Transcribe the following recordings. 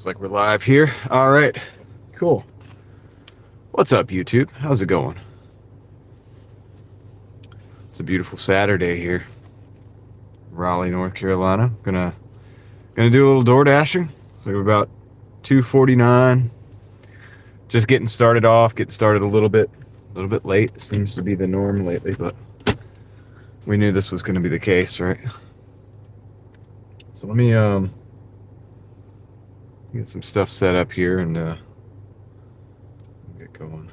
Looks like we're live here. All right, cool. What's up, YouTube? How's it going? It's a beautiful Saturday here, Raleigh, North Carolina. Gonna do a little door dashing. So we're about 2:49. Just getting started off. Getting started a little bit late. Seems to be the norm lately, but we knew this was going to be the case, right? So let me get some stuff set up here and get going.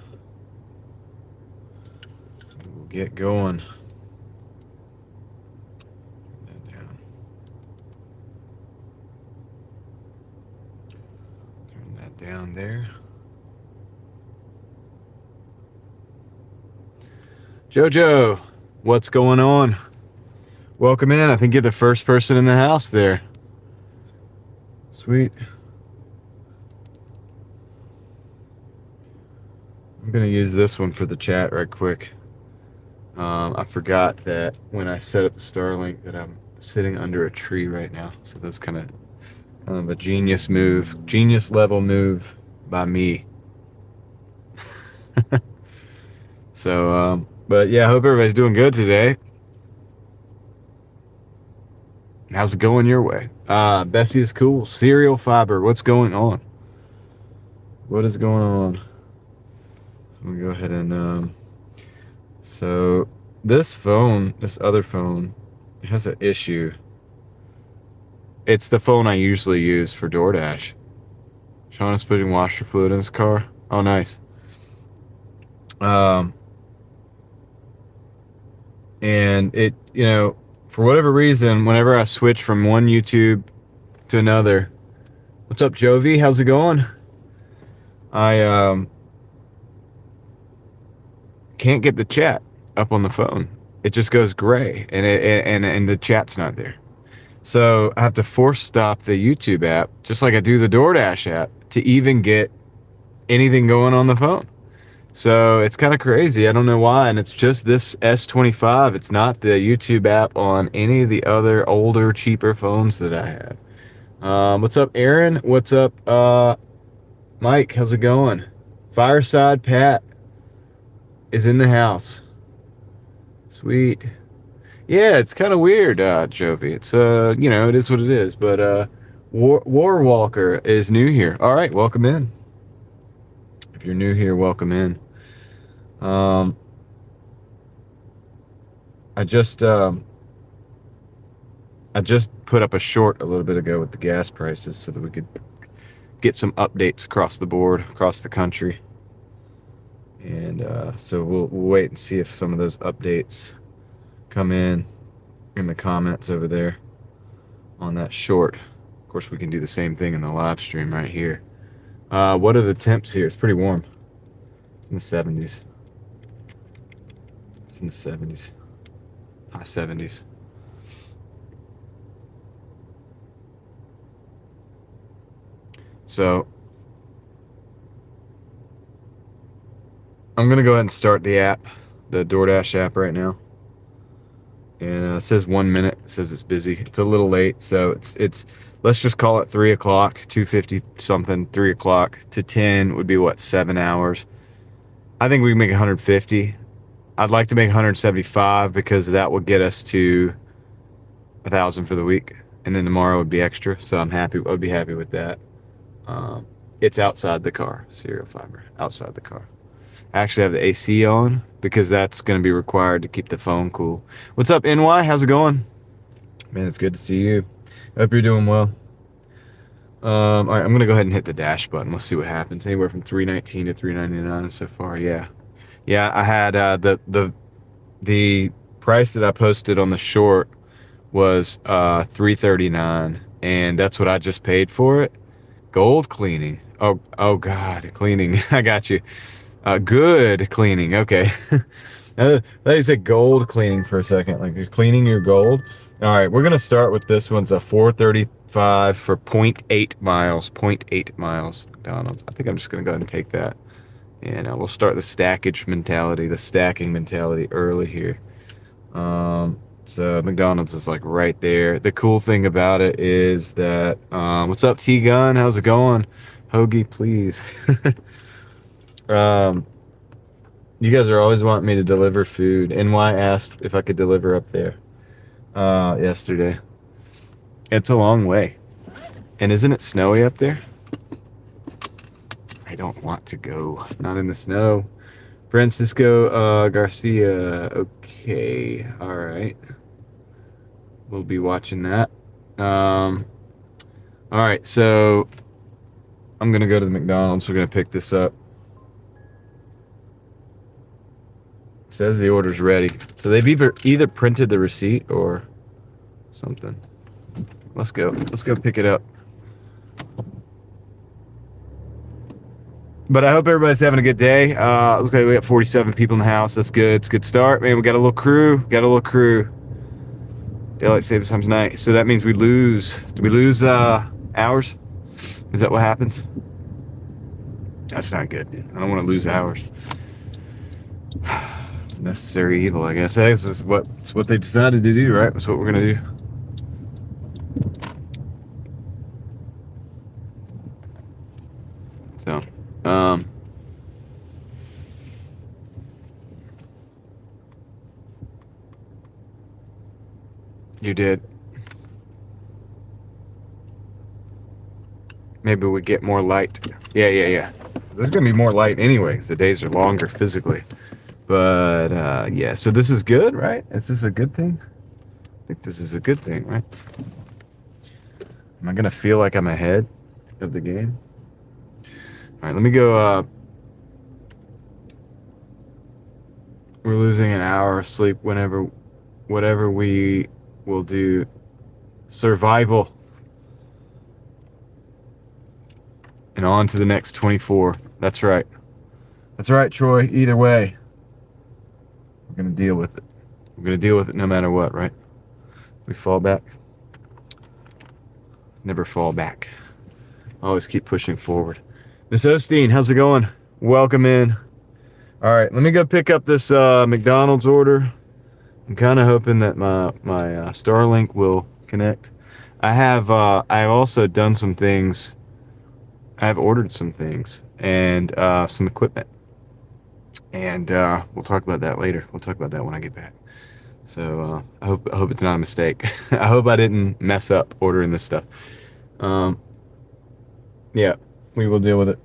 We'll get going. Turn that down. Turn that down there. Jojo, what's going on? Welcome in. I think you're the first person in the house there. Sweet. I'm going to use this one for the chat right quick. I forgot that when I set up the Starlink that I'm sitting under a tree right now. So that's kind of a genius move, genius level move by me. So, but yeah, I hope everybody's doing good today. How's it going your way? Bessie is cool. Serial fiber, what's going on? What is going on? So I'm gonna go ahead and so this other phone, has an issue. It's the phone I usually use for Doordash. Sean is putting washer fluid in his car. Oh, nice. And it, for whatever reason, whenever I switch from one YouTube to another, what's up, Jovi? How's it going? I can't get the chat up on the phone. It just goes gray, and and the chat's not there. So I have to force stop the YouTube app, just like I do the DoorDash app, to even get anything going on the phone. So it's kind of crazy. I don't know why, and it's just this S25. It's not the YouTube app on any of the other older, cheaper phones that I have. What's up, Aaron? What's up, Mike? How's it going? Fireside Pat is in the house. Sweet. Yeah, it's kind of weird, Jovi. It's it is what it is. But Warwalker is new here. All right, welcome in. If you're new here, welcome in. I just put up a short a little bit ago with the gas prices so that we could get some updates across the board, across the country. And so we'll wait and see if some of those updates come in the comments over there on that short. Of course, we can do the same thing in the live stream right here. What are the temps here? It's pretty warm. It's in the 70s. It's in the 70s. High 70s. So I'm going to go ahead and start the app, the DoorDash app right now. And it says 1 minute. It says it's busy. It's a little late, so it's let's just call it 3 o'clock, 2:50 something, 3 o'clock to 10 would be what, 7 hours. I think we can make 150. I'd like to make 175 because that would get us to 1,000 for the week, and then tomorrow would be extra. So I'm happy. I'd be happy with that. It's outside the car, serial fiber, outside the car. I actually have the AC on because that's going to be required to keep the phone cool. What's up, NY? How's it going? Man, it's good to see you. Hope you're doing well. All right, I'm going to go ahead and hit the dash button. Let's see what happens. Anywhere from 319 to 399 so far. Yeah. I had the price that I posted on the short was $339, and that's what I just paid for it. Gold cleaning. Oh God, cleaning. I got you. Good cleaning. Okay. I thought you said gold cleaning for a second. Like you're cleaning your gold. All right, we're gonna start with this one's a 435 for 0.8 miles. 0.8 miles. McDonald's. I think I'm just gonna go ahead and take that, and we'll start the stacking mentality early here. So McDonald's is like right there. The cool thing about it is that, what's up, T Gun? How's it going? Hoagie, please. um, you guys are always wanting me to deliver food. NY asked if I could deliver up there yesterday. It's a long way. And isn't it snowy up there? I don't want to go. Not in the snow. Francisco Garcia. Okay. All right. We'll be watching that. All right. So I'm going to go to the McDonald's. We're going to pick this up. It says the order's ready. So they've either printed the receipt or something. Let's go. Let's go pick it up. But I hope everybody's having a good day. Looks like we got 47 people in the house. That's good. It's a good start. Man, we got a little crew. Daylight savings time's night. So that means we lose. Do we lose hours? Is that what happens? That's not good. I don't want to lose hours. It's a necessary evil, I guess. Hey, it's what they decided to do, right? That's what we're going to do. So, you did. Maybe we get more light. Yeah. There's gonna be more light anyway, because the days are longer physically. But yeah, so this is good, right? Is this a good thing? I think this is a good thing, right? Am I gonna feel like I'm ahead of the game? All right, let me go. We're losing an hour of sleep whatever we will do. Survival. And on to the next 24. That's right. That's right, Troy. Either way, we're going to deal with it. We're going to deal with it no matter what, right? We fall back. Never fall back. Always keep pushing forward. Miss Osteen, how's it going? Welcome in. All right, let me go pick up this McDonald's order. I'm kind of hoping that my Starlink will connect. I have also done some things. I've ordered some things and some equipment. And we'll talk about that later. We'll talk about that when I get back. So I hope it's not a mistake. I hope I didn't mess up ordering this stuff. Yeah, we will deal with it.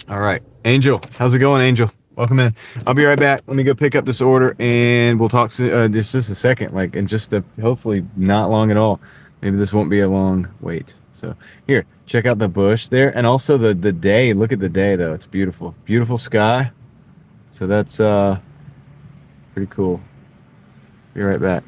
All right, Angel, how's it going, Angel? Welcome in. I'll be right back. Let me go pick up this order, and we'll talk just a second, like in just hopefully not long at all. Maybe this won't be a long wait. So here, check out the bush there, and also the day. Look at the day though; it's beautiful, beautiful sky. So that's pretty cool. Be right back.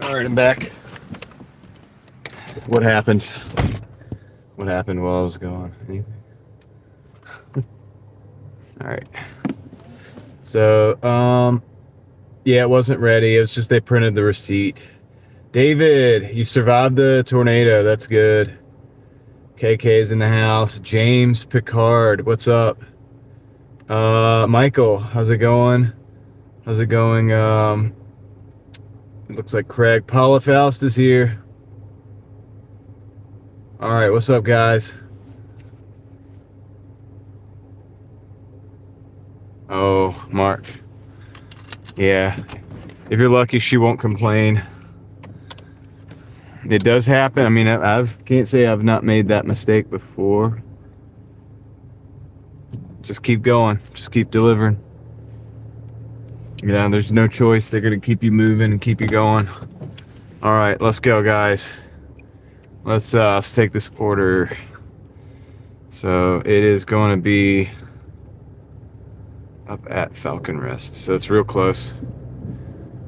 All right, I'm back. What happened? What happened while I was gone? Anything? All right. So, yeah, it wasn't ready. It was just they printed the receipt. David, you survived the tornado. That's good. KK's in the house. James Picard, what's up? Michael, how's it going? How's it going? It looks like Craig. Paula Faust is here. All right, what's up, guys? Oh, Mark. Yeah. If you're lucky, she won't complain. It does happen. I mean, can't say I've not made that mistake before. Just keep going. Just keep delivering. You know, there's no choice. They're going to keep you moving and keep you going. All right, let's go, guys. Let's take this order. So it is going to be up at Falcon Rest. So it's real close.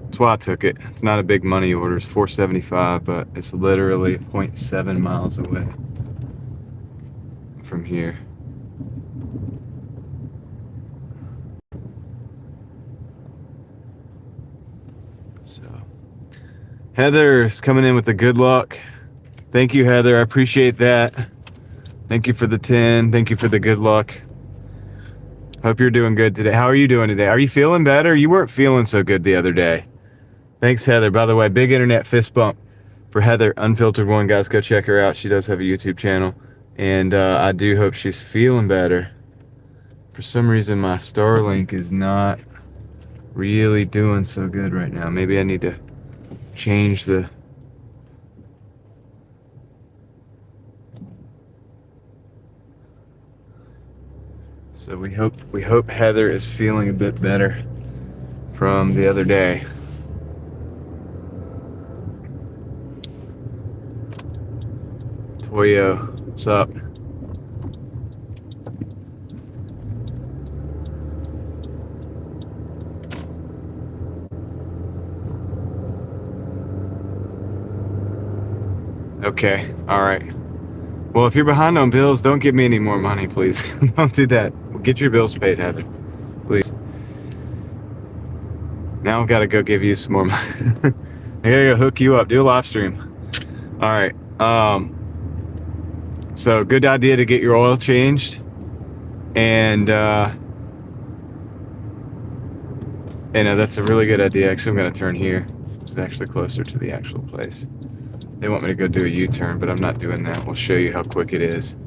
That's why I took it. It's not a big money order. It's $4.75, but it's literally 0.7 miles away from here. So Heather's coming in with the good luck. Thank you, Heather. I appreciate that. Thank you for the 10. Thank you for the good luck. Hope you're doing good today. How are you doing today? Are you feeling better? You weren't feeling so good the other day. Thanks, Heather. By the way, big internet fist bump for Heather, Unfiltered One. Guys, go check her out. She does have a YouTube channel. And I do hope she's feeling better. For some reason, my Starlink is not really doing so good right now. Maybe I need to change the... So we hope Heather is feeling a bit better from the other day. Toyo, what's up? Okay, all right. Well, if you're behind on bills, don't give me any more money, please. Don't do that. Get your bills paid, Heather. Please. Now I've got to go give you some more money. I gotta go hook you up. Do a live stream. All right. So good idea to get your oil changed. And that's a really good idea. Actually, I'm gonna turn here. This is actually closer to the actual place. They want me to go do a U-turn, but I'm not doing that. We'll show you how quick it is.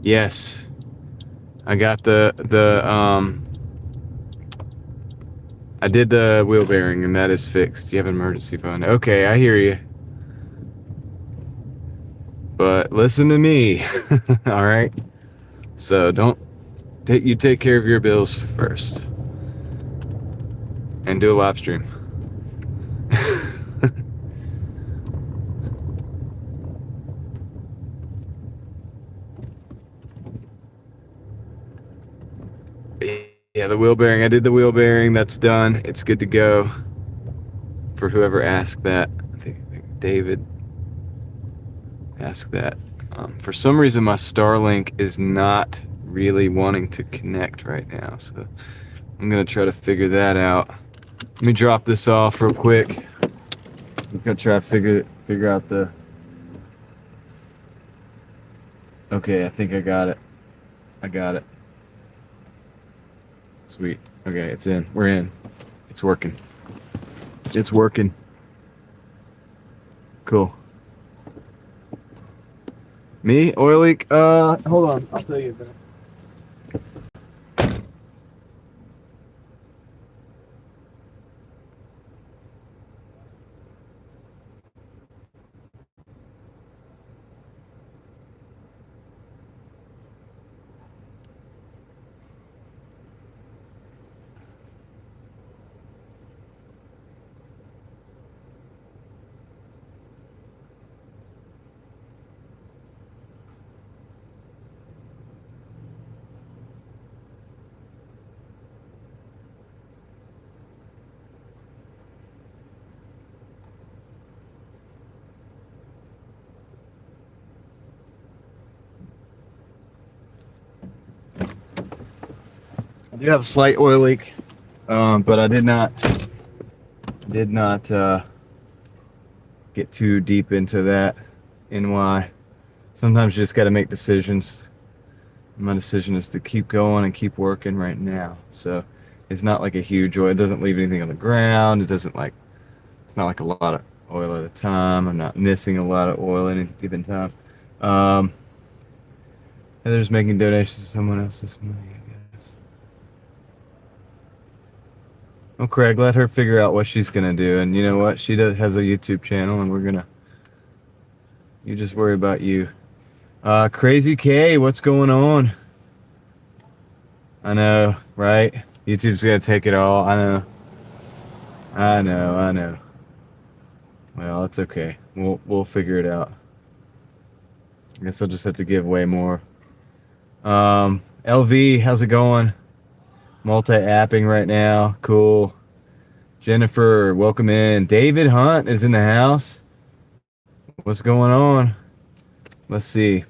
Yes. I got I did the wheel bearing and that is fixed. You have an emergency phone. Okay, I hear you. But listen to me. All right. So you take care of your bills first. And do a live stream. Yeah, the wheel bearing. I did the wheel bearing. That's done. It's good to go. For whoever asked that, I think David asked that. For some reason, my Starlink is not really wanting to connect right now, so I'm gonna try to figure that out. Let me drop this off real quick. I'm gonna try to figure out the. Okay, I think I got it. I got it. Sweet. Okay, it's in. We're in. It's working. It's working. Cool. Me? Oil leak? Hold on. I'll tell you that. do have a slight oil leak, but I did not get too deep into that and why. Sometimes you just got to make decisions. My decision is to keep going and keep working right now. So it's not like a huge oil. It doesn't leave anything on the ground. It's not like a lot of oil at a time. I'm not missing a lot of oil at any given time. Heather's making donations to someone else's money, I guess. Well, Craig, let her figure out what she's gonna do. And you know what? She has a YouTube channel, and you just worry about you. Crazy K, what's going on? I know, right? YouTube's gonna take it all. I know. Well, it's okay. We'll figure it out. I guess I'll just have to give way more. LV, how's it going? Multi-apping right now. Cool. Jennifer, welcome in. David Hunt is in the house. What's going on? Let's see.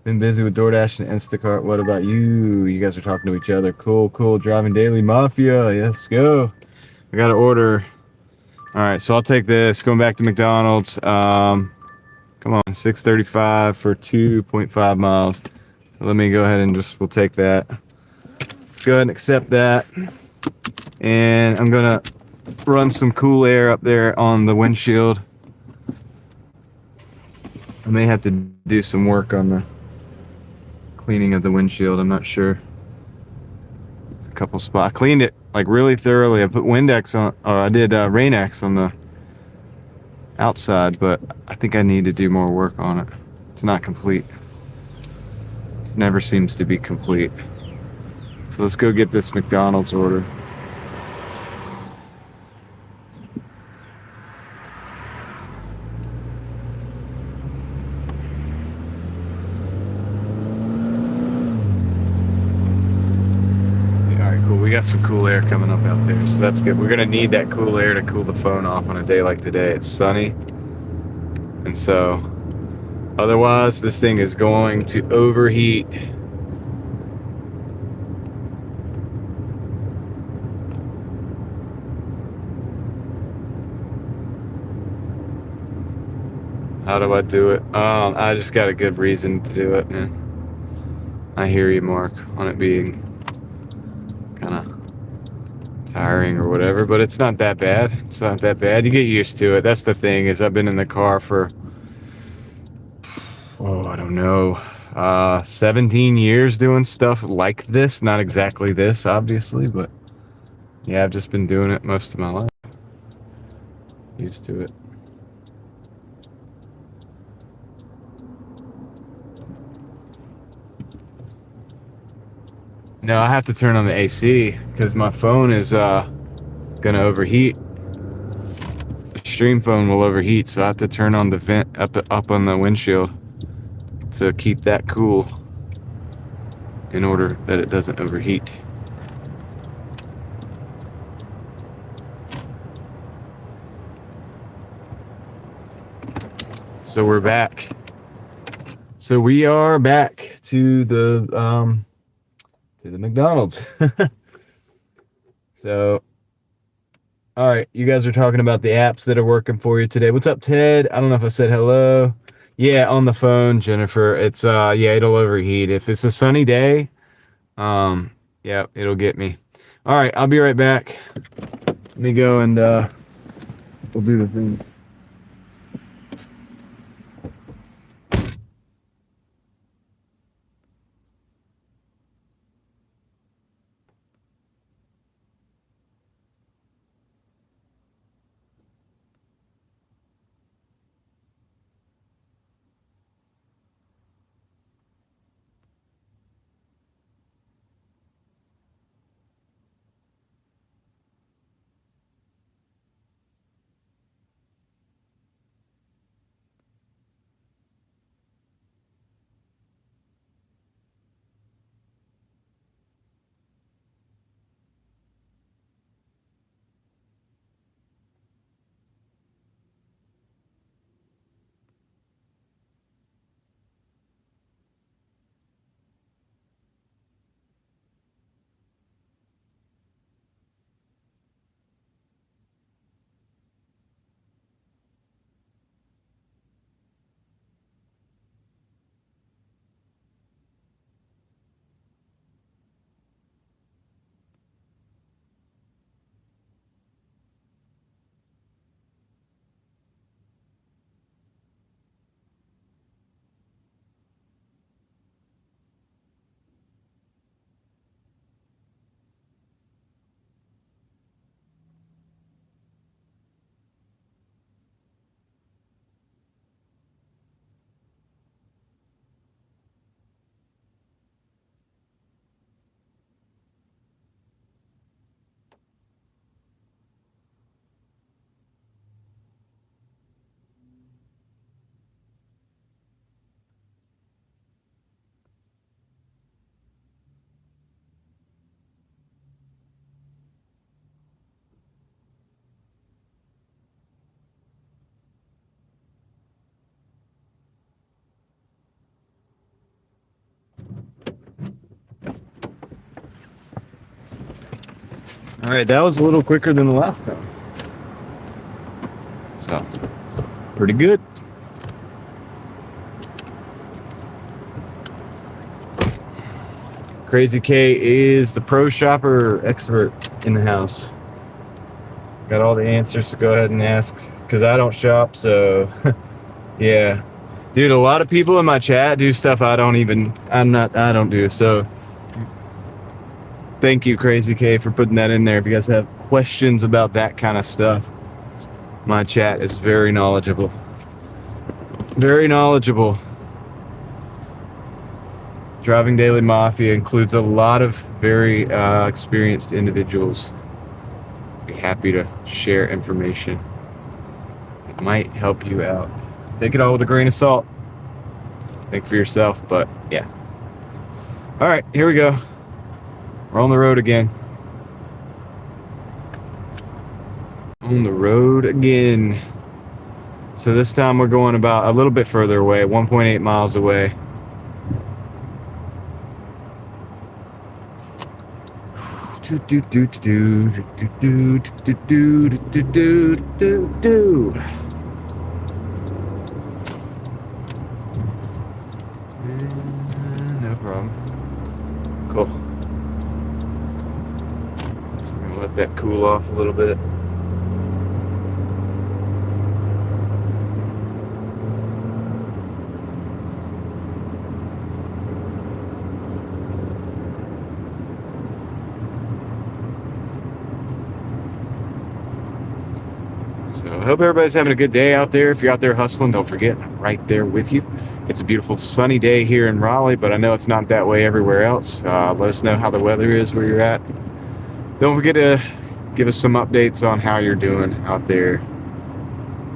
Been busy with Doordash and Instacart. What about you? You guys are talking to each other. Cool. Driving Daily Mafia. Let's go. I got to order. All right, so I'll take this. Going back to McDonald's. Come on, $6.35 for 2.5 miles. So let me go ahead and we'll take that. Let's go ahead and accept that. And I'm gonna run some cool air up there on the windshield. I may have to do some work on the cleaning of the windshield. I'm not sure. It's a couple spots. I cleaned it like really thoroughly. I put Windex on, or I did Rain-X on the outside, but I think I need to do more work on it. It's not complete. It never seems to be complete. So let's go get this McDonald's order. We got some cool air coming up out there, so that's good. We're gonna need that cool air to cool the phone off on a day like today. It's sunny, and so otherwise this thing is going to overheat. How do I do it? I just got a good reason to do it, man. I hear you, Mark, on it being kind of tiring or whatever, but it's not that bad. It's not that bad. You get used to it. That's the thing, is I've been in the car for, I don't know, 17 years doing stuff like this. Not exactly this, obviously, but yeah, I've just been doing it most of my life. Used to it. No, I have to turn on the AC because my phone is gonna overheat. The stream phone will overheat, so I have to turn on the vent up on the windshield to keep that cool in order that it doesn't overheat. So we're back. So we are back to the McDonald's. So, all right, you guys are talking about the apps that are working for you today. What's up, Ted? I don't know if I said hello. Yeah, on the phone, Jennifer. It's yeah, it'll overheat if it's a sunny day. Yeah, it'll get me. All right, I'll be right back. Let me go and we'll do the things. All right, that was a little quicker than the last time. So, pretty good. Crazy K is the pro shopper expert in the house. Got all the answers to go ahead and ask, because I don't shop, so yeah. Dude, a lot of people in my chat do stuff I don't do, so thank you, Crazy K, for putting that in there. If you guys have questions about that kind of stuff, my chat is very knowledgeable. Very knowledgeable. Driving Daily Mafia includes a lot of very experienced individuals. Be happy to share information. It might help you out. Take it all with a grain of salt. Think for yourself, but yeah. All right, here we go. We're on the road again. On the road again. So this time we're going about a little bit further away, 1.8 miles away. No problem. Cool. So we're gonna let that cool off a little bit. So I hope everybody's having a good day out there. If you're out there hustling, don't forget, I'm right there with you. It's a beautiful sunny day here in Raleigh, but I know it's not that way everywhere else. Let us know how the weather is where you're at. Don't forget to give us some updates on how you're doing out there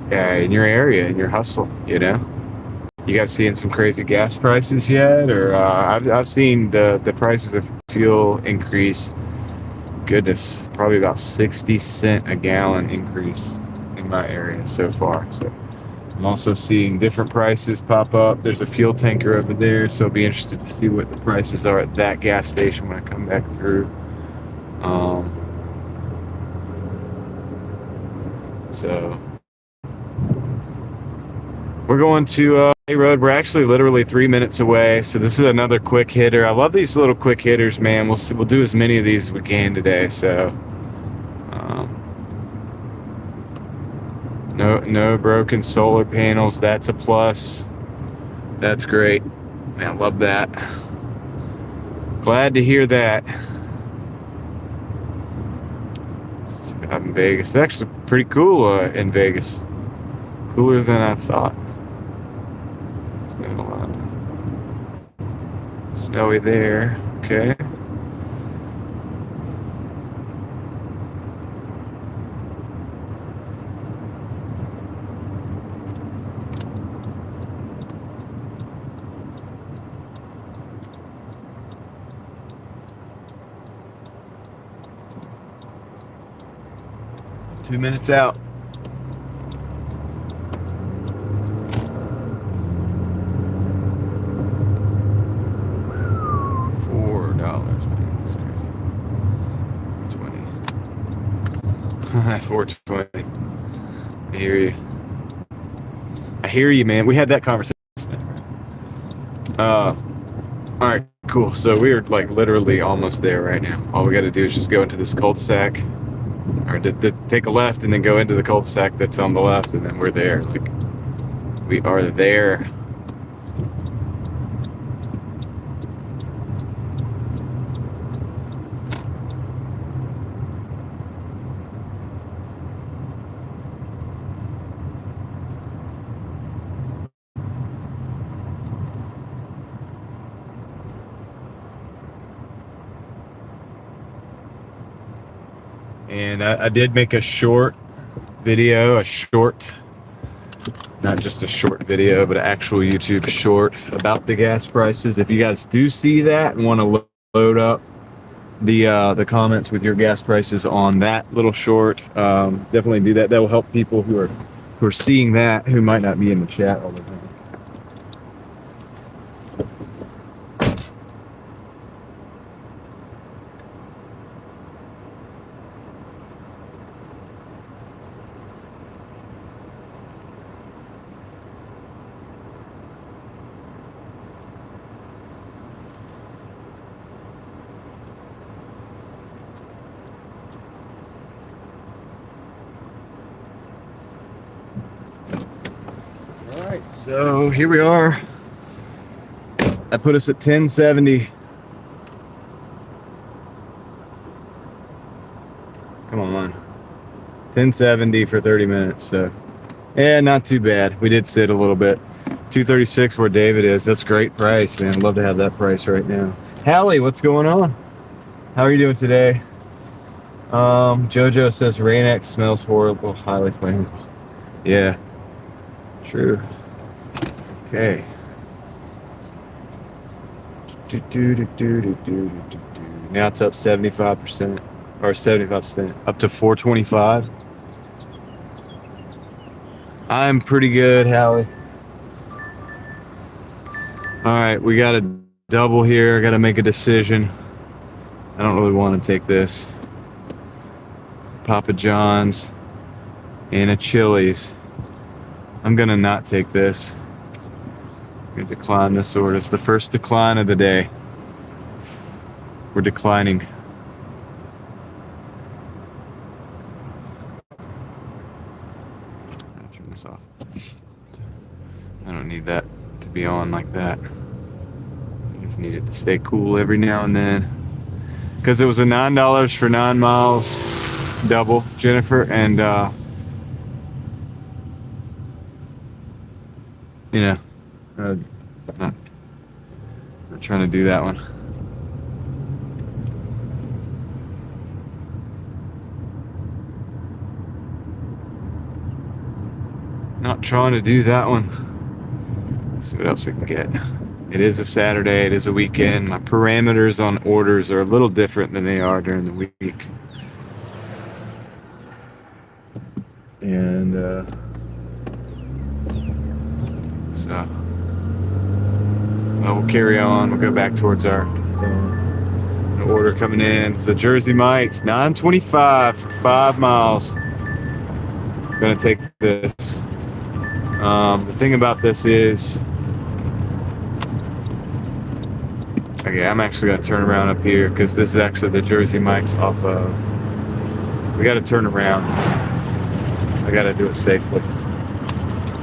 in your area, in your hustle, you know? You guys seeing some crazy gas prices yet? Or I've seen the prices of fuel increase. Goodness, probably about 60 cents a gallon increase in my area so far. So I'm also seeing different prices pop up. There's a fuel tanker over there, so I'll be interested to see what the prices are at that gas station when I come back through. So we're going to A Road. We're actually literally 3 minutes away, so this is another quick hitter. I love these little quick hitters, man. We'll do as many of these as we can today. So no broken solar panels. That's a plus. That's great. Man, I love that. Glad to hear that. It's out in Vegas. It's actually pretty cool in Vegas. Cooler than I thought. Snowy there. Okay. Two minutes out. $4, man, that's crazy. 20. 420. I hear you, man. We had that conversation. All right, cool. So we're like literally almost there right now. All we got to do is just go into this cul-de-sac, or take a left and then go into the cul-de-sac that's on the left, and then we're there. Like, we are there. And I did make a short video, not just a short video, but an actual YouTube short about the gas prices. If you guys do see that and want to load up the comments with your gas prices on that little short, definitely do that. That will help people who are seeing that, who might not be in the chat all the time. right, so here we are. That put us at 1070. Come on. 1070 for 30 minutes, so yeah, not too bad. We did sit a little bit. 236 where David is. That's a great price, man. I'd love to have that price right now. Hallie, what's going on? How are you doing today? Jojo says Rain-X smells horrible, highly flammable. Yeah, true. Okay. Now it's up 75%, or 75%, up to 425. I'm pretty good, Hallie. All right, we got a double here. I got to make a decision. I don't really want to take this. Papa John's and a Chili's. I'm gonna not take this. I'm gonna decline this order. It's the first decline of the day. We're declining. I'll turn this off. I don't need that to be on like that. I just need it to stay cool every now and then. Because it was a $9 for 9 miles double, Jennifer, and you know, not trying to do that one. Not trying to do that one. Let's see what else we can get. It is a Saturday, it is a weekend. My parameters on orders are a little different than they are during the week. And so we'll carry on. We'll go back towards our order coming in. It's the Jersey Mike's, $9.25 for 5 miles. Gonna take this. The thing about this is, okay, I'm actually gonna turn around up here because this is actually the Jersey Mike's off of. We got to turn around. I got to do it safely.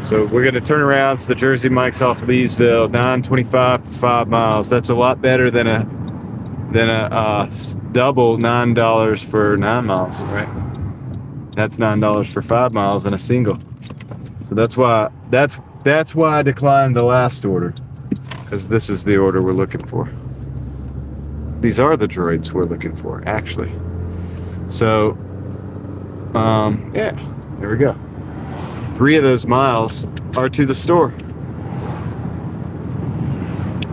So we're going to turn around. It's the Jersey Mike's off of Leesville, $9.25 for 5 miles. That's a lot better than a double $9 for 9 miles, right? That's $9 for 5 miles and a single. So that's why I declined the last order, because this is the order we're looking for. These are the droids we're looking for, actually. So, yeah. There we go. 3 of those miles are to the store.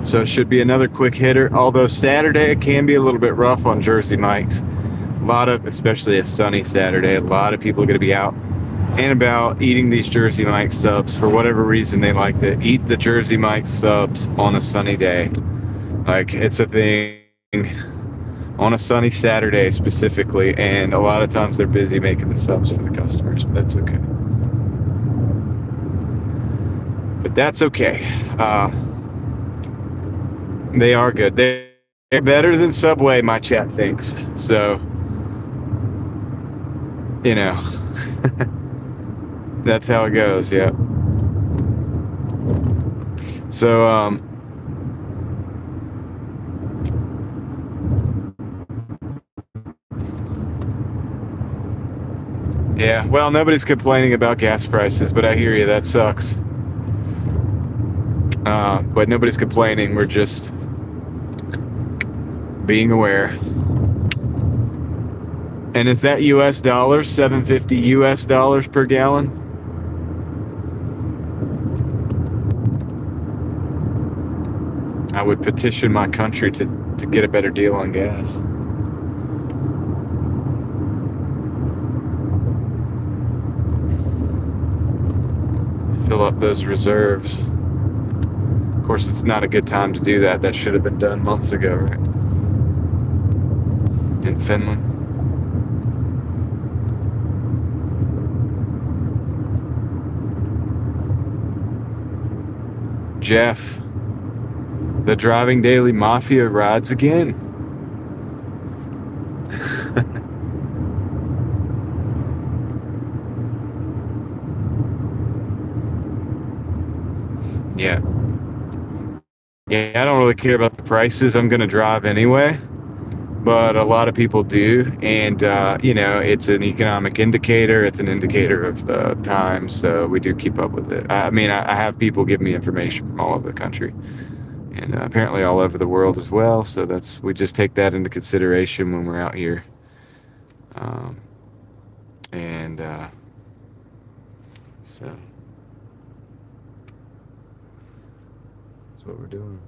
So it should be another quick hitter. Although Saturday can be a little bit rough on Jersey Mike's. A lot of, especially a sunny Saturday, a lot of people are going to be out and about eating these Jersey Mike's subs. For whatever reason, they like to eat the Jersey Mike's subs on a sunny day. Like, it's a thing. On a sunny Saturday specifically, and a lot of times they're busy making the subs for the customers, but that's okay. They are good. They're better than Subway, my chat thinks. So, you know, that's how it goes, yeah. So, yeah, well, nobody's complaining about gas prices, but I hear you, that sucks. But nobody's complaining, we're just being aware. And is that US dollars, $7.50 US dollars per gallon? I would petition my country to get a better deal on gas. Fill up those reserves. Of course, it's not a good time to do that. That should have been done months ago, right? In Finland. Jeff, the Driving Daily Mafia rides again. Yeah. Yeah, I don't really care about the prices. I'm going to drive anyway, but a lot of people do. And, it's an economic indicator. It's an indicator of the time. So we do keep up with it. I mean, I have people give me information from all over the country and apparently all over the world as well. So we just take that into consideration when we're out here. Um, and so that's what we're doing.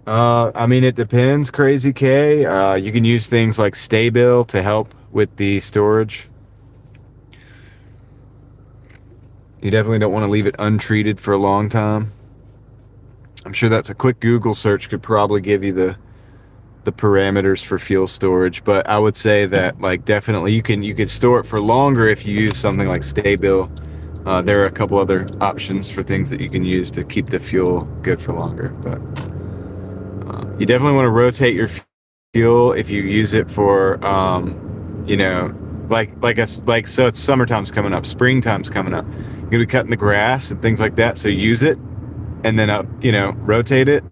I mean, it depends, Crazy K. You can use things like Staybill to help with the storage. You definitely don't want to leave it untreated for a long time. I'm sure that's a quick Google search could probably give you the parameters for fuel storage, but I would say that like definitely you could store it for longer if you use something like Staybill. There are a couple other options for things that you can use to keep the fuel good for longer, but you definitely want to rotate your fuel if you use it for, you know, so it's summertime's coming up, springtime's coming up. You're gonna be cutting the grass and things like that, so use it and then rotate it.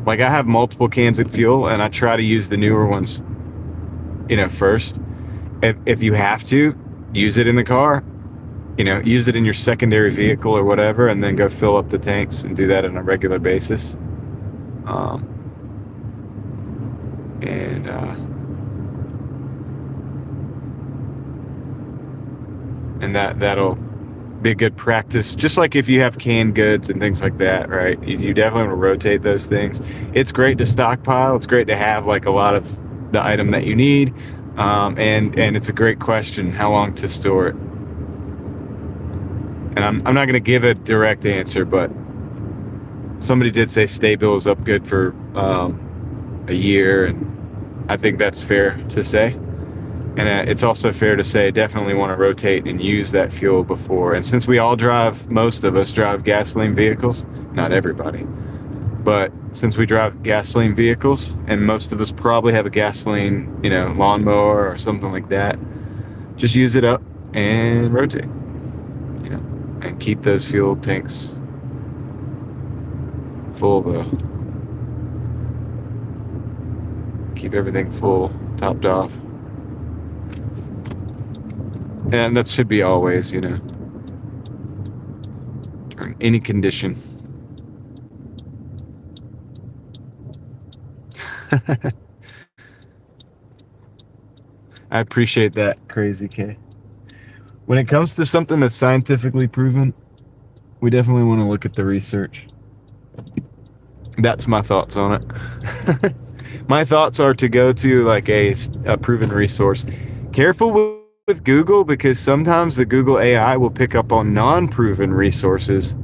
Like I have multiple cans of fuel, and I try to use the newer ones, first. If you have to, use it in the car. Use it in your secondary vehicle or whatever, and then go fill up the tanks and do that on a regular basis. Um, and that'll be a good practice. Just like if you have canned goods and things like that, right? You definitely want to rotate those things. It's great to stockpile. It's great to have like a lot of the item that you need. And it's a great question how long to store it. And I'm not going to give a direct answer, but somebody did say Staybill is up good for a year, and I think that's fair to say. And it's also fair to say definitely want to rotate and use that fuel before. And since most of us drive gasoline vehicles, not everybody, but since we drive gasoline vehicles, and most of us probably have a gasoline, lawnmower or something like that, just use it up and rotate, and keep those fuel tanks full though. Keep everything full, topped off. And that should be always, during any condition. I appreciate that, Crazy K. When it comes to something that's scientifically proven, we definitely want to look at the research. That's my thoughts on it. My thoughts are to go to like a proven resource. Careful with Google, because sometimes the Google AI will pick up on non-proven resources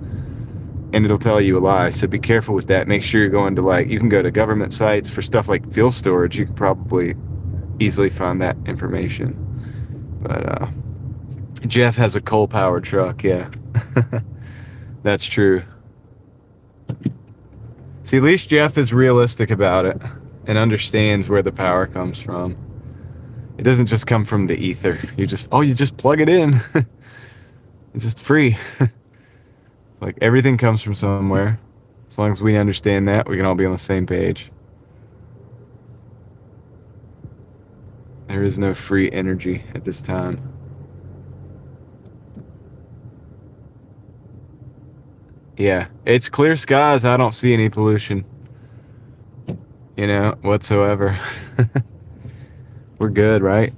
and it'll tell you a lie. So be careful with that. Make sure you're going to you can go to government sites for stuff like fuel storage. You can probably easily find that information. But Jeff has a coal-powered truck, yeah. That's true. See, at least Jeff is realistic about it and understands where the power comes from. It doesn't just come from the ether. You just plug it in. It's just free. Like everything comes from somewhere. As long as we understand that, we can all be on the same page. There is no free energy at this time. Yeah, it's clear skies. I don't see any pollution, whatsoever. We're good, right?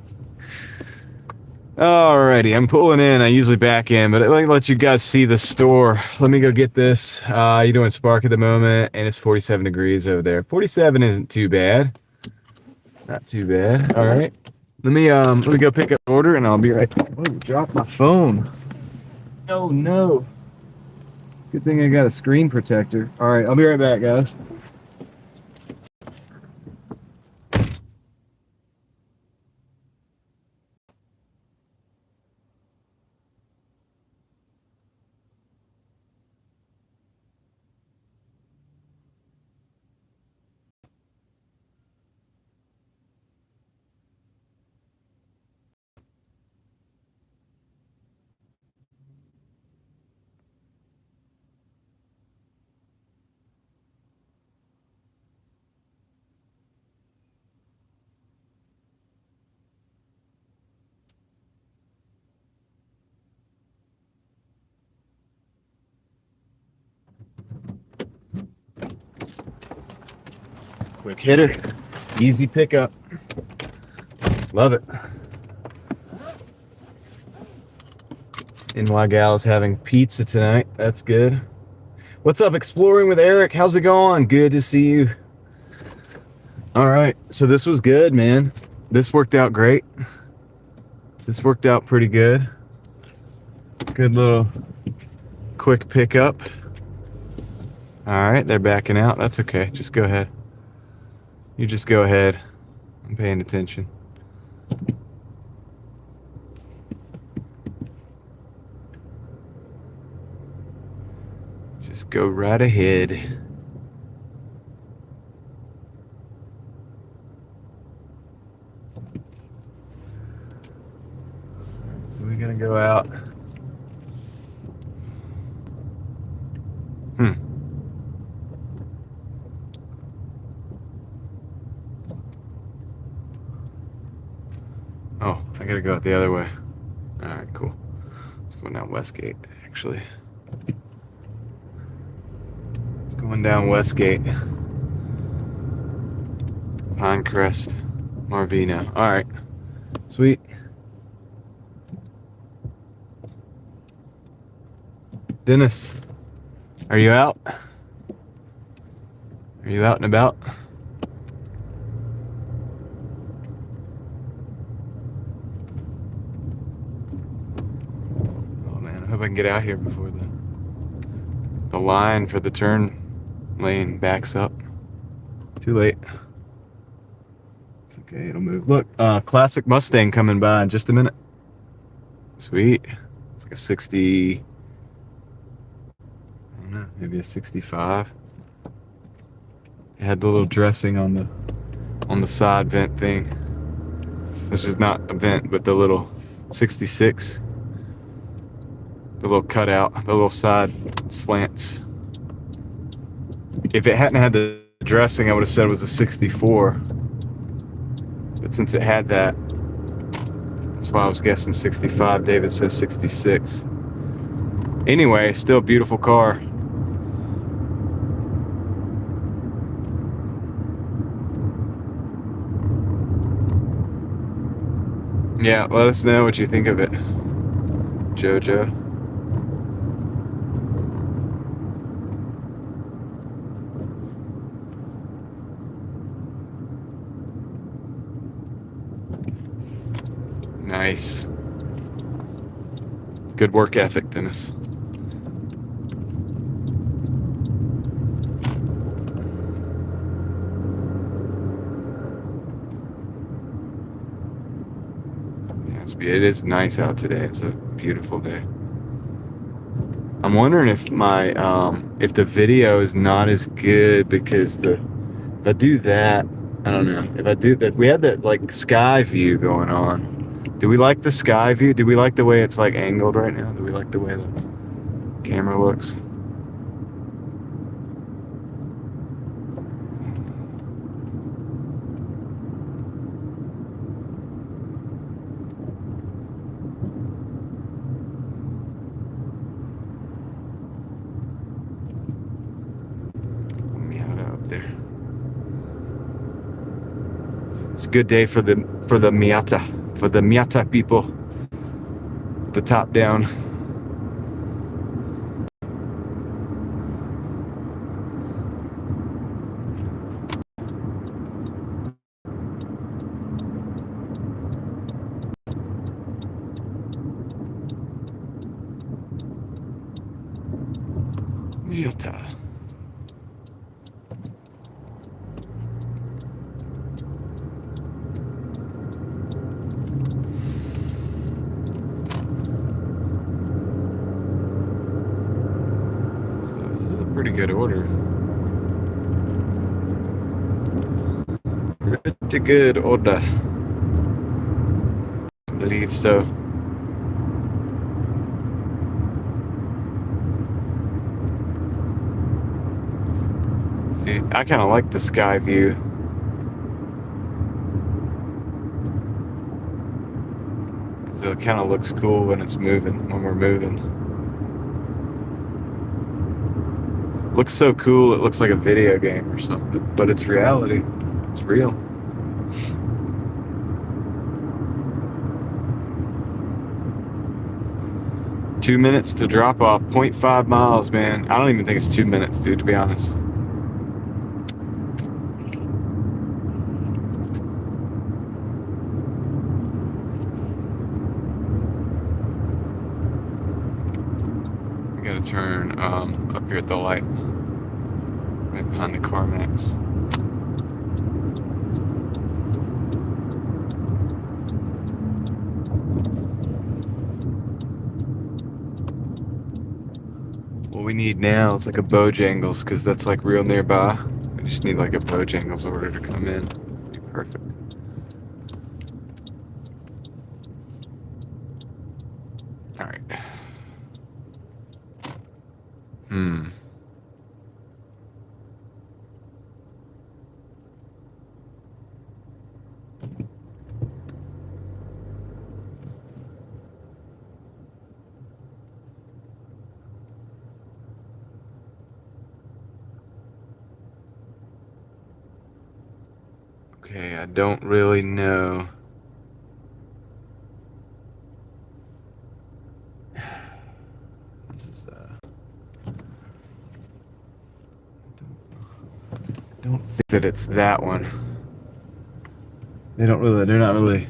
Alrighty, I'm pulling in. I usually back in, but let me let you guys see the store. Let me go get this. You're doing Spark at the moment, and it's 47 degrees over there. 47 isn't too bad. Not too bad. All right. Let me go pick up the order, and I'll be right. Oh, dropped my phone. Oh no. Good thing I got a screen protector. All right, I'll be right back, guys. Quick hitter, easy pickup. Love it. NY Gal's having pizza tonight. That's good. What's up, Exploring with Eric? How's it going? Good to see you. All right, so this was good, man. This worked out great. This worked out pretty good. Good little quick pickup. All right, they're backing out. That's okay. Just go ahead. You just go ahead. I'm paying attention. Just go right ahead. So we're gonna go out. Oh, I gotta go out the other way. All right, cool. It's going down Westgate, actually. It's going down Westgate. Pinecrest, Marvino. All right, sweet. Dennis, are you out? Are you out and about? Oh man, I hope I can get out here before the line for the turn lane backs up. Too late. It's okay, it'll move. Look, classic Mustang coming by in just a minute. Sweet. It's like a 60, I don't know, maybe a 65. It had the little dressing on the side vent thing. This is not a vent, but the little 66. The little cutout, the little side slants. If it hadn't had the dressing, I would have said it was a 64. But since it had that, that's why I was guessing 65. David says 66. Anyway, still a beautiful car. Yeah, let us know what you think of it, Jojo. Nice. Good work ethic, Dennis. It is nice out today. It's a beautiful day. I'm wondering if my if the video is not as good because if I do that, I don't know. If I do that, we had that like sky view going on. Do we like the sky view? Do we like the way it's like angled right now? Do we like the way the camera looks? There. It's a good day for the Miata people. The top down. Miata. Pretty good order. Pretty good order. I believe so. See, I kind of like the sky view. Because it kind of looks cool when it's moving, when we're moving. Looks so cool. It looks like a video game or something, but it's reality. It's real. Two minutes to drop off, 0.5 miles, man. I don't even think it's 2 minutes, dude, to be honest. We gotta turn up here at the light, right behind the CarMax. What we need now is like a Bojangles, because that's like real nearby. We just need like a Bojangles order to come in. It'd be perfect. All right. Okay, I don't really know. This is I don't think that it's that one. They're not really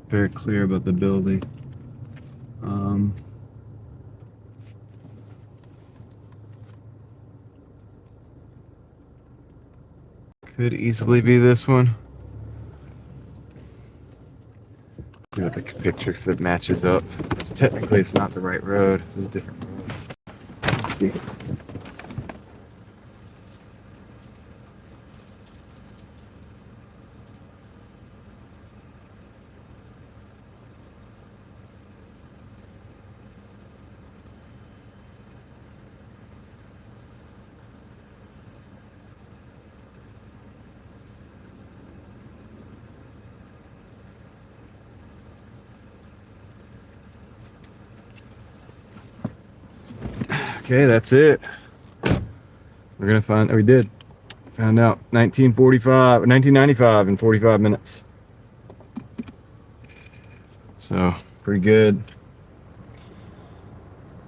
very clear about the building. Could easily be this one. See what the picture if it matches up. Technically, it's not the right road. This is a different road. Let's see. Okay, that's it. We're gonna find. Oh, we did. Found out 1995 in 45 minutes. So pretty good.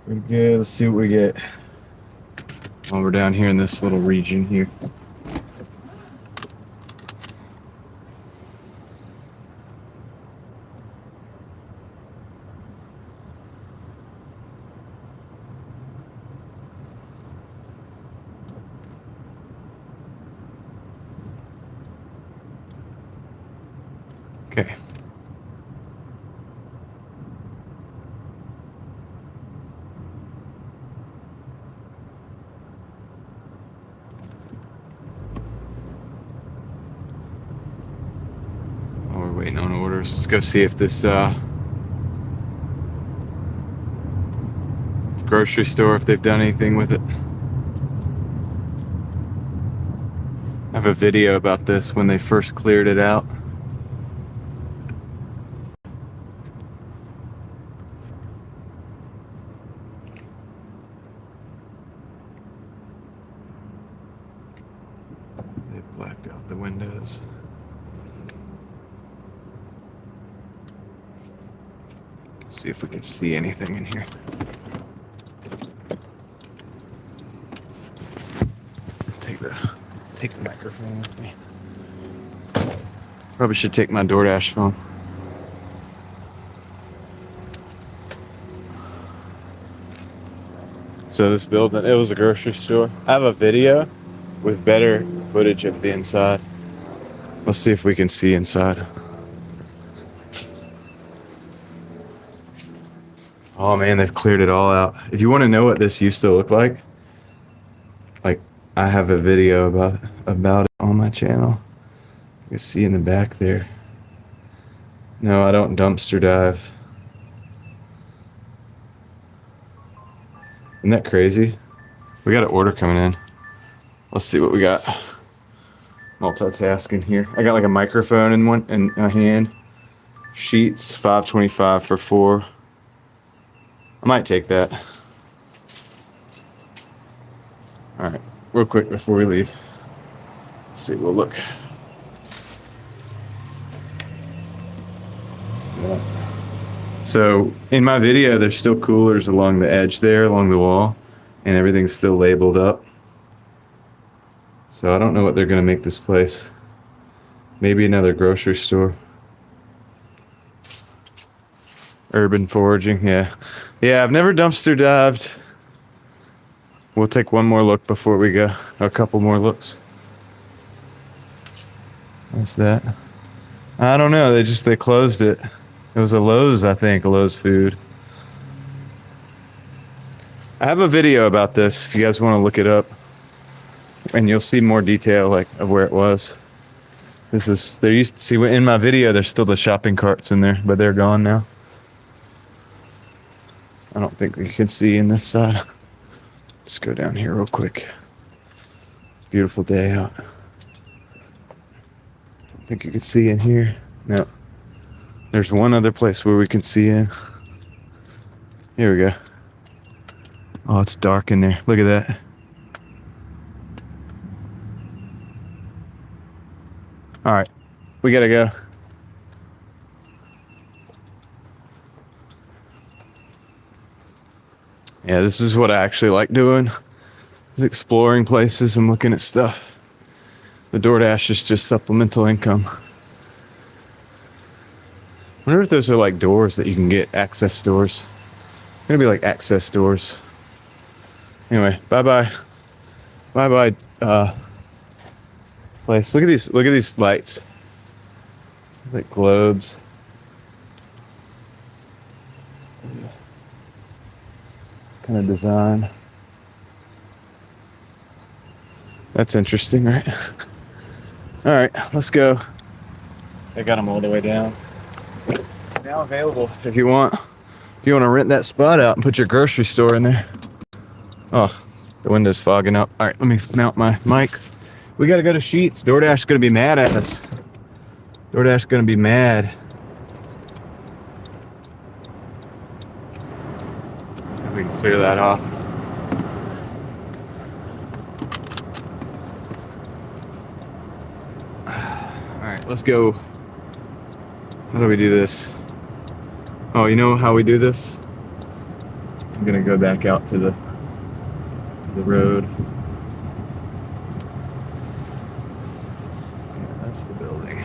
Pretty good. Let's see what we get. While we're down here in this little region here. Okay. Oh, we're waiting on orders. Let's go see if this grocery store, if they've done anything with it. I have a video about this when they first cleared it out. They've blacked out the windows. Let's see if we can see anything in here. Take the microphone with me. Probably should take my Doordash phone. So this building, it was a grocery store. I have a video with better footage of the inside. Let's see if we can see inside. Oh man, they've cleared it all out. If you want to know what this used to look like I have a video about it on my channel. You can see in the back there. No, I don't dumpster dive. Isn't that crazy? We got an order coming in. Let's see what we got. Multitasking here. I got like a microphone in a hand. Sheets, $5.25 for 4. I might take that. All right. real quick before we leave. Let's see, we'll look. Yeah. So in my video, there's still coolers along the edge there, along the wall, and everything's still labeled up. So I don't know what they're gonna make this place. Maybe another grocery store. Urban foraging, yeah. Yeah, I've never dumpster dived. We'll take one more look before we go. A couple more looks. What's that? I don't know. They closed it. It was a Lowe's, I think, a Lowe's food. I have a video about this if you guys want to look it up. And you'll see more detail like of where it was. There used to see in my video there's still the shopping carts in there, but they're gone now. I don't think you can see in this side. Just go down here real quick. Beautiful day out. I think you can see in here. No. There's one other place where we can see in. Here we go. Oh, it's dark in there. Look at that. All right, we gotta go. Yeah, this is what I actually like doing, is exploring places and looking at stuff. The Doordash is just supplemental income. I wonder if those are like doors that you can get, access doors. They're gonna be like access doors. Anyway, bye-bye. Bye-bye, place. Look at these lights. Like globes. This kind of design. That's interesting, right? All right, let's go. I got them all the way down. Now available if you want. If you want to rent that spot out and put your grocery store in there. Oh, the window's fogging up. All right, let me mount my mic. We gotta go to Sheets. DoorDash is gonna be mad at us. DoorDash is gonna be mad. We can clear that off. All right, let's go. How do we do this? Oh, you know how we do this? I'm gonna go back out to the road. That's the building.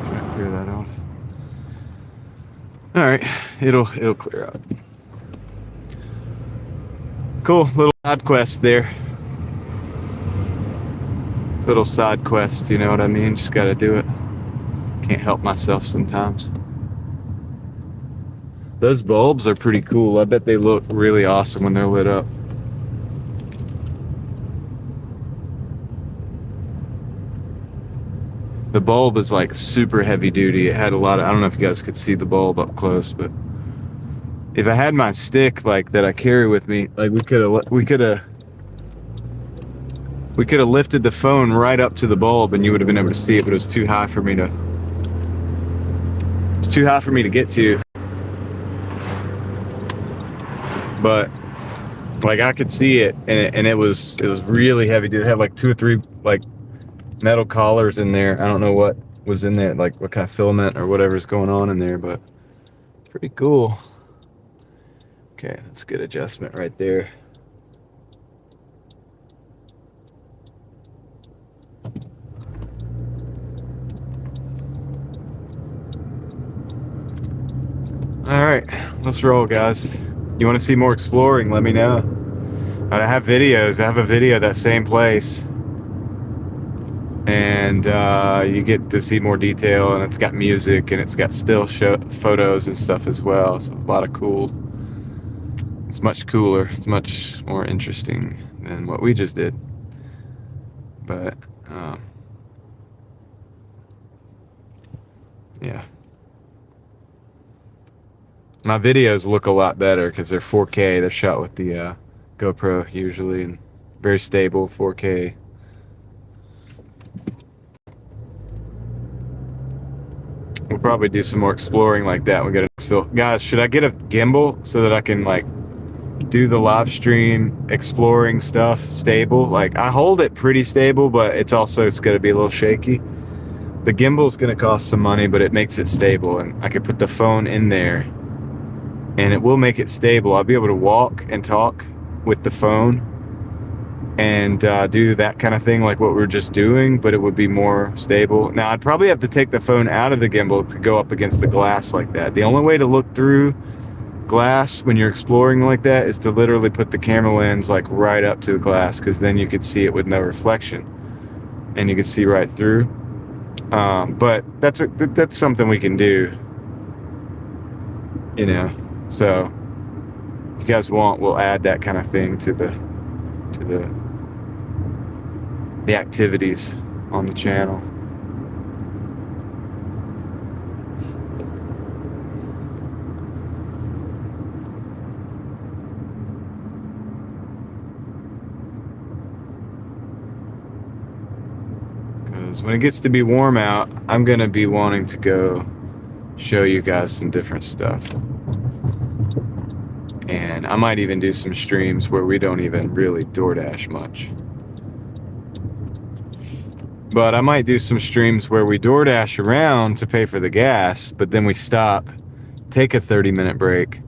Try to clear that off. All right, it'll clear out. Cool little side quest there. Little side quest, you know what I mean? Just gotta do it. Can't help myself sometimes. Those bulbs are pretty cool. I bet they look really awesome when they're lit up. The bulb is like super heavy duty. It had a lot of, I don't know if you guys could see the bulb up close, but if I had my stick like that I carry with me, like we could have lifted the phone right up to the bulb and you would have been able to see it, but it was too high for me to get to. But like I could see it, and it was really heavy. It had like 2 or 3 like metal collars in there. I don't know what was in there, like what kind of filament or whatever's going on in there, but pretty cool. Okay, that's a good adjustment right there. All right, let's roll, guys. You want to see more exploring, let me know. I have videos. I have a video of that same place. And you get to see more detail, and it's got music, and it's got still photos and stuff as well. So a lot of cool. It's much cooler. It's much more interesting than what we just did. But, yeah. My videos look a lot better because they're 4K. They're shot with the GoPro usually, and very stable 4K. probably do some more exploring like that when we get a next fill. Guys, should I get a gimbal so that I can like do the live stream exploring stuff stable? Like I hold it pretty stable, but it's going to be a little shaky. The gimbal's going to cost some money, but it makes it stable, and I could put the phone in there and it will make it stable. I'll be able to walk and talk with the phone and do that kind of thing like what we were just doing, but it would be more stable. Now I'd probably have to take the phone out of the gimbal to go up against the glass like that. The only way to look through glass when you're exploring like that is to literally put the camera lens like right up to the glass, because then you could see it with no reflection and you can see right through. But that's something we can do, you know. So if you guys want, we'll add that kind of thing to the activities on the channel. Because when it gets to be warm out, I'm gonna be wanting to go show you guys some different stuff. And I might even do some streams where we don't even really DoorDash much. But I might do some streams where we DoorDash around to pay for the gas, but then we stop, take a 30-minute break,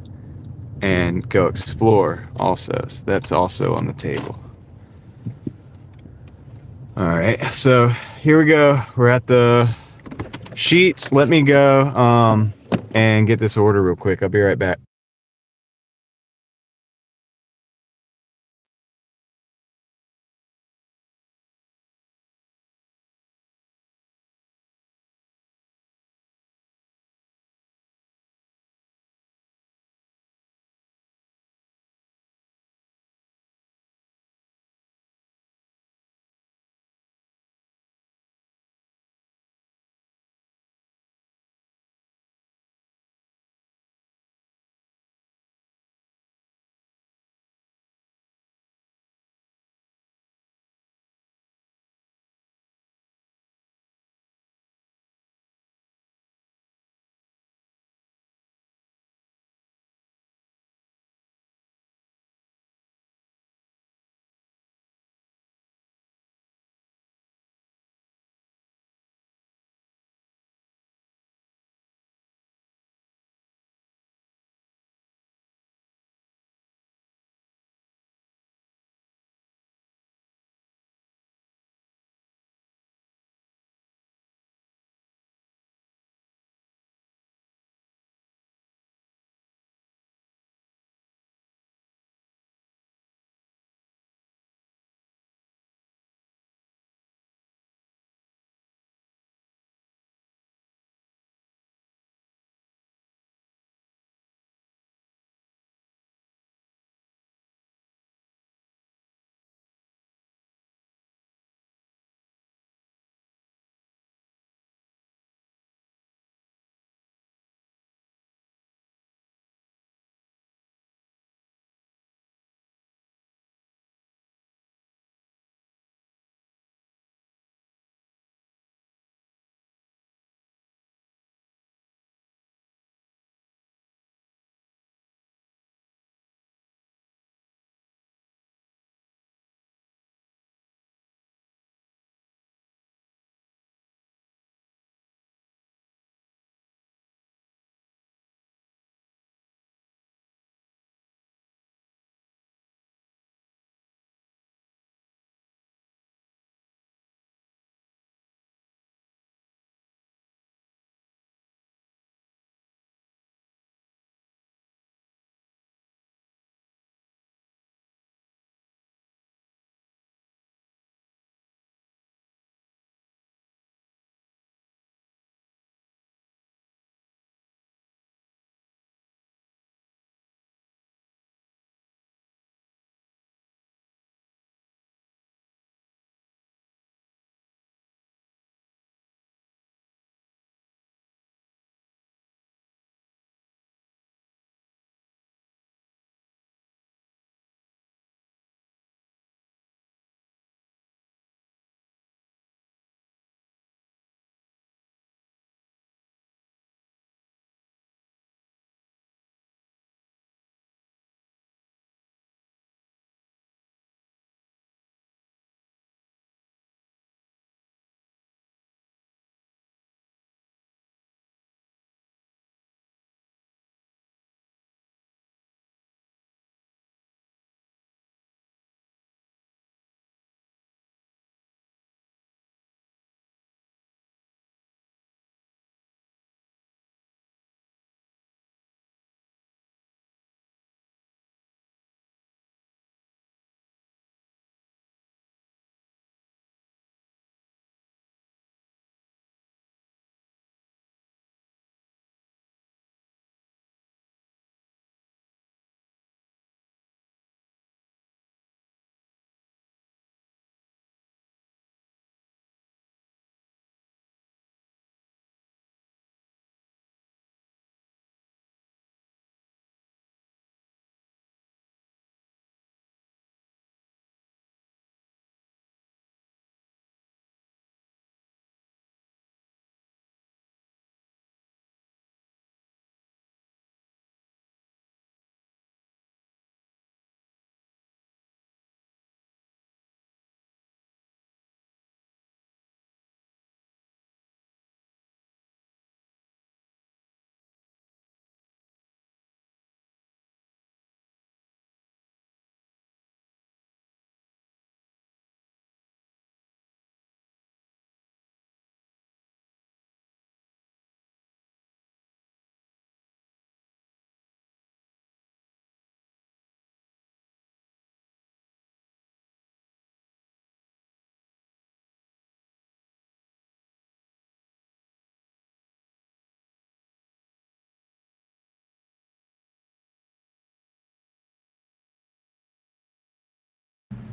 and go explore also. So that's also on the table. All right, so here we go. We're at the sheets. Let me go and get this order real quick. I'll be right back.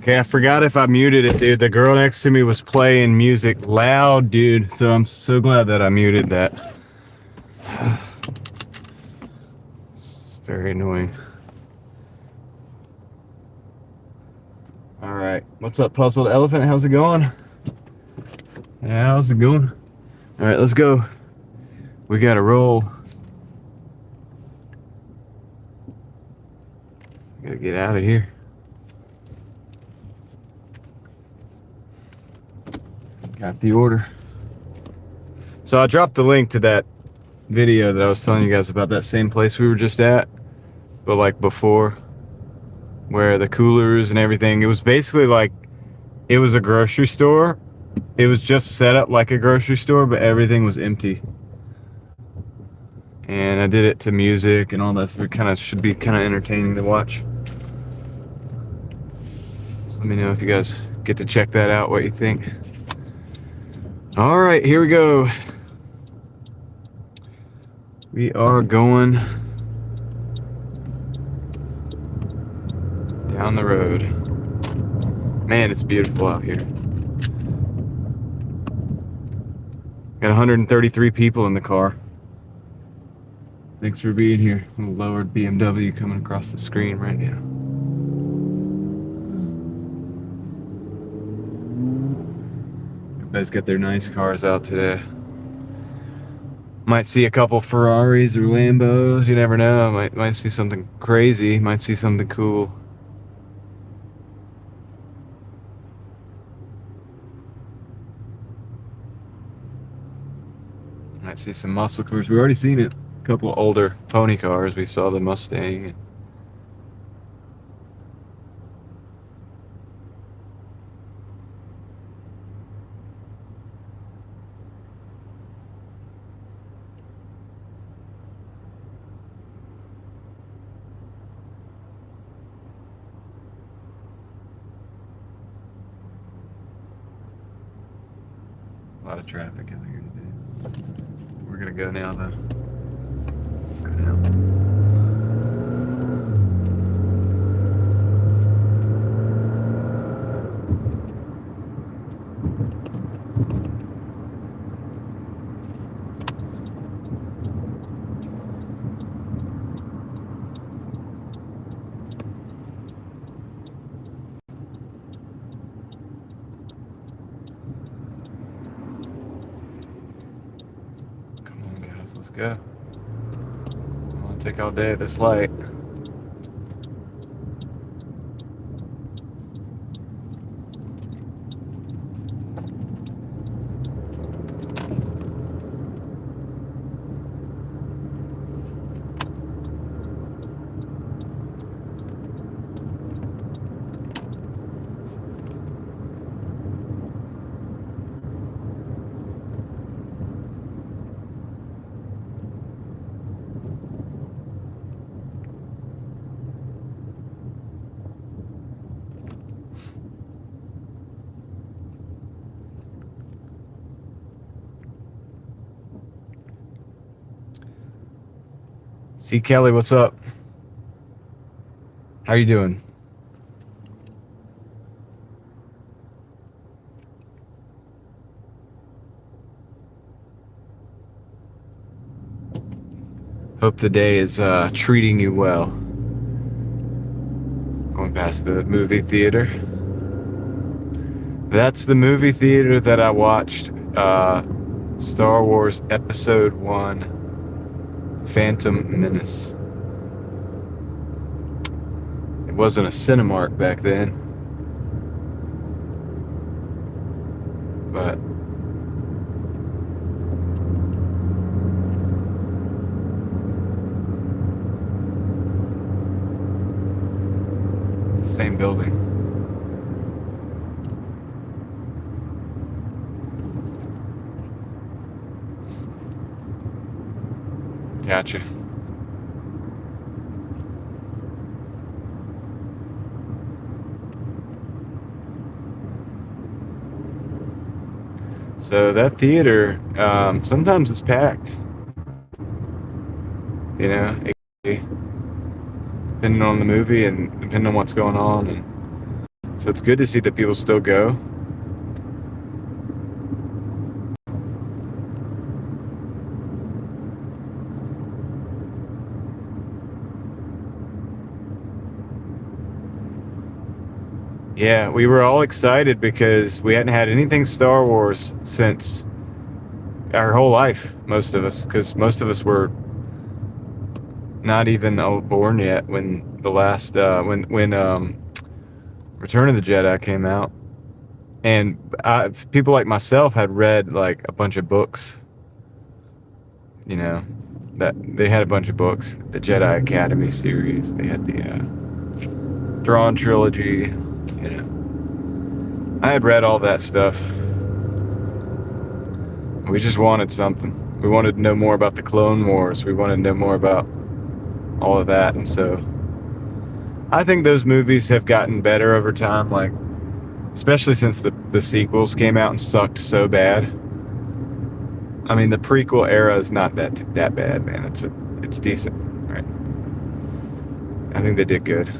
Okay, I forgot if I muted it, dude. The girl next to me was playing music loud, dude. So I'm so glad that I muted that. It's very annoying. All right, what's up, Puzzled Elephant? How's it going? Yeah, how's it going? All right, let's go. We gotta roll. Gotta get out of here. Got the order. So I dropped the link to that video that I was telling you guys about, that same place we were just at, but like before, where the coolers and everything. It was basically like, it was a grocery store. It was just set up like a grocery store, but everything was empty. And I did it to music and all that. So it kind of should be kind of entertaining to watch. So let me know if you guys get to check that out, what you think. All right, here we go. We are going down the road. Man, it's beautiful out here. Got 133 people in the car. Thanks for being here. A lowered BMW coming across the screen right now. Everybody's got their nice cars out today. Might see a couple Ferraris or Lambos. You never know. Might see something crazy. Might see something cool. Might see some muscle cars. We've already seen it. A couple older pony cars. We saw the Mustang. A lot of traffic out here today. We're gonna go now though. Go now. Come on guys, let's go. I wanna take all day at this light. See Kelly, what's up? How you doing? Hope the day is treating you well. Going past the movie theater. That's the movie theater that I watched Star Wars Episode 1 Phantom Menace. It wasn't a Cinemark back then, but same building. Gotcha. So that theater, sometimes it's packed. You know, depending on the movie and depending on what's going on. And So it's good to see that people still go. Yeah, we were all excited because we hadn't had anything Star Wars since our whole life, most of us, because most of us were not even born yet when the last when Return of the Jedi came out, and people like myself had read like a bunch of books. You know, that they had a bunch of books, the Jedi Academy series. They had the Thrawn trilogy. You know, I had read all that stuff. We just wanted something. We wanted to know more about the Clone Wars. We wanted to know more about all of that, and so I think those movies have gotten better over time. Like, especially since the sequels came out and sucked so bad. I mean, the prequel era is not that bad, man. It's decent, right? I think they did good.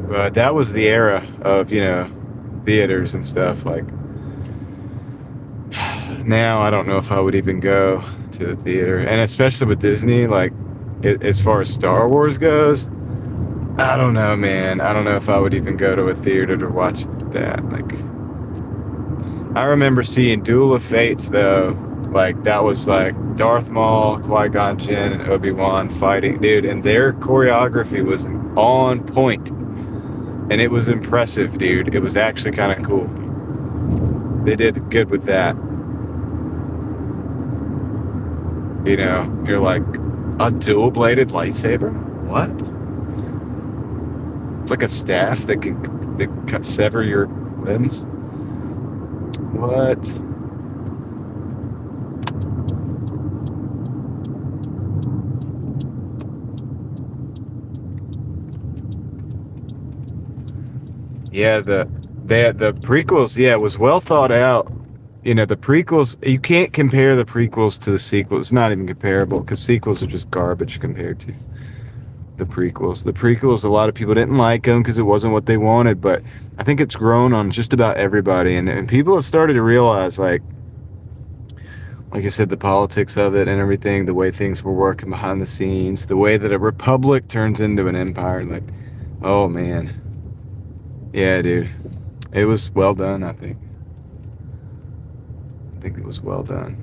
But that was the era of, theaters and stuff. Like, now I don't know if I would even go to the theater. And especially with Disney, like, as far as Star Wars goes, I don't know, man. I don't know if I would even go to a theater to watch that. Like, I remember seeing Duel of Fates, though. Like, that was like Darth Maul, Qui-Gon Jinn, and Obi-Wan fighting, dude. And their choreography was on point. And it was impressive, dude. It was actually kind of cool. They did good with that. You know, you're like, a dual-bladed lightsaber? What? It's like a staff that can sever your limbs? What? Yeah, the prequels, yeah, it was well thought out. You know, the prequels, you can't compare the prequels to the sequels. It's not even comparable because sequels are just garbage compared to the prequels. The prequels, a lot of people didn't like them because it wasn't what they wanted, but I think it's grown on just about everybody, and people have started to realize, like I said, the politics of it and everything, the way things were working behind the scenes, the way that a republic turns into an empire. Like, oh man, yeah, dude, it was well done. I think it was well done.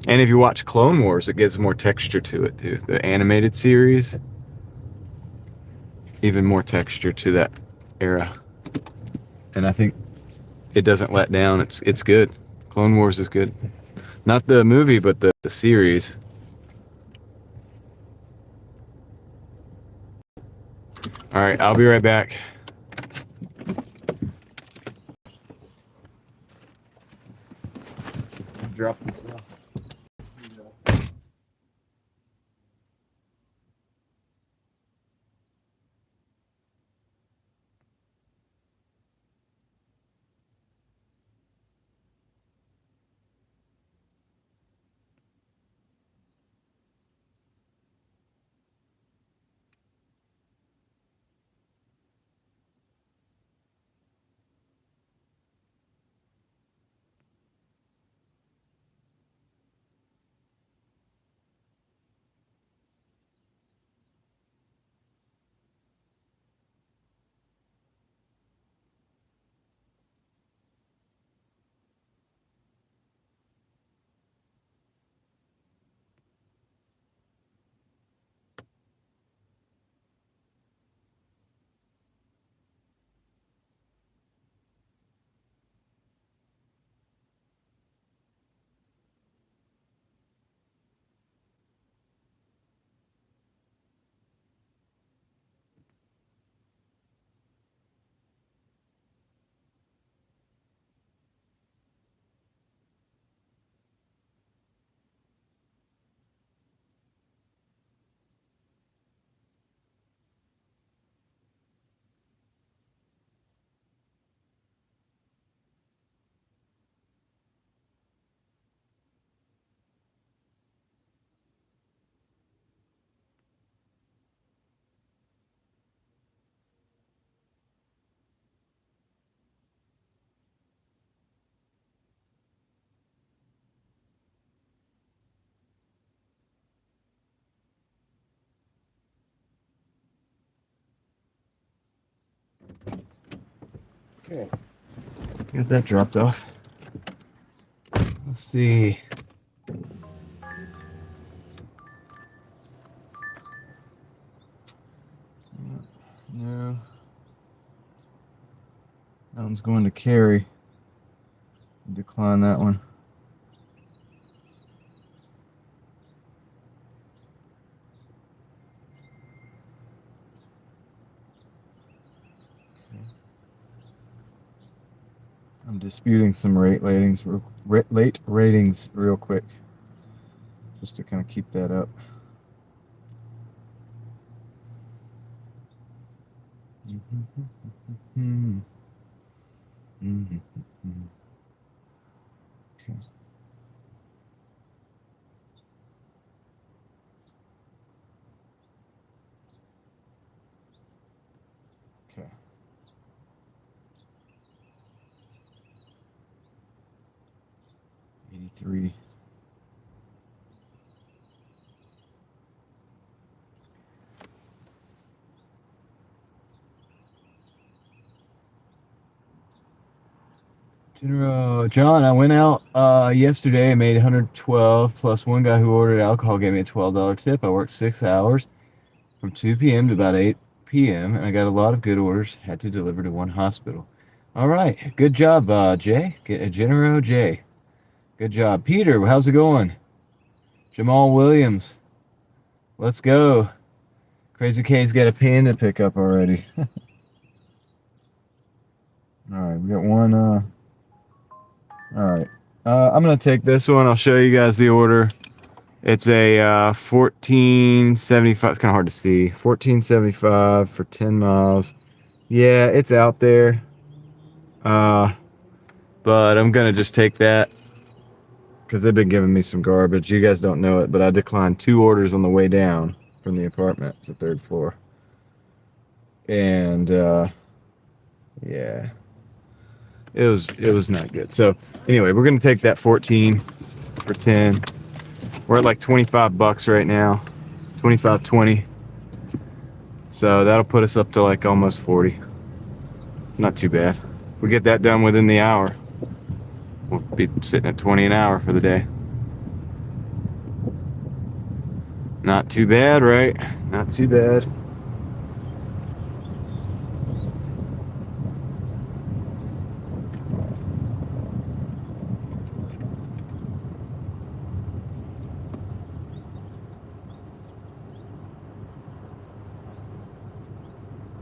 And if you watch Clone Wars, it gives more texture to it too. The animated series, even more texture to that era. And I think it doesn't let down. It's good. Clone Wars is good. Not the movie, but the series. All right, I'll be right back. Drop this off. Okay. Get that dropped off. Let's see. No. That one's going to carry. Decline that one. Okay. I'm disputing some late ratings real quick, just to kind of keep that up. Okay. Okay. 83. John, I went out yesterday and made 112 plus one guy who ordered alcohol gave me a $12 tip. I worked 6 hours from 2 p.m. to about 8 p.m. and I got a lot of good orders. Had to deliver to one hospital. All right, good job, Jay. Genero Jay. Good job. Peter, how's it going? Jamal Williams. Let's go. Crazy K's got a panda pickup already. All right, we got one. All right. I'm going to take this one. I'll show you guys the order. It's a 1475. It's kind of hard to see. 1475 for 10 miles. Yeah, it's out there. But I'm going to just take that because they've been giving me some garbage. You guys don't know it, but I declined 2 orders on the way down from the apartment. It's the 3rd floor. And yeah, it was not good. So anyway, we're gonna take that 14 for 10. We're at like 25 bucks right now, 25.20. So that'll put us up to like almost 40. Not too bad. If we get that done within the hour, we'll be sitting at 20 an hour for the day. Not too bad, right? Not too bad.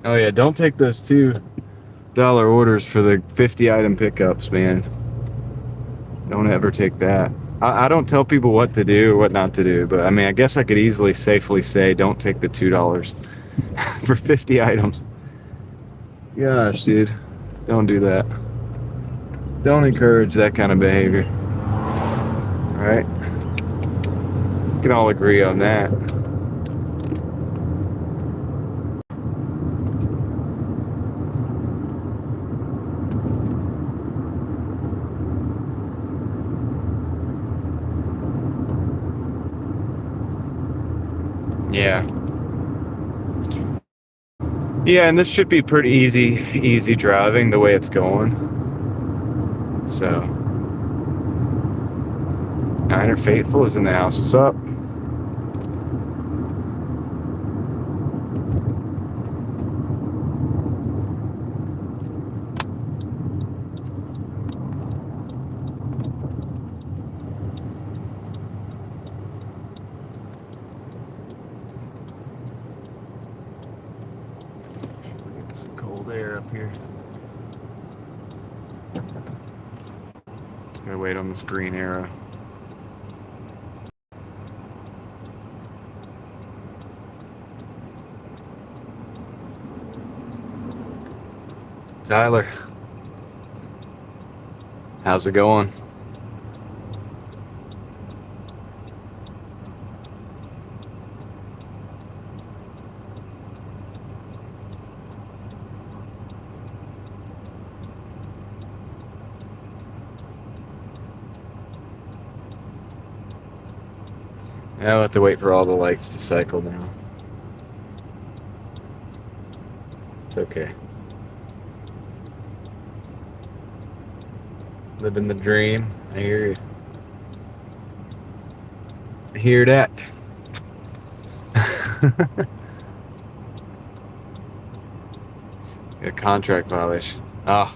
Oh yeah, don't take those $2 orders for the 50 item pickups, man. Don't ever take that. I don't tell people what to do or what not to do, but I mean, I guess I could easily safely say don't take the $2 for 50 items. Gosh, dude, don't do that. Don't encourage that kind of behavior. All right? We can all agree on that. Yeah. Yeah, and this should be pretty easy driving the way it's going. So, Niner Faithful is in the house. What's up? Some cold air up here. Gotta wait on this green arrow. Tyler, how's it going? I'll have to wait for all the lights to cycle now. It's okay. Living the dream. I hear you. I hear that. A contract violation. Ah,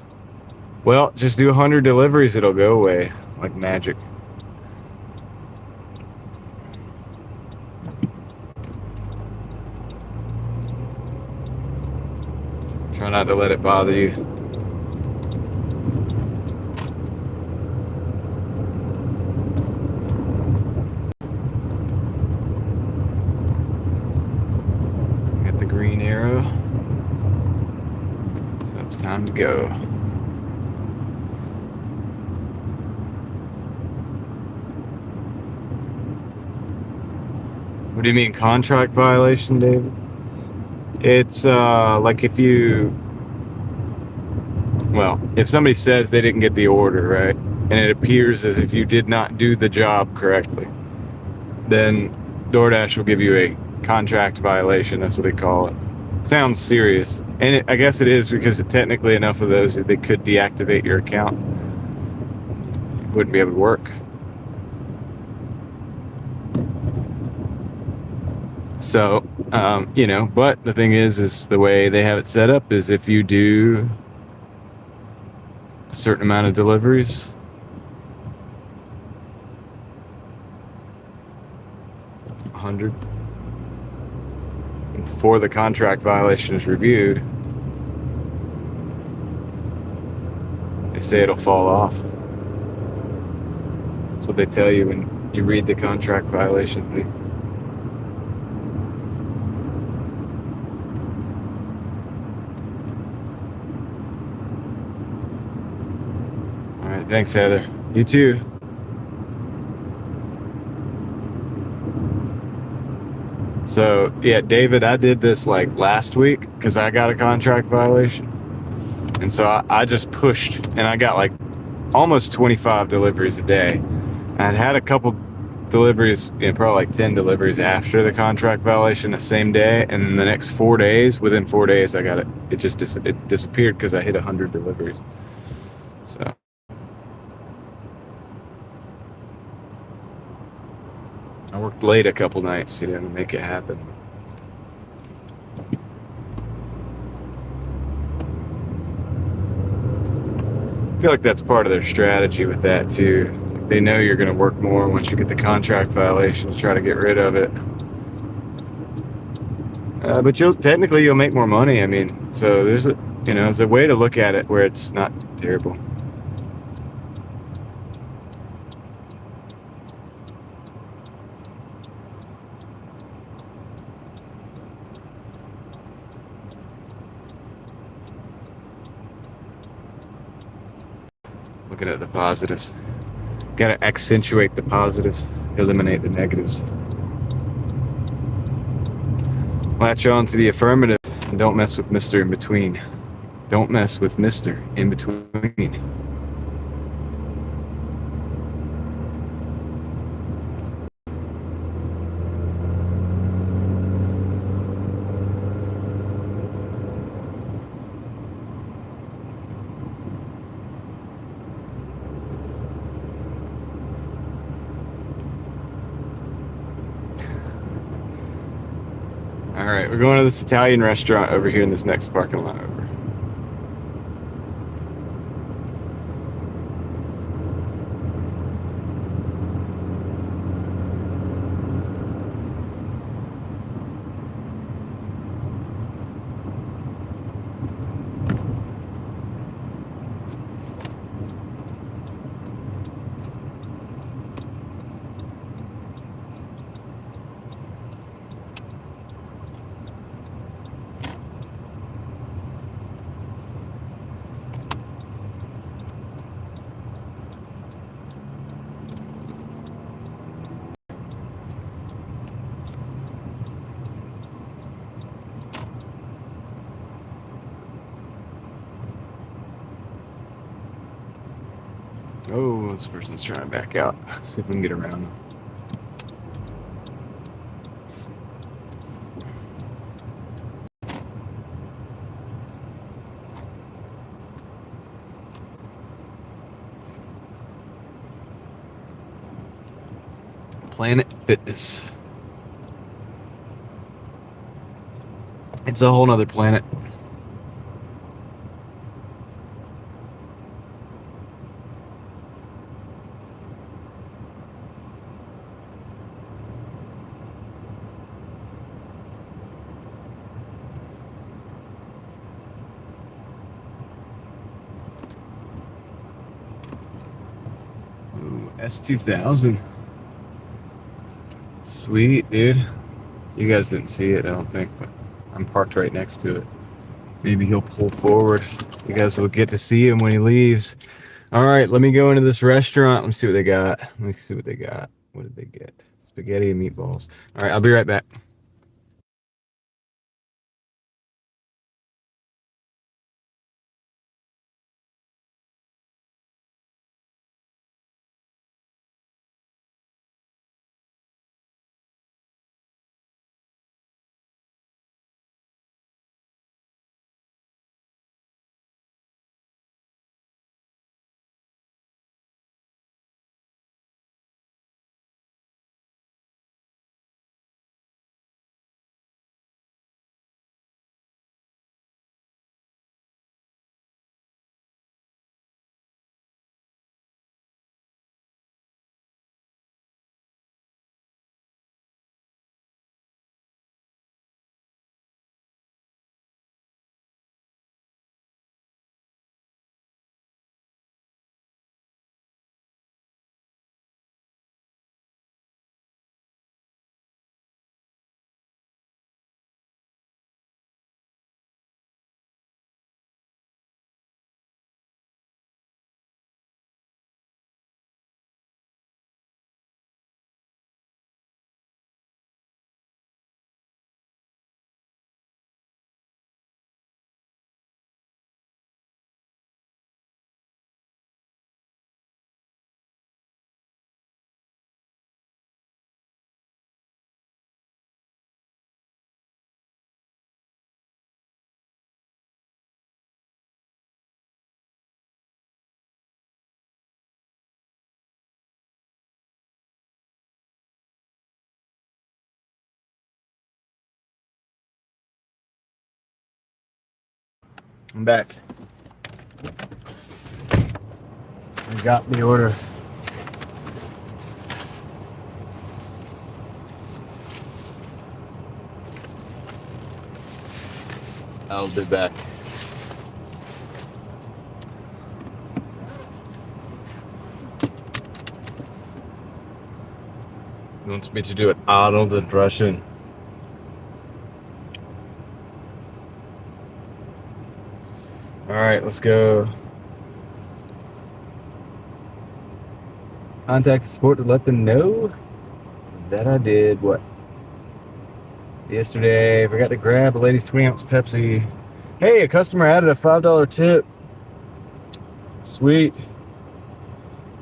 well, just do 100 deliveries. It'll go away like magic. Try not to let it bother you. Got the green arrow. So it's time to go. What do you mean contract violation, David? It's like if if somebody says they didn't get the order, right? And it appears as if you did not do the job correctly, then DoorDash will give you a contract violation. That's what they call it. Sounds serious. And I guess it is, because technically enough of those, they could deactivate your account. You wouldn't be able to work. So, but the thing is the way they have it set up is if you do a certain amount of deliveries, 100, before the contract violation is reviewed, they say it'll fall off. That's what they tell you when you read the contract violation thing. All right, thanks, Heather. You too. So, yeah, David, I did this like last week because I got a contract violation. And so I just pushed, and I got like almost 25 deliveries a day. I'd had a couple deliveries, probably like 10 deliveries after the contract violation the same day. And then the next 4 days, within 4 days, I got it. It just disappeared because I hit 100 deliveries. So. I worked late a couple nights, to make it happen. I feel like that's part of their strategy with that too. It's like they know you're going to work more once you get the contract violations, try to get rid of it. But you'll make more money. I mean, so there's a way to look at it where it's not terrible. Looking at the positives. Got to accentuate the positives, eliminate the negatives. Latch on to the affirmative and don't mess with Mr. In Between. Don't mess with Mr. In Between. All right, we're going to this Italian restaurant over here in this next parking lot over. Oh, this person's trying to back out. Let's see if we can get around them. Planet Fitness. It's a whole nother planet. Ooh, S2000. Sweet, dude. You guys didn't see it, I don't think, but I'm parked right next to it. Maybe he'll pull forward. You guys will get to see him when he leaves. All right, let me go into this restaurant. Let me see what they got. Let me see what they got. What did they get? Spaghetti and meatballs. All right, I'll be right back. I'm back. I got the order. I'll be back. He wants me to do it out of the dressing. All right, let's go. Contact support to let them know that I did what? Yesterday, forgot to grab a lady's 20-ounce Pepsi. Hey, a customer added a $5 tip. Sweet.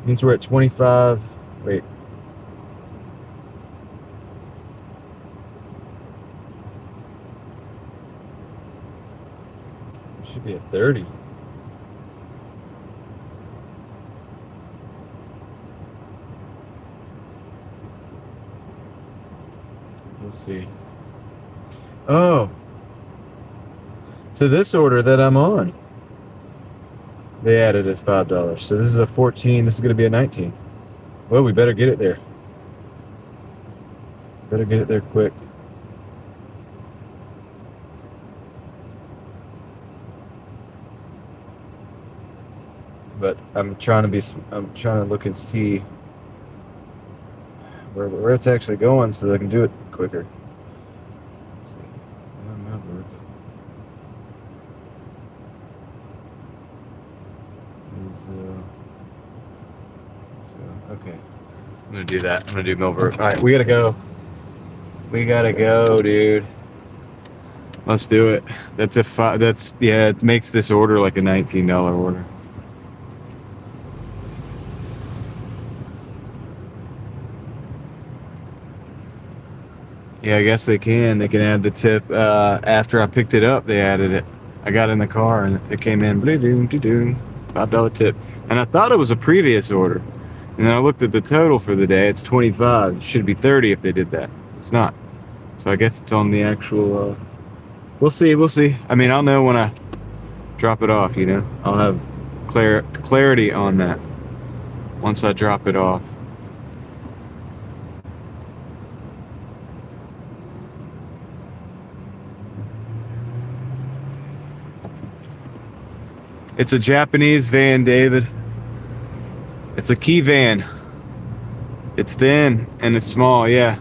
Means we're at 25. Wait. It should be at 30. Let's see. Oh. To this order that I'm on, they added it $5. So this is a 14. This is going to be a 19. Well, we better get it there. Better get it there quick. But I'm trying to look and see where it's actually going so that I can do it quicker. Let's see. Okay. I'm gonna do that. I'm gonna do Millbrook. All right, we gotta go. We gotta go, dude. Let's do it. That's a five. That's yeah. It makes this order like a $19 order. Yeah, I guess they can. They can add the tip. After I picked it up, they added it. I got in the car and it came in. $5 tip. And I thought it was a previous order. And then I looked at the total for the day. It's 25. It should be 30 if they did that. It's not. So I guess it's on the actual. We'll see. We'll see. I mean, I'll know when I drop it off. You know, I'll have clarity on that once I drop it off. It's a Japanese van, David. It's a key van. It's thin and it's small, yeah.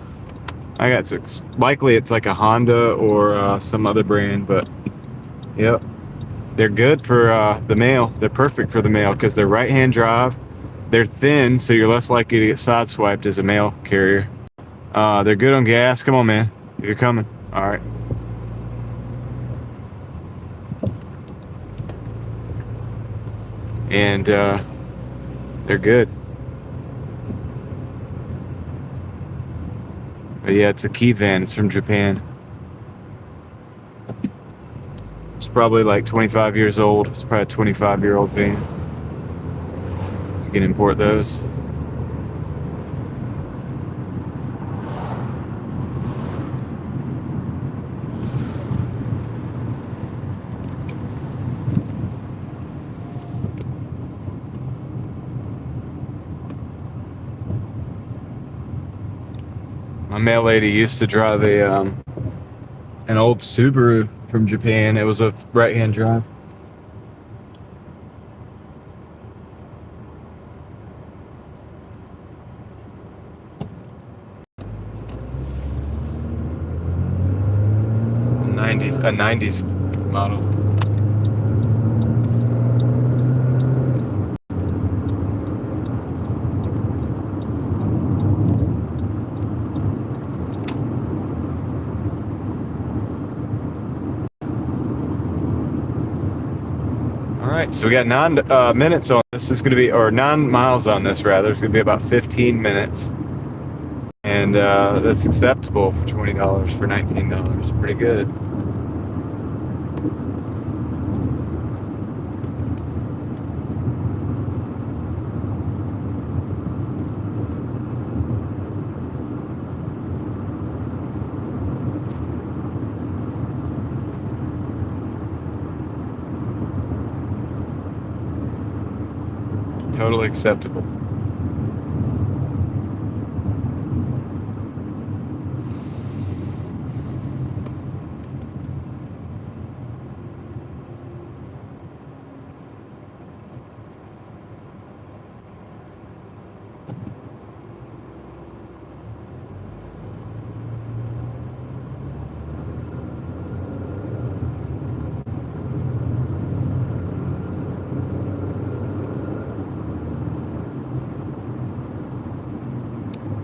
Likely it's like a Honda or some other brand, but yep. They're good for the mail. They're perfect for the mail because they're right-hand drive. They're thin, so you're less likely to get sideswiped as a mail carrier. They're good on gas. Come on, man. You're coming. All right. And they're good. But yeah, it's a key van. It's from Japan. It's probably like 25 years old. It's probably a 25-year-old van. You can import those. My mail lady used to drive an old Subaru from Japan. It was a right-hand drive. A 90s model. All right, so we got 9 minutes on this. Is going to be, or 9 miles on this rather. It's going to be about 15 minutes, and that's acceptable for $20 for $19. Pretty good. Totally acceptable.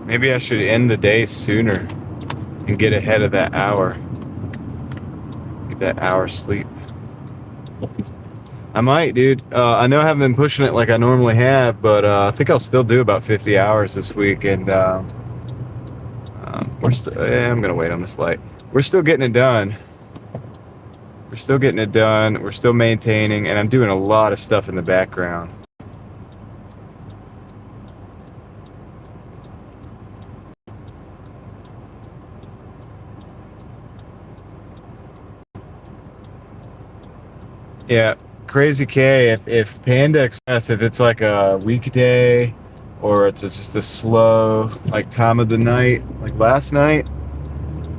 Maybe I should end the day sooner and get ahead of that hour. Get that hour sleep. I might, dude. I know I haven't been pushing it like I normally have, but I think I'll still do about 50 hours this week. And I'm gonna wait on this light. We're still getting it done. We're still getting it done. We're still maintaining, and I'm doing a lot of stuff in the background. Yeah, Crazy K, if Panda Express, if it's like a weekday or it's just a slow like time of the night, like last night,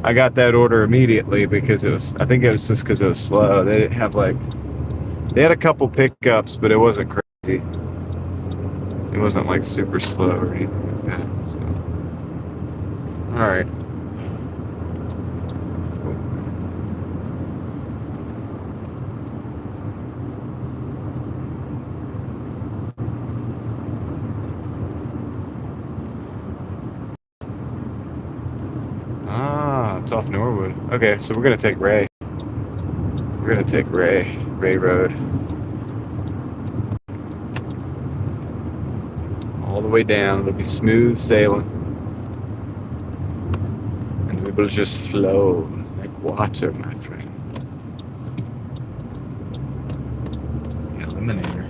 I got that order immediately because I think it was just because it was slow. They didn't have they had a couple pickups, but it wasn't crazy. It wasn't like super slow or anything like that. So, all right. It's off Norwood. Okay, so we're gonna take Ray. We're gonna take Ray Road. All the way down. It'll be smooth sailing. And we will just flow like water, my friend. The Eliminator.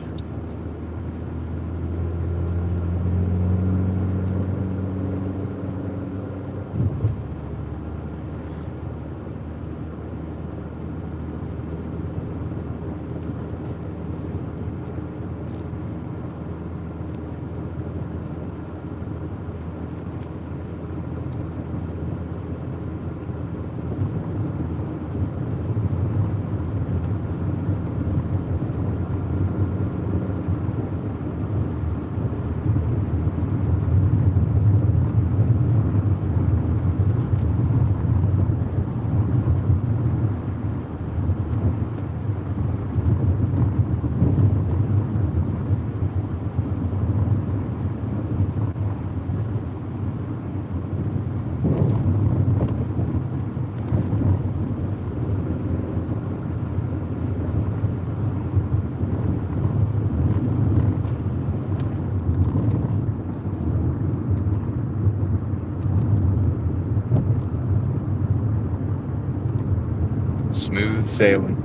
Smooth sailing.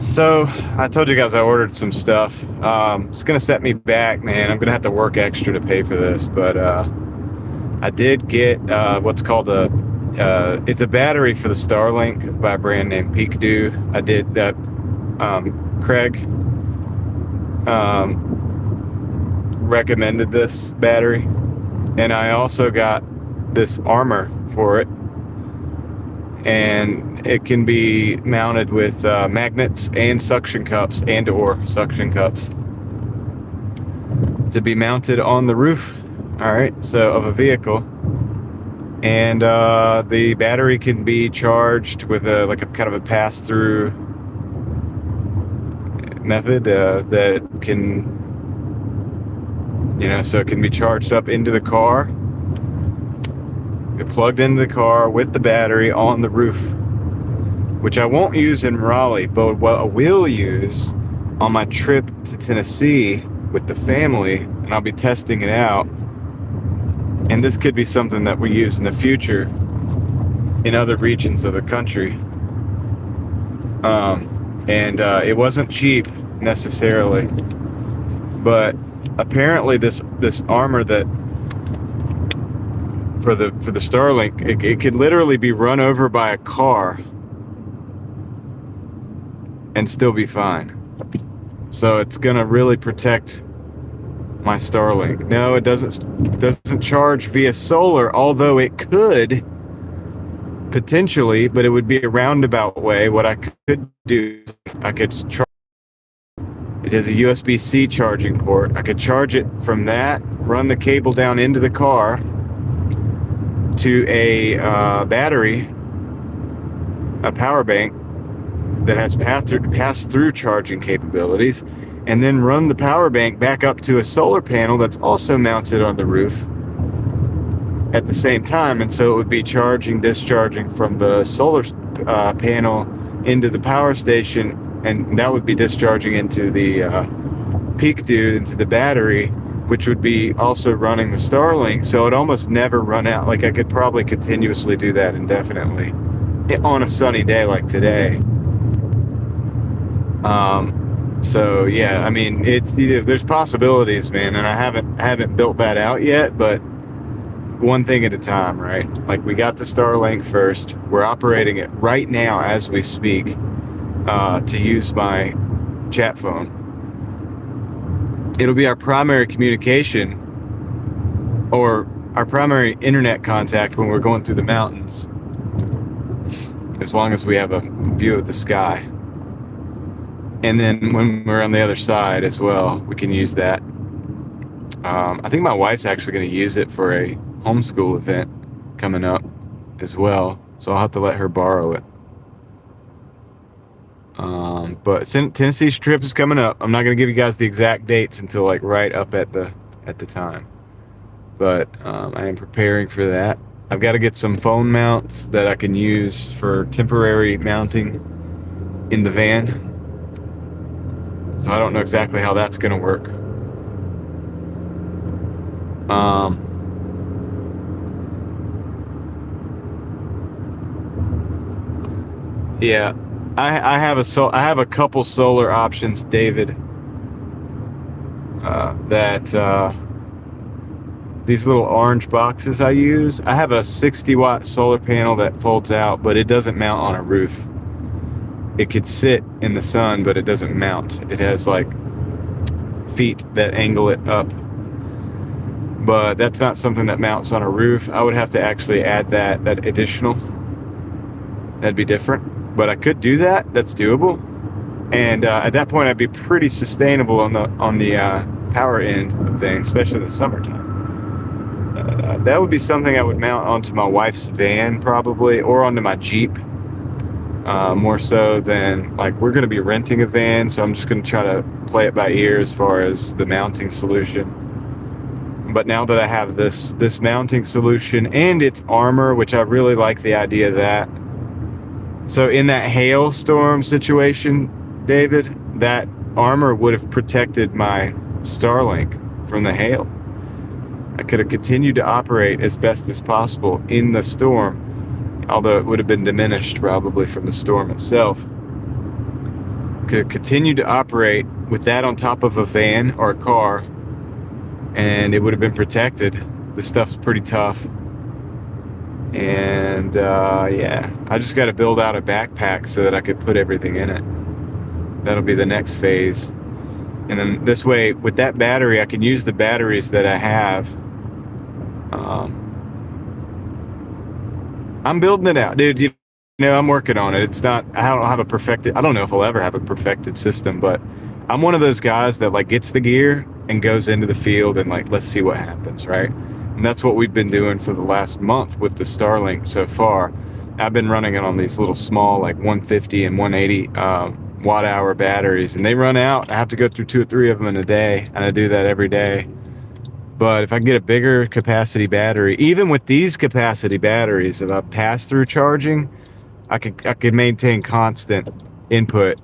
So I told you guys I ordered some stuff. It's gonna set me back, man. I'm gonna have to work extra to pay for this, but I did get what's called it's a battery for the Starlink by a brand named Doordash. I did that. Craig recommended this battery, and I also got this armor for it, and it can be mounted with magnets and suction cups or suction cups to be mounted on the roof, all right, so of a vehicle. And the battery can be charged with a kind of a pass-through method that can, so it can be charged up into the car, plugged into the car with the battery on the roof, which I won't use in Raleigh, but what I will use on my trip to Tennessee with the family, and I'll be testing it out. And this could be something that we use in the future in other regions of the country. And it wasn't cheap necessarily, but apparently this armor that for the Starlink, it could literally be run over by a car and still be fine. So it's gonna really protect my Starlink. No, it doesn't charge via solar, although it could potentially, but it would be a roundabout way. What I could do is I could charge. It has a USB-C charging port. I could charge it from that, run the cable down into the car to a battery, a power bank that has pass-through charging capabilities, and then run the power bank back up to a solar panel that's also mounted on the roof at the same time. And so it would be discharging from the solar panel into the power station, and that would be discharging into the into the battery, which would be also running the Starlink. So it almost never run out. Like I could probably continuously do that indefinitely on a sunny day like today. So yeah, I mean, there's possibilities, man, and I haven't built that out yet, but one thing at a time, right? Like we got the Starlink first. We're operating it right now as we speak to use my chat phone. It'll be our primary communication or our primary internet contact when we're going through the mountains, as long as we have a view of the sky. And then when we're on the other side as well, we can use that. I think my wife's actually going to use it for a homeschool event coming up as well, so I'll have to let her borrow it. But Tennessee's trip is coming up. I'm not going to give you guys the exact dates until like right up at the time, but I am preparing for that. I've got to get some phone mounts that I can use for temporary mounting in the van. So I don't know exactly how that's going to work. Yeah, I have a couple solar options, David. These little orange boxes I use. I have a 60-watt solar panel that folds out, but it doesn't mount on a roof. It could sit in the sun, but it doesn't mount. It has like feet that angle it up. But that's not something that mounts on a roof. I would have to actually add that additional. That'd be different. But I could do that. That's doable. And at that point, I'd be pretty sustainable on the power end of things, especially in the summertime. That would be something I would mount onto my wife's van probably, or onto my Jeep. More so than, like, we're going to be renting a van, so I'm just going to try to play it by ear as far as the mounting solution. But now that I have this mounting solution and its armor, which I really like the idea of that. So in that hailstorm situation, David, that armor would have protected my Starlink from the hail. I could have continued to operate as best as possible in the storm. although it would have been diminished probably from the storm itself. Could continue to operate with that on top of a van or a car, and it would have been protected. This stuff's pretty tough. And yeah, I just got to build out a backpack so that I could put everything in it. That'll be the next phase. And then this way, with that battery, I can use the batteries that I have. I'm building it out, dude. You know, I'm working on it. It's not, I don't have a perfected, I don't know if I'll ever have a perfected system, but I'm one of those guys that like gets the gear and goes into the field and like, let's see what happens, right? And that's what we've been doing for the last month with the Starlink so far. I've been running it on these little small, like 150 and 180 watt hour batteries, and they run out. I have to go through 2 or 3 of them in a day, and I do that every day. But if I can get a bigger capacity battery, even with these capacity batteries, if I pass through charging, I could maintain constant input.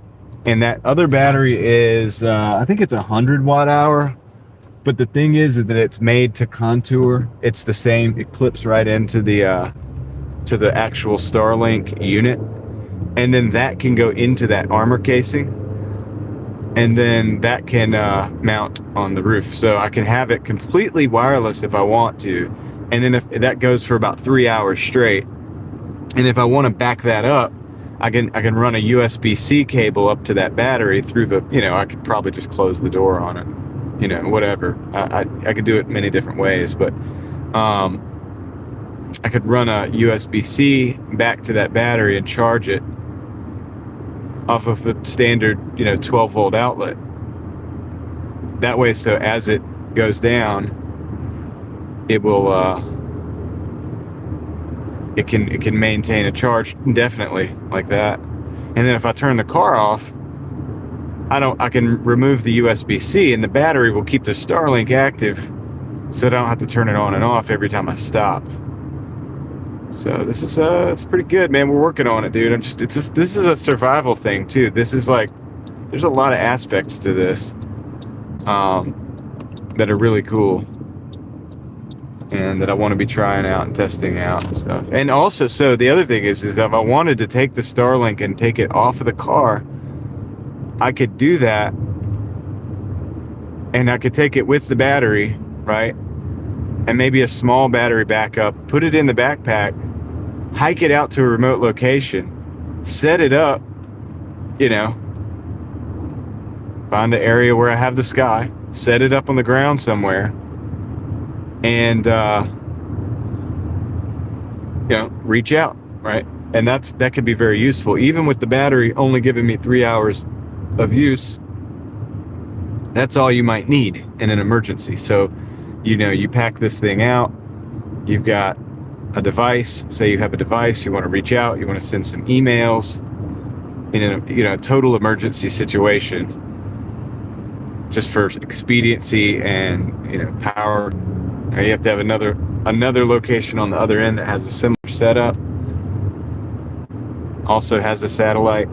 And that other battery is, I think it's 100 watt hour. But the thing is that it's made to contour. It's the same. It clips right into the to the actual Starlink unit, and then that can go into that armor casing, and then that can mount on the roof. So I can have it completely wireless if I want to, and then if that goes for about 3 hours straight, and if I want to back that up, I can run a USB-C cable up to that battery through the, you know, I could probably just close the door on it. You know, whatever. I could do it many different ways, but I could run a USB-C back to that battery and charge it off of a standard, you know, 12 volt outlet. That way, so as it goes down, it will it can maintain a charge indefinitely like that. And then if I turn the car off, I can remove the USB-C, and the battery will keep the Starlink active, so I don't have to turn it on and off every time I stop. So this is it's pretty good, man. We're working on it, dude. This is a survival thing too. This is like, there's a lot of aspects to this that are really cool, and that I want to be trying out and testing out and stuff. And also, so the other thing is if I wanted to take the Starlink and take it off of the car, I could do that, and I could take it with the battery, right? And maybe a small battery backup, put it in the backpack, hike it out to a remote location, set it up, you know, find an area where I have the sky, set it up on the ground somewhere, and, you know, reach out, right? And that could be very useful. Even with the battery only giving me 3 hours of use, that's all you might need in an emergency. So, you know, you pack this thing out, you've got a device, say you have a device, you want to reach out, you want to send some emails in a, you know, total emergency situation, just for expediency and, you know, power. You have to have another location on the other end that has a similar setup, also has a satellite.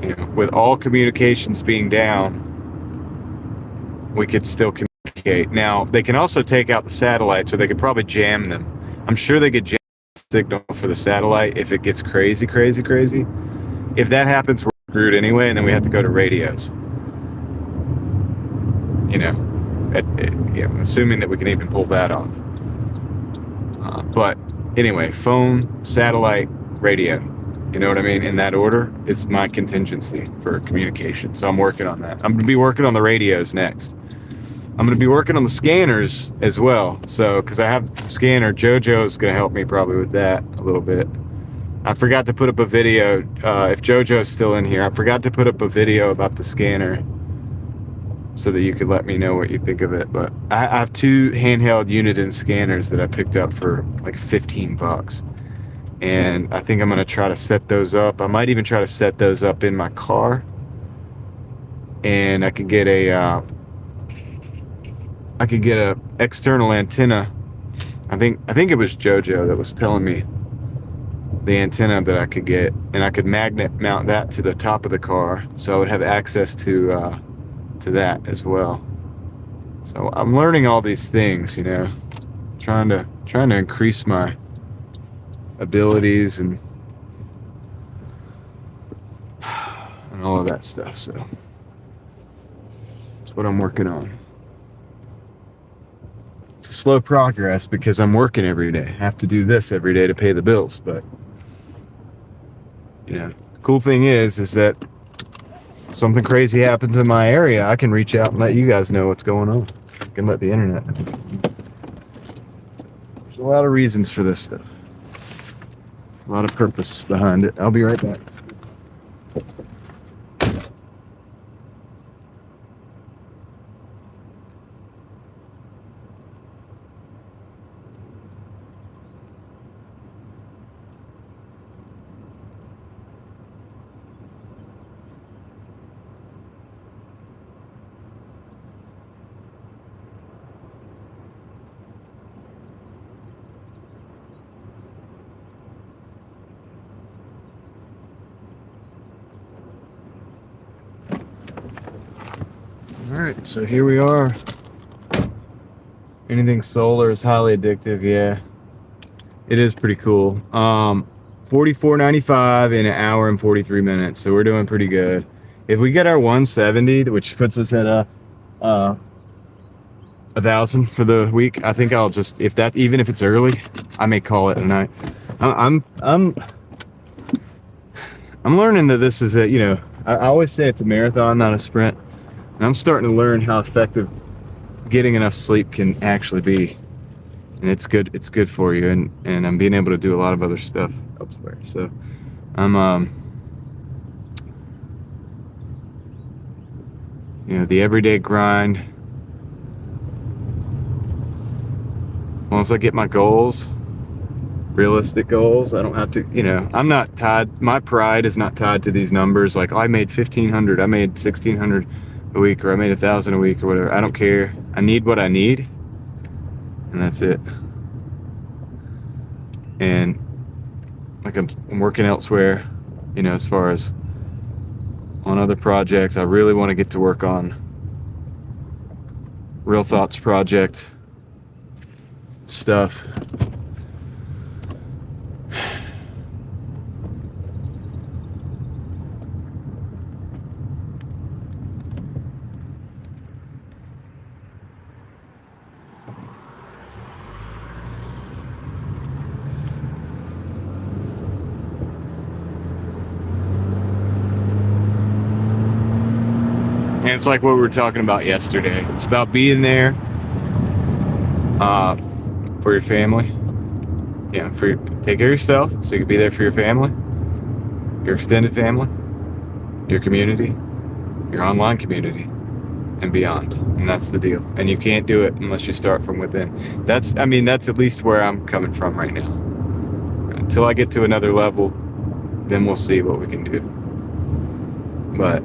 You know, with all communications being down, we could still communicate. Now, they can also take out the satellites, or they could probably jam them. I'm sure they could jam the signal for the satellite if it gets crazy. If that happens, we're screwed anyway, and then we have to go to radios. You know, assuming that we can even pull that off. But anyway, phone, satellite, radio. You know what I mean? In that order is my contingency for communication. So I'm working on that. I'm going to be working on the radios next. I'm going to be working on the scanners as well. So, because I have the scanner, JoJo's going to help me probably with that a little bit. I forgot to put up a video. If JoJo's still in here, I forgot to put up a video about the scanner so that you could let me know what you think of it. But I have 2 handheld Uniden scanners that I picked up for like $15. And I think I'm going to try to set those up. I might even try to set those up in my car. And I could get a external antenna. I think it was JoJo that was telling me the antenna that I could get, and I could magnet mount that to the top of the car, so I would have access to that as well. So I'm learning all these things, you know, trying to increase my abilities and all of that stuff. So that's what I'm working on. It's a slow progress because I'm working every day. I have to do this every day to pay the bills. But you know, the cool thing is that if something crazy happens in my area, I can reach out and let you guys know what's going on. I can let the internet know. There's a lot of reasons for this stuff. A lot of purpose behind it. I'll be right back. Alright, so here we are. Anything solar is highly addictive, yeah. It is pretty cool. $44.95 in an hour and 43 minutes, so we're doing pretty good. If we get our 170, which puts us at a 1,000 for the week, I think I'll just, even if it's early, I may call it a night. I'm learning that this is I always say it's a marathon, not a sprint. And I'm starting to learn how effective getting enough sleep can actually be. And it's good for you, and I'm being able to do a lot of other stuff elsewhere. So I'm the everyday grind. As long as I get my goals, realistic goals, I don't have to, I'm not tied, my pride is not tied to these numbers like, oh, I made 1,500, I made 1,600 a week, or I made 1,000 a week, or whatever. I don't care. I need what I need, and that's it. And like I'm working elsewhere, as far as on other projects. I really want to get to work on Real Thoughts project stuff. And it's like what we were talking about yesterday. It's about being there for your family. Take care of yourself so you can be there for your family, your extended family, your community, your online community, and beyond. And that's the deal. And you can't do it unless you start from within. That's at least where I'm coming from right now. Until I get to another level, then we'll see what we can do. But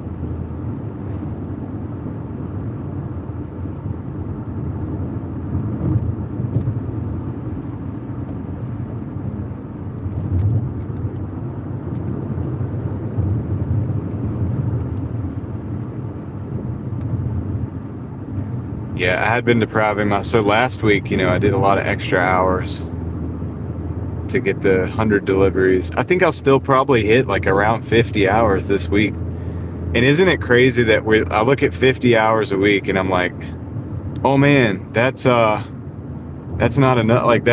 yeah, I had been depriving myself. So last week, I did a lot of extra hours to get the 100 deliveries. I think I'll still probably hit like around 50 hours this week. And isn't it crazy that I look at 50 hours a week and I'm like, oh man, that's not enough. Like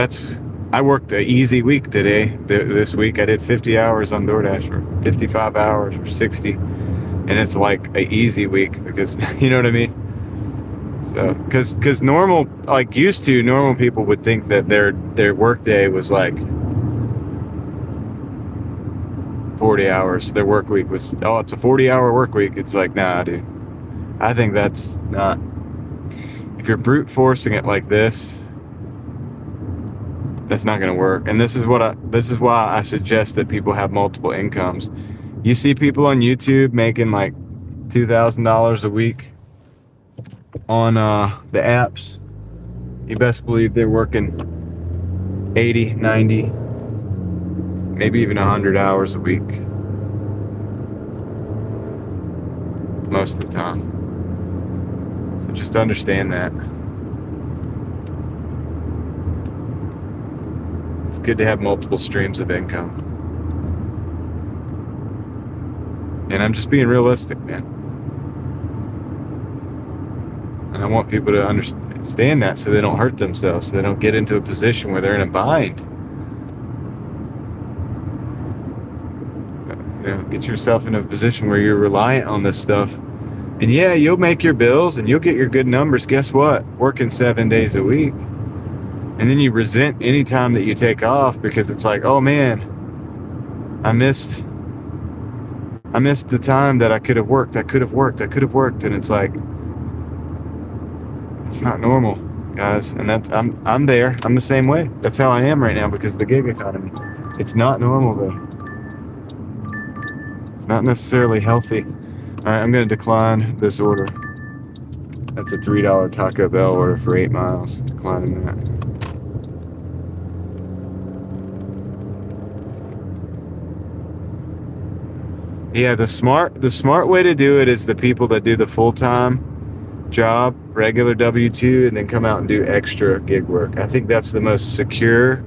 I worked an easy week today. This week I did 50 hours on Doordash, or 55 hours, or 60. And it's like an easy week because, you know what I mean? So, because normal people would think that their work day was like 40 hours. Their work week was, it's a 40-hour work week. It's like, nah, dude. I think that's not. If you're brute forcing it like this, that's not going to work. And this is why I suggest that people have multiple incomes. You see people on YouTube making like $2,000 a week on the apps. You best believe they're working 80, 90, maybe even 100 hours a week most of the time. So just understand that. It's good to have multiple streams of income. And I'm just being realistic, man. And I want people to understand that so they don't hurt themselves, so they don't get into a position where they're in a bind. You know, get yourself in a position where you're reliant on this stuff. And yeah, you'll make your bills and you'll get your good numbers. Guess what? Working 7 days a week. And then you resent any time that you take off because it's like, oh man, I missed the time that I could have worked. And it's like, it's not normal, guys. And I'm there. I'm the same way. That's how I am right now because of the gig economy. It's not normal though. It's not necessarily healthy. All right, I'm going to decline this order. That's a $3 Taco Bell order for 8 miles. Declining that. Yeah, the smart way to do it is the people that do the full-time job, regular W-2, and then come out and do extra gig work. I think that's the most secure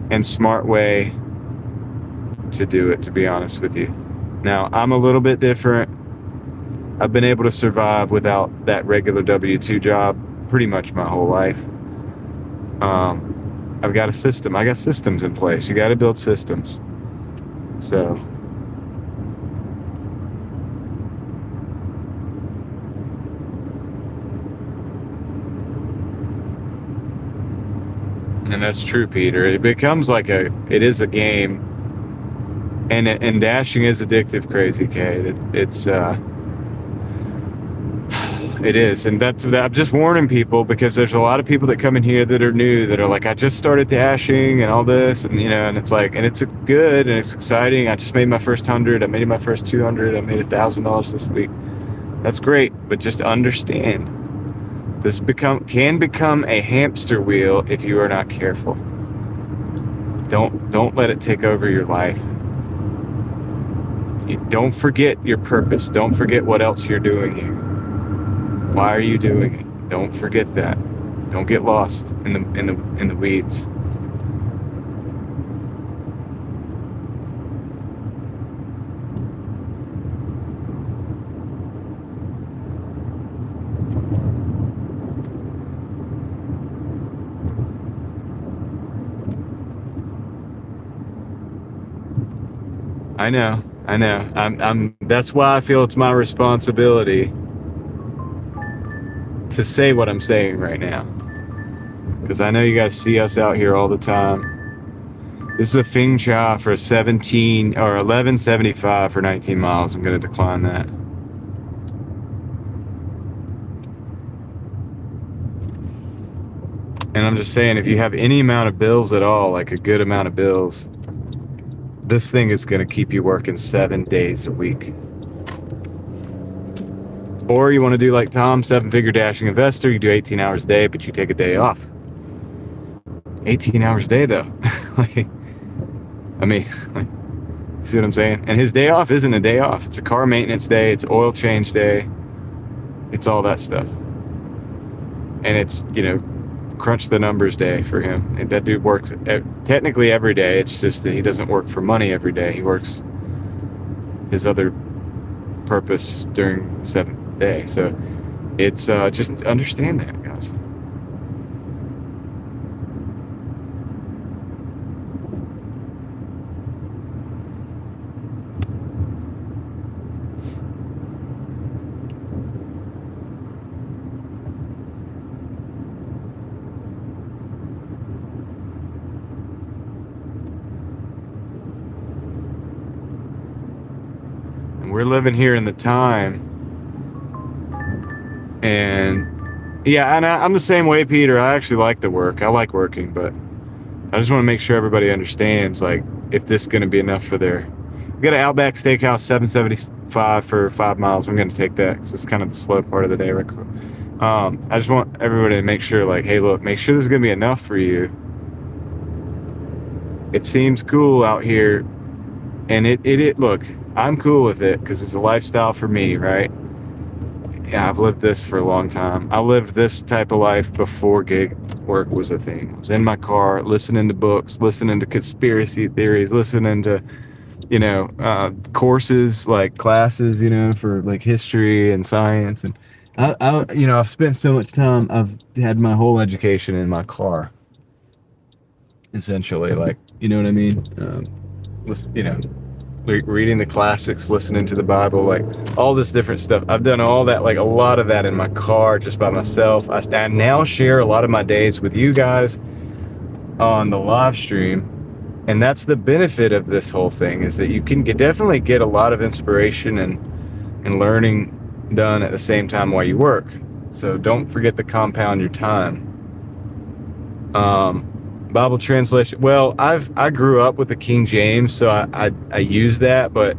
and smart way to do it, to be honest with you. Now, I'm a little bit different. I've been able to survive without that regular W-2 job pretty much my whole life. I've got a system. I got systems in place. You got to build systems. So... And that's true, Peter. It becomes like it is a game, and dashing is addictive, crazy K. It is, and I'm just warning people because there's a lot of people that come in here that are new that are like, I just started dashing and all this, and and it's like, and it's good and it's exciting. I just made my first 100. I made my first 200. I made $1,000 this week. That's great, but just understand. This can become a hamster wheel if you are not careful. Don't let it take over your life. Don't forget your purpose. Don't forget what else you're doing here. Why are you doing it? Don't forget that. Don't get lost in the weeds. I know. That's why I feel it's my responsibility to say what I'm saying right now. Because I know you guys see us out here all the time. This is a Fing Cha for 17 or 11.75 for 19 miles. I'm going to decline that. And I'm just saying, if you have any amount of bills at all, like a good amount of bills, this thing is going to keep you working 7 days a week. Or you want to do like Tom, 7-figure dashing investor, you do 18 hours a day, but you take a day off. 18 hours a day though. See what I'm saying? And his day off isn't a day off. It's a car maintenance day. It's oil change day. It's all that stuff. And it's, crunch the numbers day for him. And that dude works technically every day. It's just that he doesn't work for money every day. He works his other purpose during the 7th day. So it's just understand that, guys. We're living here in the time, and yeah, and I'm the same way, Peter. I actually like the work. I like working, but I just want to make sure everybody understands, like, if this is going to be enough for we got an Outback Steakhouse, $7.75 for 5 miles. I'm going to take that because it's kind of the slow part of the day. I just want everybody to make sure, like, hey, look, make sure this is going to be enough for you. It seems cool out here, and it look, I'm cool with it because it's a lifestyle for me, right? Yeah, I've lived this for a long time. I lived this type of life before gig work was a thing. I was in my car listening to books, listening to conspiracy theories, listening to, courses, like classes, for like history and science. And I've spent so much time, I've had my whole education in my car, essentially. Like, you know what I mean? Listen, reading the classics, listening to the Bible, like all this different stuff. I've done all that, like a lot of that in my car just by myself. I now share a lot of my days with you guys on the live stream. And that's the benefit of this whole thing, is that you can definitely get a lot of inspiration and learning done at the same time while you work. So don't forget to compound your time. Bible translation. Well, I grew up with the King James, so I use that, but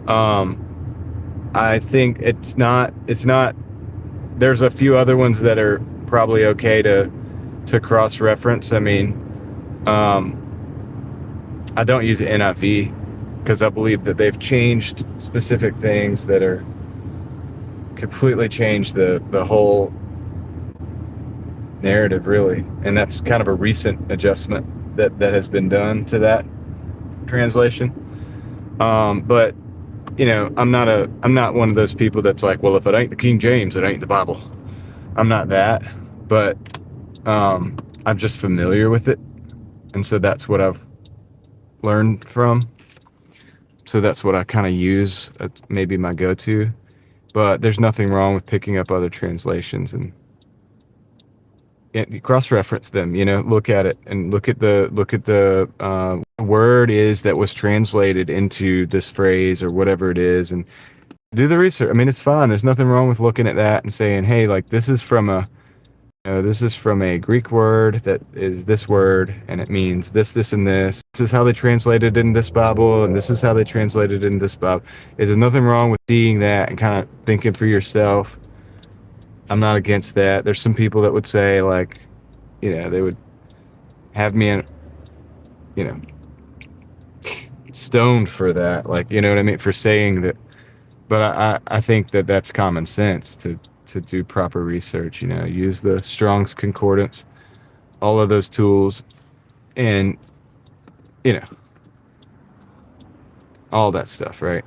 I think it's not. There's a few other ones that are probably okay to cross reference. I mean, I don't use NIV because I believe that they've changed specific things that are completely changed the whole narrative, really. And that's kind of a recent adjustment that has been done to that translation. But I'm not one of those people that's like, well, if it ain't the King James, it ain't the Bible. I'm not that, but I'm just familiar with it, and so that's what I've learned from. So that's what I kind of use, maybe my go-to. But there's nothing wrong with picking up other translations and cross-reference them. Look at it and look at the word is that was translated into this phrase or whatever it is, and do the research. I mean, it's fine. There's nothing wrong with looking at that and saying, hey, like this is from a Greek word that is this word, and it means this, this, and this. This is how they translated it in this Bible, and this is how they translated it in this Bible. There's nothing wrong with seeing that and kind of thinking for yourself. I'm not against that. There's some people that would say, like, they would have me stoned for that, like, you know what I mean, for saying that. But I think that that's common sense to do proper research. Use the Strong's Concordance, all of those tools, and all that stuff, right?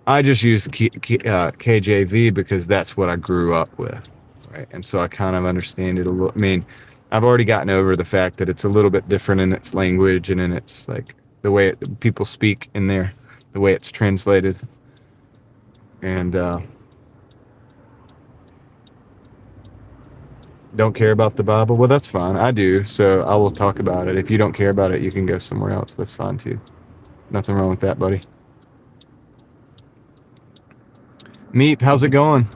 I just use KJV because that's what I grew up with, right? And so I kind of understand it a little. I mean, I've already gotten over the fact that it's a little bit different in its language and in its, like, the way people speak in there, the way it's translated. And don't care about the Bible? Well, that's fine. I do, so I will talk about it. If you don't care about it, you can go somewhere else. That's fine too. Nothing wrong with that, buddy. Meep, how's it going?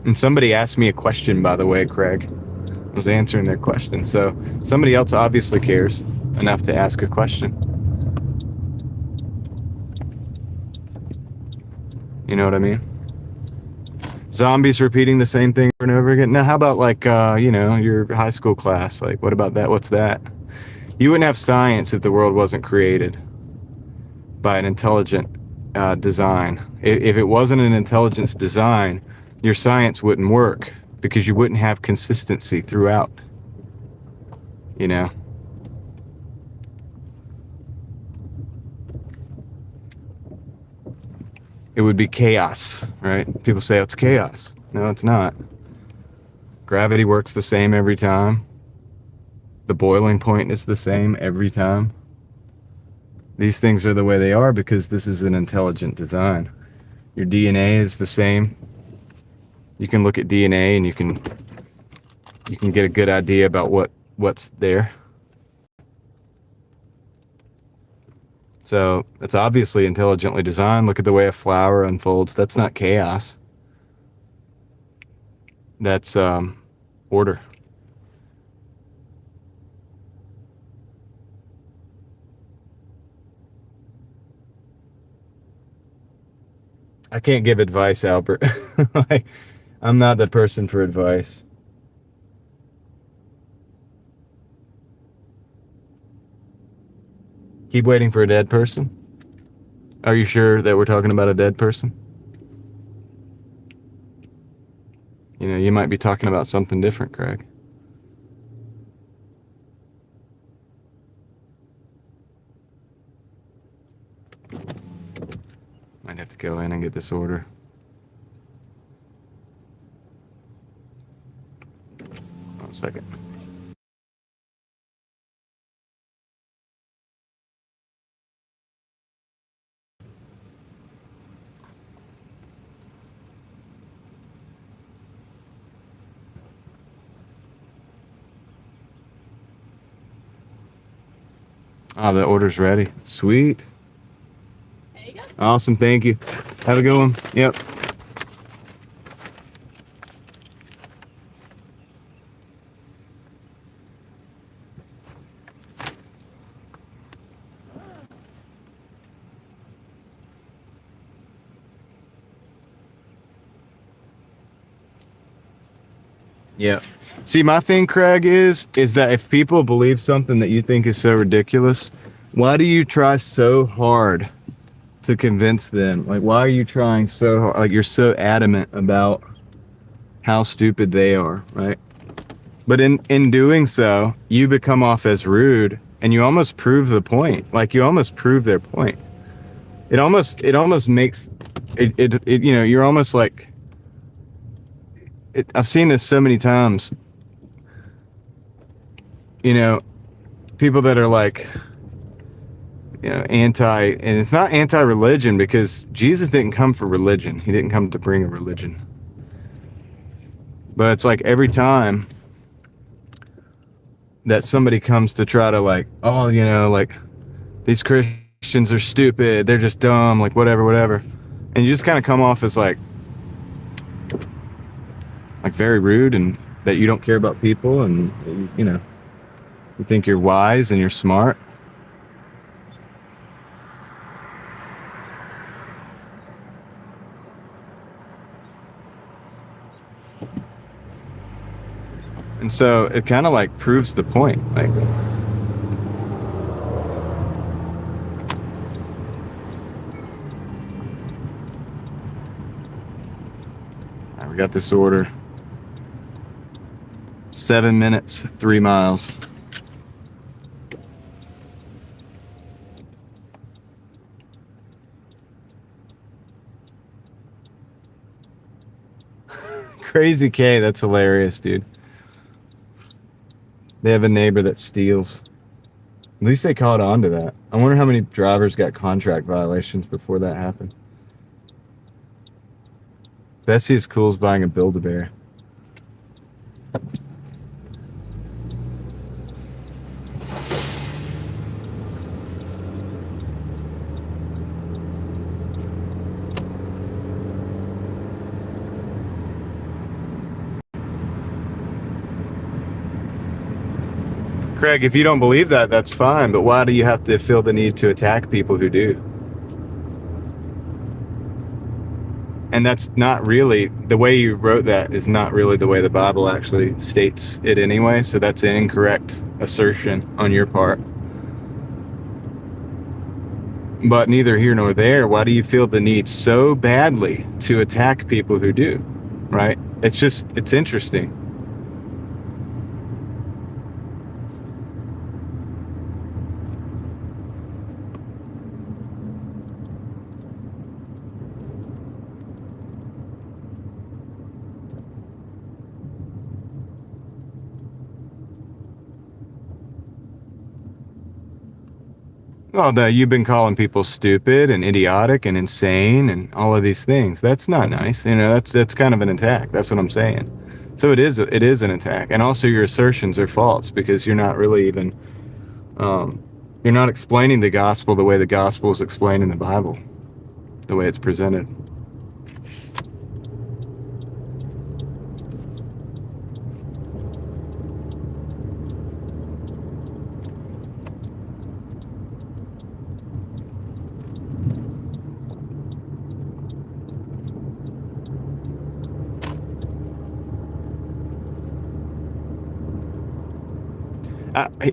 And somebody asked me a question, by the way, Craig. I was answering their question. So somebody else obviously cares enough to ask a question. You know what I mean? Zombies repeating the same thing over and over again. Now, how about, like, your high school class? Like, what about that? What's that? You wouldn't have science if the world wasn't created by an intelligent design. If it wasn't an intelligence design, your science wouldn't work because you wouldn't have consistency throughout. It would be chaos, right? People say, oh, it's chaos. No, it's not. Gravity works the same every time. The boiling point is the same every time. These things are the way they are because this is an intelligent design. Your DNA is the same. You can look at DNA and you can get a good idea about what's there. So it's obviously intelligently designed. Look at the way a flower unfolds. That's not chaos. That's order. I can't give advice, Albert. I'm not the person for advice. Keep waiting for a dead person? Are you sure that we're talking about a dead person? You might be talking about something different, Craig. Might have to go in and get this order. One second. Oh, the order's ready. Sweet. There you go. Awesome. Thank you. Have a good one. Yep. Yeah. See, my thing, Craig, is that if people believe something that you think is so ridiculous, why do you try so hard to convince them? Like, why are you trying so hard? Like, you're so adamant about how stupid they are, right? But in doing so, you become off as rude, and you almost prove the point. Like, you almost prove their point. It almost makes it you know, you're almost like I've seen this so many times. You know, people that are like, you know, and it's not anti-religion, because Jesus didn't come for religion. He didn't come to bring a religion. But it's like every time that somebody comes to try to, like, oh, you know, like, these Christians are stupid, they're just dumb, like, whatever. And you just kind of come off as like very rude, and that you don't care about people, and, you know, you think you're wise and you're smart. And so it kind of like proves the point. Like, all right, we got this order. 7 minutes, 3 miles. Crazy K, that's hilarious, dude. They have a neighbor that steals. At least they caught on to that. I wonder how many drivers got contract violations before that happened. Bessie is cool as buying a Build-A-Bear. Craig, if you don't believe that, that's fine, but why do you have to feel the need to attack people who do? And that's not really, the way you wrote that is not really the way the Bible actually states it anyway, so that's an incorrect assertion on your part. But neither here nor there, why do you feel the need so badly to attack people who do, right? It's interesting. Well, you've been calling people stupid and idiotic and insane and all of these things. That's not nice. You know, that's kind of an attack. That's what I'm saying. So it is an attack. And also your assertions are false, because you're not really even you're not explaining the gospel the way the gospel is explained in the Bible, the way it's presented.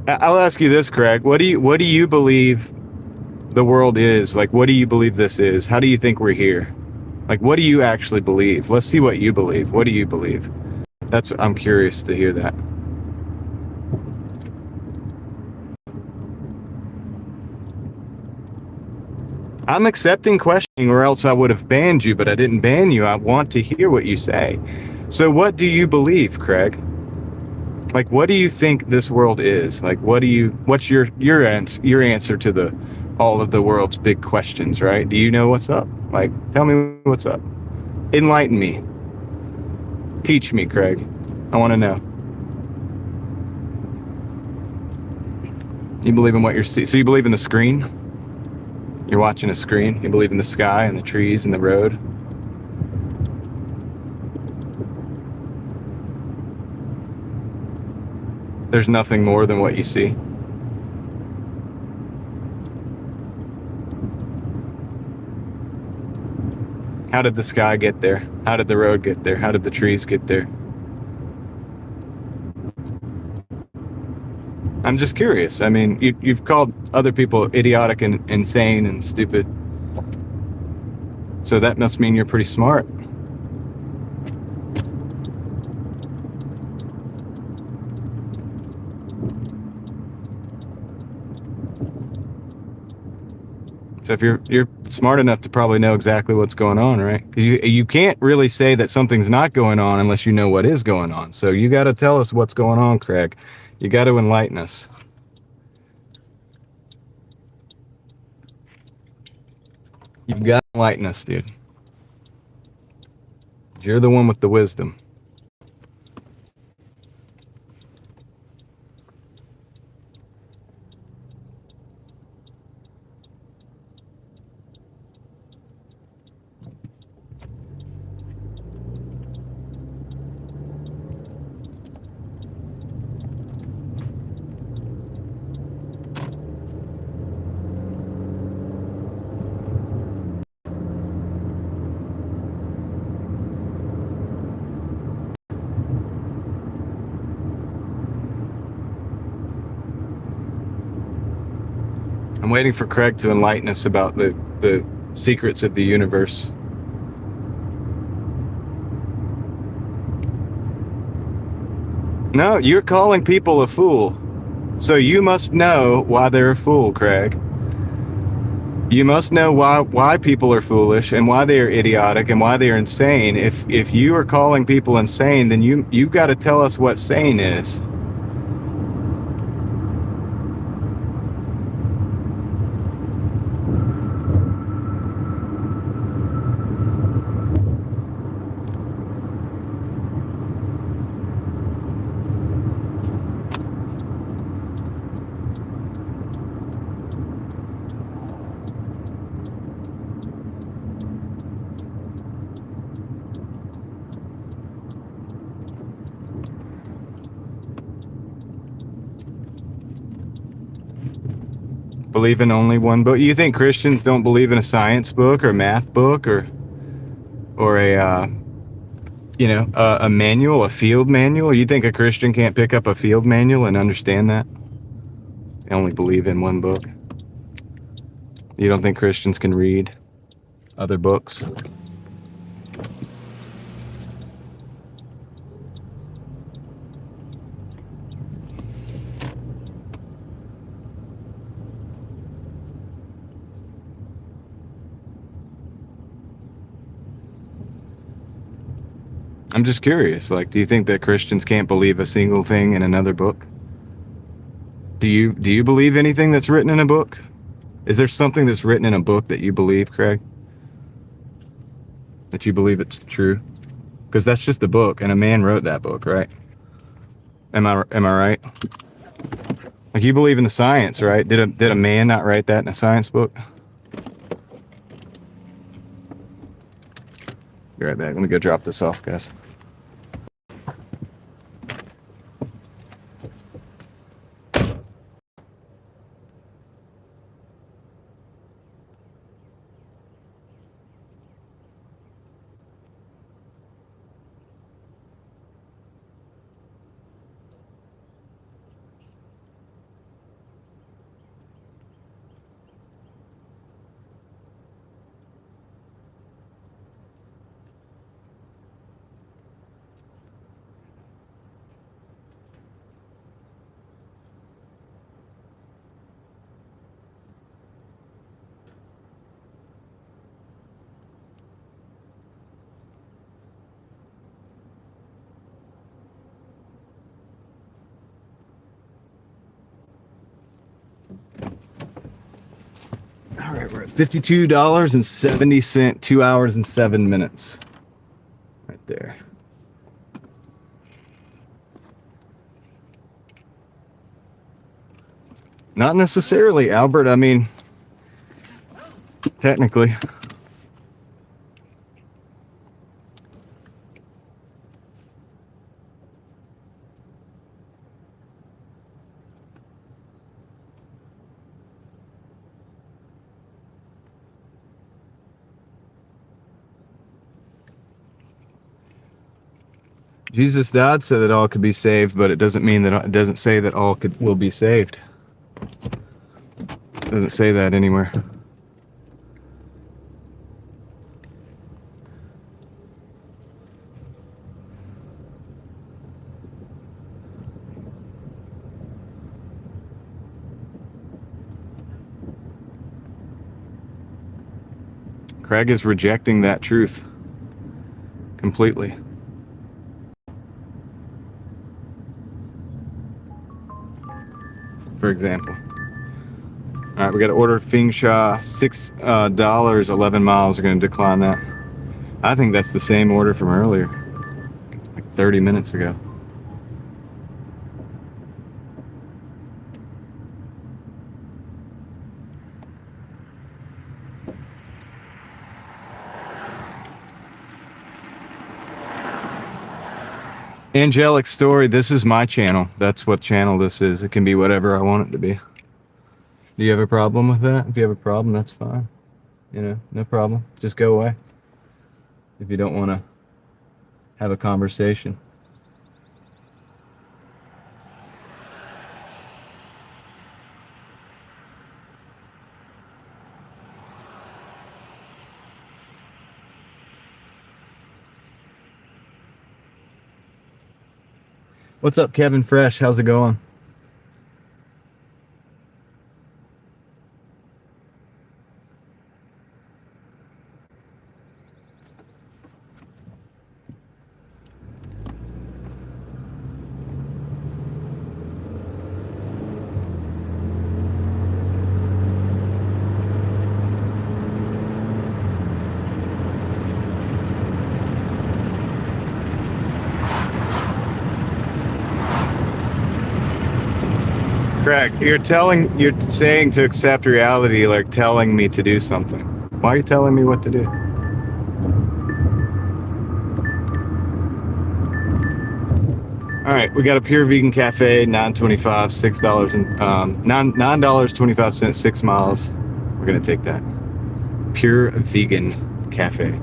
I'll ask you this, Craig. What do you believe the world is? Like, what do you believe this is? How do you think we're here? Like, what do you actually believe? Let's see what you believe. What do you believe? I'm curious to hear that. I'm accepting questioning, or else I would have banned you, but I didn't ban you. I want to hear what you say. So what do you believe, Craig? Like, what do you think this world is? Like, what's your answer to the all of the world's big questions, right? Do you know what's up? Like, tell me what's up. Enlighten me. Teach me, Craig. I want to know. You believe in what you're seeing? So you believe in the screen? You're watching a screen? You believe in the sky and the trees and the road? There's nothing more than what you see. How did the sky get there? How did the road get there? How did the trees get there? I'm just curious. I mean, you've called other people idiotic and insane and stupid. So that must mean you're pretty smart. So if you're smart enough to probably know exactly what's going on, right? Because you can't really say that something's not going on unless you know what is going on. So you got to tell us what's going on, Craig. You got to enlighten us. You've got to enlighten us, dude. You're the one with the wisdom. I'm waiting for Craig to enlighten us about the secrets of the universe. No, you're calling people a fool. So you must know why they're a fool, Craig. You must know why people are foolish and why they are idiotic and why they are insane. If you are calling people insane, then you've got to tell us what sane is. Believe in only one book. You think Christians don't believe in a science book or a math book or a a manual, a field manual? You think a Christian can't pick up a field manual and understand that? They only believe in one book. You don't think Christians can read other books? I'm just curious. Like, do you think that Christians can't believe a single thing in another book? Do you believe anything that's written in a book? Is there something that's written in a book that you believe, Craig? That you believe it's true? Because that's just a book, and a man wrote that book, right? Am I right? Like, you believe in the science, right? Did a man not write that in a science book? Be right back. Let me go drop this off, guys. right, we're at $52.70, 2 hours and 7 minutes. Right there. Not necessarily, Albert. I mean, technically. Jesus died so that all could be saved, but it doesn't mean that it doesn't say that all will be saved. It doesn't say that anywhere. Craig is rejecting that truth completely. For example. All right, we got to order Fingsha $6, 11 miles. We're going to decline that. I think that's the same order from earlier, like 30 minutes ago. Angelic Story, this is my channel. That's what channel this is. It can be whatever I want it to be. Do you have a problem with that? If you have a problem, that's fine. You know, no problem. Just go away. If you don't want to have a conversation. What's up, Kevin Fresh? How's it going? Craig, you're saying to accept reality, like telling me to do something. Why are you telling me what to do? All right, we got a Pure Vegan Cafe, $9.25, $6 and $9.25, 6 miles. We're gonna take that. Pure Vegan Cafe.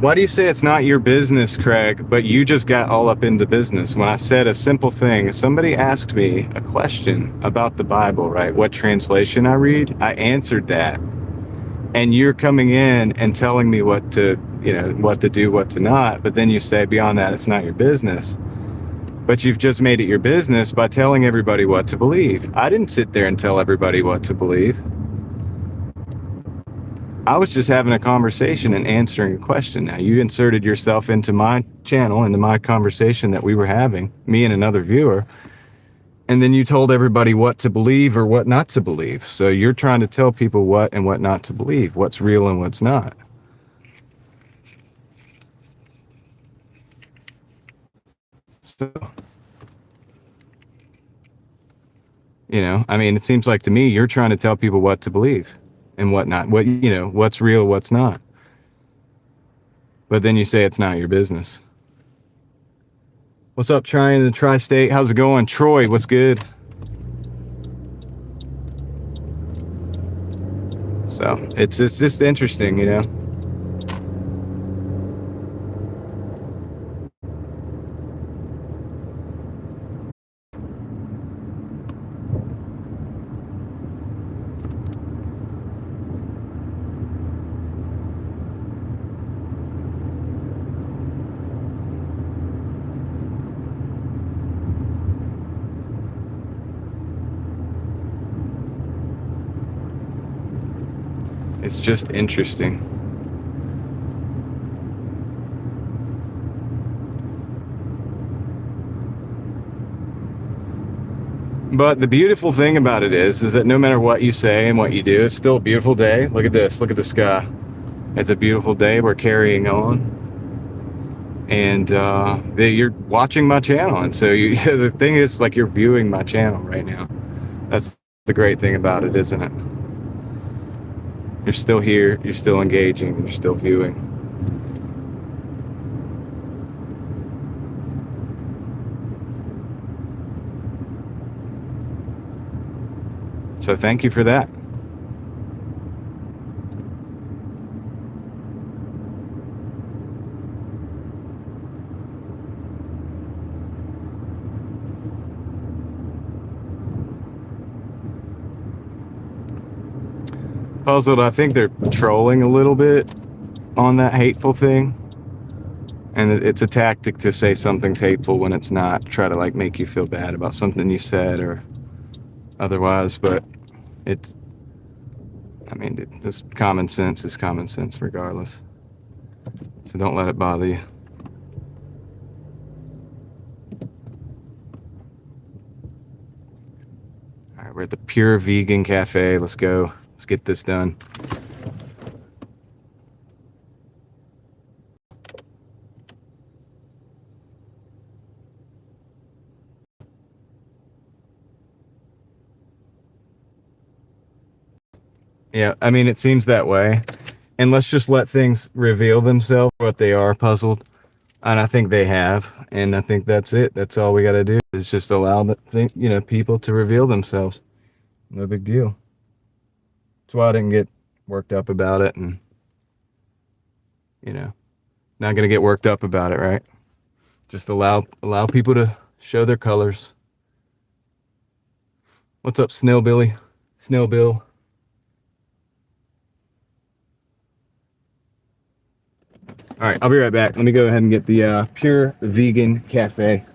Why do you say it's not your business, Craig, but you just got all up into business? When I said a simple thing, somebody asked me a question about the Bible, right? What translation I read? I answered that. And you're coming in and telling me what to do, what to not. But then you say beyond that, it's not your business. But you've just made it your business by telling everybody what to believe. I didn't sit there and tell everybody what to believe. I was just having a conversation and answering a question. Now, you inserted yourself into my channel, into my conversation that we were having, me and another viewer, and then you told everybody what to believe or what not to believe. So you're trying to tell people what and what not to believe, what's real and what's not. So, I mean, it seems like to me you're trying to tell people what to believe and what not, what's real, what's not. But then you say it's not your business. What's up, trying the tri-state? How's it going? Troy, what's good? So it's just interesting, It's just interesting. But the beautiful thing about it is that no matter what you say and what you do, it's still a beautiful day. Look at this. Look at the sky. It's a beautiful day. We're carrying on. And you're watching my channel. And so the thing is, like, you're viewing my channel right now. That's the great thing about it, isn't it? You're still here. You're still engaging. You're still viewing. So thank you for that. Puzzled. I think they're trolling a little bit on that hateful thing. And it's a tactic to say something's hateful when it's not. Try to like make you feel bad about something you said or otherwise. But it's, I mean, this common sense is common sense regardless. So don't let it bother you. All right, we're at the Pure Vegan Cafe. Let's go. Let's get this done. Yeah, I mean, it seems that way. And let's just let things reveal themselves, what they are, puzzled. And I think they have. And I think that's it. That's all we got to do is just allow people to reveal themselves. No big deal. That's why I didn't get worked up about it. And, not going to get worked up about it, right? Just allow people to show their colors. What's up, Snail Billy? Snail Bill. All right, I'll be right back. Let me go ahead and get the Pure Vegan Cafe.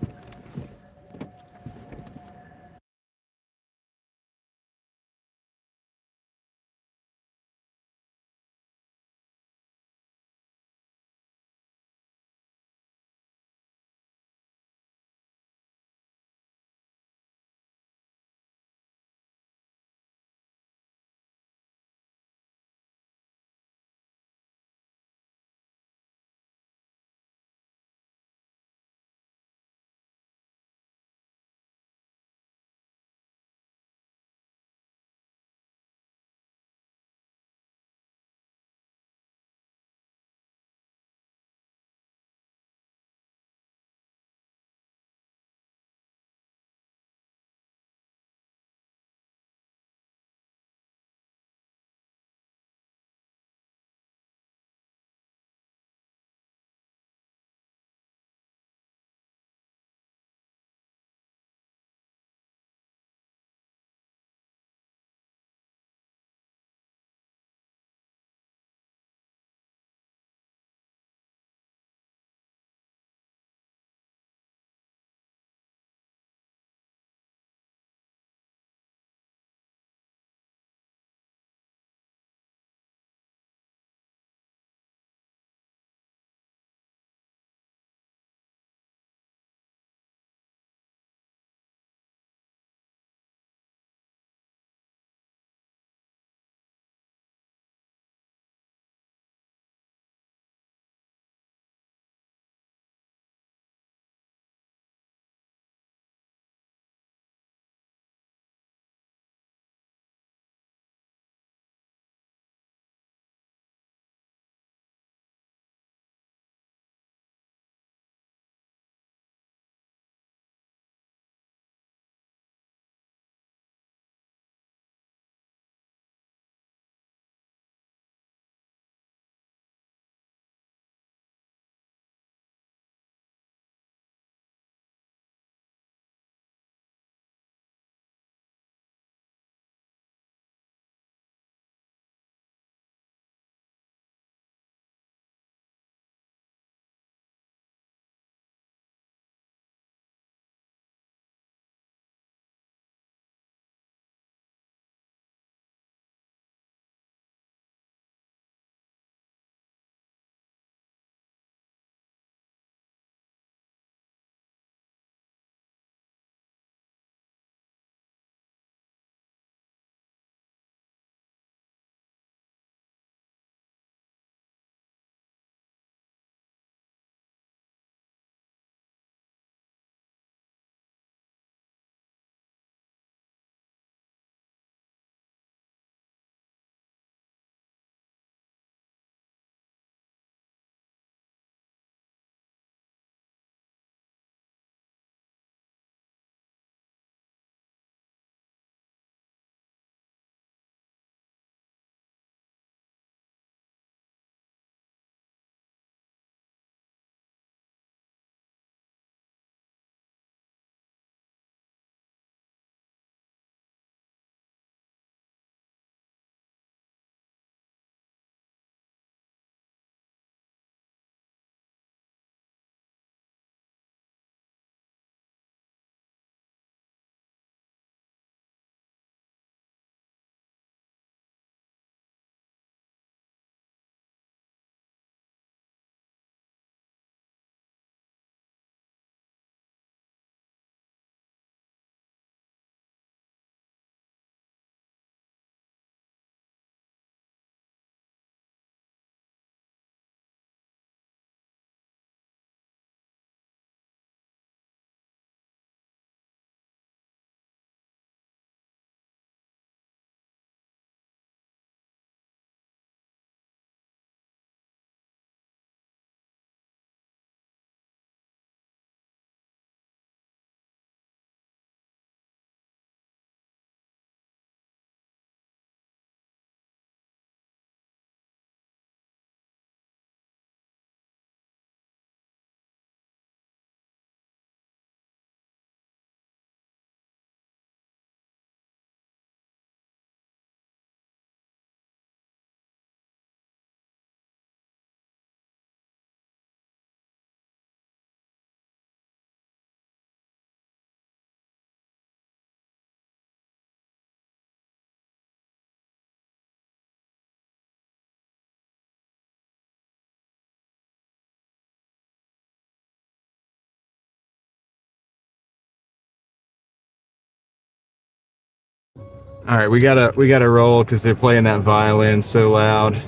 All right, we gotta roll because they're playing that violin so loud.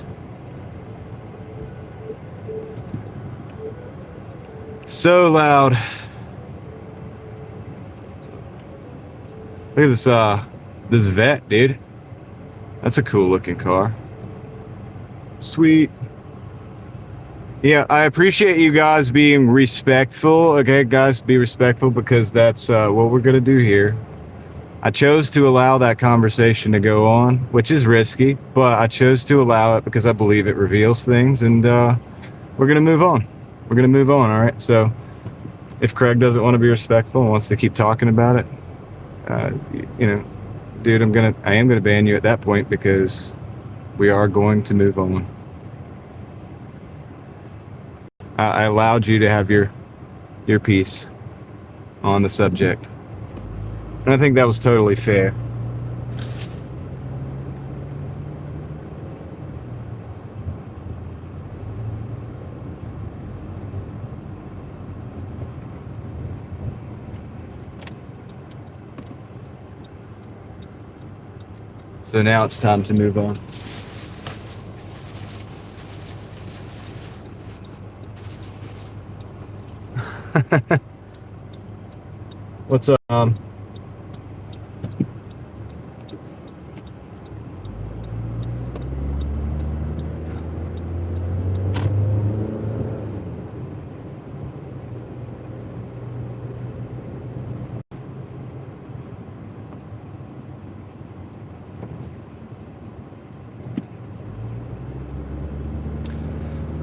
So loud. Look at this vet, dude. That's a cool looking car. Sweet. Yeah, I appreciate you guys being respectful. Okay, guys, be respectful because that's what we're gonna do here. I chose to allow that conversation to go on, which is risky, but I chose to allow it because I believe it reveals things, and we're gonna move on. We're gonna move on, all right? So, if Craig doesn't want to be respectful and wants to keep talking about it, you know, dude, I am gonna ban you at that point because we are going to move on. I allowed you to have your piece on the subject. And I think that was totally fair. So now it's time to move on. What's up,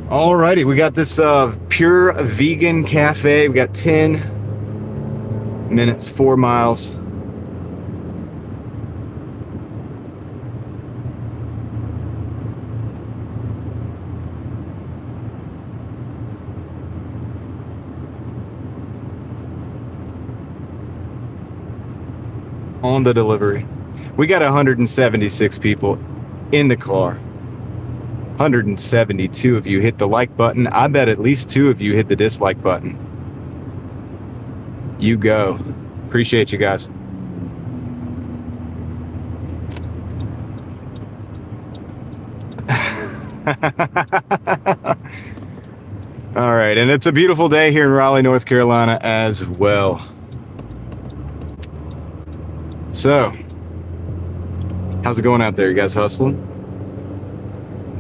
Alrighty, we got this pure vegan cafe. We got 10 minutes, 4 miles. On the delivery. We got 176 people in the car. 172 of you hit the like button. I bet at least 2 of you hit the dislike button. You go. Appreciate you guys. All right, and it's a beautiful day here in Raleigh, North Carolina as well. So, how's it going out there? You guys hustling?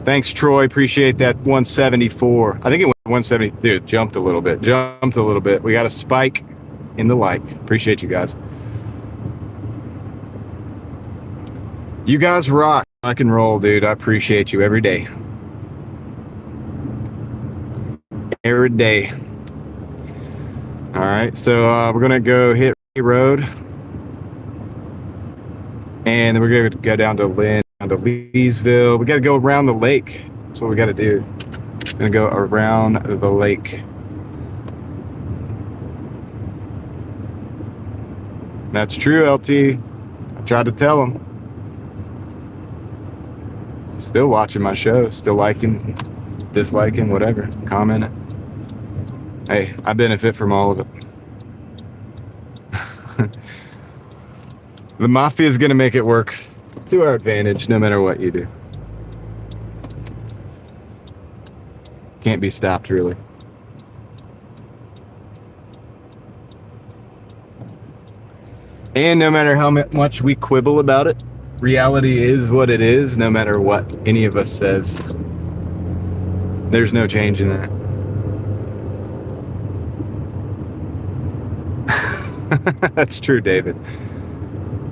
Thanks, Troy. Appreciate that 174. I think it went 170. Dude, jumped a little bit. We got a spike in the like. Appreciate you guys. You guys rock. Rock and roll, dude. I appreciate you every day. Every day. All right, so we're going to go hit road. And then we're going to go down to Lynn, down to Leesville. We got to go around the lake. That's what we got to do. Going to go around the lake. That's true, LT. I tried to tell him. Still watching my show. Still liking, disliking, whatever. Commenting. Hey, I benefit from all of it. The mafia is going to make it work to our advantage no matter what you do. Can't be stopped, really. And no matter how much we quibble about it, reality is what it is, no matter what any of us says. There's no change in that. That's true, David.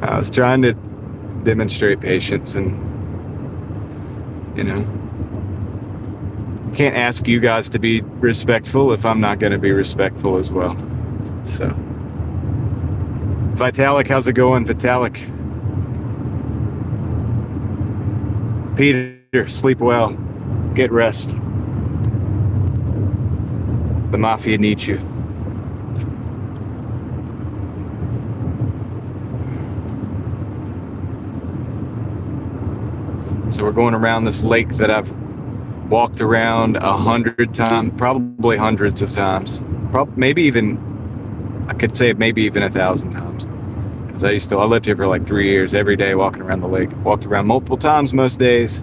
I was trying to demonstrate patience and, you know, can't ask you guys to be respectful if I'm not going to be respectful as well. So, Vitalik, how's it going, Vitalik? Peter, sleep well. Get rest. The mafia needs you. So we're going around this lake that I've walked around 100 times, probably hundreds of times. Maybe even, I could say maybe even 1,000 times. Because I lived here for like 3 years, every day walking around the lake. Walked around multiple times most days.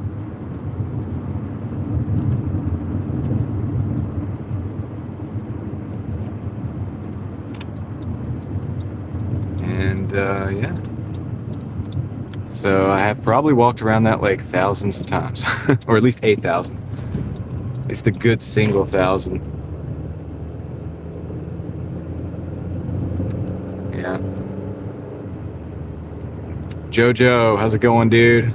And yeah. So I have probably walked around that lake thousands of times, or at least 8,000. At least a good single thousand. Yeah. Jojo, how's it going, dude?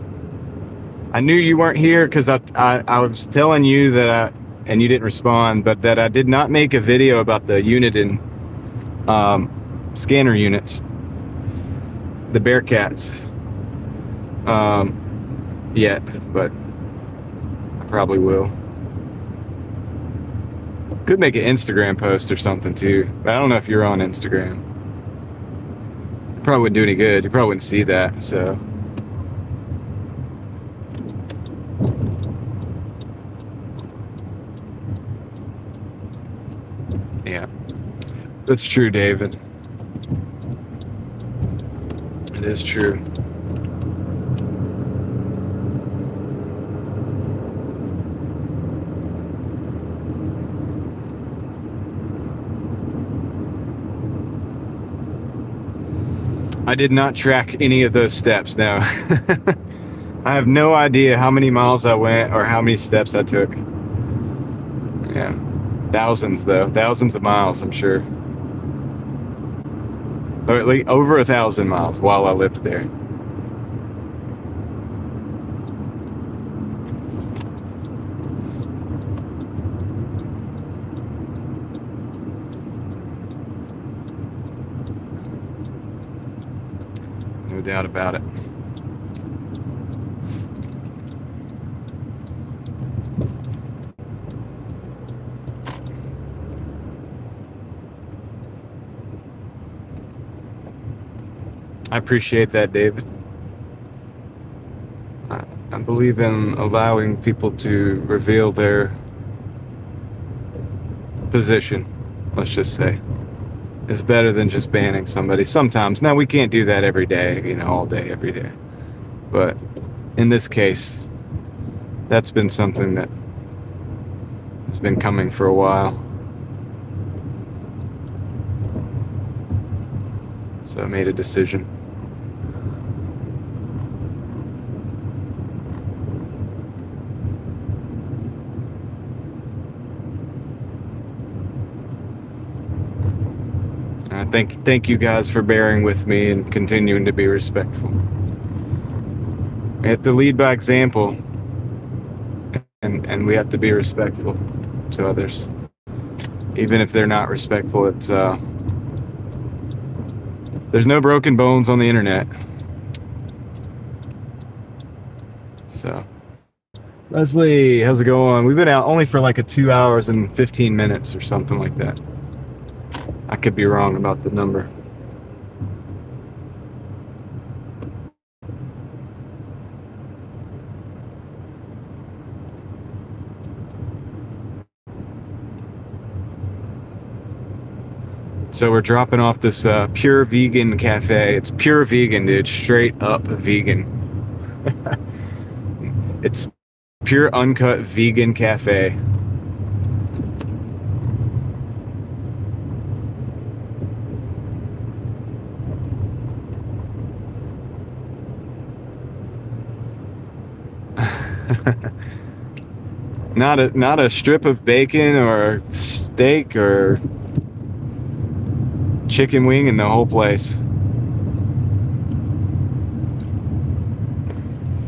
I knew you weren't here because I was telling you that and you didn't respond, but that I did not make a video about the Uniden scanner units, the Bearcats, yet, but I probably will. Could make an Instagram post or something too, but I don't know if you're on Instagram. Probably wouldn't do any good. You probably wouldn't see that, so. Yeah, that's true, David. It is true. I did not track any of those steps, no. I have no idea how many miles I went or how many steps I took. Yeah. Thousands, though. Thousands of miles, I'm sure. Or at least over 1,000 miles while I lived there. No doubt about it. I appreciate that, David. I believe in allowing people to reveal their position, let's just say. It's better than just banning somebody sometimes. Now, we can't do that every day, all day, every day. But in this case, that's been something that has been coming for a while. So I made a decision. Thank you guys for bearing with me and continuing to be respectful. We have to lead by example, and we have to be respectful to others. Even if they're not respectful, it's there's no broken bones on the internet. So, Leslie, how's it going? We've been out only for like 2 hours and 15 minutes or something like that. I could be wrong about the number. So we're dropping off this pure vegan cafe. It's pure vegan, dude. Straight up vegan. It's pure uncut vegan cafe. Not a strip of bacon or steak or chicken wing in the whole place.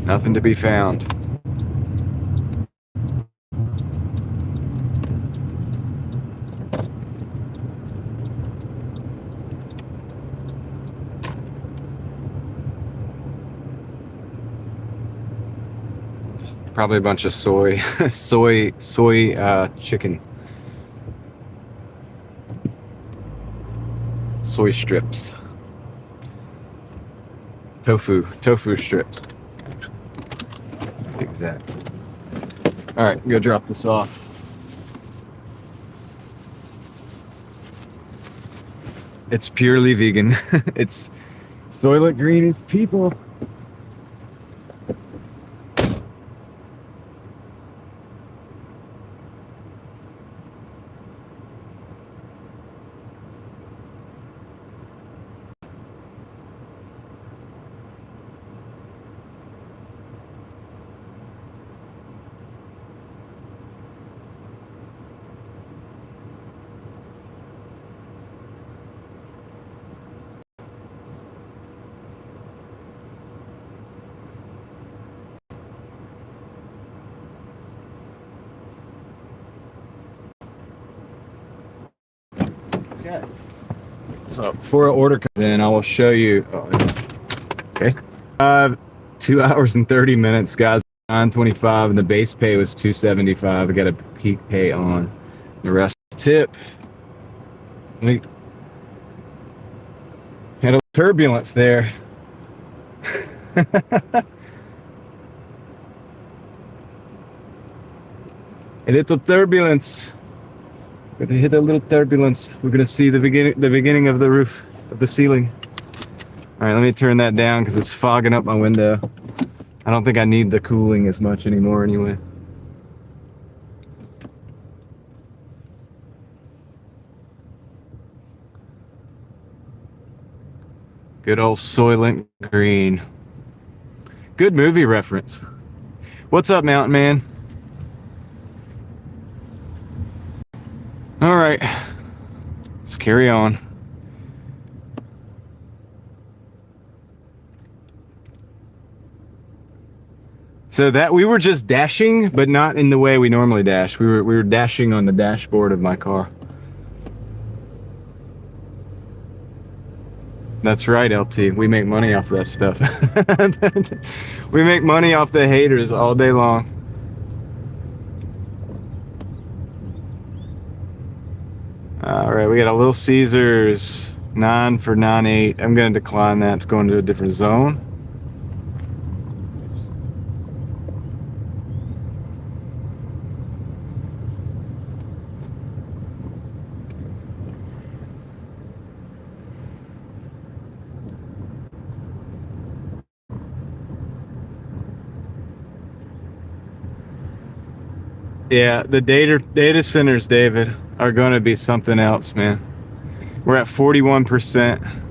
Nothing to be found. Probably a bunch of soy chicken. Soy strips. Tofu strips. That's exact. All right, go drop this off. It's purely vegan. It's Soylent Green is people. Okay. So before an order comes in, I will show you. Oh, okay. 2 hours and 30 minutes, guys. 925, and the base pay was 275. I got a peak pay on the rest. Tip. We had a turbulence there. A little turbulence. Going to hit a little turbulence. We're gonna see the beginning of the roof of the ceiling. All right, let me turn that down because it's fogging up my window. I don't think I need the cooling as much anymore anyway. Good old Soylent Green. Good movie reference. What's up, Mountain Man? All right, let's carry on. So that we were just dashing, but not in the way we normally dash. We were dashing on the dashboard of my car. That's right, LT. We make money off that stuff. We make money off the haters all day long. All right, we got a Little Caesars 9 for 9.8. I'm going to decline that. It's going to a different zone. Yeah, the data centers, David, are going to be something else, man. We're at 41%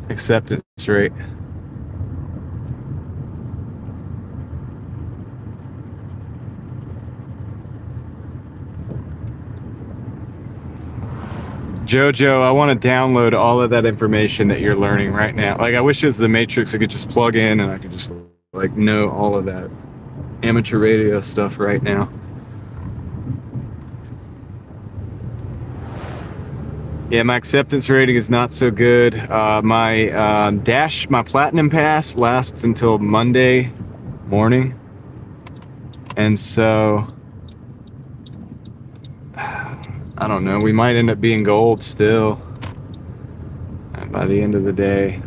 acceptance rate. Jojo, I want to download all of that information that you're learning right now. Like, I wish it was the Matrix. I could just plug in and I could just like know all of that amateur radio stuff right now. Yeah, my acceptance rating is not so good. My my Platinum Pass lasts until Monday morning. And so, I don't know, we might end up being gold still by the end of the day.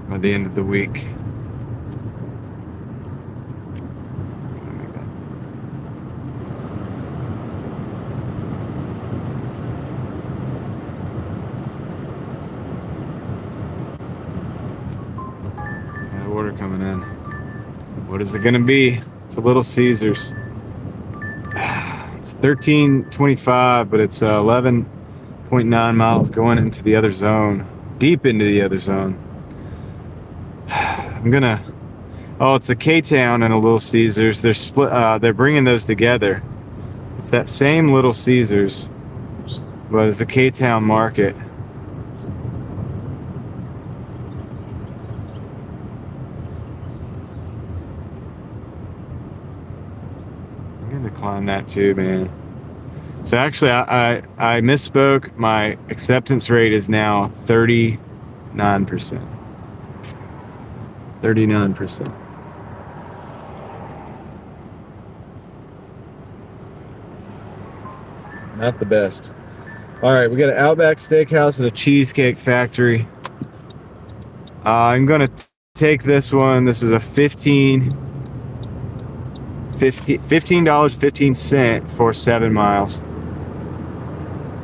By the end of the week. Order coming in. What is it gonna be? It's a Little Caesars. It's 13.25, but it's 11.9 miles going into the other zone, deep into the other zone. I'm gonna. Oh, it's a K-Town and a Little Caesars. They're split. They're bringing those together. It's that same Little Caesars, but it's a K-Town market. Decline that too, man. So actually, I misspoke. My acceptance rate is now 39%. 39%. Not the best. All right, we got an Outback Steakhouse and a Cheesecake Factory. I'm gonna take this one. This is a $15.15 for 7 miles.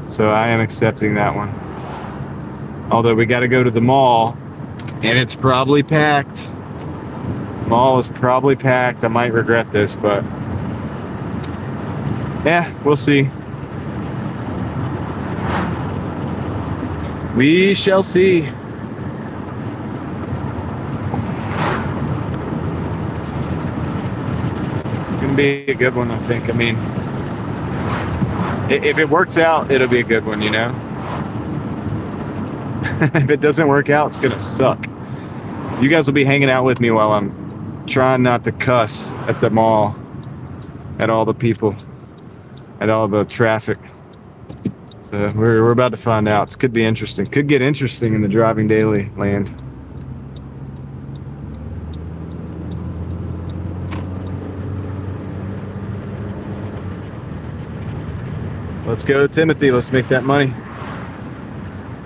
So I am accepting that one. Although we got to go to the mall, and it's probably packed. Mall is probably packed. I might regret this, but yeah, we'll see. We shall see. It's gonna be a good one, I think. I mean, if it works out, it'll be a good one, you know? If it doesn't work out, it's gonna suck. You guys will be hanging out with me while I'm trying not to cuss at the mall, at all the people, at all the traffic. So we're about to find out. It could be interesting. Could get interesting in the Driving Daily land. Let's go, Timothy. Let's make that money.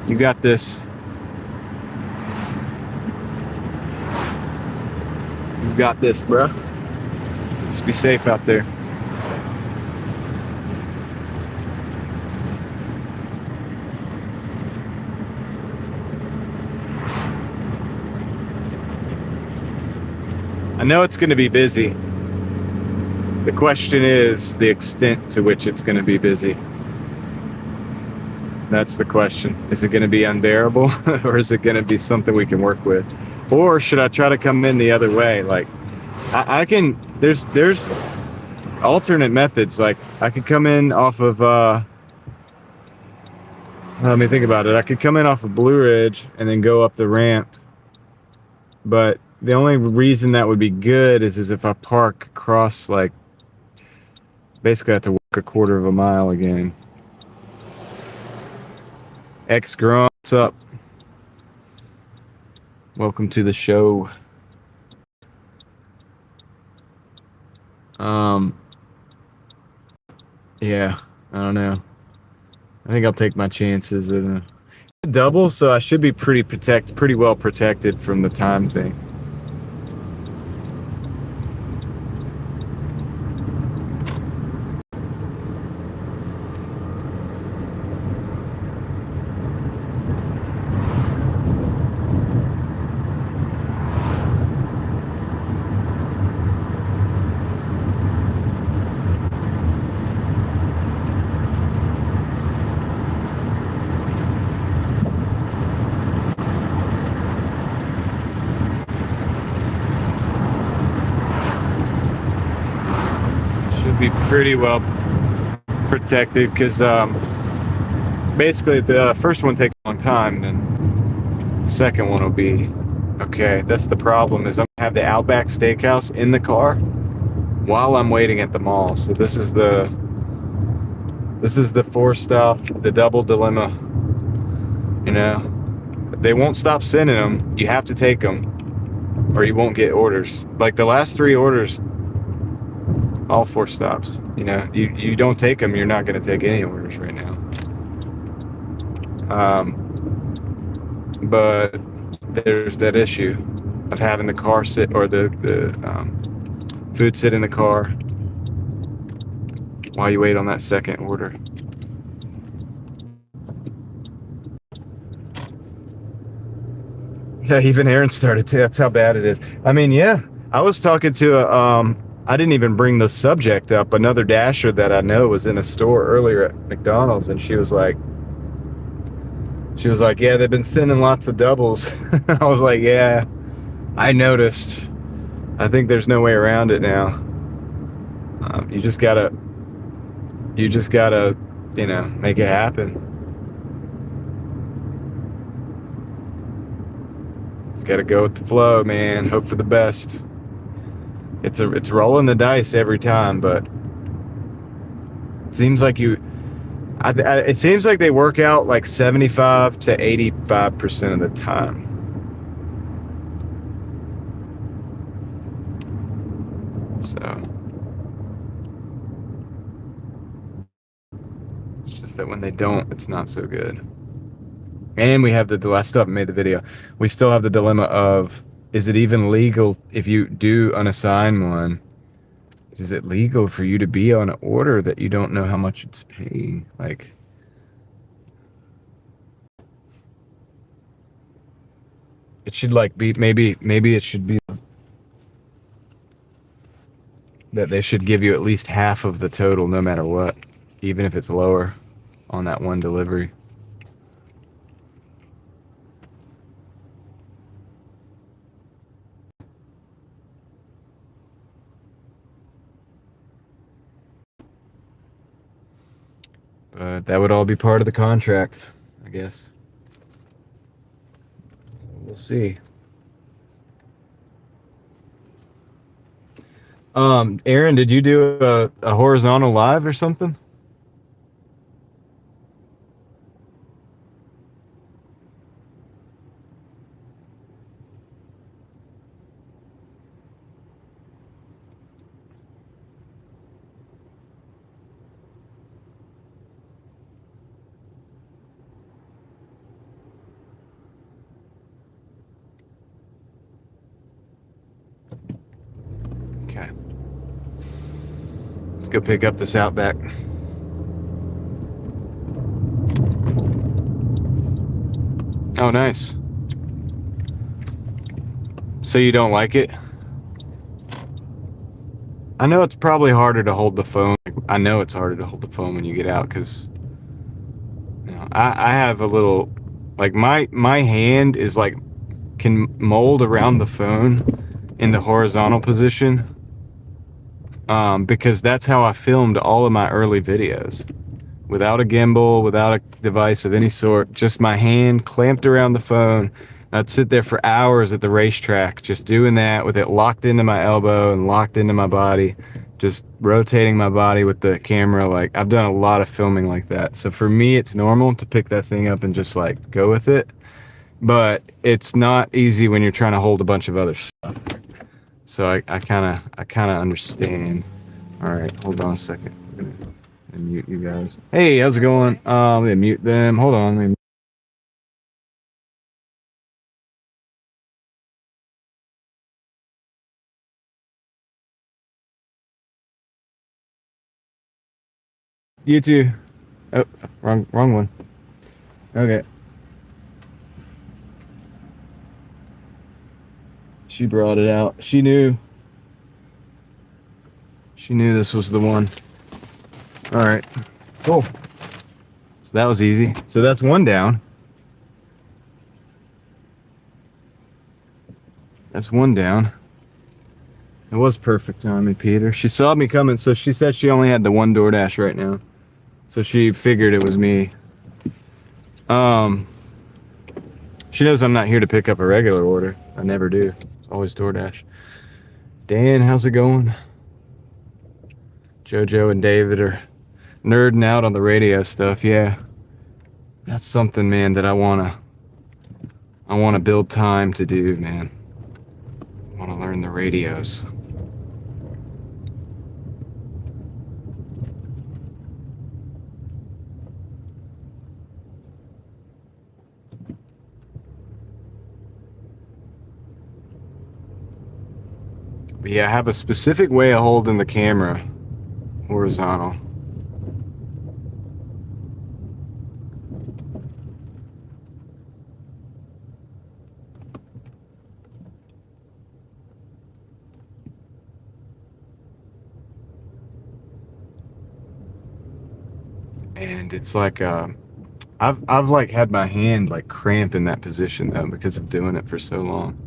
You got this. You got this, bro. Just be safe out there. I know it's going to be busy. The question is the extent to which it's going to be busy. That's the question. Is it going to be unbearable, or is it going to be something we can work with? Or should I try to come in the other way? Like, I can. There's alternate methods. Like, I could come in off of. Let me think about it. I could come in off of Blue Ridge and then go up the ramp. But the only reason that would be good is if I park across, like, basically I have to walk a quarter of a mile again. X Grum, what's up? Welcome to the show. Yeah, I don't know. I think I'll take my chances in a double, so I should be pretty well protected from the time thing. Be pretty well protected because basically if the first one takes a long time, then the second one will be okay. That's the problem, is I'm gonna have the Outback Steakhouse in the car while I'm waiting at the mall. So this is the 4-stop, the double dilemma. You know, they won't stop sending them. You have to take them or you won't get orders. Like the last 3 orders, all 4 stops. You know, you don't take them, you're not going to take any orders right now. But there's that issue of having the car sit, or the food sit in the car while you wait on that second order. Yeah, even Aaron started to. That's how bad it is. I mean, yeah, I was talking to I didn't even bring the subject up. Another Dasher that I know was in a store earlier at McDonald's, and she was like, yeah, they've been sending lots of doubles. I was like, yeah, I noticed. I think there's no way around it now. You just gotta, you know, make it happen. Just gotta go with the flow, man. Hope for the best. It's rolling the dice every time, but it seems like it seems like they work out like 75 to 85% of the time. So It's just that when they don't, it's not so good. And we have I still haven't made the video. We still have the dilemma of, is it even legal if you do unassign one? Is it legal for you to be on an order that you don't know how much it's paying? Like, it should like be, maybe it should be that they should give you at least half of the total no matter what, even if it's lower on that one delivery. But that would all be part of the contract, I guess. So we'll see. Aaron, did you do a horizontal live or something? Okay. Let's go pick up this Outback. Oh, nice. So you don't like it? I know it's probably harder to hold the phone. I know it's harder to hold the phone when you get out because I have a little, like my hand is like, can mold around the phone in the horizontal position, because that's how I filmed all of my early videos. Without a gimbal, without a device of any sort, just my hand clamped around the phone. I'd sit there for hours at the racetrack just doing that with it locked into my elbow and locked into my body, just rotating my body with the camera. Like, I've done a lot of filming like that. So for me, it's normal to pick that thing up and just like go with it. But it's not easy when you're trying to hold a bunch of other stuff. So I kind of understand. All right, hold on a second. And mute you guys. Hey, how's it going? Let me mute them. Hold on. Let me... You too. Oh, wrong one. Okay. She brought it out. She knew. She knew this was the one. All right. Cool. So that was easy. So that's one down. That's one down. It was perfect timing, Peter. She saw me coming, so she said she only had the one Doordash right now. So she figured it was me. She knows I'm not here to pick up a regular order. I never do. It's always DoorDash. Dan, how's it going? Jojo and David are nerding out on the radio stuff. Yeah, that's something, man, that I wanna build time to do, man. I wanna learn the radios. But yeah, I have a specific way of holding the camera horizontal. And it's like I've like had my hand like cramp in that position though because of doing it for so long.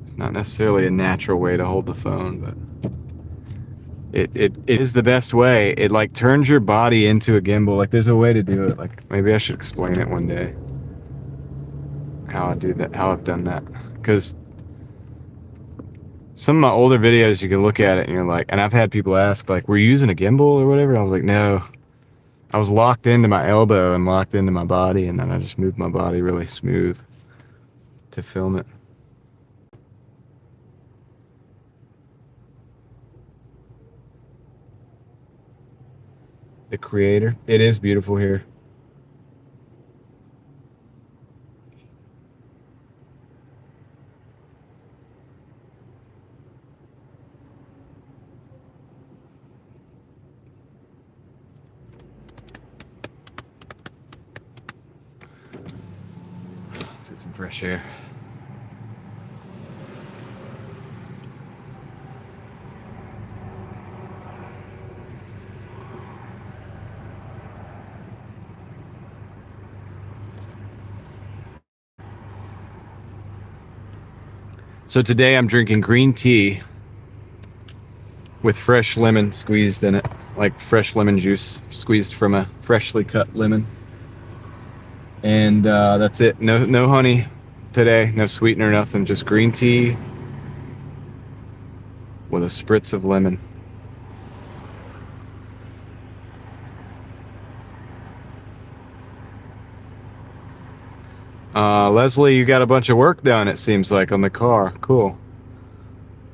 It's not necessarily a natural way to hold the phone, but it is the best way. It like turns your body into a gimbal. Like, there's a way to do it. Like, maybe I should explain it one day. How I do that, how I've done that. Because some of my older videos, you can look at it and you're like, and I've had people ask, like, were you using a gimbal or whatever? I was like, no. I was locked into my elbow and locked into my body, and then I just moved my body really smooth to film it. The creator. It is beautiful here. Let's get some fresh air. So today I'm drinking green tea with fresh lemon squeezed in it, like fresh lemon juice squeezed from a freshly cut lemon. And that's it. No honey today, no sweetener, nothing. Just green tea with a spritz of lemon. Leslie, you got a bunch of work done, it seems like, on the car. Cool.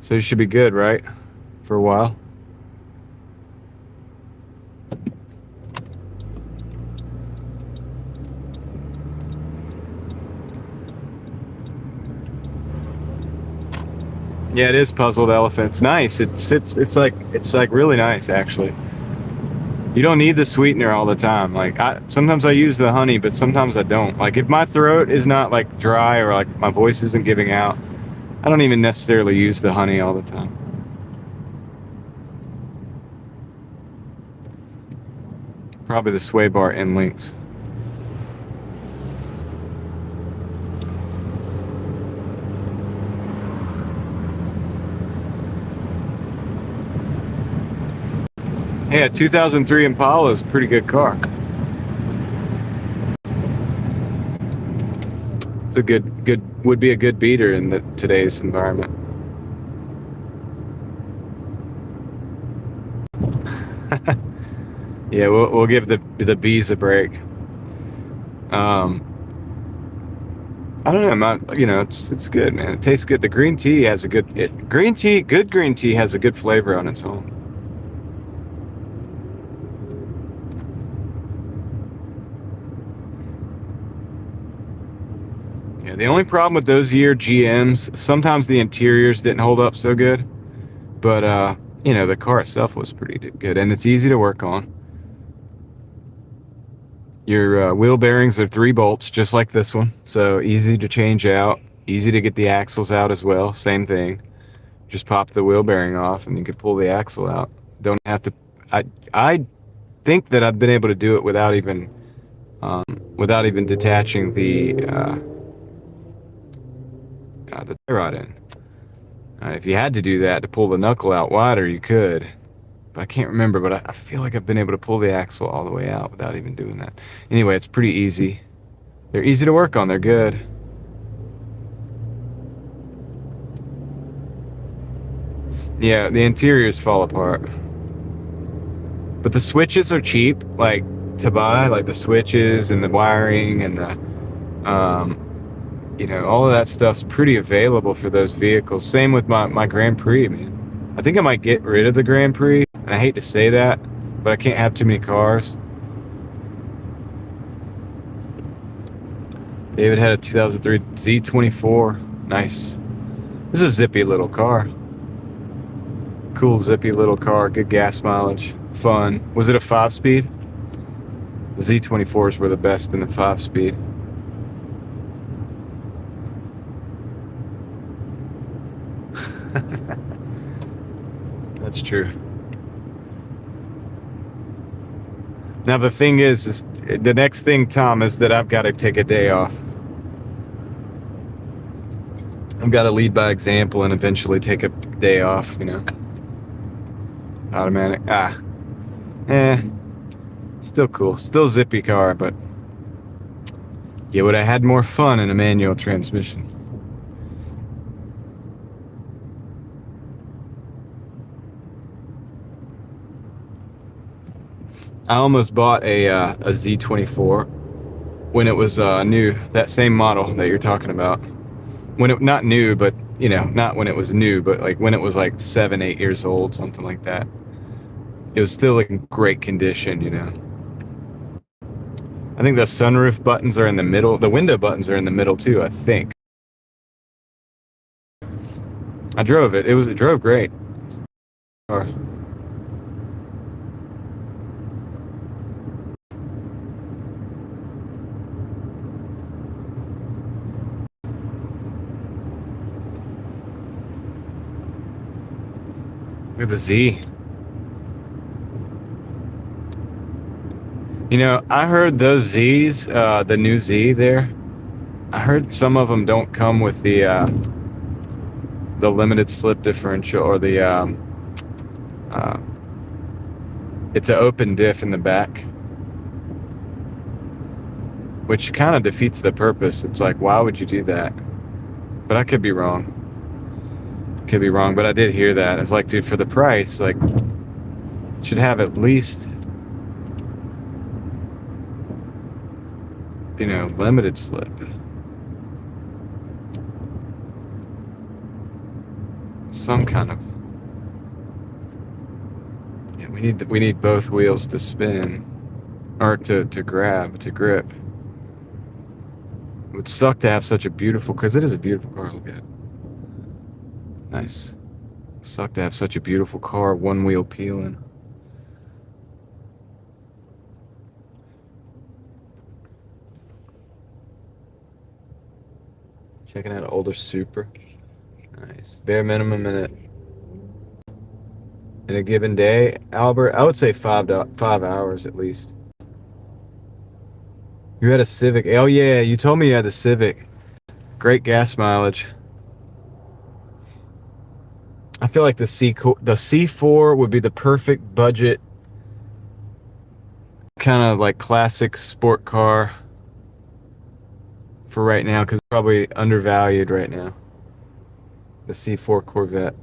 So you should be good, right? For a while. Yeah, it is puzzled elephant. It's nice. It's like really nice, actually. You don't need the sweetener all the time. Like sometimes I use the honey, but sometimes I don't. Like if my throat is not like dry or like my voice isn't giving out, I don't even necessarily use the honey all the time. Probably the sway bar end links. Hey, a 2003 Impala is a pretty good car. It's a would be a good beater in today's environment. Yeah, we'll give the bees a break. I don't know, it's good, man. It tastes good. The green tea has a good green tea has a good flavor on its own. Yeah, the only problem with those year GMs, sometimes the interiors didn't hold up so good, but the car itself was pretty good, and it's easy to work on. Your wheel bearings are 3 bolts, just like this one, so easy to change out, easy to get the axles out as well. Same thing. Just pop the wheel bearing off, and you can pull the axle out. Don't have to. I think that I've been able to do it without even detaching the tie rod in. If you had to do that to pull the knuckle out wider, you could. But I can't remember, but I feel like I've been able to pull the axle all the way out without even doing that. Anyway, it's pretty easy. They're easy to work on. They're good. Yeah, the interiors fall apart. But the switches are cheap, like, to buy. Like the switches and the wiring and the, all of that stuff's pretty available for those vehicles. Same with my Grand Prix, man. I think I might get rid of the Grand Prix. And I hate to say that, but I can't have too many cars. David had a 2003 Z24. Nice. This is a zippy little car. Cool zippy little car. Good gas mileage. Fun. Was it a 5-speed? The Z24s were the best in the 5-speed. That's true. Now the thing is the next thing, Tom, is that I've got to take a day off. I've got to lead by example and eventually take a day off, Automatic. Still cool. Still zippy car, but yeah, would have had more fun in a manual transmission. I almost bought a Z24 when it was new, that same model that you're talking about. When it, not new, but not when it was new, but like when it was like 7, 8 years old, something like that. it was still in great condition, you know. I think the sunroof buttons are in the middle. The window buttons are in the middle too, I think. I drove it. It drove great. Or, look at the Z. You know, I heard those Z's, the new Z there. I heard some of them don't come with the limited slip differential or the uh, it's an open diff in the back, which kind of defeats the purpose. It's like, why would you do that? But I could be wrong. Could be wrong, but I did hear that. It's like, dude, for the price, like, should have at least, you know, limited slip. Some kind of. Yeah, we need both wheels to spin, or to grip. It would suck to have such a beautiful, because it is a beautiful car. Look at it. Nice. Suck to have such a beautiful car, one wheel peeling. Checking out an older Supra. Nice. Bare minimum in a given day, Albert, I would say 5 hours at least. You had a Civic. Oh yeah, you told me you had the Civic. Great gas mileage. I feel like the C4 would be the perfect budget, kind of like classic sport car for right now, because it's probably undervalued right now. The C4 Corvette.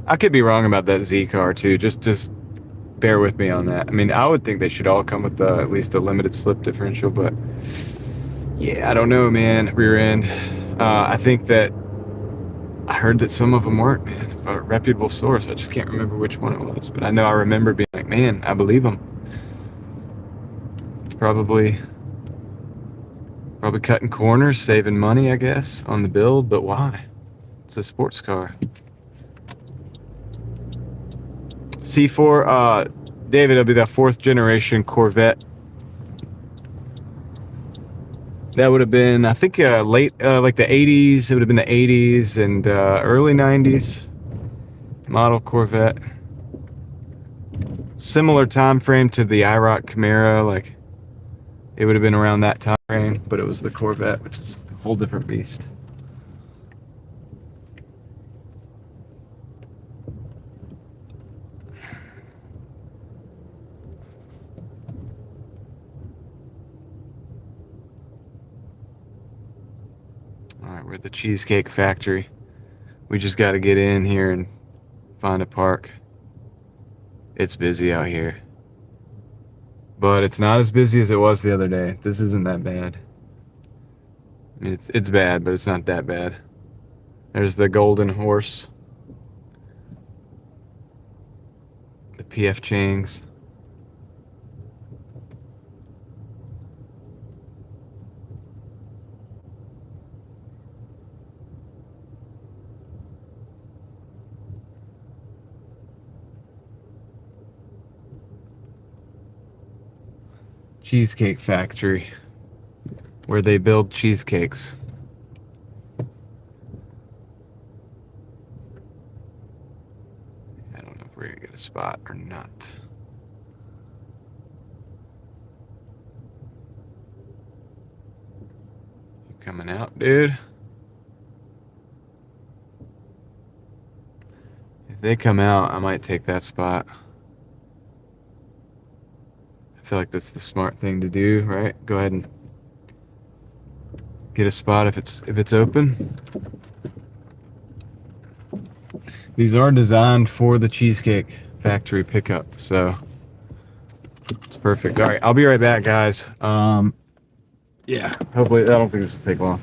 I could be wrong about that Z car too. Just bear with me on that. I mean, I would think they should all come with at least a limited slip differential, but yeah, I don't know, man. Rear end. I think that I heard that some of them weren't, man. A reputable source. I just can't remember which one it was, but I know I remember being like, man, I believe them. Probably cutting corners, saving money, I guess, on the build, but why? It's a sports car. C4, David, it'll be the 4th generation Corvette. That would have been, I think, late, like the 80s. It would have been the 80s and early 90s model Corvette. Similar time frame to the IROC Camaro, like it would have been around that time frame, but it was the Corvette, which is a whole different beast. Alright, we're at the Cheesecake Factory. We just got to get in here and find a park. It's busy out here. But it's not as busy as it was the other day. This isn't that bad. I mean, it's bad, but it's not that bad. There's the Golden Horse. The PF Chang's. Cheesecake Factory, where they build cheesecakes. I don't know if we're gonna get a spot or not. You coming out, dude? If they come out, I might take that spot. I feel like that's the smart thing to do, right? Go ahead and get a spot if it's open. These are designed for the Cheesecake Factory pickup, so it's perfect. All right, I'll be right back, guys. Yeah, hopefully, I don't think this will take long.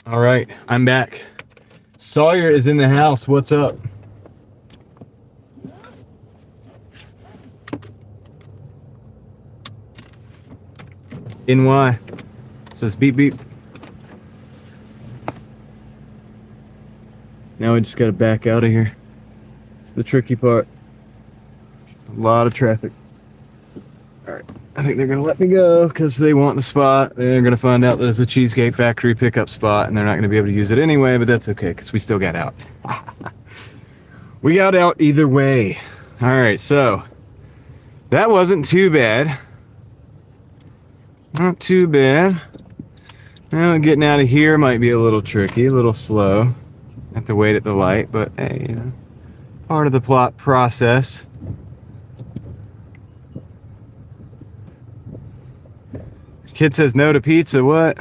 All right, I'm back. Sawyer is in the house. What's up? NY. Says beep beep. Now we just gotta back out of here. It's the tricky part. A lot of traffic. All right. I think they're gonna let me go because they want the spot. They're gonna find out that it's a Cheesecake Factory pickup spot, and they're not gonna be able to use it anyway. But that's okay because we still got out. We got out either way. All right, so that wasn't too bad. Not too bad. Well, getting out of here might be a little tricky, a little slow. Have to wait at the light, but hey, you know, part of the plot process. Kid says no to pizza, what?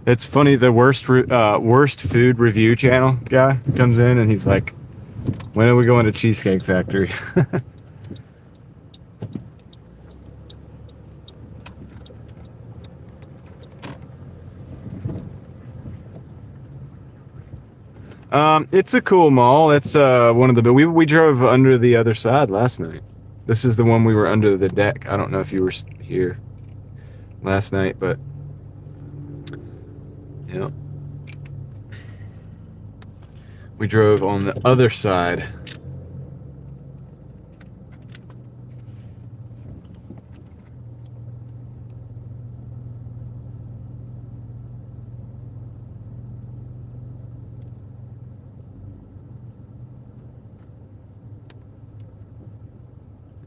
It's funny, the worst food review channel guy comes in and he's like, when are we going to Cheesecake Factory? It's a cool mall. It's one of the we drove under the other side last night. This is the one we were under the deck. I don't know if you were here last night, but yeah. We drove on the other side.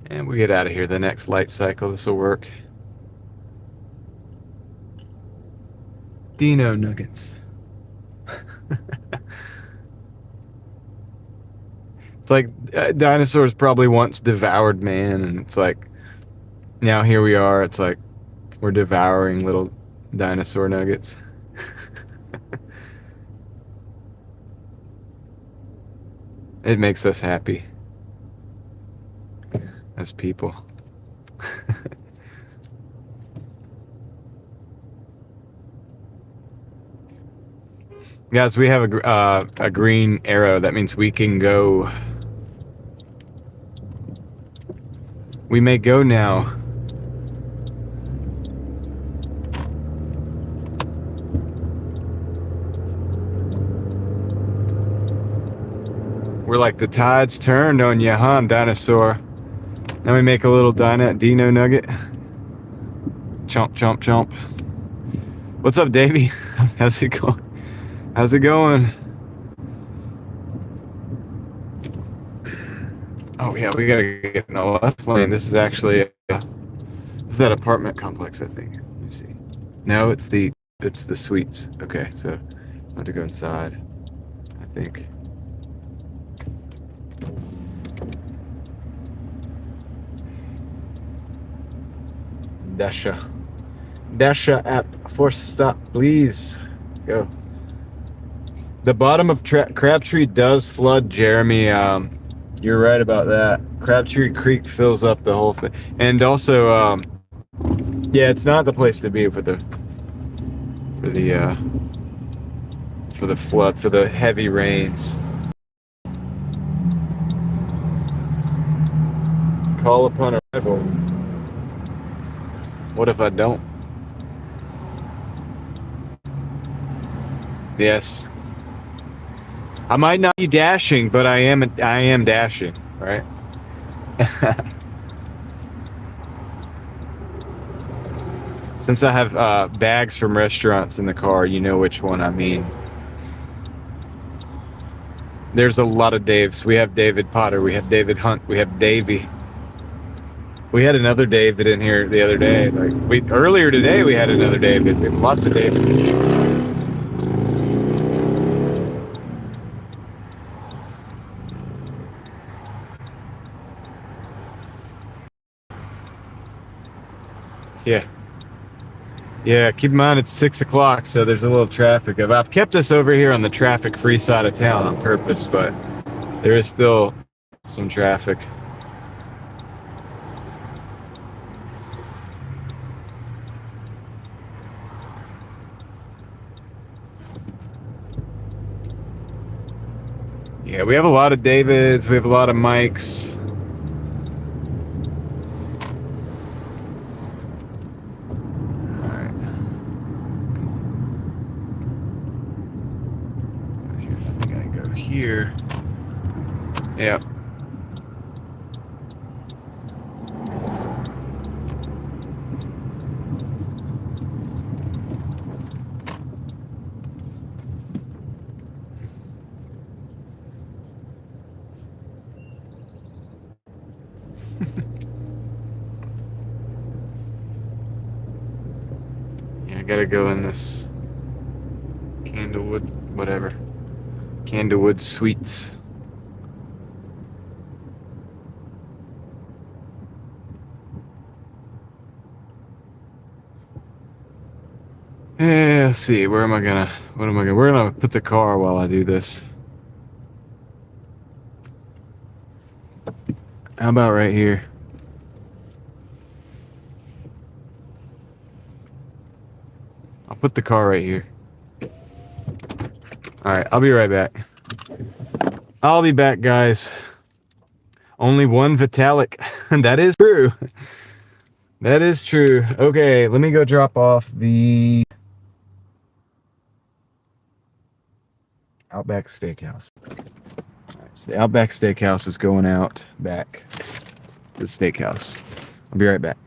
And we get out of here. The next light cycle, this will work. Dino nuggets. It's like dinosaurs probably once devoured man, and it's like now here we are. It's like we're devouring little dinosaur nuggets. It makes us happy as people. Guys, we have a green arrow. That means we can go. We may go now. We're like the tide's turned on you, huh, dinosaur? Now we make a little dino nugget. Chomp, chomp, chomp. What's up, Davey? How's it going? How's it going? Oh yeah, we gotta get in the left lane. This is actually this is that apartment complex, I think. Let me see. No, it's the suites. Okay, so I have to go inside, I think. Dasha app. Force stop, please. Go. The bottom of Crabtree does flood, Jeremy. You're right about that. Crabtree Creek fills up the whole thing, and also, yeah, it's not the place to be for the flood, for the heavy rains. Call upon arrival. What if I don't? Yes. I might not be dashing, but I am dashing, right? Since I have bags from restaurants in the car, you know which one I mean. There's a lot of Daves. We have David Potter, we have David Hunt, we have Davey. We had another David in here the other day. Earlier today we had another David. Lots of Davids. Yeah. Yeah, keep in mind it's 6 o'clock, so there's a little traffic. I've kept this over here on the traffic-free side of town on purpose, but there is still some traffic. Yeah, we have a lot of Davids, we have a lot of Mikes. here. Yeah. Yeah, I gotta go in this Candlewood, whatever. Candlewood Suites. Yeah, let's see. What am I gonna? We're gonna put the car while I do this. How about right here? I'll put the car right here. Alright, I'll be right back. I'll be back, guys. Only one Vitalik. That is true. That is true. Okay, let me go drop off the Outback Steakhouse. Alright, so the Outback Steakhouse is going out back to the steakhouse. I'll be right back.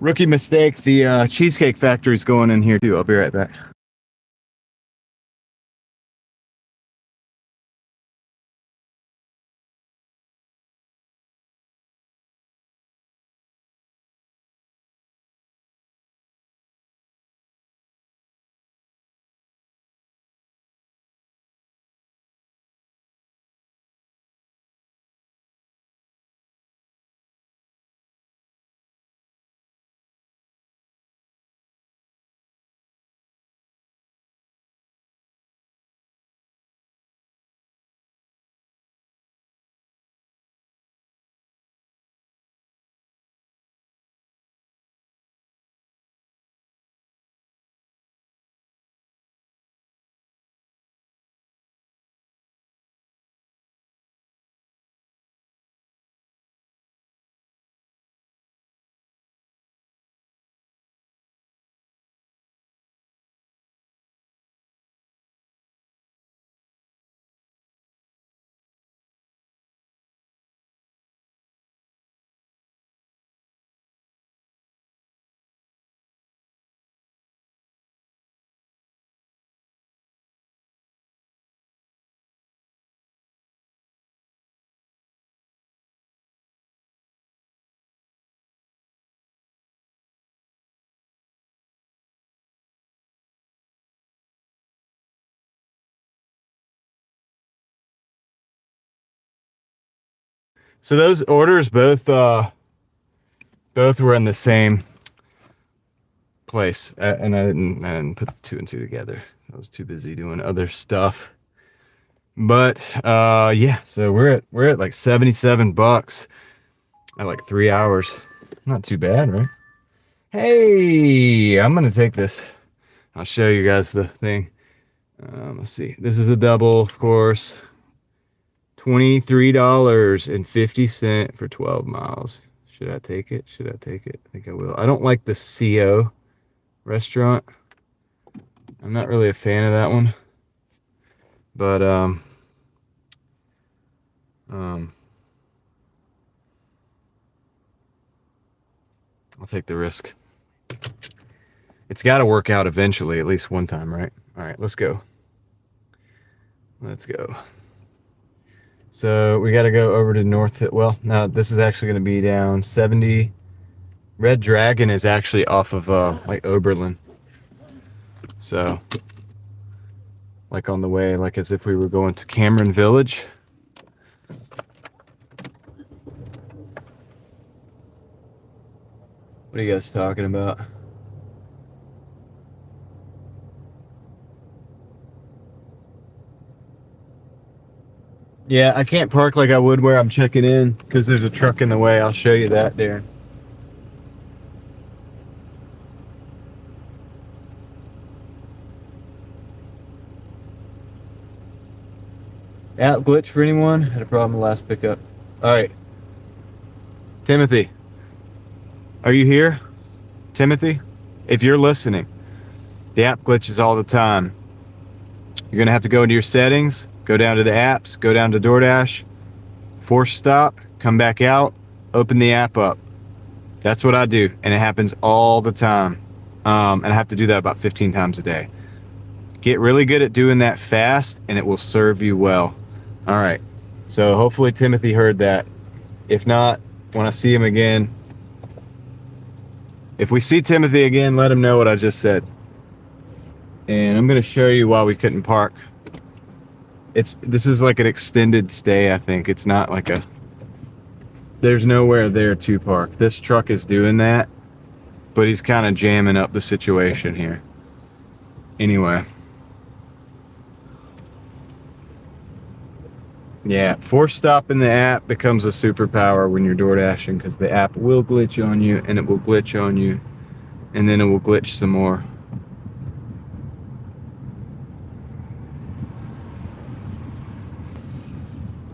Rookie mistake. The Cheesecake Factory's going in here too. I'll be right back. So those orders both were in the same place, and I didn't put 2 and 2 together. I was too busy doing other stuff. But yeah, so we're at like $77 at like 3 hours. Not too bad, right? Hey, I'm gonna take this. I'll show you guys the thing. Let's see. This is a double, of course. $23.50 for 12 miles. Should I take it? Should I take it? I think I will. I don't like the CO restaurant. I'm not really a fan of that one. But I'll take the risk. It's got to work out eventually, at least one time, right? All right, let's go. Let's go. So we got to go over to North Hill. Well, now this is actually going to be down 70. Red Dragon is actually off of like Oberlin. So like on the way, like as if we were going to Cameron Village. What are you guys talking about? Yeah, I can't park like I would where I'm checking in because there's a truck in the way. I'll show you that, Darren. App glitch for anyone? Had a problem last pickup. All right. Timothy. Are you here? Timothy? If you're listening, the app glitches all the time. You're going to have to go into your settings, go down to the apps, go down to Doordash, force stop, come back out, open the app up. That's what I do, and it happens all the time. And I have to do that about 15 times a day. Get really good at doing that fast, and it will serve you well. All right. So hopefully Timothy heard that. If not, when I see him again, if we see Timothy again, let him know what I just said. And I'm going to show you why we couldn't park. This is like an extended stay, I think. It's not like there's nowhere there to park. This truck is doing that, but he's kind of jamming up the situation here. Anyway. Yeah, force stop in the app becomes a superpower when you're door dashing because the app will glitch on you and it will glitch on you and then it will glitch some more.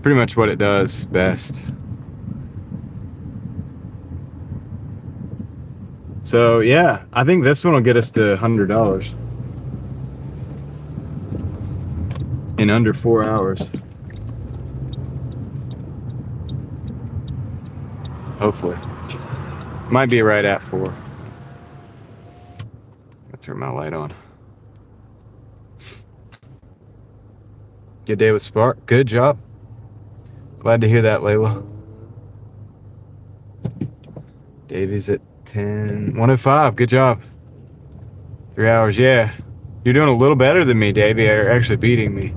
Pretty much what it does best. So yeah, I think this one will get us to $100 in under 4 hours. Hopefully. Might be right at 4. I'll turn my light on. Good day with Spark. Good job. Glad to hear that, Layla. Davy's at 1:05. Good job. 3 hours, yeah. You're doing a little better than me, Davey. You're actually beating me.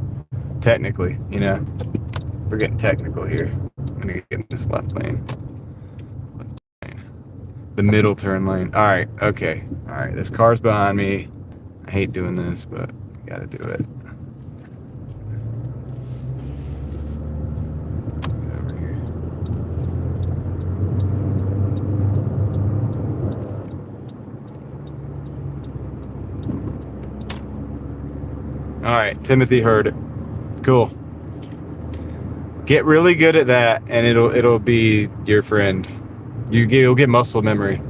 Technically, you know. We're getting technical here. I'm gonna get in this left lane. The middle turn lane. All right, okay. All right, there's cars behind me. I hate doing this, but I gotta do it. Get over here. All right, Timothy heard it. Cool. Get really good at that, and it'll be your friend. You'll get muscle memory.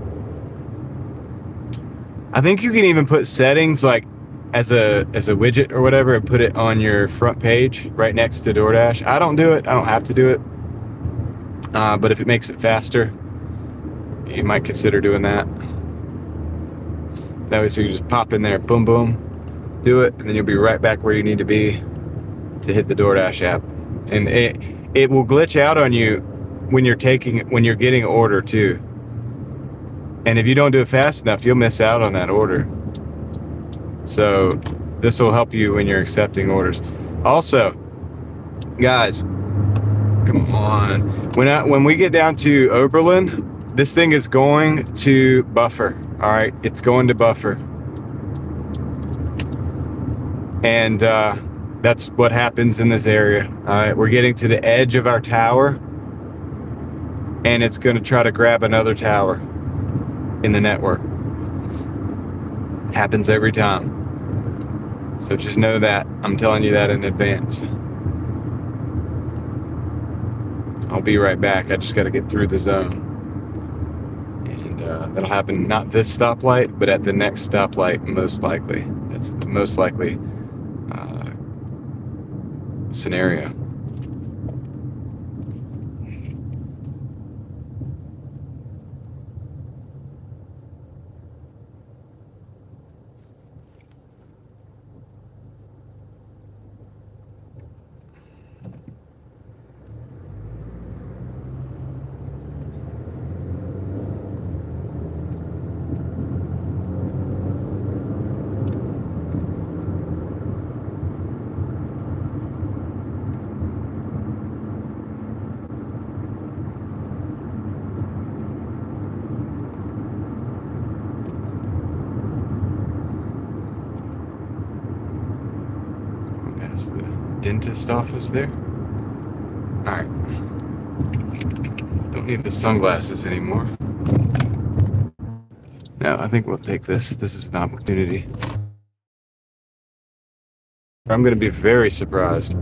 I think you can even put settings like as a widget or whatever and put it on your front page right next to DoorDash. I don't do it. I don't have to do it. But if it makes it faster, you might consider doing that. That way, so you just pop in there, boom, boom, do it, and then you'll be right back where you need to be to hit the DoorDash app. And it will glitch out on you when you're getting an order too. And if you don't do it fast enough, you'll miss out on that order. So this will help you when you're accepting orders. Also, guys, come on. When we get down to Oberlin, this thing is going to buffer. All right, it's going to buffer. And that's what happens in this area. All right, we're getting to the edge of our tower, and it's going to try to grab another tower in the network. Happens every time. So just know that. I'm telling you that in advance. I'll be right back. I just got to get through the zone. And that'll happen not this stoplight, but at the next stoplight, most likely. That's the most likely scenario. Past the dentist office there. Alright. Don't need the sunglasses anymore. No, I think we'll take this. This is an opportunity. I'm going to be very surprised.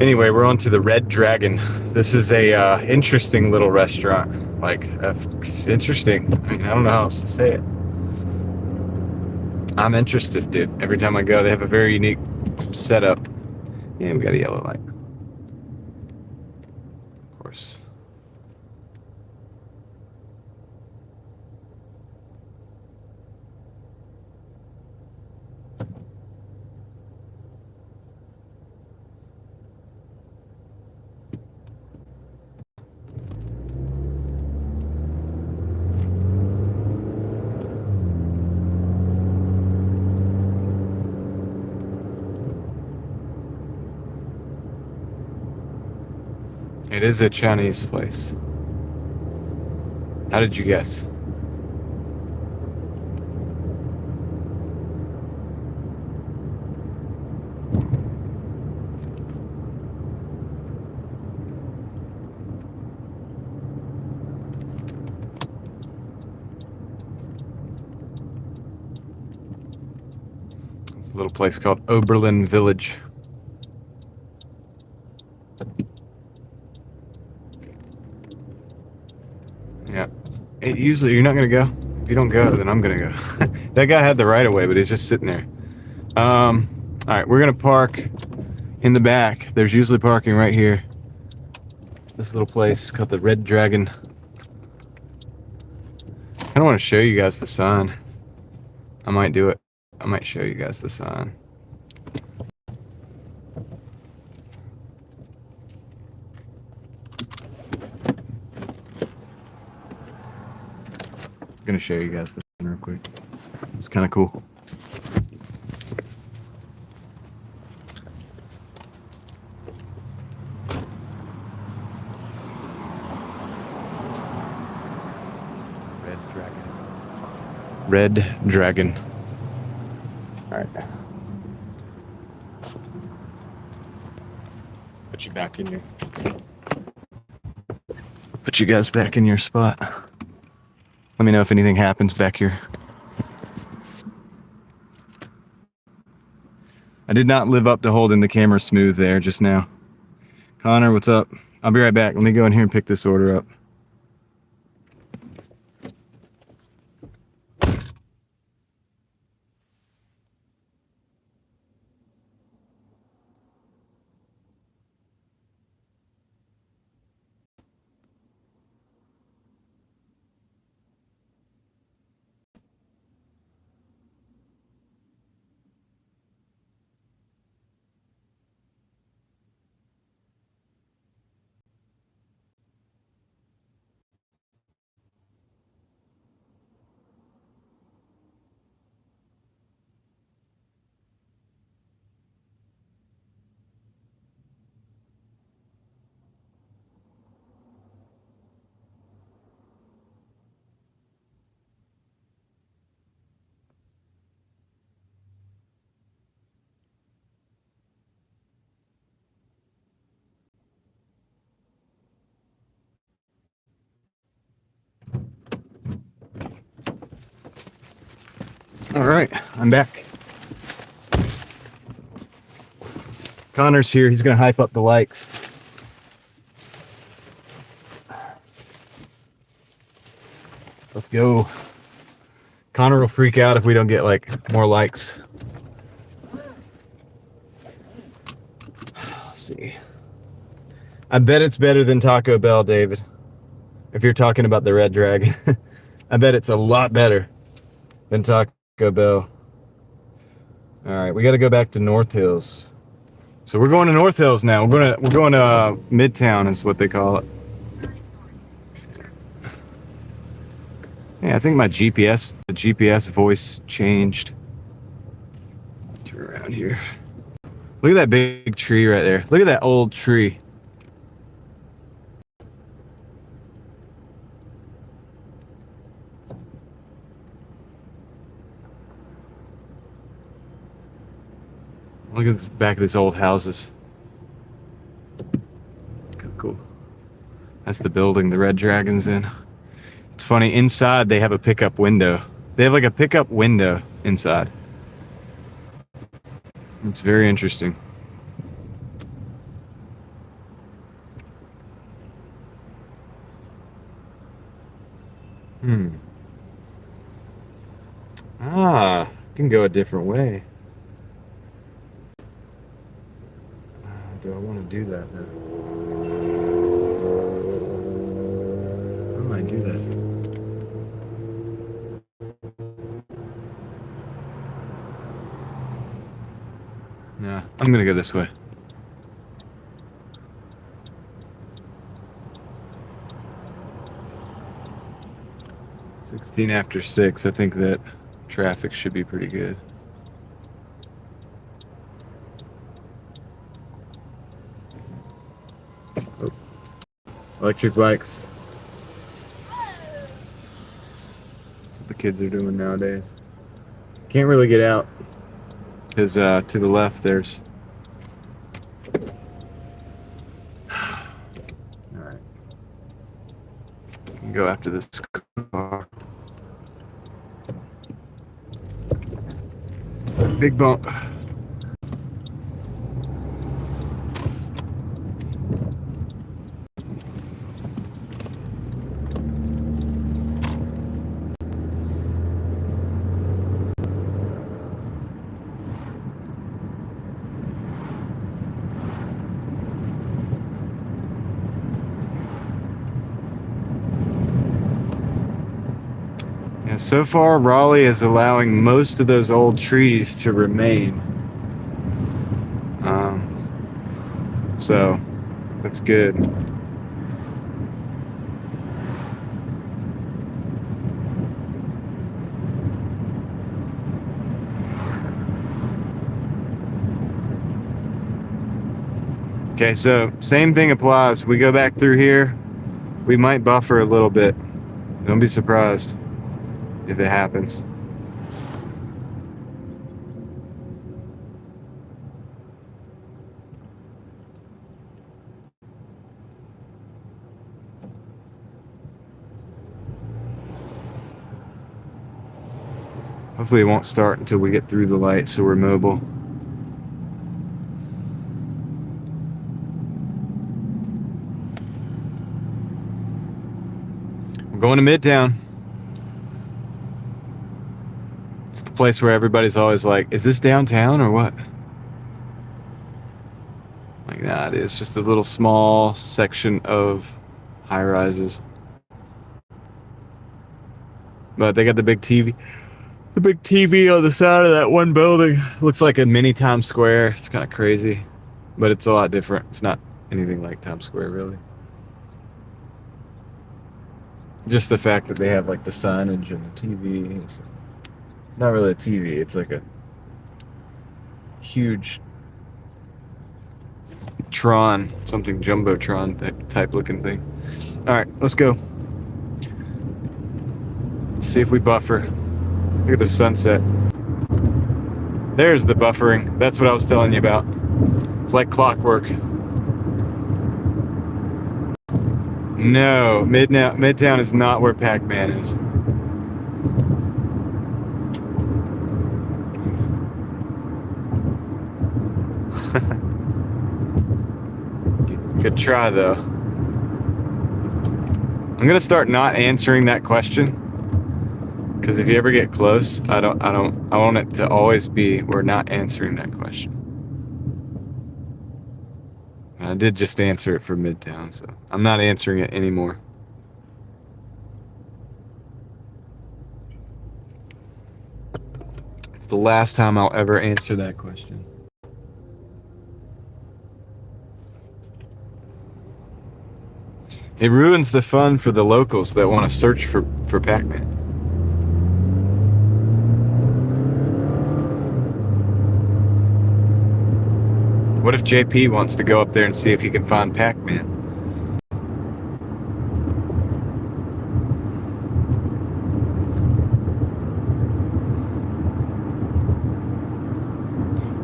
Anyway, we're on to the Red Dragon. This is a interesting little restaurant. Like, interesting. I mean, I don't know how else to say it. I'm interested, dude. Every time I go, they have a very unique setup. Yeah, we got a yellow light. Of course. It is a Chinese place. How did you guess? It's a little place called Oberlin Village. Yeah. Usually, you're not gonna go. If you don't go, then I'm gonna go. That guy had the right of way, but he's just sitting there. All right, we're gonna park in the back. There's usually parking right here. This little place called the Red Dragon. I don't want to show you guys the sign. I might do it. I might show you guys the sign. I'm gonna show you guys the sign real quick. It's kind of cool. Red Dragon. Red Dragon. All right. Put you back in your. Put you guys back in your spot. Let me know if anything happens back here. I did not live up to holding the camera smooth there just now. Connor, what's up? I'll be right back. Let me go in here and pick this order up. All right, I'm back. Connor's here. He's gonna hype up the likes. Let's go. Connor will freak out if we don't get like more likes. Let's see. I bet it's better than Taco Bell, David. If you're talking about the Red Dragon, I bet it's a lot better than Taco Bell. All right, we got to go back to North Hills. So we're going to North Hills now. We're going to Midtown is what they call it. Yeah, I think the GPS voice changed. Turn around here. Look at that big tree right there. Look at that old tree. Look at the back of these old houses. Cool. That's the building the Red Dragon's in. It's funny, inside they have a pickup window. They have like a pickup window inside. It's very interesting. Ah, can go a different way. Do I want to do that now? How do I do that? Nah, I'm gonna go this way. "16 after 6, I think that traffic should be pretty good. Oh. Electric bikes. That's what the kids are doing nowadays. Can't really get out because to the left there's. Alright. Can go after this car. Big bump. Yeah, so far Raleigh is allowing most of those old trees to remain. So that's good. Okay, so same thing applies. We go back through here, we might buffer a little bit. Don't be surprised if it happens. Hopefully it won't start until we get through the light so we're mobile. We're going to Midtown. It's the place where everybody's always like, is this downtown or what? Like, nah, it is just a little small section of high rises. But they got the big TV. The big TV on the side of that one building. Looks like a mini Times Square. It's kind of crazy. But it's a lot different. It's not anything like Times Square, really. Just the fact that they have like the signage and the TV. It's not really a TV. It's like a huge Tron, something Jumbotron type looking thing. All right, let's go. Let's see if we buffer. Look at the sunset. There's the buffering. That's what I was telling you about. It's like clockwork. No, Midtown is not where Pac-Man is. Good try though. I'm gonna start not answering that question, because if you ever get close, I want it to always be we're not answering that question. I did just answer it for Midtown, so I'm not answering it anymore. It's the last time I'll ever answer that question. It ruins the fun for the locals that want to search for Pac-Man. What if JP wants to go up there and see if he can find Pac-Man?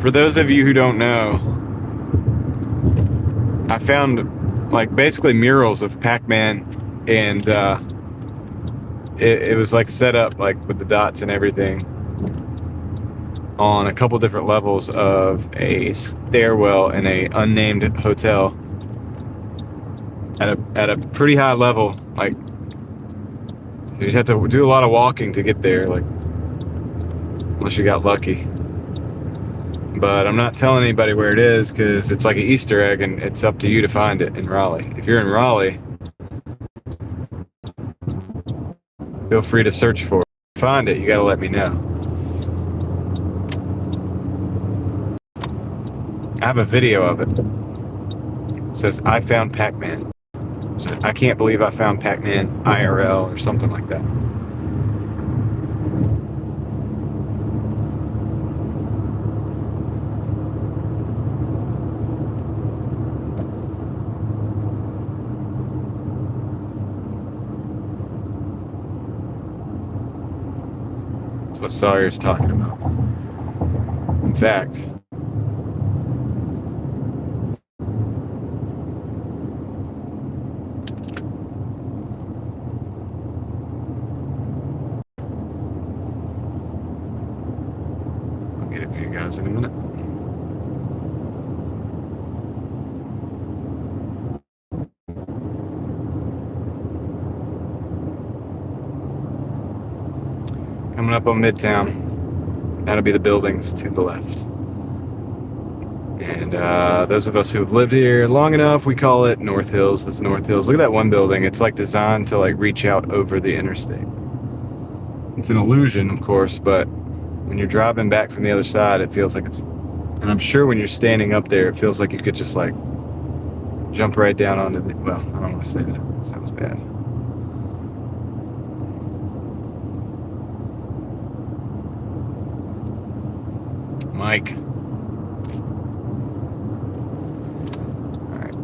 For those of you who don't know, I found like basically murals of Pac-Man, and it was like set up like with the dots and everything on a couple different levels of a stairwell in a unnamed hotel at a pretty high level. Like you'd have to do a lot of walking to get there, like unless you got lucky. But I'm not telling anybody where it is because it's like an Easter egg, and it's up to you to find it in Raleigh. If you're in Raleigh, feel free to search for it. If you find it, you gotta let me know. I have a video of it. It says, I found Pac-Man. So I can't believe I found Pac-Man IRL or something like that. That's what Sawyer's talking about. In fact, I'll get it for you guys in a minute. Coming up on Midtown. That'll be the buildings to the left. And those of us who have lived here long enough, we call it North Hills. That's North Hills. Look at that one building. It's like designed to like reach out over the interstate. It's an illusion, of course, but when you're driving back from the other side, it feels like it's... And I'm sure when you're standing up there, it feels like you could just like jump right down onto the... Well, I don't want to say that. It sounds bad. Mike. Alright.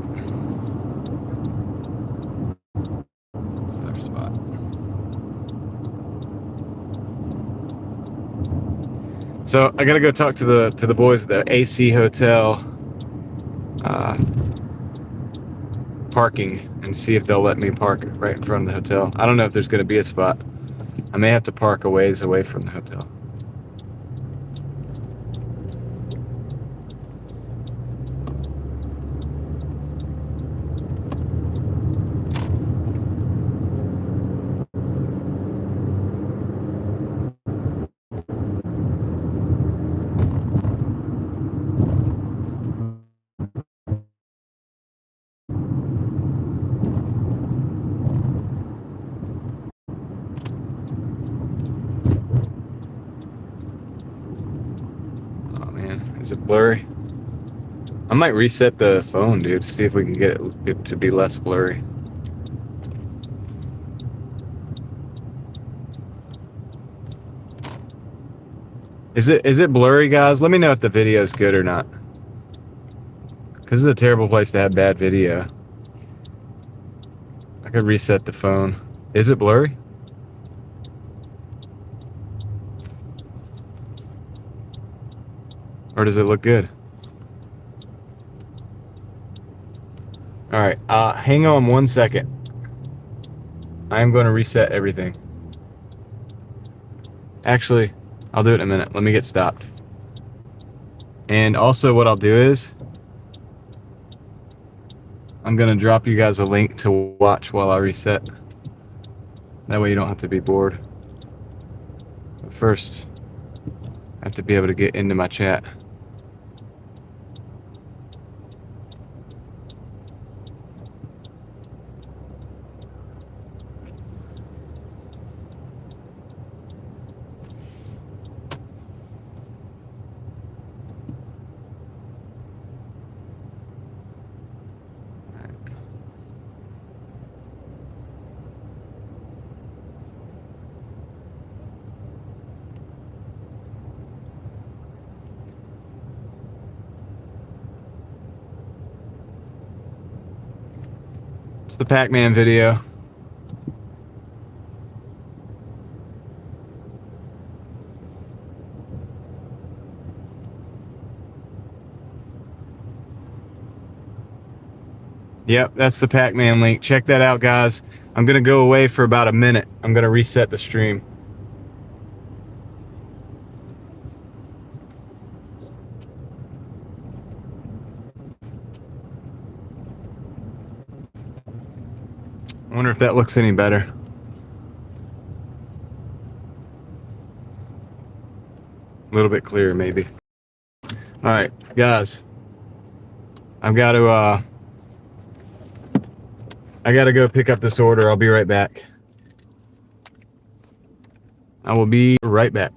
That's another spot. So I gotta go talk to the boys at the AC Hotel parking and see if they'll let me park right in front of the hotel. I don't know if there's gonna be a spot. I may have to park a ways away from the hotel. Is it blurry? I might reset the phone, dude, to see if we can get it to be less blurry. Is it blurry, guys? Let me know if the video is good or not. Because this is a terrible place to have bad video. I could reset the phone. Is it blurry? Or does it look good? Alright, hang on 1 second. I am going to reset everything. Actually, I'll do it in a minute. Let me get stopped. And also what I'll do is I'm gonna drop you guys a link to watch while I reset. That way you don't have to be bored. But first, I have to be able to get into my chat. It's the Pac-Man video. Yep, that's the Pac-Man link. Check that out, guys. I'm gonna go away for about a minute. I'm gonna reset the stream. I wonder if that looks any better. A little bit clearer, maybe. All right, guys. I gotta go pick up this order. I'll be right back. I will be right back.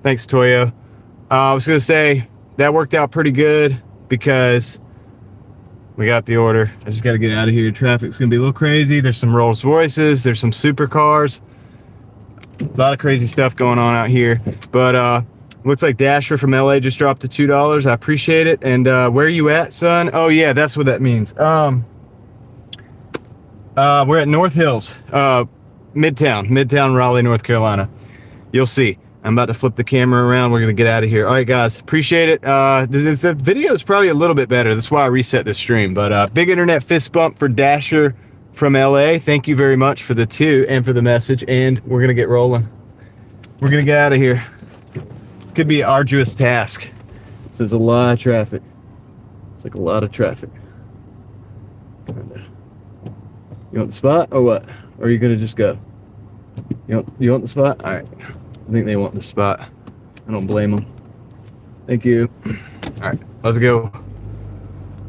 Thanks, Toyo. I was gonna say that worked out pretty good because we got the order. I just got to get out of here. Traffic's gonna be a little crazy. There's some Rolls Royces. There's some supercars. A lot of crazy stuff going on out here. But looks like Dasher from LA just dropped to $2. I appreciate it. And where are you at, son? Oh yeah, that's what that means. We're at North Hills, Midtown Raleigh, North Carolina. You'll see. I'm about to flip the camera around. We're gonna get out of here. All right, guys, appreciate it. The video is probably a little bit better. That's why I reset the stream. But big internet fist bump for Dasher from LA. Thank you very much for the 2 and for the message. And we're gonna get rolling. We're gonna get out of here. This could be an arduous task. So there's a lot of traffic. It's like a lot of traffic. You want the spot or what? Or are you gonna just go? You want the spot? All right. I think they want the spot. I don't blame them. Thank you. All right, let's go.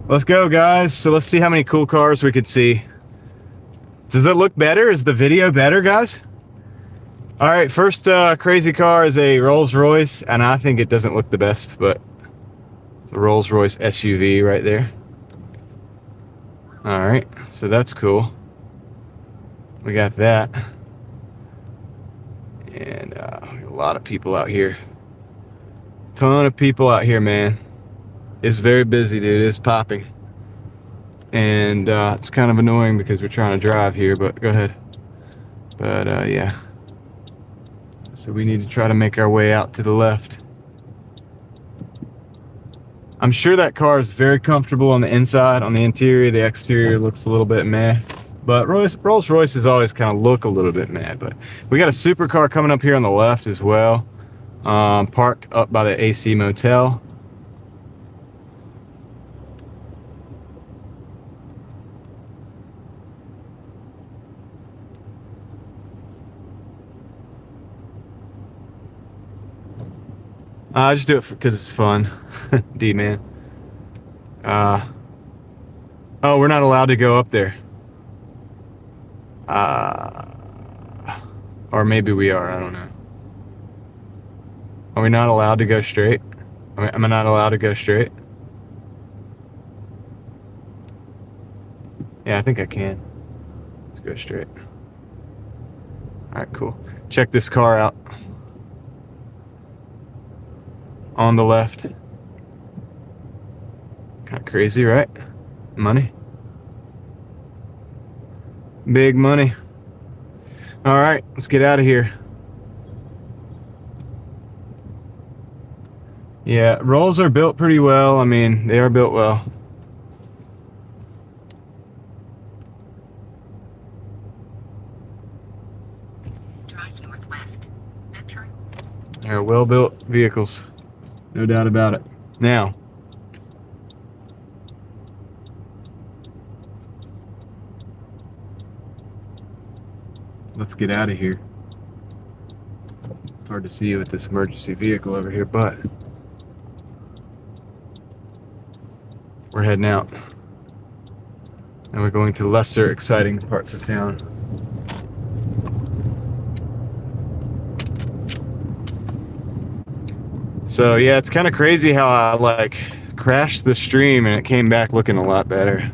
Let's go, guys. So let's see how many cool cars we could see. Does that look better? Is the video better, guys? All right, first crazy car is a Rolls Royce, and I think it doesn't look the best, but it's a Rolls Royce SUV right there. All right, so that's cool. We got that. And a lot of people out here. Ton of people out here, man. It's very busy, dude. It's popping. And it's kind of annoying because we're trying to drive here, but go ahead. But yeah. So we need to try to make our way out to the left. I'm sure that car is very comfortable on the inside. On the interior, the exterior looks a little bit meh. But Rolls Royces always kind of look a little bit mad. But we got a supercar coming up here on the left as well, parked up by the AC Motel. I just do it because it's fun, D-man. Oh, we're not allowed to go up there. Or maybe we are, I don't know. Are we not allowed to go straight? Am I not allowed to go straight? Yeah, I think I can. Let's go straight. Alright, cool. Check this car out. On the left. Kind of crazy, right? Money. Big money. All right, let's get out of here. Yeah, Rolls are built pretty well. I mean, they are built well. Drive northwest. Then turn. They're well-built vehicles. No doubt about it. Now, let's get out of here. It's hard to see with this emergency vehicle over here, but we're heading out. And we're going to lesser exciting parts of town. So yeah, it's kind of crazy how I like crashed the stream and it came back looking a lot better.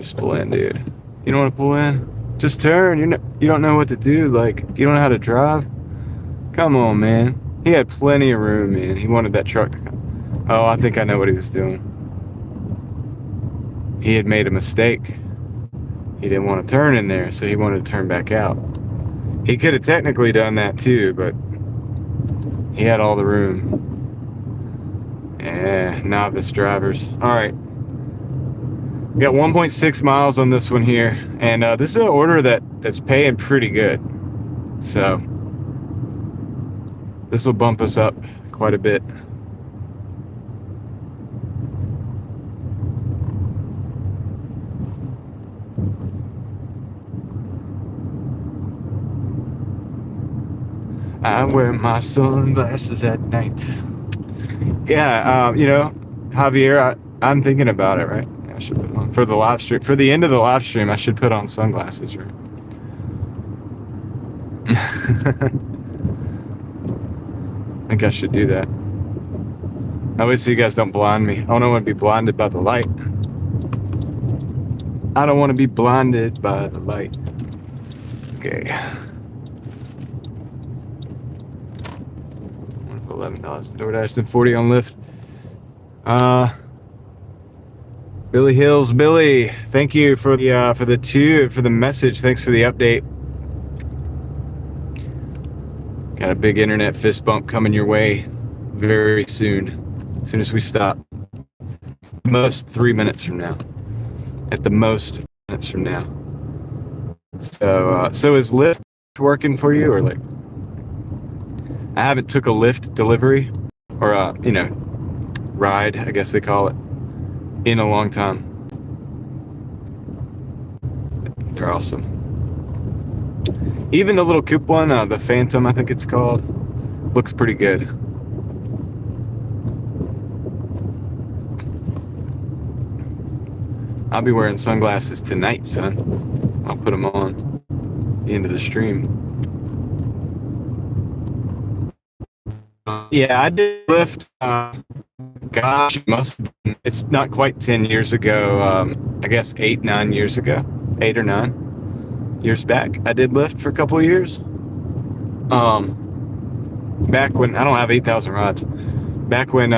Just pull in, dude. You don't want to pull in? Just turn. You don't know what to do. Like, you don't know how to drive? Come on, man. He had plenty of room, man. He wanted that truck to come. Oh, I think I know what he was doing. He had made a mistake. He didn't want to turn in there, so he wanted to turn back out. He could have technically done that too, but he had all the room. Yeah, novice drivers. All right. We got 1.6 miles on this one here, and this is an order that's paying pretty good. So this will bump us up quite a bit. Come I wear my sunglasses at night. Yeah, Javier, I'm thinking about it, right? I should put on for the live stream. For the end of the live stream, I should put on sunglasses, right? I think I should do that. That way so you guys don't blind me. I don't want to be blinded by the light. I don't want to be blinded by the light. Okay. $11 in DoorDash, then 40 on Lyft. Billy Hills, Billy, thank you for the message. Thanks for the update. Got a big internet fist bump coming your way very soon. As soon as we stop. Most 3 minutes from now. At the most minutes from now. So is Lyft working for you, or like? I haven't took a Lyft delivery or ride, I guess they call it, in a long time. They're awesome. Even the little coupe one, the Phantom, I think it's called, looks pretty good. I'll be wearing sunglasses tonight, son. I'll put them on the end of the stream. Yeah, I did Lyft. Gosh, it's not quite 10 years ago. I guess 8 or 9 years back. I did Lyft for a couple of years. Back when I don't have 8,000 rides. Back when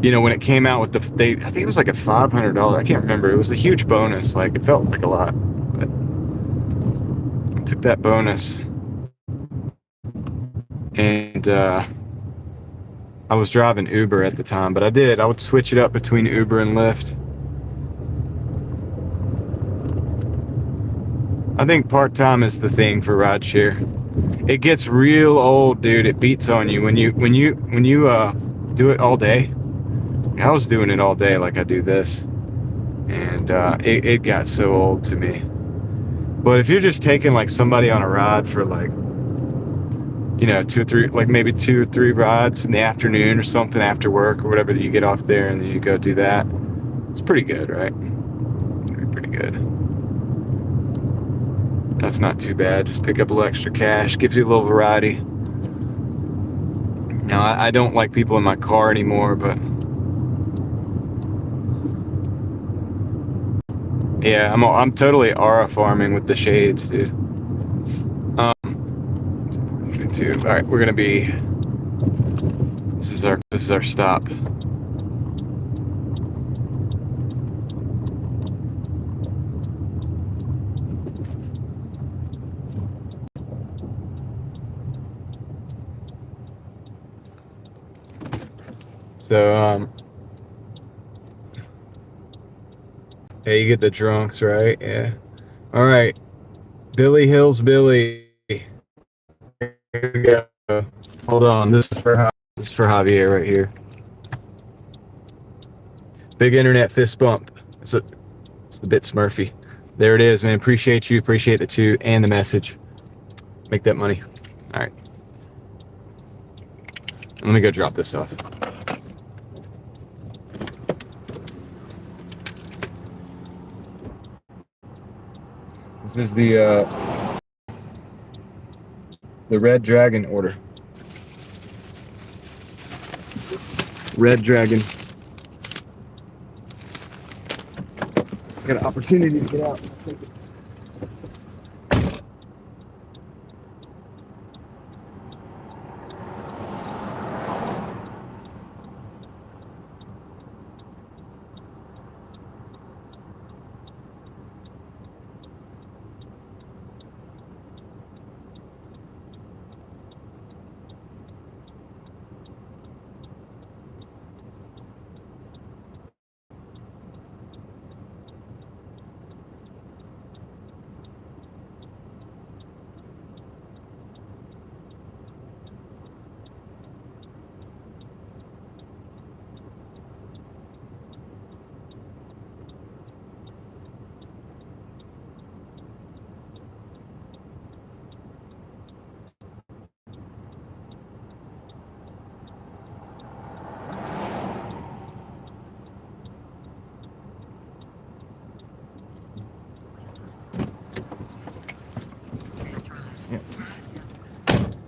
when it came out with I think it was like a $500. I can't remember. It was a huge bonus. Like it felt like a lot. But I took that bonus. And I was driving Uber at the time, but I would switch it up between Uber and Lyft. I think part-time is the thing for rideshare. It gets real old, dude. It beats on you when you do it all day. I was doing it all day like I do this, and it got so old to me. But if you're just taking like somebody on a ride for like 2 or 3, like maybe 2 or 3 rides in the afternoon or something after work or whatever, that you get off there and then you go do that, it's pretty good, right? Pretty good. That's not too bad. Just pick up a little extra cash, gives you a little variety. Now, I don't like people in my car anymore, but yeah, I'm totally aura farming with the shades, dude. All right, we're gonna be. This is our stop. So yeah, you get the drunks, right? Yeah. All right, Billy Hills, Billy. Here we go. Hold on, this is for Javier right here. Big internet fist bump. It's the bit Smurfy. There it is, man. Appreciate you. Appreciate the 2 and the message. Make that money. All right. Let me go drop this off. This is the Red Dragon order. Red Dragon. Got an opportunity to get out.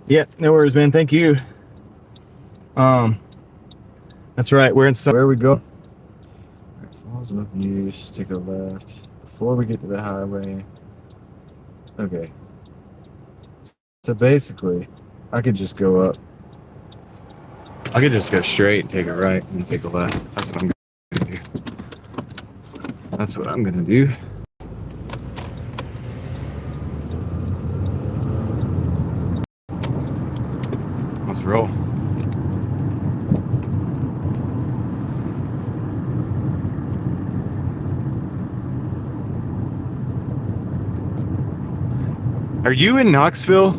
Yeah, no worries, man. Thank you. That's right. We're in. Where we go? Falls of Use. Take a left before we get to the highway. Okay. So basically, I could just go up. I could just go straight and take a right and take a left. That's what I'm gonna do. That's what I'm gonna do. Let's roll. Are you in Knoxville?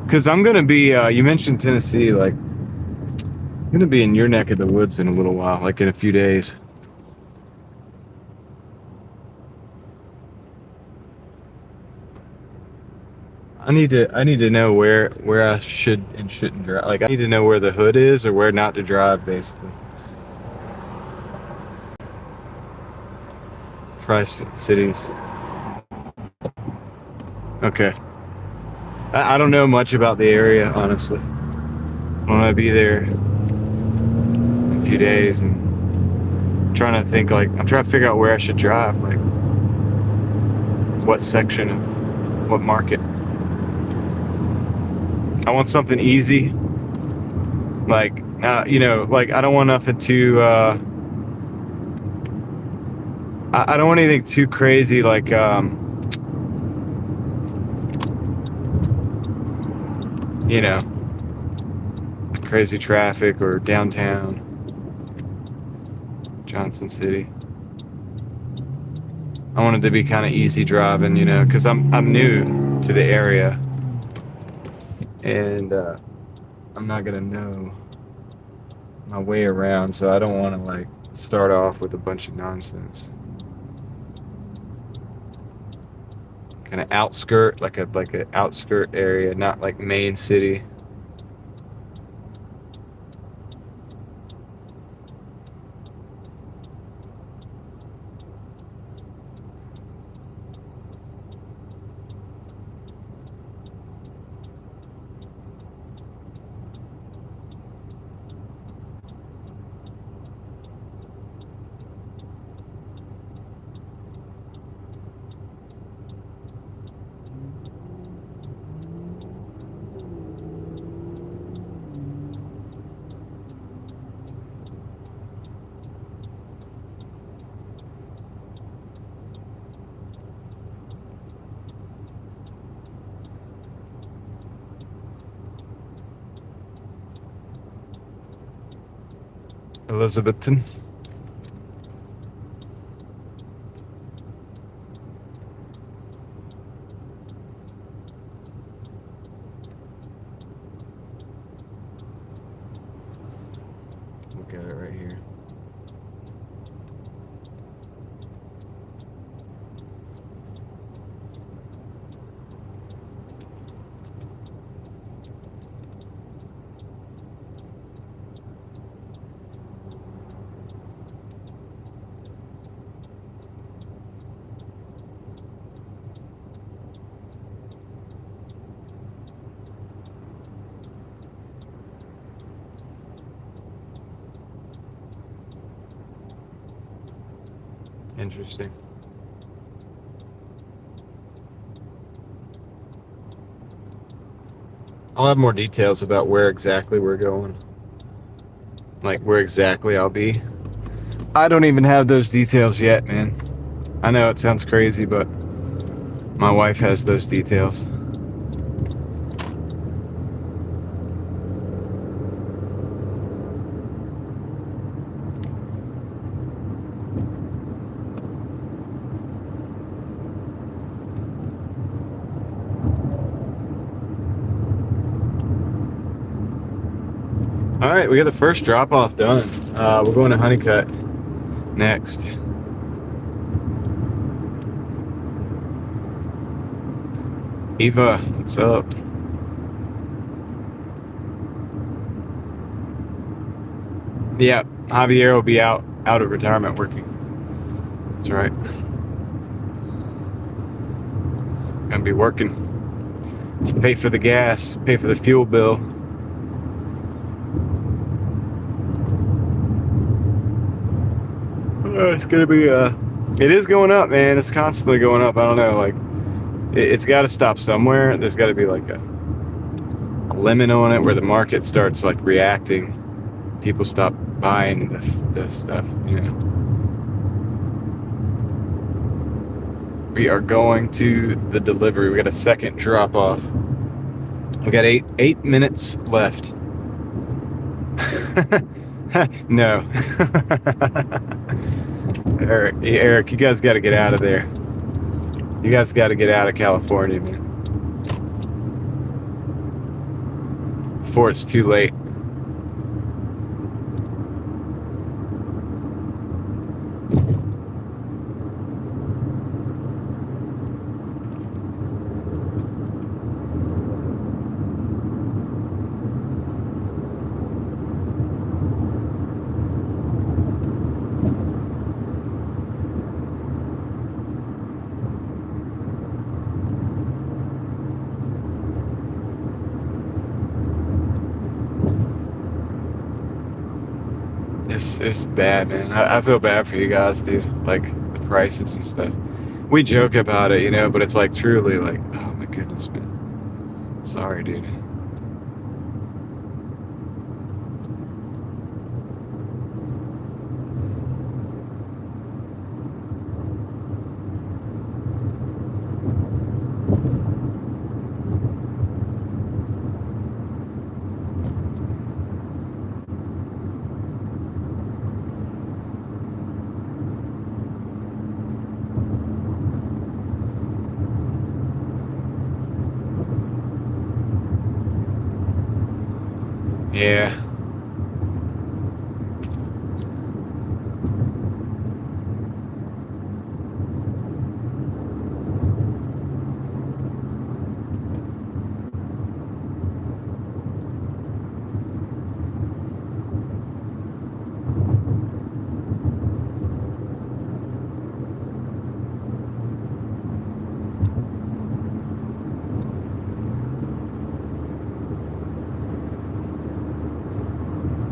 Because I'm gonna be. You mentioned Tennessee. Like, I'm gonna be in your neck of the woods in a little while, like in a few days. I need to know where I should and shouldn't drive. Like, I need to know where the hood is or where not to drive, basically. Tri-Cities. Okay. I don't know much about the area, honestly. I'm gonna be there in a few days, and I'm trying to think. Like, I'm trying to figure out where I should drive. Like, what section of what market. I want something easy. Like, like I don't want nothing too. I don't want anything too crazy. Like, crazy traffic or downtown Johnson City. I want it to be kind of easy driving, because I'm new to the area, and I'm not gonna know my way around, so I don't want to like start off with a bunch of nonsense. Kind of outskirt, like a outskirt area, not like main city. Elizabethton. Look at it right here. Interesting. I'll have more details about where exactly we're going. Like, where exactly I'll be. I don't even have those details yet, man. I know it sounds crazy, but my wife has those details. All right, we got the first drop off done. We're going to Honeycutt next. Eva, what's up? Yeah, Javier will be out of retirement working. That's right. Gonna be working. to pay for the gas, pay for the fuel bill. It's gonna be it is going up, man. It's constantly going up. I don't know, like it's got to stop somewhere. There's got to be like a limit on it where the market starts like reacting. People stop buying the stuff, you know. We are going to the delivery. We got a second drop off. We got eight minutes left. No. Eric, you guys got to get out of there. You guys got to get out of California, man. Before it's too late. It's bad, man. I feel bad for you guys, dude. Like the prices and stuff. We joke about it, you know, but it's like truly like, oh my goodness, man. Sorry, dude. Yeah.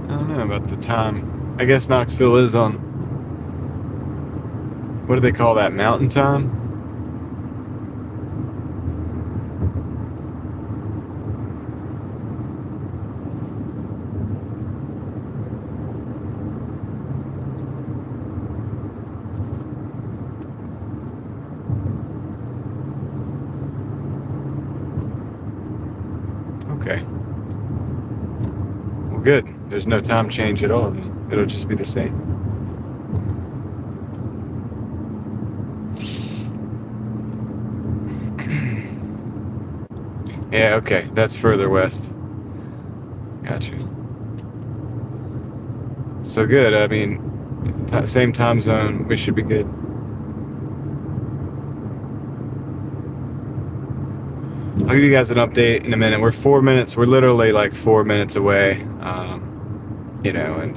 I don't know about the time. I guess Knoxville is on, what do they call that, mountain time? Okay. Well, good. There's no time change at all. It'll just be the same. Yeah, okay. That's further west. Gotcha. So good. I mean, same time zone. We should be good. I'll give you guys an update in a minute. We're 4 minutes. We're literally like 4 minutes away. You know, and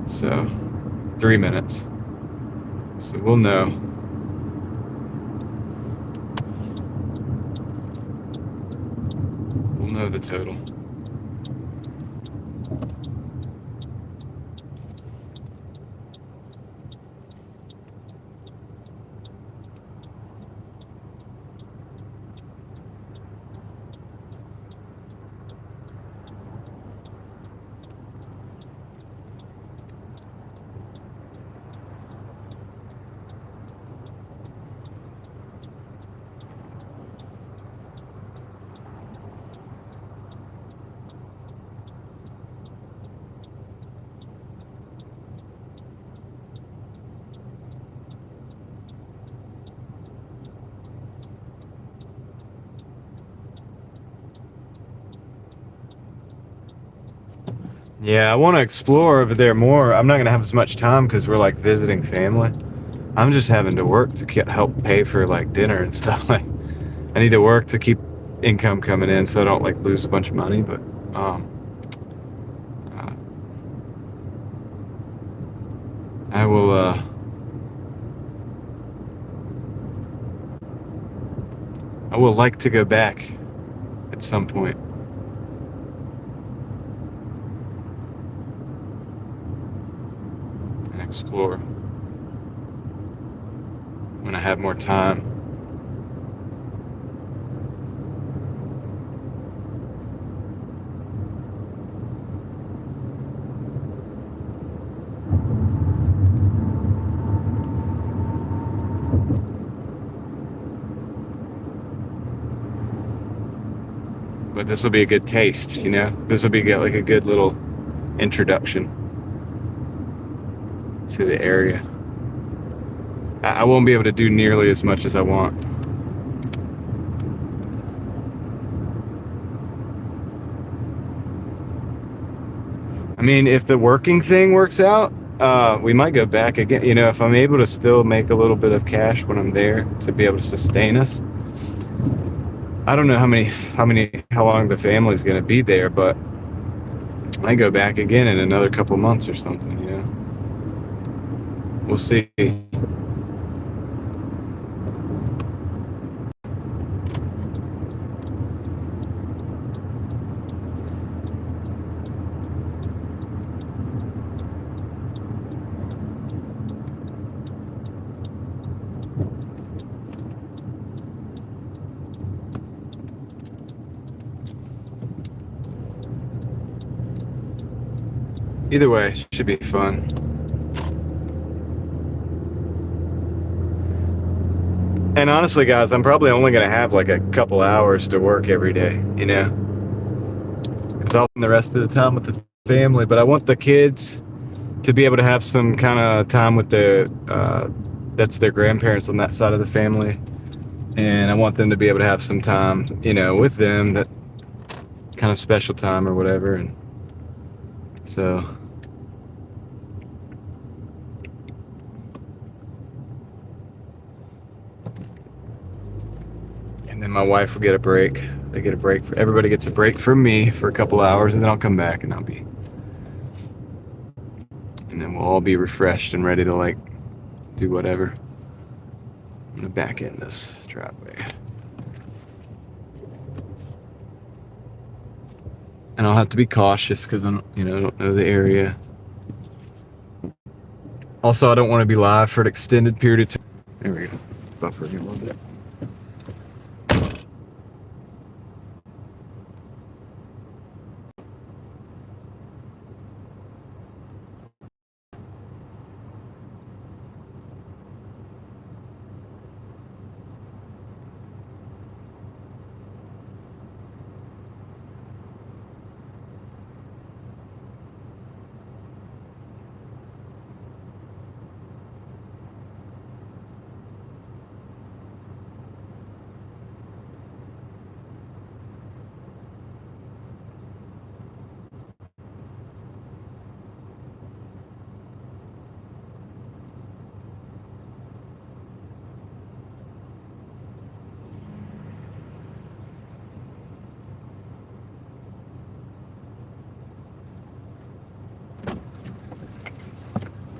so 3 minutes. So we'll know. We'll know the total. Yeah, I want to explore over there more. I'm not going to have as much time because we're like visiting family. I'm just having to work to help pay for like dinner and stuff. Like, I need to work to keep income coming in so I don't like lose a bunch of money. But I will I will like to go back at some point and explore when I have more time. But this will be a good taste, you know? This will be like a good little introduction to the area. I won't be able to do nearly as much as I want. I mean, if the working thing works out, we might go back again. You know, if I'm able to still make a little bit of cash when I'm there to be able to sustain us. I don't know how long the family's going to be there, but I might go back again in another couple months or something, you know. We'll see. Either way, should be fun. And honestly, guys, I'm probably only going to have like a couple hours to work every day, you know? Because I'll spend the rest of the time with the family, but I want the kids to be able to have some kind of time with that's their grandparents on that side of the family. And I want them to be able to have some time, you know, with them, that kind of special time or whatever. And so... And then my wife will get a break. They get a break. Everybody gets a break from me for a couple hours, and then I'll come back and then we'll all be refreshed and ready to like do whatever. I'm gonna back in this driveway. And I'll have to be cautious because I don't know the area. Also, I don't want to be live for an extended period of time. There we go. Buffering a little bit.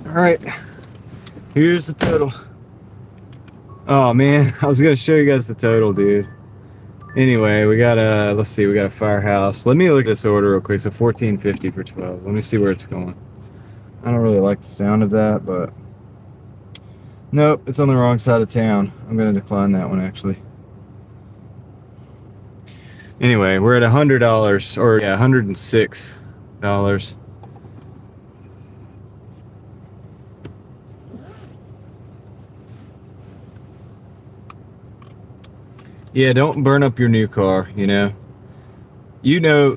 All right, here's the total. Oh man, I was gonna show you guys the total, dude. Anyway, we got let's see, we got a firehouse. Let me look at this order real quick. So $14.50 for 12. Let me see where it's going. I don't really like the sound of that, but nope, it's on the wrong side of town. I'm gonna decline that one actually. Anyway, we're at $100, or yeah, $106. Yeah, don't burn up your new car, you know. You know,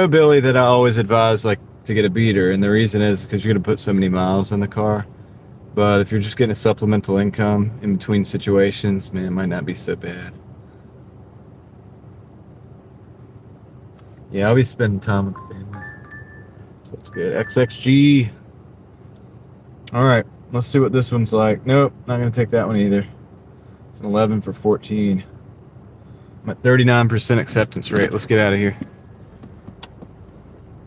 Billy, that I always advise like to get a beater, and the reason is because you're gonna put so many miles in the car. But if you're just getting a supplemental income in between situations, man, it might not be so bad. Yeah, I'll be spending time with the family. So it's good. XXG. All right, let's see what this one's like. Nope, not gonna take that one either. It's an 11 for 14. I'm at 39% acceptance rate. Let's get out of here.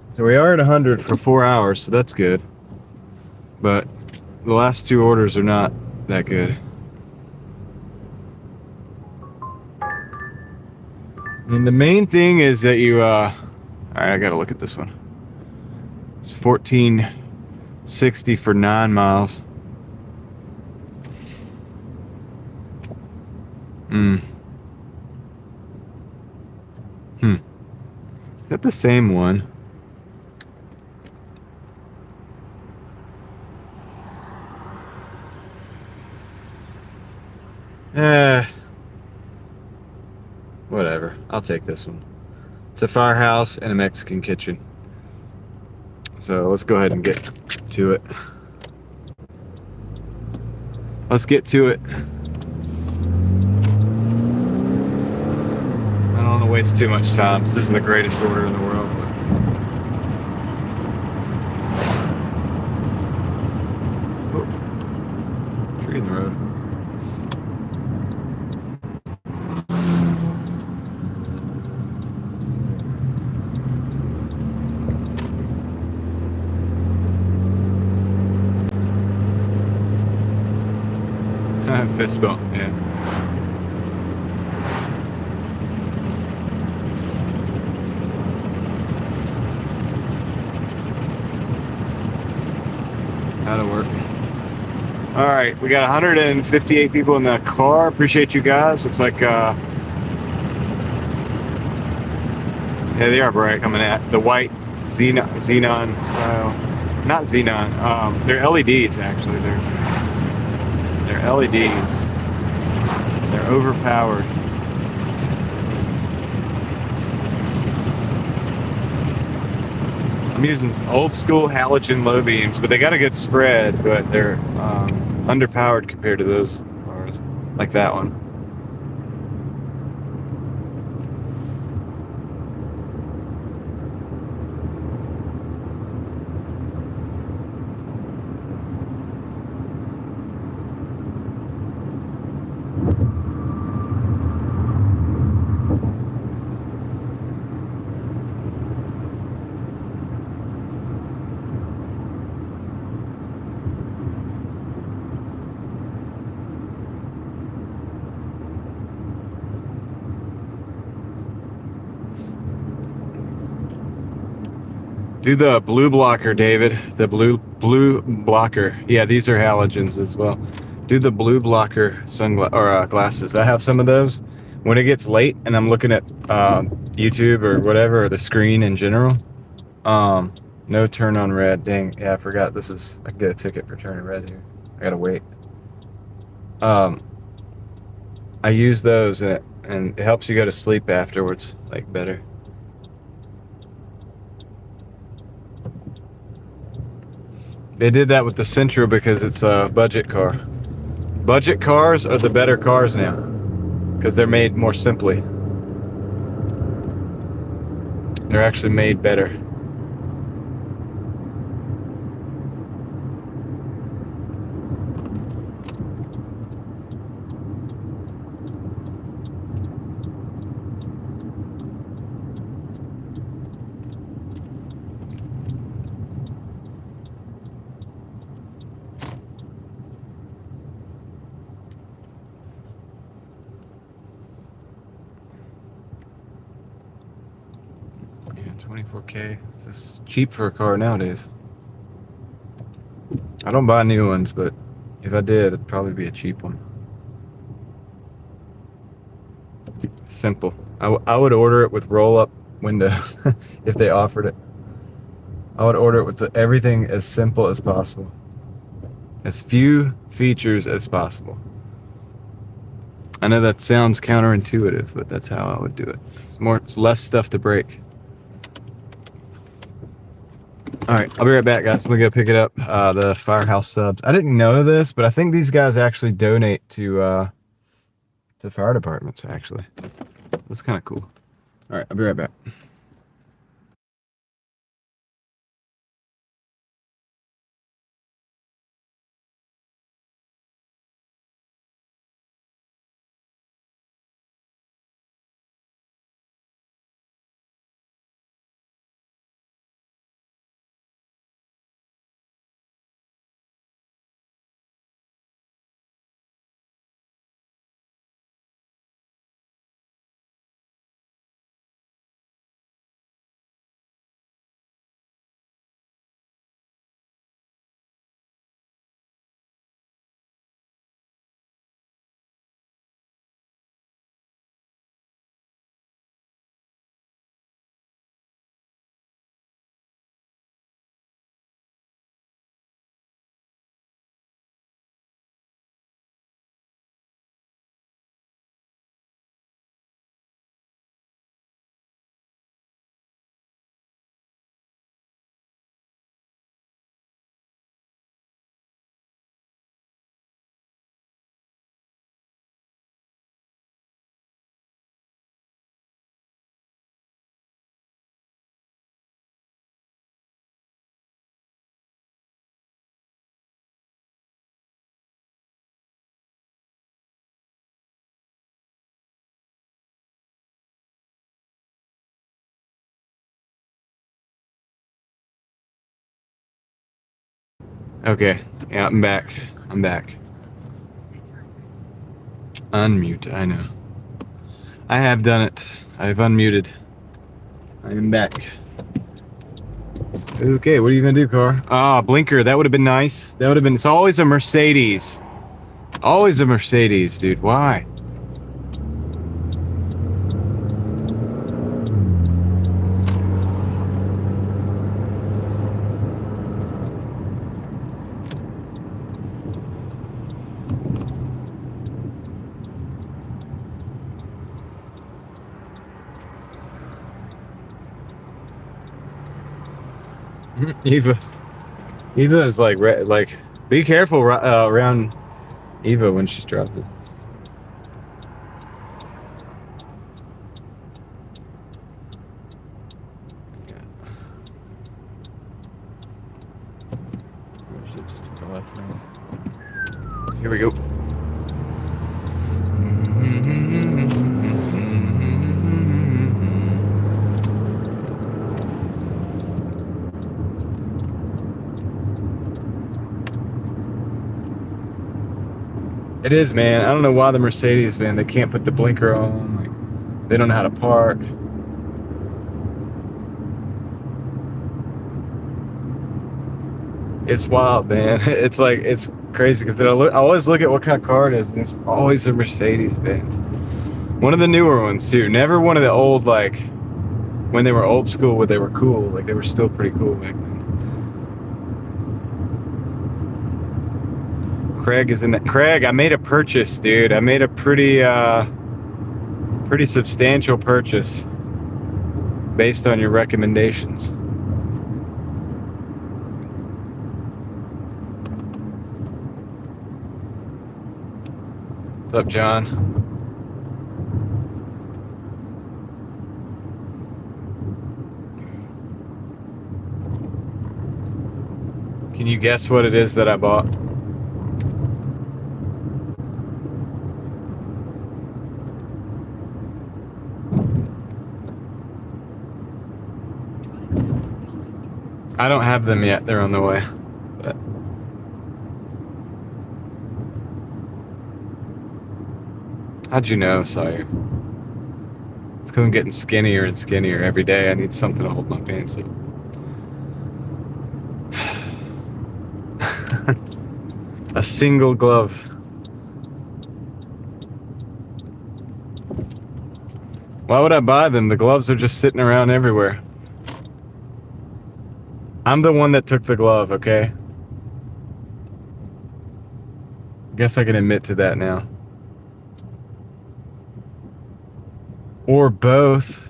So we are at 100 for 4 hours, so that's good. But the last two orders are not that good. And the main thing is that you, all right, I gotta look at this one. It's 1460 for 9 miles. Is that the same one? Whatever. I'll take this one. It's a firehouse and a Mexican kitchen. So let's go ahead and get to it. Let's get to it. I don't want to waste too much time. This isn't the greatest order in the world. Oh, tree in the road. Fist bump, yeah. That'll work. All right, we got 158 people in the car. Appreciate you guys. Looks like, yeah, they are bright coming at the white xenon style. Not xenon. They're LEDs actually. They're LEDs. They're overpowered. I'm using old school halogen low beams, but they got a good spread, but they're underpowered compared to those cars, like that one. Do the blue blocker, David. The blue blocker. Yeah, these are halogens as well. Do the blue blocker glasses. I have some of those. When it gets late and I'm looking at YouTube or whatever, or the screen in general, no turn on red. Dang, yeah, I forgot this is. I can get a ticket for turning red here. I gotta wait. I use those and it helps you go to sleep afterwards, like better. They did that with the Sentra because it's a budget car. Budget cars are the better cars now because they're made more simply. They're actually made better. Yeah, 24K. It's just cheap for a car nowadays. I don't buy new ones, but if I did, it'd probably be a cheap one. Simple. I would order it with roll-up windows if they offered it. I would order it with everything as simple as possible. As few features as possible. I know that sounds counterintuitive, but that's how I would do it. It's less stuff to break. All right, I'll be right back, guys. Let me go pick it up. The Firehouse subs. I didn't know this, but I think these guys actually donate to fire departments. Actually, that's kind of cool. All right, I'll be right back. Okay. Yeah, I'm back. I'm back. Unmute. I know. I have done it. I've unmuted. I am back. Okay, what are you gonna do, car? Ah, blinker. That would have been nice. That would have been. It's always a Mercedes. Always a Mercedes, dude. Why? Eva. Eva is like, be careful around Eva when she's driving. Just took the left lane. Here we go. It is, man. I don't know why the Mercedes, man, they can't put the blinker on. Like, they don't know how to park. It's wild, man. It's like, it's crazy because I always look at what kind of car it is, and it's always a Mercedes Benz. One of the newer ones too. Never one of the old, like when they were old school, where they were cool. Like they were still pretty cool back then. Craig is in that. Craig, I made a purchase, dude. I made a pretty substantial purchase based on your recommendations. What's up, John? Can you guess what it is that I bought? I don't have them yet. They're on the way. But how'd you know, Sawyer? It's because I'm getting skinnier and skinnier every day. I need something to hold my pants up. A single glove. Why would I buy them? The gloves are just sitting around everywhere. I'm the one that took the glove, okay? Guess I can admit to that now. Or both.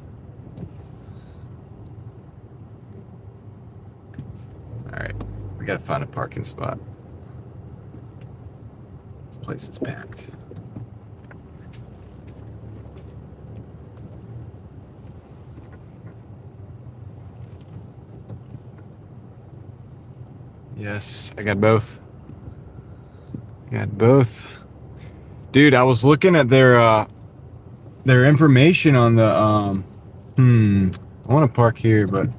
Alright, we gotta find a parking spot. This place is packed. Yes, I got both. Got both. Dude, I was looking at their information on the I want to park here, but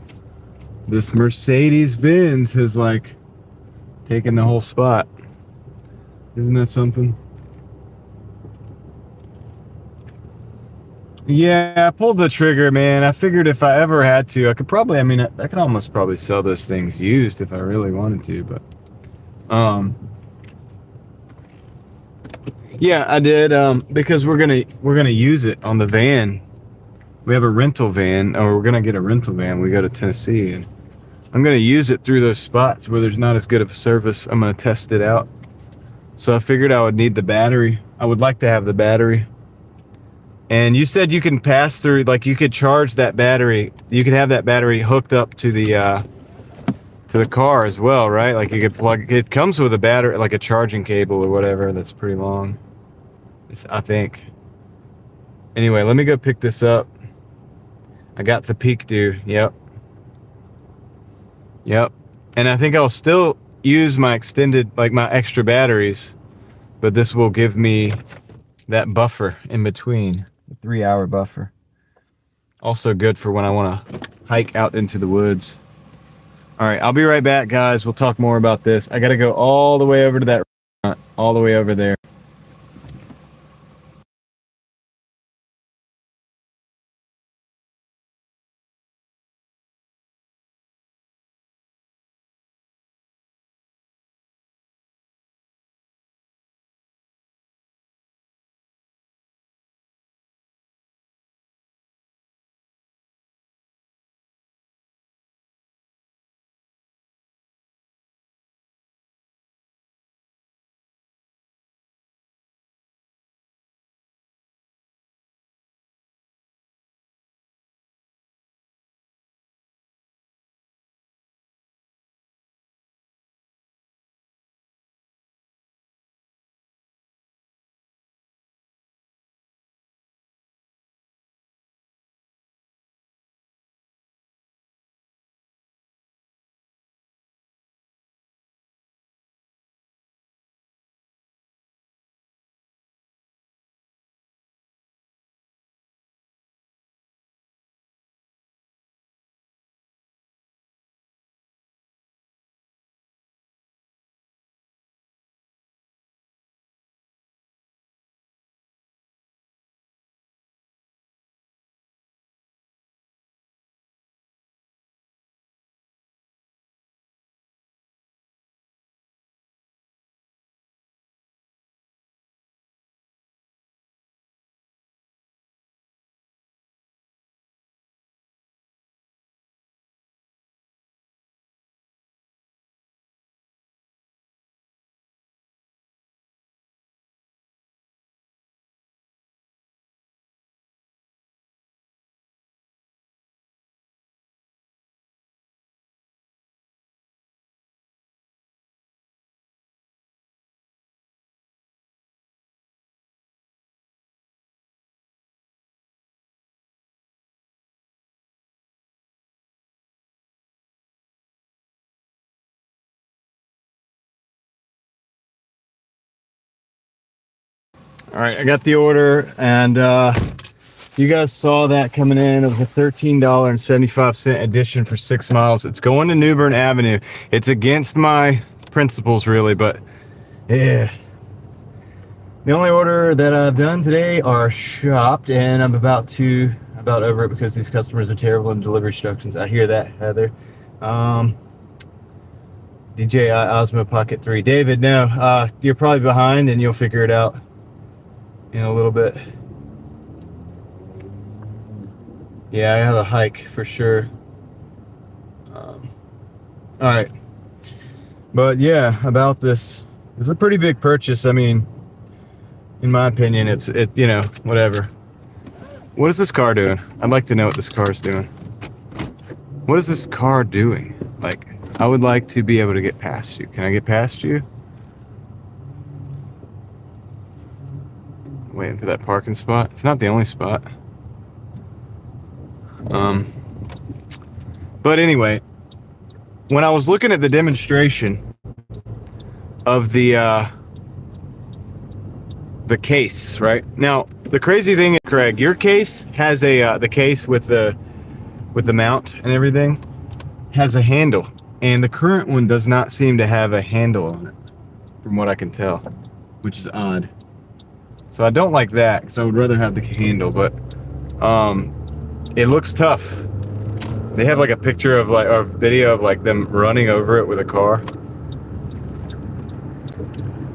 this Mercedes Benz has like taken the whole spot. Isn't that something? Yeah, I pulled the trigger, man. I figured if I ever had to, I could probably, I mean, I could almost probably sell those things used if I really wanted to, but yeah, I did because we're gonna use it on the van. We have a rental van, or we're gonna get a rental van. We go to Tennessee, and I'm gonna use it through those spots where there's not as good of a service. I'm gonna test it out. So I figured I would need the battery. I would like to have the battery. And you said you can pass through, like you could charge that battery. You could have that battery hooked up to the car as well, right? Like you could plug. It comes with a battery, like a charging cable or whatever. That's pretty long. I think. Anyway, let me go pick this up. I got the peak due. Yep. And I think I'll still use my extended, like my extra batteries, but this will give me that buffer in between, the 3-hour buffer. Also good for when I want to hike out into the woods. All right, I'll be right back, guys. We'll talk more about this. I got to go all the way over to that restaurant, all the way over there. All right, I got the order, and you guys saw that coming in. It was a $13.75 addition for 6 miles. It's going to New Bern Avenue. It's against my principles, really, but yeah. The only order that I've done today are shopped, and I'm about over it because these customers are terrible in delivery instructions. I hear that, Heather. DJI Osmo Pocket 3. David, no, you're probably behind, and you'll figure it out in a little bit. Yeah, I have a hike for sure. All right, but yeah, about this, it's a pretty big purchase. I mean, in my opinion, you know, whatever. What is this car doing? I'd like to know what this car is doing. What is this car doing? Like, I would like to be able to get past you. Can I get past you? Waiting for that parking spot. It's not the only spot. But anyway, when I was looking at the demonstration of the case, right? Now, the crazy thing is, Craig, your case has the case with the mount and everything has a handle, and the current one does not seem to have a handle on it, from what I can tell, which is odd. So I don't like that, because I would rather have the handle, but it looks tough. They have like a picture of like a video of like them running over it with a car.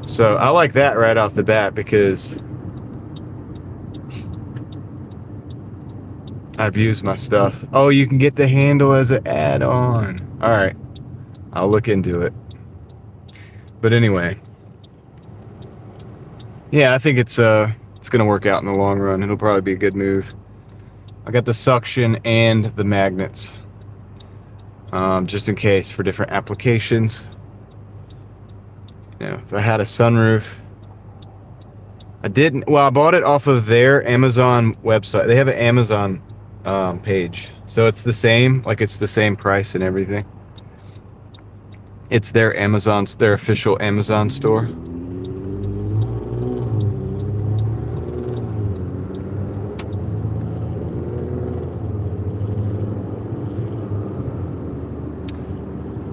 So I like that right off the bat because I've used my stuff. Oh, you can get the handle as an add-on. All right, I'll look into it. But anyway, yeah, I think it's gonna work out in the long run. It'll probably be a good move. I got the suction and the magnets, just in case for different applications. You know, if I had a sunroof. I didn't. Well, I bought it off of their Amazon website. They have an Amazon page, so it's the same. Like, it's the same price and everything. It's their official Amazon store.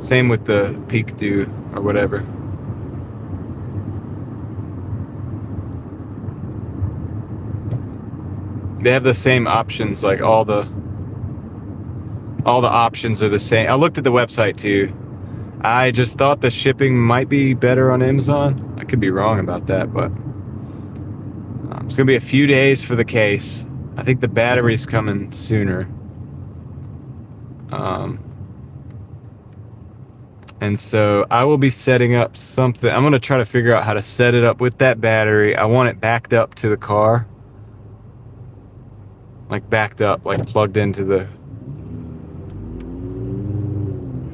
Same with the Peak Dew or whatever. They have the same options, like all the options are the same. I looked at the website too. I just thought the shipping might be better on Amazon. I could be wrong about that, but it's gonna be a few days for the case. I think the battery's coming sooner. And so I will be setting up something. I'm gonna try to figure out how to set it up with that battery. I want it backed up to the car. Like backed up, like plugged into the...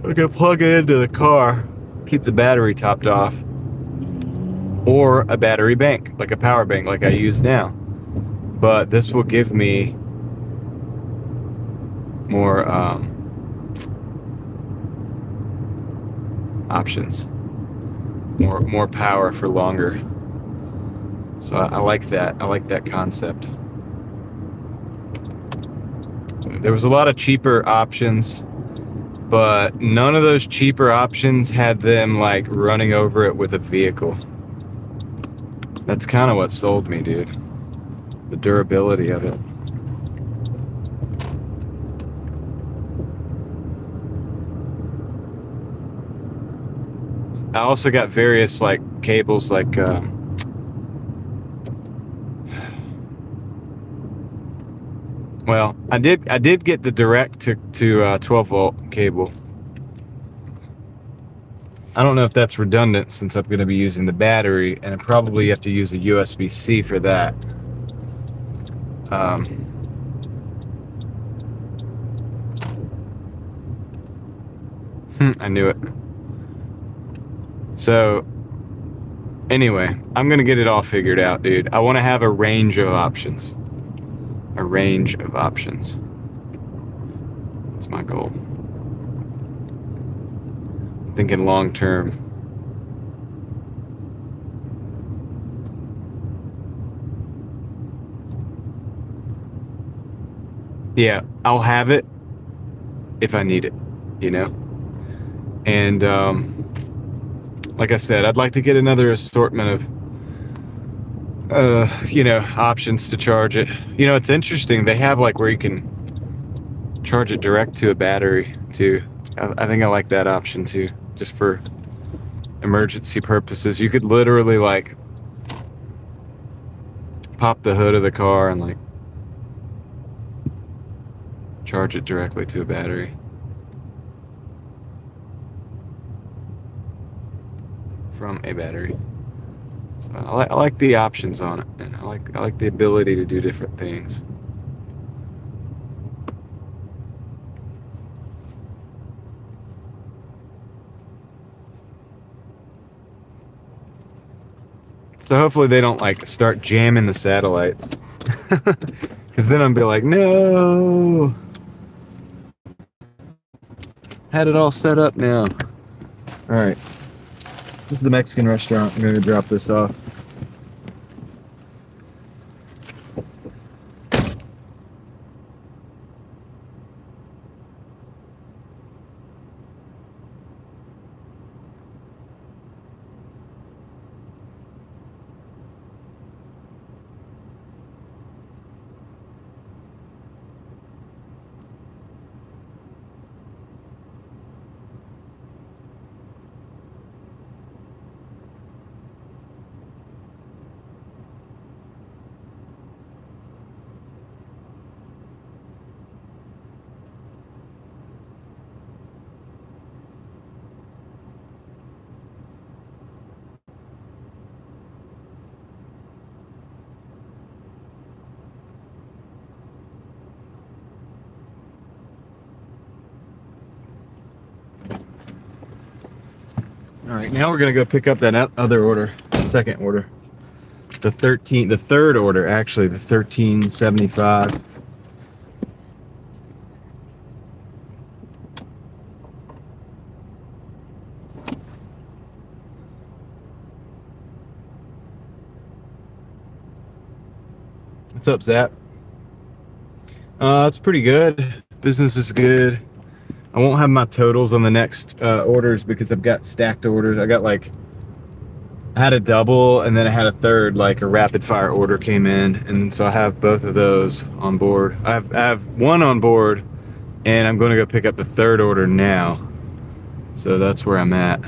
I can plug it into the car, keep the battery topped off. Or a battery bank, like a power bank like I use now. But this will give me more options, more power for longer. So I like that. I like that concept. There was a lot of cheaper options, but none of those cheaper options had them like running over it with a vehicle. That's kind of what sold me, dude. The durability of it. I also got various like cables, like well, I did get the direct to 12 volt cable. I don't know if that's redundant since I'm going to be using the battery, and I probably have to use a USB-C for that. I knew it. So, anyway, I'm going to get it all figured out, dude. I want to have a range of options. A range of options. That's my goal. I'm thinking long term. Yeah, I'll have it if I need it, you know? And like I said, I'd like to get another assortment of you know, options to charge it. You know, it's interesting. They have like where you can charge it direct to a battery too. I think I like that option too, just for emergency purposes. You could literally like pop the hood of the car and like charge it directly to a battery. From a battery. So I like the options on it, and I like the ability to do different things. So hopefully they don't like start jamming the satellites, because then I'll be like, no, had it all set up now. All right. This is the Mexican restaurant. I'm going to drop this off. All right, now we're gonna go pick up that other order, second order, the third order actually, the 1375. What's up, Zap? It's pretty good. Business is good. I won't have my totals on the next orders because I've got stacked orders. I got like, I had a double and then I had a third, like a rapid fire order came in, and so I have both of those on board. I have one on board, and I'm going to go pick up the third order now. So that's where I'm at.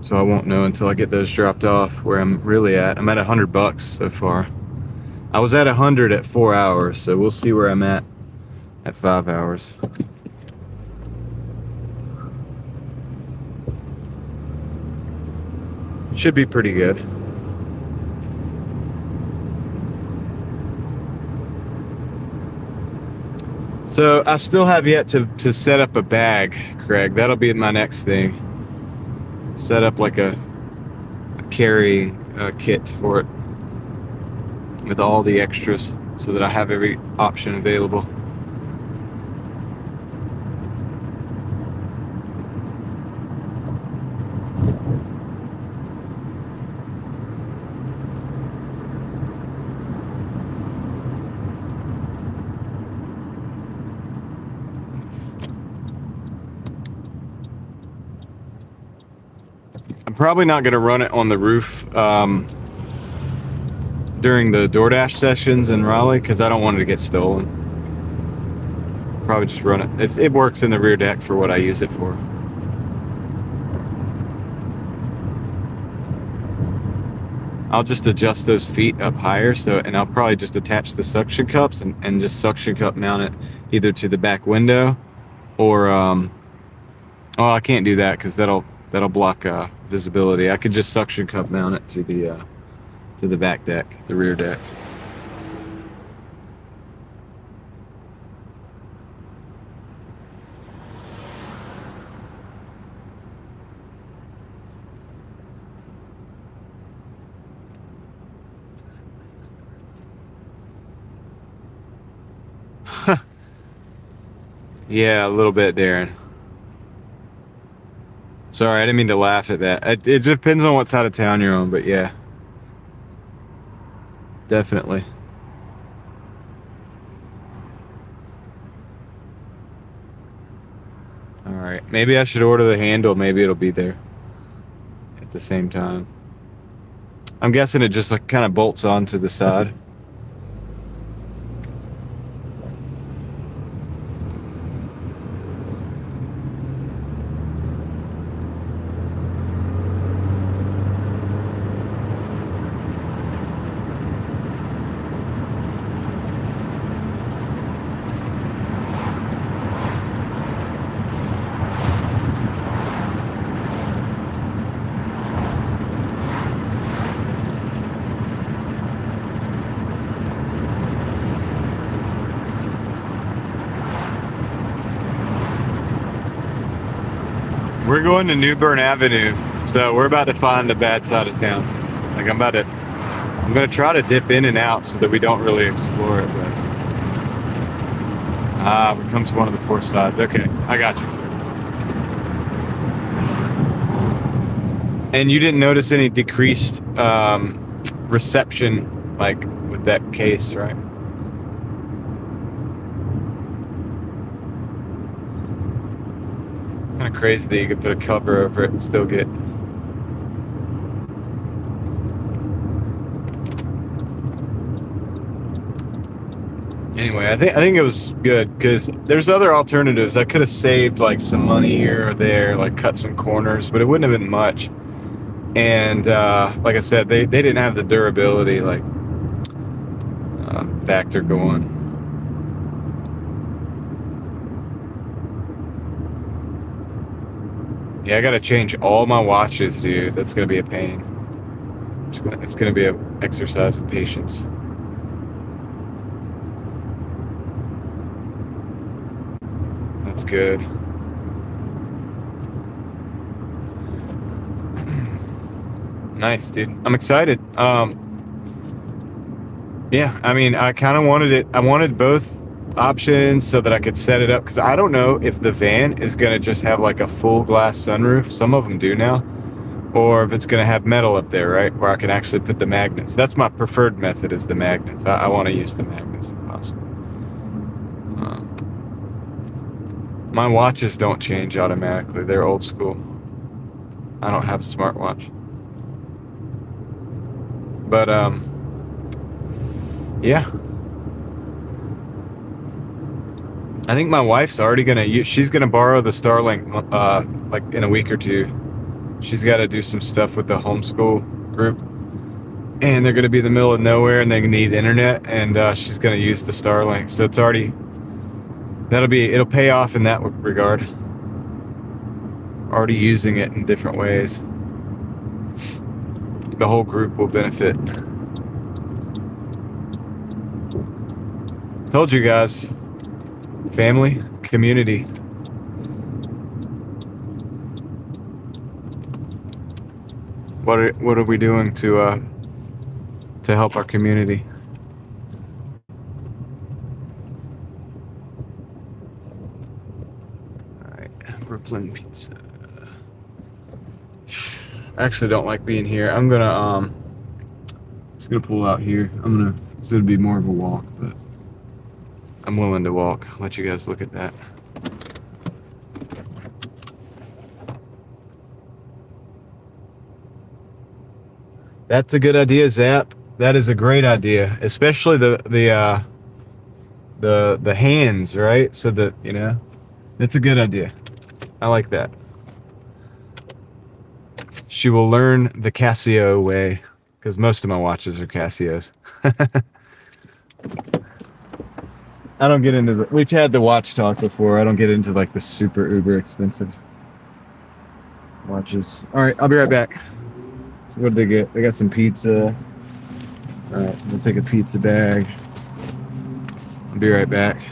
So I won't know until I get those dropped off where I'm really at. I'm at $100 so far. I was at 100 at 4 hours, so we'll see where I'm at 5 hours. Should be pretty good. So I still have yet to set up a bag, Craig. That'll be my next thing. Set up like a carry kit for it with all the extras so that I have every option available. I'm probably not going to run it on the roof during the Doordash sessions in Raleigh because I don't want it to get stolen. Probably just run it. It works in the rear deck for what I use it for. I'll just adjust those feet up higher, and I'll probably just attach the suction cups and just suction cup mount it either to the back window or oh, I can't do that because that'll block visibility. I could just suction cup mount it to the back deck, the rear deck. Yeah, a little bit, Darren. Sorry, I didn't mean to laugh at that. It depends on what side of town you're on, but yeah. Definitely. Alright, maybe I should order the handle. Maybe it'll be there at the same time. I'm guessing it just like kind of bolts onto the side. We're going to New Bern Avenue, so we're about to find the bad side of town. Like I'm gonna try to dip in and out so that we don't really explore it. But it comes one of the four sides. Okay, I got you. And you didn't notice any decreased reception, like with that case, right? Kind of crazy that you could put a cover over it and still get. Anyway, I think it was good because there's other alternatives. I could have saved like some money here or there, like cut some corners, but it wouldn't have been much. And like I said, they didn't have the durability like factor going. Yeah, I gotta change all my watches, dude. That's gonna be a pain. It's gonna be an exercise in patience. That's good. Nice, dude. I'm excited. Yeah, I mean, I kind of wanted it. I wanted both options so that I could set it up because I don't know if the van is going to just have like a full glass sunroof. Some of them do now. Or if it's going to have metal up there, right? Where I can actually put the magnets. That's my preferred method is the magnets. I want to use the magnets if possible. My watches don't change automatically. They're old school. I don't have a smartwatch. But yeah. I think my wife's already gonna use. She's gonna borrow the Starlink like in a week or two. She's got to do some stuff with the homeschool group, and they're gonna be in the middle of nowhere, and they need internet, and she's gonna use the Starlink. So it's already it'll pay off in that regard. Already using it in different ways. The whole group will benefit. Told you guys. Family, community. What are we doing to help our community? All right, Brooklyn Pizza. I actually don't like being here. I'm gonna just gonna pull out here. This would be more of a walk, but I'm willing to walk. I'll let you guys look at that. That's a good idea, Zap. That is a great idea, especially the hands, right? So that it's a good idea. I like that. She will learn the Casio way, because most of my watches are Casios. I don't get into we've had the watch talk before. I don't get into like the super uber expensive watches. All right, I'll be right back. So what did they get? They got some pizza. All right, so we'll take a pizza bag. I'll be right back.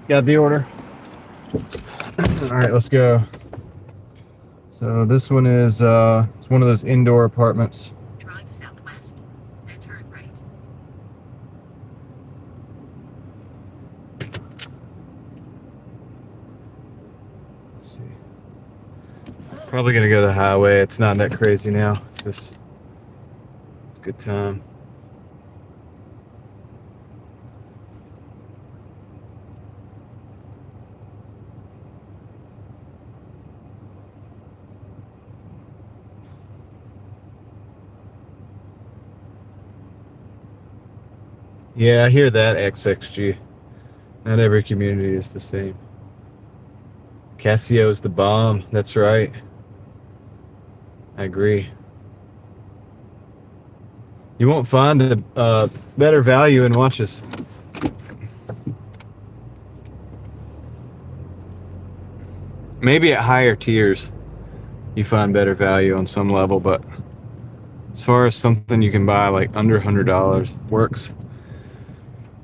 Got the order. All right, let's go. So this one is it's one of those indoor apartments. Drive southwest. Then turn right. Let's see. Probably gonna go the highway. It's not that crazy now. It's a good time. Yeah, I hear that, XXG. Not every community is the same. Casio's the bomb. That's right. I agree. You won't find a better value in watches. Maybe at higher tiers you find better value on some level, but as far as something you can buy like under $100 works.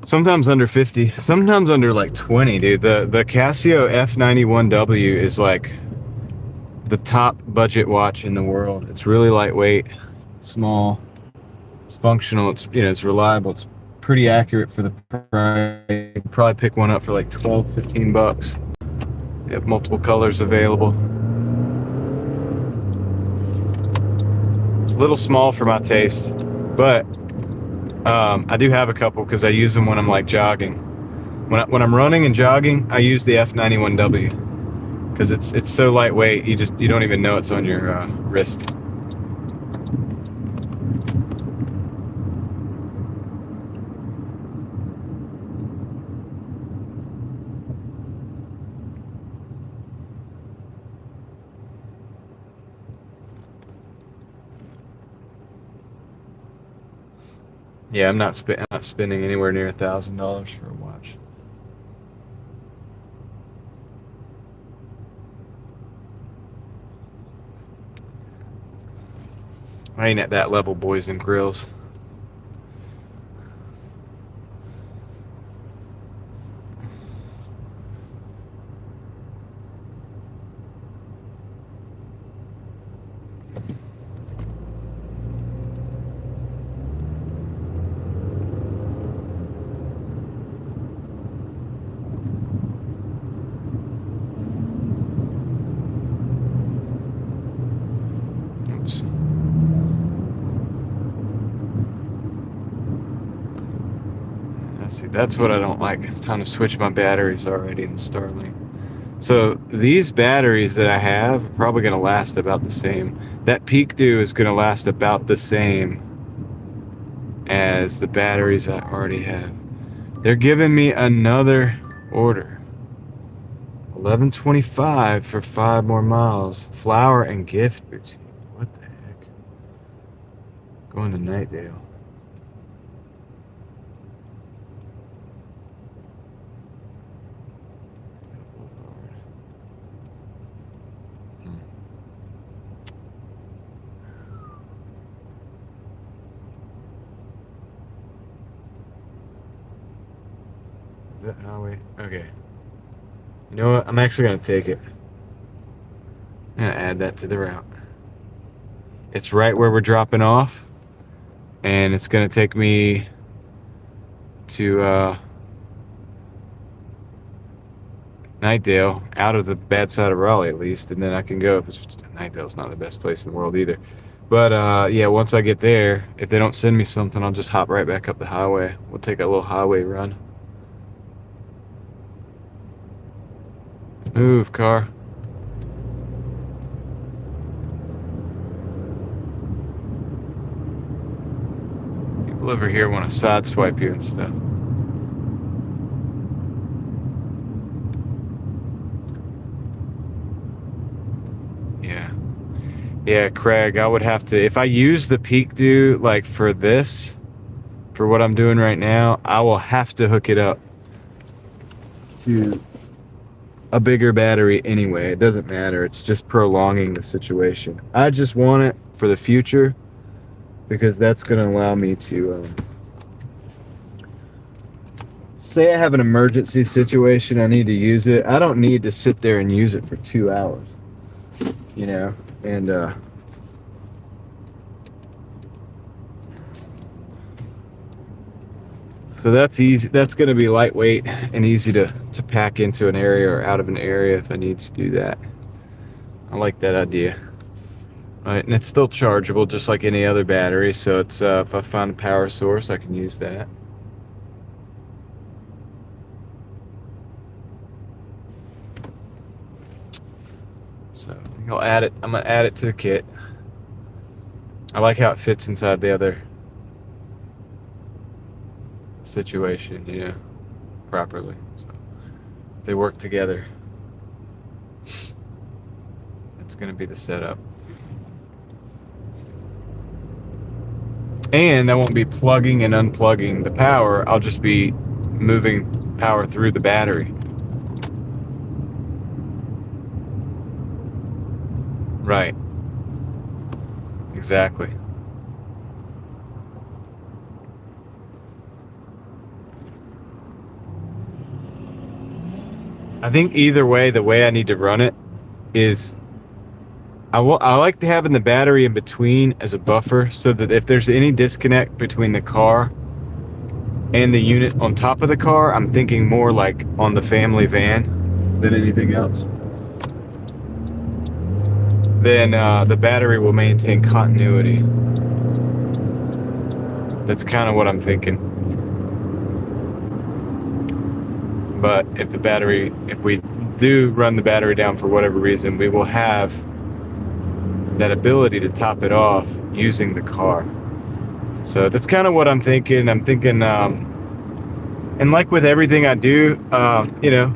Sometimes under 50, sometimes under like 20, dude. The Casio F91W is like the top budget watch in the world. It's really lightweight, small, it's functional, it's reliable, it's pretty accurate for the price. You can probably pick one up for like 12, 15 bucks. They have multiple colors available. It's a little small for my taste, but I do have a couple because I use them when I'm like jogging. When I'm running and jogging, I use the F91W because it's so lightweight. You don't even know it's on your wrist. Yeah, I'm not spending anywhere near $1,000 for a watch. I ain't at that level, boys and grills. Oops. See, that's what I don't like. It's time to switch my batteries already in the Starlink. So these batteries that I have are probably going to last about the same. That Peak Dew is going to last about the same as the batteries I already have. They're giving me another order. 1125 for 5 more miles. Flower and gift boutique. What the heck? Going to Nightdale. Is that highway? Okay. You know what? I'm actually going to take it. I'm going to add that to the route. It's right where we're dropping off. And it's going to take me to Nightdale, out of the bad side of Raleigh at least. And then I can go. Nightdale's not the best place in the world either. But yeah, once I get there, if they don't send me something, I'll just hop right back up the highway. We'll take a little highway run. Move, car. People over here want to sideswipe you and stuff. Yeah. Yeah, Craig, I would have to, if I use the Peak Dew like for this, for what I'm doing right now, I will have to hook it up to a bigger battery anyway. It doesn't matter. It's just prolonging the situation. I just want it for the future because that's going to allow me to say I have an emergency situation, I need to use it. I don't need to sit there and use it for 2 hours, you know, and so that's easy. That's going to be lightweight and easy to pack into an area or out of an area if I need to do that. I like that idea. All right, and it's still chargeable just like any other battery, so it's if I find a power source, I can use that. So I think I'll add it. I'm gonna add it to the kit. I like how it fits inside the other situation, you know, properly. So they work together. That's gonna be the setup. And I won't be plugging and unplugging the power. I'll just be moving power through the battery. Right. Exactly. I think either way, the way I need to run it is I like to having the battery in between as a buffer so that if there's any disconnect between the car and the unit on top of the car, I'm thinking more like on the family van than anything else. Then the battery will maintain continuity. That's kind of what I'm thinking. But if we do run the battery down for whatever reason, we will have that ability to top it off using the car. So that's kind of what I'm thinking. I'm thinking, and like with everything I do, you know,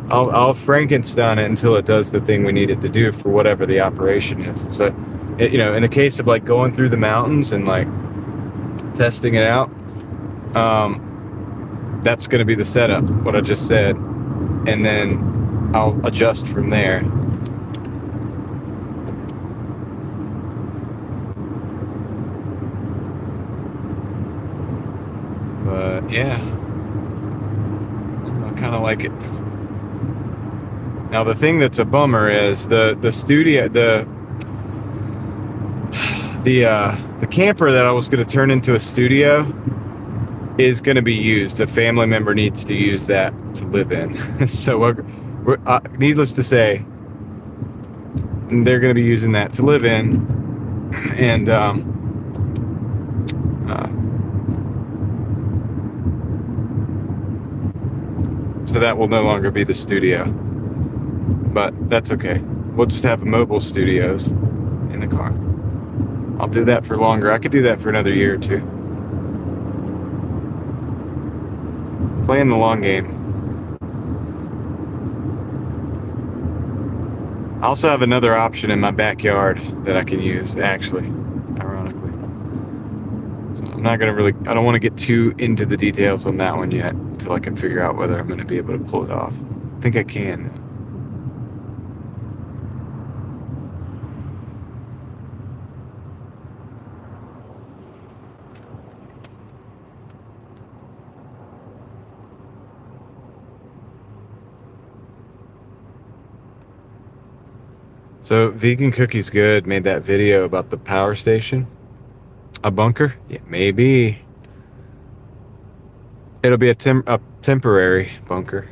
I'll Frankenstein it until it does the thing we need it to do for whatever the operation is. So, you know, in the case of like going through the mountains and like testing it out, that's going to be the setup, what I just said, and then I'll adjust from there. But yeah, I kind of like it. Now the thing that's a bummer is the studio, the camper that I was going to turn into a studio is going to be used. A family member needs to use that to live in. So we're needless to say, they're going to be using that to live in, and so that will no longer be the studio. But that's okay. We'll just have mobile studios in the car. I'll do that for longer. I could do that for another year or two. Playing the long game. I also have another option in my backyard that I can use, actually, ironically. So I'm not going to I don't want to get too into the details on that one yet until I can figure out whether I'm going to be able to pull it off. I think I can. So Vegan Cookies Good made that video about the power station. A bunker? Yeah, maybe. It'll be a temporary bunker.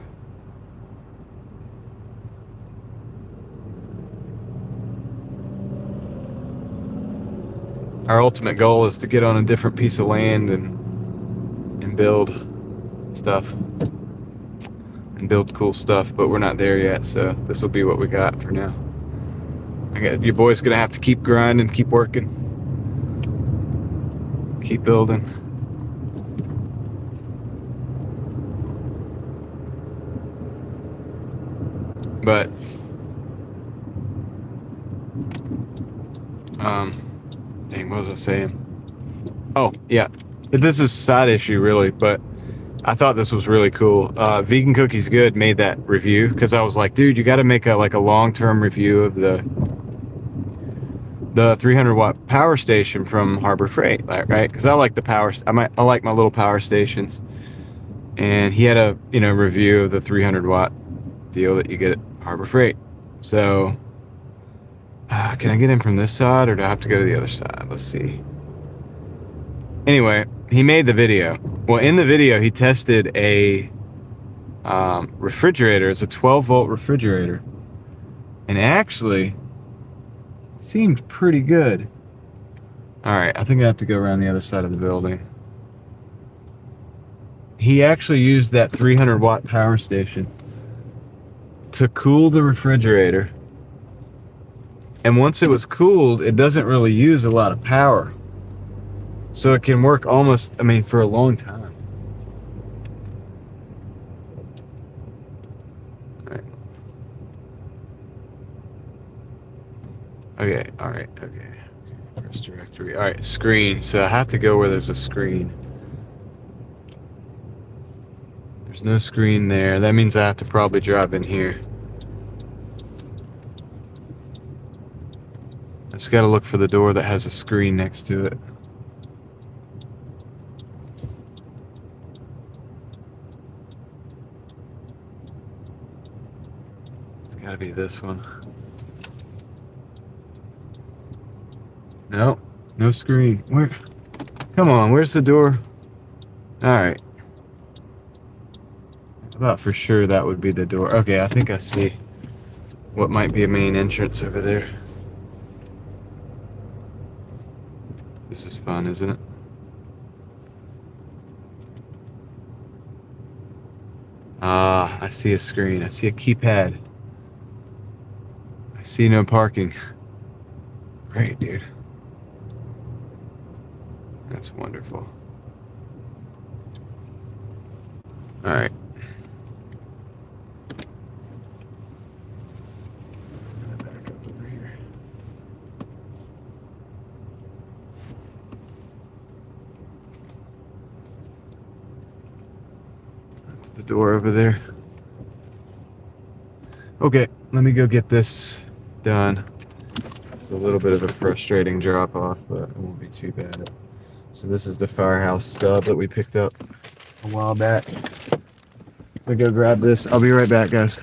Our ultimate goal is to get on a different piece of land and build stuff. And build cool stuff, but we're not there yet, so this will be what we got for now. Your boy's gonna have to keep grinding, keep working, keep building. But dang, what was I saying? Oh yeah, this is a side issue really, but I thought this was really cool. Vegan Cookies Good made that review because I was like, dude, you got to make a long-term review of the 300-watt power station from Harbor Freight, right? Because I like the power. I like my little power stations, and he had a review of the 300 watt deal that you get at Harbor Freight. So can I get in from this side, or do I have to go to the other side? Let's see. Anyway, he made the video. Well, in the video, he tested a refrigerator. It's a 12-volt refrigerator, and actually seemed pretty good. All right, I think I have to go around the other side of the building. He actually used that 300 watt power station to cool the refrigerator. And once it was cooled, it doesn't really use a lot of power. So it can work almost, for a long time. All right. Okay, all right, okay. First directory. All right, screen. So I have to go where there's a screen. There's no screen there. That means I have to probably drive in here. I just gotta look for the door that has a screen next to it. It's gotta be this one. No, no screen. Where? Come on, where's the door? Alright. I thought for sure that would be the door. Okay, I think I see what might be a main entrance over there. This is fun, isn't it? Ah, I see a screen. I see a keypad. I see no parking. Great, dude. That's wonderful. Alright. Back up over here. That's the door over there. Okay, let me go get this done. It's a little bit of a frustrating drop off, but it won't be too bad. So this is the firehouse stub that we picked up a while back. Let me go grab this. I'll be right back, guys.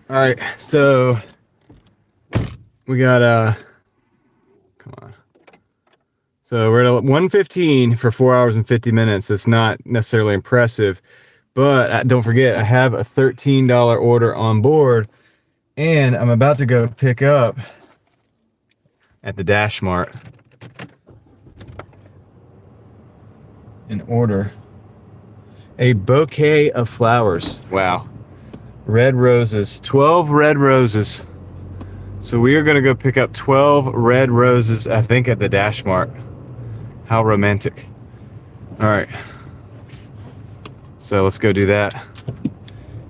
All right, so we got come on. So we're at 1:15 for 4 hours and 50 minutes. It's not necessarily impressive, but don't forget I have a $13 order on board, and I'm about to go pick up at the Dash Mart and order a bouquet of flowers. Wow. Red roses, 12 red roses. So we are gonna go pick up 12 red roses, I think at the Dash Mart. How romantic. All right. So let's go do that.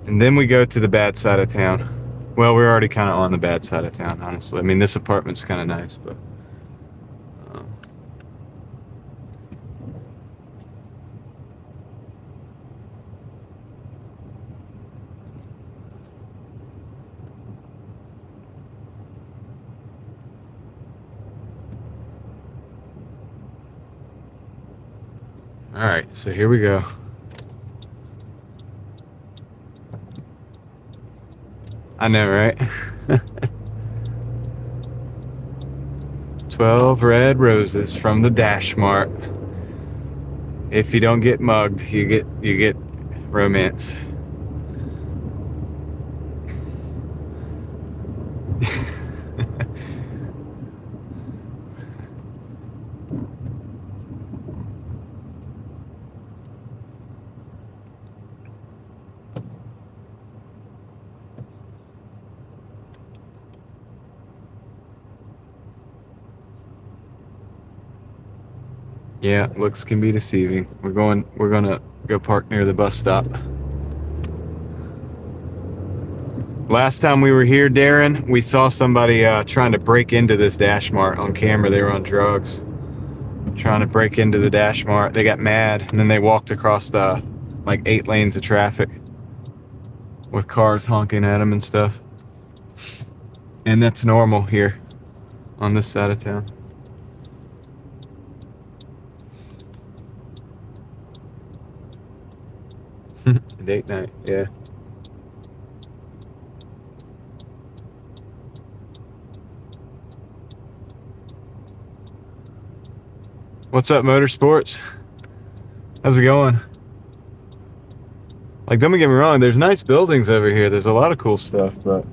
And then we go to the bad side of town. Well, we're already kind of on the bad side of town, honestly. I mean, this apartment's kind of nice, but all right, so here we go. I know, right? 12 red roses from the Dash Mart. If you don't get mugged, you get romance. Yeah, looks can be deceiving. We're gonna go park near the bus stop. Last time we were here, Darren, we saw somebody trying to break into this Dash Mart on camera. They were on drugs, trying to break into the Dash Mart. They got mad, and then they walked across like 8 lanes of traffic with cars honking at them and stuff. And that's normal here on this side of town. Date night, yeah. What's up, Motorsports? How's it going? Like, don't get me wrong, there's nice buildings over here. There's a lot of cool stuff, but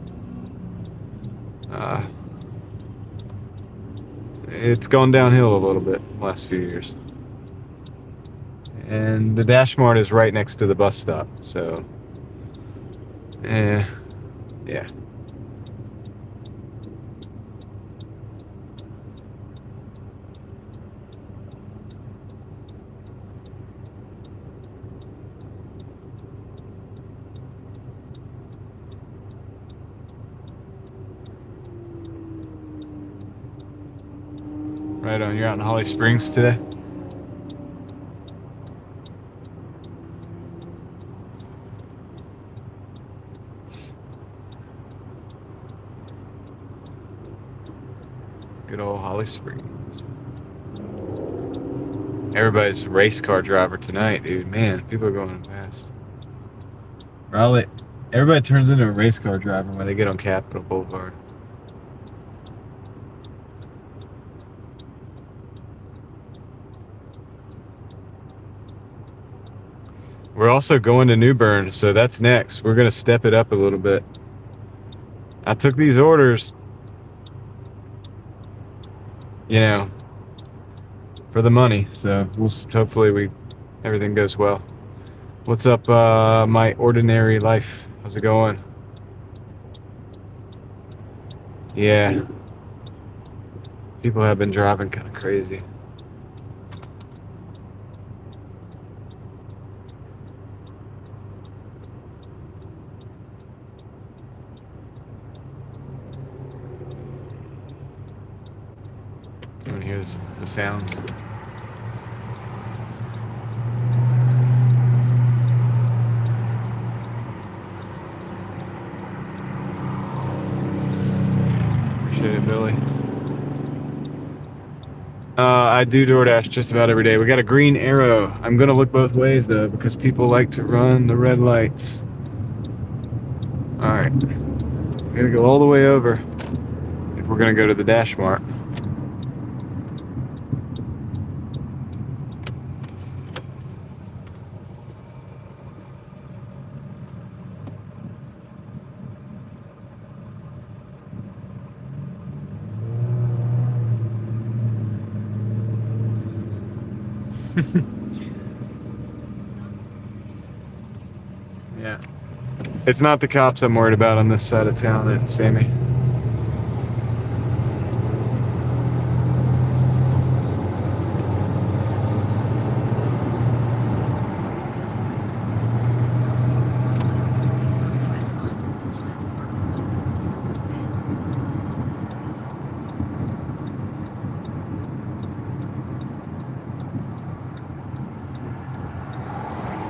it's gone downhill a little bit the last few years. And the Dash Mart is right next to the bus stop, so yeah. Right on, you're out in Holly Springs today? Good old Holly Springs. Everybody's a race car driver tonight, dude. Man, people are going fast. Raleigh, everybody turns into a race car driver when they get on Capitol Boulevard. We're also going to New Bern, so that's next. We're going to step it up a little bit. I took these orders, you know, for the money, so we'll hopefully everything goes well. What's up, my ordinary life? How's it going? Yeah, people have been driving kind of crazy. You want to hear the sounds? Appreciate it, Billy. I do Doordash just about every day. We got a green arrow. I'm gonna look both ways though, because people like to run the red lights. All right. Gotta go all the way over if we're gonna go to the Dash Mart. Yeah. It's not the cops I'm worried about on this side of town, Sammy.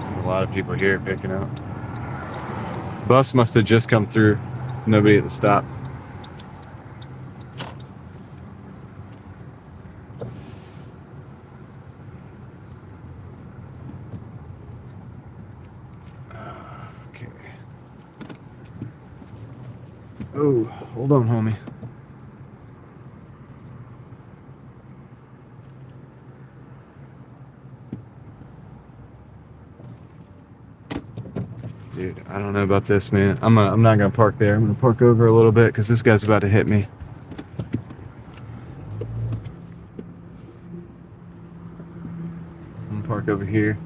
There's a lot of people here picking up. Bus must have just come through. Nobody at the stop. Okay. Oh, hold on, homie. Dude, I don't know about this, man. I'm not gonna park there. I'm gonna park over a little bit because this guy's about to hit me. I'm gonna park over here.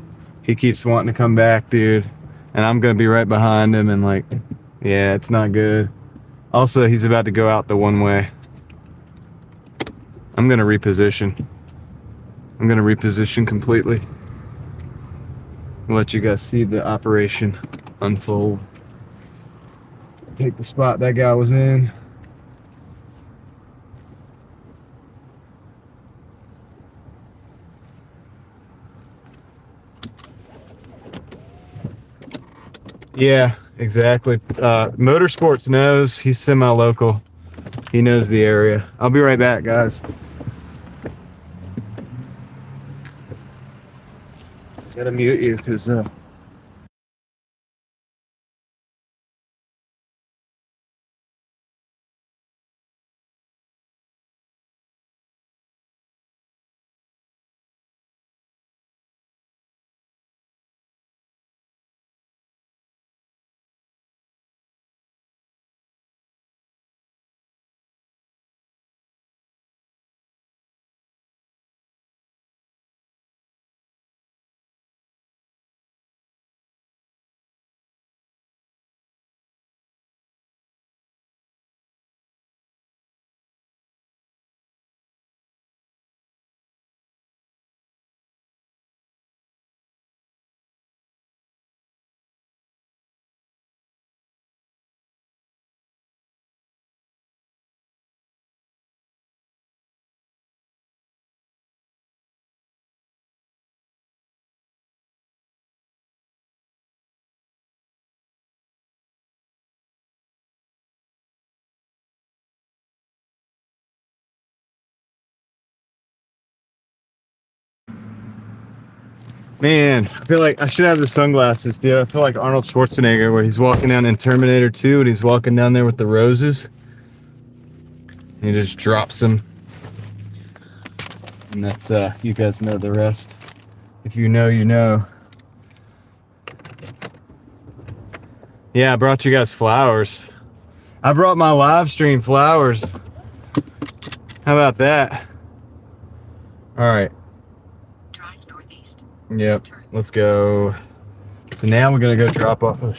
He keeps wanting to come back, dude, and I'm gonna be right behind him. And like, yeah, it's not good. Also, he's about to go out the one way. I'm gonna reposition. I'm gonna reposition completely. I'll let you guys see the operation unfold. Take the spot that guy was in. Yeah, exactly. Motorsports knows. He's semi-local. He knows the area. I'll be right back, guys. Gotta mute you because man, I feel like I should have the sunglasses, dude. I feel like Arnold Schwarzenegger where he's walking down in Terminator 2 and he's walking down there with the roses. And he just drops them. And that's, you guys know the rest. If you know, you know. Yeah, I brought you guys flowers. I brought my live stream flowers. How about that? All right. Drive northeast. Yep. Let's go. So now we're gonna go drop off. Oh,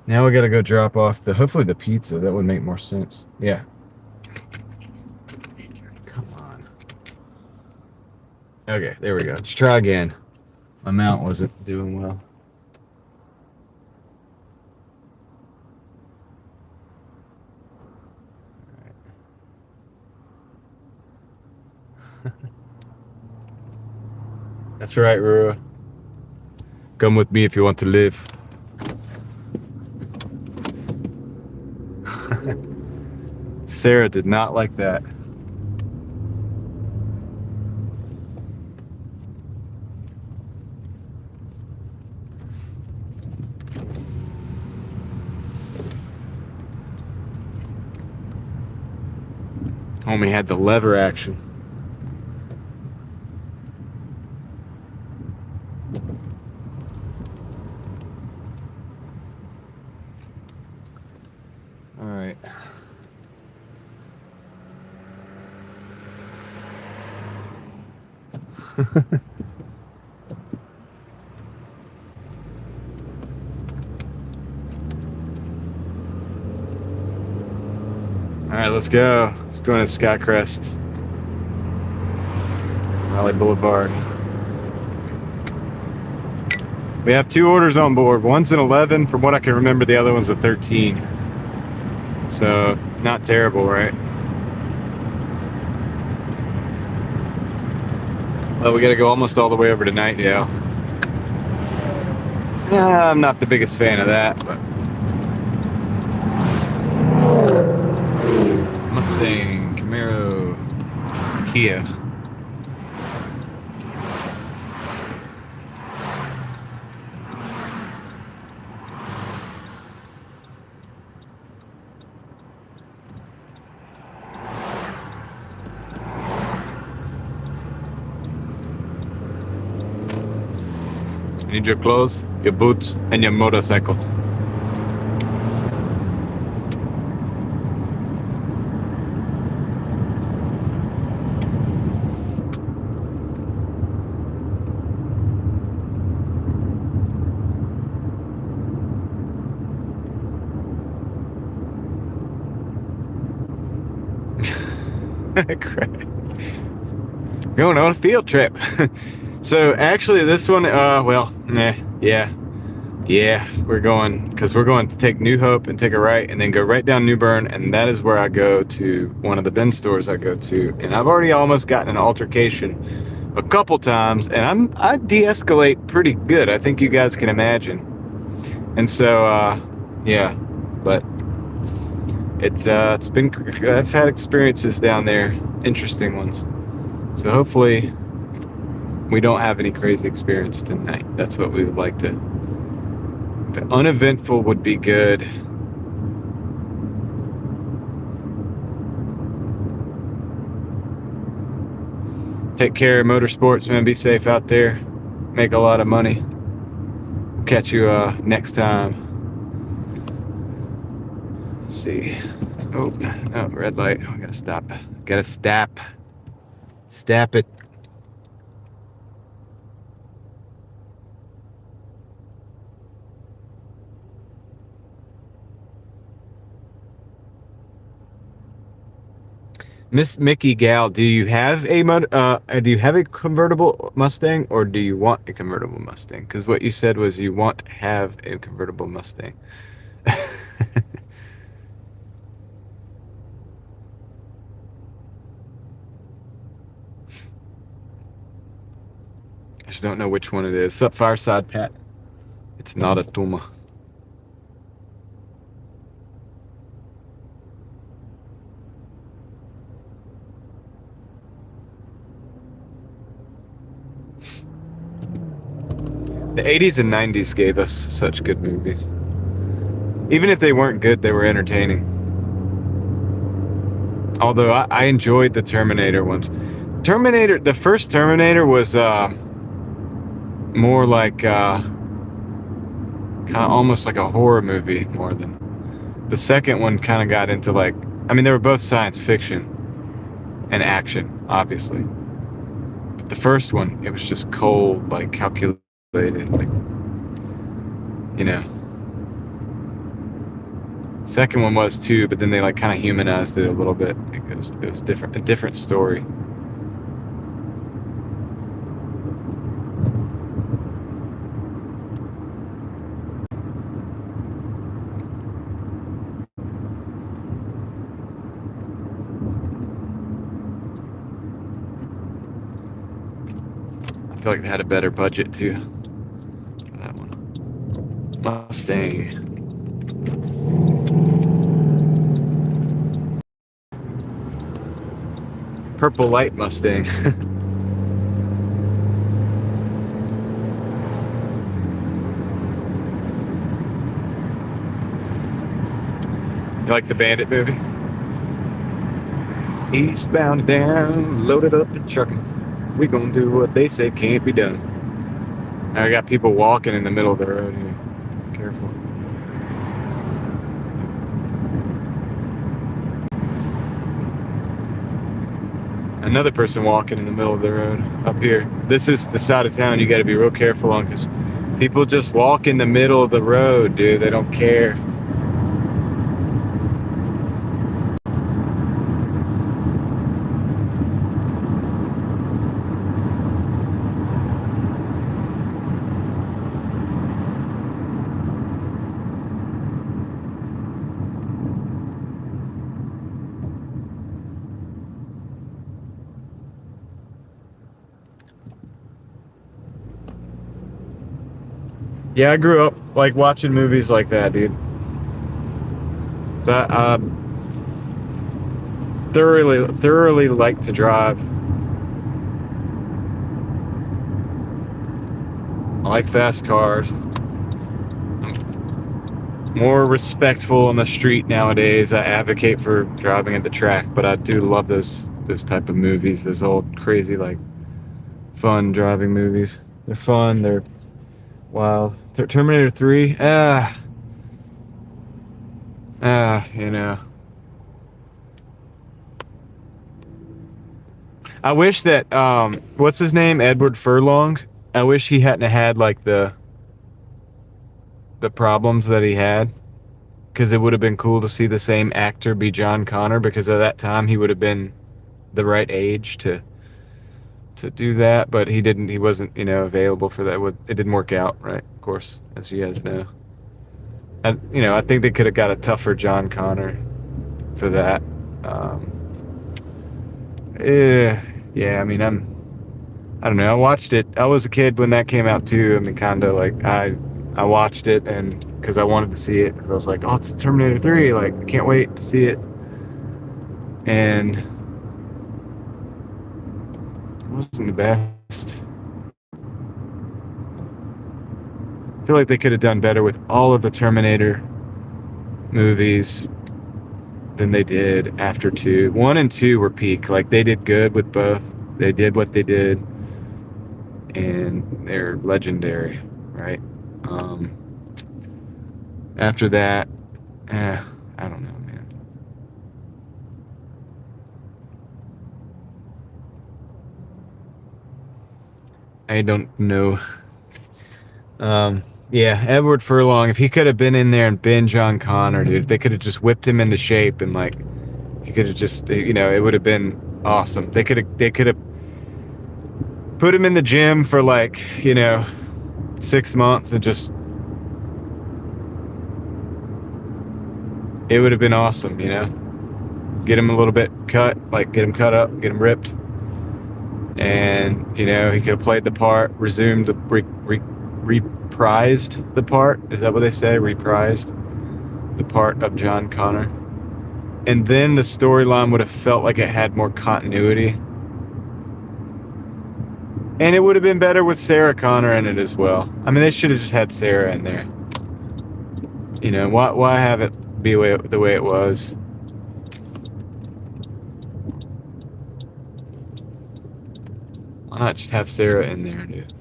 now we gotta go drop off hopefully the pizza. That would make more sense. Yeah. Drive northeast. Then turn. Come on. Okay, there we go. Let's try again. My mount wasn't doing well. That's right, Rua. Come with me if you want to live. Sarah did not like that. Homie had the lever action. All right. All right, let's go. Let's go to Skycrest, Raleigh Boulevard. We have 2 orders on board. One's an 11, from what I can remember. The other one's a 13. So not terrible, right? Well, we got to go almost all the way over to Nightdale. I'm not the biggest fan of that, but Mustang, Camaro, Kia. You need your clothes, your boots, and your motorcycle. Crap. Going on a field trip. So actually this one, we're going to take New Hope and take a right and then go right down New Bern, and that is where I go to one of the bin stores I go to. And I've already almost gotten an altercation a couple times, and I de-escalate pretty good, I think you guys can imagine. And so but it's been, I've had experiences down there, interesting ones. So hopefully we don't have any crazy experience tonight. That's what we would like to. The uneventful would be good. Take care of motorsports, man. Be safe out there. Make a lot of money. Catch you next time. Let's see. Oh, red light. I gotta stop. Gotta stop. Stop it. Miss Mickey Gal, do you have a convertible Mustang, or do you want a convertible Mustang? Because what you said was you want to have a convertible Mustang. I just don't know which one it is. What's up, Fireside Pat? It's not a Tuma. The 80s and 90s gave us such good movies. Even if they weren't good, they were entertaining. Although I enjoyed the Terminator ones. The first Terminator was more like kind of almost like a horror movie more than. The second one kind of got into like, I mean, they were both science fiction and action, obviously. But the first one, it was just cold, like calculated. Like, you know. Second one was too, but then they like kind of humanized it a little bit. It was different, a different story. I feel like they had a better budget too. That one. Mustang. Purple light Mustang. You like the Bandit movie? Eastbound and down, loaded up and trucking. We gonna do what they say can't be done. I got people walking in the middle of the road here. Careful. Another person walking in the middle of the road up here. This is the side of town you got to be real careful on because people just walk in the middle of the road, dude. They don't care. Yeah, I grew up like watching movies like that, dude. So I thoroughly like to drive. I like fast cars. I'm more respectful on the street nowadays. I advocate for driving at the track, but I do love those type of movies. Those old crazy like fun driving movies. They're fun. They're wild. Terminator 3. You know. I wish that what's his name? Edward Furlong. I wish he hadn't had like the problems that he had, because it would have been cool to see the same actor be John Connor, because at that time he would have been the right age to do that, but he didn't. He wasn't, available for that. It didn't work out, right? Of course, as you guys know. And I think they could have got a tougher John Connor for that. Yeah. I mean, I don't know. I watched it. I was a kid when that came out too. I mean, kind of like I watched it, and because I wanted to see it, because I was like, oh, it's Terminator 3. Like, I can't wait to see it. And it wasn't the best. I feel like they could have done better with all of the Terminator movies than they did after 2. 1 and 2 were peak. Like, they did good with both. They did what they did, and they're legendary, right? After that, I don't know, man. I don't know. Yeah, Edward Furlong, if he could have been in there and been John Connor, dude, they could have just whipped him into shape, and like he could have just, it would have been awesome. They could have put him in the gym for like, 6 months, and just, it would have been awesome, get him a little bit cut, like get him cut up, get him ripped, and he could have played the part, resumed the reprised the part. Is that what they say? Reprised the part of John Connor. And then the storyline would have felt like it had more continuity. And it would have been better with Sarah Connor in it as well. I mean, they should have just had Sarah in there. Why have it be the way it was? Why not just have Sarah in there, dude?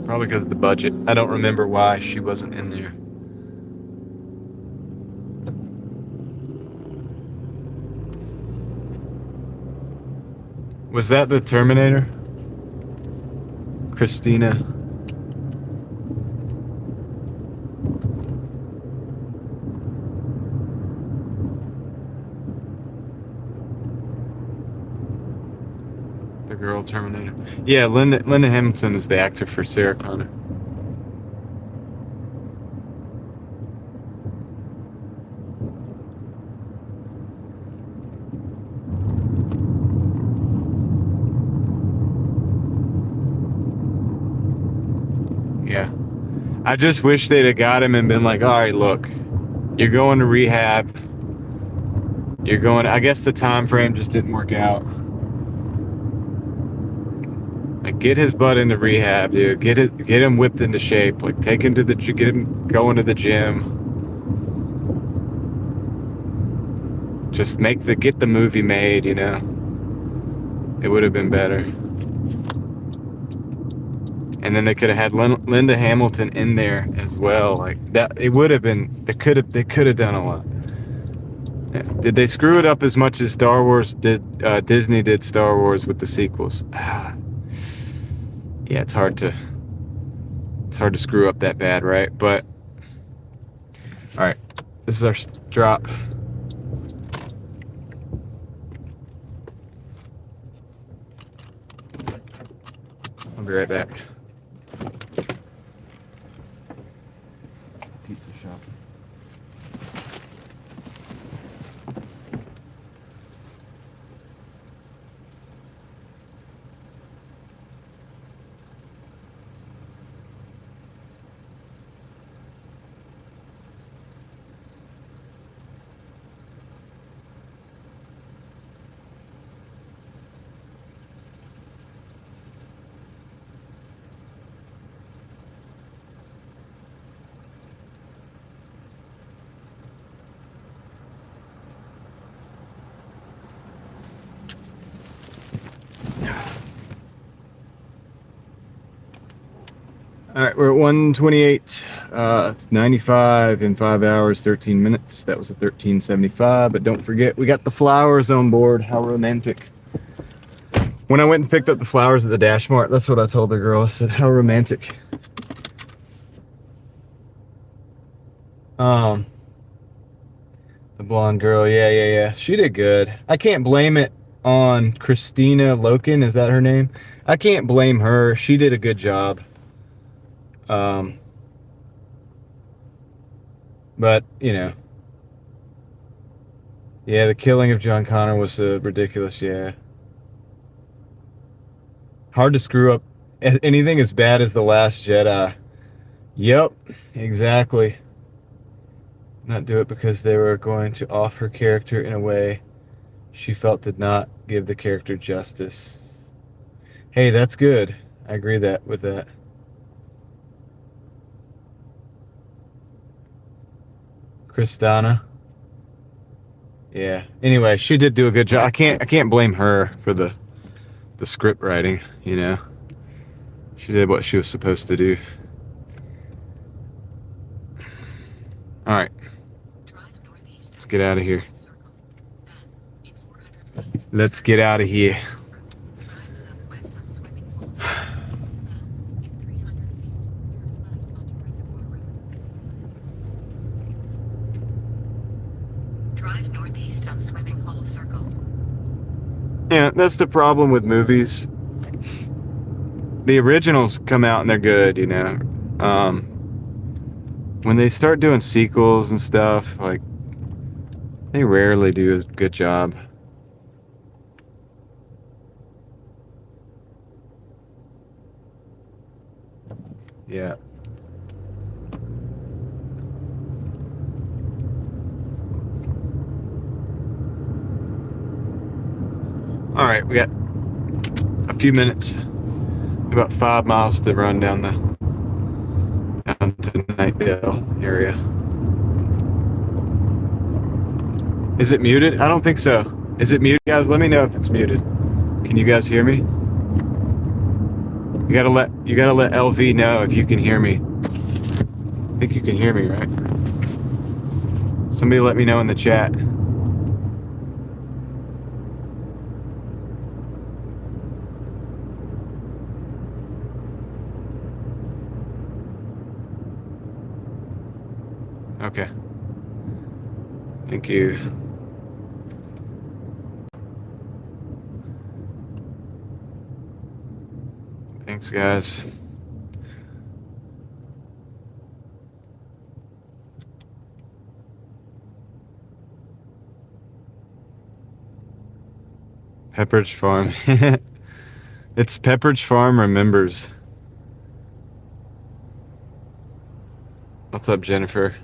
Probably because of the budget. I don't remember why she wasn't in there. Was that the Terminator? Christina. The girl Terminator. Yeah, Linda Hamilton is the actor for Sarah Connor. Yeah. I just wish they'd have got him and been like, all right, look, you're going to rehab. I guess the time frame just didn't work out. Like, get his butt into rehab, dude. Get him whipped into shape. Like, get him going to the gym. Just get the movie made, you know. It would have been better. And then they could have had Linda Hamilton in there as well. Like that, it would have been. They could have done a lot. Yeah. Did they screw it up as much as Star Wars did? Disney did Star Wars with the sequels. Yeah, it's hard to screw up that bad, right? But all right, this is our drop. I'll be right back. Pizza shop. All right, we're at 128. It's 95 in 5 hours, 13 minutes. That was a 1375. But don't forget, we got the flowers on board. How romantic. When I went and picked up the flowers at the Dash Mart, that's what I told the girl. I said, how romantic. The blonde girl, yeah. She did good. I can't blame it on Christina Loken. Is that her name? I can't blame her. She did a good job. But, you know. Yeah, the killing of John Connor was ridiculous, yeah. Hard to screw up anything as bad as The Last Jedi. Yep, exactly. Not do it because they were going to off her character in a way she felt did not give the character justice. Hey, that's good. I agree with that. Kristana. Yeah. Anyway, she did do a good job. I can't blame her for the script writing, you know. She did what she was supposed to do. All right. Let's get out of here. Let's get out of here. Drive northeast on Swimming Hole Circle. Yeah, that's the problem with movies. The originals come out and they're good, you know. When they start doing sequels and stuff, like, they rarely do a good job. Yeah. All right, we got a few minutes, about 5 miles to run down to Nightdale area. Is it muted? I don't think so. Is it muted, guys? Let me know if it's muted. Can you guys hear me? You gotta let LV know if you can hear me. I think you can hear me, right? Somebody let me know in the chat. Okay. Thank you. Thanks, guys. Pepperidge Farm. It's Pepperidge Farm remembers. What's up, Jennifer?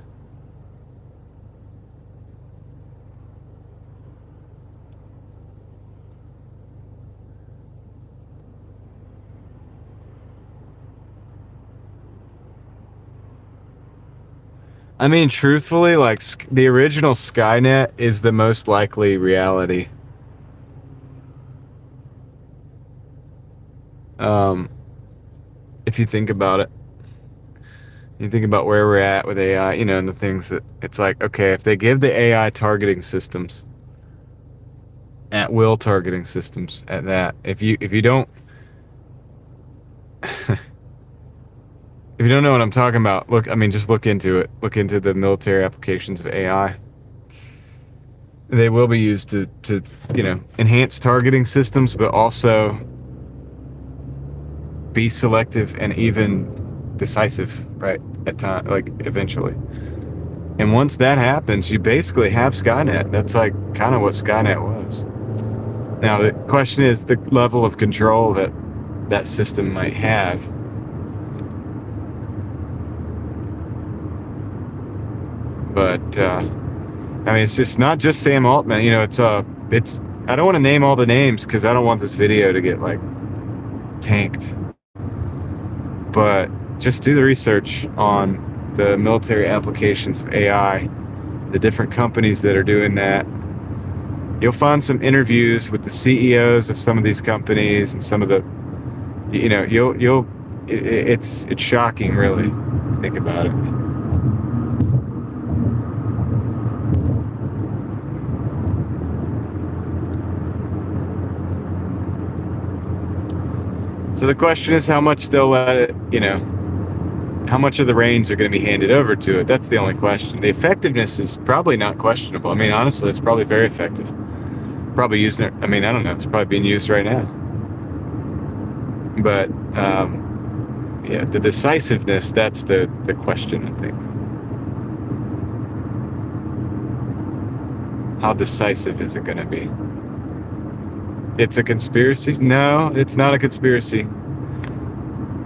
I mean, truthfully, like the original Skynet is the most likely reality. If you think about it, you think about where we're at with AI, you know, and the things that it's like, okay, if they give the AI targeting systems, at will targeting systems at that, if you don't if you don't know what I'm talking about, look, I mean, just look into it. Look into the military applications of AI. They will be used to you know, enhance targeting systems, but also be selective and even decisive, right? At time, like eventually. And once that happens, you basically have Skynet. That's like kind of what Skynet was. Now the question is the level of control that that system might have. But I mean, it's just not just Sam Altman. You know, it's I don't want to name all the names because I don't want this video to get like tanked. But just do the research on the military applications of AI, the different companies that are doing that. You'll find some interviews with the CEOs of some of these companies and some of the, you know, it's shocking, really, to think about it. So the question is how much they'll let it, you know, how much of the reins are going to be handed over to it. That's the only question. The effectiveness is probably not questionable. I mean, honestly, it's probably very effective. Probably using it. I mean, I don't know. It's probably being used right now. But yeah, the decisiveness, that's the question, I think. How decisive is it going to be? It's a conspiracy? No, it's not a conspiracy.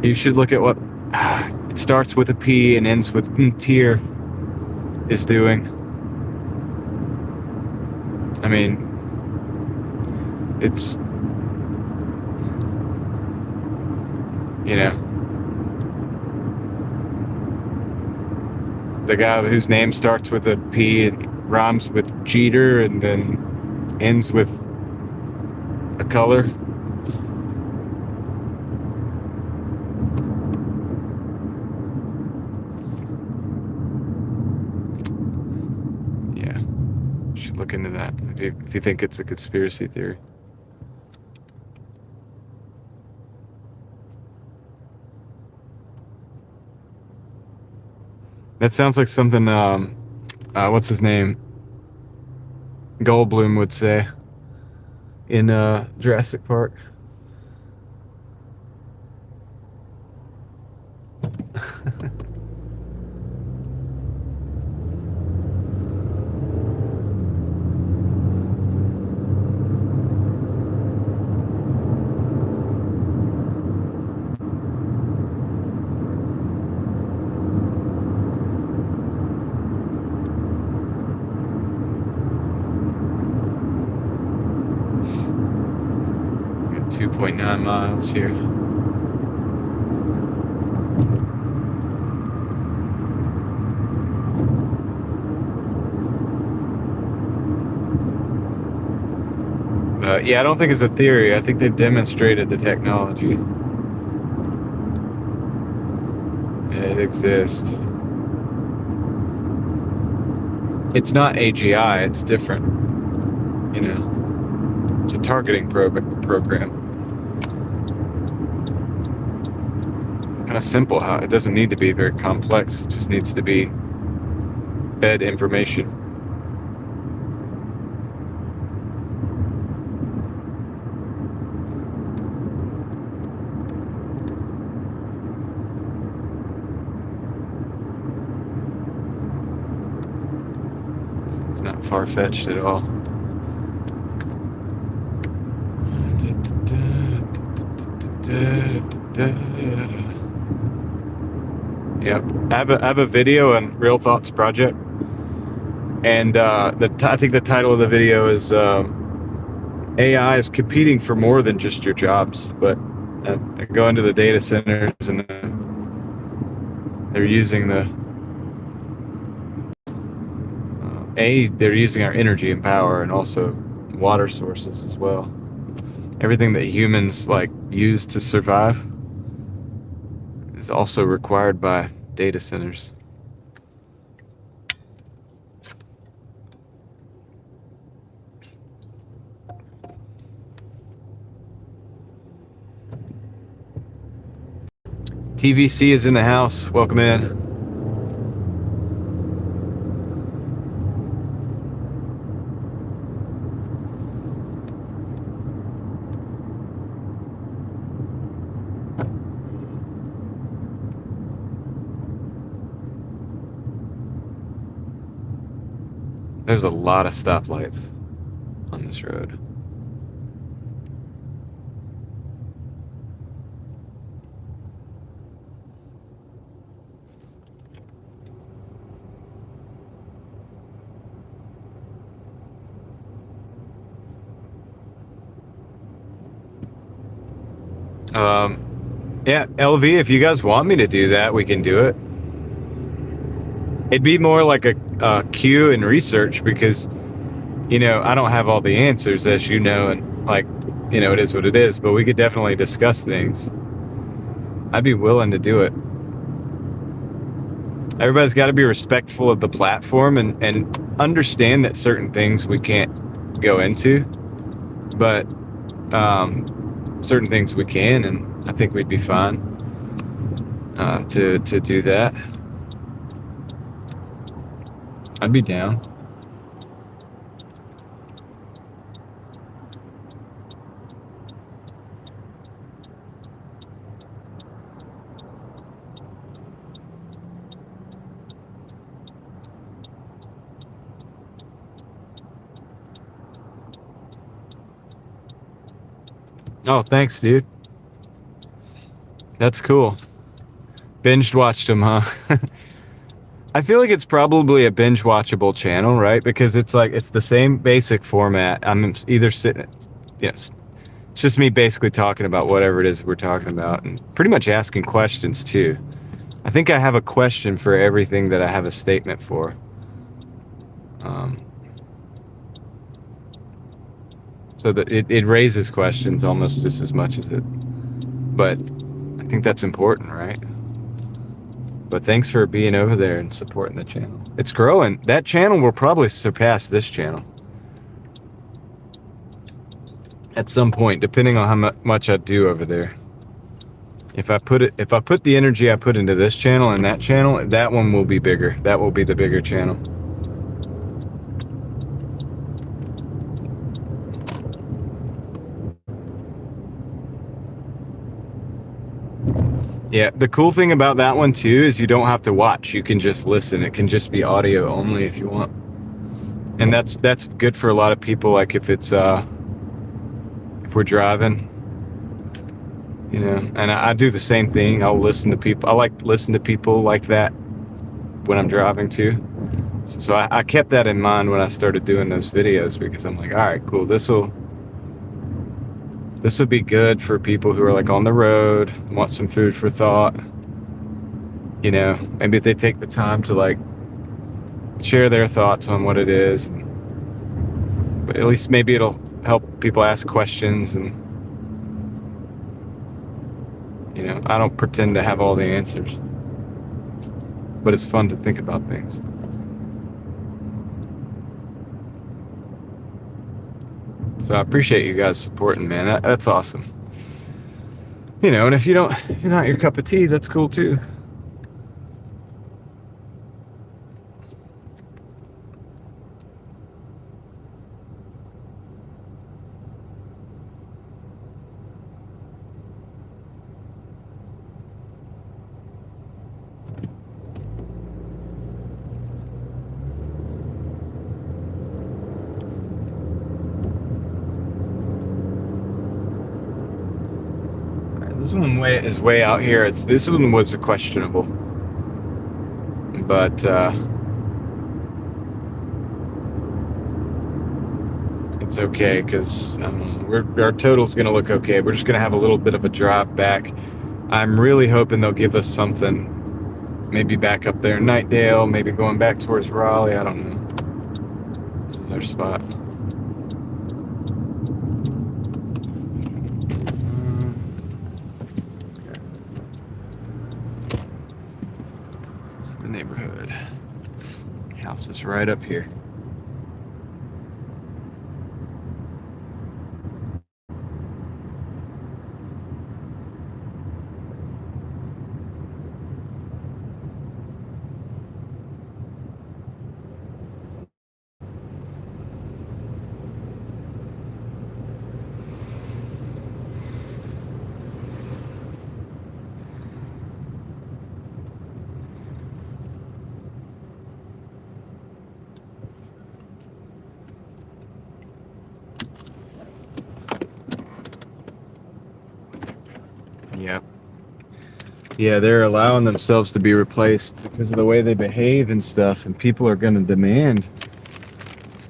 You should look at what it starts with a P and ends with tier is doing. I mean, it's, you know, the guy whose name starts with a P and rhymes with Jeter and then ends with a color. Yeah, you should look into that if you think it's a conspiracy theory. That sounds like something, what's his name? Goldblum would say in Jurassic Park. Got 2.9 miles here. Yeah, I don't think it's a theory. I think they've demonstrated the technology. It exists. It's not AGI, it's different. You know, it's a targeting program. Kind of simple. How it doesn't need to be very complex. It just needs to be fed information. It's not far-fetched at all. Yep, I have a video on Real Thoughts Project, and I think the title of the video is AI is competing for more than just your jobs. But I go into the data centers and they're using the they're using our energy and power, and also water sources as well. Everything that humans like use to survive is also required by data centers. TVC is in the house. Welcome in. There's a lot of stoplights on this road. Yeah, LV, if you guys want me to do that, we can do it. It'd be more like a queue and research because, you know, I don't have all the answers, as you know, and like, you know, it is what it is, but we could definitely discuss things. I'd be willing to do it. Everybody's got to be respectful of the platform and understand that certain things we can't go into, but certain things we can, and I think we'd be fine to do that. I'd be down. Oh, thanks, dude. That's cool. Binge watched them, huh? I feel like it's probably a binge watchable channel, right? Because it's like, it's the same basic format. I'm either sitting, yes, it's just me basically talking about whatever it is we're talking about and pretty much asking questions too. I think I have a question for everything that I have a statement for. So that it raises questions almost just as much as it, but I think that's important, right? But thanks for being over there and supporting the channel. It's growing. That channel will probably surpass this channel at some point, depending on how much I do over there. If I put the energy I put into this channel and that channel, that one will be bigger. That will be the bigger channel. Yeah, the cool thing about that one too is you don't have to watch. You can just listen. It can just be audio only if you want. And that's good for a lot of people, like if it's if we're driving, you know. And I do the same thing. I'll listen to people. I like listen to people like that when I'm driving too. So I kept that in mind when I started doing those videos, because I'm like, all right, cool. This will be good for people who are like on the road, want some food for thought. You know, maybe if they take the time to like share their thoughts on what it is, but at least maybe it'll help people ask questions. And you know, I don't pretend to have all the answers, but it's fun to think about things. So I appreciate you guys supporting, man. That's awesome. You know, and if you're not your cup of tea, that's cool too. This one is way out here. This one was questionable, but it's okay because our total's gonna look okay. We're just gonna have a little bit of a drive back. I'm really hoping they'll give us something, maybe back up there in Nightdale, maybe going back towards Raleigh. I don't know. our spot. It's the neighborhood. House is right up here. Yep. Yeah, they're allowing themselves to be replaced because of the way they behave and stuff, and people are going to demand.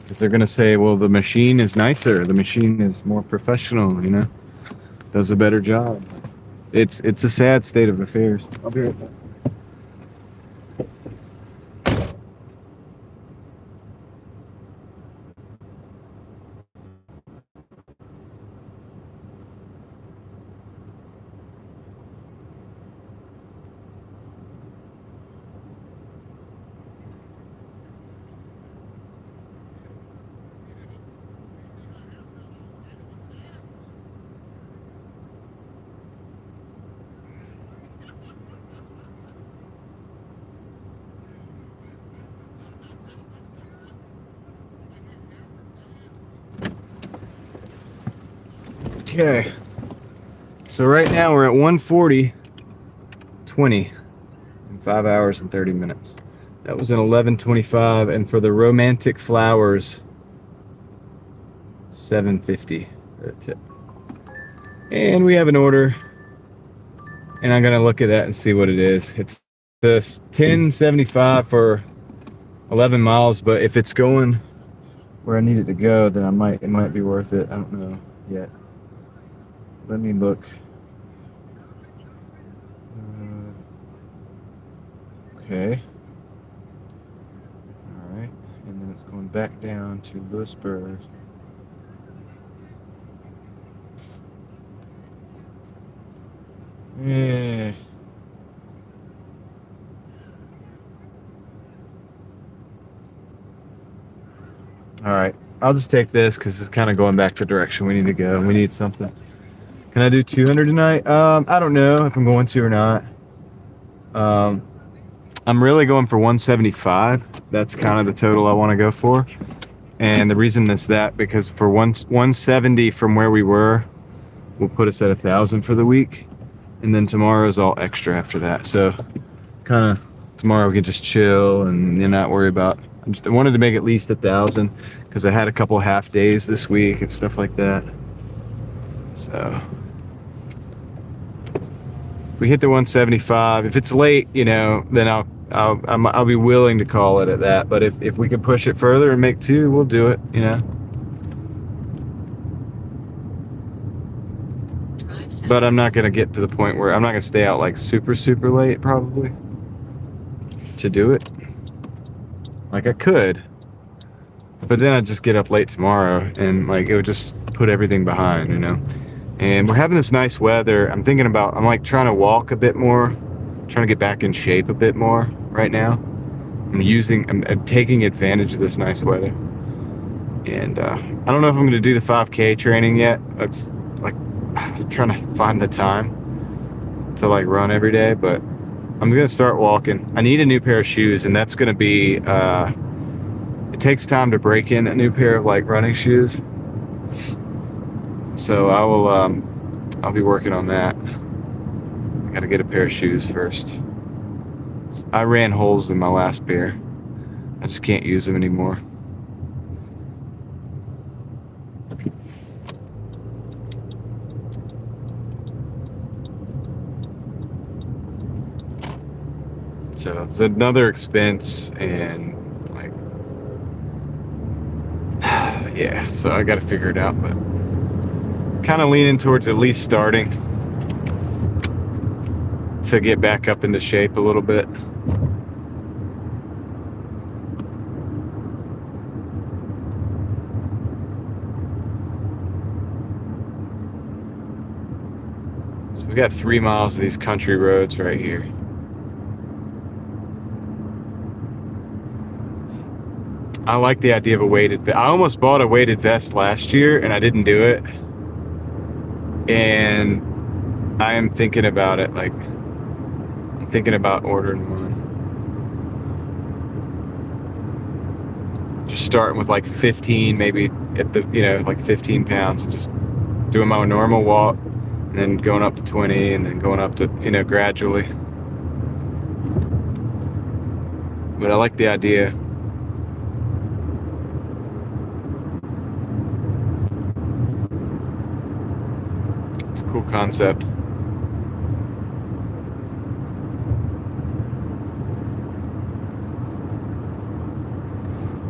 Because they're going to say, well, the machine is nicer, the machine is more professional, you know, does a better job. It's a sad state of affairs. I'll be right back. Okay, so right now we're at 1:40:20 in 5 hours and 30 minutes. That was an 11:25, and for the romantic flowers, 7.50 for a tip. And we have an order, and I'm gonna look at that and see what it is. It's the 10.75 for 11 miles, but if it's going where I need it to go, then it might be worth it. I don't know yet. Let me look. Okay. All right, and then it's going back down to Lewisburg. Yeah. All right, I'll just take this because it's kind of going back the direction we need to go. We need something. Can I do 200 tonight? I don't know if I'm going to or not. I'm really going for 175. That's kind of the total I want to go for. And the reason is that because for 170 from where we were will put us at 1,000 for the week. And then tomorrow is all extra after that. So kind of tomorrow we can just chill and not worry about. I wanted to make at least 1,000 because I had a couple half days this week and stuff like that. So if we hit the 175, if it's late, then I'll be willing to call it at that. But if we can push it further and make 2, we'll do it. But I'm not gonna get to the point where I'm not gonna stay out like super late probably to do it. Like I could, but then I'd just get up late tomorrow and like it would just put everything behind, And we're having this nice weather. I'm like trying to walk a bit more, trying to get back in shape a bit more right now. I'm taking advantage of this nice weather. And I don't know if I'm gonna do the 5K training yet. It's like I'm trying to find the time to like run every day, but I'm gonna start walking. I need a new pair of shoes, and that's gonna be it takes time to break in a new pair of like running shoes. So I'll be working on that. I gotta get a pair of shoes first. I ran holes in my last pair. I just can't use them anymore. So it's another expense, and like, yeah, so I got to figure it out, but kind of leaning towards at least starting to get back up into shape a little bit. So we got 3 miles of these country roads right here. I like the idea of a weighted vest. I almost bought a weighted vest last year and I didn't do it. And I am thinking about it. Like, I'm thinking about ordering one. Just starting with like 15, maybe at the, like 15 pounds, and just doing my normal walk, and then going up to 20, and then going up to, gradually. But I like the idea. It's a cool concept.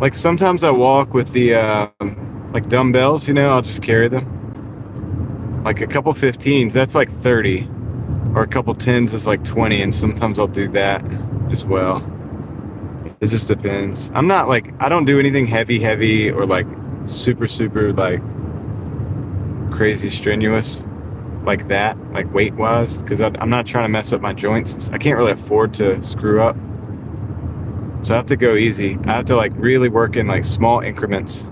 Like sometimes I walk with the like dumbbells, I'll just carry them. Like a couple 15s, that's like 30. Or a couple 10s is like 20, and sometimes I'll do that as well. It just depends. I'm not like, I don't do anything heavy or like super like crazy strenuous like that, like weight wise, because I'm not trying to mess up my joints. I can't really afford to screw up. So I have to go easy. I have to like really work in like small increments.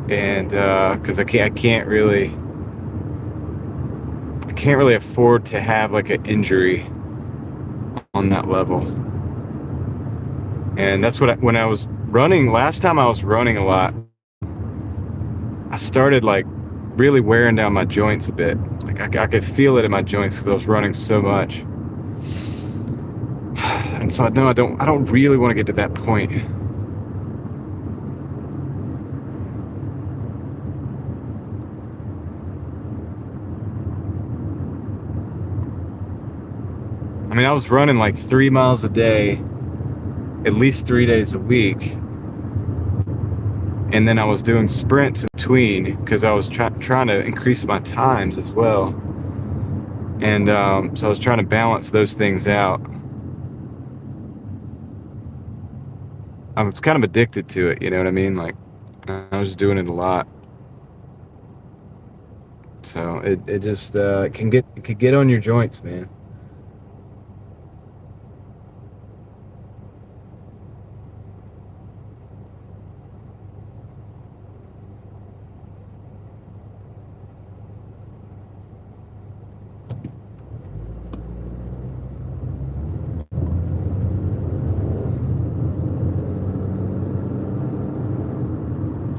And because I can't really afford to have like an injury on that level. And that's what when I was running, last time I was running a lot, I started like really wearing down my joints a bit. Like I could feel it in my joints because I was running so much. And so I don't really want to get to that point. I mean, I was running like 3 miles a day, at least 3 days a week. And then I was doing sprints in between because I was trying to increase my times as well. And so I was trying to balance those things out. I was kind of addicted to it, you know what I mean? Like, I was doing it a lot. So it just it can get on your joints, man.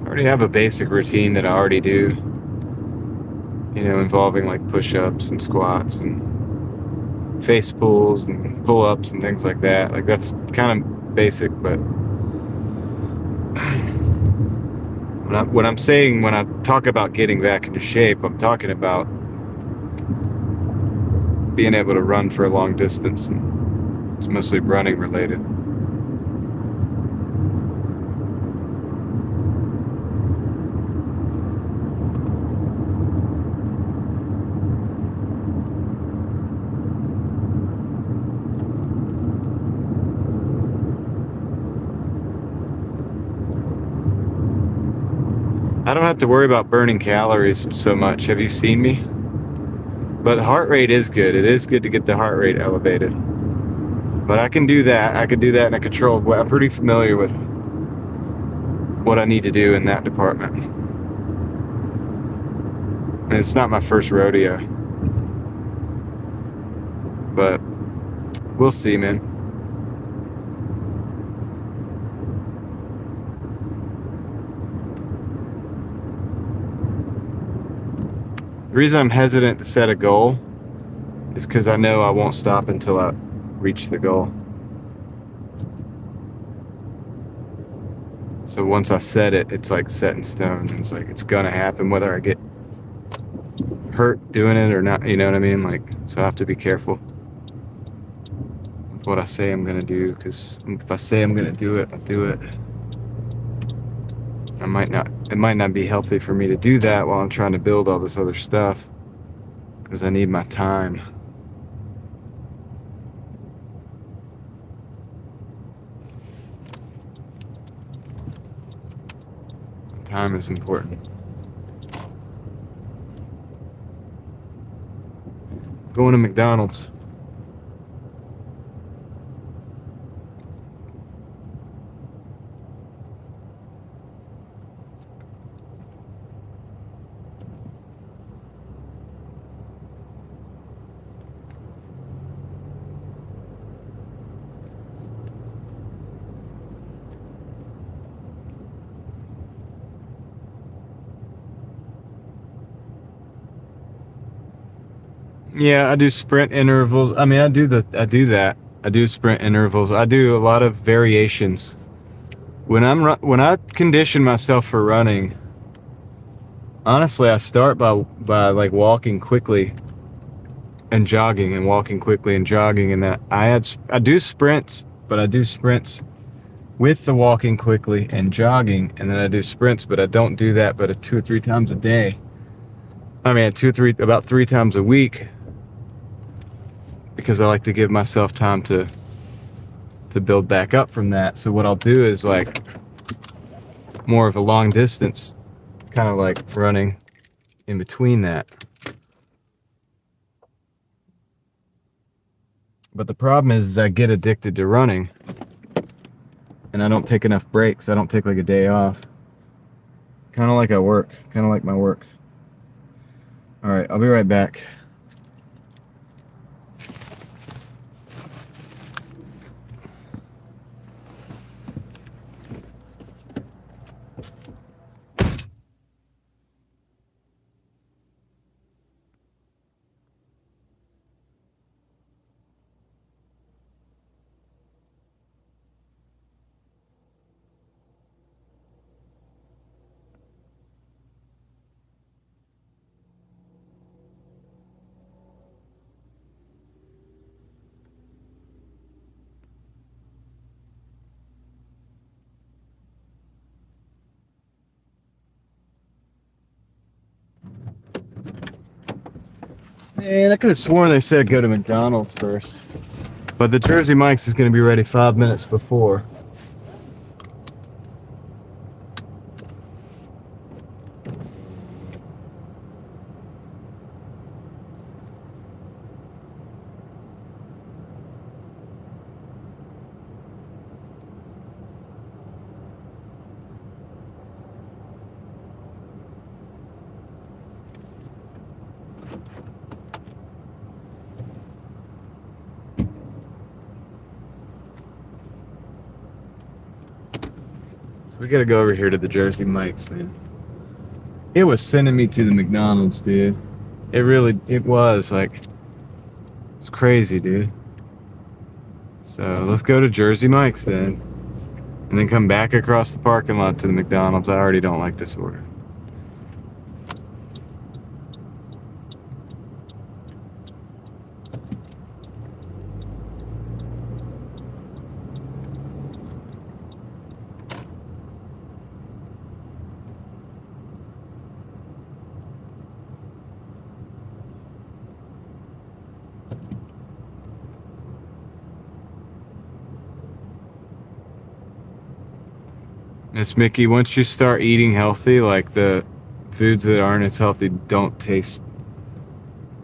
I already have a basic routine that I already do, involving like push-ups and squats and face pulls and pull-ups and things like that. Like that's kind of basic, but when I talk about getting back into shape, I'm talking about being able to run for a long distance, and it's mostly running related. I don't have to worry about burning calories so much. Have you seen me? But the heart rate is good. It is good to get the heart rate elevated. But I can do that. I can do that in a controlled way. I'm pretty familiar with what I need to do in that department. And it's not my first rodeo. But we'll see, man. The reason I'm hesitant to set a goal is because I know I won't stop until I reach the goal. So once I set it, it's like set in stone. It's like it's gonna happen whether I get hurt doing it or not, you know what I mean? Like, so I have to be careful with what I say I'm gonna do, because if I say I'm gonna do it, I'll do it. It might not be healthy for me to do that while I'm trying to build all this other stuff, because I need my time. Time is important. Going to McDonald's. Yeah, I do sprint intervals. I mean, I do that. I do sprint intervals. I do a lot of variations. When I condition myself for running, honestly, I start by like walking quickly and jogging and walking quickly and jogging, and then I do sprints, but I do sprints with the walking quickly and jogging, and then I do sprints, but I don't do that but 2 or 3 times a day. I mean, about 3 times a week, because I like to give myself time to build back up from that. So what I'll do is like more of a long distance, kind of like running in between that. But the problem is I get addicted to running and I don't take enough breaks. I don't take like a day off. Kind of like I work, kind of like my work. All right, I'll be right back. Man, I could have sworn they said go to McDonald's first. But the Jersey Mike's is going to be ready 5 minutes before. So we got to go over here to the Jersey Mike's, man. It was sending me to the McDonald's, dude. It was like, it's crazy, dude. So let's go to Jersey Mike's then. And then come back across the parking lot to the McDonald's. I already don't like this order. Miss Mickey, once you start eating healthy, like the foods that aren't as healthy don't taste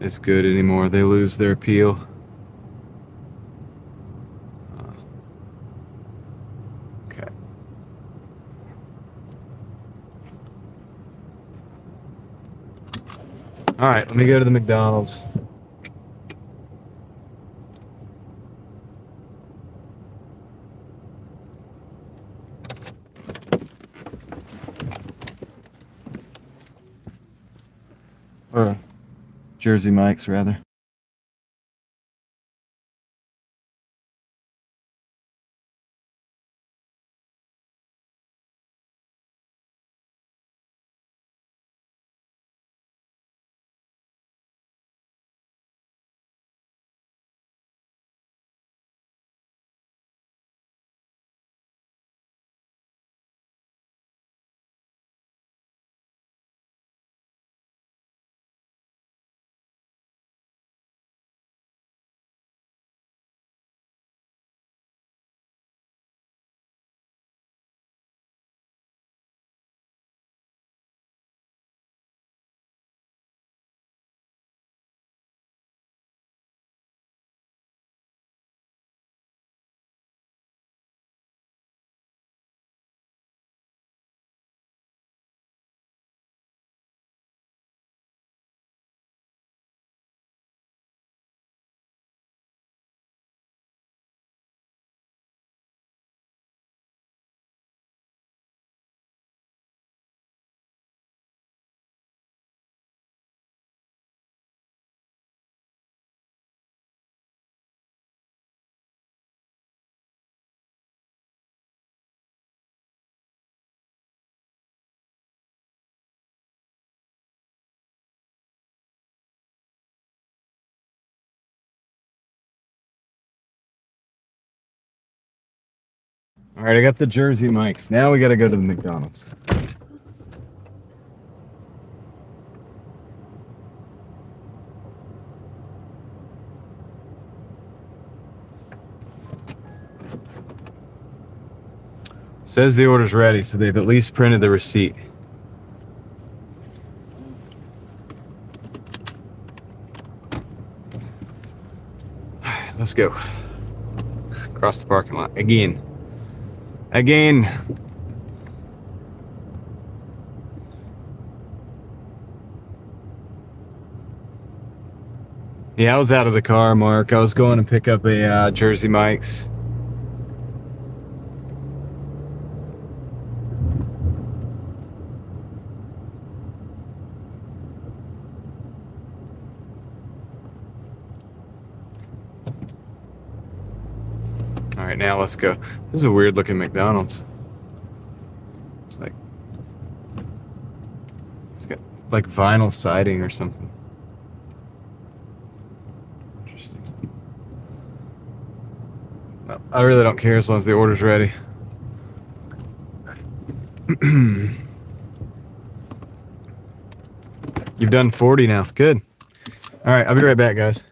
as good anymore. They lose their appeal. Okay. All right, let me go to the McDonald's. Or Jersey Mike's, rather. All right, I got the Jersey Mike's. Now we got to go to the McDonald's. Says the order's ready, so they've at least printed the receipt. All right, let's go. Across the parking lot again. Yeah, I was out of the car, Mark. I was going to pick up a Jersey Mike's. All right, now let's go. This is a weird looking McDonald's. It's got like vinyl siding or something. Interesting. Well, I really don't care as long as the order's ready. You've done 40 now. Good. All right, I'll be right back, guys.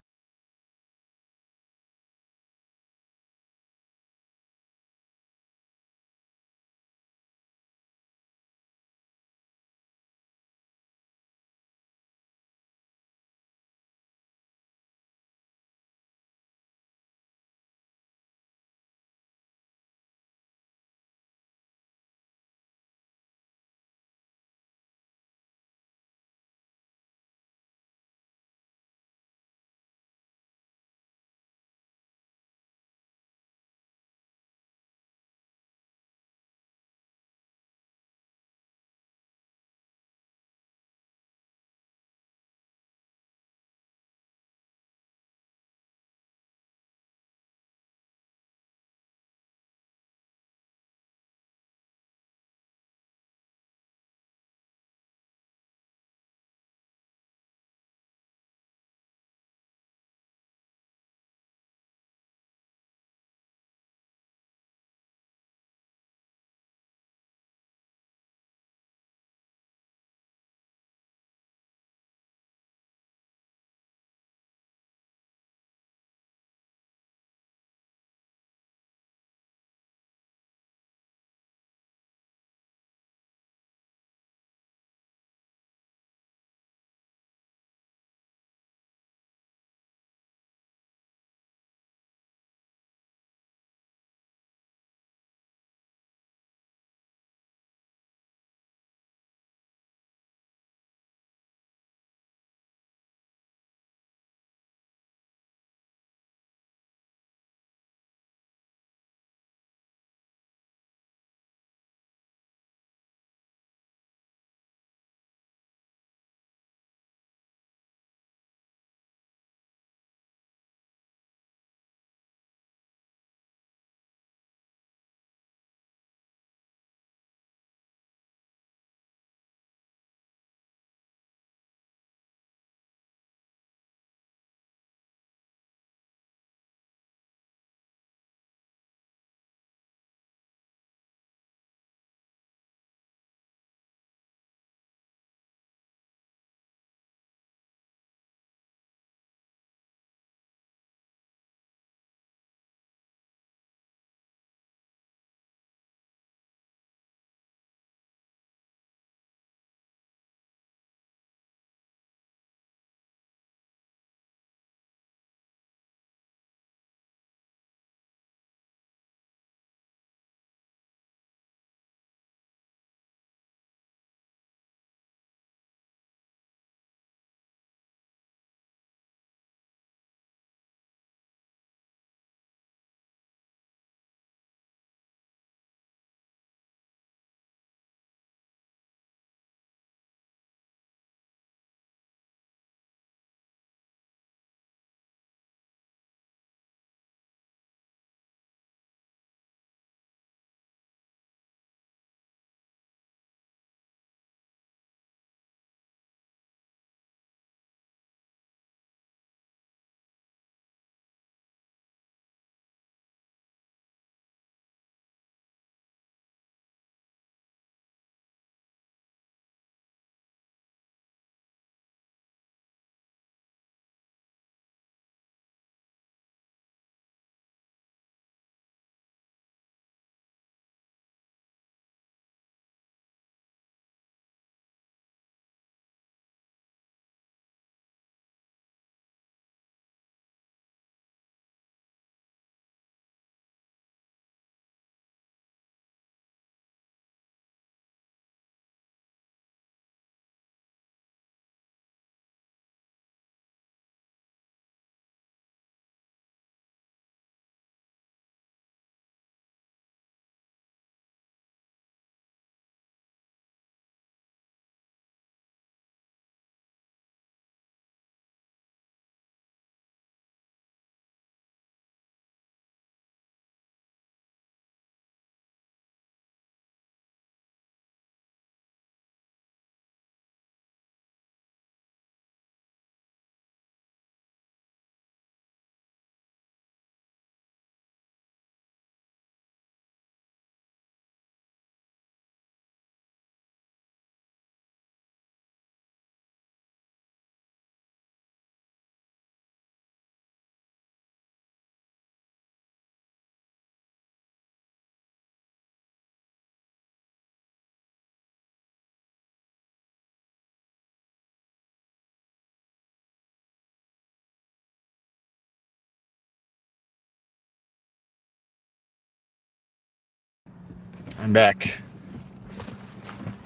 I'm back.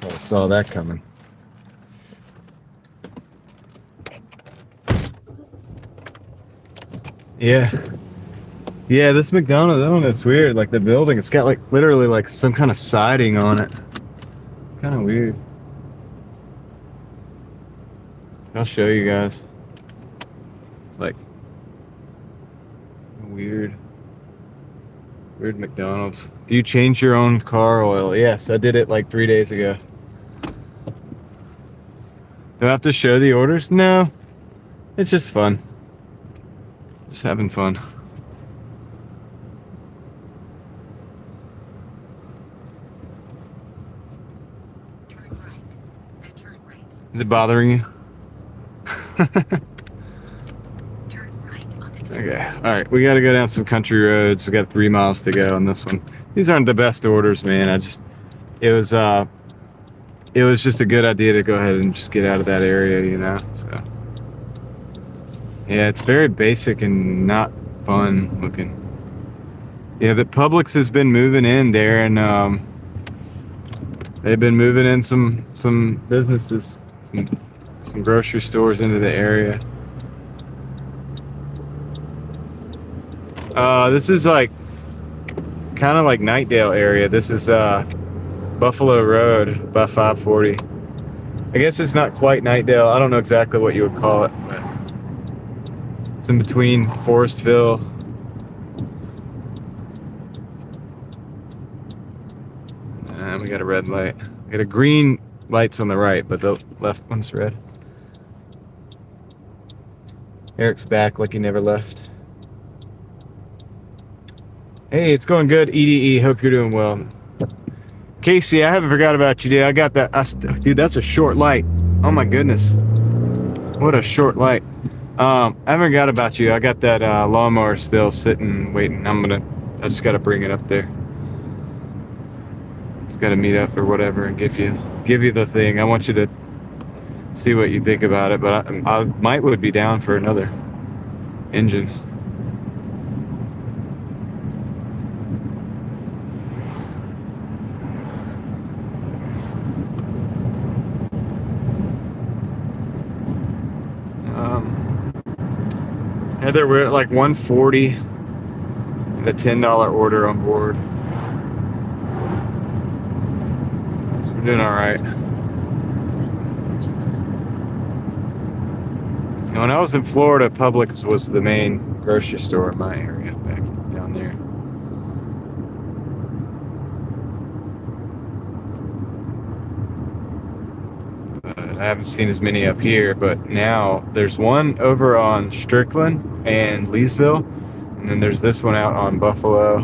I saw that coming. Yeah. Yeah, this McDonald's, I don't know, it's weird. Like the building, it's got like literally like some kind of siding on it. It's kind of weird. I'll show you guys. It's like weird. Weird McDonald's. Do you change your own car oil? Yes, I did it like 3 days ago. Do I have to show the orders? No. It's just fun. Just having fun. Turn right. Then turn right. Is it bothering you? Turn right onto Okay. Alright, we gotta go down some country roads. We got 3 miles to go on this one. These aren't the best orders, man. It was just a good idea to go ahead and just get out of that area, you know? So yeah, it's very basic and not fun looking. Yeah, the Publix has been moving in there, and they've been moving in some businesses, some grocery stores into the area. This is like kind of like Nightdale area. This is Buffalo Road by 540. I guess it's not quite Nightdale. I don't know exactly what you would call it, but it's in between Forestville. And we got a red light. We got a green lights on the right, but the left one's red. Eric's back like he never left. Hey, it's going good. EDE, hope you're doing well. Casey, I haven't forgot about you, dude. I got that. Dude, that's a short light. Oh my goodness. What a short light. I haven't forgot about you. I got that lawnmower still sitting, waiting. I just got to bring it up there. Just got to meet up or whatever and give you the thing. I want you to see what you think about it, but I would be down for another engine. Heather, we're at like 140 and a $10 order on board. So we're doing all right. And when I was in Florida, Publix was the main grocery store in my area back down there. I haven't seen as many up here, but now there's one over on Strickland and Leesville, and then there's this one out on Buffalo.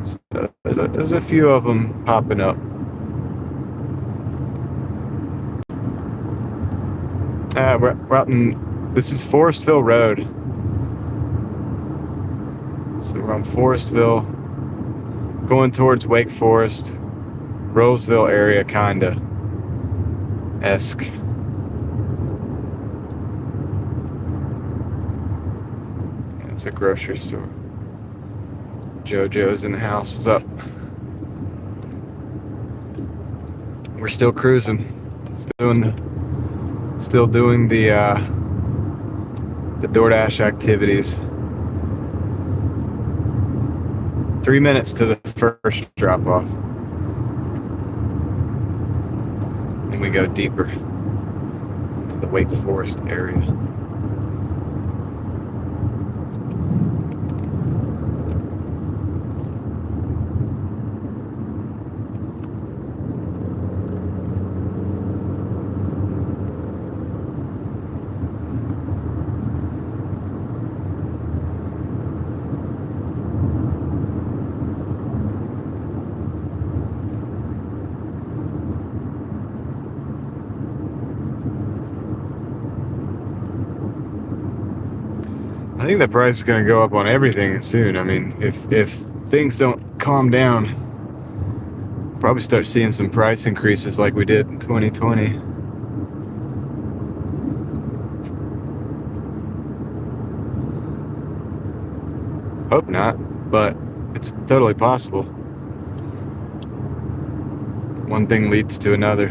So there's a few of them popping up. We're out in, this is Forestville Road. So we're on Forestville, going towards Wake Forest, Roseville area, kinda. Esque. It's a grocery store. JoJo's in the house is up. We're still cruising. Still doing the Doordash activities. 3 minutes to the first drop off. We go deeper into the Wake Forest area. I think the price is going to go up on everything soon. I mean, if things don't calm down, probably start seeing some price increases like we did in 2020. Hope not, but it's totally possible. one thing leads to another.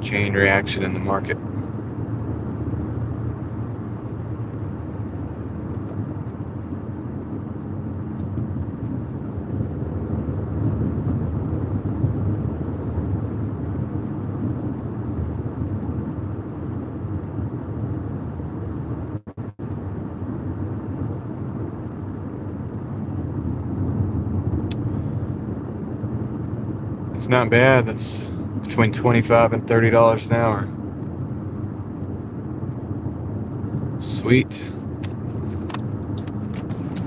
Chain reaction in the market. It's not bad. That's between $25 and $30 an hour. Sweet.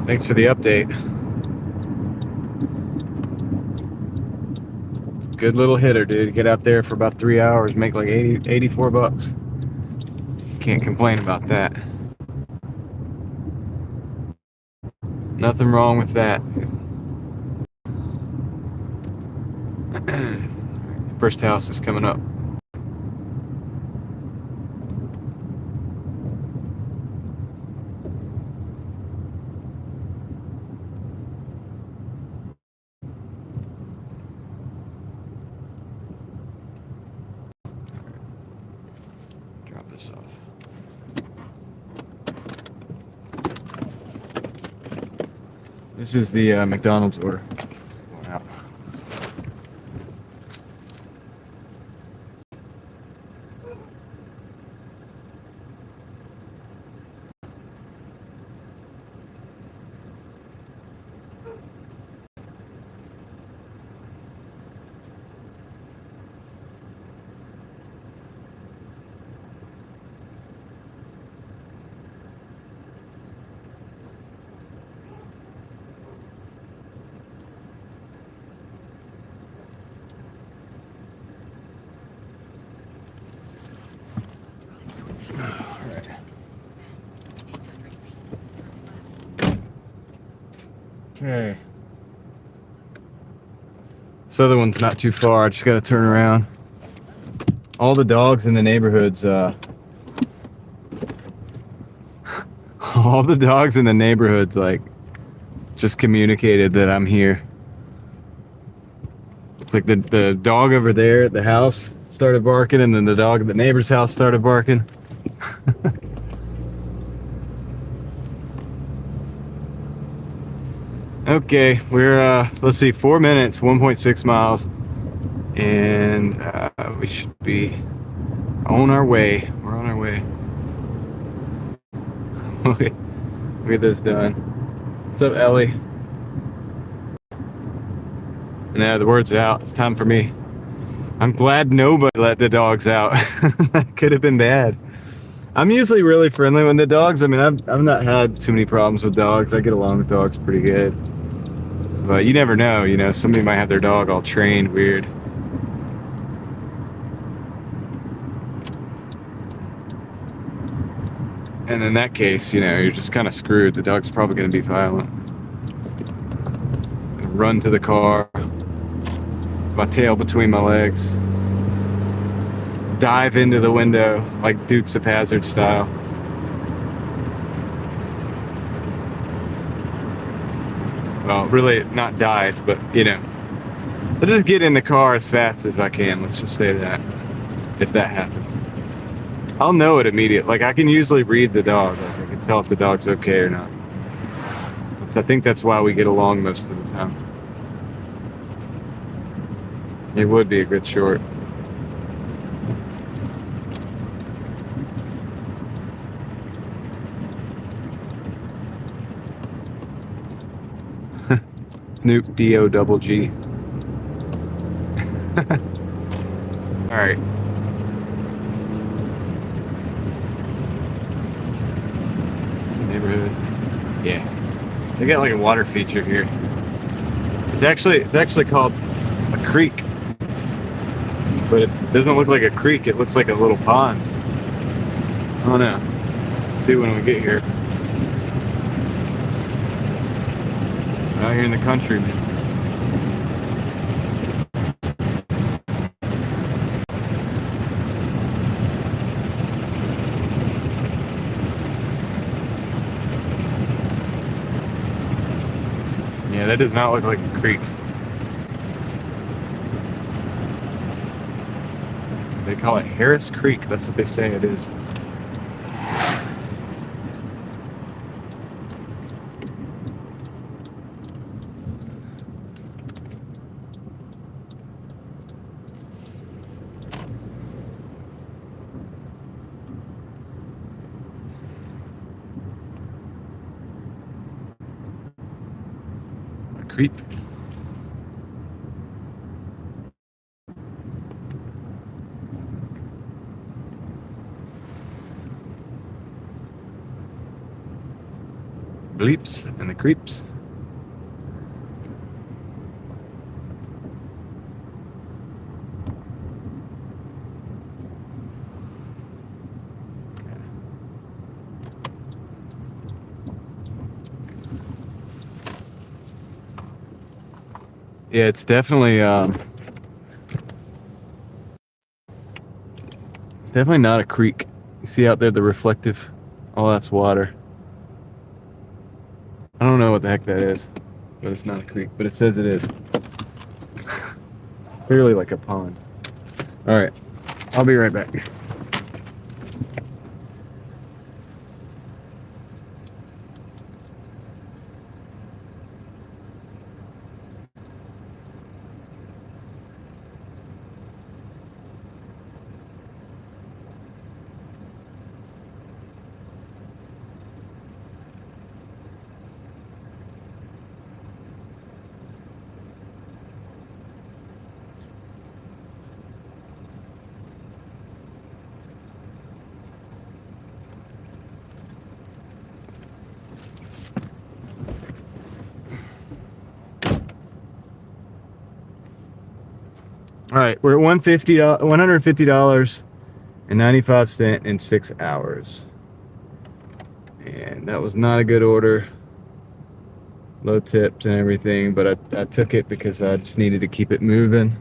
Thanks for the update. It's a good little hitter, dude. Get out there for about 3 hours, make like 84 bucks. Can't complain about that. Nothing wrong with that. First house is coming up. Drop this off. This is the McDonald's order. Going out. Okay. This other one's not too far. I just gotta turn around. All the dogs in the neighborhoods, all the dogs in the neighborhoods, like, just communicated that I'm here. It's like the dog over there at the house started barking, and then the dog at the neighbor's house started barking. Okay, we're let's see, 4 minutes, 1.6 miles, and we should be on our way. We're on our way. Look at this done. What's up, Ellie? No, the word's out. It's time for me. I'm glad nobody let the dogs out. That could have been bad. I'm usually really friendly with the dogs. I mean, I've not had too many problems with dogs. I get along with dogs pretty good. But you never know, you know, somebody might have their dog all trained weird. And in that case, you know, you're just kind of screwed. The dog's probably going to be violent. Run to the car, my tail between my legs, dive into the window like Dukes of Hazzard style. Well, really not dive, but you know, I'll just get in the car as fast as I can. Let's just say that, if that happens. I'll know it immediately. Like, I can usually read the dog. Like, I can tell if the dog's okay or not. I think that's why we get along most of the time. It would be a good short. Snoop D-O-double-G. Alright. Neighborhood. Yeah. They got like a water feature here. It's actually called a creek. But it doesn't look like a creek, it looks like a little pond. I don't know. See when we get here. Out here in the country, man. that does not look like a creek. They call it Harris Creek. That's what they say it is. A creep. Bleeps and the creeps. Yeah, it's definitely not a creek. You see out there the reflective, oh, that's water. I don't know what the heck that is, but it's not a creek, but it says it is. Clearly like a pond. All right, I'll be right back. All right, we're at $150.95 in 6 hours. And that was not a good order. Low tips and everything, but I took it because I just needed to keep it moving.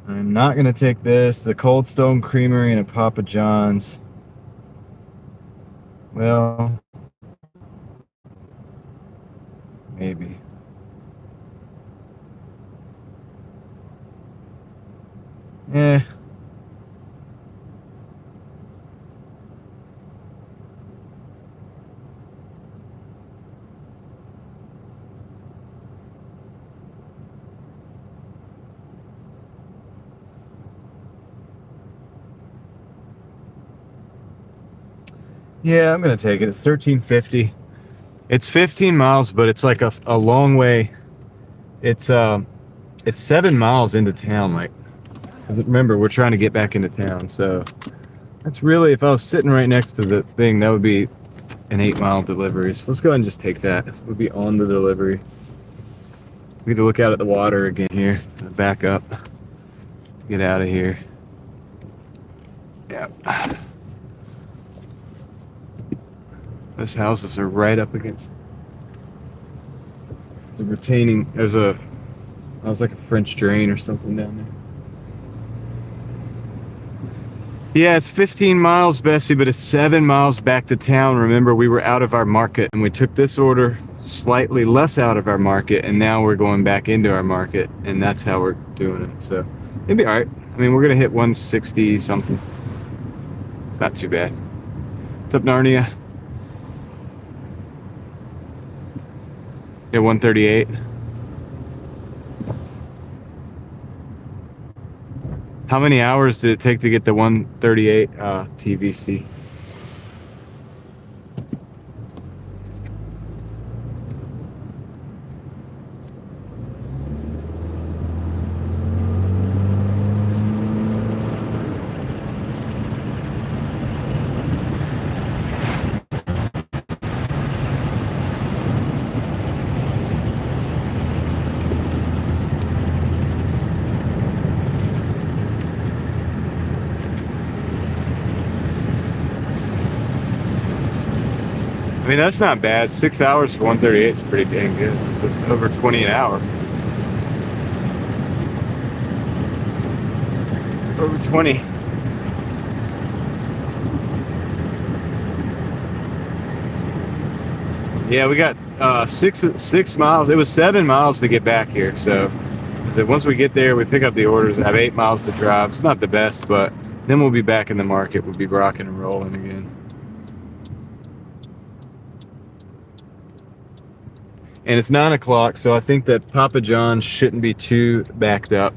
I'm not going to take this. The Cold Stone Creamery and a Papa John's. Well, maybe. Eh. Yeah, I'm gonna take it. It's $13.50. It's 15 miles, but it's like a long way. It's 7 miles into town. Like, remember, we're trying to get back into town, so that's really, if I was sitting right next to the thing, that would be an 8-mile delivery. So let's go ahead and just take that. This would be on the delivery. We need to look out at the water again here. Back up. Get out of here. Yeah. Those houses are right up against the retaining. There's a, that was like a French drain or something down there. Yeah, it's 15 miles, Bessie, but it's 7 miles back to town. Remember, we were out of our market, and we took this order slightly less out of our market, and now we're going back into our market, and that's how we're doing it. So it'd be all right. I mean, we're gonna hit 160 something. It's not too bad. What's up, Narnia? Yeah, 138. How many hours did it take to get the 138 TVC? I mean, that's not bad. 6 hours for 138 is pretty dang good. It's over 20 an hour. Over 20. Yeah, we got 6 miles. It was 7 miles to get back here. So once we get there, we pick up the orders. I have 8 miles to drive. It's not the best, but then we'll be back in the market. We'll be rocking and rolling again. And it's 9 o'clock, so I think that Papa John's shouldn't be too backed up.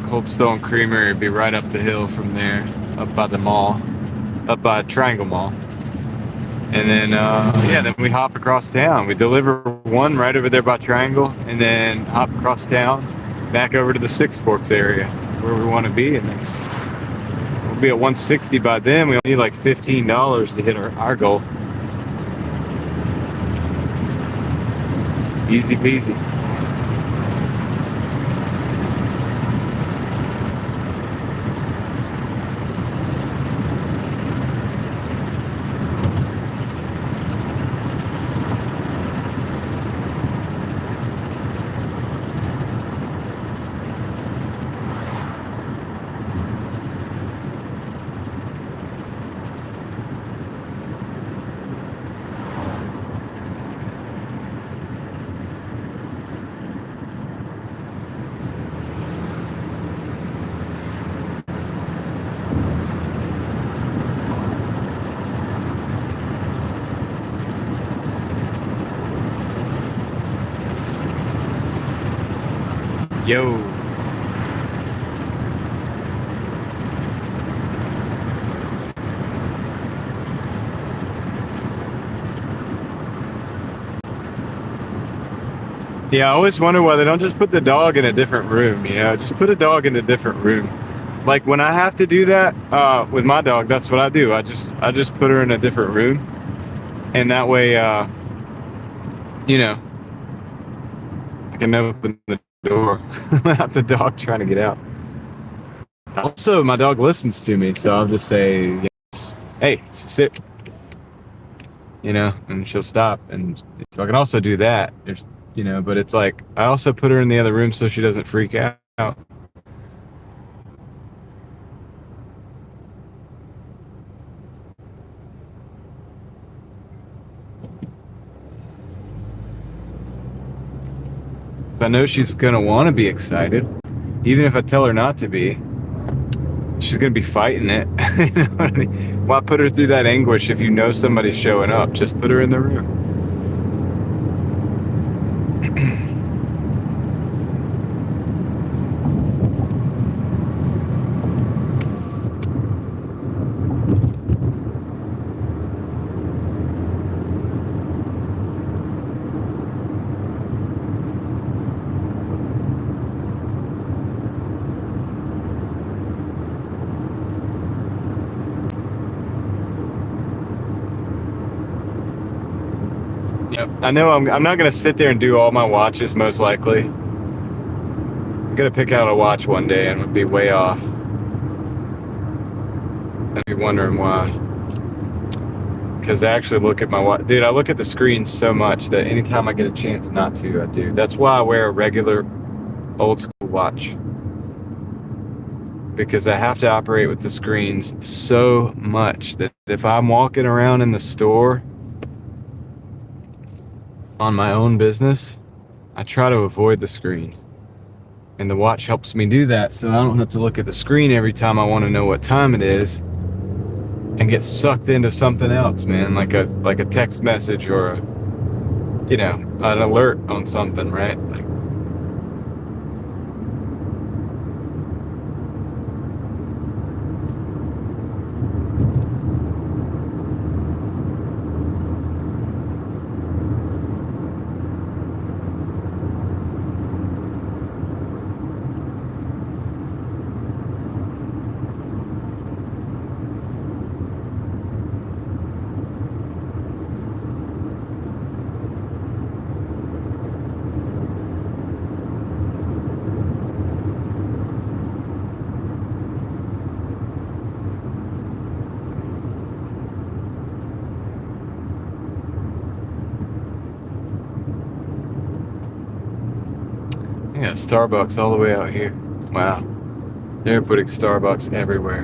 Cold Stone Creamery would be right up the hill from there, up by the mall, up by Triangle Mall. And then, then we hop across town. We deliver one right over there by Triangle, and then hop across town, back over to the Six Forks area. That's where we want to be, and we'll be at 160 by then. We only need like $15 to hit our goal. Easy peasy. Yo. Yeah, I always wonder why they don't just put the dog in a different room, just put a dog in a different room. Like when I have to do that with my dog, that's what I do. I just put her in a different room, and that way I can open the door without the dog trying to get out. Also, my dog listens to me, so I'll just say, yes, hey, sit, and she'll stop. And I can also do that. But it's like, I also put her in the other room so she doesn't freak out. Because I know she's going to want to be excited. Even if I tell her not to be, she's going to be fighting it. You know what I mean? Why put her through that anguish if you know somebody's showing up? Just put her in the room. Yep. I know I'm not going to sit there and do all my watches, most likely. I'm going to pick out a watch one day and would be way off. I'd be wondering why. Because I actually look at my watch. Dude, I look at the screen so much that anytime I get a chance not to, I do. That's why I wear a regular old school watch. Because I have to operate with the screens so much that if I'm walking around in the store on my own business, I try to avoid the screens. And the watch helps me do that, so I don't have to look at the screen every time I want to know what time it is and get sucked into something else, man, like a text message or an alert on something, right? Like, Yeah, Starbucks all the way out here. Wow. They're putting Starbucks everywhere.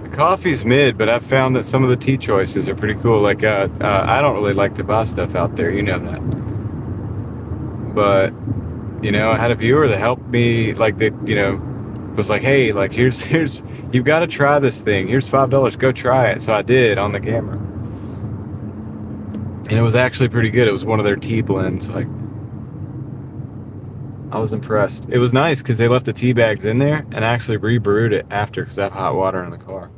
The coffee's mid, but I've found that some of the tea choices are pretty cool. Like, I don't really like to buy stuff out there, you know that. But, you know, I had a viewer that helped me, like, they, you know, was like, hey, like, here's, you've got to try this thing. Here's $5, go try it. So I did on the camera. And it was actually pretty good. It was one of their tea blends. Like, I was impressed. It was nice because they left the tea bags in there and actually rebrewed it after because I have hot water in the car.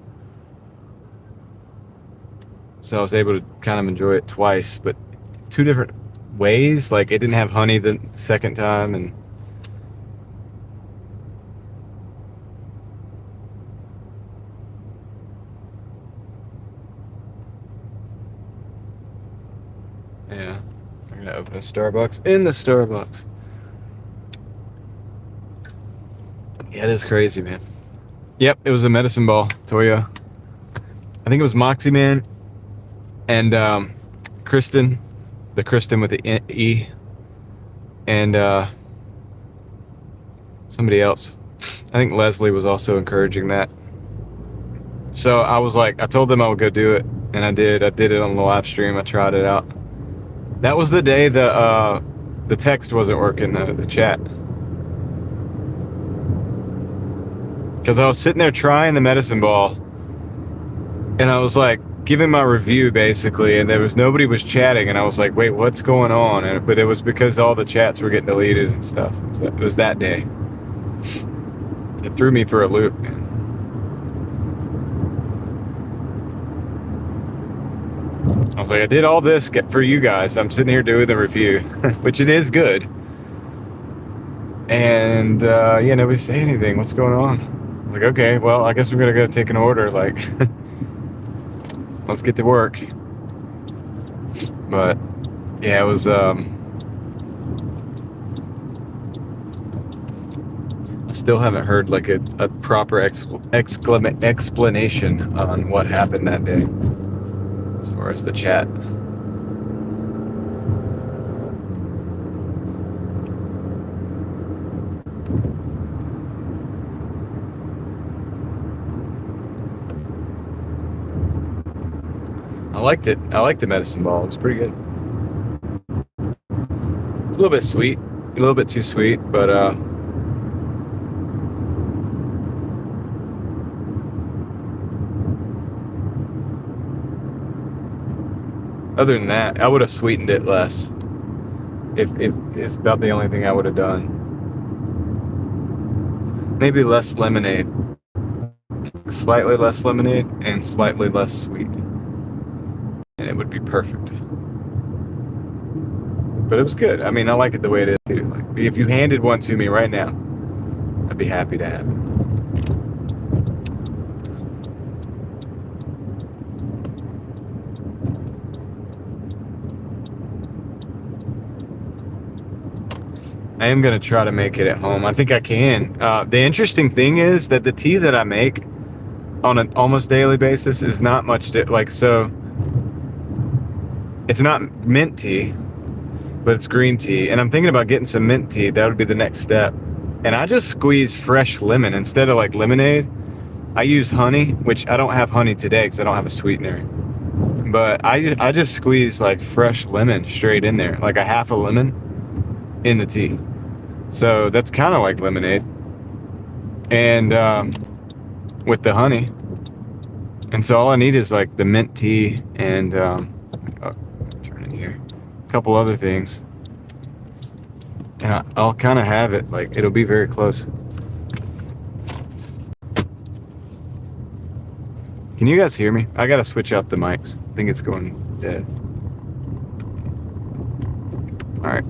So I was able to kind of enjoy it twice, but two different ways. Like, it didn't have honey the second time, and yeah, I'm gonna open a Starbucks in the Starbucks. Yeah, it is crazy, man. Yep, it was a medicine ball, Toyo. I think it was Moxie Man and Kristen, the Kristen with the E, and somebody else. I think Leslie was also encouraging that. So I was like, I told them I would go do it, and I did. I did it on the live stream. I tried it out. That was the day the text wasn't working, the chat. Because I was sitting there trying the medicine ball, and I was like giving my review basically, and nobody was chatting, and I was like, wait, what's going on? But it was because all the chats were getting deleted and stuff. It was that day. It threw me for a loop, man. I was like, I did all this for you guys. I'm sitting here doing the review, which it is good. And yeah, nobody say anything. What's going on? I was like, okay, well, I guess we're gonna go take an order. Like, let's get to work. But yeah, it was. I still haven't heard like a proper explanation on what happened that day, as far as the chat. I liked it. I liked the medicine ball. It was pretty good. It was a little bit sweet, a little bit too sweet, but other than that, I would have sweetened it less. If it's about the only thing I would have done. Maybe less lemonade. Slightly less lemonade and slightly less sweet. And it would be perfect. But it was good. I mean, I like it the way it is too. Like, if you handed one to me right now, I'd be happy to have it. I am going to try to make it at home. I think I can. The interesting thing is that the tea that I make on an almost daily basis is not much, so it's not mint tea, but it's green tea. And I'm thinking about getting some mint tea. That would be the next step. And I just squeeze fresh lemon. Instead of like lemonade, I use honey, which I don't have honey today because I don't have a sweetener. But I just squeeze like fresh lemon straight in there, like a half a lemon in the tea. So that's kind of like lemonade. And with the honey. And so all I need is like the mint tea and turn in here, a couple other things. And I'll kind of have it, like it'll be very close. Can you guys hear me? I gotta switch out the mics. I think it's going dead. All right.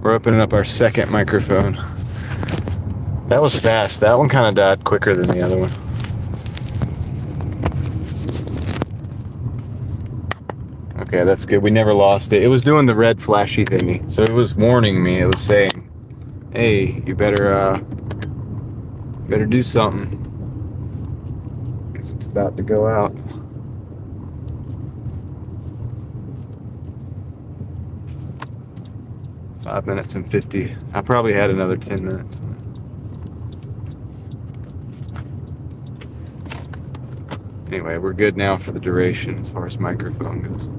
We're opening up our second microphone. That was fast. That one kind of died quicker than the other one. Okay, that's good. We never lost it. It was doing the red flashy thingy. So it was warning me. It was saying, hey, you better Better do something, because it's about to go out. Five minutes and 50. I probably had another 10 minutes. Anyway, we're good now for the duration as far as microphone goes.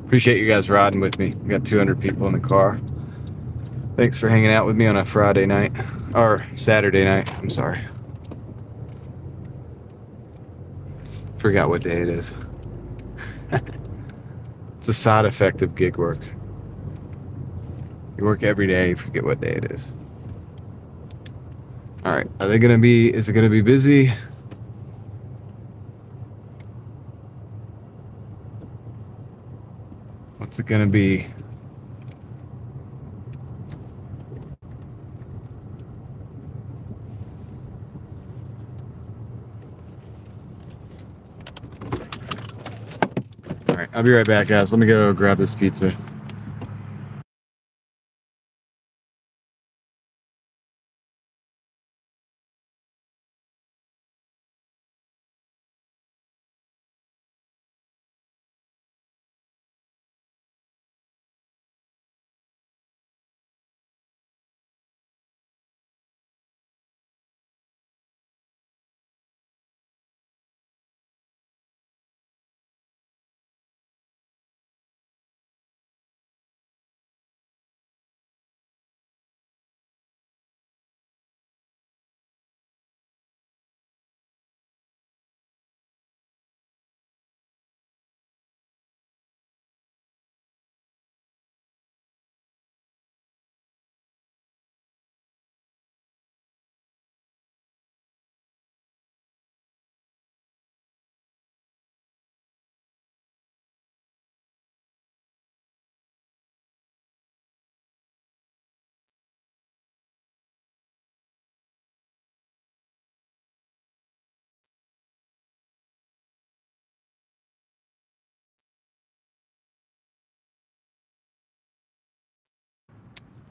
Appreciate you guys riding with me. We got 200 people in the car. Thanks for hanging out with me on a Friday night, or Saturday night, I'm sorry. Forgot what day it is. It's a side effect of gig work. You work every day, you forget what day it is. All right, is it gonna be busy? What's it gonna be? All right, I'll be right back, guys. Let me go grab this pizza.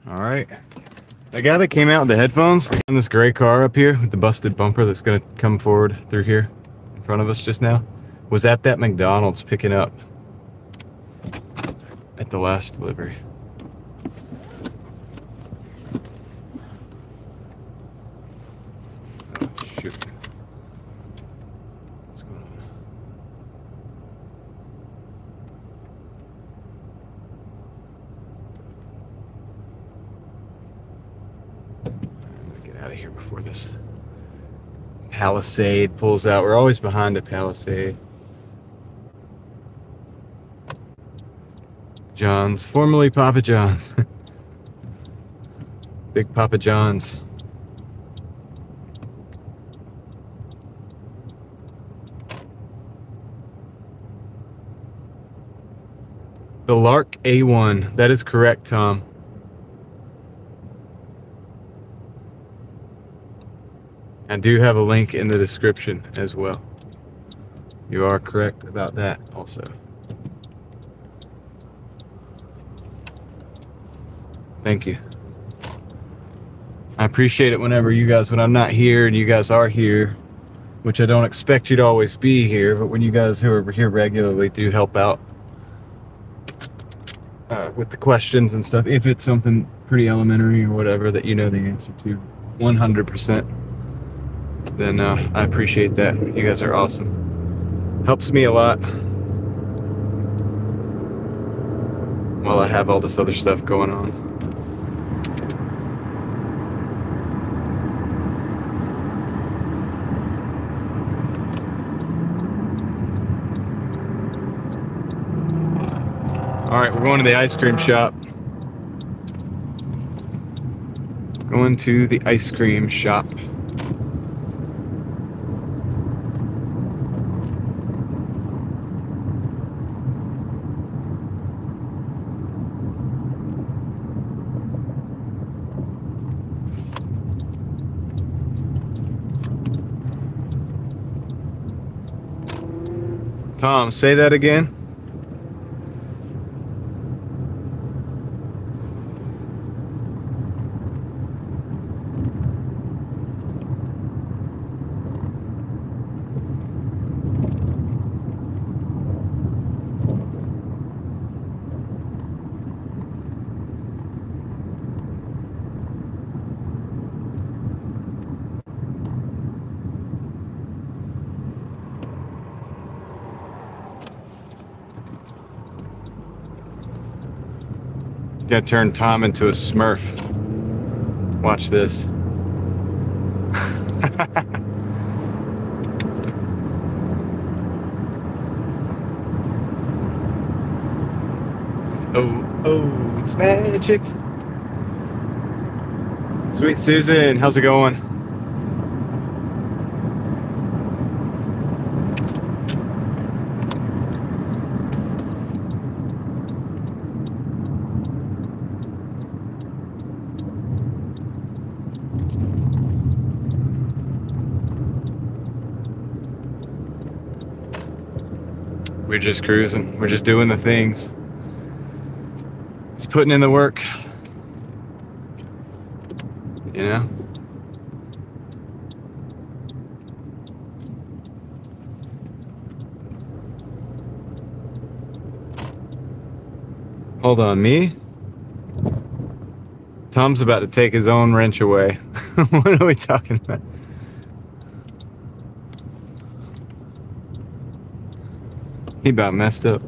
All right. The guy that came out with the headphones in this gray car up here with the busted bumper that's gonna come forward through here in front of us just now was at that McDonald's picking up at the last delivery. Oh, shoot. What's going on? I'm gonna get out of here before this Palisade pulls out. We're always behind a Palisade. John's, formerly Papa John's. Big Papa John's. The Lark A1. That is correct, Tom. I do have a link in the description as well. You are correct about that also. Thank you. I appreciate it when I'm not here and you guys are here, which I don't expect you to always be here, but when you guys who are here regularly do help out with the questions and stuff, if it's something pretty elementary or whatever that you know the answer to 100%, then I appreciate that. You guys are awesome. Helps me a lot while I have all this other stuff going on. All right, we're going to the ice cream shop. Going to the ice cream shop. Tom, say that again. Gonna turn Tom into a Smurf. Watch this. Oh, it's magic. Sweet Susan, how's it going? We're just cruising. We're just doing the things. Just putting in the work. You know? Hold on, me? Tom's about to take his own wrench away. What are we talking about? He about messed up.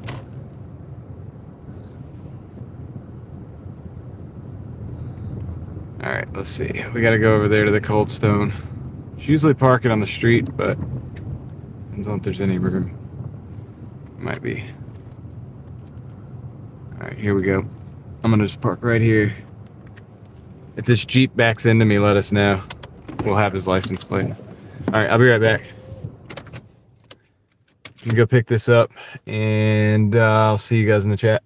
Alright, let's see. We gotta go over there to the Cold Stone. It's usually parking on the street, but depends on if there's any room. Might be. Alright, here we go. I'm gonna just park right here. If this Jeep backs into me, let us know. We'll have his license plate. Alright, I'll be right back. I'm gonna go pick this up, and I'll see you guys in the chat.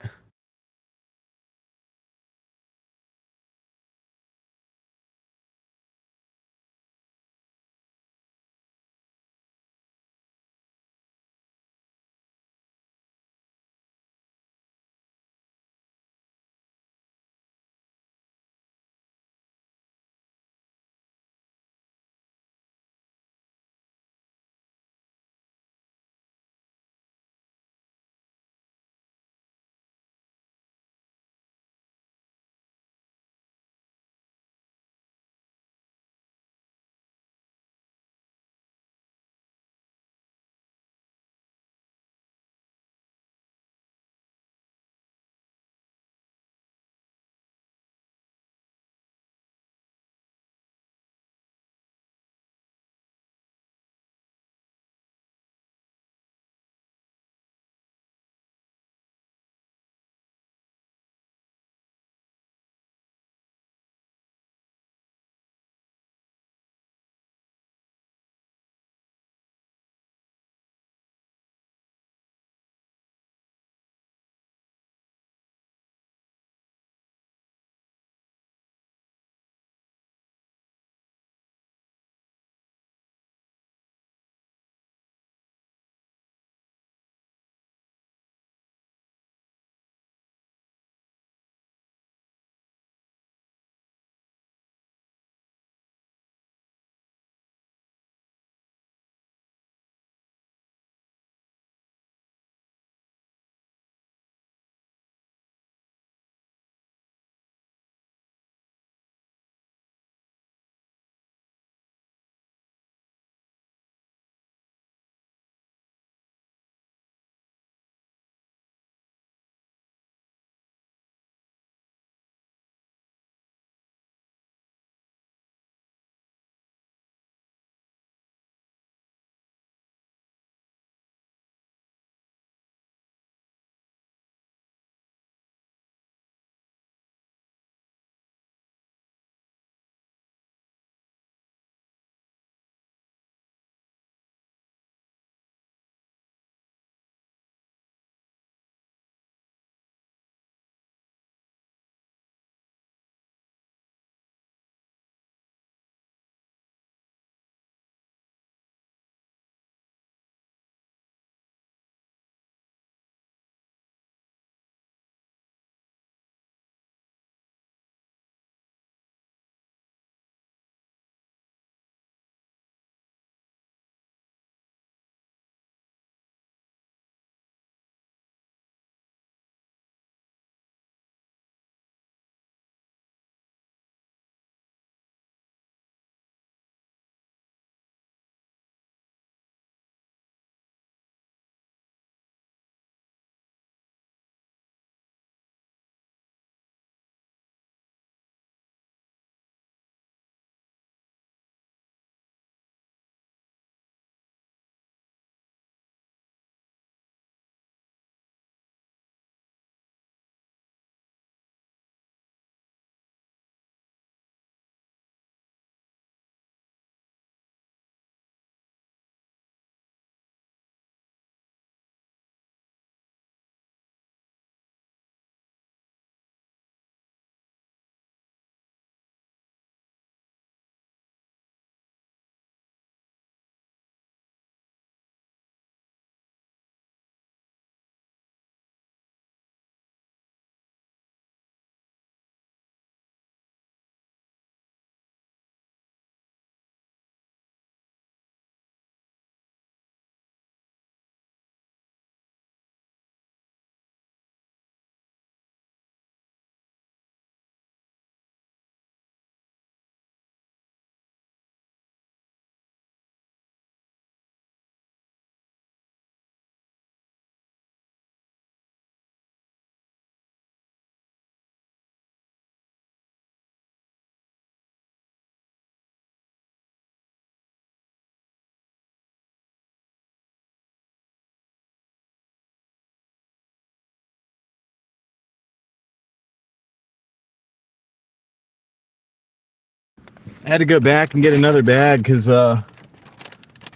I had to go back and get another bag because the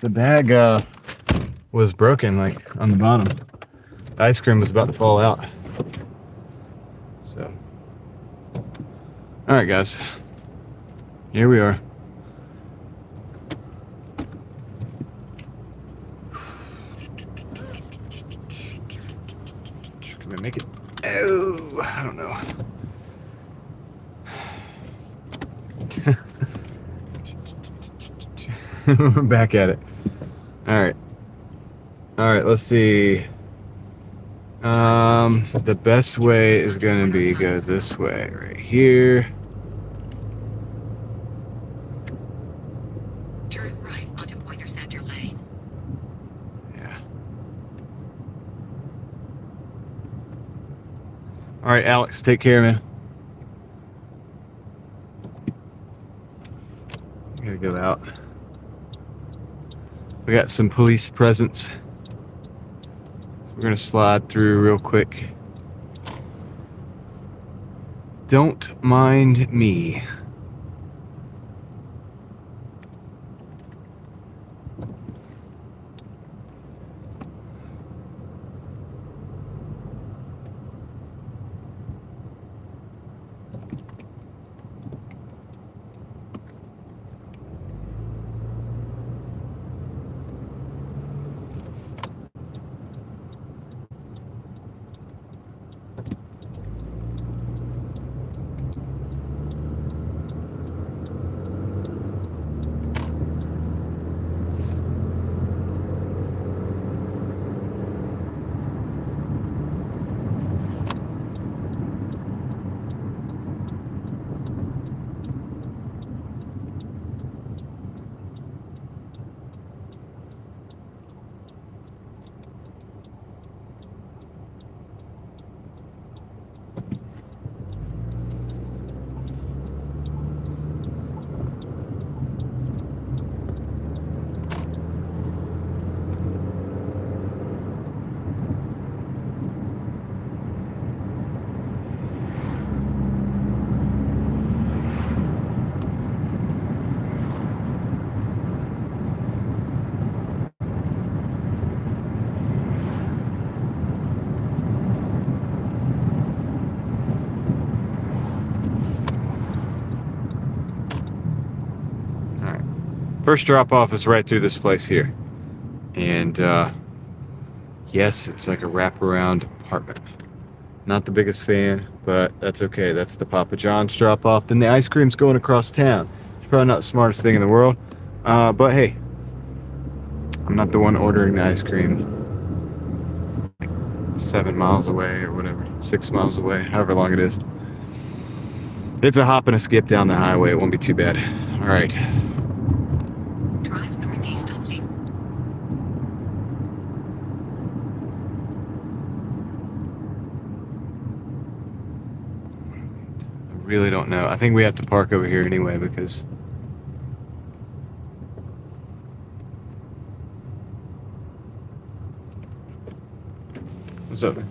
bag was broken, like on the bottom. The ice cream was about to fall out. So, all right, guys, here we are. Can we make it? Oh, I don't know. Back at it. All right. Let's see. The best way is going to be go this way right here. Turn right onto Pointer Center Lane. Yeah. All right, Alex, take care, man. Gotta go out. We got some police presence. We're gonna slide through real quick. Don't mind me. First drop off is right through this place here. And yes, it's like a wraparound apartment. Not the biggest fan, but that's okay. That's the Papa John's drop off. Then the ice cream's going across town. It's probably not the smartest thing in the world. But hey, I'm not the one ordering the ice cream 7 miles away or whatever, 6 miles away, however long it is. It's a hop and a skip down the highway. It won't be too bad. All right. Drive northeast on Z. I really don't know. I think we have to park over here anyway because what's up, man?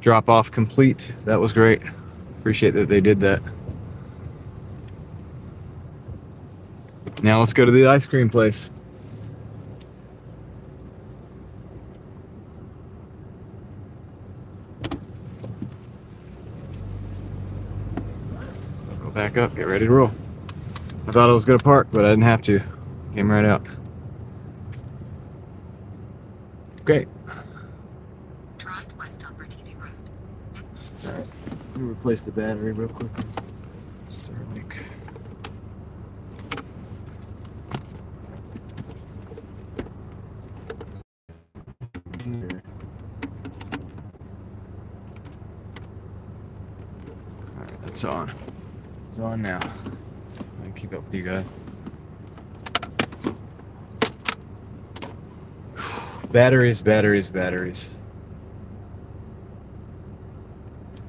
Drop off complete. That was great. Appreciate that they did that. Now let's go to the ice cream place. Go back up, get ready to roll. I thought I was gonna park, but I didn't have to. Came right out. Great. Drive west on Bertini Road. Alright, let me replace the battery real quick. Starlink. Alright, that's on. It's on now. I can keep up with you guys. Batteries.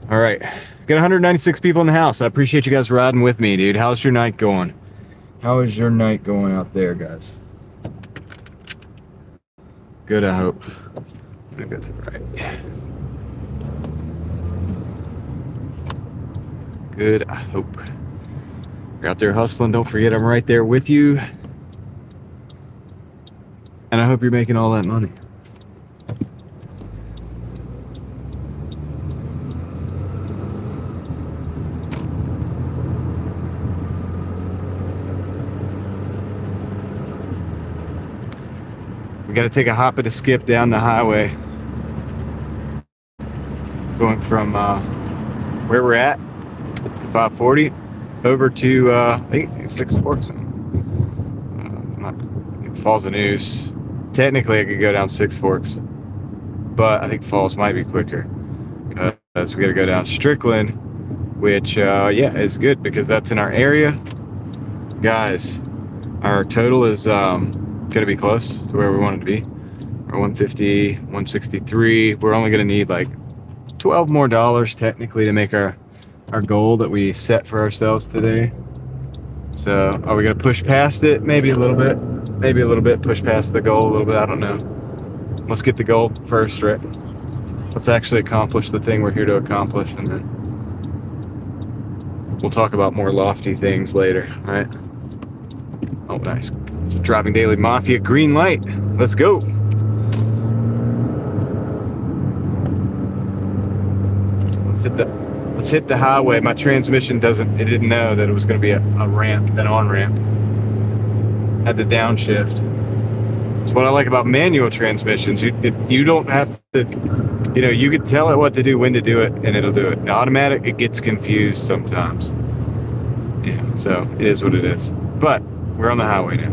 All right. Got 196 people in the house. I appreciate you guys riding with me, dude. How's your night going? How is your night going out there, guys? Good, I hope. I'm gonna go to the right. Good, I hope. You're out there hustling. Don't forget I'm right there with you. And I hope you're making all that money. We got to take a hop and a skip down the highway. Going from where we're at to 540 over to I think Six Forks. Falls of News. Technically, I could go down Six Forks, but I think Falls might be quicker because we got to go down Strickland, which yeah, is good because that's in our area, guys. Our total is gonna be close to where we wanted to be. We're 150, 163. We're only gonna need like $12 more technically to make our goal that we set for ourselves today. So are we gonna push past it? Maybe a little bit. Maybe a little bit. Push past the goal a little bit. I don't know. Let's get the goal first, right? Let's actually accomplish the thing we're here to accomplish, and then we'll talk about more lofty things later, right? Oh, nice. So Driving Daily Mafia green light. Let's go. Let's hit the highway. My transmission didn't know that it was going to be a ramp, an on-ramp. Had the downshift. That's what I like about manual transmissions. You don't have to, you can tell it what to do, when to do it, and it'll do it. The automatic, it gets confused sometimes. Yeah, so it is what it is. But we're on the highway now.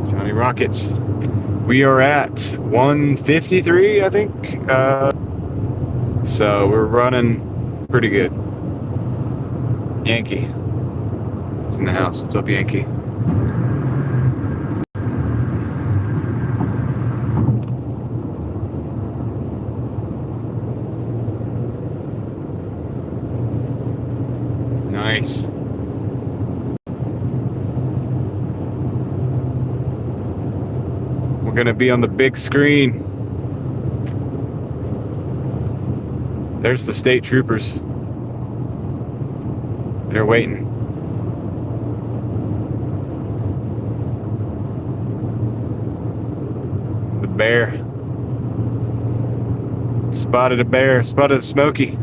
Johnny Rockets. We are at 153, I think. So we're running pretty good. Yankee. It's in the house. What's up, Yankee? Nice. We're gonna be on the big screen. There's the state troopers. They're waiting. The bear. Spotted a bear. Spotted a Smokey.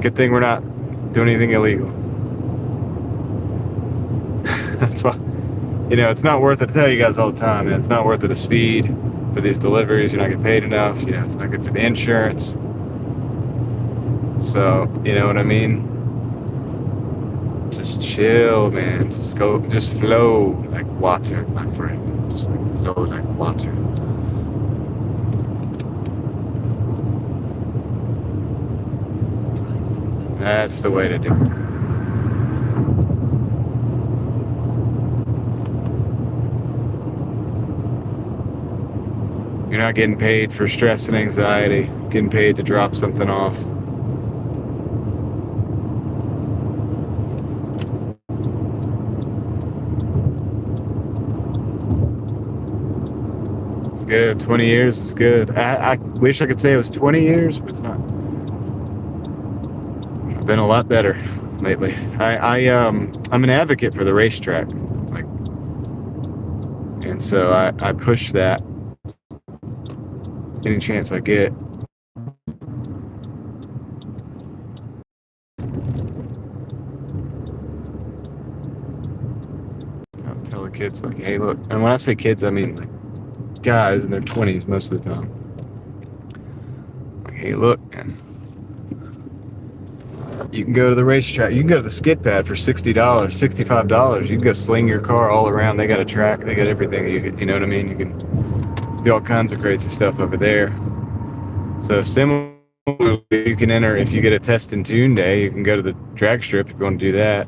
Good thing we're not doing anything illegal. That's why, it's not worth it. I tell you guys all the time, man. It's not worth it to speed for these deliveries. You're not getting paid enough. It's not good for the insurance. So, you know what I mean? Just chill, man. Just flow like water, my friend. Just like flow like water. That's the way to do it. You're not getting paid for stress and anxiety. Getting paid to drop something off. It's good. 20 years is good. I wish I could say it was 20 years, but it's not. I've been a lot better lately. I'm an advocate for the racetrack, and so I push that any chance I get. I'll tell the kids hey, look. And when I say kids, I mean guys in their 20s most of the time. Hey, look. You can go to the racetrack. You can go to the skid pad for $60, $65. You can go sling your car all around. They got a track. They got everything. You know what I mean? You can do all kinds of crazy stuff over there. So similar you can enter if you get a test and tune day. You can go to the drag strip if you want to do that.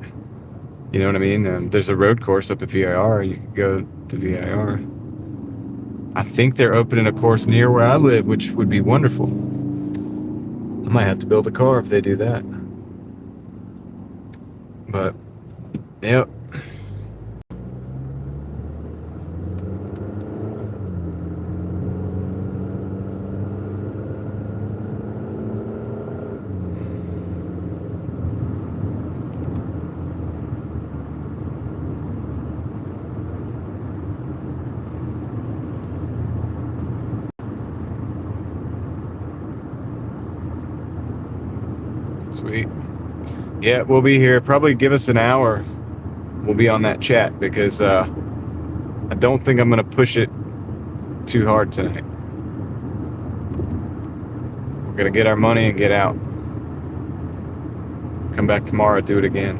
You know what I mean? There's a road course up at VIR. You could go to VIR. I think they're opening a course near where I live, which would be wonderful. I might have to build a car if they do that. But, yep. Sweet. Yeah, we'll be here. Probably give us an hour. We'll be on that chat because I don't think I'm going to push it too hard tonight. We're going to get our money and get out. Come back tomorrow, do it again.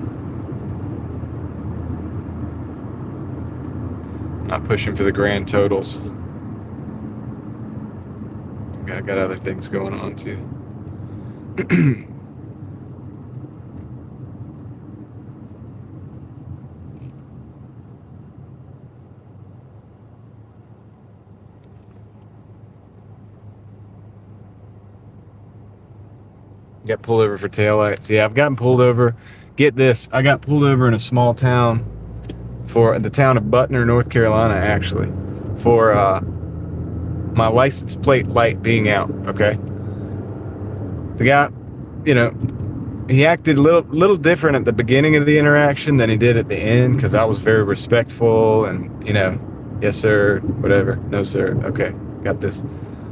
Not pushing for the grand totals. I got other things going on too. Got pulled over for taillights. Yeah, I've gotten pulled over. Get this, I got pulled over in a small town, for the town of Butner, North Carolina, actually, for my license plate light being out. Okay, the guy, you know, he acted a little different at the beginning of the interaction than he did at the end, because I was very respectful and, you know, yes sir, whatever, no sir, okay, got this,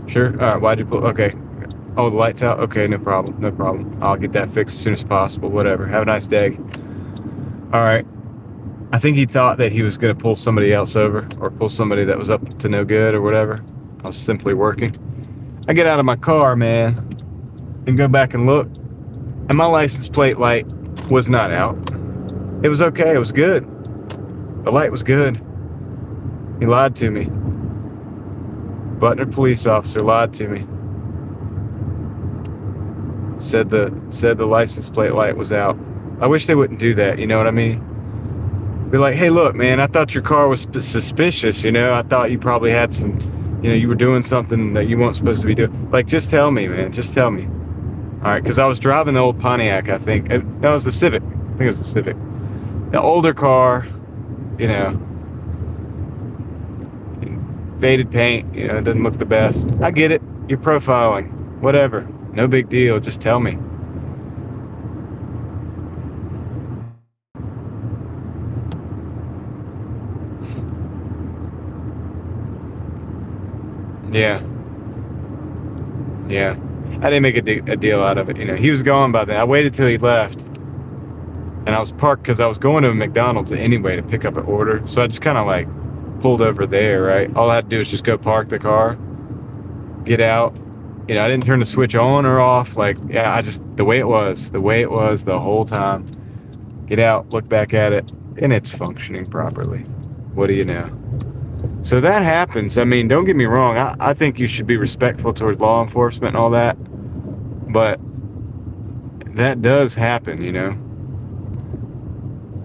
sure, all right, why'd you pull, okay. Oh, the light's out? Okay, no problem, no problem. I'll get that fixed as soon as possible, whatever. Have a nice day. All right. I think he thought that he was going to pull somebody else over or pull somebody that was up to no good or whatever. I was simply working. I get out of my car, man, and go back and look, and my license plate light was not out. It was okay. It was good. The light was good. He lied to me. Butner police officer lied to me. Said the license plate light was out. I wish they wouldn't do that, you know what I mean? Be like, hey, look, man, I thought your car was suspicious, you know? I thought you probably had some, you know, you were doing something that you weren't supposed to be doing. Like, just tell me, man, just tell me. All right, because I was driving the old Pontiac, I think. No, it was the Civic. I think it was the Civic. The older car, you know, faded paint, you know, it doesn't look the best. I get it. You're profiling. Whatever. No big deal. Just tell me. Yeah. Yeah. I didn't make a deal out of it. You know, he was gone by then. I waited till he left. And I was parked because I was going to a McDonald's anyway to pick up an order. So I just kind of like pulled over there, right? All I had to do was just go park the car, get out. You know, I didn't turn the switch on or off. Like, yeah, I just, the way it was the whole time. Get out, look back at it, and it's functioning properly. What do you know? So that happens. I mean, don't get me wrong. I think you should be respectful towards law enforcement and all that. But that does happen, you know.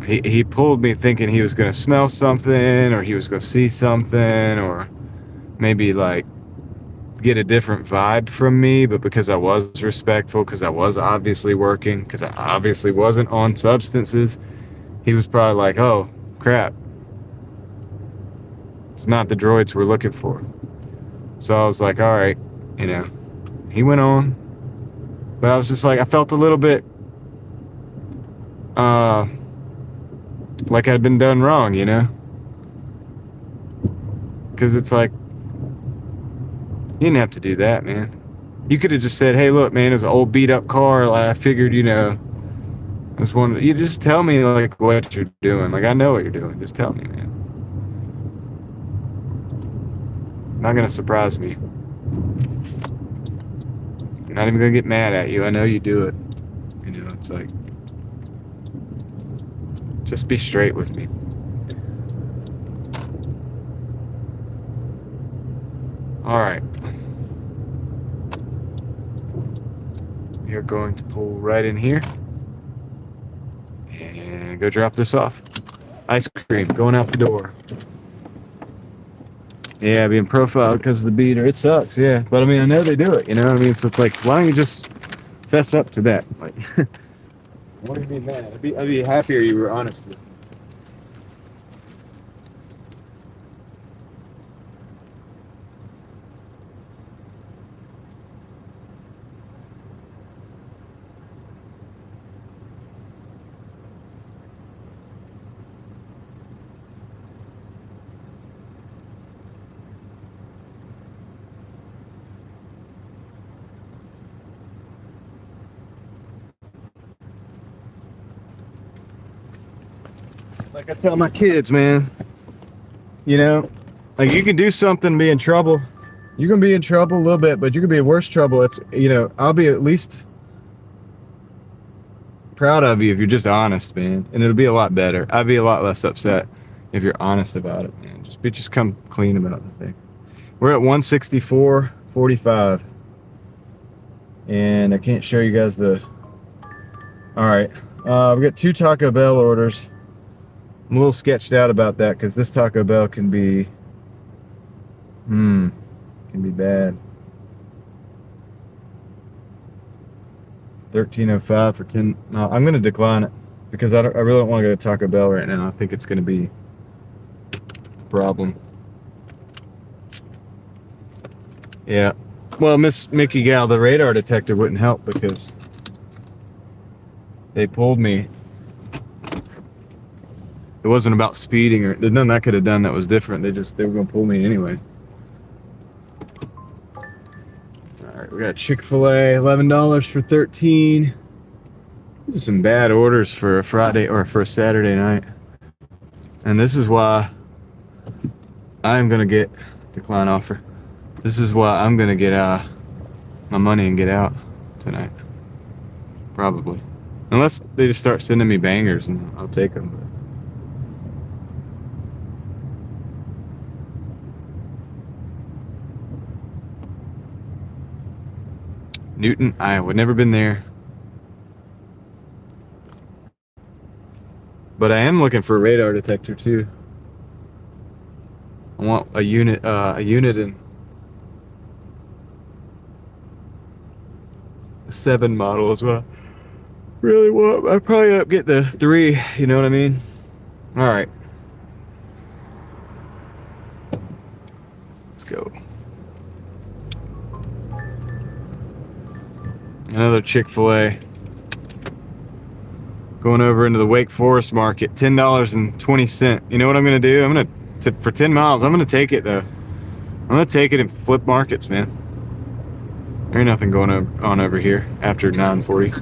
He pulled me thinking he was going to smell something, or he was going to see something, or maybe like get a different vibe from me, but because I was respectful, because I was obviously working, because I obviously wasn't on substances, he was probably like, oh crap, it's not the droids we're looking for. So I was like, all right, you know. He went on, but I was just like, I felt a little bit like I'd been done wrong, you know, because it's like, you didn't have to do that, man. You could have just said, hey, look, man, it was an old beat up car. Like, I figured, you know, I just wanted, you just tell me like what you're doing. Like, I know what you're doing. Just tell me, man. Not gonna surprise me. I'm not even gonna get mad at you. I know you do it. You know, it's like, just be straight with me. All right. We are going to pull right in here and go drop this off. Ice cream going out the door. Yeah, being profiled because of the beater. It sucks, yeah. But I mean, I know they do it, you know what I mean? So it's like, why don't you just fess up to that? Like, why do you be mad? I'd be happier you were honest with me. Like I tell my kids, man, you know, like you can do something and be in trouble. You can be in trouble a little bit, but you can be in worse trouble. It's, you know, I'll be at least proud of you if you're just honest, man. And it'll be a lot better. I'd be a lot less upset if you're honest about it, man. Just come clean about the thing. We're at 164.45. And I can't show you guys the... Alright. We got 2 Taco Bell orders. I'm a little sketched out about that because this Taco Bell can be bad. 13.05 for 10. No, I'm gonna decline it because I really don't want to go to Taco Bell right now. I think it's gonna be a problem. Yeah. Well, Miss Mickey Gal, the radar detector wouldn't help because they pulled me. It wasn't about speeding or there's nothing I could have done that was different. They were gonna pull me anyway. Alright, we got Chick-fil-A, $11 for 13. These are some bad orders for a Friday or for a Saturday night. And this is why I'm gonna get decline offer. This is why I'm gonna get my money and get out tonight. Probably. Unless they just start sending me bangers and I'll take them. Newton, Iowa. Never been there. But I am looking for a radar detector too. I want a unit in 7 model as well. Really want. I probably end up get the 3. You know what I mean? All right. Let's go. Another Chick-fil-A. Going over into the Wake Forest market. $10.20. You know what I'm gonna do? I'm gonna for 10 miles. I'm gonna take it though. I'm gonna take it in flip markets, man. There ain't nothing going on over here after 9:40.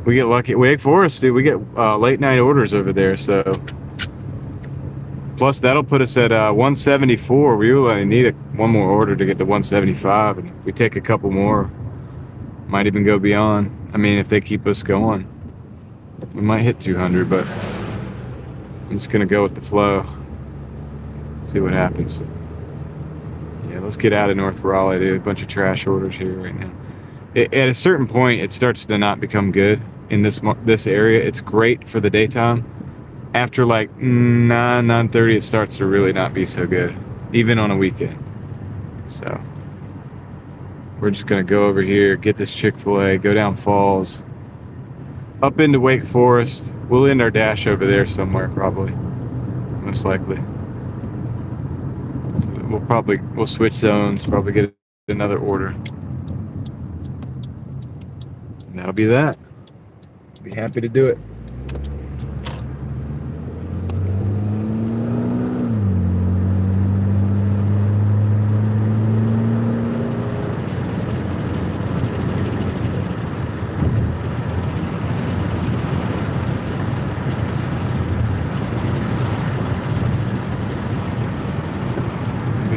We get lucky. Wake Forest, dude. We get late night orders over there, so. Plus that'll put us at 174. We really only need one more order to get to 175, and if we take a couple more, might even go beyond. I mean, if they keep us going, we might hit 200, but I'm just gonna go with the flow. See what happens. Yeah, let's get out of North Raleigh, dude. A bunch of trash orders here right now. At a certain point, it starts to not become good in this area. It's great for the daytime. After like 9:30, it starts to really not be so good, even on a weekend. So we're just gonna go over here, get this Chick-fil-A, go down Falls, up into Wake Forest. We'll end our dash over there somewhere, probably, most likely. We'll switch zones, probably get another order. And that'll be that. Be happy to do it.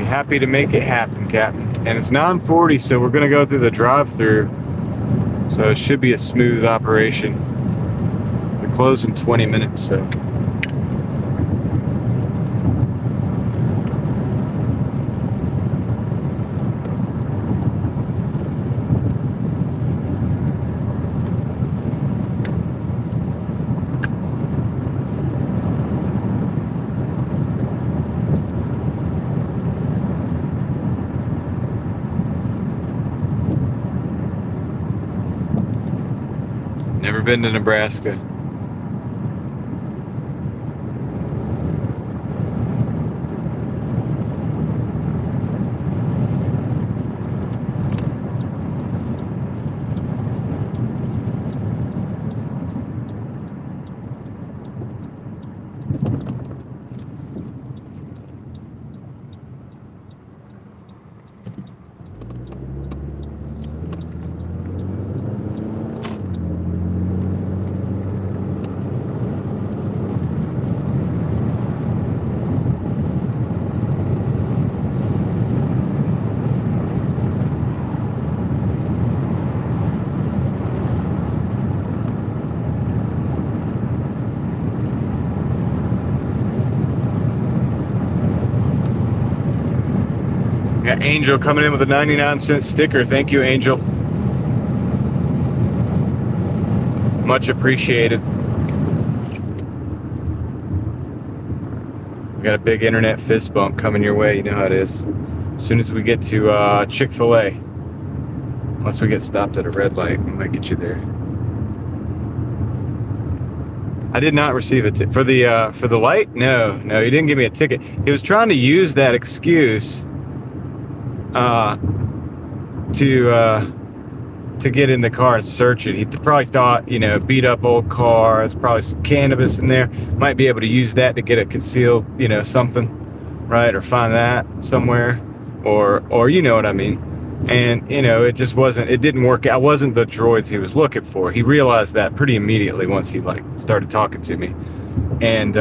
Happy to make it happen, Captain. And it's 9:40, so we're gonna go through the drive-through. So it should be a smooth operation. We close in 20 minutes, so. Never been to Nebraska. Got Angel coming in with a 99-cent sticker. Thank you, Angel. Much appreciated. We got a big internet fist bump coming your way. You know how it is. As soon as we get to Chick-fil-A, unless we get stopped at a red light, we might get you there. I did not receive a ticket for the light. No, he didn't give me a ticket. He was trying to use that excuse to get in the car and search it. He probably thought, beat up old car. There's probably some cannabis in there. Might be able to use that to get a concealed, something, right? Or find that somewhere, or you know what I mean. And it just wasn't. It didn't work out. Wasn't the droids he was looking for. He realized that pretty immediately once he started talking to me, and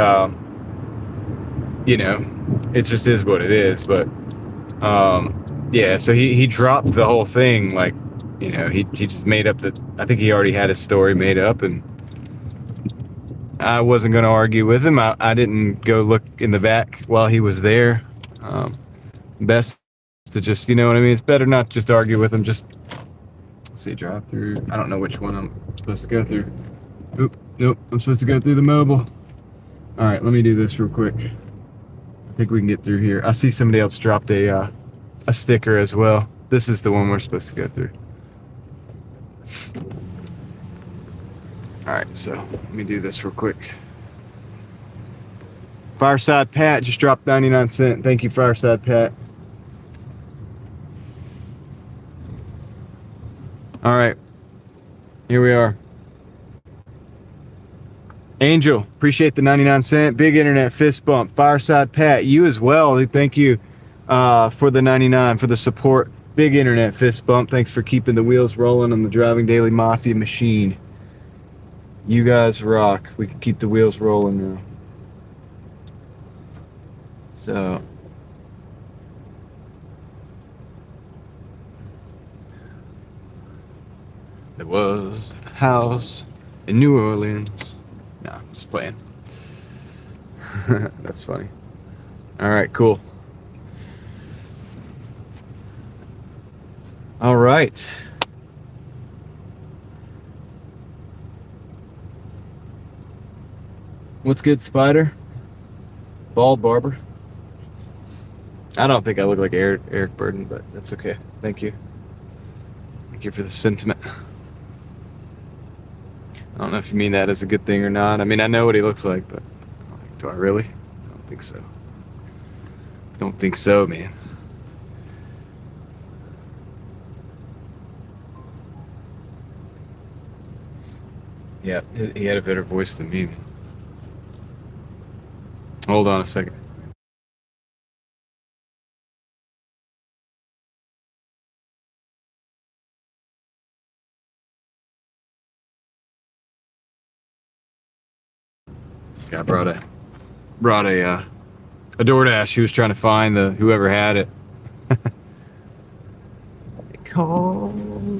it just is what it is. But yeah, so he dropped the whole thing. He just made up I think he already had his story made up, and I wasn't going to argue with him. I didn't go look in the back while he was there. Best to just, you know what I mean? It's better not just argue with him. Just, let's see, drive through. I don't know which one I'm supposed to go through. Nope, I'm supposed to go through the mobile. All right, let me do this real quick. I think we can get through here. I see somebody else dropped a sticker as well. This is the one we're supposed to go through. All right, so let me do this real quick. Fireside Pat just dropped 99 cents. Thank you, Fireside Pat. All right, here we are. Angel, appreciate the 99 cent. Big internet fist bump. Fireside Pat, you as well. Thank you for the 99, for the support. Big internet fist bump. Thanks for keeping the wheels rolling on the Driving Daily Mafia machine. You guys rock. We can keep the wheels rolling now. So, there was a house in New Orleans. No, just playing. That's funny. All right, cool. All right. What's good, Spider? Bald barber. I don't think I look like Eric Burden, but that's okay. Thank you. Thank you for the sentiment. I don't know if you mean that as a good thing or not. I mean, I know what he looks like, but do I really? I don't think so. Don't think so, man. Yeah, he had a better voice than me. Hold on a second. Yeah, I brought a Doordash. He was trying to find whoever had it. They call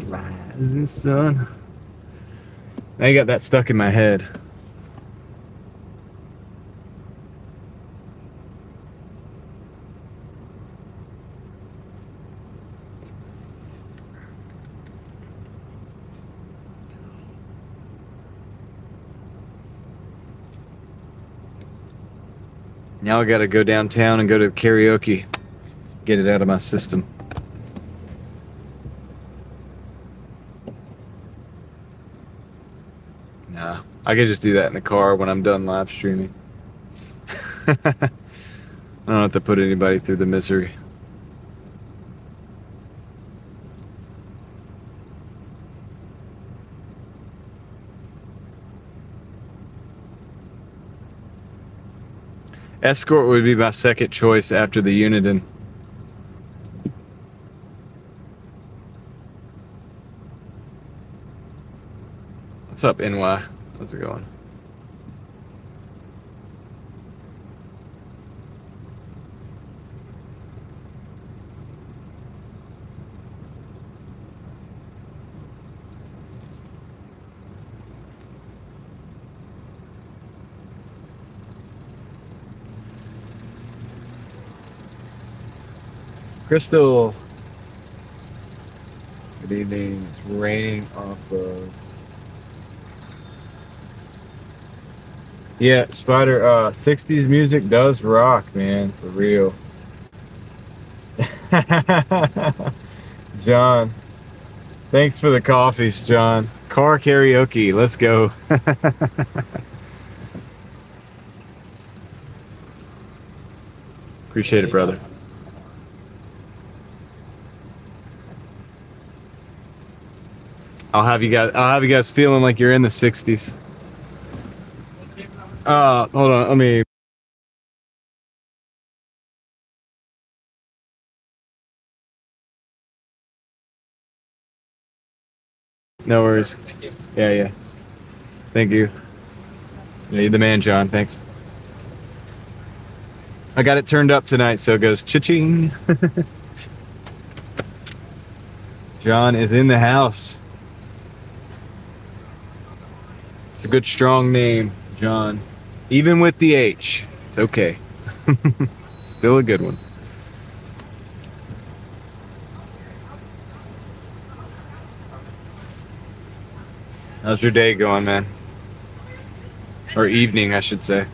rising sun. I got that stuck in my head. Now I gotta go downtown and go to karaoke. Get it out of my system. Nah, I could just do that in the car when I'm done live streaming. I don't have to put anybody through the misery. Escort would be my second choice after the Uniden. What's up, NY? How's it going? Crystal. Good evening. It's raining off of. Yeah, Spider. 60s music does rock, man, for real. John, thanks for the coffees, John. Car karaoke, let's go. Appreciate it, brother. I'll have you guys feeling like you're in the 60s. Hold on, let me. No worries. Thank you. Yeah. Thank you. Yeah, you're the man, John. Thanks. I got it turned up tonight, so it goes cha-ching. John is in the house. It's a good, strong name, John. Even with the H, it's okay. Still a good one. How's your day going, man? Or evening, I should say.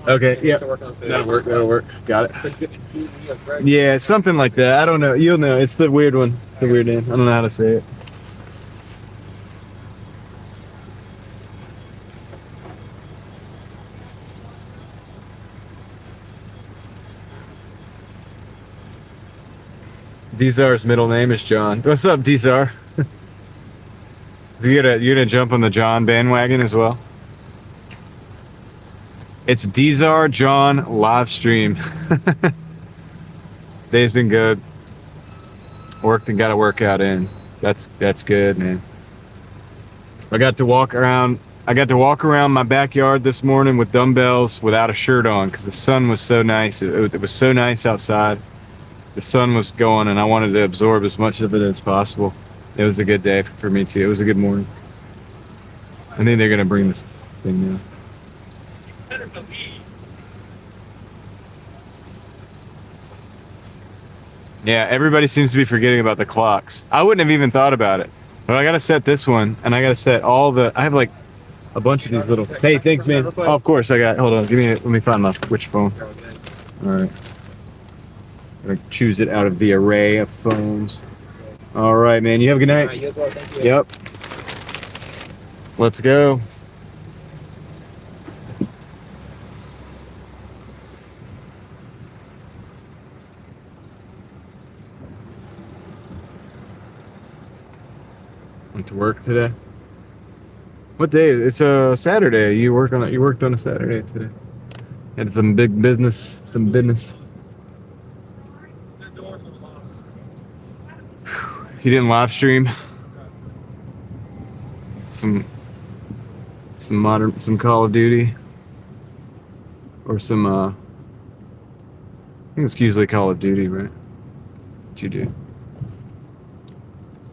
Okay, yeah. That'll work. Got it. Yeah, something like that. I don't know. You'll know. It's the weird one. It's the weird name. I don't know how to say it. Dizar's middle name is John. What's up, Dizar? So you're gonna jump on the John bandwagon as well? It's Dizar John live stream. Day's been good. Worked and got a workout in. That's good, man. I got to walk around my backyard this morning with dumbbells without a shirt on because the sun was so nice. It was so nice outside. The sun was going and I wanted to absorb as much of it as possible. It was a good day for me too. It was a good morning. I think they're gonna bring this thing now. Yeah, everybody seems to be forgetting about the clocks. I wouldn't have even thought about it. But I gotta set this one, and I gotta set all the. I have like a bunch of these little. Hey, thanks, man. Oh, of course, I got. Hold on, let me find my which phone. All right. I'm gonna choose it out of the array of phones. All right, man. You have a good night. You as well, thank you. Yep. Let's go. Went to work today. What day? It's a Saturday. You worked on a Saturday today. Had some big business, some business. You didn't live stream some Call of Duty or some I think it's usually Call of Duty, right? What you do?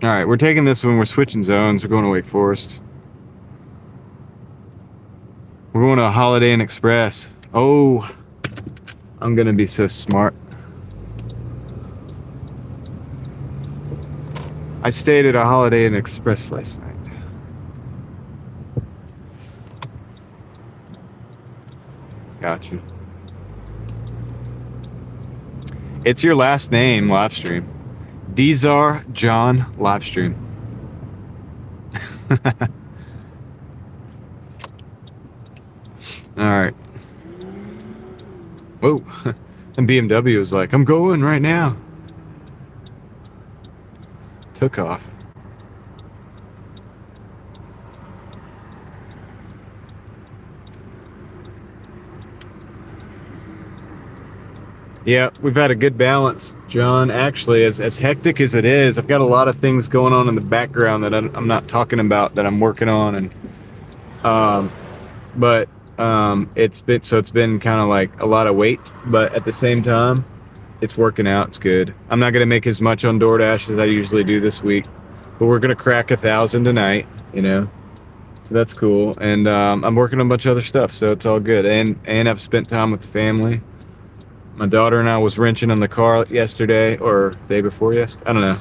All right, we're taking this one. We're switching zones. We're going to Wake Forest. We're going to a Holiday Inn Express. Oh, I'm gonna be so smart. I stayed at a Holiday Inn Express last night. Got you. It's your last name live stream. Dzar John live stream. All right. Whoa. And BMW was like, I'm going right now. Took off. Yeah, we've had a good balance, John. Actually, as hectic as it is, I've got a lot of things going on in the background that I'm not talking about that I'm working on, and it's been kind of like a lot of weight, but at the same time, it's working out. It's good. I'm not gonna make as much on Doordash as I usually do this week, but we're gonna crack 1,000 tonight. So that's cool. And I'm working on a bunch of other stuff, so it's all good. And I've spent time with the family. My daughter and I was wrenching on the car yesterday, or day before yesterday. I don't know.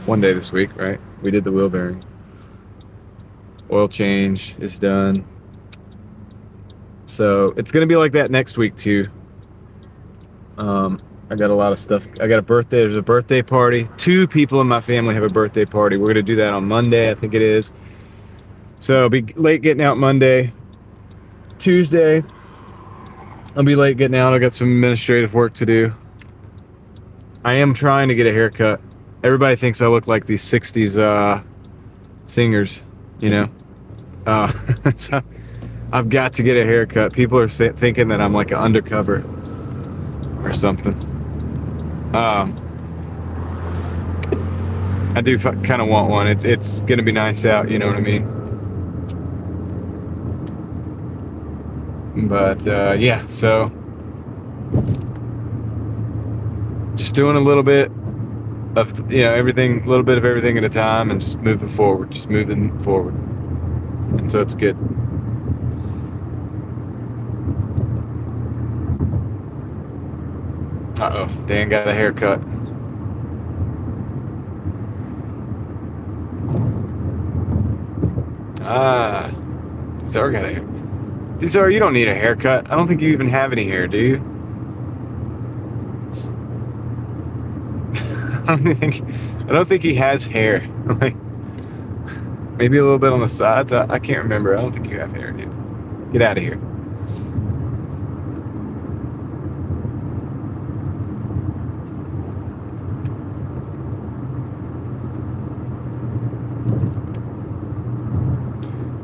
One day this week, right? We did the wheel bearing. Oil change is done. So it's gonna be like that next week too. I got a lot of stuff. I got a birthday. There's a birthday party. 2 people in my family have a birthday party. We're gonna do that on Monday, I think it is. So I'll be late getting out Monday. Tuesday, I'll be late getting out. I got some administrative work to do. I am trying to get a haircut. Everybody thinks I look like these 60s singers, So I've got to get a haircut. People are thinking that I'm like an undercover or something. I do kind of want one. It's gonna be nice out, you know what I mean? But yeah, so just doing a little bit of everything, a little bit of everything at a time, and just moving forward, and so it's good. Uh-oh, Dan got a haircut. Zara got a haircut. Zara, you don't need a haircut. I don't think you even have any hair, do you? I don't think he has hair. Like, maybe a little bit on the sides. I can't remember. I don't think you have hair, dude. Get out of here.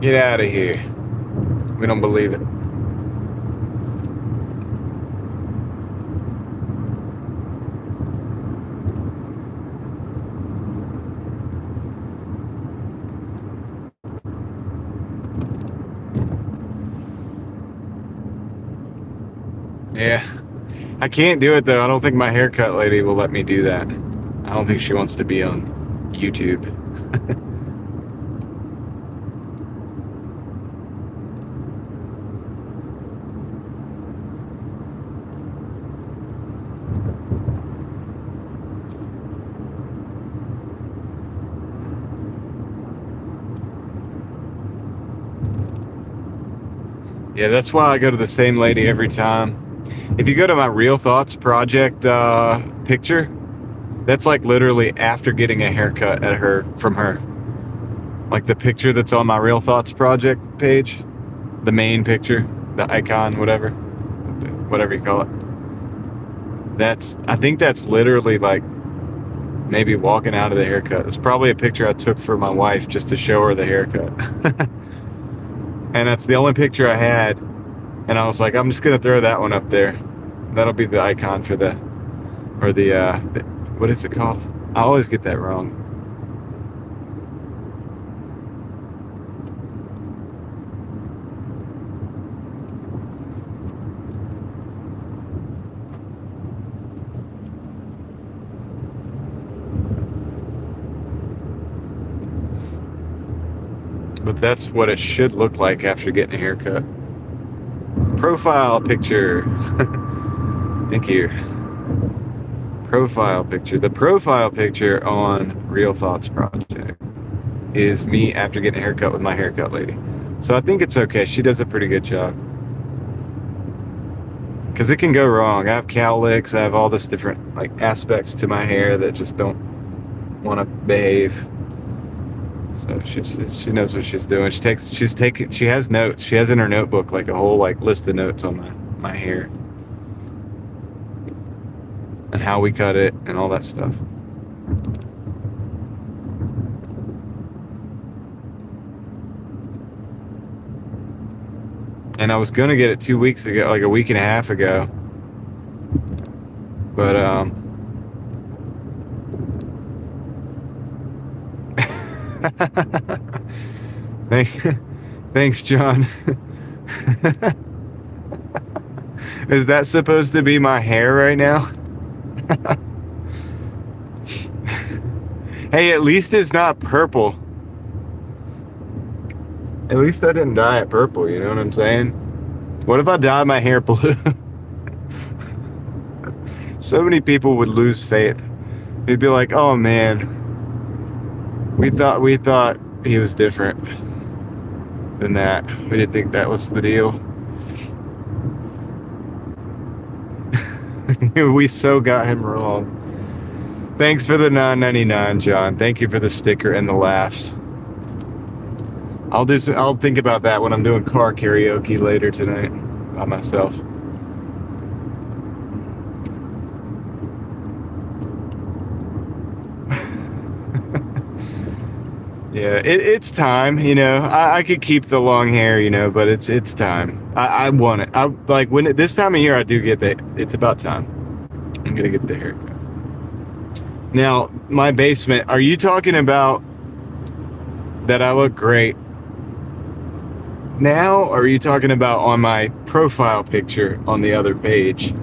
Get out of here. We don't believe it. Yeah. I can't do it though. I don't think my haircut lady will let me do that. I don't think she wants to be on YouTube. Yeah, that's why I go to the same lady every time. If you go to my Real Thoughts project picture, that's like literally after getting a haircut from her. Like the picture that's on my Real Thoughts project page, the main picture, the icon, whatever you call it. I think that's literally like maybe walking out of the haircut. It's probably a picture I took for my wife just to show her the haircut. And that's the only picture I had. And I was like, I'm just going to throw that one up there. That'll be the icon for what is it called? I always get that wrong. But that's what it should look like after getting a haircut. Profile picture. Thank you. Profile picture. The profile picture on Real Thoughts Project is me after getting a haircut with my haircut lady. So I think it's okay. She does a pretty good job. Because it can go wrong. I have cowlicks. I have all this different like aspects to my hair that just don't want to behave. So she knows what she's doing. She has notes. She has in her notebook like a whole like list of notes on my hair and how we cut it and all that stuff. And I was gonna get it 2 weeks ago, like a week and a half ago. But thanks, John. Is that supposed to be my hair right now? Hey, at least it's not purple. At least I didn't dye it purple, you know what I'm saying? What if I dyed my hair blue? So many people would lose faith. They'd be like, oh man, we thought he was different than that. We didn't think that was the deal. We so got him wrong. Thanks for the $9.99, John. Thank you for the sticker and the laughs. I'll think about that when I'm doing car karaoke later tonight by myself. Yeah, it's time, you know. I could keep the long hair, you know, but it's time. I want it. I like this time of year I do get that. It's about time. I'm gonna get the haircut. Now, my basement. Are you talking about that I look great now, or are you talking about on my profile picture on the other page?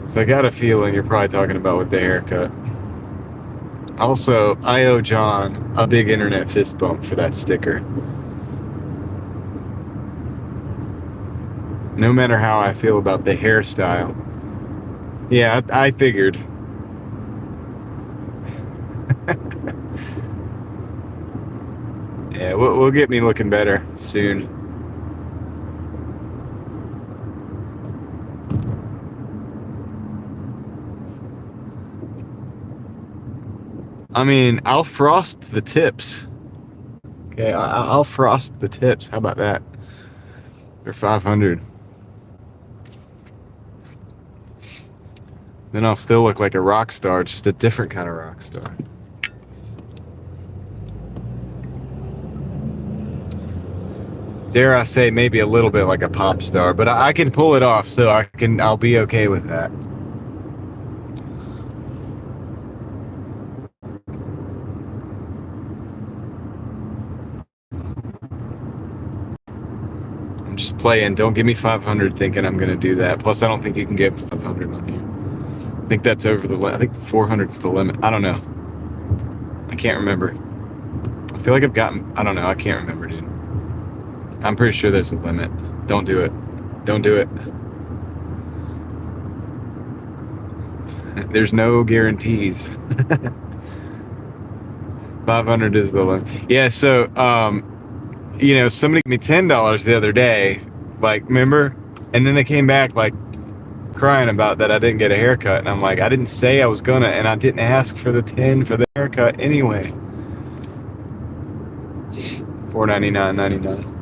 So I got a feeling you're probably talking about with the haircut. Also, I owe John a big internet fist bump for that sticker. No matter how I feel about the hairstyle. Yeah, I figured. Yeah, we'll get me looking better soon. I mean, I'll frost the tips. Okay, I'll frost the tips. How about that? They're $500. Then I'll still look like a rock star, just a different kind of rock star. Dare I say, maybe a little bit like a pop star, but I can pull it off, so I'll be okay with that. I'm just playing. Don't give me 500 thinking I'm gonna do that. Plus, I don't think you can get 500 on here. I think that's over the limit. I think 400's the limit. I don't know. I can't remember. I feel like I've gotten. I don't know. I can't remember, dude. I'm pretty sure there's a limit. Don't do it. Don't do it. There's no guarantees. 500 is the limit. Yeah, so, you know, somebody gave me $10 the other day. Like, remember? And then they came back, like, crying about that I didn't get a haircut. And I'm like, I didn't say I was gonna, and I didn't ask for the 10 for the haircut anyway. $499.99.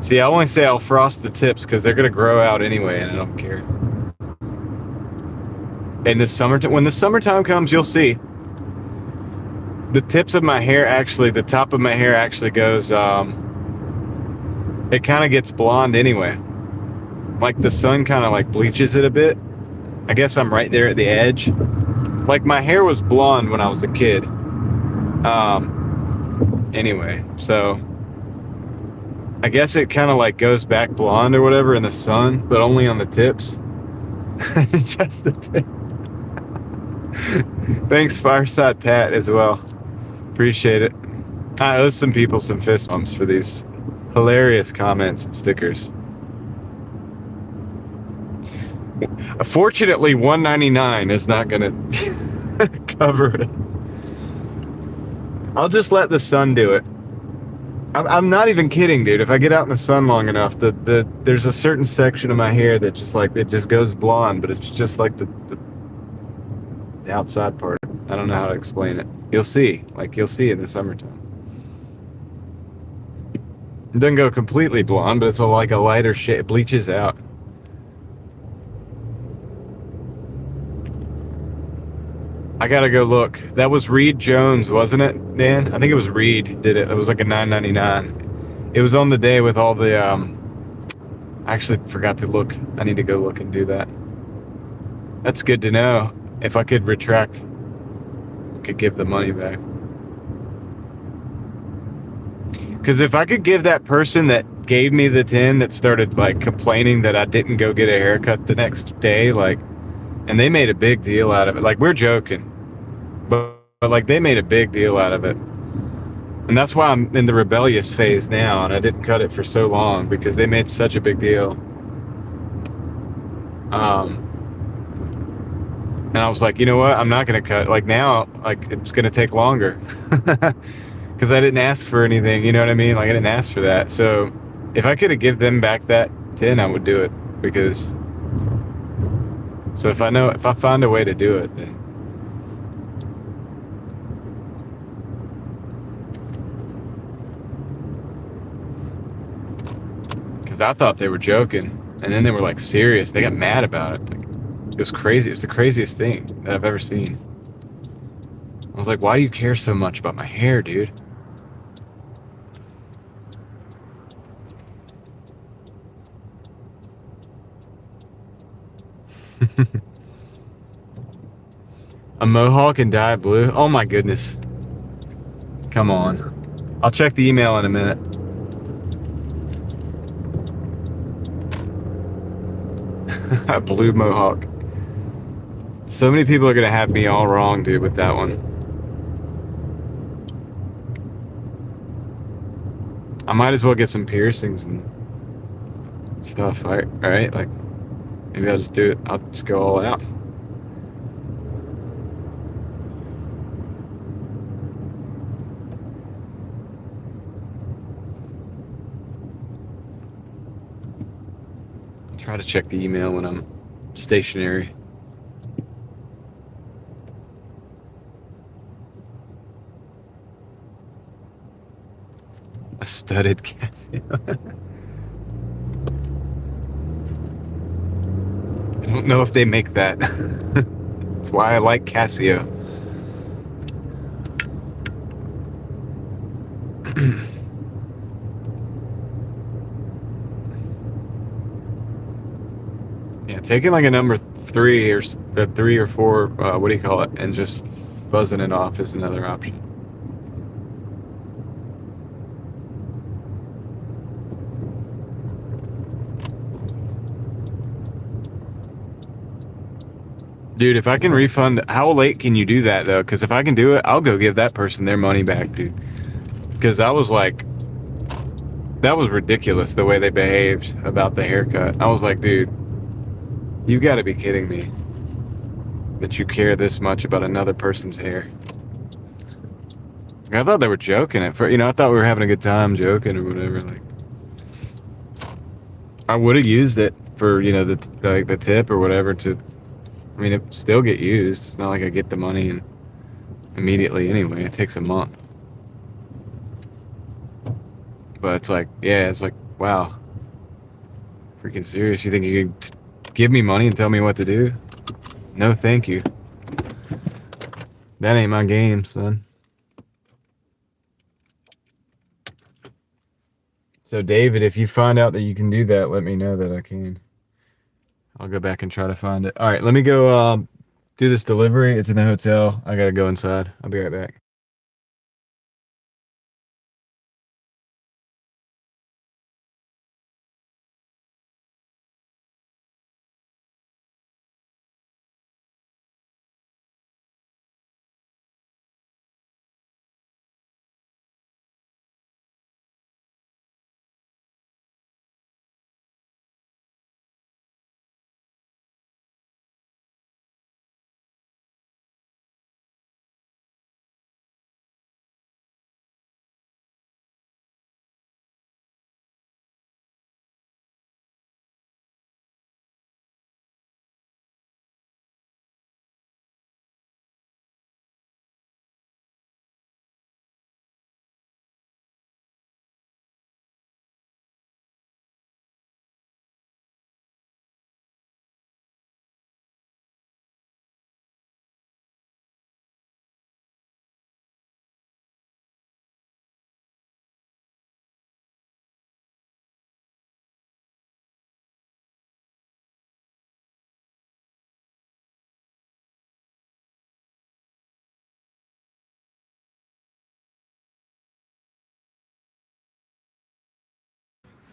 See, I only say I'll frost the tips because they're gonna grow out anyway, and I don't care. In the summertime, when the summertime comes, you'll see. The tips of my hair actually, the top of my hair actually goes. It kind of gets blonde anyway. Like the sun kind of like bleaches it a bit. I guess I'm right there at the edge. Like my hair was blonde when I was a kid. Anyway, so. I guess it kind of like goes back blonde or whatever in the sun, but only on the tips. Just the tip. Thanks, Fireside Pat, as well. Appreciate it. I owe some people some fist bumps for these hilarious comments and stickers. Fortunately, $199 is not gonna cover it. I'll just let the sun do it. I'm not even kidding, dude. If I get out in the sun long enough, there's a certain section of my hair that just like it just goes blonde, but it's just like the outside part. I don't know how to explain it. You'll see. Like you'll see in the summertime. It doesn't go completely blonde, but it's like a lighter shade. It bleaches out. I gotta go look. That was Reed Jones, wasn't it, Dan? I think it was Reed did it. It was like a $9.99. It was on the day with all the I actually forgot to look. I need to go look and do that. That's good to know. If I could retract, I could give the money back. Because if I could give that person that gave me the 10 that started like complaining that I didn't go get a haircut the next day, like, and they made a big deal out of it. Like, we're joking, but like they made a big deal out of it. And that's why I'm in the rebellious phase now, and I didn't cut it for so long because they made such a big deal. And I was like, you know what? I'm not gonna cut. Like now, like it's gonna take longer because I didn't ask for anything. You know what I mean? Like I didn't ask for that. So if I could have give them back that 10, I would do it because. So if I find a way to do it, then. Because I thought they were joking, and then they were like serious. They got mad about it. Like, it was crazy. It was the craziest thing that I've ever seen. I was like, why do you care so much about my hair, dude? A mohawk and dye blue? Oh my goodness. Come on. I'll check the email in a minute. A blue mohawk. So many people are gonna have me all wrong, dude, with that one. I might as well get some piercings and stuff, right? Like, maybe I'll just do it. I'll just go all out. I'll try to check the email when I'm stationary. A studded Casio. I don't know if they make that. That's why I like Casio. Yeah, taking like a number 3 or the 3 or 4, what do you call it, and just buzzing it off is another option. Dude, if I can refund, how late can you do that though? Because if I can do it, I'll go give that person their money back, dude. Because I was like, that was ridiculous the way they behaved about the haircut. I was like, dude, you got to be kidding me that you care this much about another person's hair. I thought they were joking at first. You know, I thought we were having a good time joking or whatever. Like, I would have used it for, you know, the tip or whatever to. I mean, it still get used. It's not like I get the money and immediately anyway. It takes a month. But it's like, yeah, it's like, wow. Freaking serious. You think you could give me money and tell me what to do? No, thank you. That ain't my game, son. So, David, if you find out that you can do that, let me know that I can. I'll go back and try to find it. All right, let me go do this delivery. It's in the hotel. I gotta go inside. I'll be right back.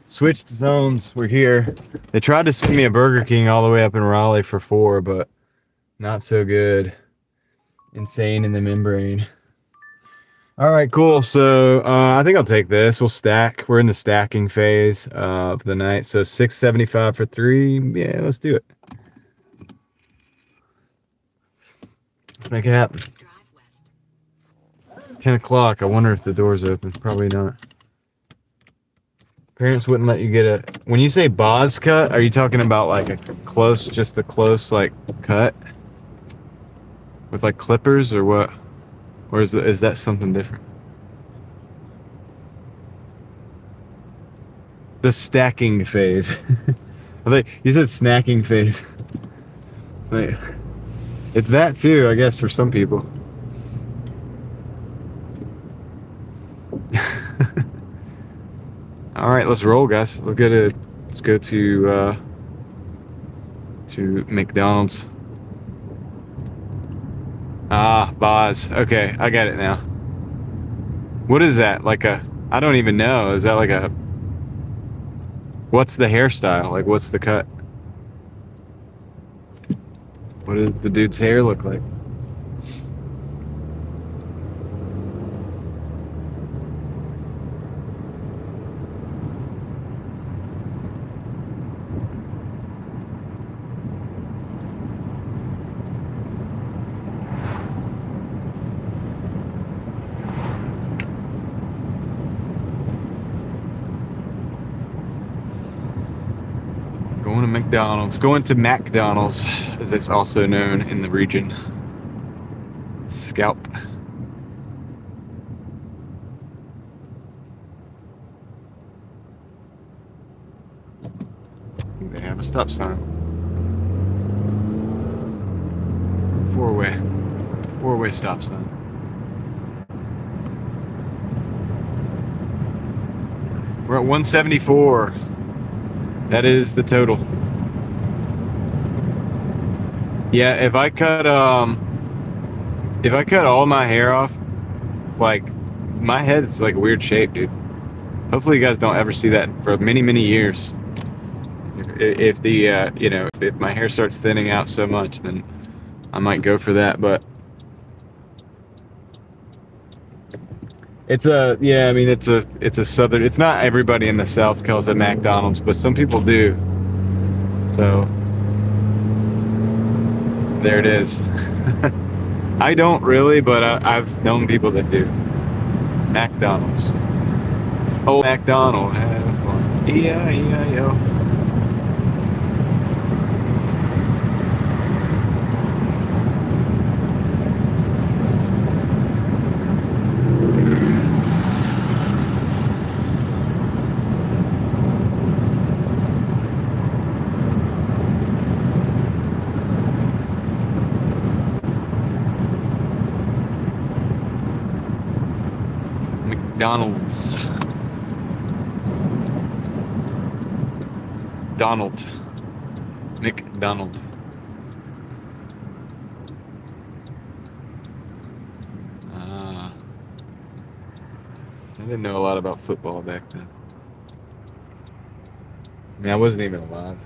Switched zones. We're here. They tried to send me a Burger King all the way up in Raleigh for 4, but not so good. Insane in the membrane. All right, cool. So I think I'll take this. We'll stack. We're in the stacking phase of the night. So 675 for 3. Yeah, let's do it. Let's make it happen. Drive west. 10 o'clock. I wonder if the door's open. Probably not. Parents wouldn't let you get a... When you say boz cut, are you talking about like a close, just a close like cut? With like clippers or what? Or is that something different? The stacking phase. I think you said snacking phase. Wait. It's that too, I guess, for some people. All right, let's roll, guys. Let's go to McDonald's. Ah, Boz. Okay, I got it now. What is that? Like a... I don't even know. Is that like a... What's the hairstyle? Like, what's the cut? What does the dude's hair look like? Going to McDonald's. Going to McDonald's, as it's also known in the region. Scalp. I think they have a stop sign. Four-way stop sign. We're at 174. That is the total. Yeah, if I cut all my hair off, like my head's like a weird shape, dude. Hopefully you guys don't ever see that for many, many years. If the if my hair starts thinning out so much, then I might go for that, but it's a southern, it's not everybody in the South calls it McDonald's, but some people do. So there it is. I don't really, but I've known people that do. McDonald's. Oh, McDonald, have fun. E-I-E-I-O. McDonald's. Donald. McDonald. Ah. I didn't know a lot about football back then. I mean, I wasn't even alive.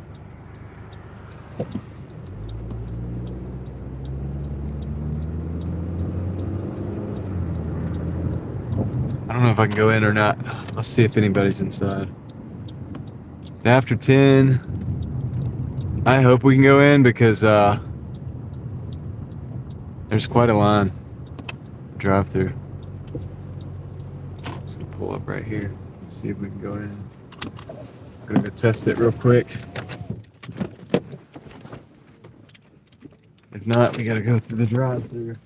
I don't know if I can go in or not. Let's see if anybody's inside. It's after 10. I hope we can go in because there's quite a line. Drive through. So pull up right here. See if we can go in. I'm gonna go test it real quick. If not, we gotta go through the drive through.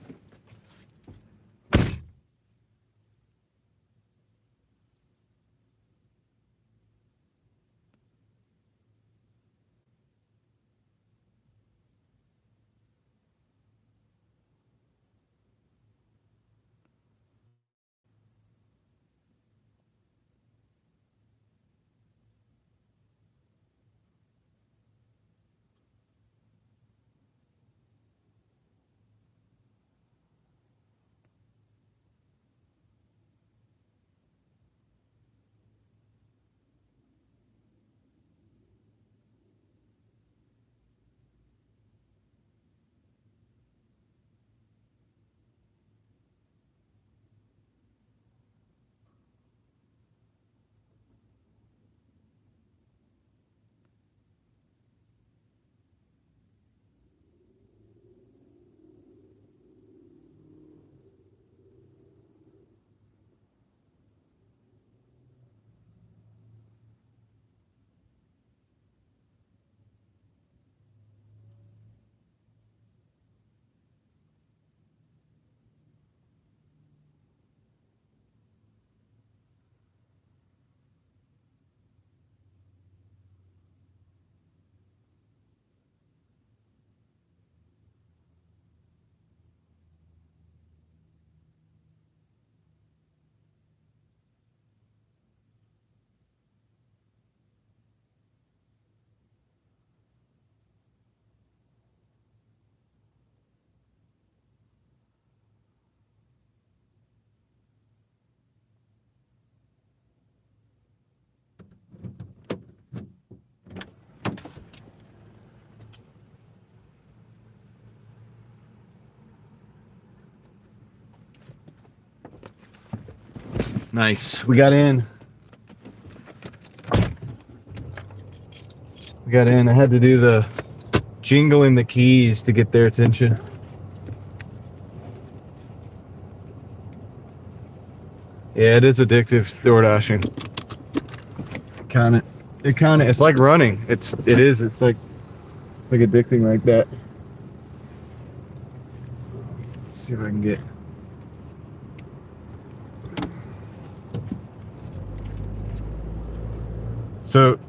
Nice. We got in. I had to do the jingling the keys to get their attention. Yeah, it is addictive, Doordashing. It's like running. It's like addicting like that. Let's see if I can get. So,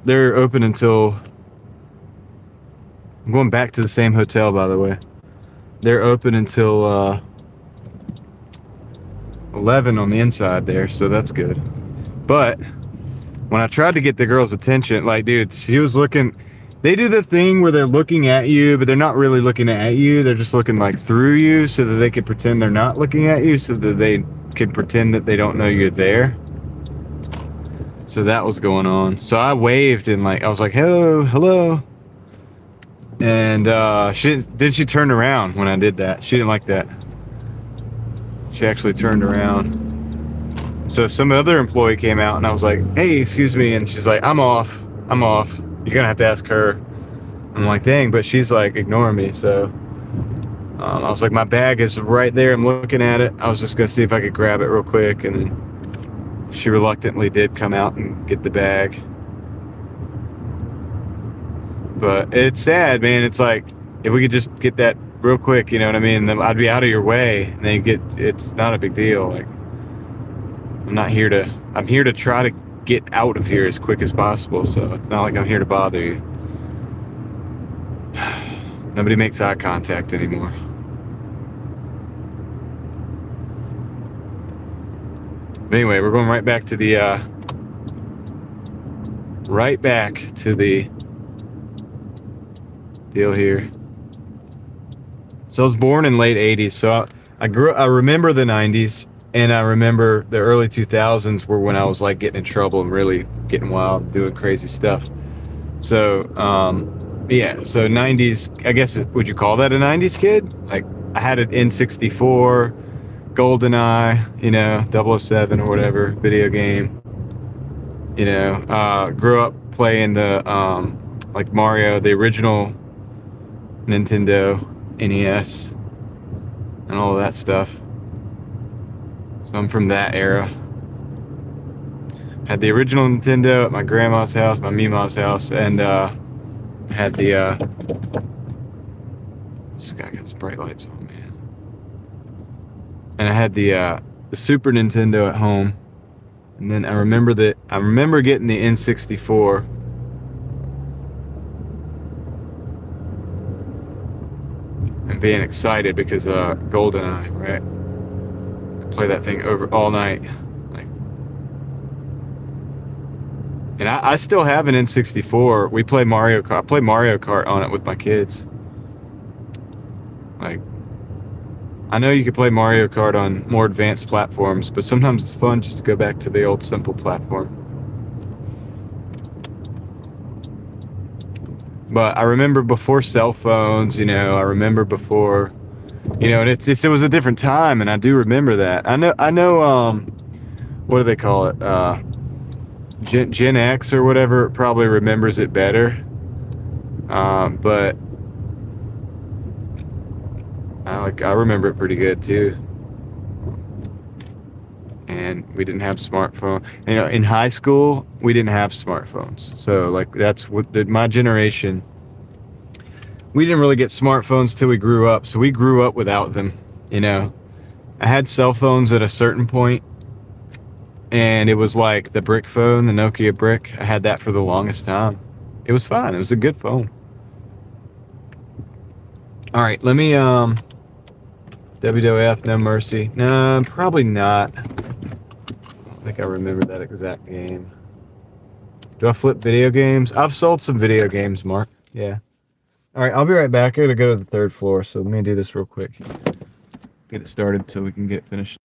they're open until. I'm going back to the same hotel, by the way. They're open until 11 on the inside there, so that's good. But when I tried to get the girl's attention, like, dude, she was looking. They do the thing where they're looking at you, but they're not really looking at you. They're just looking like through you, so that they can pretend they're not looking at you, so that they can pretend that they don't know you're there. So that was going on. So I waved and I was like, hello, hello. And she turned around when I did that. She didn't like that. She actually turned around. So some other employee came out and I was like, hey, excuse me. And she's like, I'm off. You're gonna have to ask her. I'm like, dang, but she's like ignoring me. So I was like, my bag is right there. I'm looking at it. I was just gonna see if I could grab it real quick. And then she reluctantly did come out and get the bag. But it's sad, man. It's like, if we could just get that real quick, you know what I mean? Then I'd be out of your way. And then it's not a big deal. Like, I'm here to try to get out of here as quick as possible. So it's not like I'm here to bother you. Nobody makes eye contact anymore. But anyway, we're going right back to the deal here. So I was born in late 80s, so I remember the 90s, and I remember the early 2000s were when I was like getting in trouble and really getting wild, doing crazy stuff. So yeah, so 90s, I guess, would you call that a 90s kid? Like, I had an N64, GoldenEye, you know, 007 or whatever, video game. You know, grew up playing the like Mario, the original Nintendo NES, and all of that stuff. So I'm from that era. Had the original Nintendo at my grandma's house, my Mima's house, and had the this guy got his bright lights on, man. And I had the Super Nintendo at home, and then I remember getting the N64. And being excited because GoldenEye, right? Could play that thing over all night. Like, and I still have an N64. We play Mario Kart. I play Mario Kart on it with my kids. Like, I know you could play Mario Kart on more advanced platforms, but sometimes it's fun just to go back to the old simple platform. But I remember before cell phones, you know, I remember before, you know, and it was a different time, and I do remember that. I know, what do they call it? Gen X or whatever probably remembers it better. But I remember it pretty good too. And we didn't have smartphones. You know, in high school, we didn't have smartphones. So like that's what my generation. We didn't really get smartphones till we grew up. So we grew up without them. You know, I had cell phones at a certain point, and it was like the brick phone, the Nokia brick. I had that for the longest time. It was fine. It was a good phone. All right, let me WWF, no mercy. No, probably not. I don't think I remember that exact game. Do I flip video games? I've sold some video games, Mark. Yeah. All right, I'll be right back. I gotta go to the third floor, so let me do this real quick. Get it started so we can get it finished.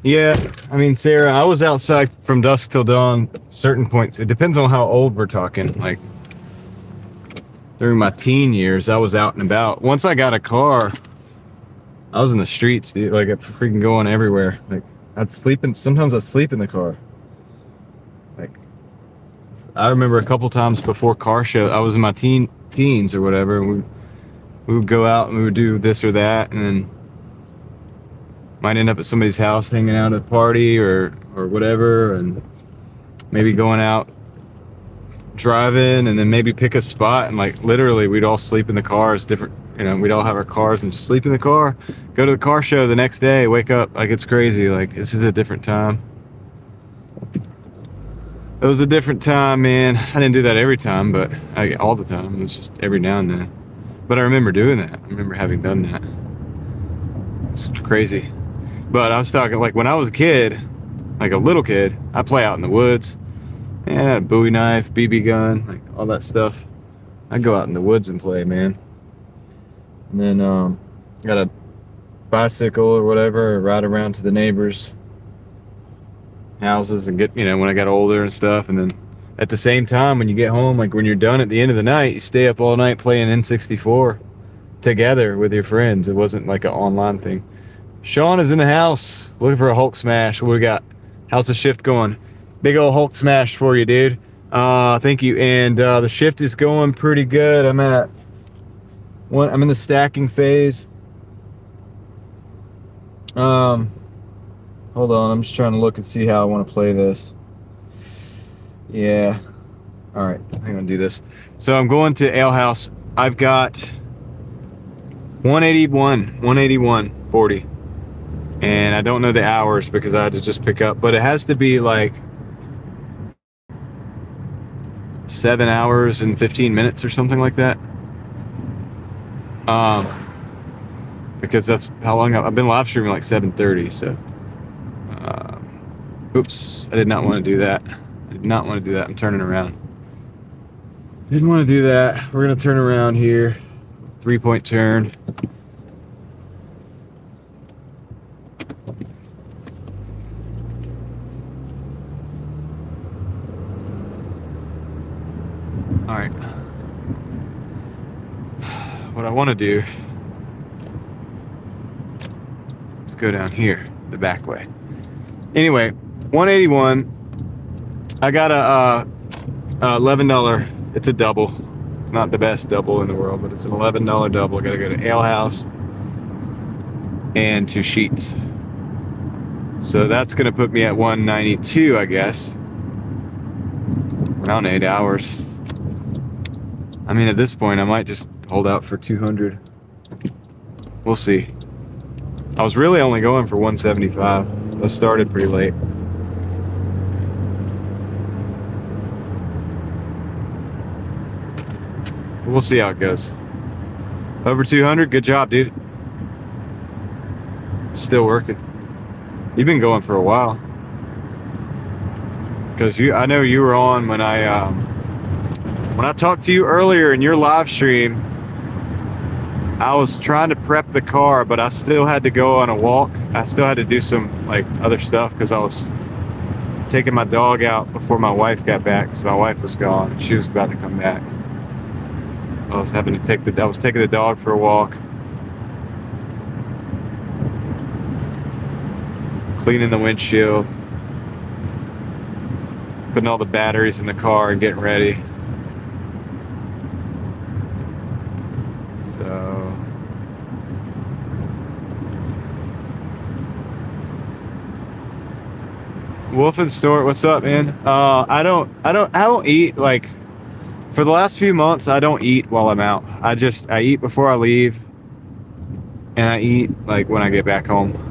Yeah, I mean, Sarah, I was outside from dusk till dawn. Certain points, it depends on how old we're talking. Like during my teen years, I was out and about. Once I got a car, I was in the streets, dude. Like, freaking going everywhere. Like, sometimes I'd sleep in the car. Like, I remember a couple times before car show, I was in my teens or whatever, and we would go out and we would do this or that, and then might end up at somebody's house hanging out at a party or whatever, and maybe going out driving, and then maybe pick a spot, and like literally we'd all sleep in the cars, different, we'd all have our cars and just sleep in the car, go to the car show the next day, wake up. Like, it's crazy. Like, this is a different time. It was a different time, man. I didn't do that every time, but all the time. It was just every now and then. But I remember doing that. I remember having done that. It's crazy. But I was talking, like, when I was a kid, like a little kid, I play out in the woods. And I had a Bowie knife, BB gun, like all that stuff. I'd go out in the woods and play, man. And then got a bicycle or whatever, ride around to the neighbors' houses and get, when I got older and stuff. And then at the same time, when you get home, like when you're done at the end of the night, you stay up all night playing N64 together with your friends. It wasn't like an online thing. Sean is in the house looking for a Hulk smash. What we got? How's the shift going? Big old Hulk smash for you, dude. Thank you. And the shift is going pretty good. I'm in the stacking phase. Hold on, I'm just trying to look and see how I want to play this. Yeah. All right, I'm gonna do this. So I'm going to Ale House. I've got 181.40. And I don't know the hours because I had to just pick up, but it has to be like 7 hours and 15 minutes or something like that. Because that's how long I've been live streaming, like 7:30. So, oops, I did not want to do that. I did not want to do that. I'm turning around. Didn't want to do that. We're gonna turn around here. 3-point turn. All right. What I want to do is go down here, the back way. Anyway, 181. I got a $11. It's a double. It's not the best double in the world, but it's an $11 double. I gotta go to Ale House and to Sheets. So that's gonna put me at 192, I guess. Around 8 hours. I mean, at this point, I might just hold out for 200. We'll see. I was really only going for 175. I started pretty late. We'll see how it goes. Over 200, good job, dude. Still working. You've been going for a while. Because I know you were on when I talked to you earlier in your live stream. I was trying to prep the car, but I still had to go on a walk. I still had to do some like other stuff because I was taking my dog out before my wife got back because my wife was gone. She was about to come back. So I was having to I was taking the dog for a walk. Cleaning the windshield. Putting all the batteries in the car and getting ready. So Wolf and Snort, what's up, man? I don't eat, like, for the last few months. I don't eat while I'm out. I eat before I leave, and I eat like when I get back home.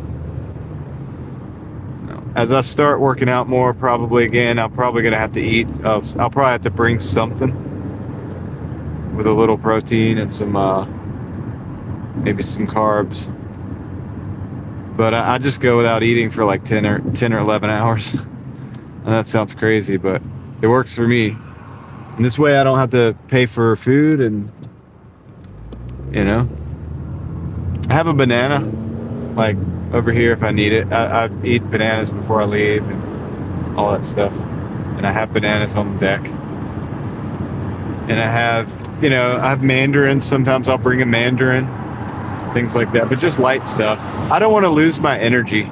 As I start working out more, probably again, I'm probably gonna have to eat. I'll probably have to bring something with a little protein and some maybe some carbs. But I just go without eating for like 10 or 11 hours. And that sounds crazy, but it works for me. And this way I don't have to pay for food, and I have a banana. Like, over here if I need it. I eat bananas before I leave and all that stuff. And I have bananas on the deck. And I have, I have mandarins. Sometimes I'll bring a mandarin, things like that, but just light stuff. I don't want to lose my energy.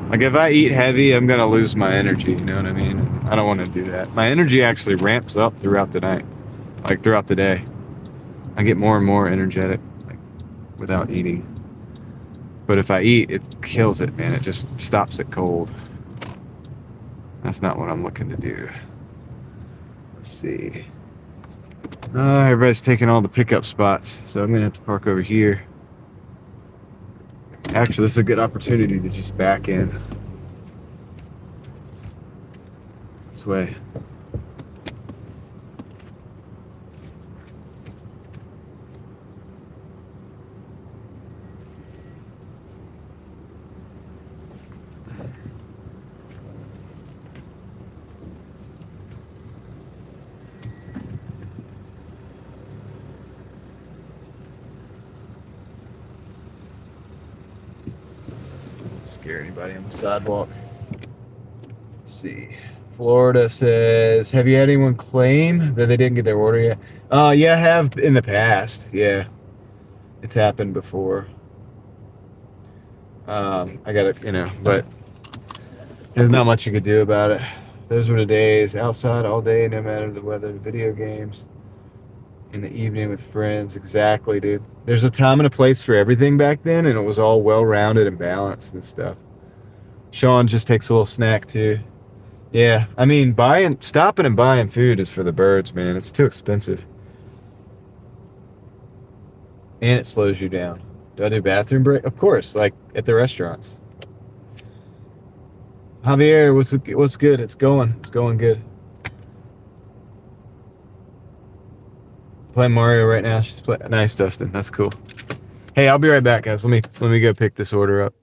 Like if I eat heavy, I'm going to lose my energy, you know what I mean? And I don't want to do that. My energy actually ramps up throughout the night, like throughout the day. I get more and more energetic, like without eating. But if I eat, it kills it, man. It just stops it cold. That's not what I'm looking to do. Let's see. Everybody's taking all the pickup spots, so I'm gonna have to park over here. Actually, this is a good opportunity to just back in this way. Scare anybody on the sidewalk. Let's see. Florida says, have you had anyone claim that they didn't get their order yet? Yeah, I have in the past. Yeah, it's happened before. I got it, but there's not much you could do about it. Those were the days. Outside all day, no matter the weather. Video games. In the evening with friends. Exactly, dude. There's a time and a place for everything back then, and it was all well-rounded and balanced and stuff. Sean just takes a little snack, too. Yeah, I mean, stopping and buying food is for the birds, man. It's too expensive. And it slows you down. Do I do bathroom break? Of course, like at the restaurants. Javier, what's good? It's going good. Playing Mario right now. Nice, Dustin. That's cool. Hey, I'll be right back, guys. Let me go pick this order up.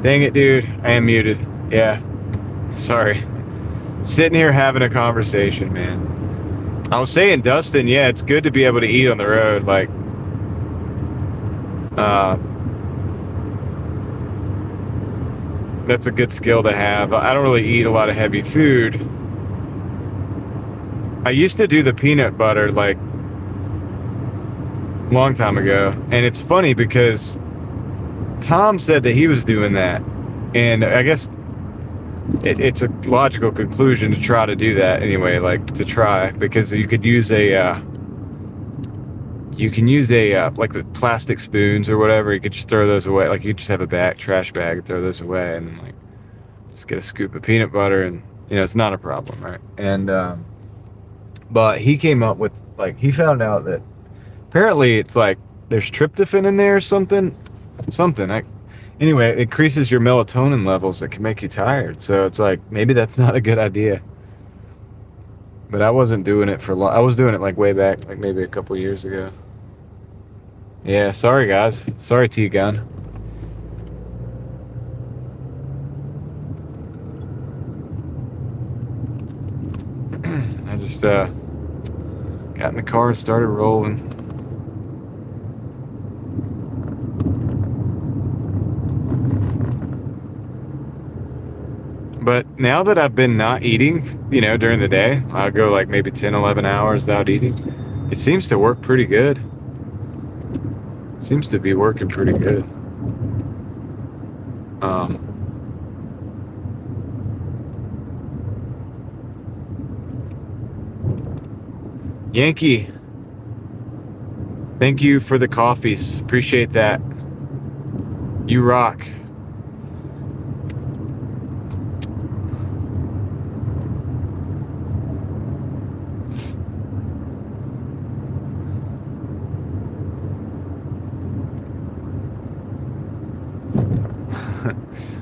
Dang it, dude. I am muted. Yeah. Sorry. Sitting here having a conversation, man. I was saying, Dustin, yeah, it's good to be able to eat on the road. Like, that's a good skill to have. I don't really eat a lot of heavy food. I used to do the peanut butter like a long time ago. And it's funny because Tom said that he was doing that. And I guess it's a logical conclusion to try to do that anyway, like to try, because you could use like the plastic spoons or whatever. You could just throw those away. Like you just have a trash bag and throw those away, and then like just get a scoop of peanut butter, and it's not a problem, right? And but he came up with, like, he found out that apparently it's like there's tryptophan in there or something. Anyway, it increases your melatonin levels that can make you tired. So it's like maybe that's not a good idea. But I wasn't doing it for long. I was doing it like way back, like maybe a couple years ago. Yeah, sorry guys. Sorry, T-Gun. I just got in the car and started rolling. But now that I've been not eating, during the day, I'll go like maybe 10, 11 hours without eating. It seems to work pretty good. Seems to be working pretty good. Yankee, thank you for the coffees. Appreciate that. You rock.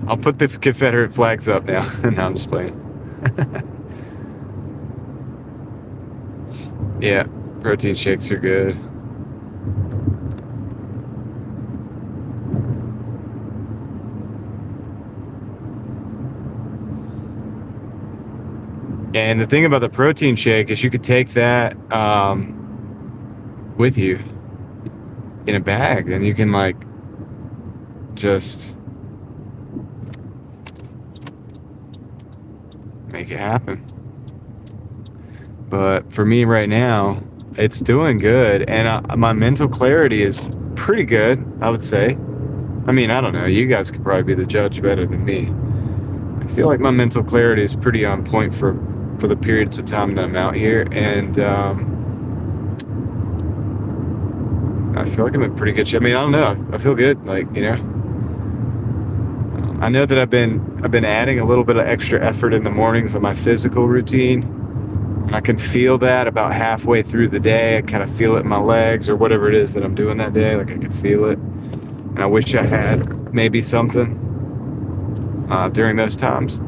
I'll put the Confederate flags up now. No, I'm just playing. Yeah, protein shakes are good. And the thing about the protein shake is you could take that with you in a bag, and you can like just make it happen. But for me right now, it's doing good, and my mental clarity is pretty good, I would say. I mean, I don't know. You guys could probably be the judge better than me. I feel like my mental clarity is pretty on point for the periods of time that I'm out here, and I feel like I'm in pretty good shape. I mean, I don't know. I feel good, like, I know that I've been adding a little bit of extra effort in the mornings on my physical routine. I can feel that about halfway through the day. I kind of feel it in my legs or whatever it is that I'm doing that day. Like I can feel it. And I wish I had maybe something during those times.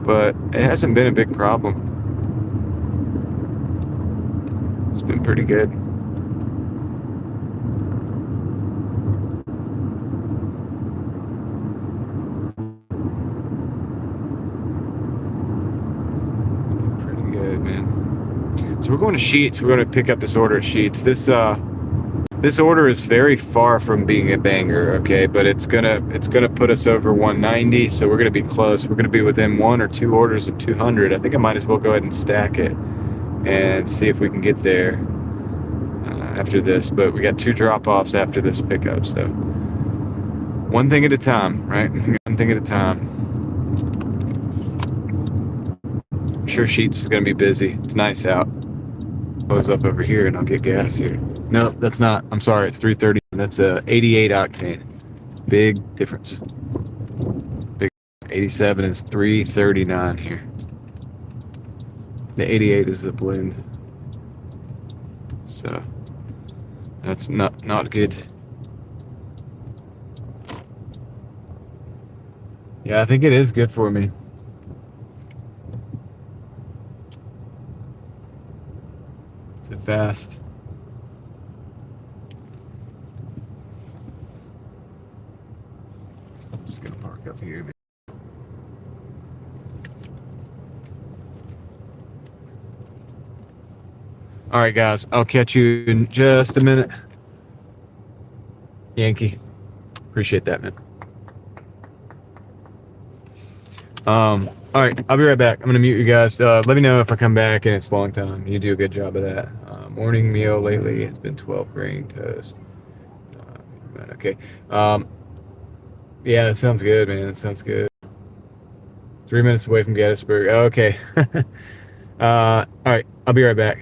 But it hasn't been a big problem. It's been pretty good. So we're going to Sheets. We're going to pick up this order at Sheets. This order is very far from being a banger, okay? But it's gonna put us over 190, so we're gonna be close. We're gonna be within 1 or 2 orders of 200. I think I might as well go ahead and stack it and see if we can get there after this. But we got 2 drop-offs after this pickup, so one thing at a time, right? One thing at a time. I'm sure Sheets is gonna be busy. It's nice out. Goes up over here and I'll get gas here. No, that's not. I'm sorry. It's 330. That's 88 octane. Big difference. Big 87 is 339 here. The 88 is a blend. So that's not good. Yeah, I think it is good for me. It's fast. Just gonna park up here. All right, guys. I'll catch you in just a minute. Yankee. Appreciate that, man. All right, I'll be right back. I'm gonna mute you guys. Let me know if I come back and it's a long time. You do a good job of that. Morning meal lately has been 12 grain toast. Okay. Yeah, that sounds good, man. That sounds good. 3 minutes away from Gettysburg. Okay. All right, I'll be right back.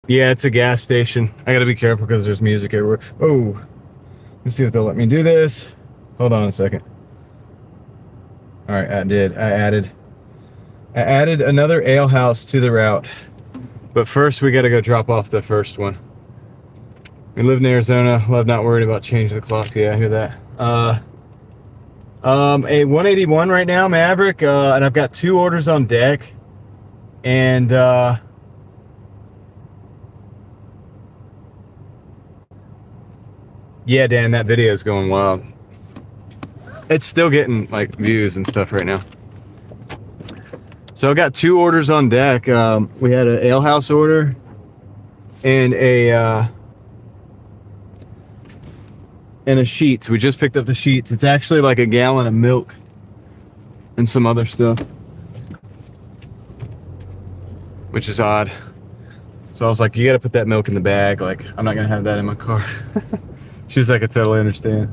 Yeah, it's a gas station. I gotta be careful because there's music everywhere. Oh, let's see if they'll let me do this. Hold on a second. All right, I did. I added another ale house to the route. But first, we gotta go drop off the first one. We live in Arizona. Love not worried about changing the clock. Yeah, I hear that. A 181 right now, Maverick, and I've got 2 orders on deck. And yeah, Dan, that video is going wild. It's still getting like views and stuff right now. So I got 2 orders on deck. We had an ale house order and a sheets. We just picked up the sheets. It's actually like a gallon of milk and some other stuff, which is odd. So I was like, you got to put that milk in the bag. Like, I'm not gonna have that in my car. She was like, I totally understand.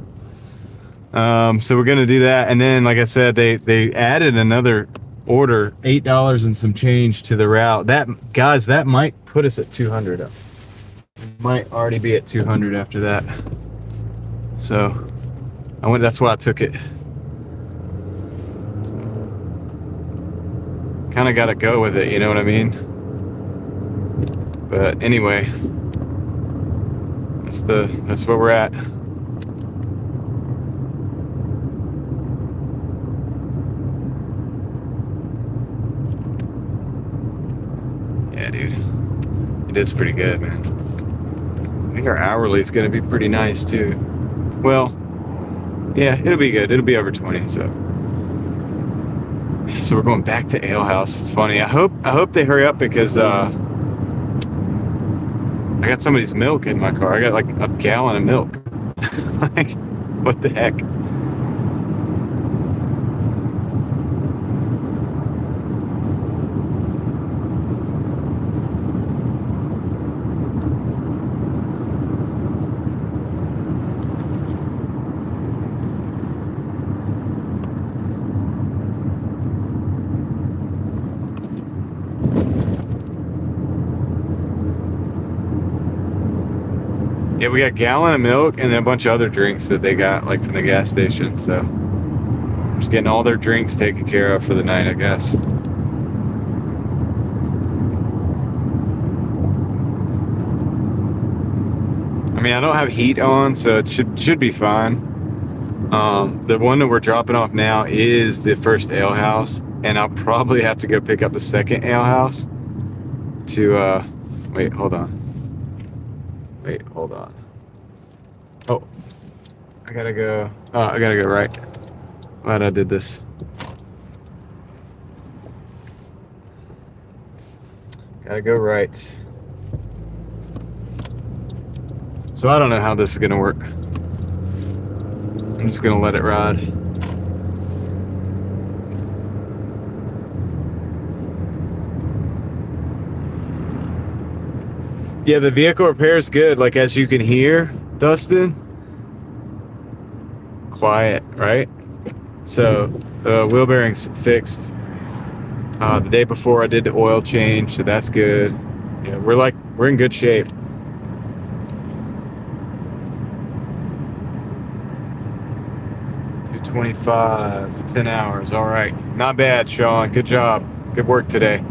So we're gonna do that, and then, like I said, they added another order, $8 and some change to the route. That, guys, that might put us at 200. Might already be at 200 after that. So that's why I took it. So, kind of got to go with it, you know what I mean? But anyway, that's where we're at. Yeah, dude, it is pretty good, man. I think our hourly is going to be pretty nice too. Well, yeah, it'll be good. It'll be over 20. So we're going back to Ale House. It's funny. I hope they hurry up because I got somebody's milk in my car. I got like a gallon of milk. Like, what the heck? Yeah, we got a gallon of milk and then a bunch of other drinks that they got like from the gas station. So just getting all their drinks taken care of for the night, I guess. I mean, I don't have heat on, so it should be fine. The one that we're dropping off now is the first ale house, and I'll probably have to go pick up a second ale house to wait, hold on. Oh, I gotta go right. Glad I did this. Gotta go right. So I don't know how this is gonna work. I'm just gonna let it ride. Yeah, the vehicle repair is good. Like, as you can hear, Dustin, quiet, right? So wheel bearings fixed. The day before I did the oil change, so that's good. Yeah, we're in good shape. $225, 10 hours. All right, not bad, Sean. Good job. Good work today.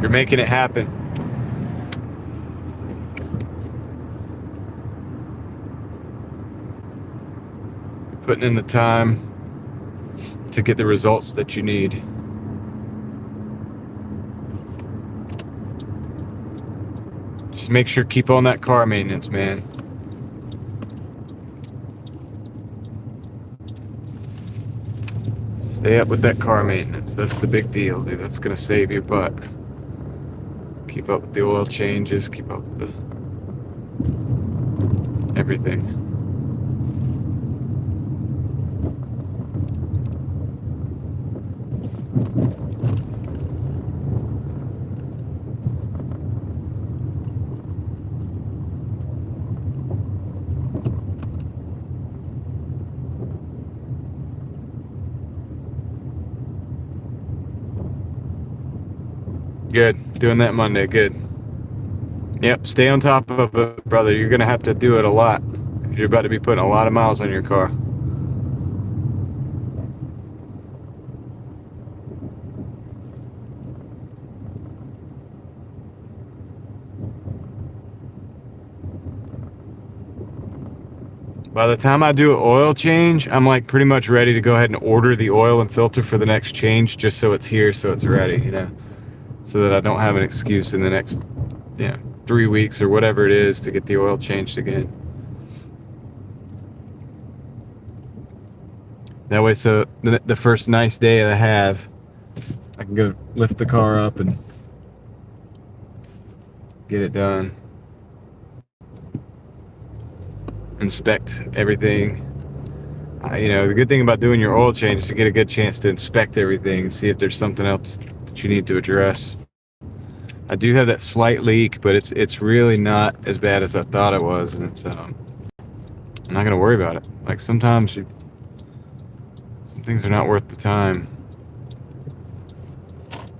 You're making it happen. You're putting in the time to get the results that you need. Just make sure, keep on that car maintenance, man. Stay up with that car maintenance. That's the big deal, dude. That's gonna save your butt. Keep up with the oil changes, keep up with the everything. Good. Doing that Monday. Good. Yep. Stay on top of it, brother. You're going to have to do it a lot. You're about to be putting a lot of miles on your car. By the time I do an oil change, I'm like pretty much ready to go ahead and order the oil and filter for the next change, just so it's here, so it's ready, you know, so that I don't have an excuse in the next, 3 weeks or whatever it is to get the oil changed again. That way, so the first nice day that I have, I can go lift the car up and get it done. Inspect everything. The good thing about doing your oil change is to get a good chance to inspect everything and see if there's something else that you need to address. I do have that slight leak, but it's really not as bad as I thought it was, and it's I'm not gonna worry about it. Like, sometimes some things are not worth the time.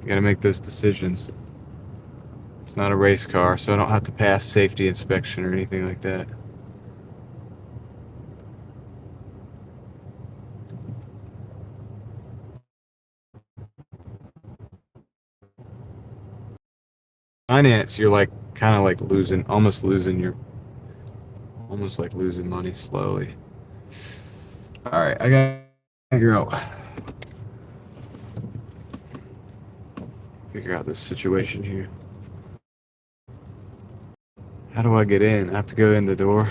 You gotta make those decisions. It's not a race car, so I don't have to pass safety inspection or anything like that. Finance, you're like kind of like almost losing money slowly. All right, I gotta figure out this situation here. How do I get in? I have to go in the door.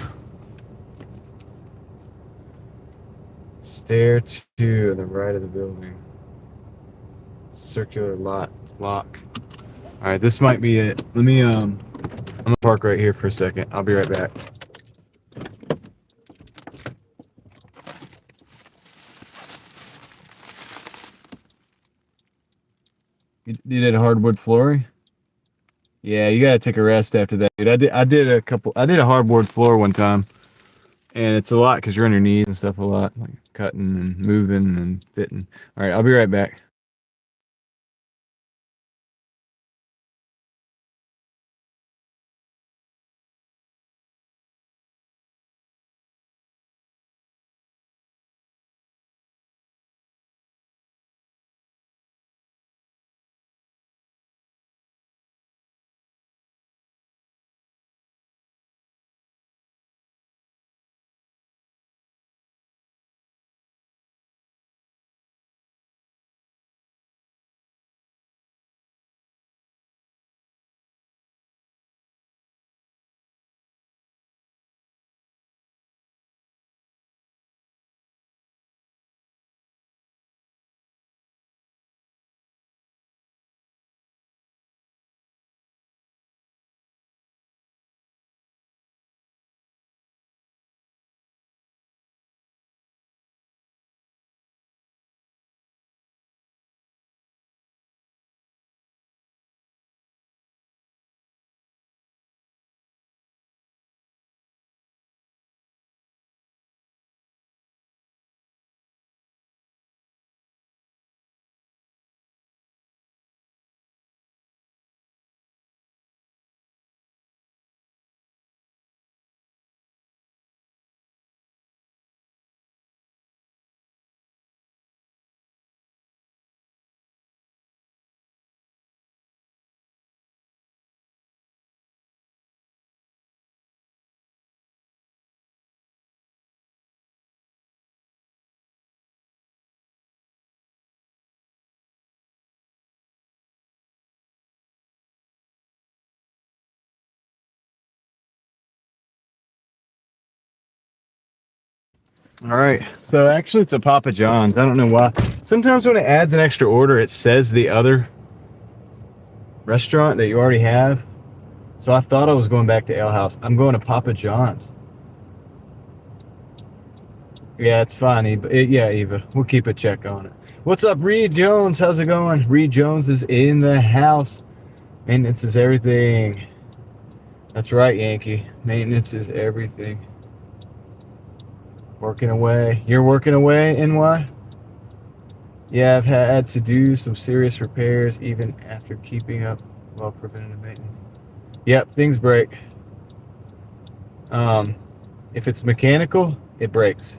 Stair to the right of the building. circular lock. All right, this might be it. Let me I'm gonna park right here for a second. I'll be right back. You did a hardwood flooring? Yeah, you gotta take a rest after that, dude. I did a hardwood floor one time, and it's a lot because you're on your knees and stuff a lot, like cutting and moving and fitting. All right, I'll be right back. All right, so actually it's a Papa John's. I don't know why. Sometimes when it adds an extra order, it says the other restaurant that you already have. So I thought I was going back to Ale House. I'm going to Papa John's. Yeah, it's fine, Eva. Yeah, Eva. We'll keep a check on it. What's up, Reed Jones? How's it going? Reed Jones is in the house. Maintenance is everything. That's right, Yankee. Maintenance is everything. Working away. You're working away, NY? Yeah, I've had to do some serious repairs even after keeping up well preventative maintenance. Yep, things break. If it's mechanical, it breaks.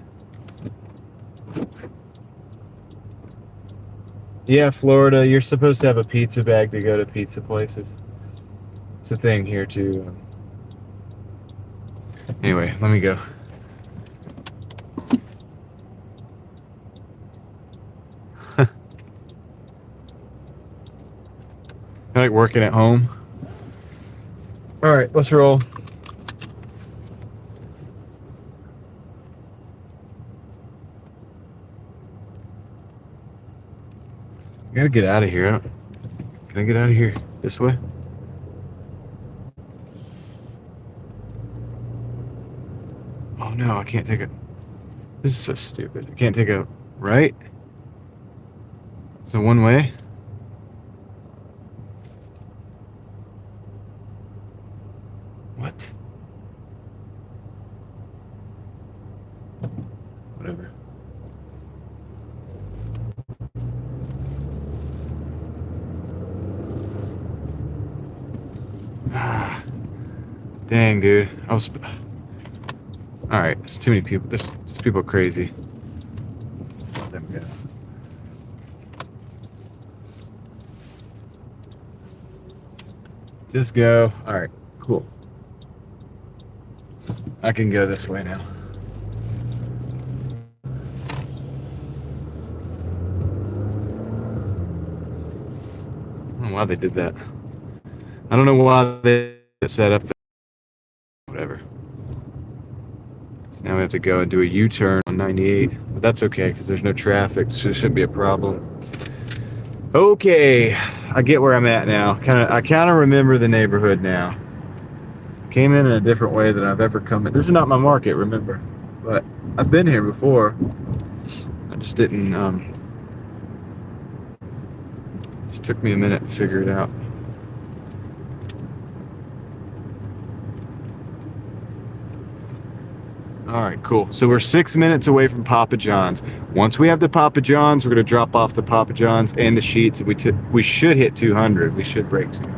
Yeah, Florida, you're supposed to have a pizza bag to go to pizza places. It's a thing here too. Anyway, let me go. I like working at home. All right, let's roll. I gotta get out of here. Can I get out of here this way? Oh no, I can't take a... This is so stupid. I can't take a right? It's a one way? What? Whatever. Ah, dang, dude. I was... All right, there's too many people. There's people crazy. Let them go. Just go. All right, cool. I can go this way now. I don't know why they did that. I don't know why they set up that. Whatever. So now we have to go and do a U-turn on 98. But that's okay because there's no traffic, so it shouldn't be a problem. Okay, I get where I'm at now. I kind of remember the neighborhood now. Came in a different way than I've ever come in. This is not my market, remember, but I've been here before. I just didn't. Just took me a minute to figure it out. All right, cool. So we're 6 minutes away from Papa John's. Once we have the Papa John's, we're gonna drop off the Papa John's and the sheets. We should hit 200. We should break 200.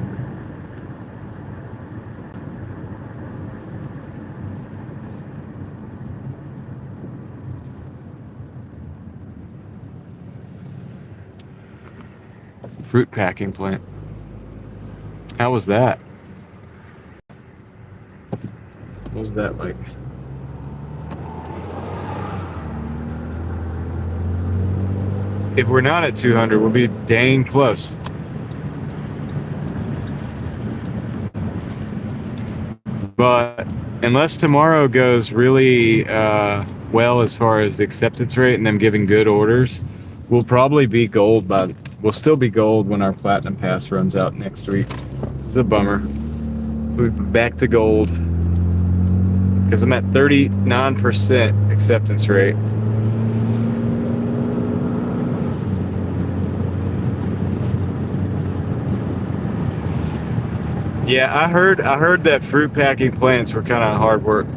Fruit packing plant. How was that? What was that like? If we're not at 200, we'll be dang close. But unless tomorrow goes really well as far as the acceptance rate and them giving good orders, we'll probably be gold we'll still be gold when our platinum pass runs out next week. It's a bummer. We'll be back to gold because I'm at 39% acceptance rate. Yeah, I heard that fruit packing plants were kind of hard work.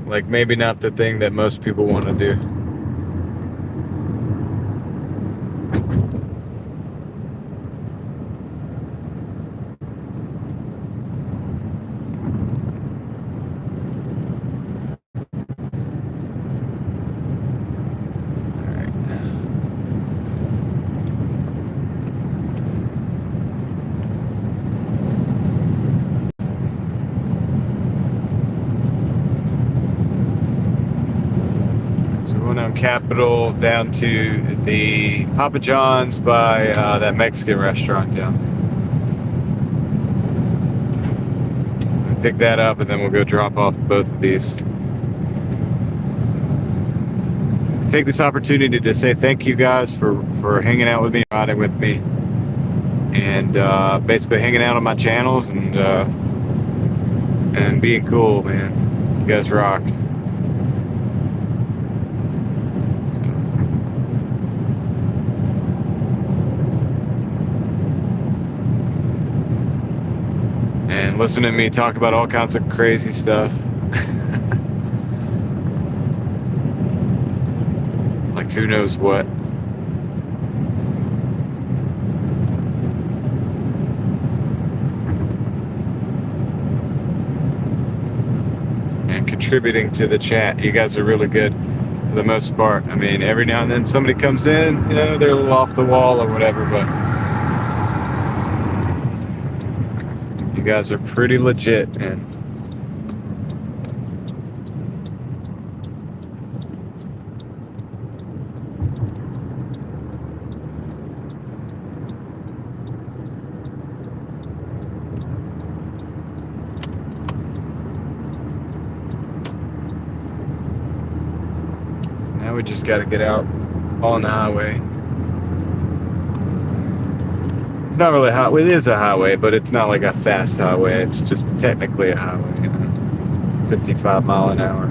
Like maybe not the thing that most people want to do. Capitol down to the Papa John's by that Mexican restaurant down there. Pick that up and then we'll go drop off both of these. Take this opportunity to say thank you guys for hanging out with me, riding with me, and basically hanging out on my channels and being cool, man. You guys rock. And listen to me talk about all kinds of crazy stuff. Like who knows what. And contributing to the chat. You guys are really good for the most part. I mean, every now and then somebody comes in, you know, they're a little off the wall or whatever, but you guys are pretty legit, man. So now we just got to get out on the highway. It's not really a highway. It is a highway, but it's not like a fast highway. It's just technically a highway, you know, 55 mile an hour.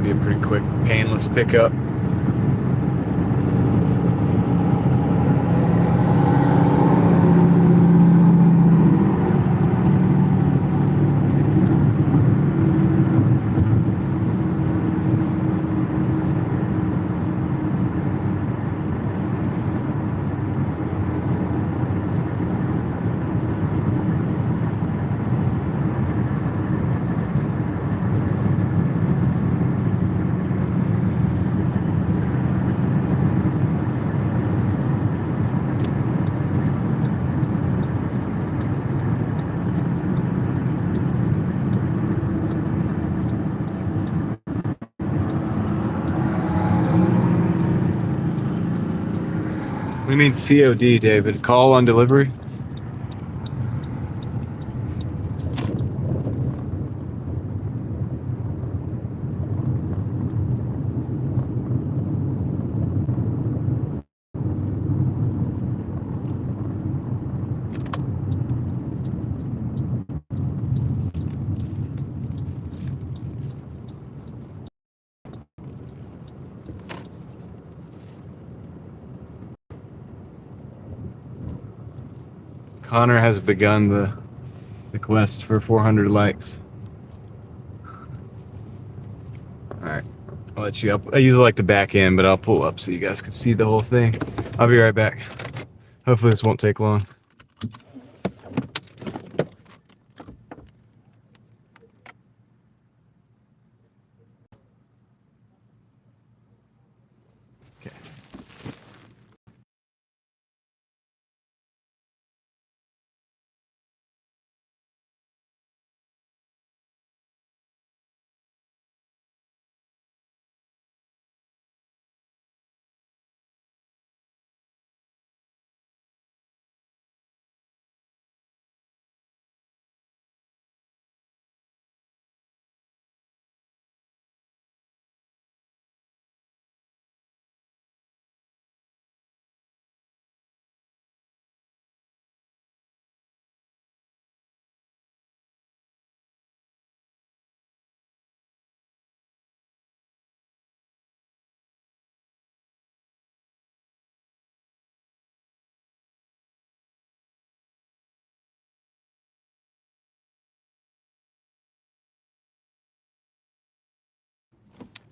Be a pretty quick, painless pickup. We mean COD, David. Call on delivery. Connor has begun the quest for 400 likes. Alright, I'll let you up. I usually like to back in, but I'll pull up so you guys can see the whole thing. I'll be right back. Hopefully this won't take long. Okay.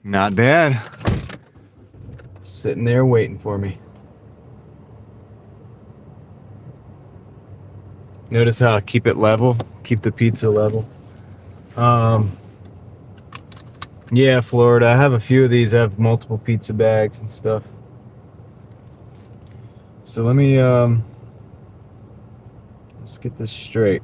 Not bad. Sitting there waiting for me. Notice how I keep it level, keep the pizza level. Yeah, Florida. I have a few of these. I have multiple pizza bags and stuff. So let me let's get this straight.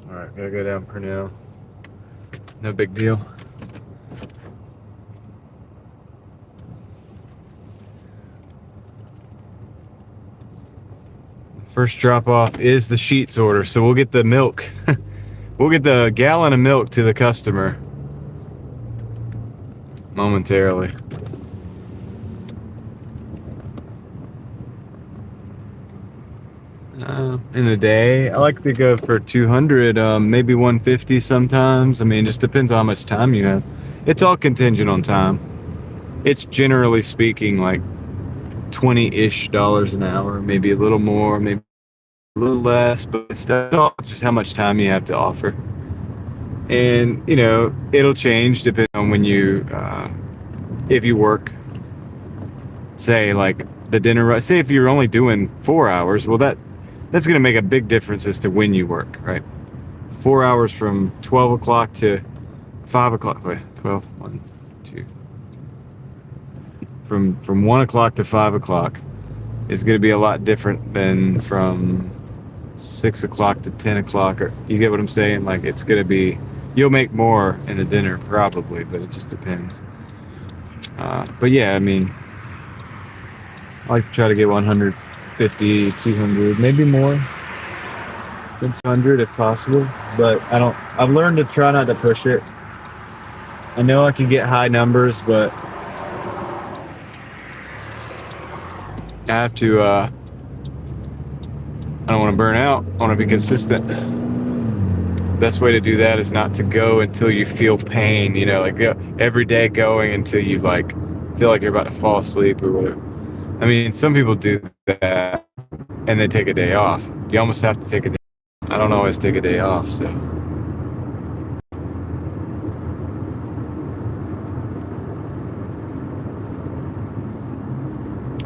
All right, gotta go down for now. No big deal. First drop off is the sheets order, so we'll get the milk. We'll get the gallon of milk to the customer momentarily. In a day, I like to go for 200, maybe 150 sometimes. I mean, it just depends on how much time you have. It's all contingent on time. It's generally speaking like $20-ish an hour, maybe a little more, maybe a little less, but it's all just how much time you have to offer. And, you know, it'll change depending on when you, if you work, say like the dinner, say if you're only doing 4 hours, well that's going to make a big difference as to when you work, right? 4 hours from 12 o'clock to 5 o'clock, wait, 12, 1, 2, from 1 o'clock to 5 o'clock is going to be a lot different than from 6 o'clock to 10 o'clock, or you get what I'm saying? Like, it's going to be, you'll make more in a dinner probably, but it just depends. But yeah, I mean, I like to try to get 150, 200, maybe more than 200 if possible, but I've learned to try not to push it. I know I can get high numbers, but I have to, I don't want to burn out. I want to be consistent. The best way to do that is not to go until you feel pain, you know, like every day going until you like feel like you're about to fall asleep or whatever. I mean, some people do that and then take a day off. You almost have to take a day. I don't always take a day off, so.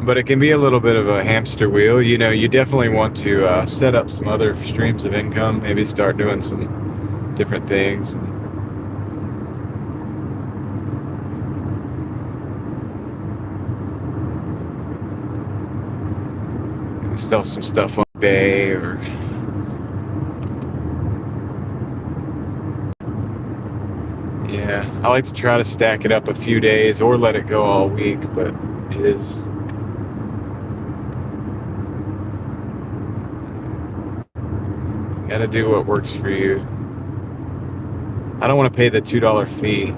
But it can be a little bit of a hamster wheel. You know, you definitely want to set up some other streams of income, maybe start doing some different things. Maybe sell some stuff on eBay or... Yeah. I like to try to stack it up a few days or let it go all week, but it is. You gotta do what works for you. I don't want to pay the $2 fee.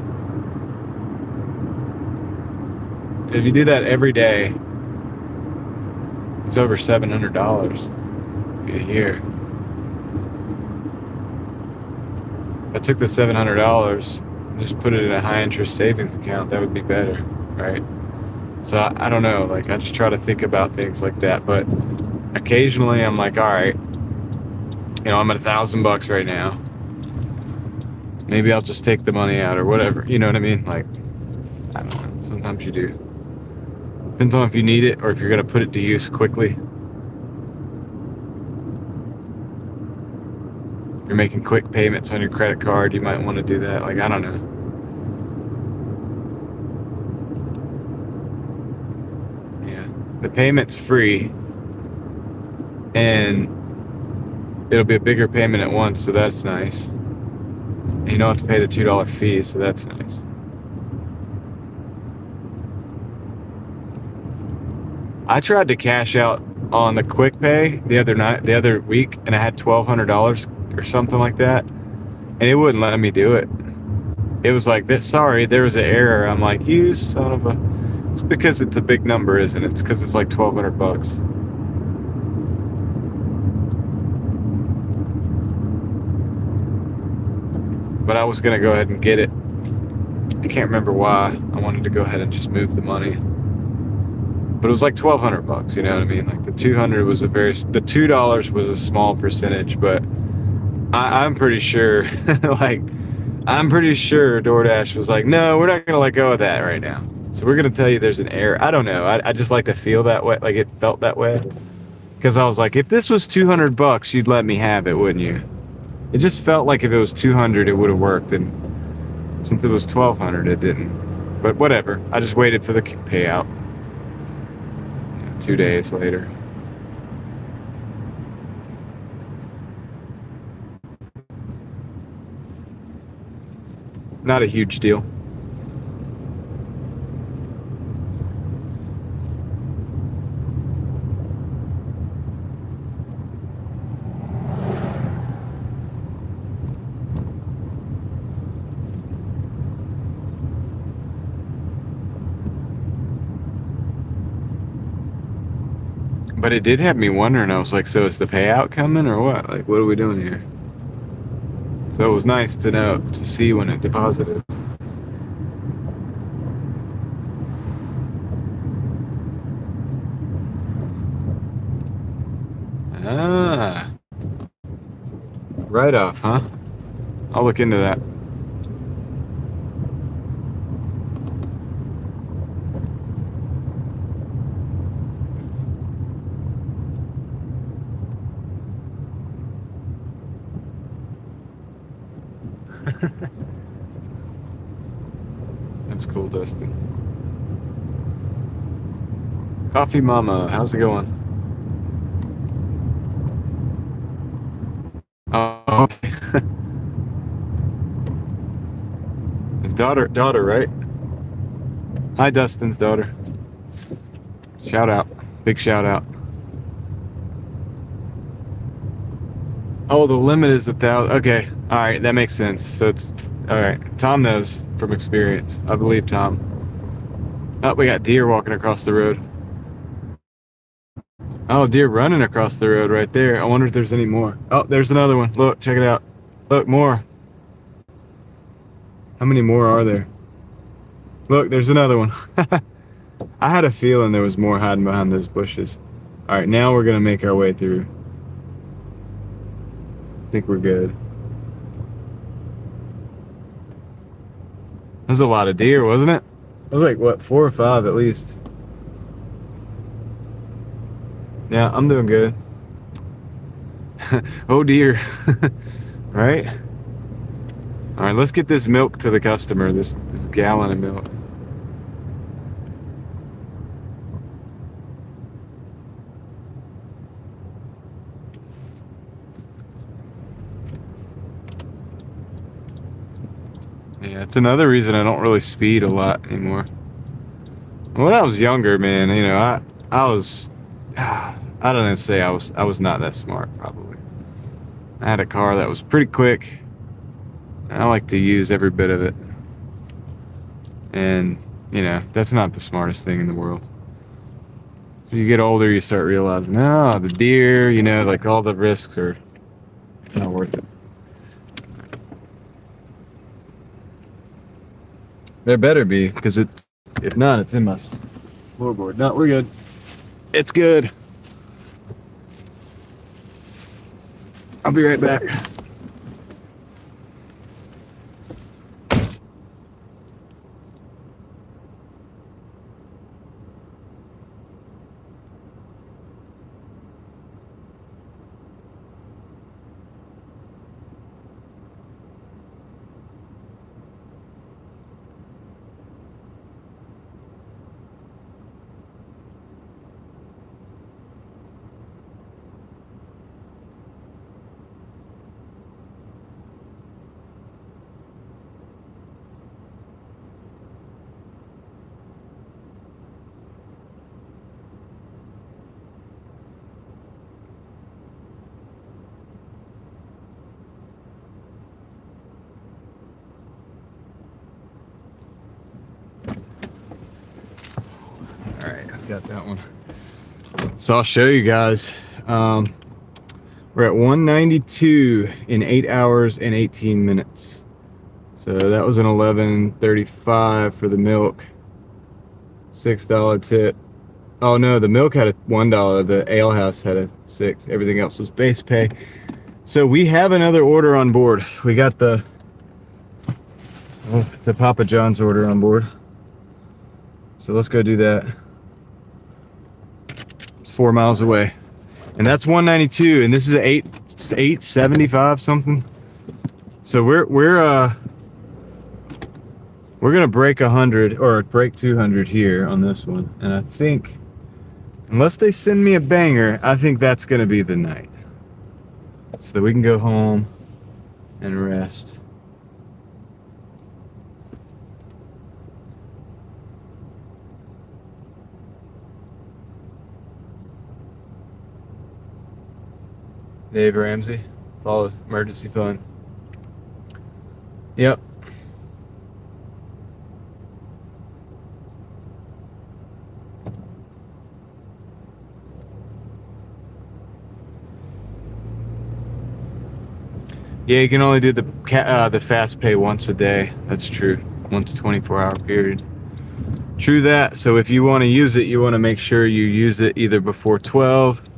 If you do that every day, it's over $700 a year. If I took the $700 and just put it in a high interest savings account, that would be better, right? So I don't know, like I just try to think about things like that, but occasionally I'm like, all right, I'm at $1,000 right now. Maybe I'll just take the money out or whatever, you know what I mean? Like, I don't know, sometimes you do. Depends on if you need it or if you're gonna put it to use quickly. If you're making quick payments on your credit card, you might want to do that. Like, I don't know. Yeah, the payment's free and it'll be a bigger payment at once, so that's nice. And you don't have to pay the $2 fee, so that's nice. I tried to cash out on the quick pay the other week, and I had $1,200 or something like that, and it wouldn't let me do it. It was like, sorry, there was an error. I'm like, you son of a... It's because it's a big number, isn't it? It's because it's like $1,200. But I was gonna go ahead and get it. I can't remember why. I wanted to go ahead and just move the money. But it was like $1,200, you know what I mean? Like the the $2 was a small percentage, but I'm pretty sure, I'm pretty sure Doordash was like, no, we're not gonna let go of that right now. So we're gonna tell you there's an error. I don't know. I just like to feel that way, like it felt that way. Because I was like, if this was $200, you'd let me have it, wouldn't you? It just felt like if it was 200, it would have worked, and since it was 1,200, it didn't. But whatever. I just waited for the payout. 2 days later. Not a huge deal. But it did have me wondering. I was like, so is the payout coming or what? Like, what are we doing here? So it was nice to see when it deposited. Ah. Write off, huh? I'll look into that. That's cool, Dustin. Coffee Mama, how's it going? Oh, okay. His daughter, right? Hi, Dustin's daughter. Shout out. Big shout out. Oh, the limit is 1,000. Okay. All right. That makes sense. So it's all right. Tom knows from experience. I believe Tom. Oh, we got deer walking across the road. Oh, deer running across the road right there. I wonder if there's any more. Oh, there's another one. Look, check it out. Look, more. How many more are there? Look, there's another one. I had a feeling there was more hiding behind those bushes. All right, now we're gonna make our way through. I think we're good. There's a lot of deer, wasn't it? It was like, what, 4 or 5 at least. Yeah, I'm doing good. Oh dear. Right? All right, let's get this milk to the customer, this gallon of milk. Yeah, it's another reason I don't really speed a lot anymore. When I was younger, man, you know, I was, I don't know, say I was not that smart, probably. I had a car that was pretty quick, and I like to use every bit of it. And, you know, that's not the smartest thing in the world. When you get older, you start realizing, oh, the deer, you know, like all the risks are not worth it. There better be, because if not, it's in my floorboard. No, we're good. It's good. I'll be right back. All right, I've got that one. So I'll show you guys. We're at 192 in 8 hours and 18 minutes. So that was an 11.35 for the milk. $6 tip. Oh no, the milk had a $1. The ale house had a 6. Everything else was base pay. So we have another order on board. We got the Papa John's order on board. So let's go do that. It's 4 miles away. And that's 192, and this is 875 something. So we're gonna break 100 or break 200 here on this one, and I think unless they send me a banger, I think that's gonna be the night, so that we can go home and rest. Dave Ramsey, follows emergency fund. Yep. Yeah, you can only do the fast pay once a day. That's true. Once 24-hour period. True that. So if you want to use it, you want to make sure you use it either before 12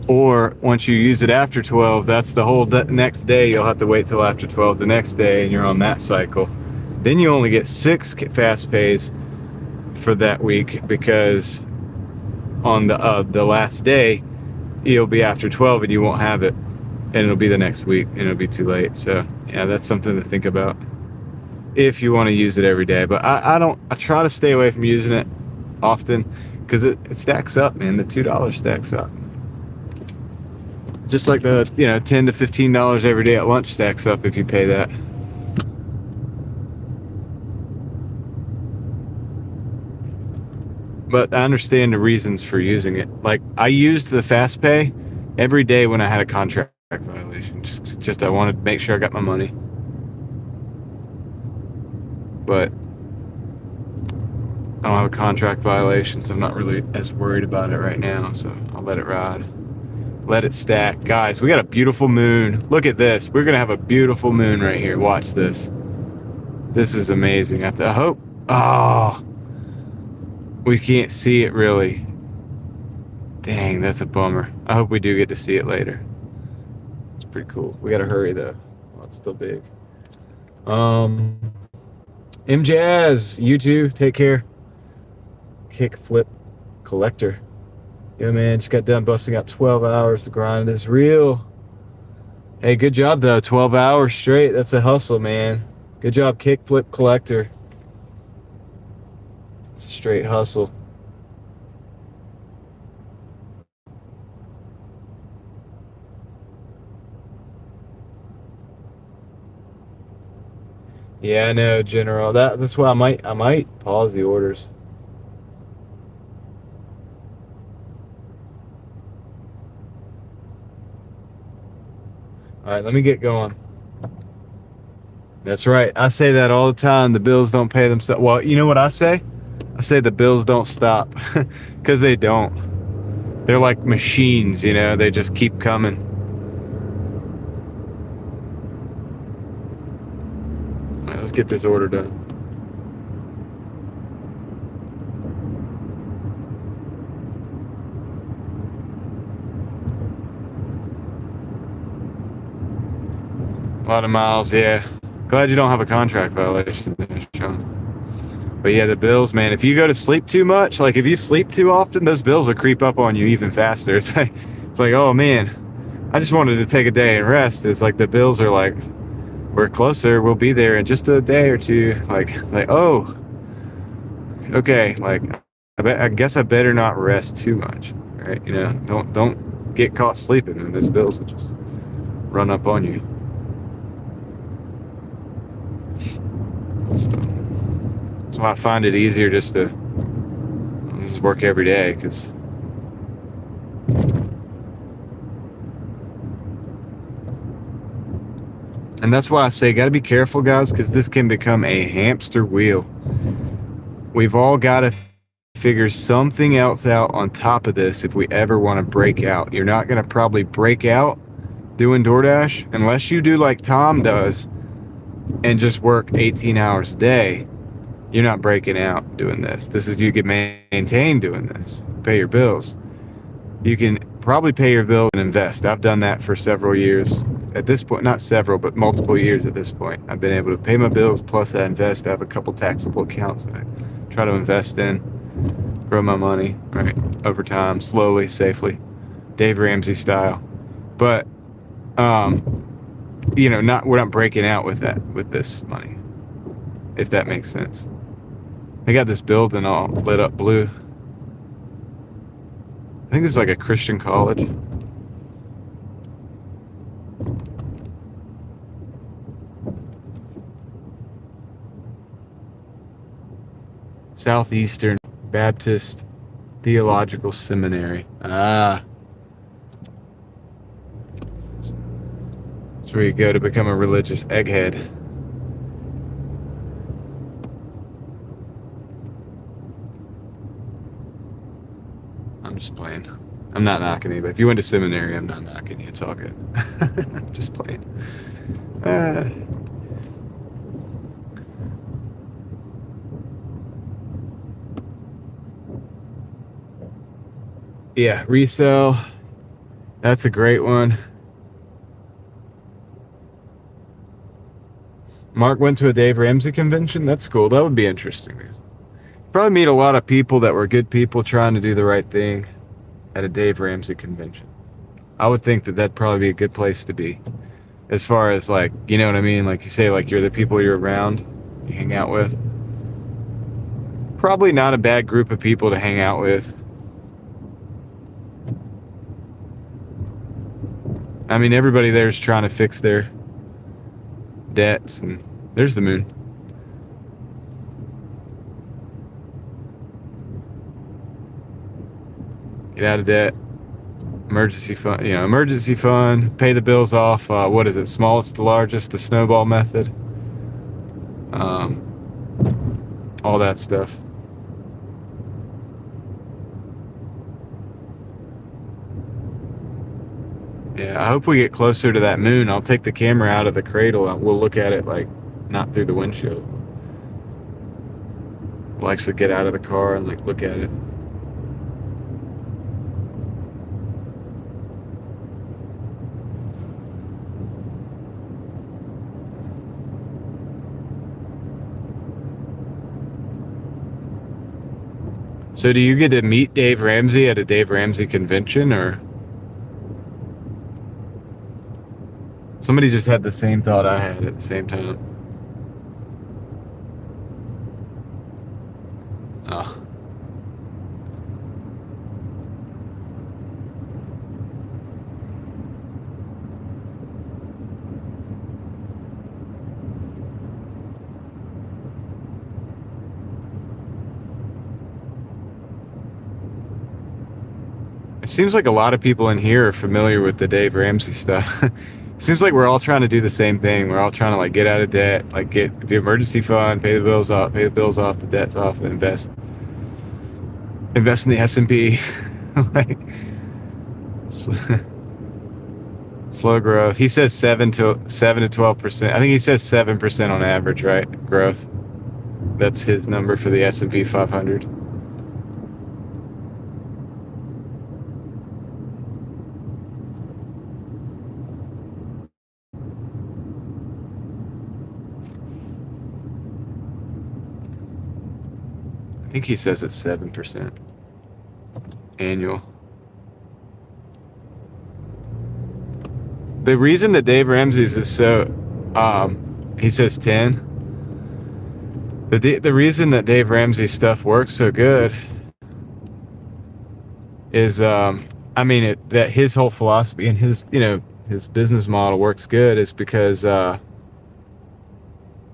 or once you use it after 12. That's the whole next day. You'll have to wait till after 12 the next day, and you're on that cycle. Then you only get 6 fast pays for that week, because on the last day it'll be after 12 and you won't have it, and it'll be the next week and it'll be too late. So yeah, that's something to think about if you want to use it every day. But I try to stay away from using it often, because it stacks up, man. The $2 stacks up, just like the $10 to $15 every day at lunch stacks up if you pay that. But I understand the reasons for using it. Like, I used the fast pay every day when I had a contract violation. Just I wanted to make sure I got my money. But I don't have a contract violation, so I'm not really as worried about it right now. So I'll let it ride. Let it stack. Guys, we got a beautiful moon. Look at this. We're going to have a beautiful moon right here. Watch this. This is amazing. I hope. Oh, we can't see it really. Dang, that's a bummer. I hope we do get to see it later. It's pretty cool. We got to hurry though. Well, it's still big. MJazz, you too. Take care. Kick flip collector. Yeah, man, just got done busting out 12 hours. The grind is real. Hey, good job though. 12 hours straight. That's a hustle, man. Good job, kick flip collector. It's a straight hustle. Yeah, I know, General. That's why I might pause the orders. All right, let me get going. That's right. I say that all the time. The bills don't pay themselves. Well, you know what I say? I say the bills don't stop because they don't. They're like machines, you know. They just keep coming. All right, let's get this order done. A lot of miles, yeah. Glad you don't have a contract violation there, Sean. But yeah, the bills, man. If you go to sleep too much, like if you sleep too often, those bills will creep up on you even faster. It's like, oh man, I just wanted to take a day and rest. It's like the bills are like, we're closer. We'll be there in just a day or two. Like it's like, oh, okay. Like I guess I better not rest too much, right? You know, don't get caught sleeping, and those bills will just run up on you. So that's why I find it easier just to just work every day, because and that's why I say got to be careful, guys, because this can become a hamster wheel. We've all got to figure something else out on top of this if we ever want to break out. You're not going to probably break out doing DoorDash unless you do like Tom does and just work 18 hours a day. You're not breaking out doing this. This is, you can maintain doing this, pay your bills. You can probably pay your bills and invest. I've done that for several years. At this point, not several, but multiple years at this point. I've been able to pay my bills, plus I invest. I have a couple taxable accounts that I try to invest in, grow my money, right, over time, slowly, safely, Dave Ramsey style. But, you know, we're not breaking out with that, with this money, if that makes sense. I got this building all lit up blue. I think this is like a Christian college. Southeastern Baptist Theological Seminary. Ah. That's where you go to become a religious egghead. I'm just playing. I'm not knocking you, but if you went to seminary, I'm not knocking you. It's all good. I'm just playing. Yeah, resell. That's a great one. Mark went to a Dave Ramsey convention. That's cool. That would be interesting. Probably meet a lot of people that were good people trying to do the right thing at a Dave Ramsey convention. I would think that that'd probably be a good place to be. As far as like, you know what I mean? Like you say, like you're the people you're around, you hang out with. Probably not a bad group of people to hang out with. I mean, everybody there is trying to fix their debts, and there's the moon. Get out of debt. Emergency fund, you know, emergency fund, pay the bills off. What is it? Smallest to largest, the snowball method. All that stuff. Yeah, I hope we get closer to that moon. I'll take the camera out of the cradle and we'll look at it, like, not through the windshield. We'll actually get out of the car and, like, look at it. So do you get to meet Dave Ramsey at a Dave Ramsey convention, or? Somebody just had the same thought I had at the same time. Oh. It seems like a lot of people in here are familiar with the Dave Ramsey stuff. Seems like we're all trying to do the same thing. We're all trying to like get out of debt, like get the emergency fund, pay the bills off, the debts off, and invest in the S&P. Like slow growth. He says 7 to 12%. I think he says 7% on average, right? Growth. That's his number for the S&P 500. I think he says it's 7% annual. The reason that Dave Ramsey's is so, he says 10. The reason that Dave Ramsey's stuff works so good is, that his whole philosophy and his, his business model works good is because,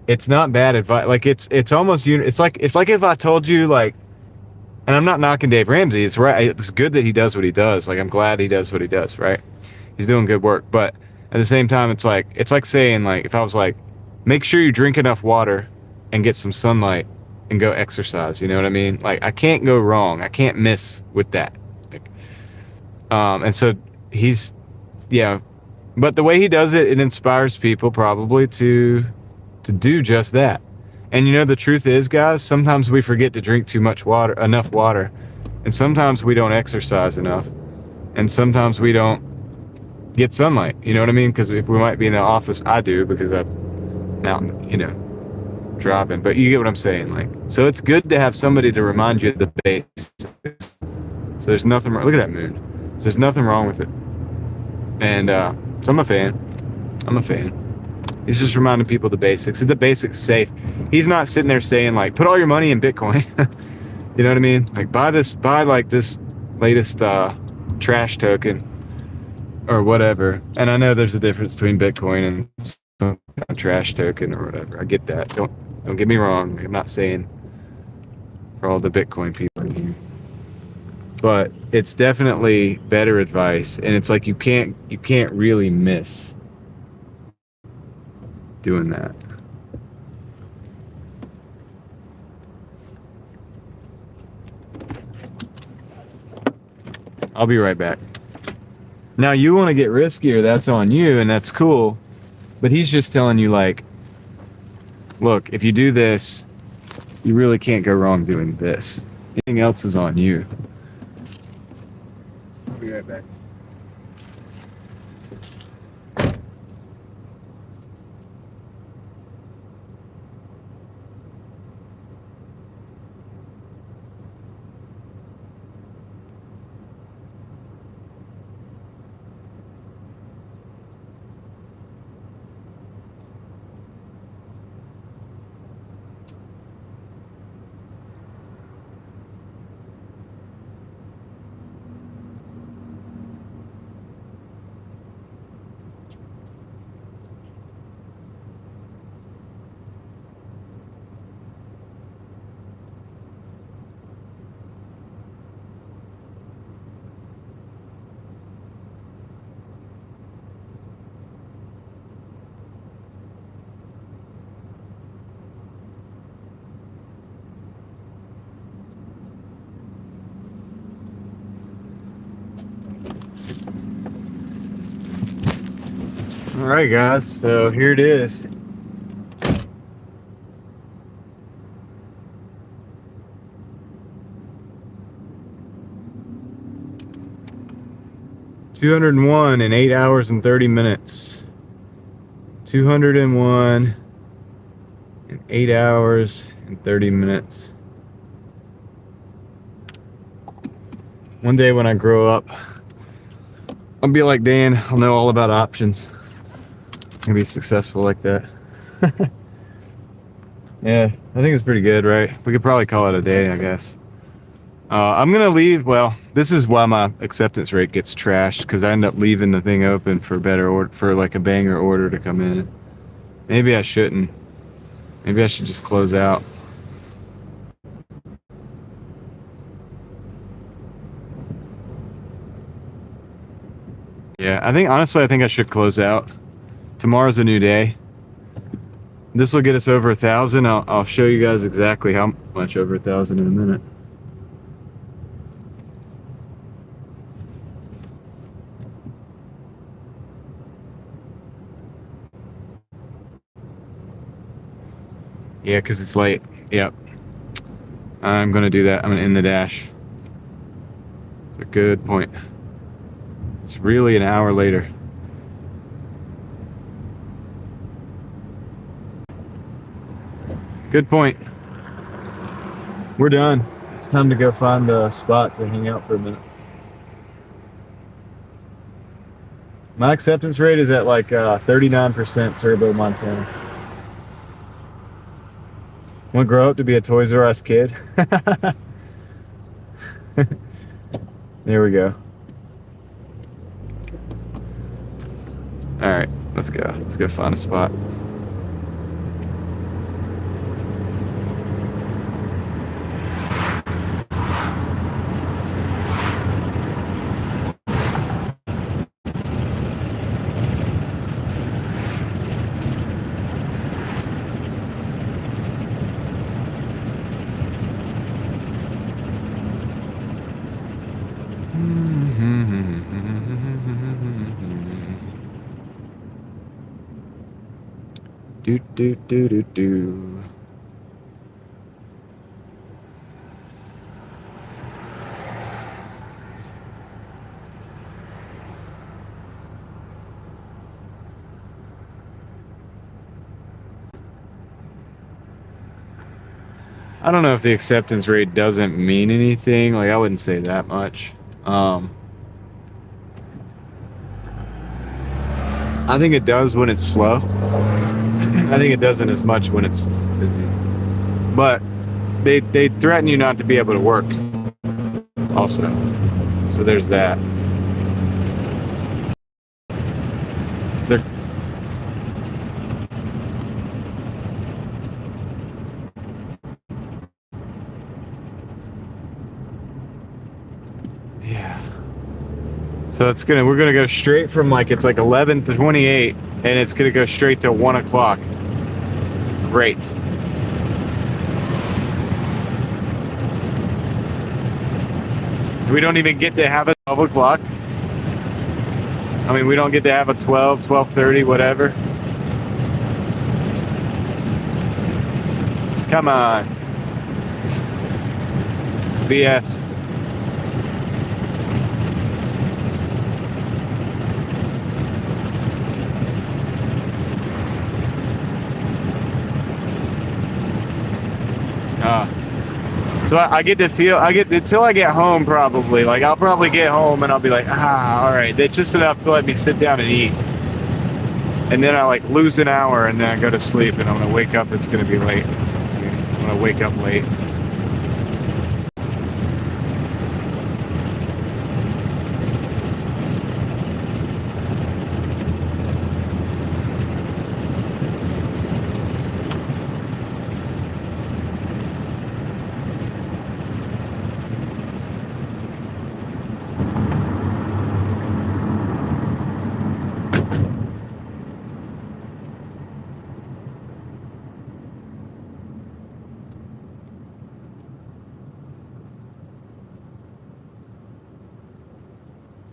it's not bad advice. Like it's almost, it's like if I told you like, and I'm not knocking Dave Ramsey. It's right. It's good that he does what he does. Like I'm glad he does what he does. Right. He's doing good work. But at the same time, it's like saying like, if I was like, make sure you drink enough water and get some sunlight and go exercise. You know what I mean? Like I can't go wrong. I can't miss with that. Like, and so he's, yeah, but the way he does it, it inspires people probably to do just that. And the truth is, guys, sometimes we forget to drink enough water. And sometimes we don't exercise enough. And sometimes we don't get sunlight. You know what I mean? Because if we might be in the office, I do because I'm out, driving. But you get what I'm saying. Like, so it's good to have somebody to remind you of the basics. So there's nothing wrong. Look at that moon. So there's nothing wrong with it. And so I'm a fan. He's just reminding people the basics. The basics safe. He's not sitting there saying like, put all your money in Bitcoin. You know what I mean? Like buy like this latest trash token or whatever. And I know there's a difference between Bitcoin and some kind of trash token or whatever. I get that. Don't get me wrong. I'm not saying for all the Bitcoin people in here. But it's definitely better advice, and it's like you can't really miss doing that. I'll be right back. Now you want to get riskier, that's on you, and that's cool. But he's just telling you like, look, if you do this, you really can't go wrong doing this. Anything else is on you. I'll be right back. All right, guys, so here it is. $201 in 8 hours and 30 minutes. 201 in 8 hours and 30 minutes. One day when I grow up, I'll be like Dan. I'll know all about options. Gonna be successful like that. Yeah, I think it's pretty good, right? We could probably call it a day, I guess. I'm gonna leave. Well, this is why my acceptance rate gets trashed, because I end up leaving the thing open for like a banger order to come in. Maybe I shouldn't. Maybe I should just close out. Yeah, honestly, I think I should close out. Tomorrow's a new day. This will get us over 1,000. I'll show you guys exactly how much over 1,000 in a minute. Yeah, because it's late. Yep. I'm going to do that. I'm going to end the dash. It's a good point. It's really an hour later. Good point. We're done. It's time to go find a spot to hang out for a minute. My acceptance rate is at like 39% Turbo Montana. Want to grow up to be a Toys R Us kid? There we go. All right, let's go. Let's go find a spot. Do do do do do. I don't know if the acceptance rate doesn't mean anything. Like, I wouldn't say that much. I think it does when it's slow. I think it doesn't as much when it's busy. But they threaten you not to be able to work also. So there's that. Is there... Yeah. So we're gonna go straight from it's like 11:28 and it's gonna go straight to 1 o'clock. Great. We don't even get to have a 12 o'clock. I mean, we don't get to have a 12, 12:30, whatever. Come on. It's BS. So I get to feel, until I get home probably, I'll probably get home and I'll be like, all right, that's just enough to let me sit down and eat. And then I lose an hour and then I go to sleep and I'm going to wake up, it's going to be late. I'm going to wake up late.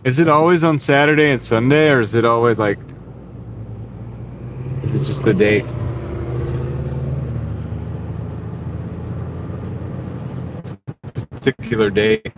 Is it always on Saturday and Sunday, or is it always is it just the date? Particular date.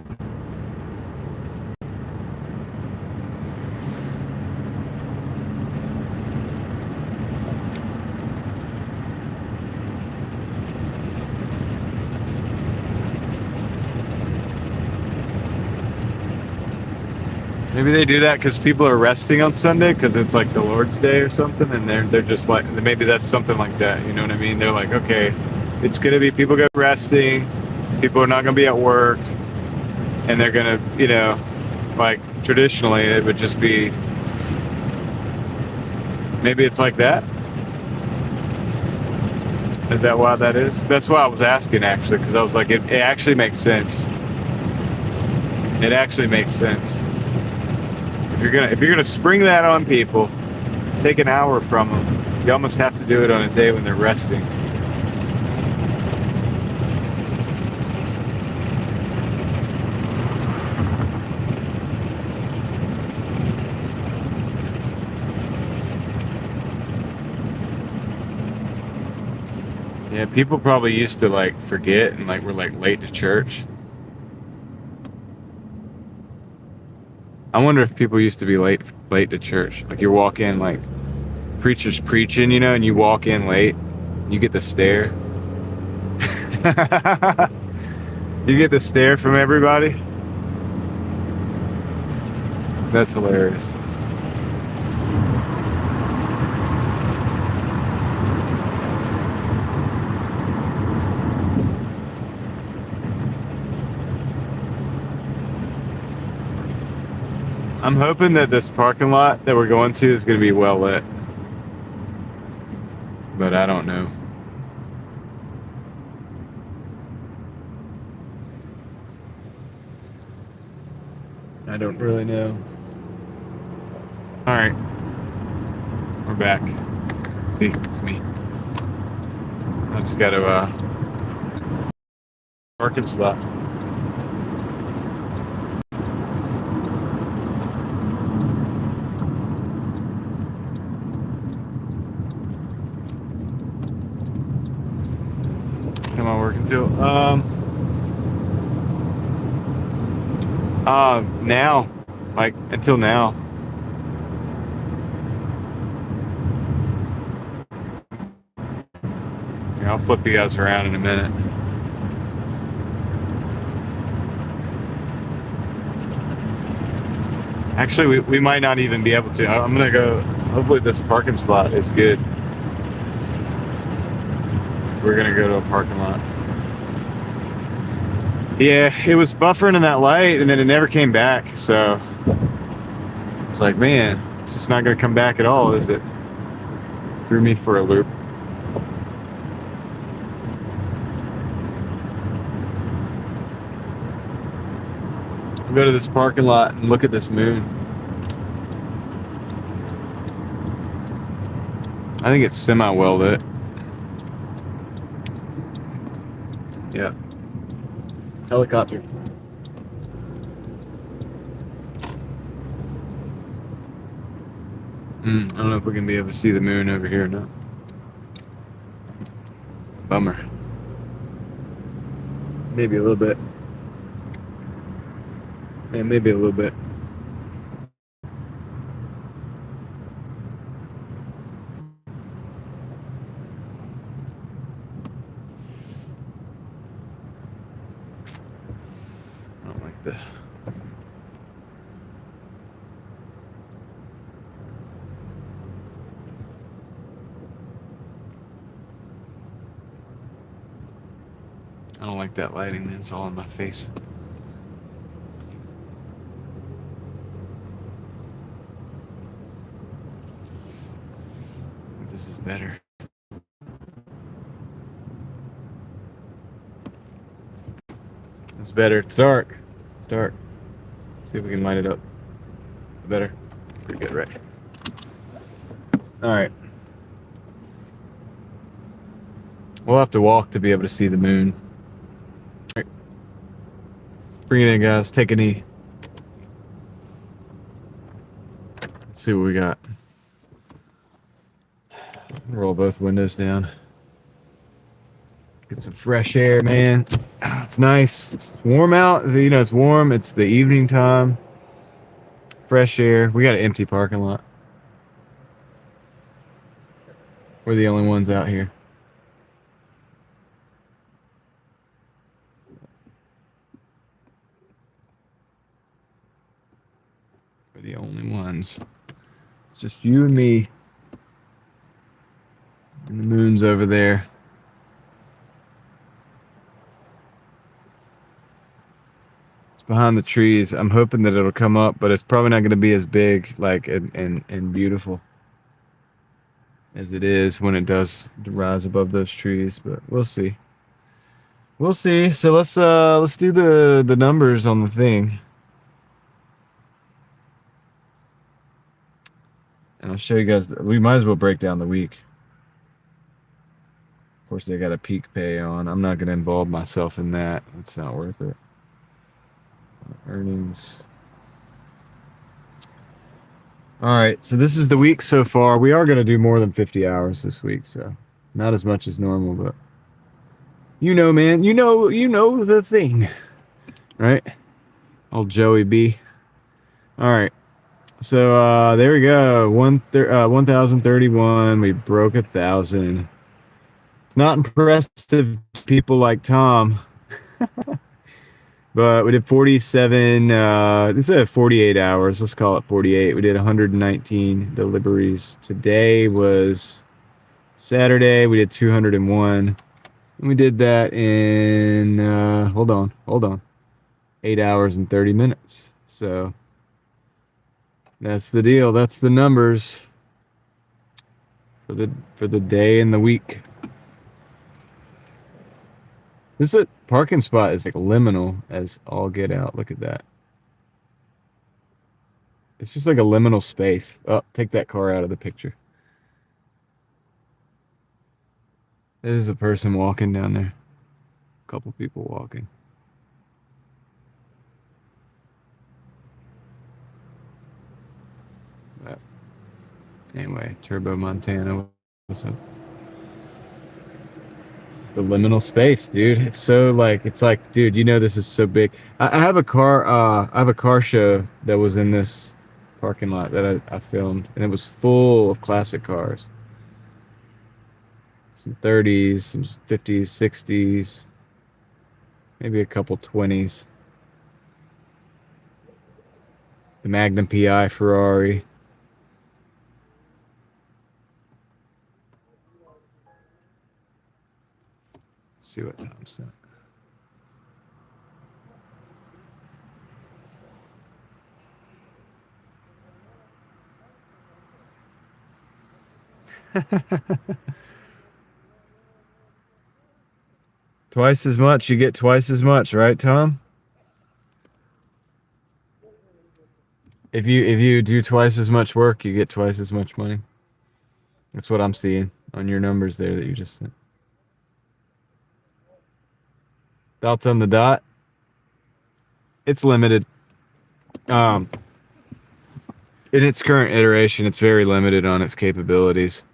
Maybe they do that because people are resting on Sunday because it's like the Lord's Day or something, and they're just maybe that's something like that. You know what I mean? They're like, okay, it's gonna be people go resting, people are not gonna be at work, and they're gonna, traditionally it would just be. Maybe it's like that. Is that why that is? That's why I was asking actually, because I was like, it actually makes sense. It actually makes sense. if you're gonna spring that on people, take an hour from them. You almost have to do it on a day when they're resting. Yeah, people probably used to like forget and like were like late to church. I wonder if people used to be late to church. Like you walk in, like preacher's preaching, you know, and you walk in late, you get the stare. You get the stare from everybody. That's hilarious. I'm hoping that this parking lot that we're going to is going to be well lit. But I don't know. I don't really know. Alright. We're back. See, it's me. I just got to parking spot. Am I working still? Now. Like, until now. Here, I'll flip you guys around in a minute. Actually, we might not even be able to. I'm gonna go, hopefully this parking spot is good. We're gonna go to a parking lot. Yeah, it was buffering in that light and then it never came back, so it's like, man, it's just not gonna come back at all, is it? Threw me for a loop. We'll go to this parking lot and look at this moon. I think it's semi-well lit. Yeah. Helicopter. I don't know if we're gonna be able to see the moon over here or not. Bummer. Maybe a little bit. Yeah, maybe a little bit. I don't like the... I don't like that lighting. It's all in my face. This is better. It's better. It's dark. It's dark. See if we can light it up. Better. Pretty good, right? All right. We'll have to walk to be able to see the moon. All right. Bring it in, guys. Take a knee. Let's see what we got. Roll both windows down. Get some fresh air, man. It's nice. It's warm out. You know, it's warm. It's the evening time. Fresh air. We got an empty parking lot. We're the only ones out here. We're the only ones. It's just you and me. And the moon's over there. It's behind the trees. I'm hoping that it'll come up, but it's probably not going to be as big, like, and beautiful as it is when it does rise above those trees. But we'll see. We'll see. So let's do the numbers on the thing. And I'll show you guys. We might as well break down the week. Of course, they got a peak pay on. I'm not going to involve myself in that. It's not worth it. Earnings. All right, so this is the week so far. We are going to do more than 50 hours this week, so not as much as normal, but you know, man, you know the thing, right? Old Joey B. All right, so there we go. 1,031. We broke 1,000. It's not impressive, people like Tom. But we did 47, instead of 48 hours, let's call it 48. We did 119 deliveries. Today was Saturday. We did 201. And we did that in, hold on, 8 hours and 30 minutes. So that's the deal. That's the numbers for the day and the week. This parking spot is like liminal as all get out. Look at that. It's just like a liminal space. Oh, take that car out of the picture. There's a person walking down there. A couple people walking. But anyway, Turbo Montana. What's up? The liminal space, dude. It's like, dude, you know, this is so big. I have a car show that was in this parking lot that I filmed, and it was full of classic cars. Some 30s, some 50s, 60s, maybe a couple 20s. The Magnum PI Ferrari. See what Tom said. Twice as much, you get twice as much, right, Tom? If you do twice as much work, you get twice as much money. That's what I'm seeing on your numbers there that you just sent. Thoughts on the dot? It's limited. In its current iteration, it's very limited on its capabilities.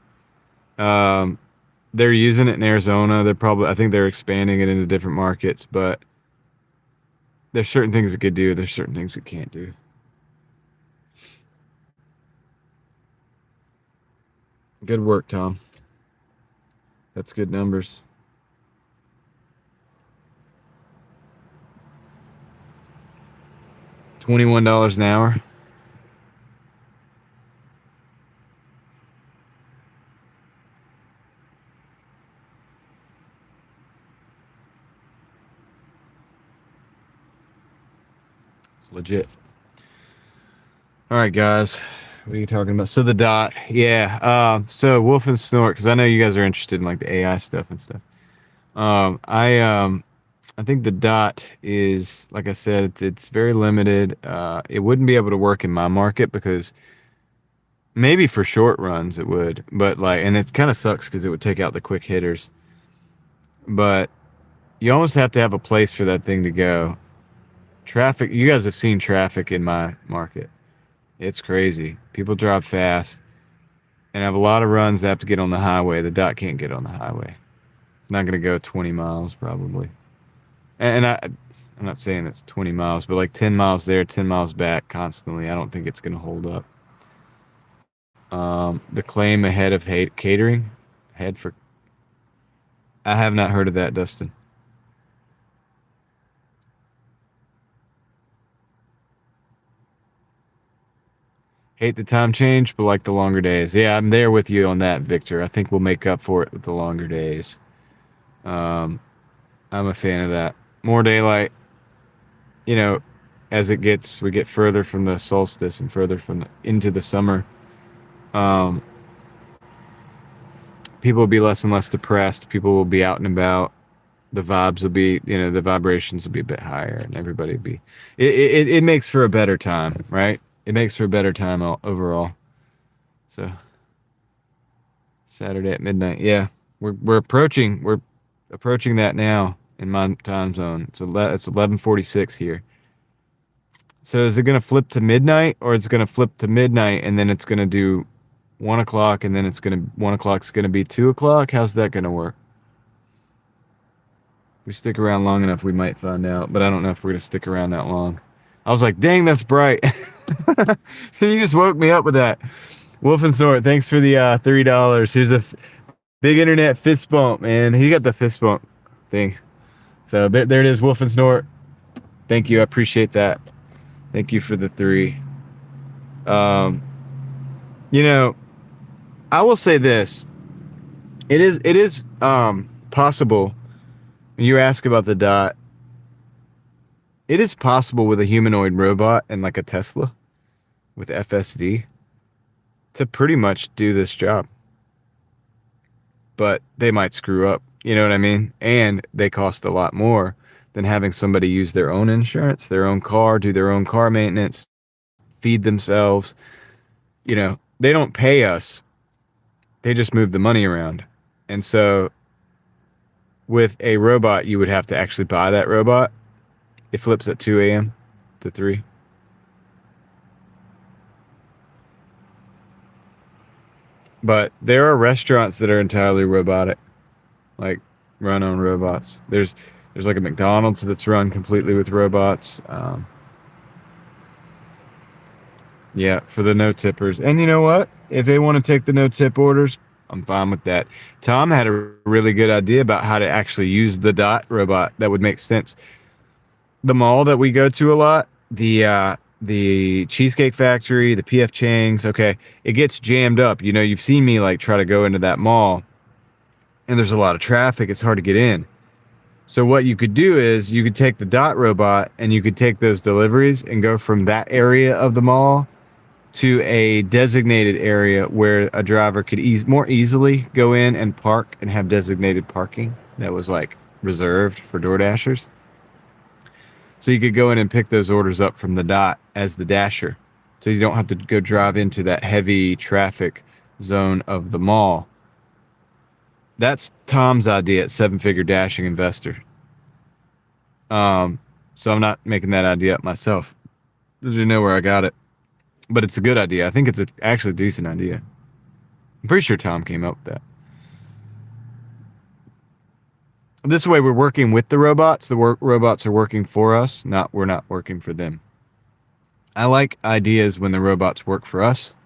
They're using it in Arizona. I think they're expanding it into different markets, but there's certain things it could do. There's certain things it can't do. Good work, Tom. That's good numbers. $21 an hour. It's legit. All right, guys. What are you talking about? So the dot, yeah. So Wolf and Snort, because I know you guys are interested in like the AI stuff and stuff. I think the dot is, like I said, it's very limited. It wouldn't be able to work in my market because maybe for short runs it would, but like, and it kind of sucks because it would take out the quick hitters. But you almost have to have a place for that thing to go. Traffic, you guys have seen traffic in my market. It's crazy. People drive fast and have a lot of runs that have to get on the highway. The dot can't get on the highway. It's not going to go 20 miles probably. And I'm not saying it's 20 miles, but like 10 miles there, 10 miles back constantly. I don't think it's going to hold up. The claim ahead of catering. I have not heard of that, Dustin. Hate the time change, but like the longer days. Yeah, I'm there with you on that, Victor. I think we'll make up for it with the longer days. I'm a fan of that. More daylight. You know, as we get further from the solstice and further into the summer. People will be less and less depressed. People will be out and about. The vibes will be, the vibrations will be a bit higher, and everybody will be. It makes for a better time, right? It makes for a better time overall. So Saturday at midnight. Yeah, we're approaching that now in my time zone. It's 11:46 here. So is it gonna flip to midnight, or it's gonna flip to midnight and then it's gonna do 1 o'clock, and then it's gonna 1 o'clock's gonna be 2 o'clock? How's that gonna work? If we stick around long enough, we might find out, but I don't know if we're gonna stick around that long. I was like, dang, that's bright. You just woke me up with that. Wolf and Snort, thanks for the $3. Here's a big internet fist bump, man. He got the fist bump thing. So there it is, Wolf and Snort. Thank you, I appreciate that. Thank you for the 3. You know, I will say this. It is possible. When you ask about the dot, it is possible with a humanoid robot and like a Tesla with FSD to pretty much do this job. But they might screw up, you know what I mean? And they cost a lot more than having somebody use their own insurance, their own car, do their own car maintenance, feed themselves. You know, they don't pay us. They just move the money around. And so with a robot, you would have to actually buy that robot. It flips at 2 a.m. to 3. But there are restaurants that are entirely robotic, like run on robots. There's like a McDonald's that's run completely with robots. Yeah, for the no tippers. And you know what? If they want to take the no tip orders, I'm fine with that. Tom had a really good idea about how to actually use the dot robot that would make sense. The mall that we go to a lot, the Cheesecake Factory, the PF Chang's, okay, it gets jammed up. You know, you've seen me like try to go into that mall and there's a lot of traffic. It's hard to get in. So what you could do is you could take the dot robot and you could take those deliveries and go from that area of the mall to a designated area where a driver could more easily go in and park and have designated parking that was like reserved for DoorDashers. So you could go in and pick those orders up from the dot as the dasher. So you don't have to go drive into that heavy traffic zone of the mall. That's Tom's idea at Seven Figure Dashing Investor. So I'm not making that idea up myself. Does you know where I got it? But it's a good idea. I think it's actually a decent idea. I'm pretty sure Tom came up with that. This way we're working with the robots. The robots are working for us. We're not working for them. I like ideas when the robots work for us.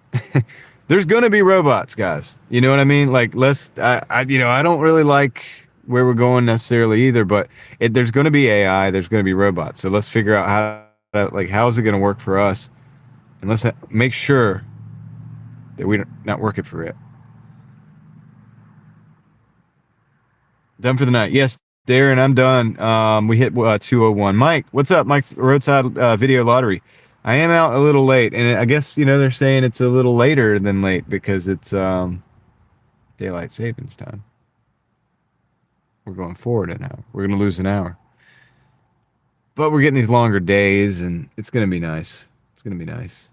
There's going to be robots, guys. You know what I mean? Like, I don't really like where we're going necessarily either, but there's going to be AI, there's going to be robots. So let's figure out how is it going to work for us? And let's make sure that we're not working for it. Done for the night. Yes, Darren, I'm done. We hit 2:01. Mike, what's up? Mike's Roadside Video Lottery. I am out a little late, and I guess, they're saying it's a little later than late because it's daylight savings time. We're going forward an hour. We're going to lose an hour. But we're getting these longer days, and it's going to be nice. It's going to be nice.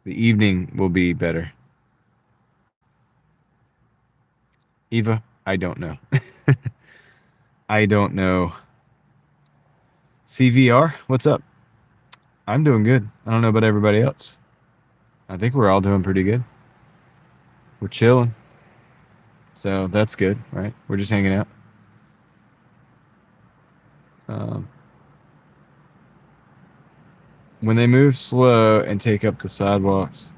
The evening will be better. Eva, I don't know. I don't know. CVR, what's up? I'm doing good. I don't know about everybody else. I think we're all doing pretty good. We're chilling. So that's good, right? We're just hanging out. When they move slow and take up the sidewalks.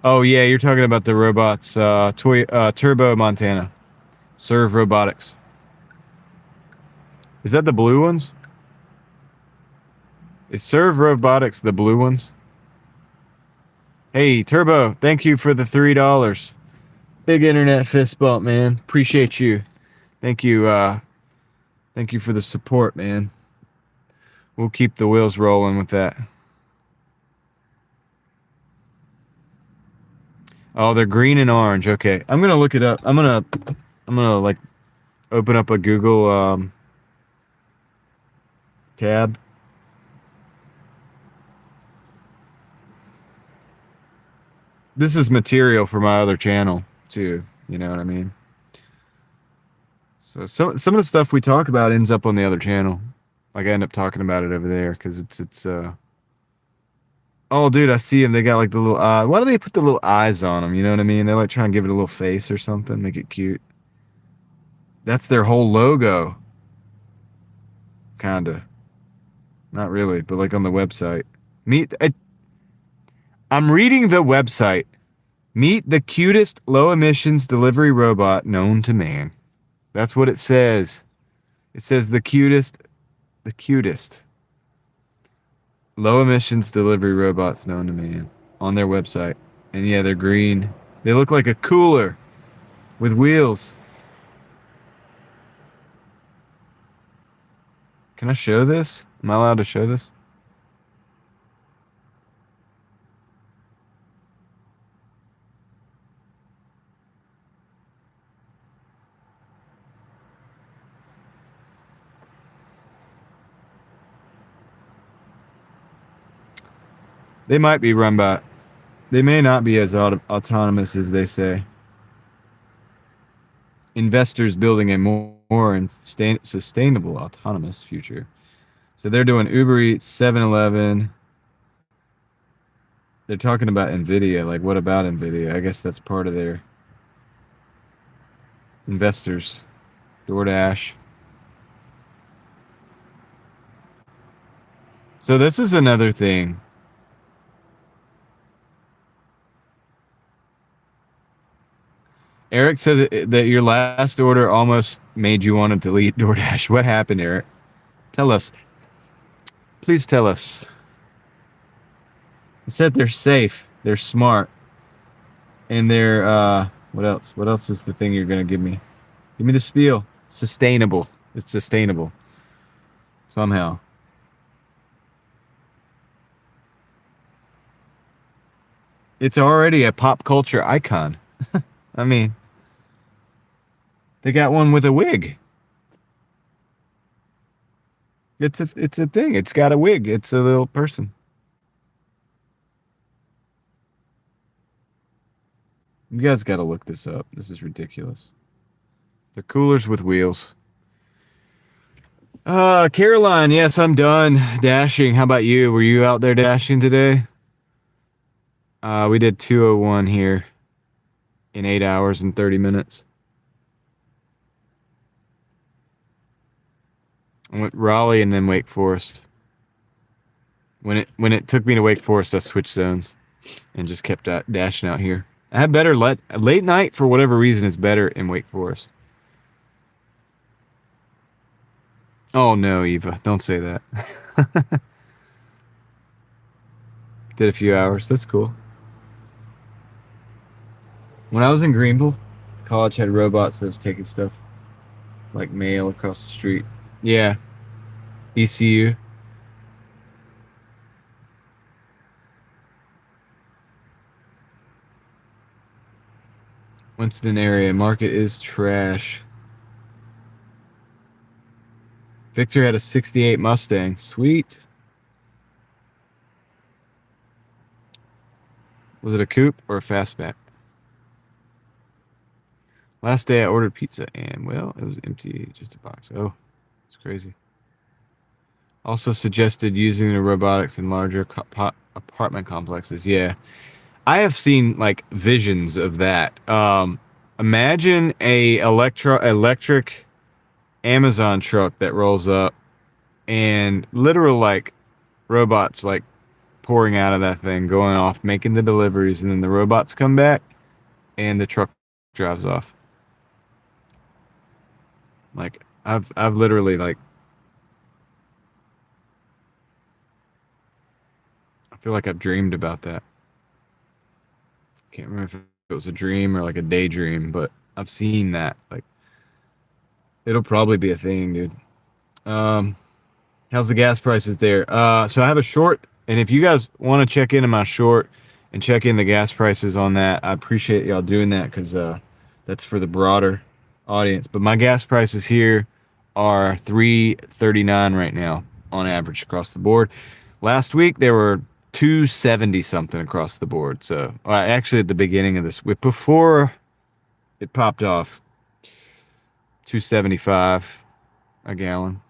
Oh, yeah, you're talking about the robots. Turbo Montana. Serve Robotics. Is that the blue ones? Is Serve Robotics the blue ones? Hey, Turbo, thank you for the $3. Big internet fist bump, man. Appreciate you. Thank you. Thank you for the support, man. We'll keep the wheels rolling with that. Oh, they're green and orange. Okay, I'm gonna look it up. I'm gonna like open up a Google tab. This is material for my other channel too. You know what I mean? So some of the stuff we talk about ends up on the other channel. Like I end up talking about it over there because it's. Oh, dude, I see them. They got like the little eye. Why do they put the little eyes on them? You know what I mean? They're like trying to give it a little face or something, make it cute. That's their whole logo. Kinda. Not really, but like on the website. I'm reading the website. Meet the cutest low emissions delivery robot known to man. That's what it says. It says the cutest low emissions delivery robots known to man on their website. And yeah, they're green. They look like a cooler with wheels. Can I show this? Am I allowed to show this? They might be run by... They may not be as autonomous as they say. Investors building a more and sustainable autonomous future. So they're doing Uber Eats, 7-Eleven. They're talking about NVIDIA. Like, what about NVIDIA? I guess that's part of their investors. Doordash. So this is another thing. Eric said that your last order almost made you want to delete DoorDash. What happened, Eric? Tell us. Please tell us. It said they're safe, they're smart, and they're, what else? What else is the thing you're going to give me? Give me the spiel. Sustainable. It's sustainable. Somehow. It's already a pop culture icon. I mean... They got one with a wig. It's a thing. It's got a wig. It's a little person. You guys got to look this up. This is ridiculous. They're coolers with wheels. Caroline, yes, I'm done dashing. How about you? Were you out there dashing today? We did 201 here in 8 hours and 30 minutes. I went Raleigh and then Wake Forest. When it took me to Wake Forest, I switched zones and just kept dashing out here. I had better late night for whatever reason is better in Wake Forest. Oh no, Eva, don't say that. Did a few hours. That's cool. When I was in Greenville, college had robots that was taking stuff like mail across the street. Yeah. ECU. Winston area. Market is trash. Victor had a 68 Mustang. Sweet. Was it a coupe or a fastback? Last day I ordered pizza and, well, it was empty. Just a box. Oh. Crazy. Also suggested using the robotics in larger apartment complexes. Yeah. I have seen like visions of that. Imagine a electric Amazon truck that rolls up and literal like robots like pouring out of that thing, going off, making the deliveries, and then the robots come back and the truck drives off. Like I've literally like I feel like I've dreamed about that. Can't remember if it was a dream or like a daydream, but I've seen that. Like it'll probably be a thing, dude. How's the gas prices there? So I have a short, and if you guys want to check into my short and check in the gas prices on that, I appreciate y'all doing that because that's for the broader audience. But my gas prices here are $3.39 right now on average across the board. Last week they were 270 something across the board. So actually at the beginning of this, before it popped off, 275 a gallon.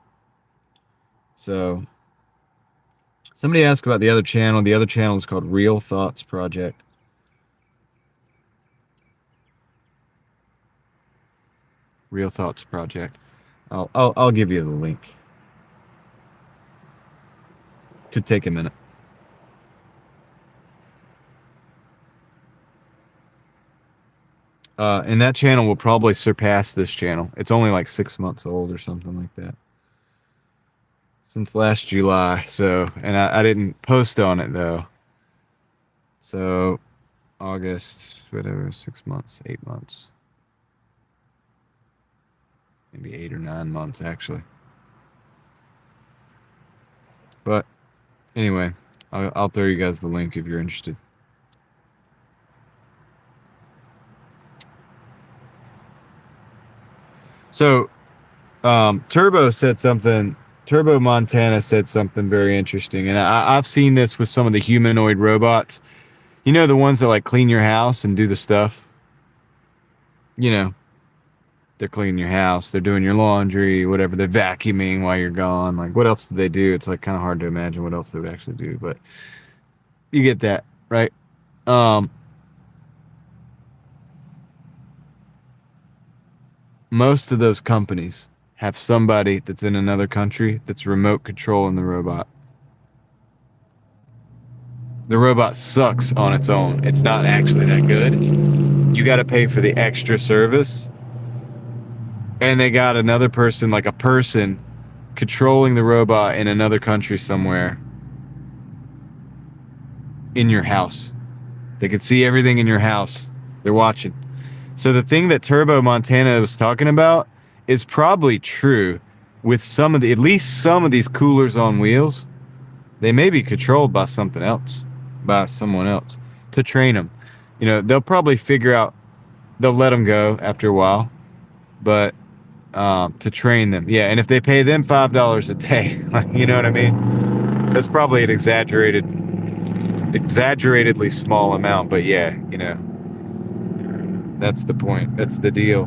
So somebody asked about the other channel. The other channel is called Real Thoughts Project. Real Thoughts Project. I'll give you the link. Could take a minute. And that channel will probably surpass this channel. It's only like 6 months old or something like that. Since last July. So, and I didn't post on it though. So, August, whatever, 6 months, 8 months. Maybe 8 or 9 months actually. But anyway, I'll throw you guys the link if you're interested. So, Turbo Montana said something very interesting, and I've seen this with some of the humanoid robots. You know, the ones that like clean your house and do the stuff. You know, they're cleaning your house, they're doing your laundry, whatever. They're vacuuming while you're gone. Like, what else do they do? It's like kind of hard to imagine what else they would actually do, but you get that, right? Most of those companies have somebody that's in another country that's remote controlling the robot. The robot sucks on its own. It's not actually that good. You got to pay for the extra service. And they got another person, like a person, controlling the robot in another country somewhere in your house. They can see everything in your house. They're watching. So the thing that Turbo Montana was talking about is probably true with at least some of these coolers on wheels. They may be controlled by something else, by someone else to train them. You know, they'll probably figure out, they'll let them go after a while, but to train them. Yeah, and if they pay them $5 a day, you know what I mean? That's probably an exaggeratedly small amount, but yeah, you know, that's the point. That's the deal.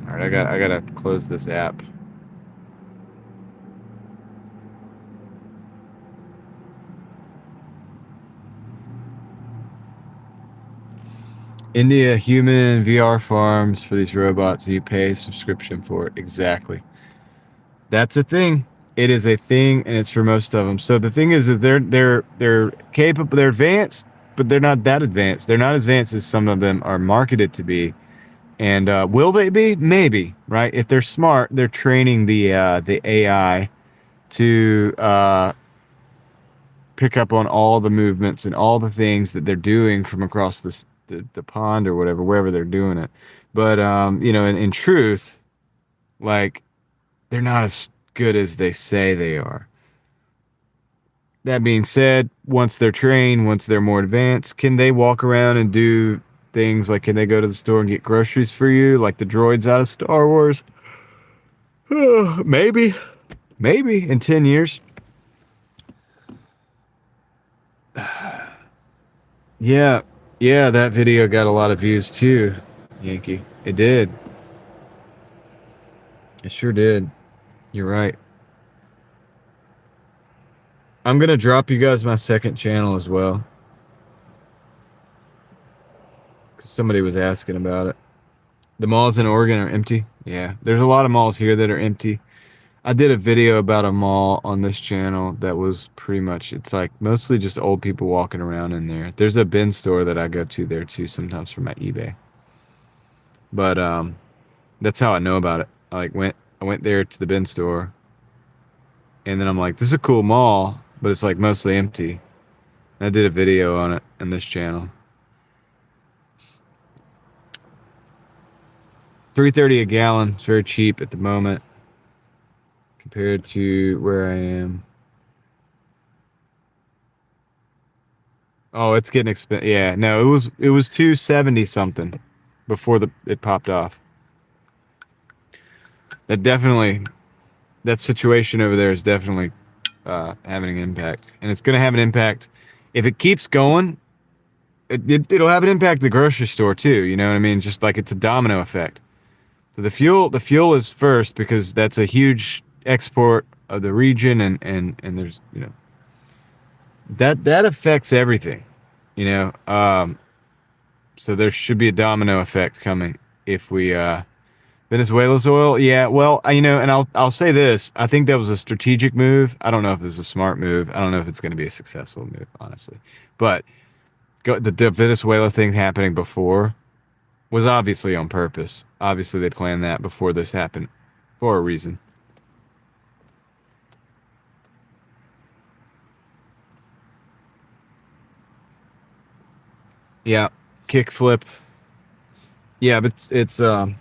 All right, I gotta close this app. India human VR farms for these robots, and you pay a subscription for it. Exactly. That's a thing. It is a thing, and it's for most of them. So the thing is they're capable, they're advanced, but they're not that advanced. They're not as advanced as some of them are marketed to be. And will they be? Maybe, right? If they're smart, they're training the AI to pick up on all the movements and all the things that they're doing from across the pond or whatever, wherever they're doing it. But you know, in truth, like, they're not as good as they say they are. That being said, once they're trained, once they're more advanced, can they walk around and do things like, can they go to the store and get groceries for you like the droids out of Star Wars? Maybe in 10 years. Yeah, that video got a lot of views too, Yankee. It did. It sure did. You're right. I'm gonna drop you guys my second channel as well, because somebody was asking about it. The malls in Oregon are empty. Yeah, there's a lot of malls here that are empty. I did a video about a mall on this channel that was pretty much, it's like mostly just old people walking around in there. There's a bin store that I go to there too sometimes for my eBay. But that's how I know about it. I went there to the bin store, and then I'm like, this is a cool mall, but it's like mostly empty. And I did a video on it on this channel. $3.30 a gallon. It's very cheap at the moment compared to where I am. Oh, it's getting expensive. Yeah, no, it was 270 something before it popped off. That situation over there is definitely having an impact, and it's going to have an impact if it keeps going. It'll have an impact at the grocery store too. You know what I mean? Just like it's a domino effect. So the fuel is first because that's a huge export of the region, and there's that affects everything. So there should be a domino effect coming if we Venezuela's oil. Yeah, well, and I'll say this. I think that was a strategic move. I don't know if it was a smart move. I don't know if it's going to be a successful move, honestly. But the Venezuela thing happening before was obviously on purpose. Obviously, they planned that before this happened for a reason. Yeah, kickflip. Yeah, but it's going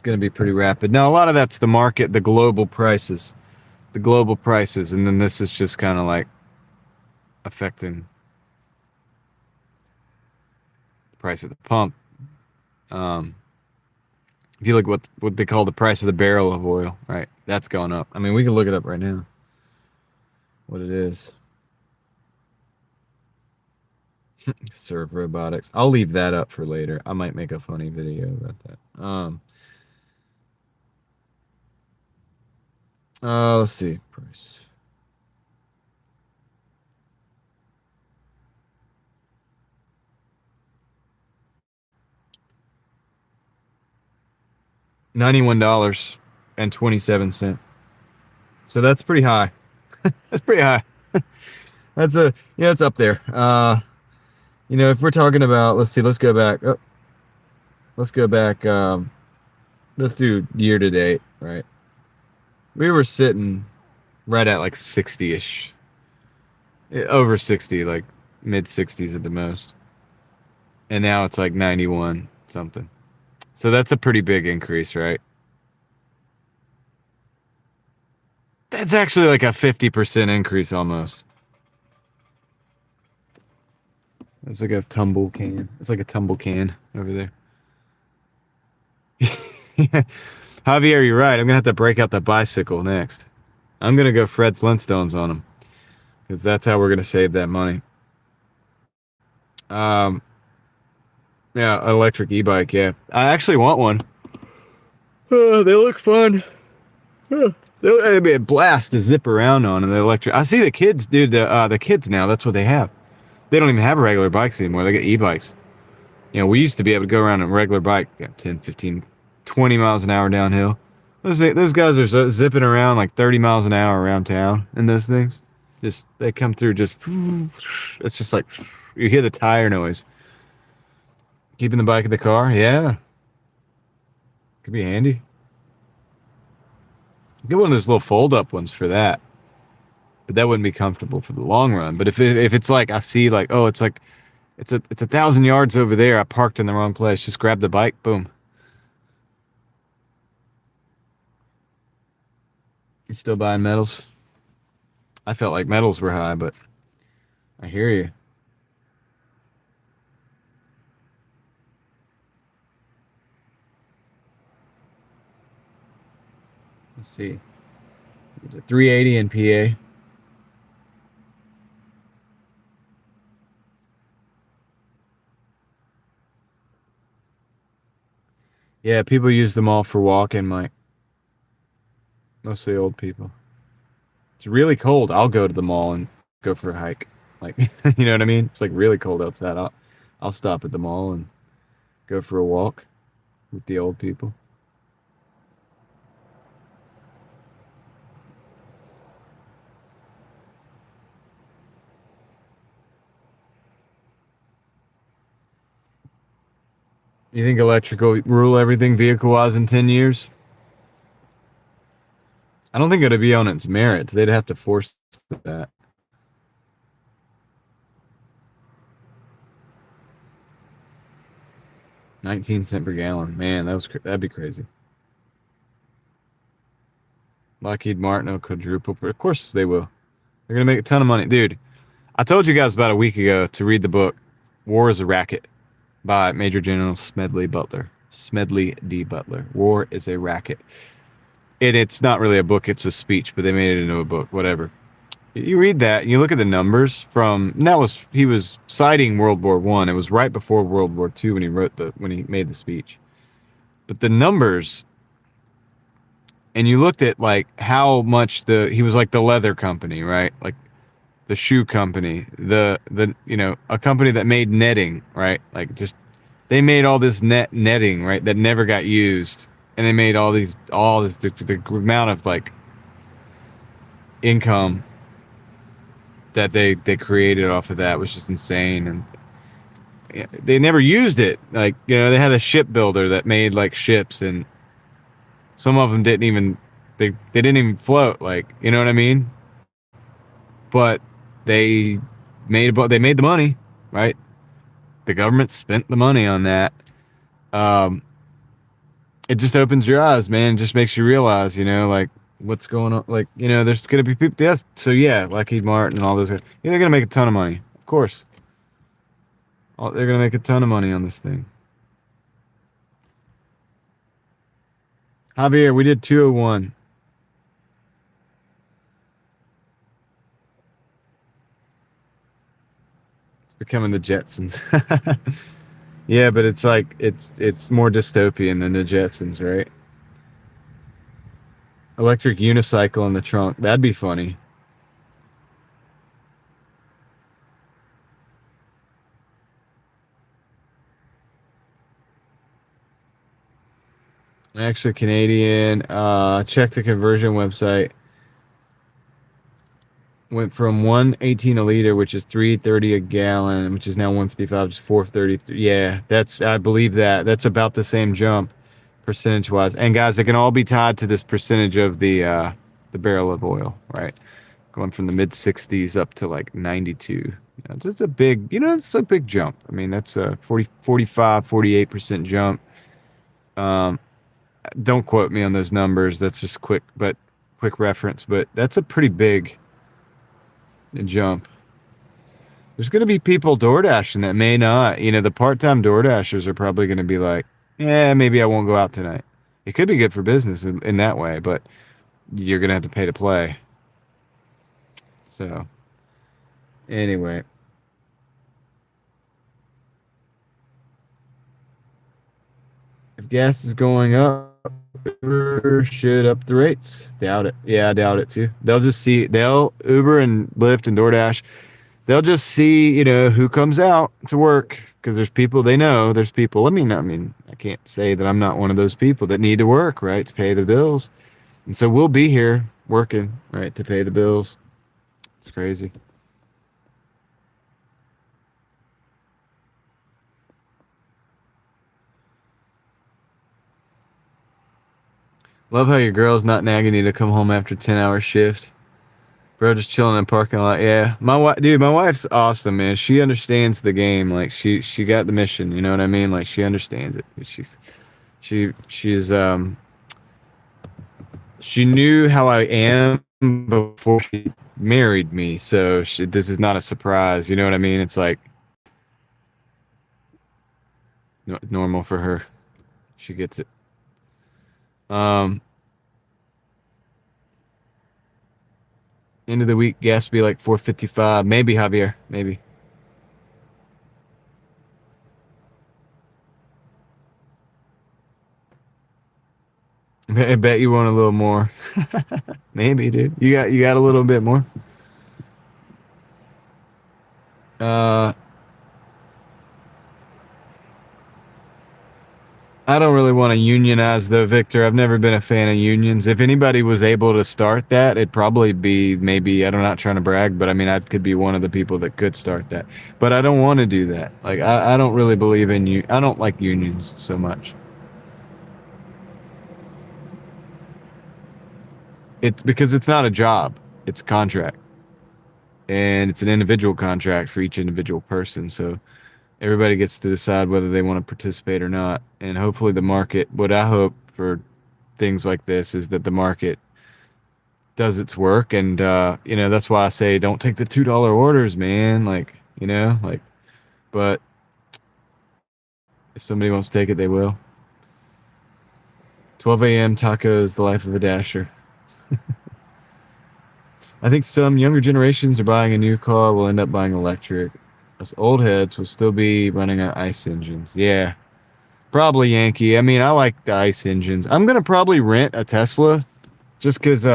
to be pretty rapid. Now, a lot of that's the market, the global prices, and then this is just kind of like affecting the price of the pump. If you look at what they call the price of the barrel of oil, right? That's going up. I mean, we can look it up right now. What it is. Serve robotics. I'll leave that up for later. I might make a funny video about that. Let's see. Price. $91.27. So that's pretty high. That's pretty high. It's up there. If we're talking about, let's see, let's go back. Let's go back. Let's do year to date, right? We were sitting right at like 60-ish. Over 60, like mid 60s at the most. And now it's like 91 something. So that's a pretty big increase, right? That's actually like a 50% increase almost. It's like a tumble can. It's like a tumble can over there. Yeah. Javier, you're right. I'm gonna have to break out the bicycle next. I'm gonna go Fred Flintstones on them because that's how we're gonna save that money. Yeah, electric e-bike. Yeah, I actually want one. They look fun. It'd be a blast to zip around on an electric. I see the kids, dude. The kids now. That's what they have. They don't even have regular bikes anymore. They get e-bikes. We used to be able to go around on a regular bike, 10, 15, 20 miles an hour downhill. Those guys are zipping around like 30 miles an hour around town in those things. They come through just, it's just like, you hear the tire noise. Keeping the bike in the car, yeah. Could be handy. Get one of those little fold-up ones for that. But that wouldn't be comfortable for the long run. But if it's like, I see like, oh, it's like, it's 1,000 yards over there. I parked in the wrong place. Just grab the bike. Boom. You still buying metals? I felt like metals were high, but I hear you. Let's see. There's a 380 in PA. Yeah, people use them all for walking, Mike. Mostly old people. It's really cold. I'll go to the mall and go for a hike. Like, you know what I mean? It's like really cold outside. I'll stop at the mall and go for a walk with the old people. You think electric will rule everything vehicle-wise in 10 years? I don't think it'd be on its merits. They'd have to force that. $0.19 per gallon. Man, that'd be crazy. Lockheed Martin will quadruple. Of course they will. They're gonna make a ton of money, dude. I told you guys about a week ago to read the book "War is a Racket" by Major General Smedley Butler. Smedley D. Butler. War is a Racket. It's not really a book; it's a speech, but they made it into a book. Whatever. You read that and you look at the numbers from, and that was, he was citing World War One. It was right before World War Two when he made the speech. But the numbers, and you looked at like how much he was like the leather company, right? Like the shoe company, a company that made netting, right? Like just they made all this netting, right, that never got used, and they made the amount of like income that they created off of that was just insane. And yeah, they never used it. Like, they had a shipbuilder that made like ships, and some of them they didn't even float. Like, you know what I mean? But they they made the money, right? The government spent the money on that. Um, it just opens your eyes, man. It just makes you realize, like what's going on. Like, there's gonna be people. Yes, so yeah, Lockheed Martin and all those guys. Yeah, they're gonna make a ton of money, of course. They're gonna make a ton of money on this thing. Javier, we did 201. It's becoming the Jetsons. Yeah, but it's like it's more dystopian than the Jetsons, right? Electric unicycle in the trunk. That'd be funny. Actually, Canadian. Check the conversion website. Went from 118 a liter, which is 330 a gallon, which is now 155, which is 433. Yeah, I believe that. That's about the same jump, percentage wise. And guys, it can all be tied to this percentage of the barrel of oil, right? Going from the mid 60s up to like 92. It's a big, it's a big jump. I mean, that's a 45, 48% jump. Don't quote me on those numbers. That's just quick reference, but that's a pretty big jump. There's going to be people DoorDashing that may not. The part-time DoorDashers are probably going to be like, yeah, maybe I won't go out tonight. It could be good for business in that way, but you're going to have to pay to play. So, anyway. If gas is going up, Uber should up the rates. Doubt it. Yeah, I doubt it too. Uber and Lyft and DoorDash, they'll just see, who comes out to work, because there's people they know. There's people. I can't say that I'm not one of those people that need to work, right, to pay the bills. And so we'll be here working, right, to pay the bills. It's crazy. Love how your girl's not nagging you to come home after 10-hour shift. Bro, just chilling in the parking lot. Yeah, my wife's awesome, man. She understands the game. Like she got the mission. You know what I mean? Like she understands it. She knew how I am before she married me. So this is not a surprise. You know what I mean? It's like normal for her. She gets it. End of the week, gas be like 455. Maybe, Javier. Maybe. I bet you want a little more. Maybe, dude. You got a little bit more. I don't really want to unionize though, Victor. I've never been a fan of unions. If anybody was able to start that, it'd probably be maybe, I'm not trying to brag, but I mean, I could be one of the people that could start that. But I don't want to do that. Like, I don't really believe in you. I don't like unions so much. It's because it's not a job. It's a contract. And it's an individual contract for each individual person. So everybody gets to decide whether they want to participate or not. And hopefully the market, what I hope for things like this is that the market does its work. And, that's why I say don't take the $2 orders, man. But if somebody wants to take it, they will. 12 a.m. tacos, the life of a dasher. I think some younger generations are buying a new car will end up buying electric. Us old heads will still be running on ICE engines. Yeah, probably Yankee. I mean, I like the ICE engines. I'm gonna probably rent a Tesla just because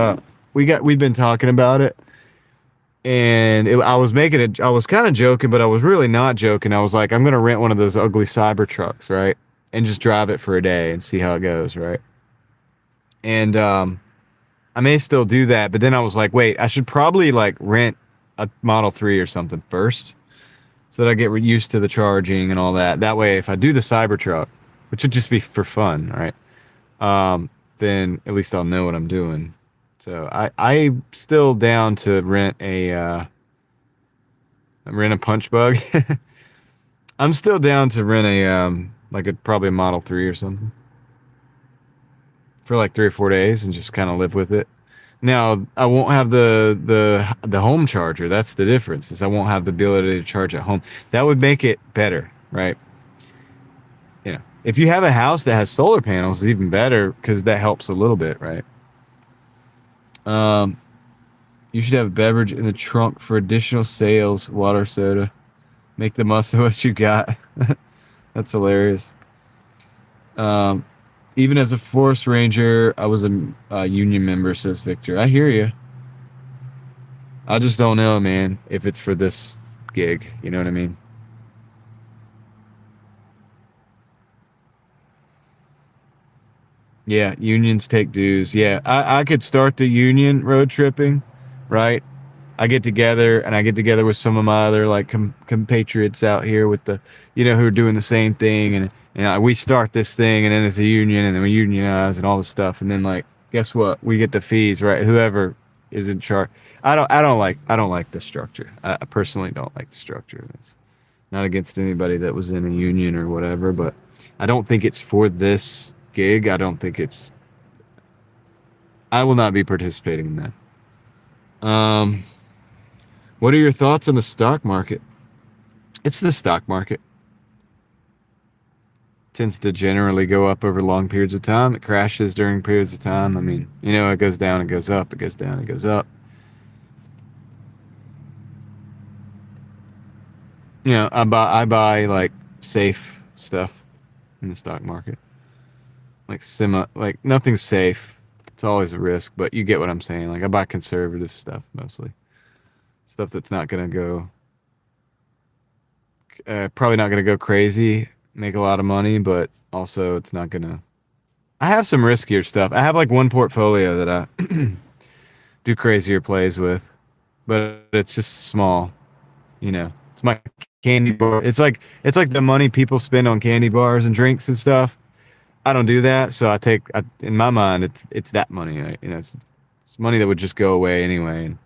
we've been talking about it, and I was making it. I was kind of joking, but I was really not joking. I was like, I'm gonna rent one of those ugly cyber trucks, right, and just drive it for a day and see how it goes, right. And I may still do that, but then I was like, wait, I should probably like rent a Model 3 or something first so that I get used to the charging and all that. That way, if I do the Cybertruck, which would just be for fun, right? Then at least I'll know what I'm doing. So I'm still down to rent a punch bug. I'm still down to rent a like probably a Model 3 or something for like 3 or 4 days and just kind of live with it. Now I won't have the home charger. That's the difference. Is I won't have the ability to charge at home. That would make it better, right? You know, if you have a house that has solar panels, it's even better because that helps a little bit, right? You should have a beverage in the trunk for additional sales. Water, soda. Make the most of what you got. That's hilarious. Um, Even as a forest ranger, I was a union member, says Victor. I hear you. I just don't know, man, if it's for this gig. You know what I mean? Yeah, unions take dues. Yeah, I could start the union road tripping, right? I get together with some of my other like compatriots out here with the, who are doing the same thing, and we start this thing, and then it's a union, and then we unionize and all this stuff, and then like, guess what? We get the fees, right? Whoever is in charge. I don't like the structure. I personally don't like the structure. It's not against anybody that was in a union or whatever, but I don't think it's for this gig. I will not be participating in that. What are your thoughts on the stock market? It's the stock market. Tends to generally go up over long periods of time. It crashes during periods of time. I mean, it goes down, it goes up, it goes down, it goes up. I buy like safe stuff in the stock market. Like nothing's safe. It's always a risk, but you get what I'm saying. Like I buy conservative stuff mostly. Stuff that's not gonna go probably not gonna go crazy, make a lot of money, but also it's not gonna. I have some riskier stuff. I have like one portfolio that I do crazier plays with, but it's just small. It's my candy bar. It's like the money people spend on candy bars and drinks and stuff. I don't do that, so in my mind, it's that money. It's money that would just go away anyway. And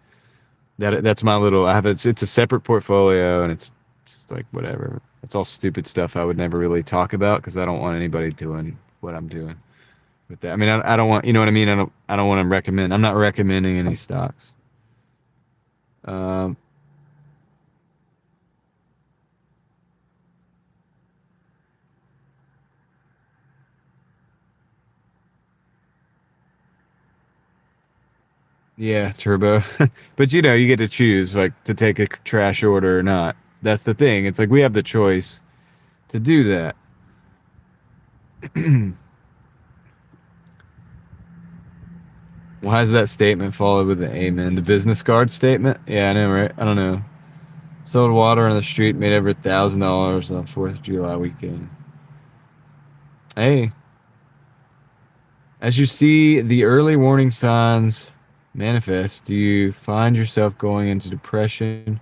that's my little. I have it's a separate portfolio, and it's just like whatever. It's all stupid stuff I would never really talk about because I don't want anybody doing what I'm doing with that. I mean, I don't want, you know what I mean. I don't want to recommend. I'm not recommending any stocks. Um, yeah, turbo. But you get to choose like to take a trash order or not. That's the thing. It's like we have the choice to do that. Why is that statement followed with an amen? The business card statement? Yeah, I know, right? I don't know. Sold water on the street, made over $1,000 on 4th of July weekend. Hey, as you see the early warning signs manifest, do you find yourself going into depression,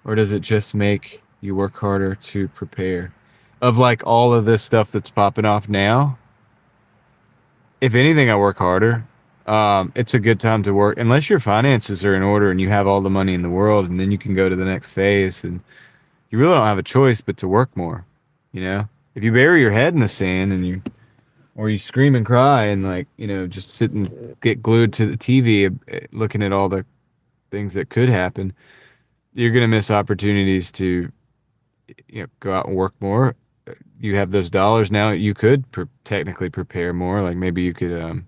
or does it just make you work harder to prepare? Of like all of this stuff that's popping off now, if anything, I work harder. It's a good time to work, unless your finances are in order and you have all the money in the world, and then you can go to the next phase, and you really don't have a choice but to work more. If you bury your head in the sand or you scream and cry and like, just sit and get glued to the TV, looking at all the things that could happen, you're gonna miss opportunities to, go out and work more. You have those dollars now. You could technically prepare more. Like maybe you could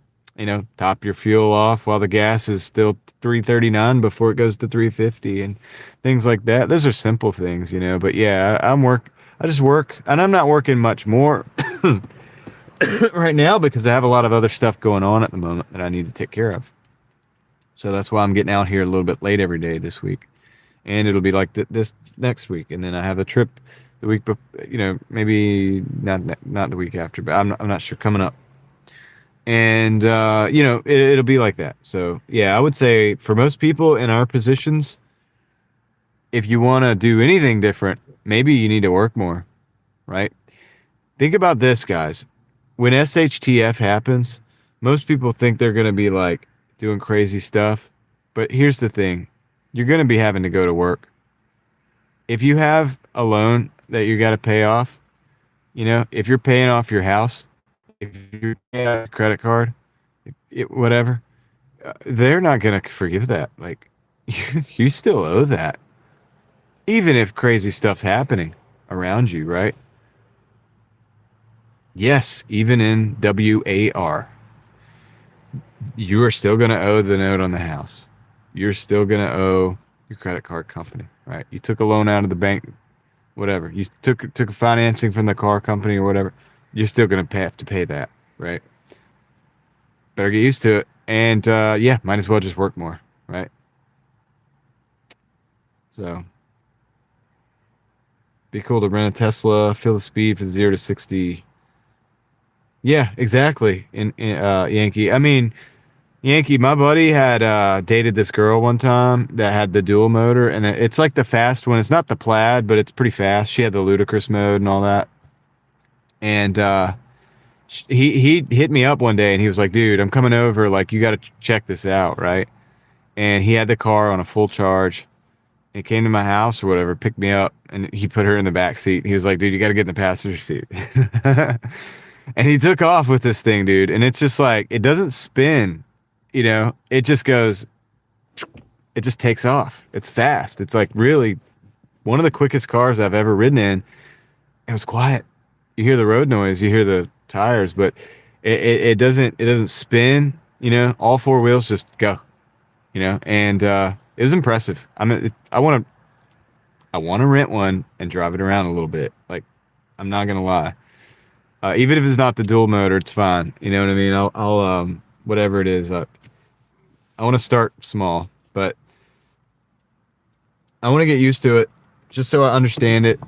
top your fuel off while the gas is still 339 before it goes to 350 and things like that. Those are simple things, but yeah, I just work and I'm not working much more right now because I have a lot of other stuff going on at the moment that I need to take care of. So that's why I'm getting out here a little bit late every day this week. And it'll be like this next week. And then I have a trip the week before, maybe not the week after, but I'm not sure coming up. And it'll be like that. So yeah, I would say for most people in our positions, if you want to do anything different, maybe you need to work more, right? Think about this, guys. When SHTF happens, most people think they're going to be like doing crazy stuff. But here's the thing. You're going to be having to go to work. If you have a loan that you got to pay off, if you're paying off your house, if you're paying off your credit card, whatever, they're not going to forgive that. Like, you still owe that. Even if crazy stuff's happening around you, right? Yes, even in WAR, you are still going to owe the note on the house. You're still going to owe your credit card company, right? You took a loan out of the bank, whatever. You took a financing from the car company or whatever. You're still going to have to pay that, right? Better get used to it. And yeah, might as well just work more, right? So, be cool to rent a Tesla, feel the speed from 0 to 60. Yeah, exactly. In Yankee. I mean, Yankee, my buddy had dated this girl one time that had the dual motor, and it's like the fast one. It's not the plaid, but it's pretty fast. She had the ludicrous mode and all that. And he hit me up one day, and he was like, "Dude, I'm coming over. Like, you got to check this out, right?" And he had the car on a full charge. He came to my house or whatever, picked me up, and he put her in the back seat. He was like, "Dude, you got to get in the passenger seat." And he took off with this thing, dude. And it's just like, it doesn't spin, it just goes, it just takes off. It's fast. It's like really one of the quickest cars I've ever ridden in. It was quiet. You hear the road noise, you hear the tires, but it doesn't spin, all four wheels just go, and it was impressive. I want to rent one and drive it around a little bit. Like, I'm not going to lie. Even if it's not the dual motor, it's fine. You know what I mean? I'll whatever it is. I want to start small, but I want to get used to it just so I understand it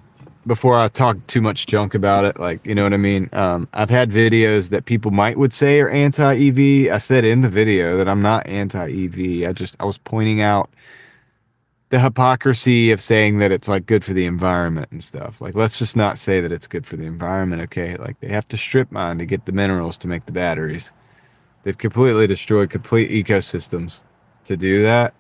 before I talk too much junk about it. Like, you know what I mean? I've had videos that people would say are anti-EV. I said in the video that I'm not anti-EV. I was pointing out the hypocrisy of saying that it's like good for the environment and stuff. Like, let's just not say that it's good for the environment, okay? Like, they have to strip mine to get the minerals to make the batteries. They've completely destroyed complete ecosystems to do that.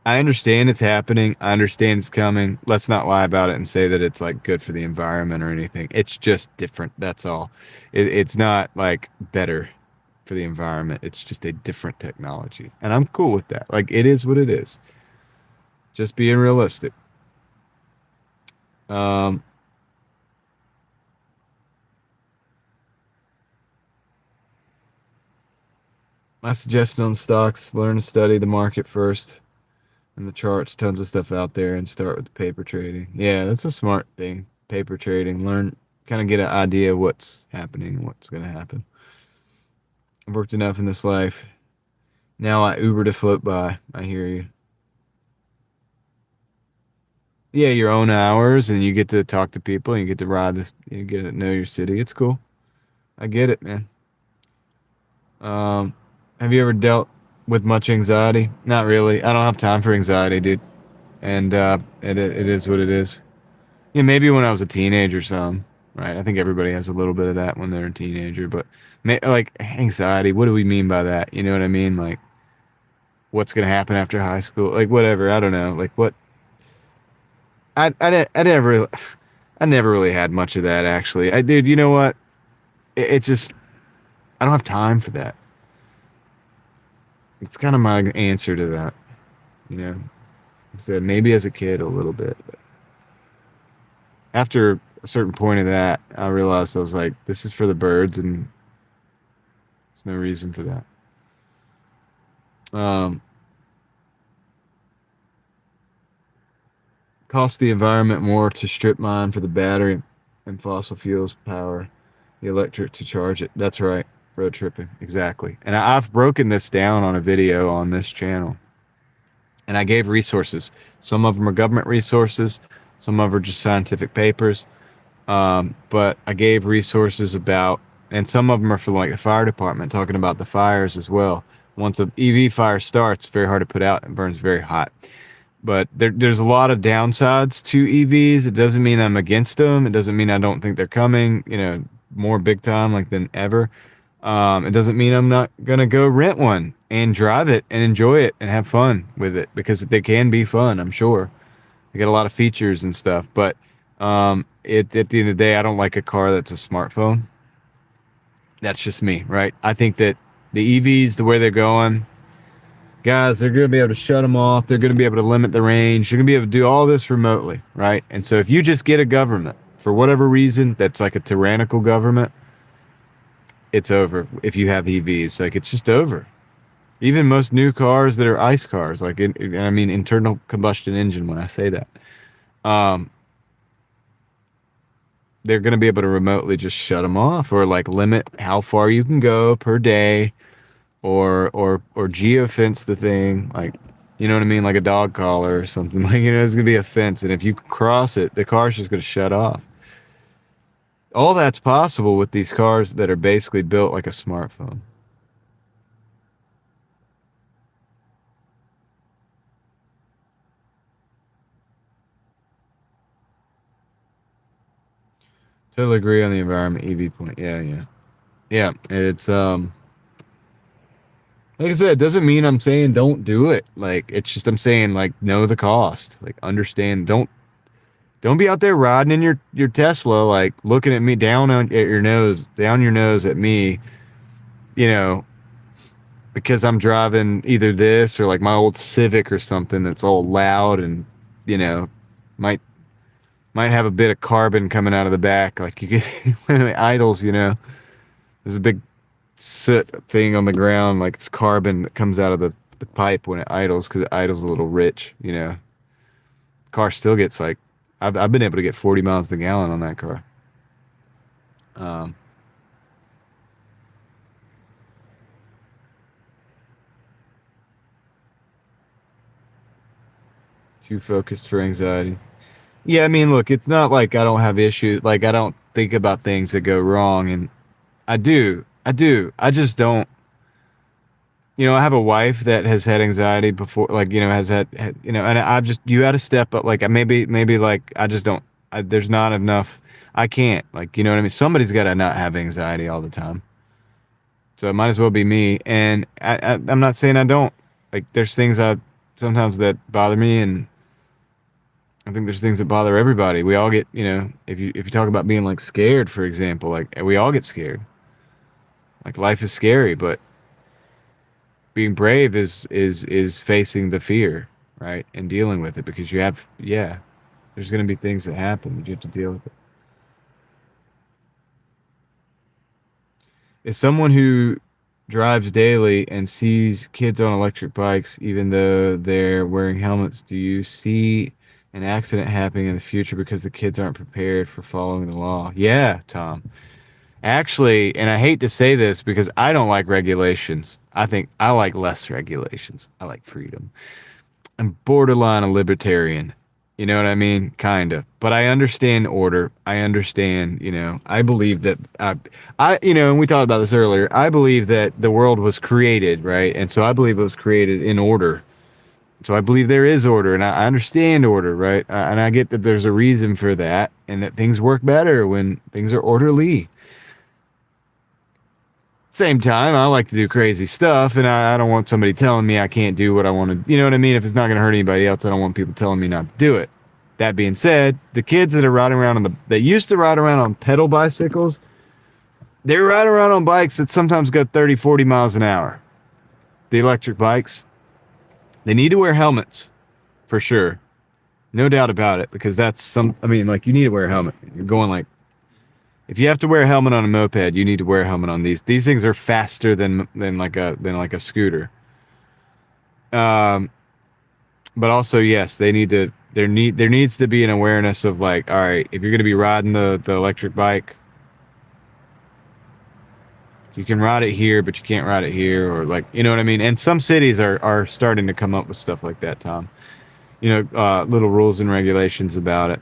I understand it's happening. I understand it's coming. Let's not lie about it and say that it's like good for the environment or anything. It's just different. That's all. It's not like better for the environment. It's just a different technology. And I'm cool with that. Like, it is what it is. Just being realistic. My suggestion on stocks, learn to study the market first and the charts, tons of stuff out there, and start with the paper trading. Yeah, that's a smart thing. Paper trading, kind of get an idea of what's happening, what's going to happen. I've worked enough in this life. Now I Uber to float by. I hear you. Yeah, your own hours, and you get to talk to people, and you get to ride this, you get to know your city. It's cool. I get it, man. Have you ever dealt with much anxiety? Not really. I don't have time for anxiety, dude. And it is what it is. Yeah, maybe when I was a teenager, some, right? I think everybody has a little bit of that when they're a teenager, but like anxiety, what do we mean by that? You know what I mean? Like, what's gonna happen after high school? Like, whatever. I don't know. Like, what? I never really had much of that, actually. Dude, you know what? It just, I don't have time for that. It's kind of my answer to that, I said maybe as a kid a little bit, but after a certain point of that, I realized I was like, this is for the birds, and There's no reason for that. Costs the environment more to strip mine for the battery and fossil fuels power the electric to charge it. That's right. Road tripping. Exactly. And I've broken this down on a video on this channel. And I gave resources. Some of them are government resources. Some of them are just scientific papers. But I gave resources about, and some of them are for like the fire department, talking about the fires as well. Once a EV fire starts, it's very hard to put out and burns very hot. But there's a lot of downsides to EVs. It doesn't mean I'm against them. It doesn't mean I don't think they're coming, more big time like than ever. It doesn't mean I'm not going to go rent one and drive it and enjoy it and have fun with it, because they can be fun, I'm sure. They got a lot of features and stuff. But at the end of the day, I don't like a car that's a smartphone. That's just me, right? I think that the EVs, the way they're going, guys, they're going to be able to shut them off. They're going to be able to limit the range. You're going to be able to do all this remotely, right? And so if you just get a government, for whatever reason, that's like a tyrannical government, it's over. If you have EVs, like, it's just over. Even most new cars that are ICE cars, like, and I mean internal combustion engine when I say that, they're going to be able to remotely just shut them off, or like limit how far you can go per day, or geofence the thing, like, you know what I mean, like a dog collar or something. Like, there's going to be a fence, and if you cross it, the car's just going to shut off. All that's possible with these cars that are basically built like a smartphone. Totally agree on the environment EV point. Yeah. It's like I said, it doesn't mean I'm saying don't do it. Like, it's just I'm saying, like, know the cost. Like, understand. Don't be out there riding in your Tesla, like, looking at me down your nose at me, because I'm driving either this or like my old Civic or something that's all loud and, might have a bit of carbon coming out of the back. Like, you get when it idles, there's a big soot thing on the ground, like it's carbon that comes out of the pipe when it idles, because it idles a little rich. Car still gets like, I've been able to get 40 miles to the gallon on that car. Too focused for anxiety. Yeah, I mean, look, it's not like I don't have issues. Like, I don't think about things that go wrong, and I do. I just don't. I have a wife that has had anxiety before, like, has had, and I've just, you got to step up. Like, maybe, like, I just don't, there's not enough. I can't, like, you know what I mean? Somebody's got to not have anxiety all the time. So it might as well be me. And I'm not saying I don't. Like, there's things sometimes that bother me, and I think there's things that bother everybody. We all get, if you talk about being like scared, for example, like, we all get scared. Like, life is scary, but being brave is facing the fear, right? And dealing with it, because there's going to be things that happen, but you have to deal with it. As someone who drives daily and sees kids on electric bikes, even though they're wearing helmets, do you see an accident happening in the future because the kids aren't prepared for following the law? Yeah, Tom. Actually, and I hate to say this because I don't like regulations. I think I like less regulations. I like freedom. I'm borderline a libertarian. You know what I mean? Kind of. But I understand order. I understand, I believe that and we talked about this earlier. I believe that the world was created, right? And so I believe it was created in order. So I believe there is order, and I understand order, right? And I get that there's a reason for that, and that things work better when things are orderly. Same time, I like to do crazy stuff, and I don't want somebody telling me I can't do what I want to. You know what I mean? If it's not going to hurt anybody else, I don't want people telling me not to do it. That being said, the kids that are riding around that used to ride around on pedal bicycles, they're riding around on bikes that sometimes go 30, 40 miles an hour. The electric bikes, they need to wear helmets, for sure. No doubt about it, because that's you need to wear a helmet. You're going like If you have to wear a helmet on a moped, you need to wear a helmet on these. These things are faster than like a scooter. But also, yes, they need to. There needs to be an awareness of like, all right, if you're going to be riding the electric bike, you can ride it here, but you can't ride it here, or like, you know what I mean. And some cities are starting to come up with stuff like that, Tom. Little rules and regulations about it.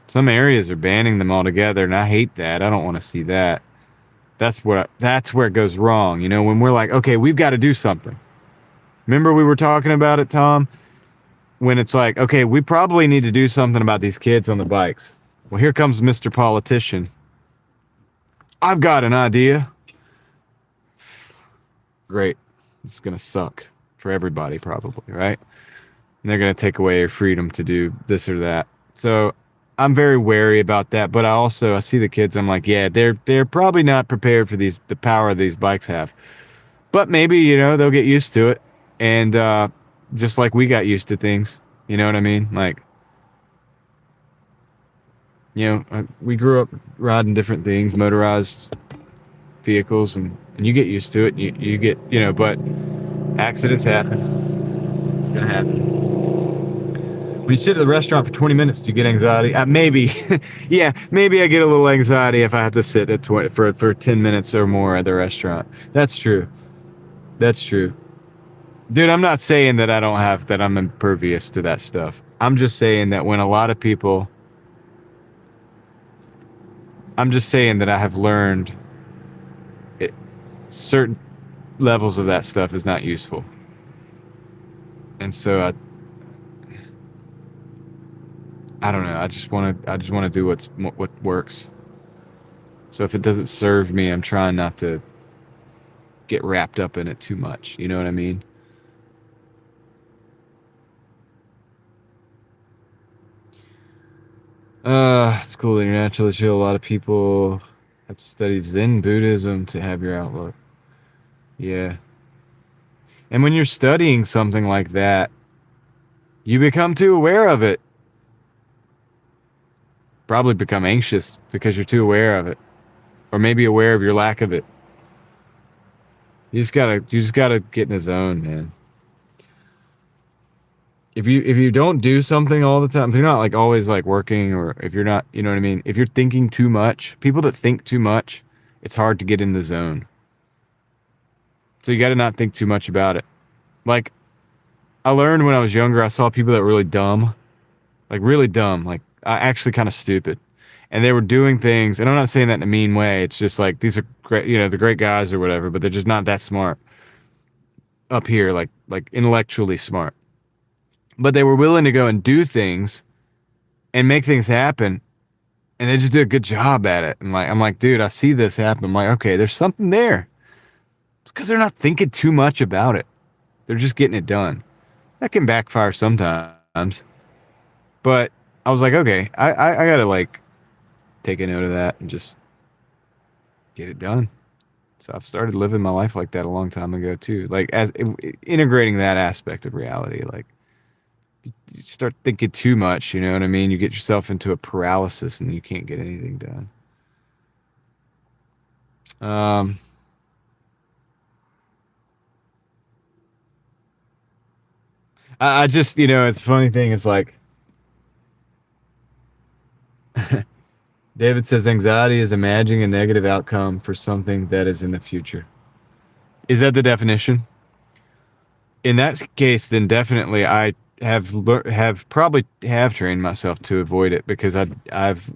Some areas are banning them altogether, and I hate that. I don't want to see that. That's where it goes wrong. When we're like, okay, we've got to do something. Remember we were talking about it, Tom? When it's like, okay, we probably need to do something about these kids on the bikes. Well, here comes Mr. Politician. I've got an idea. Great. This is going to suck for everybody, probably, right? And they're going to take away your freedom to do this or that. So I'm very wary about that. But I see the kids. I'm like, yeah, they're probably not prepared for the power these bikes have. But maybe, they'll get used to it. And just like we got used to things. You know what I mean? Like, we grew up riding different things, motorized vehicles, and you get used to it. You get, but accidents happen. It's going to happen. When you sit at the restaurant for 20 minutes, do you get anxiety? Maybe. Yeah, maybe I get a little anxiety if I have to sit at for 10 minutes or more at the restaurant. That's true. That's true. Dude, I'm not saying that I'm impervious to that stuff. I'm just saying that I'm just saying that I have learned certain levels of that stuff is not useful. And so I don't know. I just want to do what works. So if it doesn't serve me, I'm trying not to get wrapped up in it too much. You know what I mean? School international chill. A lot of people have to study Zen Buddhism to have your outlook. Yeah. And when you're studying something like that, you become too aware of it. Probably become anxious because you're too aware of it. Or maybe aware of your lack of it. You just gotta get in the zone, man. If you don't do something all the time, if you're not like always like working, or if you're not, you know what I mean? If you're thinking too much, people that think too much, it's hard to get in the zone. So you got to not think too much about it. Like, I learned when I was younger, I saw people that were really dumb, like actually kind of stupid. And they were doing things, and I'm not saying that in a mean way. It's just like, these are great, they're great guys or whatever, but they're just not that smart up here, like intellectually smart. But they were willing to go and do things and make things happen. And they just did a good job at it. And I'm like, dude, I see this happen. I'm like, okay, there's something there. It's because they're not thinking too much about it. They're just getting it done. That can backfire sometimes. But I was like, okay, I got to like take a note of that and just get it done. So I've started living my life like that a long time ago too. Like, as integrating that aspect of reality, like, you start thinking too much, you know what I mean? You get yourself into a paralysis and you can't get anything done. I just, it's a funny thing. It's like, David says anxiety is imagining a negative outcome for something that is in the future. Is that the definition? In that case, then definitely I have probably trained myself to avoid it, because I've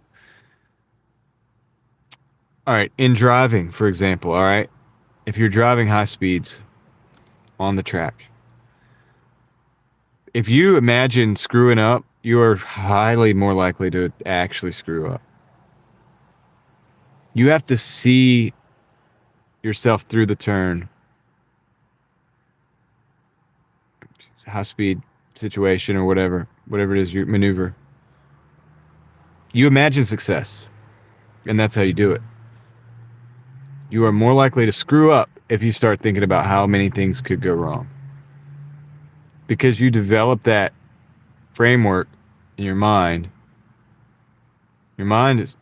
all right, in driving, for example, all right, if you're driving high speeds on the track, if you imagine screwing up, you are highly more likely to actually screw up. You have to see yourself through the turn, high speed situation, or whatever it is, you maneuver. You imagine success, and that's how you do it. You are more likely to screw up if you start thinking about how many things could go wrong, because you develop that framework in your mind. Your mind is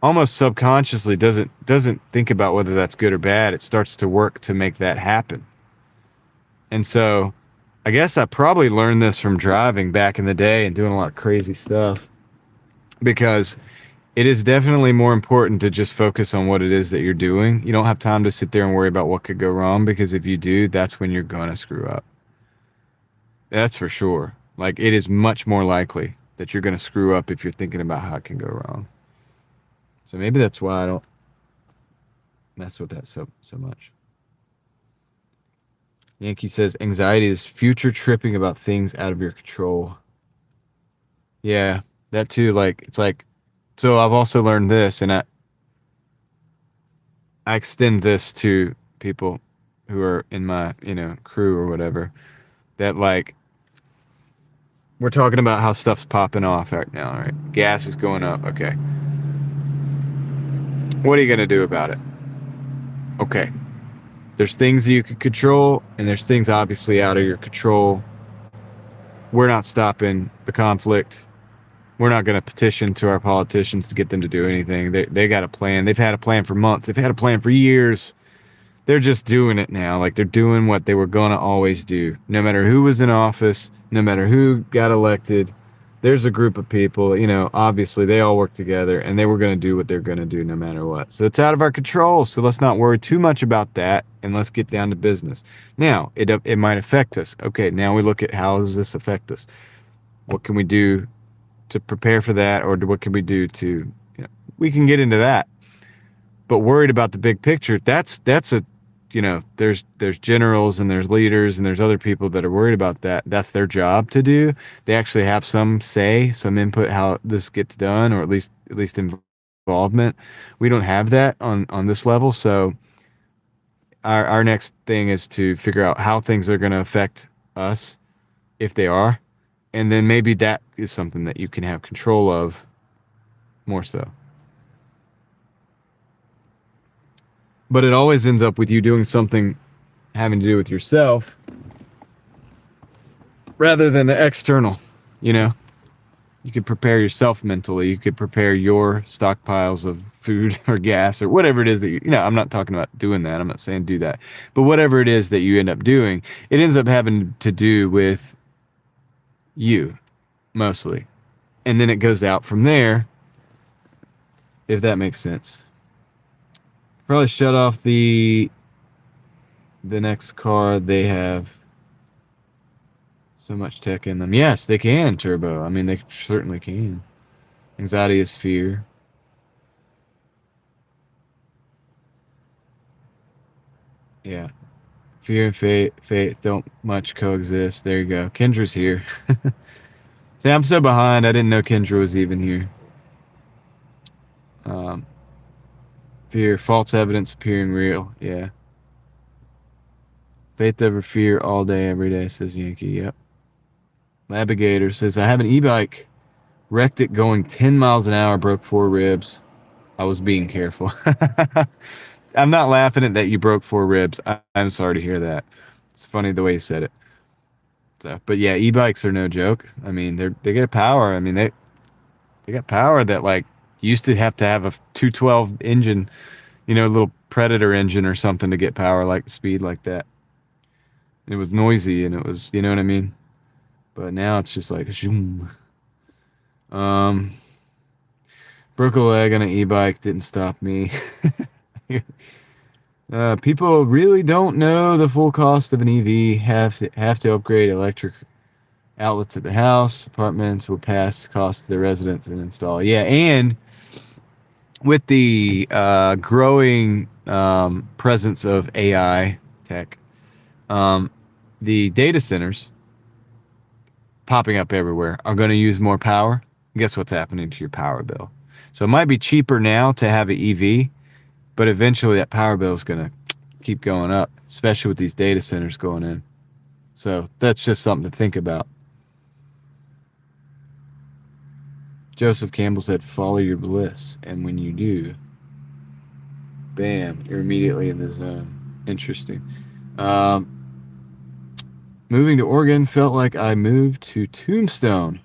almost subconsciously doesn't think about whether that's good or bad. It starts to work to make that happen. And so I guess I probably learned this from driving back in the day and doing a lot of crazy stuff, because it is definitely more important to just focus on what it is that you're doing. You don't have time to sit there and worry about what could go wrong, because if you do, that's when you're going to screw up. That's for sure. Like, it is much more likely that you're going to screw up if you're thinking about how it can go wrong. So maybe that's why I don't mess with that so much. Yankee says anxiety is future tripping about things out of your control. Yeah, that too. Like, it's like, so I've also learned this, and I extend this to people who are in my, crew or whatever, that like, we're talking about how stuff's popping off right now, right? Gas is going up. Okay. What are you going to do about it? Okay. There's things that you can control, and there's things obviously out of your control. We're not stopping the conflict. We're not going to petition to our politicians to get them to do anything. They got a plan. They've had a plan for months. They've had a plan for years. They're just doing it now. Like, they're doing what they were going to always do. No matter who was in office, no matter who got elected, there's a group of people, obviously they all work together, and they were going to do what they're going to do no matter what. So it's out of our control. So let's not worry too much about that, and let's get down to business. Now, it might affect us. Okay, now we look at, how does this affect us? What can we do to prepare for that? Or what can we do to, we can get into that. But worried about the big picture, that's a, there's generals and there's leaders and there's other people that are worried about that. That's their job to do. They actually have some say, some input how this gets done, or at least involvement. We don't have that on this level. So our next thing is to figure out how things are going to affect us, if they are, and then maybe that is something that you can have control of more so. But it always ends up with you doing something having to do with yourself rather than the external, You could prepare yourself mentally. You could prepare your stockpiles of food or gas or whatever it is that I'm not talking about doing that. I'm not saying do that. But whatever it is that you end up doing, it ends up having to do with you mostly. And then it goes out from there, if that makes sense. Probably shut off the next car. They have so much tech in them. Yes, they can, Turbo. I mean, they certainly can. Anxiety is fear. Yeah. Fear and faith don't much coexist. There you go. Kendra's here. See, I'm so behind. I didn't know Kendra was even here. Fear, false evidence appearing real. Yeah. Faith over fear all day, every day, says Yankee. Yep. Navigator says, I have an e-bike. Wrecked it going 10 miles an hour, broke 4 ribs. I was being careful. I'm not laughing at that you broke 4 ribs. I'm sorry to hear that. It's funny the way you said it. So, but yeah, e-bikes are no joke. I mean, they get power. I mean, they got power that, like, used to have a 212 engine, a little Predator engine or something to get power, like speed like that. It was noisy, and it was, you know what I mean? But now it's just like zoom. Broke a leg on an e-bike, didn't stop me. People really don't know the full cost of an EV. Have to upgrade electric outlets at the house. Apartments will pass costs to the residents and install. Yeah, and with the growing presence of AI tech, the data centers popping up everywhere are going to use more power. Guess what's happening to your power bill? So it might be cheaper now to have an EV, but eventually that power bill is going to keep going up, especially with these data centers going in. So that's just something to think about. Joseph Campbell said, follow your bliss. And when you do, bam, you're immediately in the zone. Interesting. Moving to Oregon felt like I moved to Tombstone.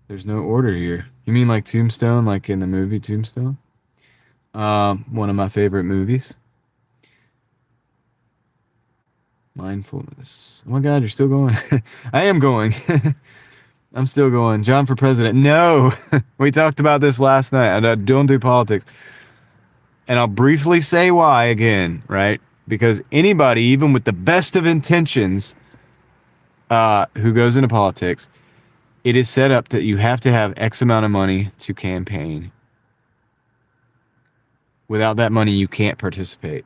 There's no order here. You mean like Tombstone, like in the movie Tombstone? One of my favorite movies. Mindfulness. Oh my God, you're still going. I am going. I'm still going. John for president. No, we talked about this last night. I don't do politics. And I'll briefly say why again, right? Because anybody, even with the best of intentions, who goes into politics, it is set up that you have to have X amount of money to campaign. Without that money, you can't participate.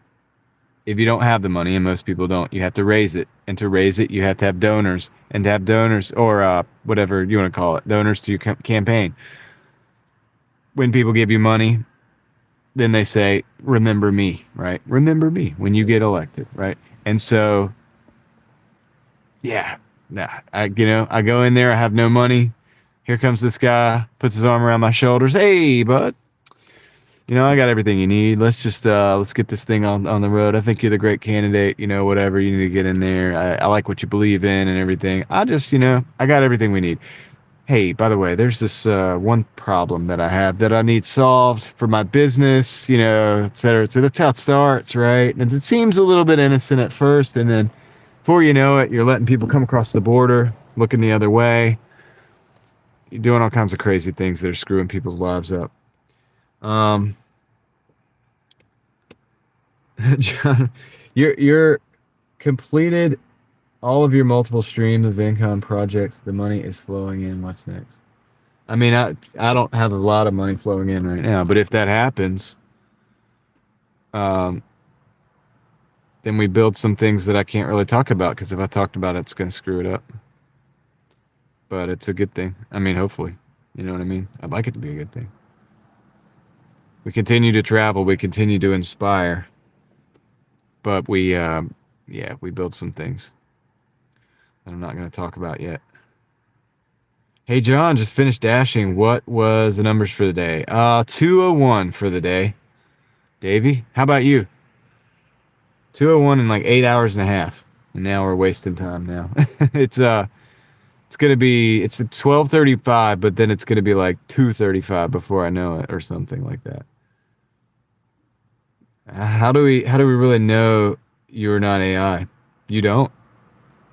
If you don't have the money, and most people don't, you have to raise it. And to raise it, you have to have donors. And to have donors, or whatever you want to call it, donors to your campaign. When people give you money, then they say, remember me, right? Remember me when you get elected, right? And so, yeah, I go in there, I have no money. Here comes this guy, puts his arm around my shoulders. Hey, bud. I got everything you need. Let's get this thing on the road. I think you're the great candidate, whatever. You need to get in there. I like what you believe in and everything. I got everything we need. Hey, by the way, there's this one problem that I have that I need solved for my business, et cetera. So that's how it starts, right? And it seems a little bit innocent at first. And then before you know it, you're letting people come across the border, looking the other way. You're doing all kinds of crazy things that are screwing people's lives up. John, you're completed all of your multiple streams of income projects. The money is flowing in. What's next? I mean, I don't have a lot of money flowing in right now, but if that happens, then we build some things that I can't really talk about, because if I talked about it, it's going to screw it up. But it's a good thing. I mean, hopefully. You know what I mean? I'd like it to be a good thing. We continue to travel. We continue to inspire. But we build some things that I'm not going to talk about yet. Hey, John, just finished dashing. What was the numbers for the day? 201 for the day. Davey, how about you? 201 in like 8 hours and a half. And now we're wasting time now. It's at 12:35, but then it's going to be like 2:35 before I know it, or something like that. How do we really know you're not AI? You don't,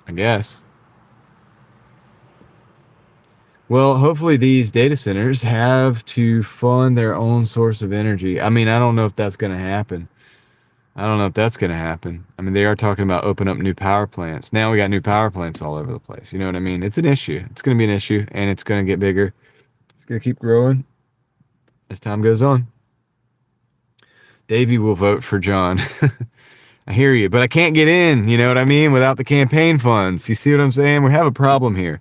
I guess. Well, hopefully these data centers have to fund their own source of energy. I mean, I don't know if that's going to happen. I mean, they are talking about opening up new power plants. Now we got new power plants all over the place. You know what I mean? It's an issue. It's going to be an issue, and it's going to get bigger. It's going to keep growing as time goes on. Davey will vote for John. I hear you, but I can't get in, you know what I mean, without the campaign funds. You see what I'm saying? We have a problem here.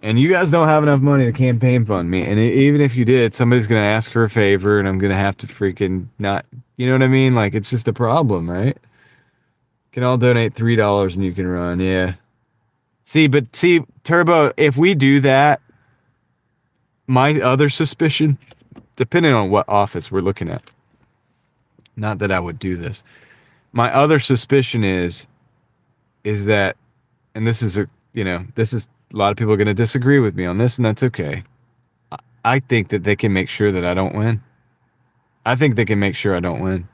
And you guys don't have enough money to campaign fund me. And even if you did, somebody's going to ask for a favor, and I'm going to have to freaking not, you know what I mean? Like, it's just a problem, right? You can all donate $3 and you can run, yeah. See, Turbo, if we do that, my other suspicion, depending on what office we're looking at, not that I would do this. My other suspicion is that, and this is a lot of people are going to disagree with me on this, and that's okay. I think that they can make sure that I don't win. I think they can make sure I don't win.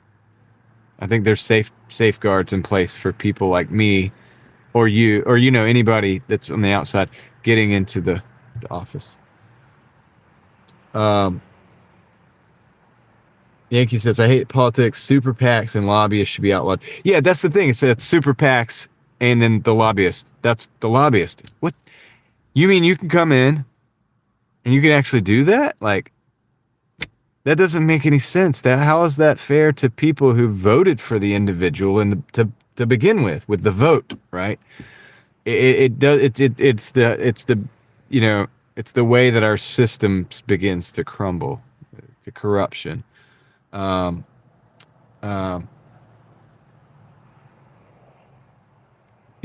I think there's safeguards in place for people like me or you or, anybody that's on the outside getting into the office. Yankee says, I hate politics. Super PACs and lobbyists should be outlawed. Yeah, that's the thing. It says super PACs and then the lobbyist. That's the lobbyist. What? You mean you can come in and you can actually do that? Like, that doesn't make any sense. How is that fair to people who voted for the individual and to begin with the vote, right? It's the way that our system begins to crumble, the corruption. You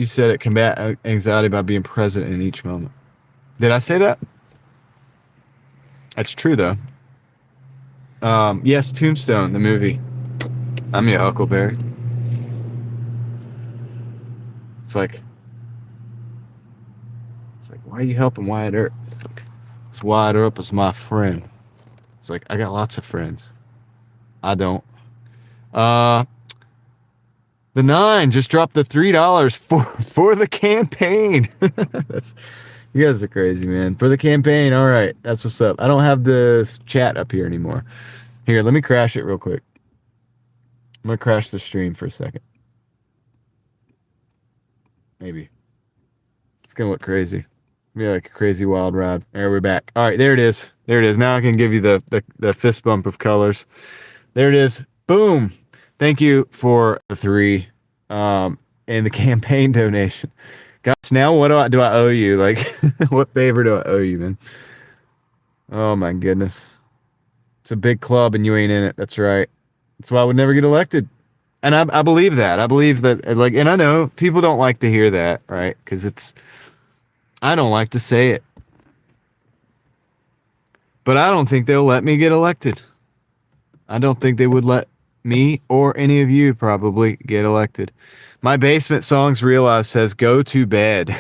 said it, combat anxiety by being present in each moment. Did I say that? That's true, though. Yes, Tombstone, the movie. I'm your Huckleberry. It's like, why are you helping Wyatt Earp? It's like, Alex Wide Up is my friend. It's like, I got lots of friends. I don't. The 9 just dropped the $3 for the campaign. That's You guys are crazy, man. For the campaign, all right. That's what's up. I don't have the chat up here anymore. Here, let me crash it real quick. I'm going to crash the stream for a second. Maybe. It's going to look crazy. Be like a crazy wild ride. There, we're back. All right, there it is. There it is. Now I can give you the fist bump of colors. There it is. Boom. Thank you for the 3 and the campaign donation. Gosh, now what do I owe you? Like, what favor do I owe you, man? Oh my goodness. It's a big club and you ain't in it. That's right. That's why I would never get elected. And I believe that. I believe that, like, and I know people don't like to hear that, right? Because I don't like to say it. But I don't think they'll let me get elected. I don't think they would let me or any of you probably get elected. My basement songs realize says go to bed.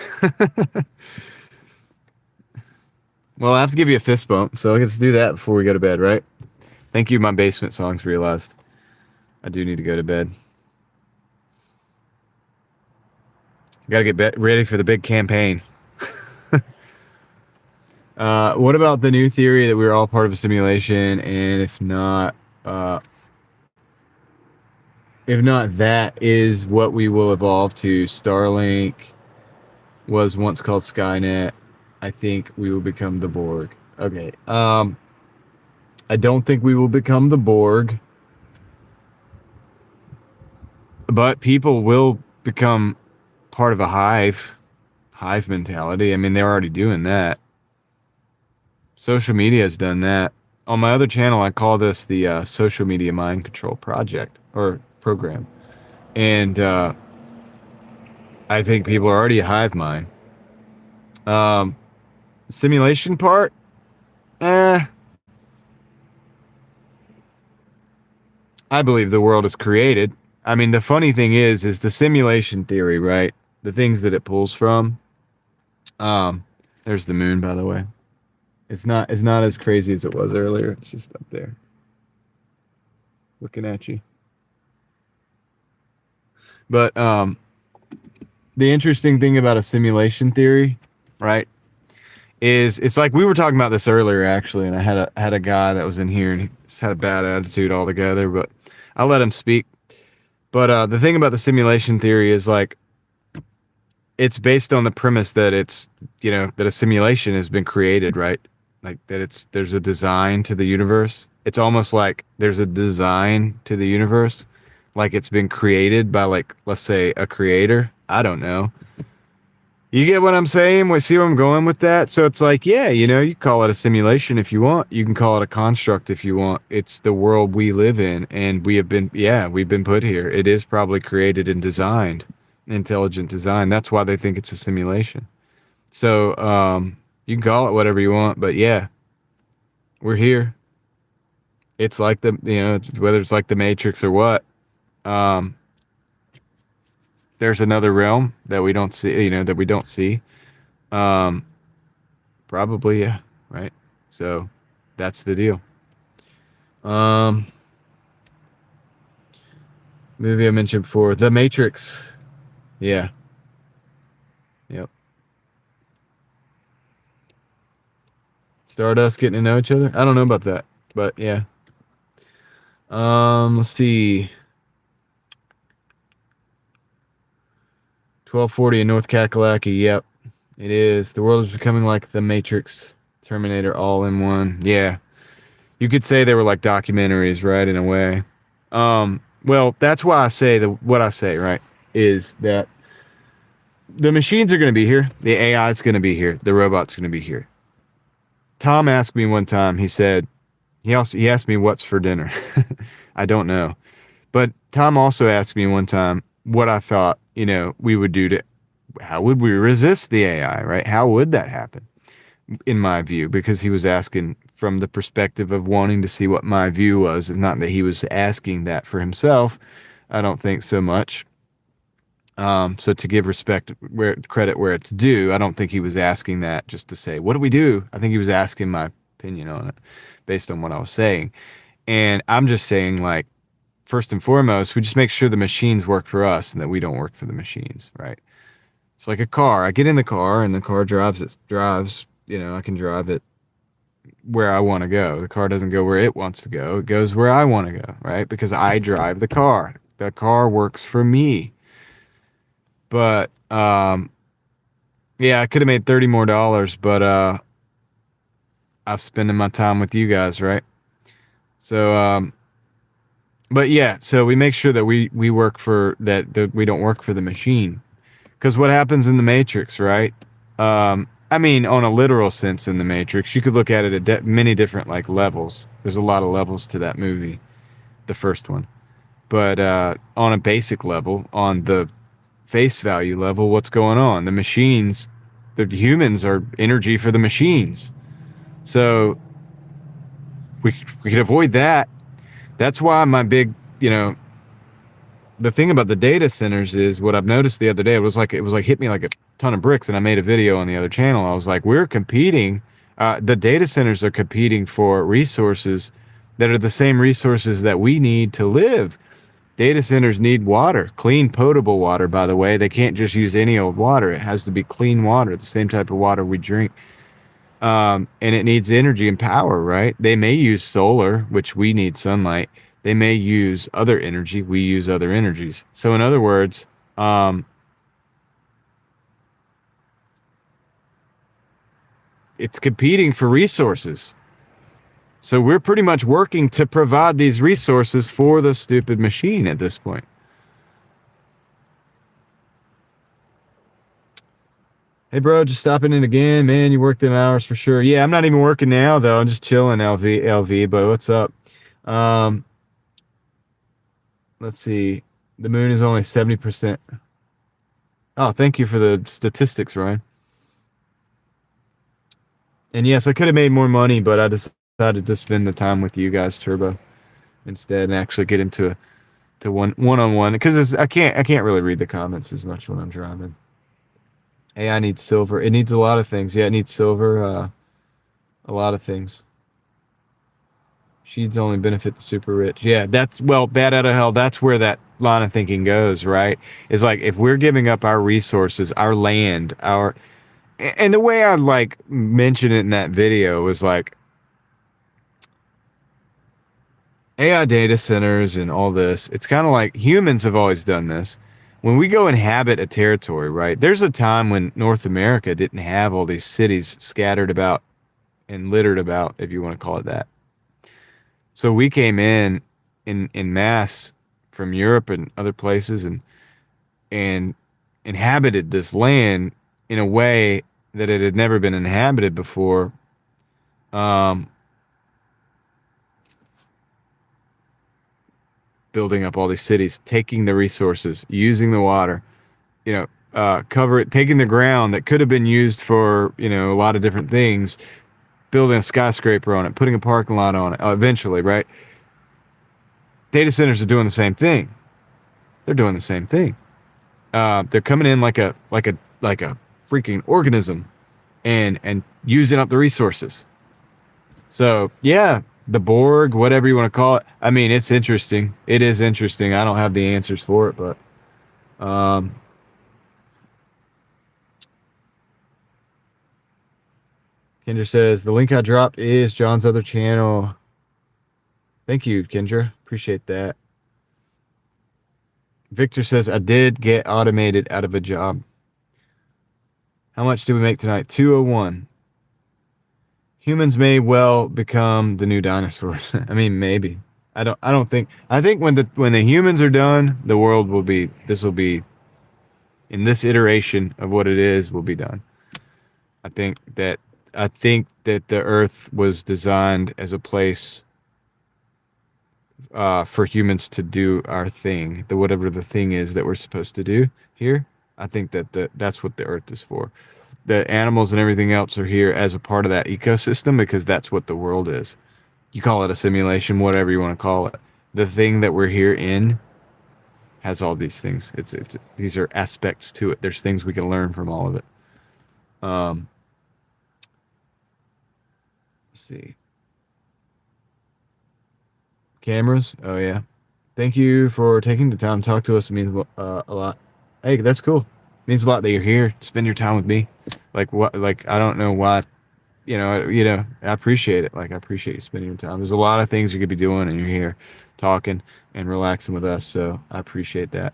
Well, I have to give you a fist bump, so let's do that before we go to bed, right? Thank you, my basement songs realized. I do need to go to bed. Gotta get ready for the big campaign. What about the new theory that we're all part of a simulation, and if not, that is what we will evolve to. Starlink was once called Skynet. I think we will become the Borg. Okay. I don't think we will become the Borg, but people will become part of a hive mentality. I mean, they're already doing that. Social media has done that. On my other channel, I call this the social media mind control project or program. And I think people are already a hive mind. Simulation part? I believe the world is created. I mean, the funny thing is the simulation theory, right? The things that it pulls from. There's the moon, by the way. It's not as crazy as it was earlier. It's just up there, looking at you. But the interesting thing about a simulation theory, right, is it's like we were talking about this earlier actually, and I had a guy that was in here and he just had a bad attitude altogether, but I'll let him speak. But the thing about the simulation theory is like it's based on the premise that it's, you know, that a simulation has been created, right? Like that there's a design to the universe. It's almost like there's a design to the universe, like it's been created by, like, let's say a creator. I don't know. You get what I'm saying? See where I'm going with that? So it's like, yeah, you know, you call it a simulation if you want. You can call it a construct if you want. It's the world we live in, and we've been put here. It is probably created and designed, intelligent design. That's why they think it's a simulation. So you can call it whatever you want, but yeah, we're here. It's like whether it's like the Matrix or what. There's another realm that we don't see, that we don't see. Probably, yeah, right? So that's the deal. Movie I mentioned before, The Matrix. Yeah. Yep. Stardust getting to know each other? I don't know about that, but yeah. Let's see. 1240 in North Kakalaki. Yep, it is. The world is becoming like the Matrix, Terminator, all in one. Yeah, you could say they were like documentaries, right? In a way. Well, that's why I say what I say, right? Is that the machines are going to be here, the AI is going to be here, the robot's going to be here. Tom asked me one time. He said, he asked me what's for dinner. I don't know, but Tom also asked me one time what I thought, we would do how would we resist the AI, right? How would that happen, in my view? Because he was asking from the perspective of wanting to see what my view was, and not that he was asking that for himself. I don't think so much. So to give credit where it's due, I don't think he was asking that just to say, what do we do? I think he was asking my opinion on it based on what I was saying. And I'm just saying, like, first and foremost, we just make sure the machines work for us and that we don't work for the machines, right? It's like a car. I get in the car and the car drives, I can drive it where I want to go. The car doesn't go where it wants to go. It goes where I want to go, right? Because I drive the car. The car works for me. But yeah, I could have made $30 more, but I'm spending my time with you guys, right? So but yeah, so we make sure that we work for that we don't work for the machine. Because what happens in the Matrix, right? I mean, on a literal sense in the Matrix, you could look at it at many different like levels. There's a lot of levels to that movie, the first one. But on a basic level, on the face value level, what's going on? The machines, the humans are energy for the machines. So we could avoid that. That's why my big, the thing about the data centers is what I've noticed the other day. It was like hit me like a ton of bricks, and I made a video on the other channel. I was like, we're competing. The data centers are competing for resources that are the same resources that we need to live. Data centers need water, clean, potable water, by the way. They can't just use any old water. It has to be clean water, the same type of water we drink. And it needs energy and power, right? They may use solar, which we need sunlight. They may use other energy. We use other energies. So in other words, it's competing for resources. So we're pretty much working to provide these resources for the stupid machine at this point. Hey, bro, just stopping in again. Man, you work them hours for sure. Yeah, I'm not even working now, though. I'm just chilling, LV, but what's up? Let's see. The moon is only 70%. Oh, thank you for the statistics, Ryan. And yes, I could have made more money, but I decided to spend the time with you guys, Turbo, instead, and actually get into one-on-one because I can't really read the comments as much when I'm driving. AI needs silver. It needs a lot of things. Yeah, it needs silver. A lot of things. Sheets only benefit the super rich. Yeah, bad out of hell. That's where that line of thinking goes, right? It's like if we're giving up our resources, our land, and the way I like mentioned it in that video was like AI data centers and all this. It's kind of like humans have always done this. When we go inhabit a territory, right? There's a time when North America didn't have all these cities scattered about and littered about, if you want to call it that. So we came in mass from Europe and other places and inhabited this land in a way that it had never been inhabited before. Building up all these cities, taking the resources, using the water, taking the ground that could have been used for, a lot of different things, building a skyscraper on it, putting a parking lot on it, eventually, right? Data centers are doing the same thing. They're doing the same thing. They're coming in like a freaking organism and using up the resources. So yeah, the Borg, whatever you want to call it. I mean, it's interesting. It is interesting. I don't have the answers for it, but Kendra says the link I dropped is John's other channel. Thank you, Kendra. Appreciate that. Victor says I did get automated out of a job. How much did we make tonight? 201. Humans may well become the new dinosaurs. I mean, maybe. I think when the humans are done, the world will be in this iteration of what it is will be done. I think that the earth was designed as a place for humans to do our thing, whatever the thing is that we're supposed to do here. I think that's what the earth is for. The animals and everything else are here as a part of that ecosystem because that's what the world is. You call it a simulation, whatever you want to call it. The thing that we're here in has all these things. These are aspects to it. There's things we can learn from all of it. Let's see. Cameras. Oh yeah. Thank you for taking the time to talk to us. It means a lot. Hey, that's cool. It means a lot that you're here to spend your time with me. Like what? Like I don't know why. You know. I appreciate it. Like I appreciate you spending your time. There's a lot of things you could be doing, and you're here, talking and relaxing with us. So I appreciate that.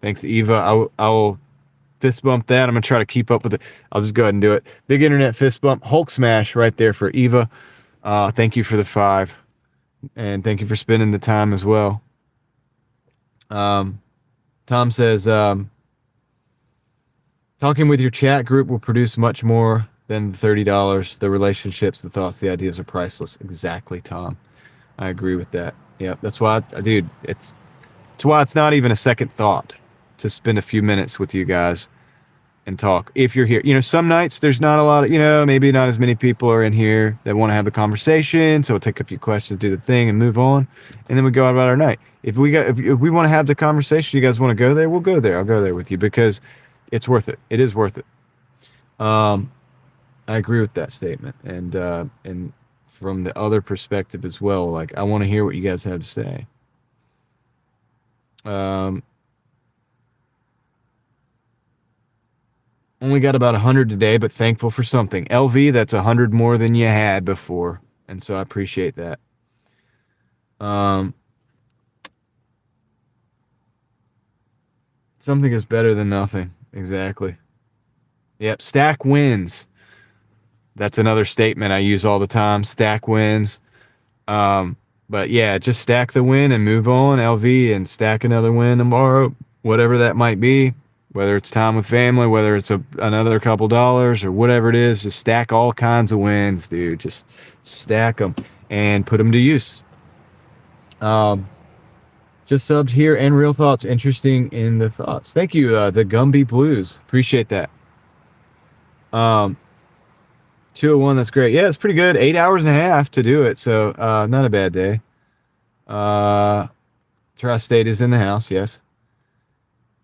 Thanks, Eva. I will fist bump that. I'm gonna try to keep up with it. I'll just go ahead and do it. Big internet fist bump. Hulk smash right there for Eva. Thank you for the 5. And thank you for spending the time as well. Tom says, talking with your chat group will produce much more than the $30. The relationships, the thoughts, the ideas are priceless. Exactly, Tom. I agree with that. Yeah, that's why, dude, it's why it's not even a second thought to spend a few minutes with you guys and talk if you're here. Some nights there's not a lot of, maybe not as many people are in here that want to have the conversation, so we'll take a few questions, do the thing, and move on, and then we go about our night. If we want to have the conversation, you guys want to go there, we'll go there. I'll go there with you because it's worth it. It is worth it. I agree with that statement, and from the other perspective as well, like I want to hear what you guys have to say. Only got about 100 today, but thankful for something. LV, that's 100 more than you had before, and so I appreciate that. Something is better than nothing. Exactly. Yep, stack wins. That's another statement I use all the time. Stack wins. But yeah, just stack the win and move on, LV, and stack another win tomorrow, whatever that might be. Whether it's time with family, whether it's another couple dollars or whatever it is, just stack all kinds of wins, dude. Just stack them and put them to use. Just subbed here and Real Thoughts. Interesting in the thoughts. Thank you, the Gumby Blues. Appreciate that. 201, that's great. Yeah, it's pretty good. 8 hours and a half to do it, so not a bad day. Tri-State is in the house, yes.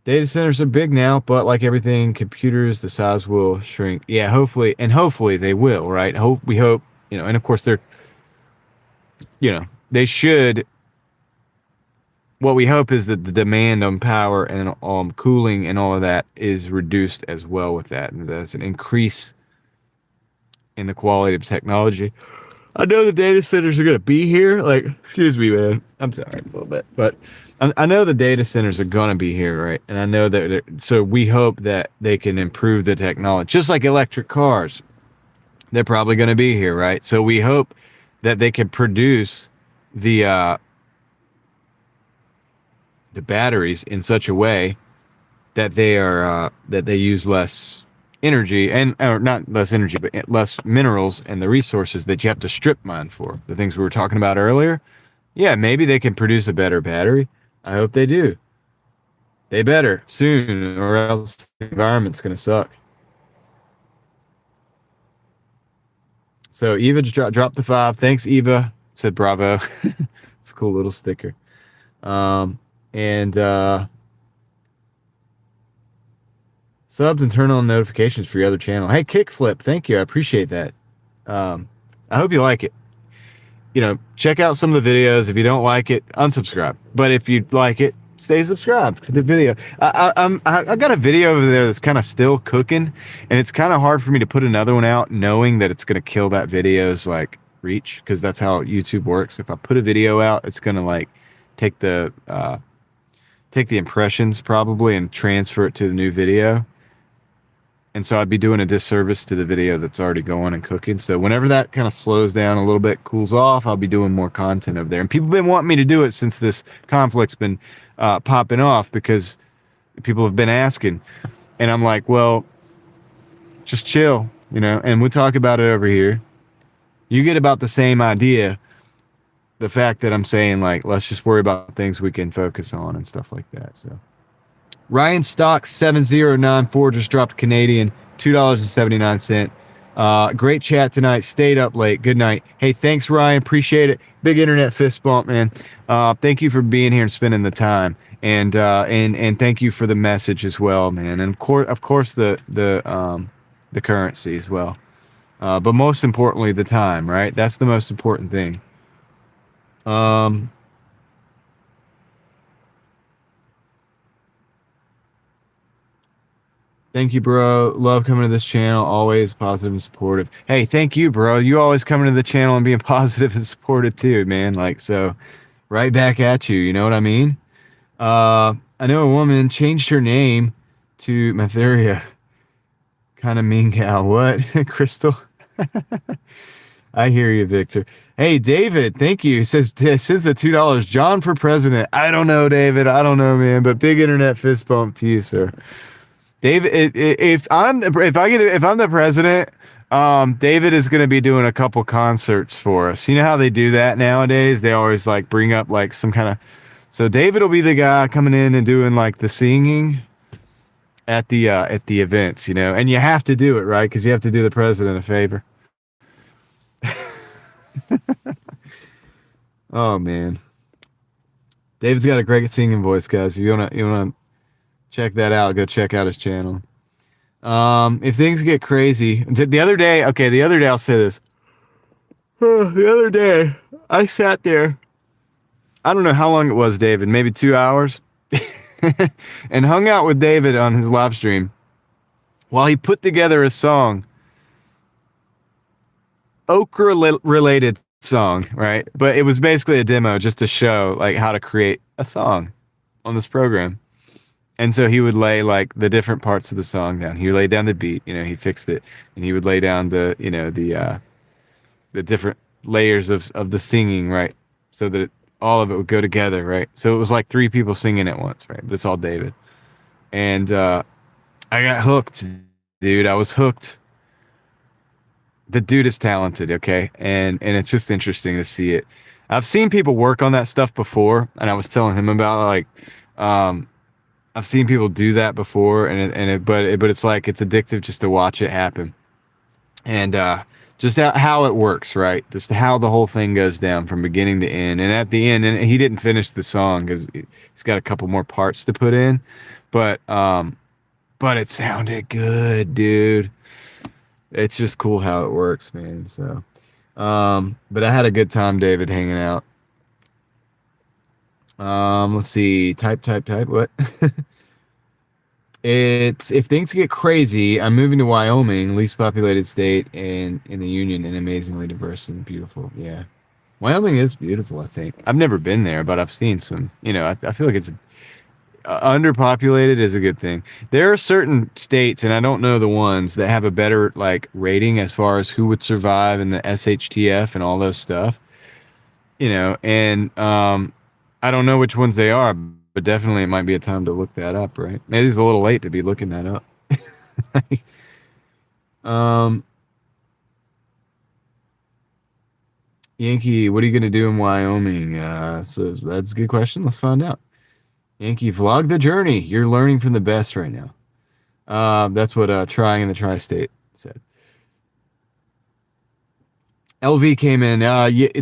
Data centers are big now, but like everything, computers, the size will shrink. Yeah, hopefully they will, right? We hope, and of course they should. What we hope is that the demand on power and cooling and all of that is reduced as well with that, and that's an increase in the quality of technology. I know the data centers are going to be here. Like, excuse me, man. I'm sorry a little bit, but I know the data centers are going to be here, right? And I know that, so we hope that they can improve the technology, just like electric cars. They're probably going to be here, right? So we hope that they can produce the batteries in such a way that they use less energy or not less energy, but less minerals and the resources that you have to strip mine for. The things we were talking about earlier. Yeah, maybe they can produce a better battery. I hope they do. They better soon, or else the environment's going to suck. So Eva just dropped the 5. Thanks, Eva. Said bravo. It's a cool little sticker. Subs and turn on notifications for your other channel. Hey, Kickflip, thank you. I appreciate that. I hope you like it. Check out some of the videos. If you don't like it, unsubscribe. But if you like it, stay subscribed to the video. I got a video over there that's kind of still cooking, and it's kind of hard for me to put another one out knowing that it's going to kill that video's like reach, because that's how YouTube works. If I put a video out, it's going to like take the impressions probably and transfer it to the new video. And so I'd be doing a disservice to the video that's already going and cooking. So whenever that kind of slows down a little bit, cools off, I'll be doing more content over there. And people have been wanting me to do it since this conflict's been popping off, because people have been asking. And I'm like, well, just chill, and we'll talk about it over here. You get about the same idea. The fact that I'm saying, like, let's just worry about things we can focus on and stuff like that. So Ryan Stock 7094 just dropped Canadian, $2.79. Great chat tonight. Stayed up late. Good night. Hey, thanks, Ryan. Appreciate it. Big internet fist bump, man. Thank you for being here and spending the time. And thank you for the message as well, man. And of course the currency as well. But most importantly, the time, right? That's the most important thing. Thank you, bro. Love coming to this channel. Always positive and supportive. Hey, thank you, bro. You always coming to the channel and being positive and supportive too, man. Like, so right back at you. You know what I mean? I know a woman changed her name to Matheria. Kind of mean gal. What? Crystal? I hear you, Victor. Hey, David, thank you. He says, sends the $2. John for president. I don't know, David. I don't know, man. But big internet fist bump to you, sir. David, if I'm the president, David is going to be doing a couple concerts for us. You know how they do that nowadays? They always like bring up like some kind of. So David will be the guy coming in and doing like the singing at the events, you know. And you have to do it, right? Because you have to do the president a favor. Oh man, David's got a great singing voice, guys. If you wanna check that out, go check out his channel. If things get crazy, the other day, I'll say this. The other day, I sat there. I don't know how long it was, David, maybe 2 hours, and hung out with David on his live stream while he put together a song, okra-related song, right? But it was basically a demo just to show like how to create a song on this program. And so he would lay like the different parts of the song down. He would lay down the beat, you know, he fixed it, and he would lay down the, you know, the different layers of the singing, right? So that all of it would go together, right? So it was like 3 people singing at once, right? But it's all David. And I got hooked, dude. I was hooked. The dude is talented, okay? And it's just interesting to see it. I've seen people work on that stuff before, and I was telling him about like I've seen people do that before, but it's like it's addictive just to watch it happen, and just how it works, right? Just how the whole thing goes down from beginning to end, and at the end, and he didn't finish the song because he's got a couple more parts to put in, but it sounded good, dude. It's just cool how it works, man. So, but I had a good time, David, hanging out. Let's see. Type. What? It's if things get crazy, I'm moving to Wyoming, least populated state and in the union, and amazingly diverse and beautiful. Yeah, Wyoming is beautiful. I think I've never been there, but I've seen some. You know, I feel like it's underpopulated is a good thing. There are certain states, and I don't know the ones that have a better like rating as far as who would survive in the SHTF and all those stuff. You know, and I don't know which ones they are, but definitely it might be a time to look that up, right? Maybe it's a little late to be looking that up. Yankee, what are you going to do in Wyoming? So that's a good question. Let's find out. Yankee, vlog the journey. You're learning from the best right now. That's what Trying in the Tri-State said. LV came in.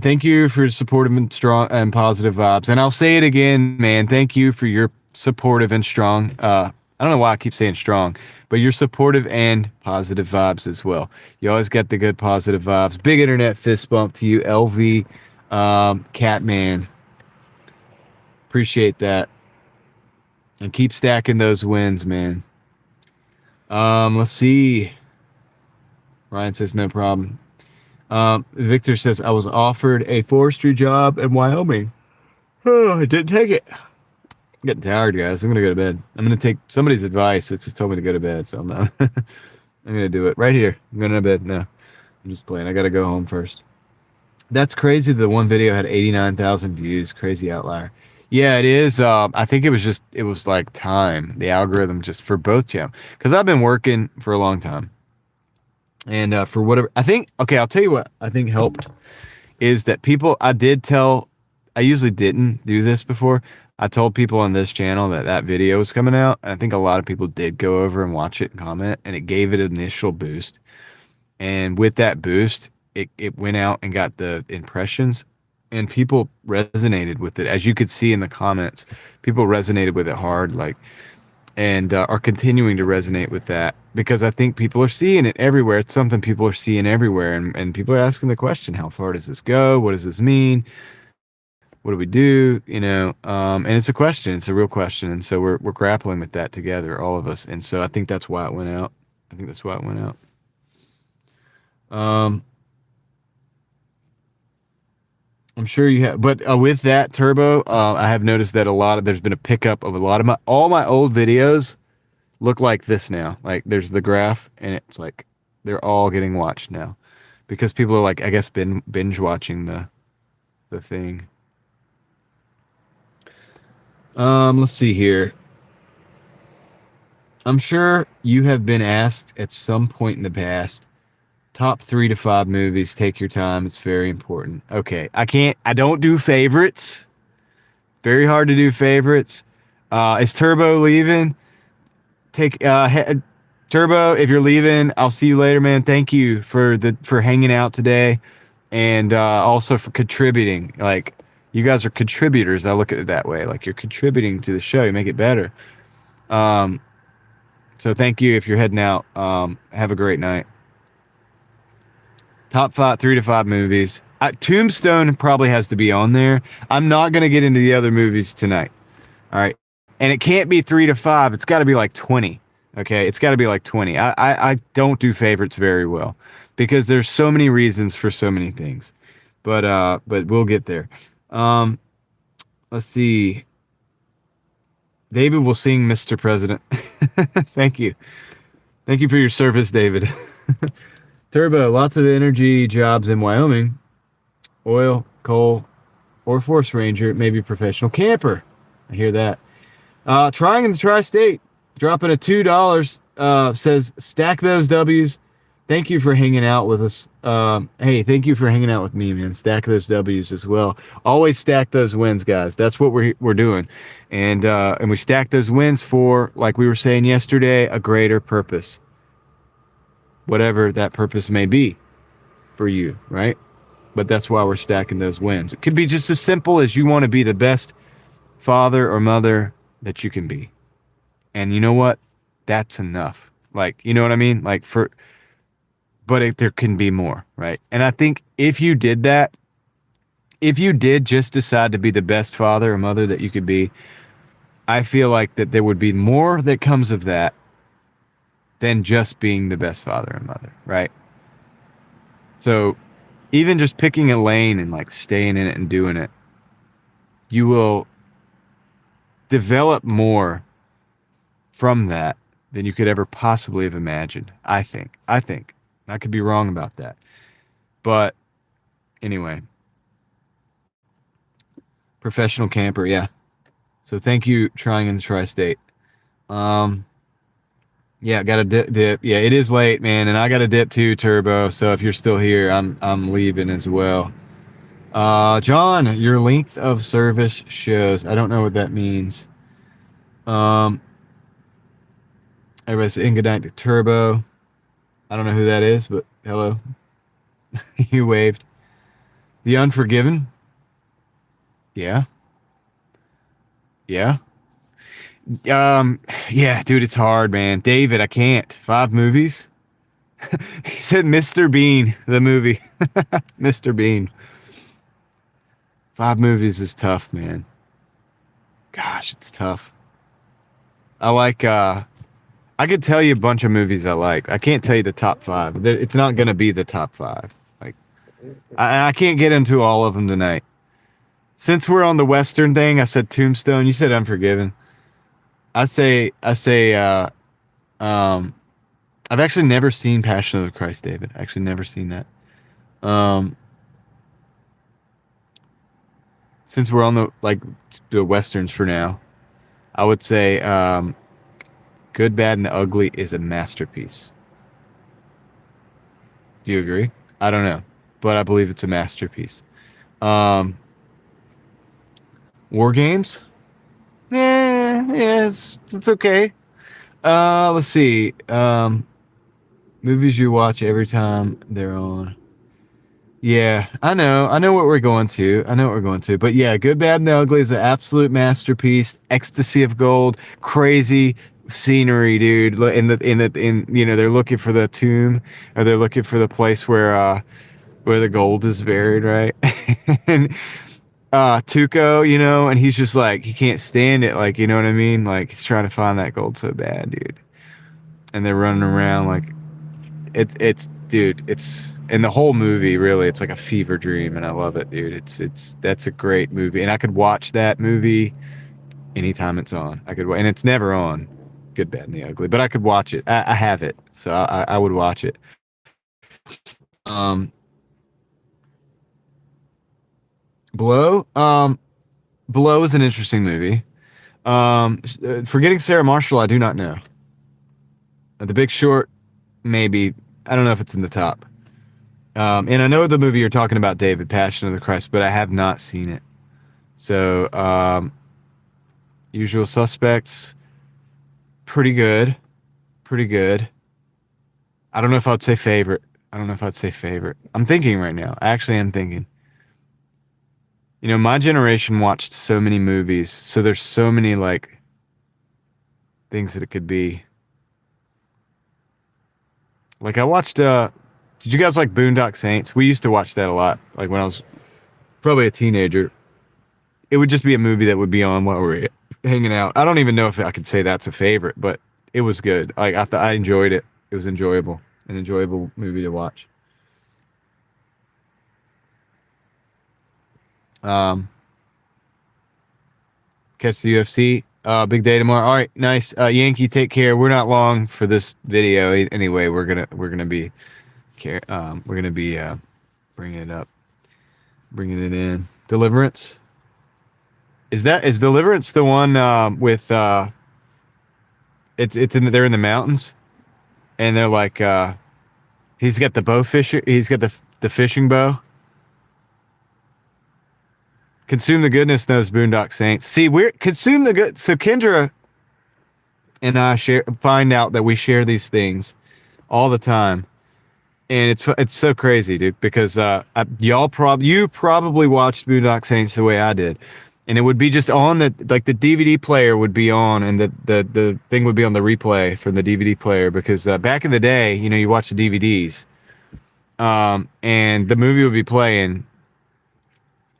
Thank you for supportive and strong and positive vibes. And I'll say it again, man. Thank you for your supportive and strong. I don't know why I keep saying strong, but you're supportive and positive vibes as well. You always get the good positive vibes. Big internet fist bump to you, LV, Catman. Appreciate that. And keep stacking those wins, man. Let's see. Ryan says no problem. Victor says, I was offered a forestry job in Wyoming. Oh, I didn't take it. I'm getting tired, guys. I'm going to go to bed. I'm going to take somebody's advice. It just told me to go to bed, so I'm not. I'm going to do it right here. I'm going to bed. No, I'm just playing. I got to go home first. That's crazy. The one video had 89,000 views. Crazy outlier. Yeah, it is. I think it was like time. The algorithm just for both channels. Because I've been working for a long time. And for whatever, I think, okay, I'll tell you what I think helped is that I usually didn't do this before. I told people on this channel that video was coming out. And I think a lot of people did go over and watch it and comment, and it gave it an initial boost. And with that boost, it went out and got the impressions and people resonated with it, as you could see in the comments. People resonated with it hard, like, and are continuing to resonate with that because I think people are seeing it everywhere. It's something people are seeing everywhere, and people are asking the question: how far does this go? What does this mean? What do we do? And it's a question. It's a real question, and so we're grappling with that together, all of us. And so I think that's why it went out. I think that's why it went out. I'm sure you have, but with that Turbo, I have noticed that there's been a pickup of a lot of all my old videos look like this now. Like there's the graph, and it's like they're all getting watched now because people are like, I guess, binge watching the thing. Let's see here. I'm sure you have been asked at some point in the past, top 3 to 5 movies. Take your time. It's very important. Okay. I don't do favorites. Very hard to do favorites. Is Turbo leaving? Turbo, if you're leaving, I'll see you later, man. Thank you for hanging out today, and also for contributing. Like, you guys are contributors. I look at it that way. Like, you're contributing to the show. You make it better. So thank you. If you're heading out, have a great night. Top 3 to 5 movies. Tombstone probably has to be on there. I'm not going to get into the other movies tonight. All right. And it can't be 3 to 5. It's got to be like 20. Okay. It's got to be like 20. I don't do favorites very well because there's so many reasons for so many things. But we'll get there. Let's see. David will sing Mr. President. Thank you. Thank you for your service, David. Turbo, lots of energy jobs in Wyoming. Oil, coal, or forest ranger, maybe professional camper. I hear that. Trying in the tri-state, dropping a $2, says stack those W's. Thank you for hanging out with us. Hey, thank you for hanging out with me, man. Stack those W's as well. Always stack those wins, guys. That's what we're doing. And we stack those wins for, like we were saying yesterday, a greater purpose. Whatever that purpose may be for you, right? But that's why we're stacking those wins. It could be just as simple as you want to be the best father or mother that you can be. And you know what? That's enough. Like, you know what I mean? Like there can be more, right? And I think if you did that, if you did just decide to be the best father or mother that you could be, I feel like that there would be more that comes of that than just being the best father and mother, right? So even just picking a lane and like staying in it and doing it, you will develop more from that than you could ever possibly have imagined. I think. I could be wrong about that. But anyway, professional camper, yeah. So thank you, trying in the tri-state. Yeah, got a dip. Yeah, it is late, man, and I got a dip too, Turbo. So if you're still here, I'm leaving as well. John, your length of service shows. I don't know what that means. Everybody's saying good night to Turbo. I don't know who that is, but hello. You waved. The Unforgiven. Yeah. Yeah. Yeah, dude, it's hard, man. David, I can't. 5 movies? He said Mr. Bean, the movie. Mr. Bean. 5 movies is tough, man. Gosh, it's tough. I could tell you a bunch of movies I like. I can't tell you the top 5. It's not going to be the top 5. Like, I can't get into all of them tonight. Since we're on the Western thing, I said Tombstone. You said Unforgiven. I've actually never seen Passion of the Christ, David. Actually never seen that. Since we're on the Westerns for now, I would say Good, Bad, and the Ugly is a masterpiece. Do you agree? I don't know, but I believe it's a masterpiece. War Games? Yeah, it's okay. Let's see. Movies you watch every time they're on. Yeah, I know what we're going to. I know what we're going to. But yeah, Good, Bad, and the Ugly is an absolute masterpiece. Ecstasy of Gold, crazy scenery, dude. In you know, they're looking for the tomb, or they're looking for the place where the gold is buried, right? And Tuco, you know, and he's just like he can't stand it, like, you know what I mean? Like he's trying to find that gold so bad, dude. And they're running around like it's dude, it's in the whole movie really, it's like a fever dream, and I love it, dude. It's that's a great movie, and I could watch that movie anytime it's on. And it's never on, Good, Bad, and the Ugly, but I could watch it. I have it, so I would watch it. Um, Blow, Blow is an interesting movie. Forgetting Sarah Marshall, I do not know. The Big Short, maybe. I don't know if it's in the top. And I know the movie you're talking about, David, Passion of the Christ, but I have not seen it. So, Usual Suspects, pretty good. Pretty good. I don't know if I'd say favorite. I don't know if I'd say favorite. I'm thinking right now. I actually am thinking. You know, my generation watched so many movies, so there's so many, like, things that it could be. Like, I watched, did you guys like Boondock Saints? We used to watch that a lot, like, when I was probably a teenager. It would just be a movie that would be on while we were hanging out. I don't even know if I could say that's a favorite, but it was good. Like I enjoyed it. It was enjoyable, an enjoyable movie to watch. Um, Catch the UFC. Big day tomorrow. All right, nice. Yankee, take care. We're not long for this video anyway. We're gonna be we're gonna be bringing it up, bringing it in. Deliverance. Is Deliverance the one with it's they're in the mountains, and they're like he's got the bow fisher, he's got the fishing bow. Consume the goodness, knows Boondock Saints. See, we're consume the good. So Kendra and I find out that we share these things all the time, and it's so crazy, dude. Because you probably watched Boondock Saints the way I did, and it would be just on the like the DVD player would be on, and the thing would be on the replay from the DVD player. Because back in the day, you know, you watch the DVDs, and the movie would be playing,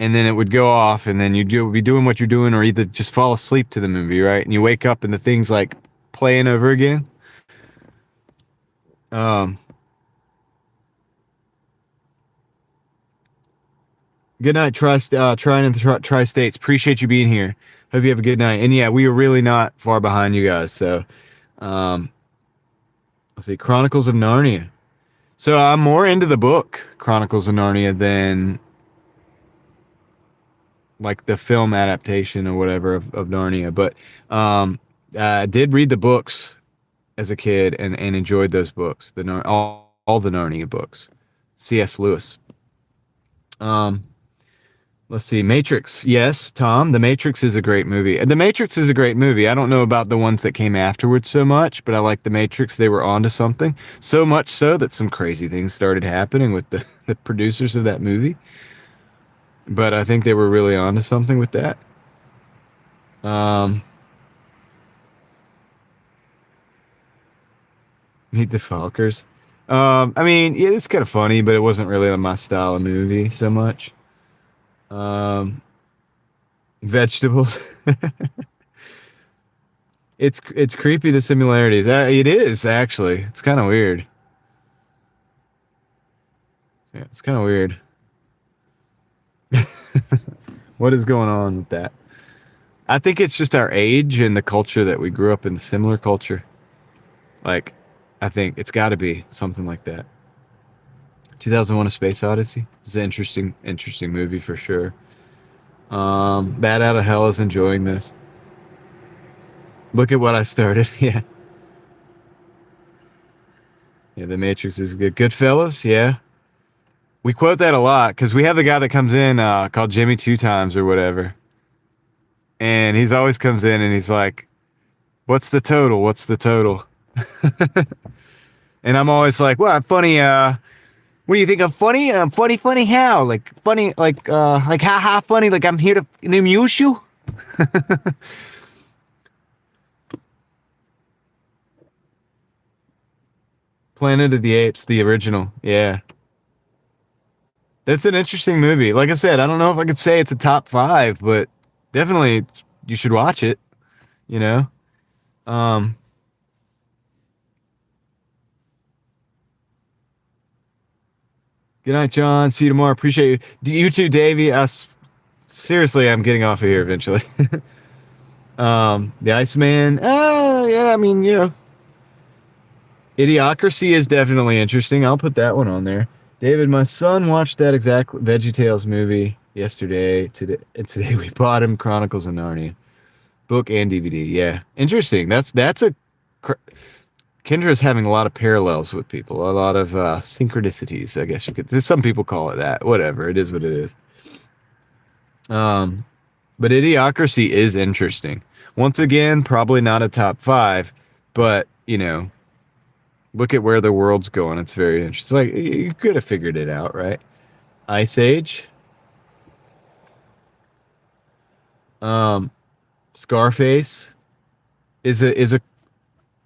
and then it would go off, and then you'd be doing what you're doing, or either just fall asleep to the movie, right? And you wake up and the thing's like playing over again. Good night, trying in the tri-states. Appreciate you being here. Hope you have a good night. And yeah, we are really not far behind you guys. So, let's see, Chronicles of Narnia. So I'm more into the book Chronicles of Narnia than like the film adaptation or whatever of Narnia. But I did read the books as a kid and enjoyed those books. All the Narnia books. C.S. Lewis. Let's see, Matrix. Yes, Tom, The Matrix is a great movie. The Matrix is a great movie. I don't know about the ones that came afterwards so much, but I like The Matrix. They were onto something. So much so that some crazy things started happening with the producers of that movie. But I think they were really onto something with that. Meet the Falkers. I mean, yeah, it's kind of funny, but it wasn't really my style of movie so much. Vegetables. It's creepy, the similarities. It is actually. It's kind of weird. Yeah, it's kind of weird. What is going on with that? I think it's just our age and the culture that we grew up in, similar culture. Like, I think it's got to be something like that. 2001: A Space Odyssey. It's an interesting movie for sure. Bad Out of Hell is enjoying this. Look at what I started. Yeah. Yeah, The Matrix is good. Goodfellas, yeah. We quote that a lot because we have the guy that comes in called Jimmy Two Times or whatever. And he's always comes in and he's like, what's the total? What's the total? And I'm always like, well, funny, What do you think? I'm funny? Funny how? Like funny, like ha funny? Like I'm here to amuse you? Planet of the Apes, the original. Yeah. That's an interesting movie. Like I said, I don't know if I could say it's a top 5, but definitely you should watch it, you know? Um, Good night, John. See you tomorrow. Appreciate you. You too, Davey. Seriously, I'm getting off of here eventually. The Iceman. Oh, yeah, I mean, Idiocracy is definitely interesting. I'll put that one on there. David, my son watched that exact VeggieTales movie yesterday. Today we bought him Chronicles of Narnia, book and DVD. Yeah, interesting. Kendra's having a lot of parallels with people, a lot of synchronicities. I guess you could. Some people call it that. Whatever. It is what it is. But Idiocracy is interesting. Once again, probably not a top 5, but look at where the world's going. It's very interesting. Like you could have figured it out, right? Ice Age. Scarface is a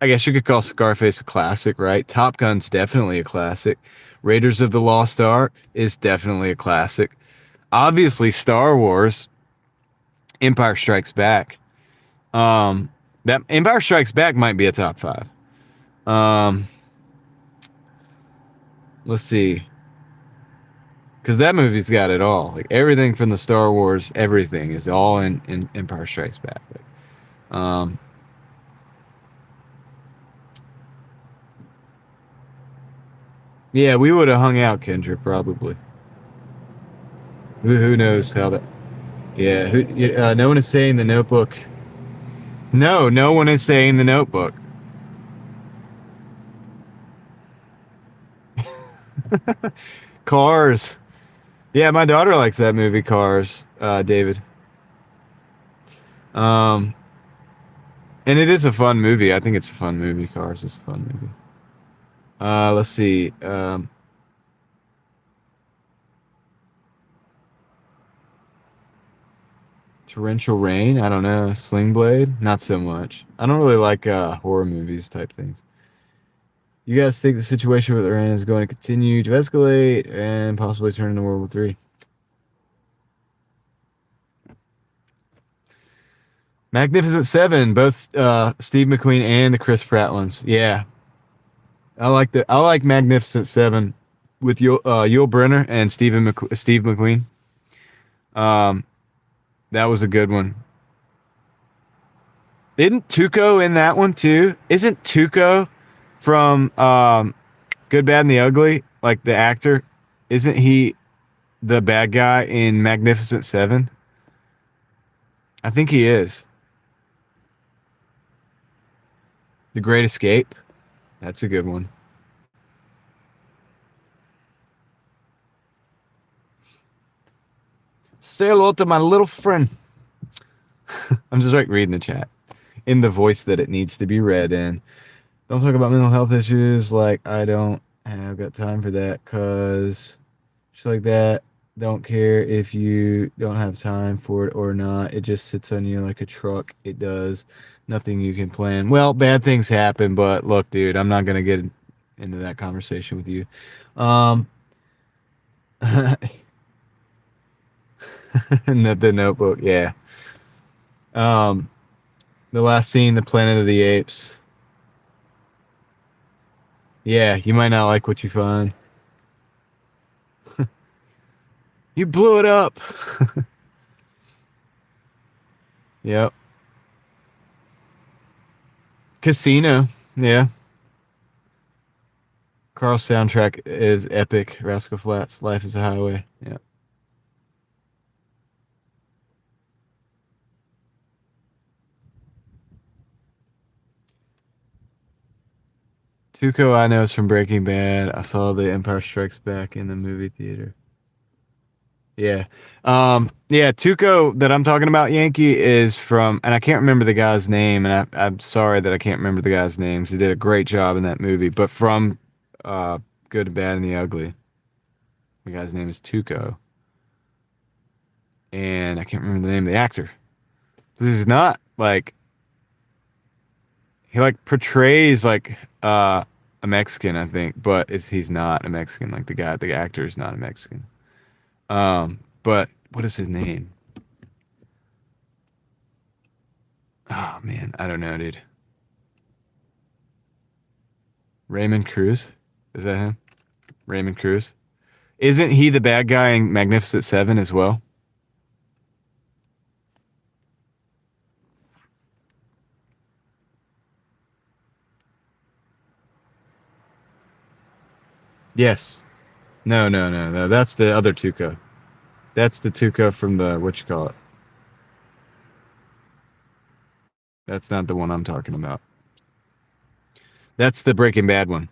I guess you could call Scarface a classic, right? Top Gun's definitely a classic. Raiders of the Lost Ark is definitely a classic. Obviously, Star Wars, Empire Strikes Back. That Empire Strikes Back might be a top 5. Let's see. Because that movie's got it all. Like everything from the Star Wars, everything is all in Empire Strikes Back. Yeah, we would have hung out, Kendra, probably. Who knows how that... Yeah, no one is saying The Notebook. No one is saying The Notebook. Cars. Yeah, my daughter likes that movie, Cars, David. And it is a fun movie. I think it's a fun movie. Cars is a fun movie. Let's see. Torrential Rain. I don't know. Sling Blade. Not so much. I don't really like horror movies type things. You guys think the situation with Iran is going to continue to escalate and possibly turn into World War III? Magnificent Seven, both Steve McQueen and the Chris Pratt ones. Yeah, I like Magnificent Seven with Yul Brynner and Steve McQueen. That was a good one. Isn't Tuco in that one too? Isn't Tuco from Good, Bad, and the Ugly, like the actor? Isn't he the bad guy in Magnificent Seven? I think he is. The Great Escape. That's a good one. Say hello to my little friend. I'm just like reading the chat in the voice that it needs to be read in. Don't talk about mental health issues like I don't have got time for that because just like that. Don't care if you don't have time for it or not. It just sits on you like a truck. It does. Nothing you can plan. Well, bad things happen, but look, dude, I'm not going to get into that conversation with you. The Notebook, yeah. The last scene, the Planet of the Apes. Yeah, you might not like what you find. You blew it up. Yep. Casino, yeah. Carl's soundtrack is epic. Rascal Flatts, Life is a Highway. Yeah. Tuco I know is from Breaking Bad. I saw The Empire Strikes Back in the movie theater. Yeah. Yeah, Tuco that I'm talking about, Yankee, is from, and I can't remember the guy's name, and I'm sorry that I can't remember the guy's names. He did a great job in that movie, but from Good, Bad, and the Ugly. The guy's name is Tuco. And I can't remember the name of the actor. This is not like he like portrays like a Mexican, I think, but he's not a Mexican. Like the actor is not a Mexican. But what is his name? Oh man, I don't know, dude. Raymond Cruz? Is that him? Raymond Cruz? Isn't he the bad guy in Magnificent Seven as well? Yes. No. That's the other Tuco. That's the Tuco from the what you call it. That's not the one I'm talking about. That's the Breaking Bad one.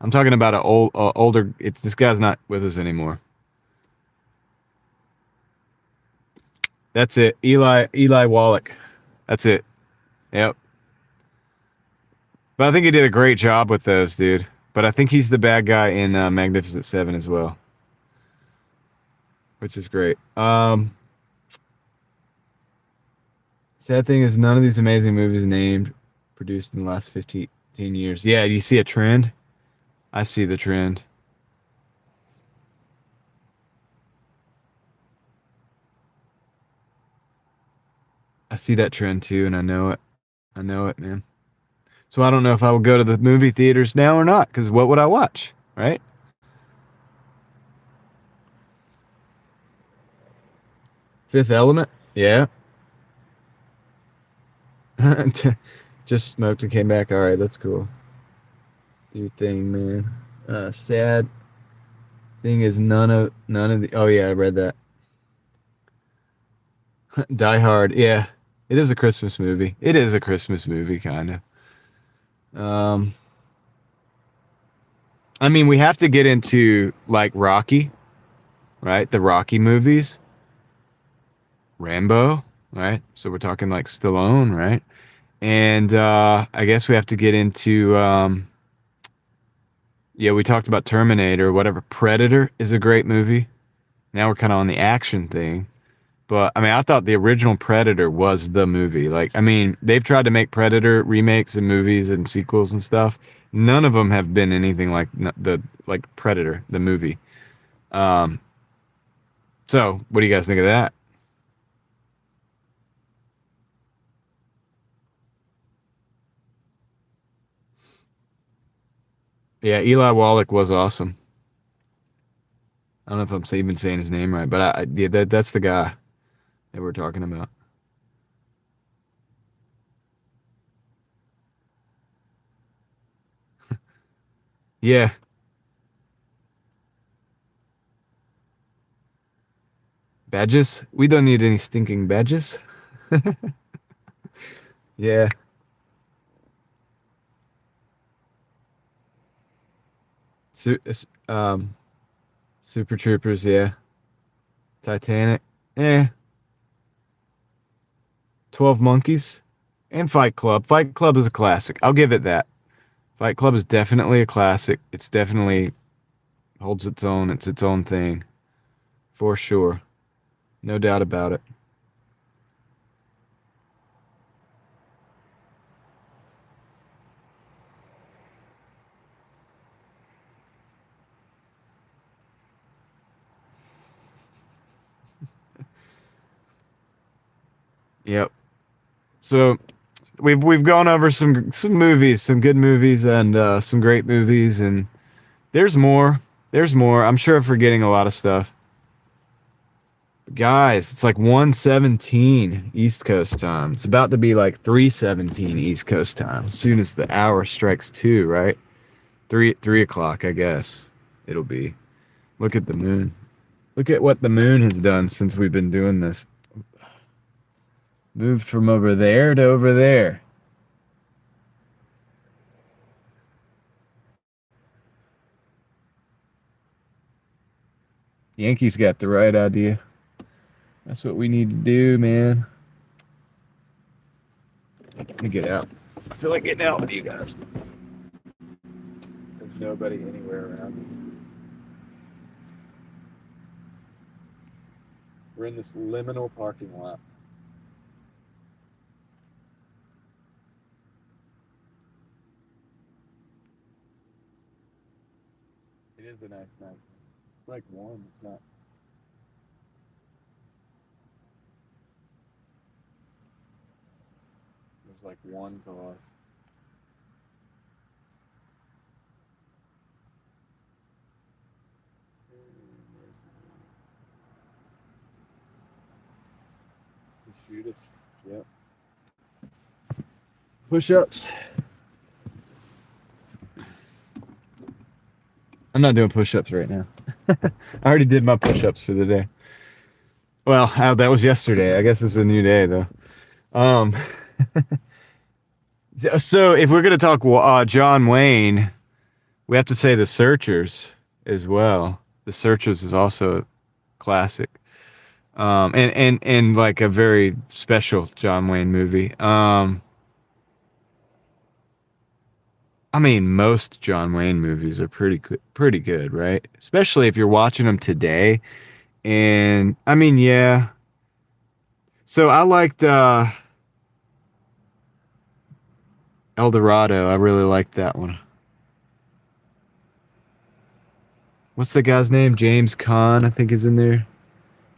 I'm talking about an older. It's this guy's not with us anymore. That's it. Eli Wallach. That's it. Yep. But I think he did a great job with those, dude. But I think he's the bad guy in Magnificent Seven as well, which is great. Sad thing is none of these amazing movies named produced in the last 15 years. Yeah, do you see a trend? I see the trend. I see that trend too, and I know it. I know it, man. So I don't know if I will go to the movie theaters now or not, because what would I watch, right? Fifth Element? Yeah. Just smoked and came back. All right, that's cool. Do your thing, man. Sad thing is none of the. Oh yeah, I read that. Die Hard. Yeah, it is a Christmas movie. It is a Christmas movie, kind of. I mean, we have to get into like Rocky, right? The Rocky movies, Rambo, right? So we're talking like Stallone, right? And I guess we have to get into yeah, we talked about Terminator, whatever. Predator is a great movie. Now we're kind of on the action thing. But I mean, I thought the original Predator was the movie. Like, I mean, they've tried to make Predator remakes and movies and sequels and stuff. None of them have been anything like the like Predator, the movie. Um, so what do you guys think of that? Yeah, Eli Wallach was awesome. I don't know if I'm even saying his name right, but yeah, that's the guy that we're talking about. Yeah, badges. We don't need any stinking badges. Yeah, Su- um, Super Troopers. Yeah, Titanic. Eh, 12 Monkeys, and Fight Club. Fight Club is a classic. I'll give it that. Fight Club is definitely a classic. It's definitely holds its own. It's its own thing, for sure. No doubt about it. Yep. So we've gone over some movies, some good movies, and some great movies, and there's more. There's more. I'm sure I'm forgetting a lot of stuff. Guys, it's like 1:17 East Coast time. It's about to be like 3:17 East Coast time. As soon as the hour strikes two, right? Three o'clock, I guess it'll be. Look at the moon. Look at what the moon has done since we've been doing this. Moved from over there to over there. Yankees got the right idea. That's what we need to do, man. Let me get out. I feel like getting out with you guys. There's nobody anywhere around me. We're in this liminal parking lot. It is a nice night. It's like warm. It's not. There's like one below us. The shootist. Yep. Push-ups. I'm not doing push-ups right now. I already did my push-ups for the day. Well, that was yesterday. I guess it's a new day though. Um, so if we're gonna talk John Wayne, we have to say The Searchers as well. The Searchers is also a classic, and like a very special John Wayne movie. I mean, most John Wayne movies are pretty good, right? Especially if you're watching them today. And I mean, yeah. So I liked El Dorado. I really liked that one. What's the guy's name? James Caan, I think, is in there.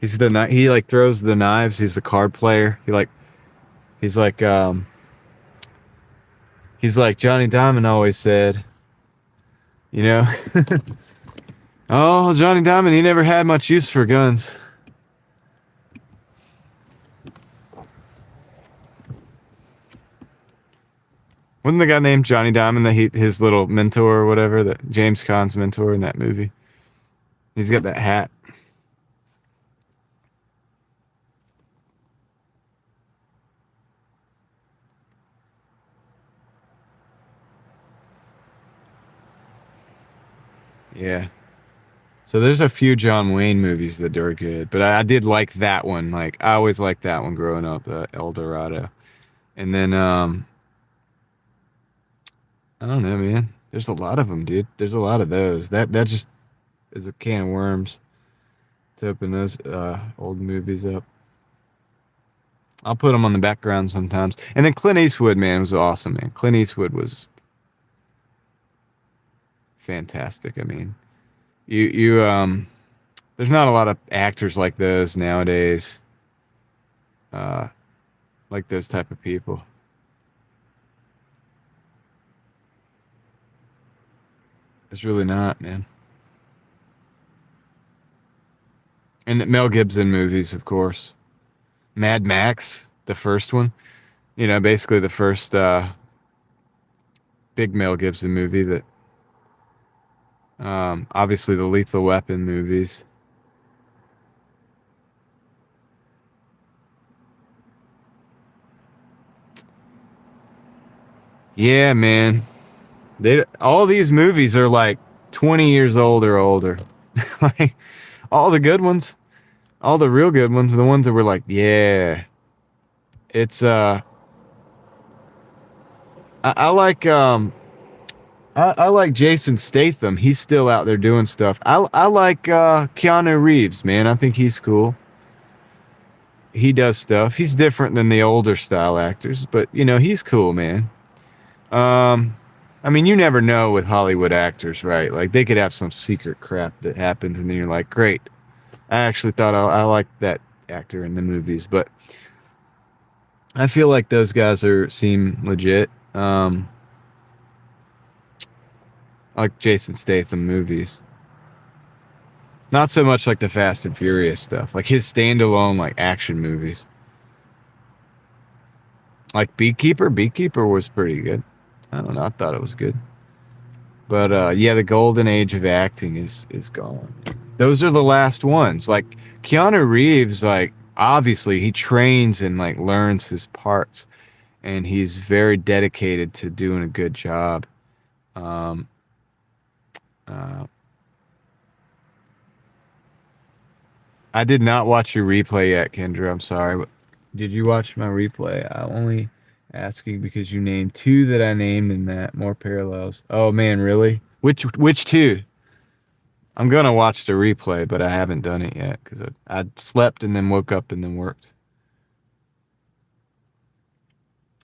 He like throws the knives. He's the card player. He's like he's like Johnny Diamond always said, you know. Oh, Johnny Diamond, he never had much use for guns. Wasn't the guy named Johnny Diamond his little mentor or whatever, that James Caan's mentor in that movie? He's got that hat. Yeah. So there's a few John Wayne movies that are good, but I did like that one. Like I always liked that one growing up, El Dorado. And then I don't know, man. There's a lot of them, dude. There's a lot of those. That just is a can of worms to open those old movies up. I'll put them on the background sometimes. And then Clint Eastwood, man, was awesome, man. Clint Eastwood was fantastic. I mean, you there's not a lot of actors like those nowadays. Like those type of people. It's really not, man. And Mel Gibson movies, of course. Mad Max, the first one. You know, basically the first big Mel Gibson movie that obviously the Lethal Weapon movies. Yeah, man. All these movies are like 20 years old or older. Like all the good ones, all the real good ones are the ones that were like, yeah. It's I like I like Jason Statham. He's still out there doing stuff. I like Keanu Reeves, man. I think he's cool. He does stuff. He's different than the older style actors, but you know, he's cool, man. I mean, you never know with Hollywood actors, right? Like they could have some secret crap that happens, and then you're like, great. I actually thought I liked that actor in the movies, but I feel like those guys seem legit. Like Jason Statham movies. Not so much like the Fast and Furious stuff, like his standalone like action movies. Like Beekeeper. Beekeeper was pretty good. I don't know. I thought it was good. But yeah, the golden age of acting is gone. Those are the last ones. Like Keanu Reeves, like obviously he trains and like learns his parts, and he's very dedicated to doing a good job. Um, uh, I did not watch your replay yet, Kendra. I'm sorry. Did you watch my replay? I only asking because you named two that I named in that more parallels. Oh man, really? Which two? I'm gonna watch the replay, but I haven't done it yet because I slept and then woke up and then worked.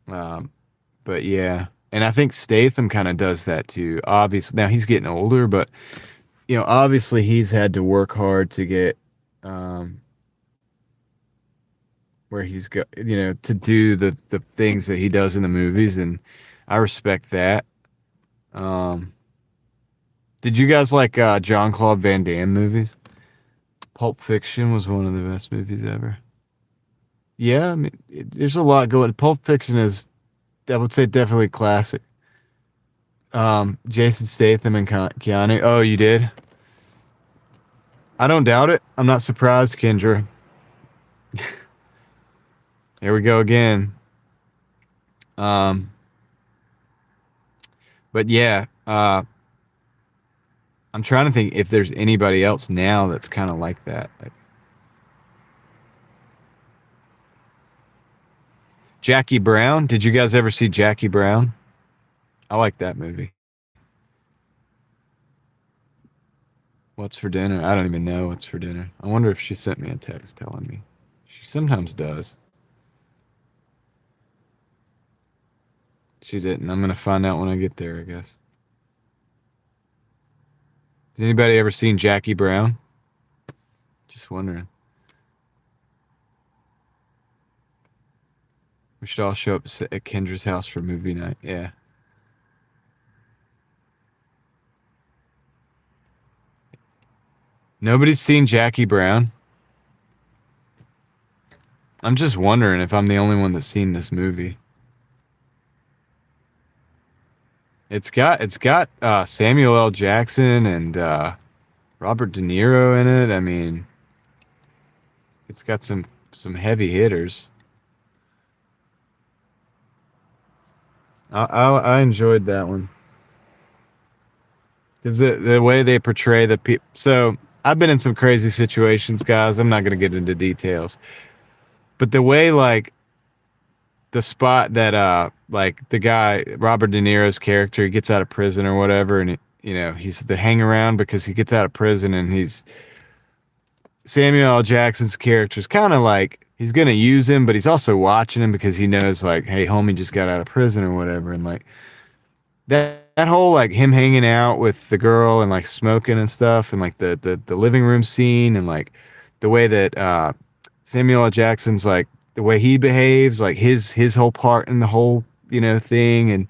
Um, but yeah, and I think Statham kind of does that too. Obviously, now he's getting older, but obviously he's had to work hard to get um, where he's go, to do the things that he does in the movies, and I respect that. Um, did you guys like Jean-Claude Van Damme movies? Pulp Fiction was one of the best movies ever. Yeah, I mean, there's a lot going. Pulp Fiction is, I would say, definitely classic. Jason Statham and Keanu. Oh, you did? I don't doubt it. I'm not surprised, Kendra. Here we go again. Um, but yeah, I'm trying to think if there's anybody else now that's kind of like that. Like Jackie Brown. Did you guys ever see Jackie Brown? I like that movie. What's for dinner? I don't even know what's for dinner. I wonder if she sent me a text telling me. She sometimes does. She didn't. I'm gonna find out when I get there, I guess. Has anybody ever seen Jackie Brown? Just wondering. We should all show up at Kendra's house for movie night. Yeah. Nobody's seen Jackie Brown. I'm just wondering if I'm the only one that's seen this movie. It's got Samuel L. Jackson and Robert De Niro in it. I mean, it's got some heavy hitters. I enjoyed that one because the way they portray the people. So I've been in some crazy situations, guys. I'm not gonna get into details, but the way like the spot that like the guy Robert De Niro's character, he gets out of prison or whatever, and he's the hang around because he gets out of prison, and he's Samuel L. Jackson's character is kind of like he's gonna use him, but he's also watching him because he knows like, hey, homie just got out of prison or whatever, and like that whole like him hanging out with the girl and like smoking and stuff, and like the living room scene, and like the way that Samuel L. Jackson's like the way he behaves, like his whole part in the whole thing, and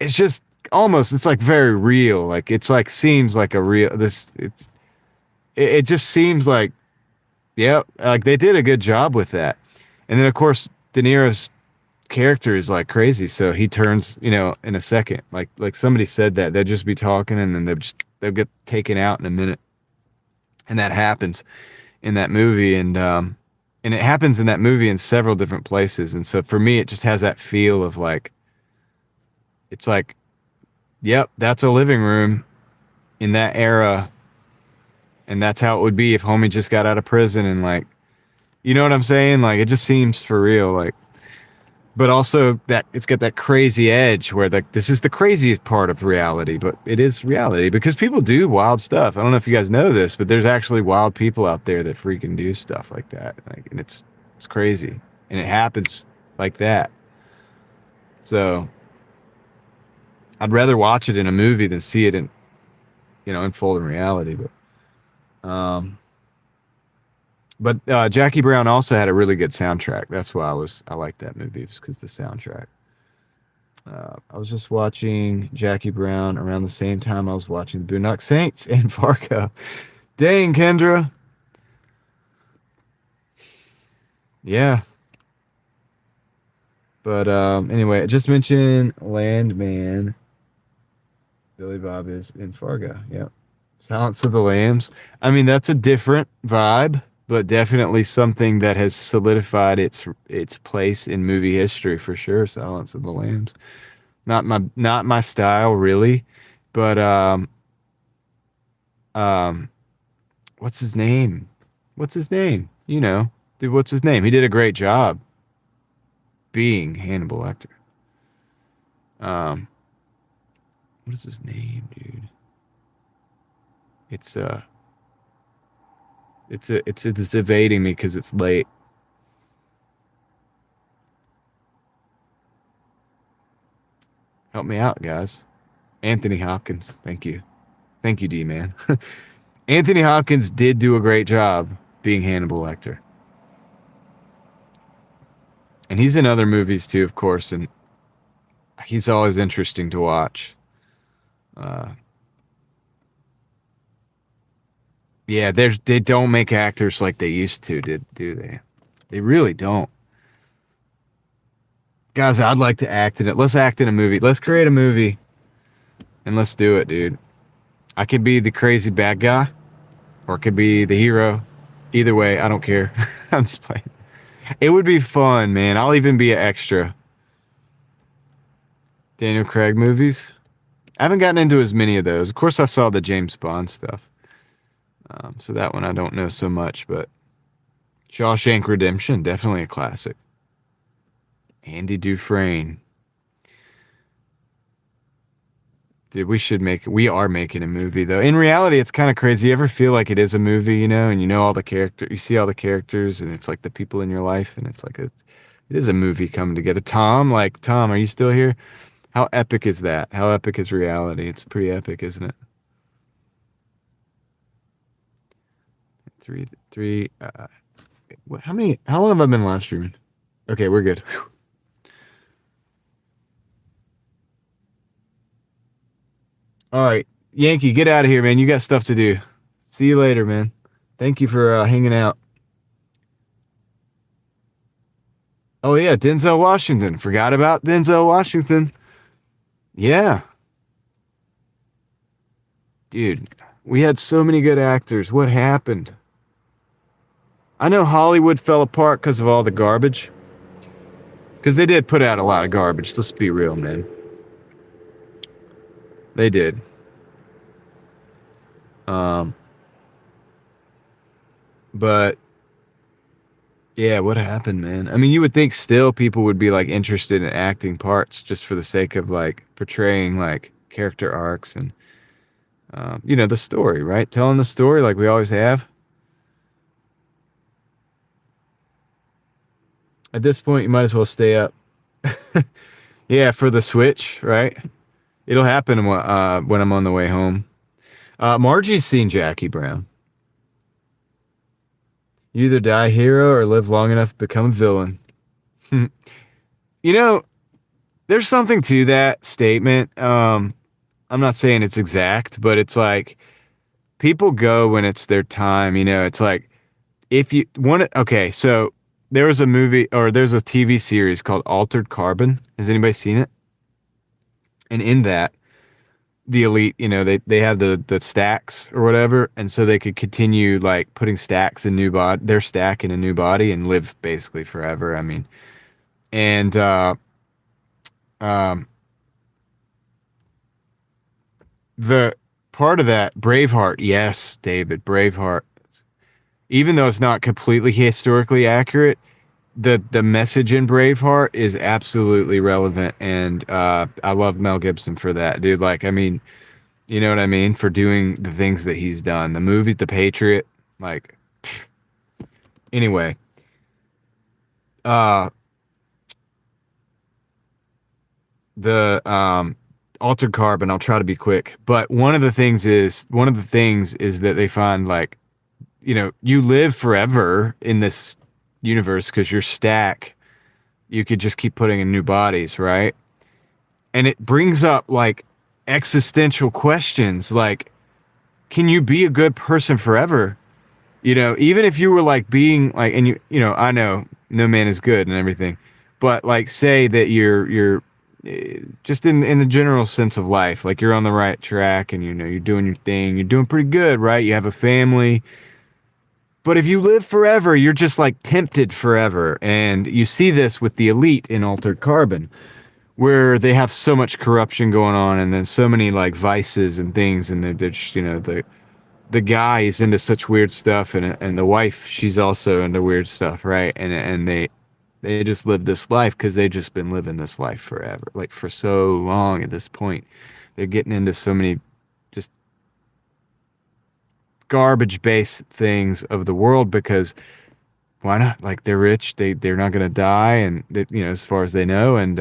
it's just almost it's like very real, like it's like seems like a real it just seems like yeah, like they did a good job with that. And then of course De Niro's character is like crazy, so he turns, in a second. Like somebody said that they'd just be talking and then they'll get taken out in a minute. And that happens in that movie, and it happens in that movie in several different places. And so for me it just has that feel of like it's like, yep, that's a living room in that era, and that's how it would be if homie just got out of prison, and like, you know what I'm saying? Like it just seems for real, like, but also that it's got that crazy edge where like this is the craziest part of reality, but it is reality because people do wild stuff. I don't know if you guys know this, but there's actually wild people out there that freaking do stuff like that. Like, and it's crazy, and it happens like that. So I'd rather watch it in a movie than see it in, unfold in reality. But Jackie Brown also had a really good soundtrack. That's why I liked that movie, because the soundtrack. I was just watching Jackie Brown around the same time I was watching the Boondock Saints and Fargo. Dang, Kendra. Yeah. But anyway, I just mentioned Landman. Billy Bob is in Fargo. Yep. Silence of the Lambs. I mean, that's a different vibe, but definitely something that has solidified its place in movie history for sure. Silence of the Lambs. Not my style really, but um what's his name? What's his name? Dude, what's his name? He did a great job being Hannibal Lecter. What is his name, dude? It's it's evading me because it's late. Help me out, guys. Anthony Hopkins, thank you. Thank you, D-Man. Anthony Hopkins did do a great job being Hannibal Lecter. And he's in other movies too, of course, and he's always interesting to watch. Yeah, they don't make actors like they used to, do they? They really don't. Guys, I'd like to act in it. Let's act in a movie. Let's create a movie and let's do it, dude. I could be the crazy bad guy or it could be the hero. Either way, I don't care. I'm just playing. It would be fun, man. I'll even be an extra. Daniel Craig movies. I haven't gotten into as many of those. Of course, I saw the James Bond stuff. So that one I don't know so much, but Shawshank Redemption, definitely a classic. Andy Dufresne. Dude, we are making a movie though. In reality, it's kind of crazy. You ever feel like it is a movie, you know, and you know all the characters, you see all the characters and it's like the people in your life and it's like it is a movie coming together. Tom, are you still here? How epic is that? How epic is reality? It's pretty epic, isn't it? Three. How long have I been live streaming? Okay, we're good. Whew. All right, Yankee, get out of here, man. You got stuff to do. See you later, man. Thank you for hanging out. Oh yeah, Denzel Washington. Forgot about Denzel Washington. Yeah. Dude, we had so many good actors. What happened? I know Hollywood fell apart because of all the garbage. Because they did put out a lot of garbage. Let's be real, man. They did. But yeah, what happened, man? I mean, you would think still people would be like interested in acting parts just for the sake of like portraying like character arcs and the story, right? Telling the story like we always have. At this point, you might as well stay up. Yeah, for the Switch, right? It'll happen when I'm on the way home. Margie's seen Jackie Brown. You either die a hero or live long enough to become a villain. There's something to that statement. I'm not saying it's exact, but it's like people go when it's their time. It's like if you want to. Okay, so there was a movie or there's a TV series called Altered Carbon. Has anybody seen it? And in that, the elite, they have the stacks or whatever, and so they could continue like putting stacks in their stack in a new body and live basically forever. I mean, and the part of that Braveheart, yes, David, Braveheart, even though it's not completely historically accurate, the message in Braveheart is absolutely relevant, and I love Mel Gibson for that, dude. Like, I mean, you know what I mean? For doing the things that he's done. The movie, The Patriot, like, pff. Anyway, the Altered Carbon. I'll try to be quick, but one of the things is that they find like, you live forever in this universe because your stack, you could just keep putting in new bodies, right? And it brings up like existential questions like, can you be a good person forever? Even if you were like being like, and I know no man is good and everything, but like say that you're just in the general sense of life, like you're on the right track and you're doing your thing, you're doing pretty good, right? You have a family. But if you live forever, you're just like tempted forever. And you see this with the elite in Altered Carbon, where they have so much corruption going on and then so many like vices and things. And they're just, the guy is into such weird stuff. And the wife, she's also into weird stuff, right? And they just live this life because they've just been living this life forever. Like for so long at this point. They're getting into so many just garbage-based things of the world, because why not? Like, they're rich, they're not going to die, and they, as far as they know, and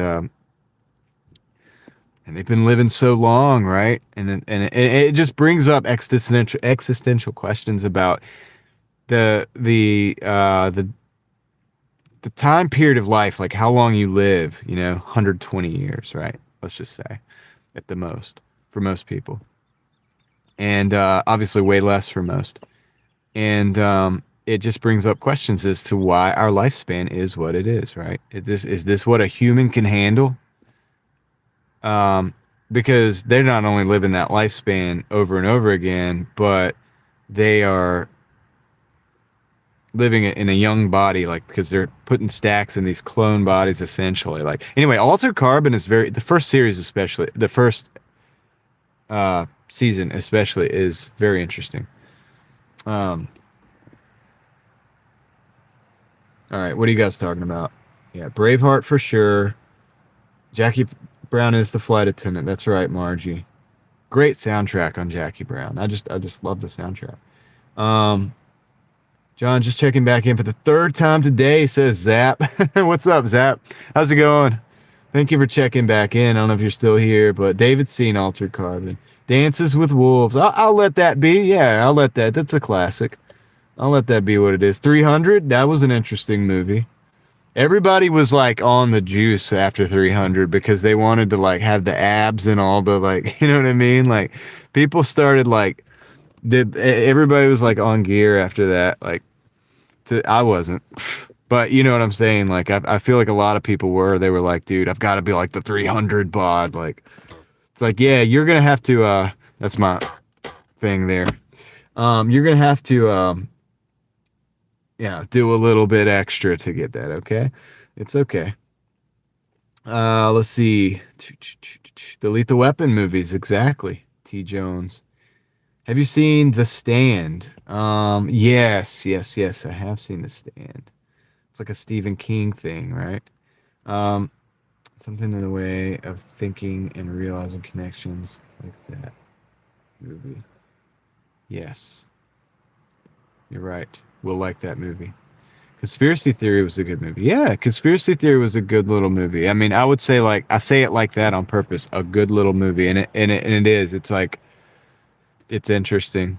they've been living so long, right? And it just brings up existential questions about the time period of life, like how long you live, 120 years, right? Let's just say, at the most, for most people. And obviously way less for most. And it just brings up questions as to why our lifespan is what it is, right? Is this what a human can handle? Because they're not only living that lifespan over and over again, but they are living it in a young body, like, because they're putting stacks in these clone bodies, essentially. Like, anyway, Altered Carbon is the first series, especially the first season, especially, is very interesting. All right, what are you guys talking about? Yeah, Braveheart for sure. Jackie Brown is the flight attendant. That's right, Margie. Great soundtrack on Jackie Brown. I just love the soundtrack. John, just checking back in for the third time today, says Zap. What's up, Zap? How's it going? Thank you for checking back in. I don't know if you're still here, but David's seen Altered Carbon. Dances with Wolves. I'll let that be. Yeah, I'll let that. That's a classic. I'll let that be what it is. 300, that was an interesting movie. Everybody was like on the juice after 300 because they wanted to like have the abs and all the, like, you know what I mean? Like, people started like, everybody was like on gear after that. Like, I wasn't, but you know what I'm saying? Like, I feel like a lot of people were. They were like, dude, I've got to be like the 300 bod. Like, it's like, yeah, you're gonna have to. That's my thing there. You're gonna have to. Yeah, do a little bit extra to get that. Okay, it's okay. Let's see. The Lethal Weapon movies, exactly. T. Jones. Have you seen The Stand? Yes, I have seen The Stand. It's like a Stephen King thing, right? Something in the way of thinking and realizing connections, like that movie. Yes. You're right. We'll like that movie. Conspiracy Theory was a good movie. Yeah, Conspiracy Theory was a good little movie. I mean, I would say, like, I say it like that on purpose, a good little movie, and it is. It's like, it's interesting.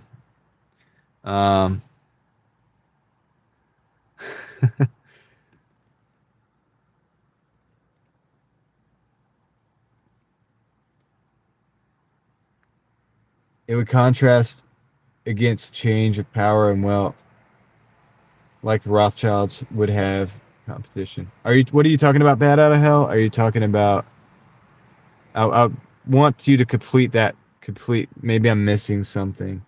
It would contrast against change of power and wealth, like the Rothschilds would have competition. What are you talking about, Bad Out of Hell? Are you talking about, I want you to complete, maybe I'm missing something.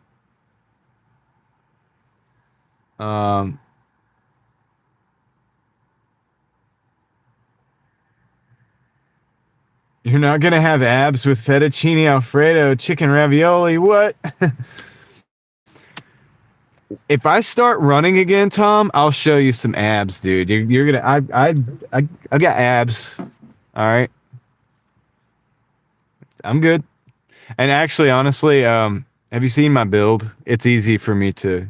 You're not gonna have abs with fettuccine alfredo, chicken ravioli. What? If I start running again, Tom, I'll show you some abs, dude. You're gonna. I got abs. All right. I'm good. And actually, honestly, have you seen my build? It's easy for me to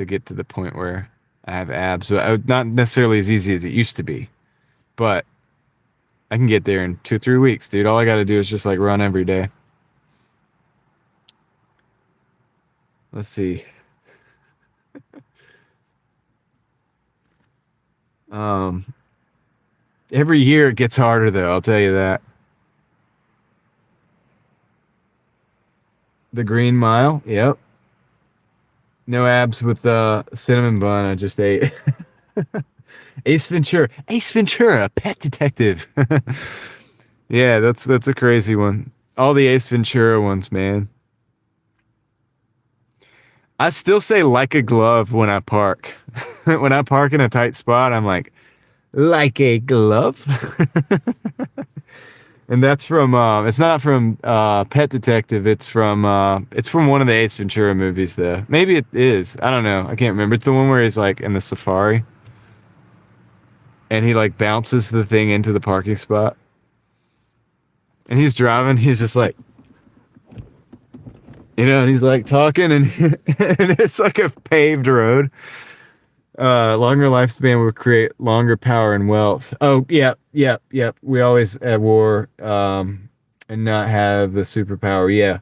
get to the point where I have abs, but not necessarily as easy as it used to be. But I can get there in 2-3 weeks, dude. All I got to do is just like run every day. Let's see. Every year it gets harder, though. I'll tell you that. The Green Mile. Yep. No abs with cinnamon bun. I just ate. Ace Ventura, Pet Detective. Yeah, that's a crazy one. All the Ace Ventura ones, man. I still say like a glove when I park. When I park in a tight spot, I'm like a glove. And that's from it's not from Pet Detective, it's from one of the Ace Ventura movies though. Maybe it is. I don't know. I can't remember. It's the one where he's like in the safari and he like bounces the thing into the parking spot. And he's driving, he's just like, And he's like talking, and, and it's like a paved road. Longer lifespan will create longer power and wealth. Oh, yep. We always at war, and not have a superpower. Yeah.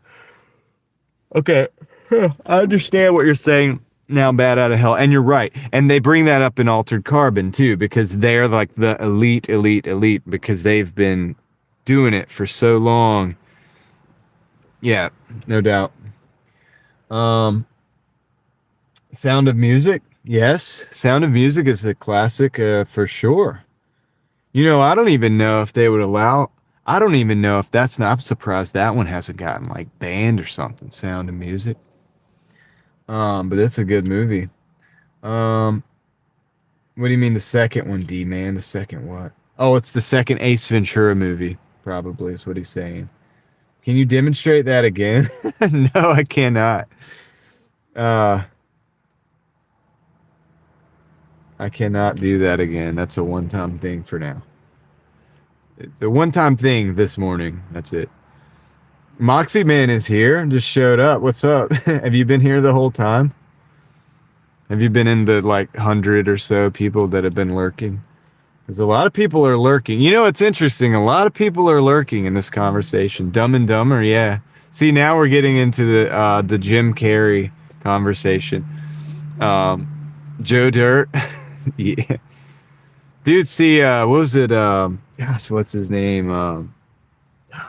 Okay. I understand what you're saying now, bad out of hell. And you're right. And they bring that up in Altered Carbon, too, because they're like the elite, because they've been doing it for so long. Yeah, no doubt. Sound of Music. Yes, Sound of Music is a classic for sure. I don't even know if they would allow. I don't even know if that's not. I'm surprised that one hasn't gotten like banned or something. Sound of Music. But that's a good movie. What do you mean the second one, D man? The second what? Oh, it's the second Ace Ventura movie. Probably is what he's saying. Can you demonstrate that again? No, I cannot. I cannot do that again. That's a one-time thing for now. It's a one-time thing this morning. That's it. Moxie Man is here. Just showed up. What's up? Have you been here the whole time? Have you been in the like 100 or so people that have been lurking? Because a lot of people are lurking. It's interesting. A lot of people are lurking in this conversation. Dumb and Dumber, yeah. See, now we're getting into the Jim Carrey conversation. Joe Dirt. Yeah. Dude, see, what was it? Gosh, what's his name? Oh, man.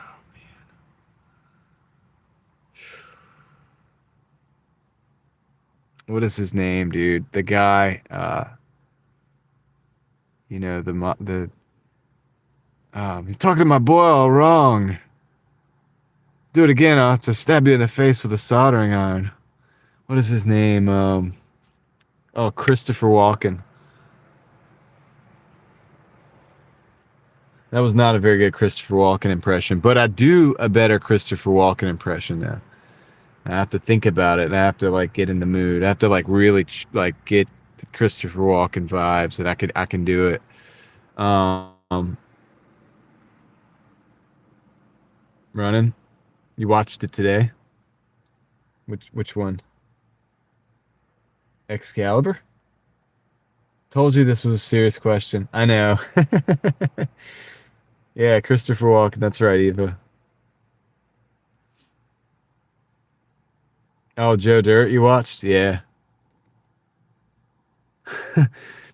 What is his name, dude? The guy, he's talking to my boy all wrong. Do it again, I'll have to stab you in the face with a soldering iron. What is his name? Christopher Walken. That was not a very good Christopher Walken impression, but I do a better Christopher Walken impression now. I have to think about it, and I have to like get in the mood. I have to like really get the Christopher Walken vibes, and I can do it. Running. You watched it today? Which one? Excalibur? Told you this was a serious question. I know. Yeah, Christopher Walken. That's right, Eva. Oh, Joe Dirt, you watched? Yeah.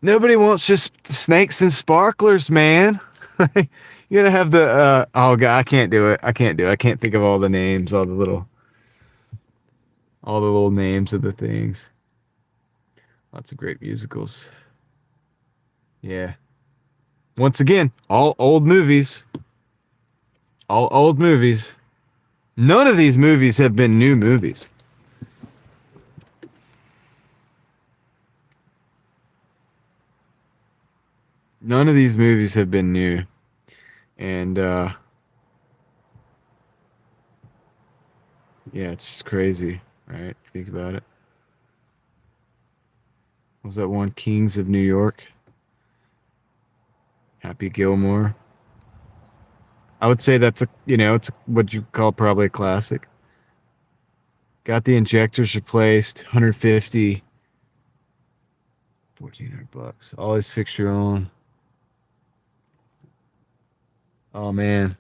Nobody wants just snakes and sparklers, man. You gotta have the oh god, I can't do it. I can't think of all the names, all the little names of the things. Lots of great musicals. Yeah. Once again, all old movies. All old movies. None of these movies have been new movies. None of these movies have been new. And yeah, it's just crazy, right? Think about it. What was that one? Kings of New York? Happy Gilmore. I would say that's it's what you call probably a classic. Got the injectors replaced, 150, $1,400. Always fix your own. Oh man.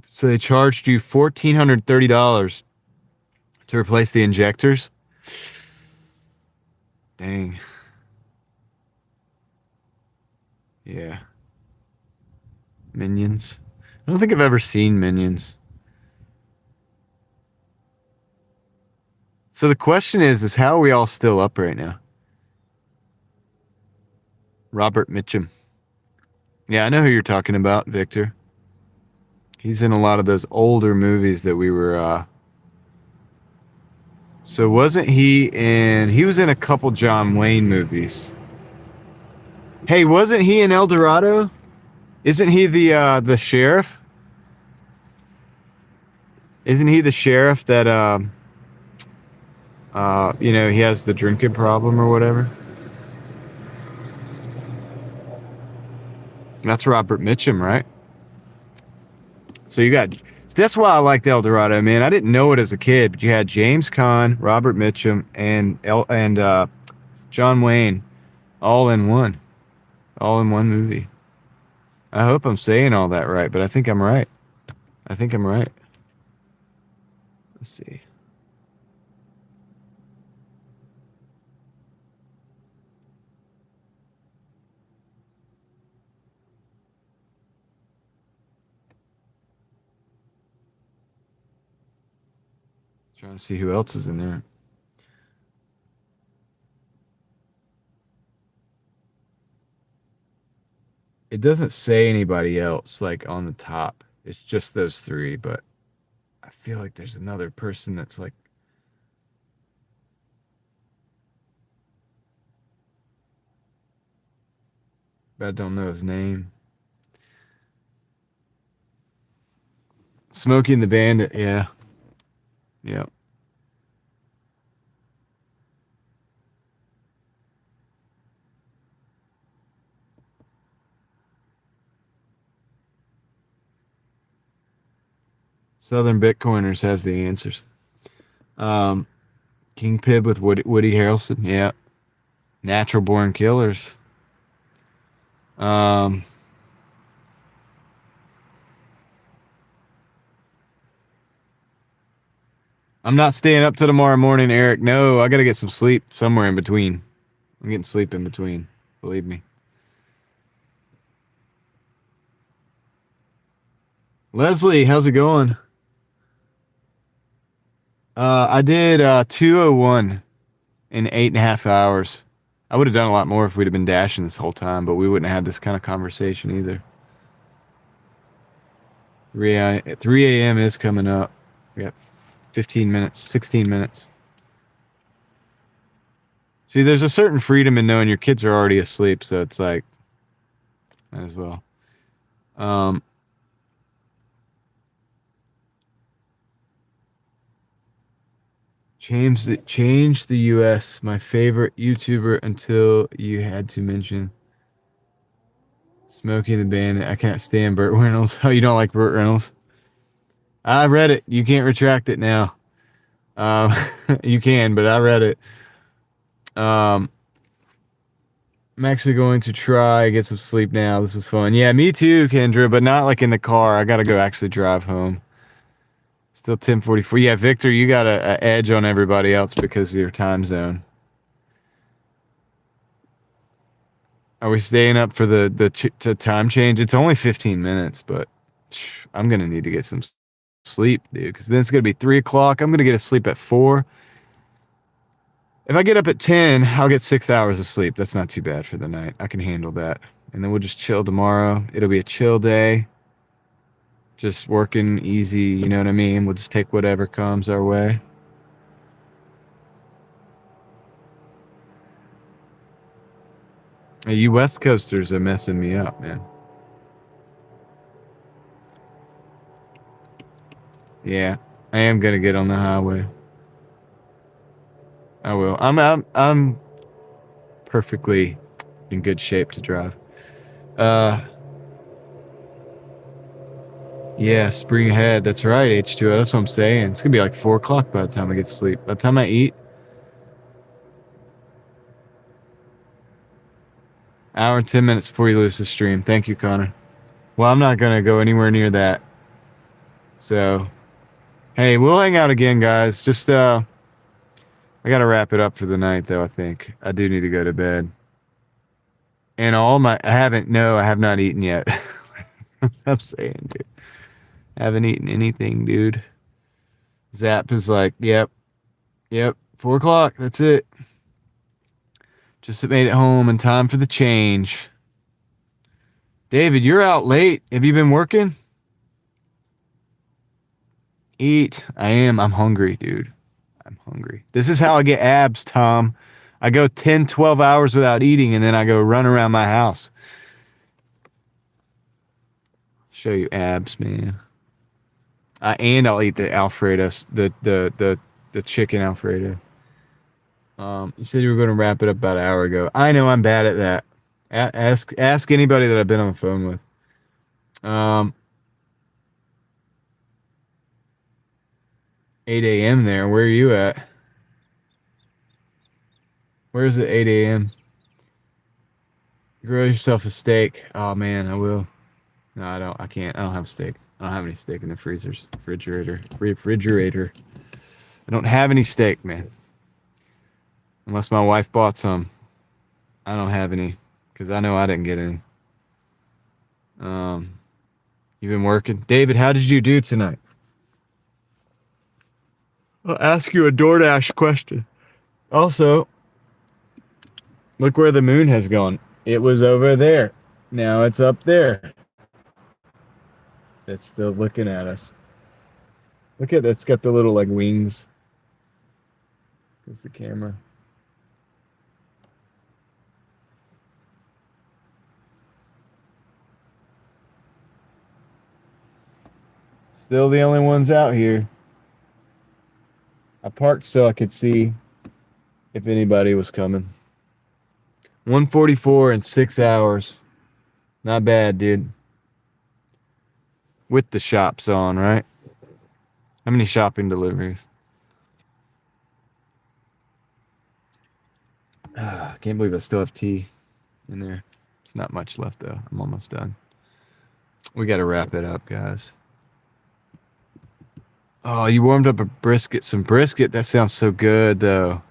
So they charged you $1,430 to replace the injectors? Dang. Yeah. Minions. I don't think I've ever seen Minions. So the question is how are we all still up right now? Robert Mitchum. Yeah, I know who you're talking about, Victor. He's in a lot of those older movies that we were So wasn't he was in a couple John Wayne movies. Hey, wasn't he in El Dorado? Isn't he the sheriff? Isn't he the sheriff that he has the drinking problem or whatever? That's Robert Mitchum, right? So That's why I liked El Dorado, man. I didn't know it as a kid, but you had James Caan, Robert Mitchum, and John Wayne all in one movie. I hope I'm saying all that right, but I think I'm right. I think I'm right. Let's see. Trying to see who else is in there. It doesn't say anybody else like on the top. It's just those three, but I feel like there's another person that's like, but I don't know his name. Smokey and the Bandit, yeah. Yep. Southern Bitcoiners has the answers. King Pib with Woody Harrelson, yeah. Natural Born Killers. I'm not staying up till tomorrow morning, Eric. No, I gotta get some sleep somewhere in between. I'm getting sleep in between. Believe me. Leslie, how's it going? I did 201 in 8.5 hours. I would have done a lot more if we'd have been dashing this whole time, but we wouldn't have had this kind of conversation either. 3 a.m. is coming up. We got 15 minutes, 16 minutes. See, there's a certain freedom in knowing your kids are already asleep, so it's like, might as well. Change the U.S. My favorite YouTuber until you had to mention Smokey and the Bandit. I can't stand Burt Reynolds. Oh, you don't like Burt Reynolds? I read it. You can't retract it now. You can, but I read it. I'm actually going to try get some sleep now. This is fun. Yeah, me too, Kendra, but not like in the car. I gotta go actually drive home. Still 10:44. Yeah, Victor, you got a edge on everybody else because of your time zone. Are we staying up for the time change? It's only 15 minutes, but I'm gonna need to get some sleep, dude, because then it's gonna be 3 o'clock. I'm gonna get to sleep at 4. If I get up at 10, I'll get 6 hours of sleep. That's not too bad for the night. I can handle that. And then we'll just chill tomorrow. It'll be a chill day. Just working easy, you know what I mean? We'll just take whatever comes our way. Hey, you West Coasters are messing me up, man. Yeah, I am gonna get on the highway. I will. I'm perfectly in good shape to drive. Yeah, spring ahead. That's right, H2O. That's what I'm saying. It's gonna be like 4 o'clock by the time I get to sleep. By the time I eat, hour and 10 minutes before you lose the stream. Thank you, Connor. Well, I'm not gonna go anywhere near that. So, hey, we'll hang out again, guys. Just I gotta wrap it up for the night, though. I think I do need to go to bed. And I have not eaten yet. I'm saying, dude. I haven't eaten anything, dude. Zap is like, yep, 4 o'clock. That's it. Just made it home in time for the change. David, you're out late. Have you been working? Eat. I am. I'm hungry, dude. I'm hungry. This is how I get abs, Tom. I go 10, 12 hours without eating, and then I go run around my house. Show you abs, man. And I'll eat the Alfredo, the chicken Alfredo. You said you were going to wrap it up about an hour ago. I know I'm bad at that. Ask anybody that I've been on the phone with. 8 a.m. there. Where are you at? Where is it 8 a.m.? Grill yourself a steak. Oh man, I will. No, I don't. I can't. I don't have steak. I don't have any steak in the refrigerator. I don't have any steak, man. Unless my wife bought some. I don't have any because I know I didn't get any. You've been working, David. How did you do tonight? I'll ask you a Doordash question. Also, look where the moon has gone. It was over there. Now it's up there. It's still looking at us. Look at that. It's got the little like wings. There's the camera. Still the only ones out here. I parked so I could see if anybody was coming. 1:44 in 6 hours. Not bad, dude. With the shops on, right? How many shopping deliveries? I can't believe I still have tea in there. It's not much left, though. I'm almost done. We got to wrap it up, guys. Oh, you warmed up a brisket. Some brisket. That sounds so good, though.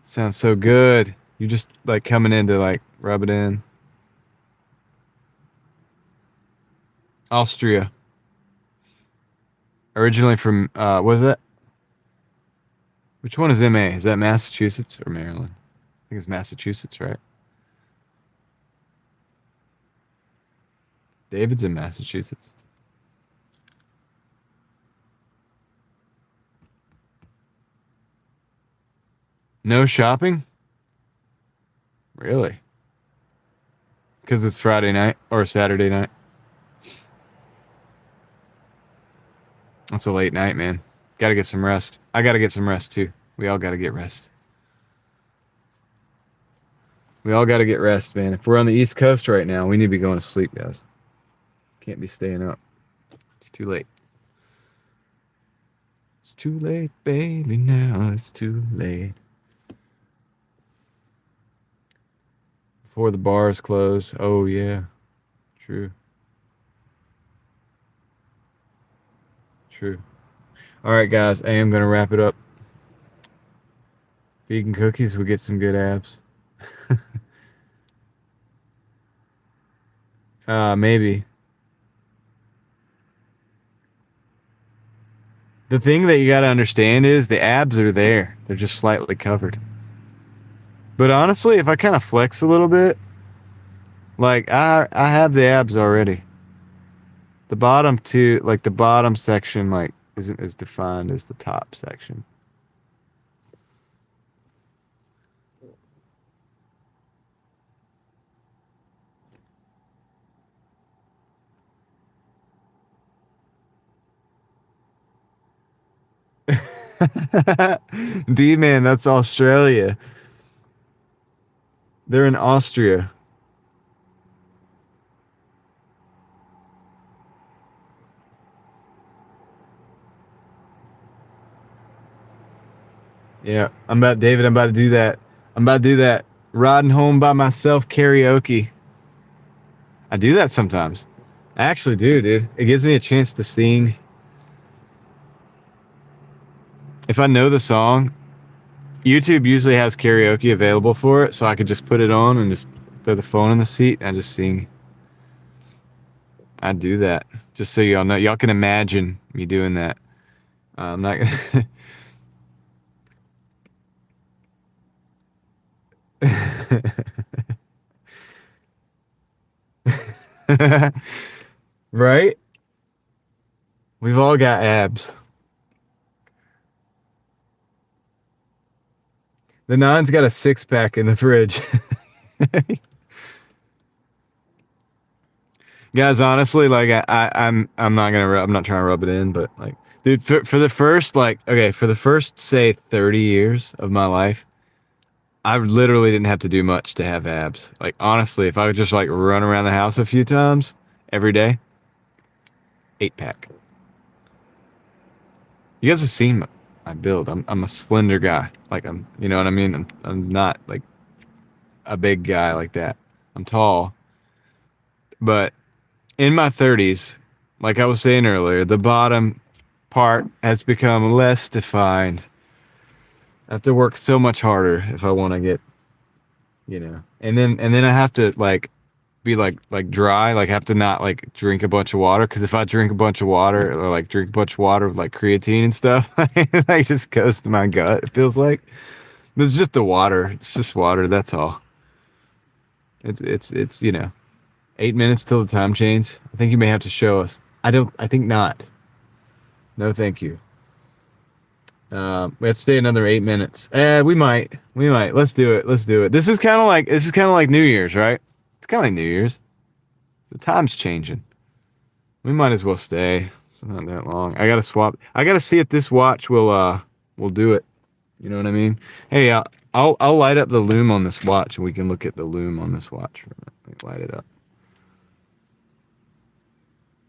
Sounds so good. You just like coming in to like rub it in. Austria. Originally from, what is that? Which one is MA? Is that Massachusetts or Maryland? I think it's Massachusetts, right? David's in Massachusetts. No shopping? Really? Because it's Friday night or Saturday night? That's a late night, man. Gotta get some rest. I gotta get some rest, too. We all gotta get rest. We all gotta get rest, man. If we're on the East Coast right now, we need to be going to sleep, guys. Can't be staying up. It's too late. It's too late, baby, now it's too late. Before the bars close. Oh, yeah. True. True. All right, guys. I am going to wrap it up. Vegan cookies, we get some good abs. Maybe. The thing that you got to understand is the abs are there. They're just slightly covered. But honestly, if I kind of flex a little bit, like I have the abs already. The bottom two, like the bottom section, like isn't as defined as the top section. D-man, that's Australia. They're in Austria. Yeah, I'm about to do that. I'm about to do that. Riding home by myself karaoke. I do that sometimes. I actually do, dude. It gives me a chance to sing. If I know the song, YouTube usually has karaoke available for it, so I could just put it on and just throw the phone in the seat and I just sing. I do that. Just so y'all know. Y'all can imagine me doing that. I'm not gonna... Right? We've all got abs. The Non's got a 6-pack in the fridge. Guys, honestly, like I'm not trying to rub it in, but like, dude, for the first for the first say 30 years of my life, I literally didn't have to do much to have abs. Like honestly, if I would just like run around the house a few times every day, 8-pack. You guys have seen my build. I'm a slender guy. Like you know what I mean? I'm not like a big guy like that. I'm tall, but in my 30s, like I was saying earlier, the bottom part has become less defined. I have to work so much harder if I want to get, and then I have to like be like dry, like have to not like drink a bunch of water, because if I drink a bunch of water or like drink a bunch of water with like creatine and stuff, it like just goes to my gut. It feels like it's just the water. It's just water. That's all. It's 8 minutes till the time change. I think you may have to show us. I think not. No, thank you. We have to stay another 8 minutes. We might. Let's do it. This is kind of like New Year's, right? It's kind of like New Year's. The time's changing. We might as well stay. It's not that long. I gotta swap. I gotta see if this watch will do it. You know what I mean? Hey, I'll light up the loom on this watch, and we can look at the loom on this watch. Let me light it up.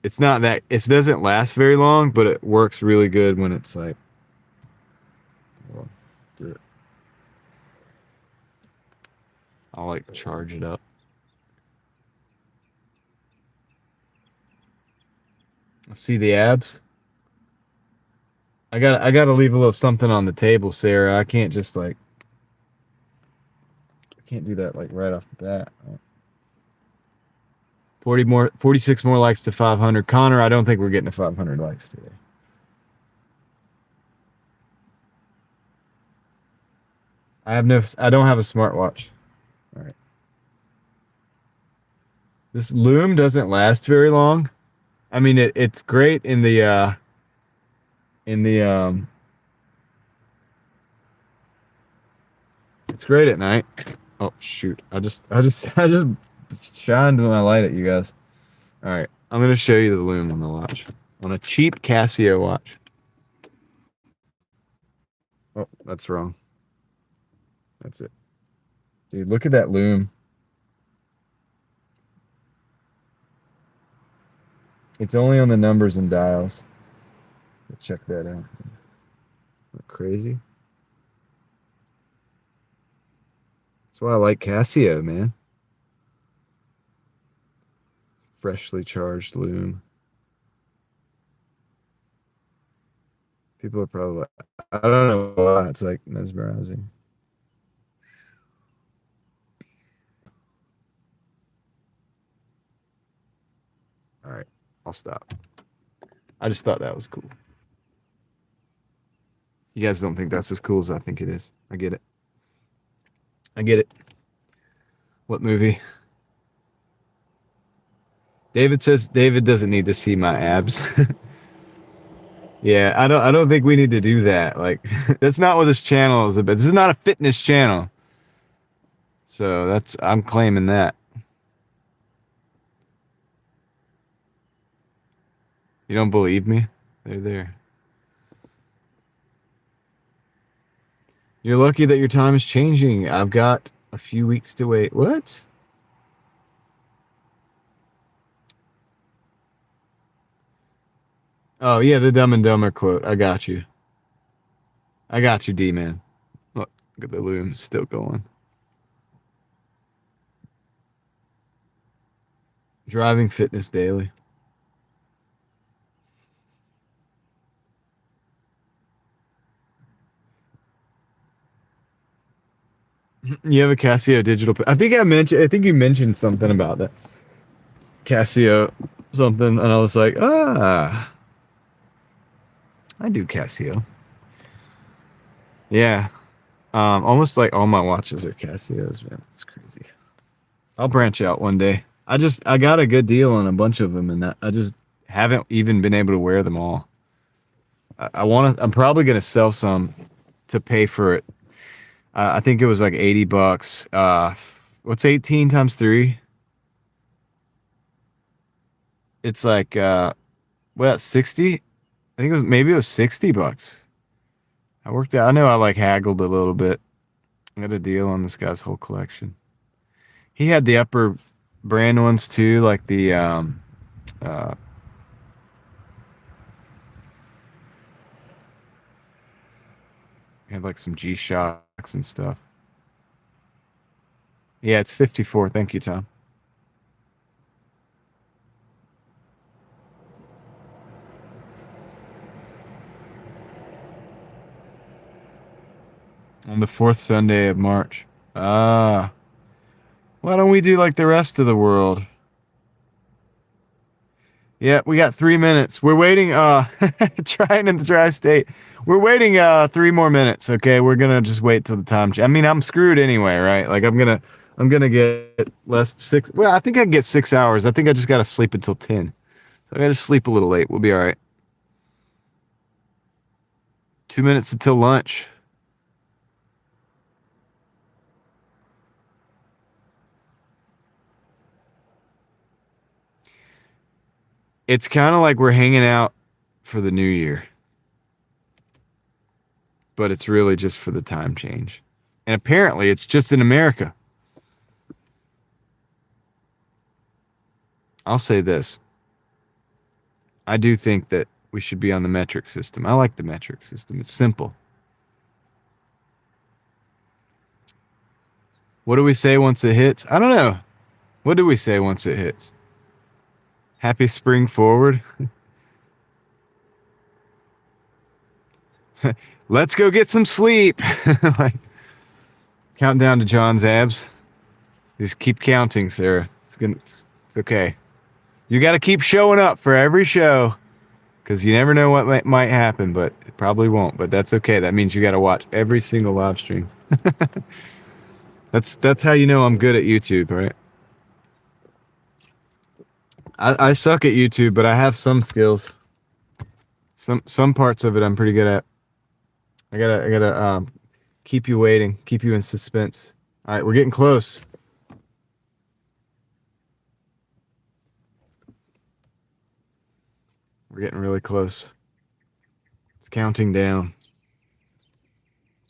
It's not that it doesn't last very long, but it works really good when it's like. Well, do it. I'll like charge it up. See the abs? I gotta leave a little something on the table, Sarah. I can't just like I can't do that like right off the bat. 46 more likes to 500. Connor, I don't think we're getting to 500 likes today. I don't have a smartwatch. All right. This loom doesn't last very long. I mean, it's great in the it's great at night. Oh shoot! I just shined my light at you guys. All right, I'm gonna show you the loom on the watch, on a cheap Casio watch. Oh, that's wrong. That's it, dude. Look at that loom. It's only on the numbers and dials. Check that out. Crazy. That's why I like Casio, man. Freshly charged loom. People are probably like, I don't know why, it's like mesmerizing. All right, I'll stop. I just thought that was cool. You guys don't think that's as cool as I think it is. I get it. What movie? David says David doesn't need to see my abs. Yeah, I don't think we need to do that. Like that's not what this channel is about. This is not a fitness channel. So I'm claiming that. You don't believe me? They're there. You're lucky that your time is changing. I've got a few weeks to wait. What? Oh, yeah, the Dumb and Dumber quote. I got you, D-Man. Look at the loom. It's still going. Driving Fitness Daily. You have a Casio digital. I think you mentioned something about that. Casio something, and I was like, I do Casio. Yeah. Almost like all my watches are Casios, man. It's crazy. I'll branch out one day. I got a good deal on a bunch of them, and I just haven't even been able to wear them all. I'm probably gonna sell some to pay for it. I think it was like $80. What's 18 times 3? It's like 60? I think it was $60. I know I like haggled a little bit. I got a deal on this guy's whole collection. He had the upper brand ones too, like the We had like some G-Shocks and stuff. Yeah, it's 54. Thank you, Tom. On the fourth Sunday of March. Ah. Why don't we do like the rest of the world? Yeah, we got 3 minutes. We're waiting, trying in the tri-state. We're waiting 3 more minutes, okay? We're gonna just wait till the time. I mean, I'm screwed anyway, right? Like I'm gonna get less 6. Well, I think I can get 6 hours. I think I just gotta sleep until 10. So I gotta sleep a little late. We'll be all right. 2 minutes until lunch. It's kind of like we're hanging out for the new year, but it's really just for the time change. And apparently it's just in America. I'll say this. I do think that we should be on the metric system. I like the metric system. It's simple. What do we say once it hits? I don't know. What do we say once it hits? Happy spring forward. Let's go get some sleep. Like, count down to John's abs. Just keep counting, Sarah. It's okay. You got to keep showing up for every show because you never know what might happen, but it probably won't. But that's okay. That means you got to watch every single live stream. That's how you know I'm good at YouTube, right? I suck at YouTube, but I have some skills. Some parts of it I'm pretty good at. I gotta keep you waiting, keep you in suspense. All right, we're getting close. We're getting really close. It's counting down.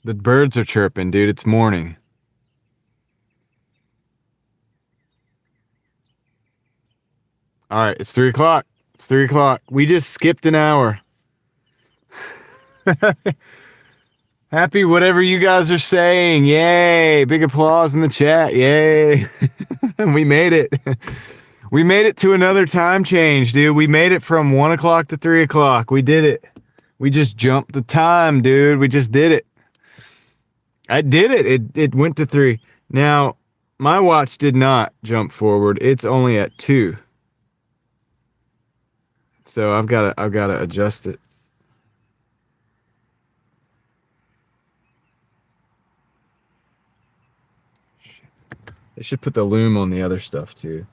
The birds are chirping, dude. It's morning. All right, it's 3 o'clock. It's 3 o'clock. We just skipped an hour. Happy whatever you guys are saying. Yay. Big applause in the chat. Yay. We made it. We made it to another time change, dude. We made it from 1 o'clock to 3 o'clock. We did it. We just jumped the time, dude. We just did it. I did it. It went to 3. Now, my watch did not jump forward. It's only at 2. So I've gotta adjust it. Shit. They should put the loom on the other stuff too.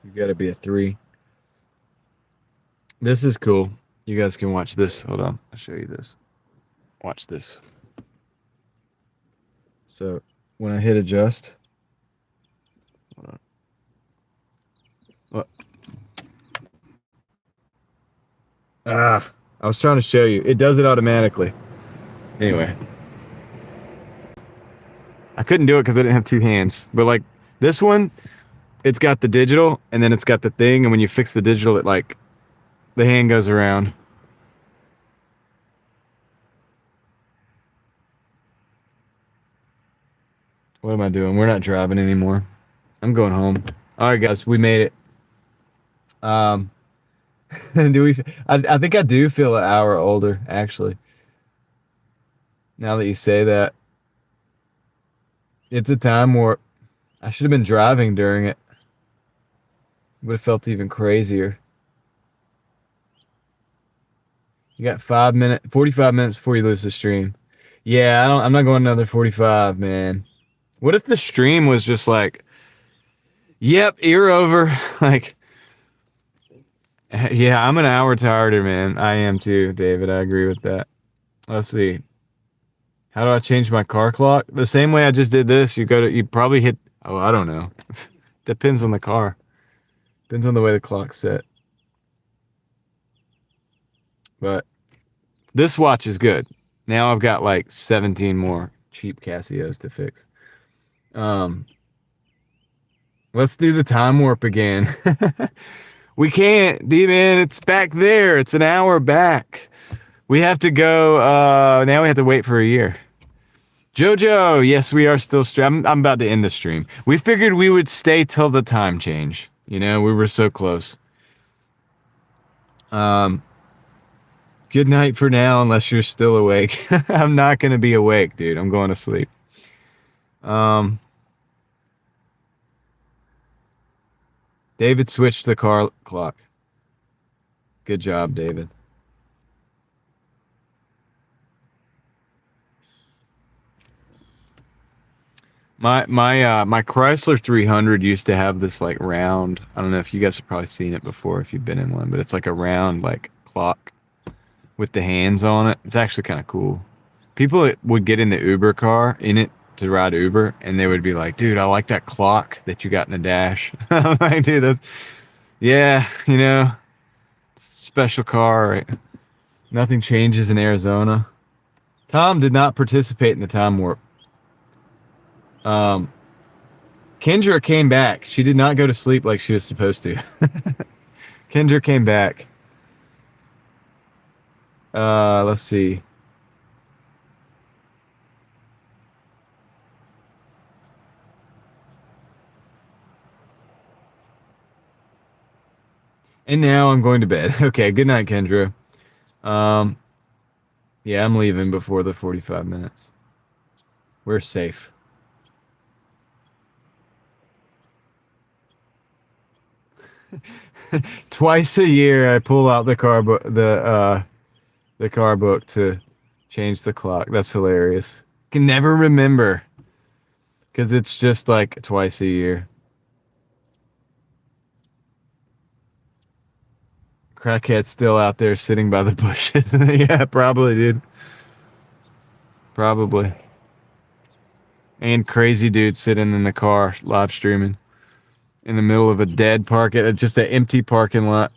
You gotta be a 3. This is cool. You guys can watch this. Hold on. I'll show you this. Watch this. So when I hit adjust. Hold on. What? I was trying to show you. It does it automatically. Anyway. I couldn't do it because I didn't have 2 hands. But like this one, it's got the digital and then it's got the thing. And when you fix the digital, it like the hand goes around. What am I doing? We're not driving anymore. I'm going home. All right, guys, we made it. Do we? I think I do feel an hour older, actually. Now that you say that, it's a time warp. I should have been driving during it. Would have felt even crazier. You got 45 minutes before you lose the stream. Yeah, I'm not going another 45, man. What if the stream was just like, yep, you're over. Like, yeah, I'm an hour tired, man. I am too, David. I agree with that. Let's see. How do I change my car clock? The same way I just did this. You probably hit, oh, I don't know. Depends on the car. Depends on the way the clock's set. But this watch is good. Now I've got like 17 more cheap Casios to fix. Let's do the time warp again. We can't, D-Man. It's back there. It's an hour back. We have to go. Now we have to wait for a year. Jojo, yes, we are still I'm about to end the stream. We figured we would stay till the time change. You know, we were so close. Good night for now, unless you're still awake. I'm not gonna be awake, dude. I'm going to sleep. David switched the car clock. Good job, David. My Chrysler 300 used to have this like round. I don't know if you guys have probably seen it before if you've been in one, but it's like a round like clock with the hands on it. It's actually kind of cool. People would get in the Uber car in it to ride Uber, and they would be like, "Dude, I like that clock that you got in the dash." I'm like, "Dude, that's yeah, you know, special car. Right? Nothing changes in Arizona." Tom did not participate in the time warp. Kendra came back. She did not go to sleep like she was supposed to. Kendra came back. Let's see. And now I'm going to bed. Okay, good night, Kendra. Yeah, I'm leaving before the 45 minutes. We're safe. Twice a year, I pull out the car book, the car book to change the clock. That's hilarious. Can never remember because it's just like twice a year. Crackhead's still out there sitting by the bushes. Yeah, probably, dude. Probably. And crazy dude sitting in the car live streaming in the middle of a dead just an empty parking lot.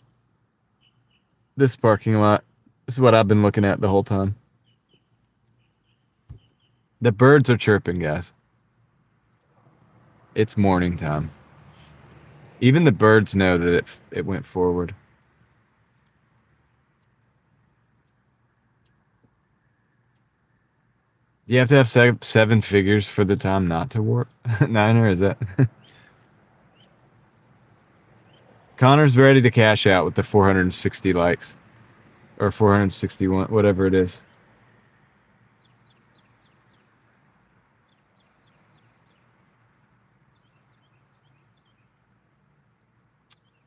This parking lot. This is what I've been looking at the whole time. The birds are chirping, guys. It's morning time. Even the birds know that it went forward. You have to have seven figures for the time not to warp. Niner, is that? Connor's ready to cash out with the 460 likes. Or 461, whatever it is.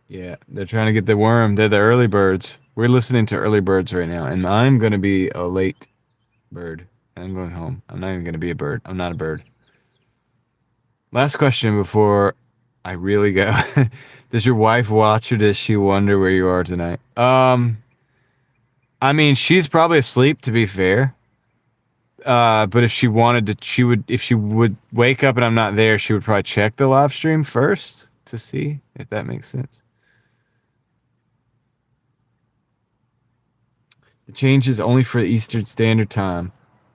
Yeah, they're trying to get the worm. They're the early birds. We're listening to early birds right now, and I'm going to be a late bird. I'm going home. I'm not even going to be a bird. I'm not a bird. Last question before I really go. Does your wife watch or does she wonder where you are tonight? I mean, she's probably asleep, to be fair. But if she wanted to, if she would wake up and I'm not there, she would probably check the live stream first to see if that makes sense. The change is only for Eastern Standard Time,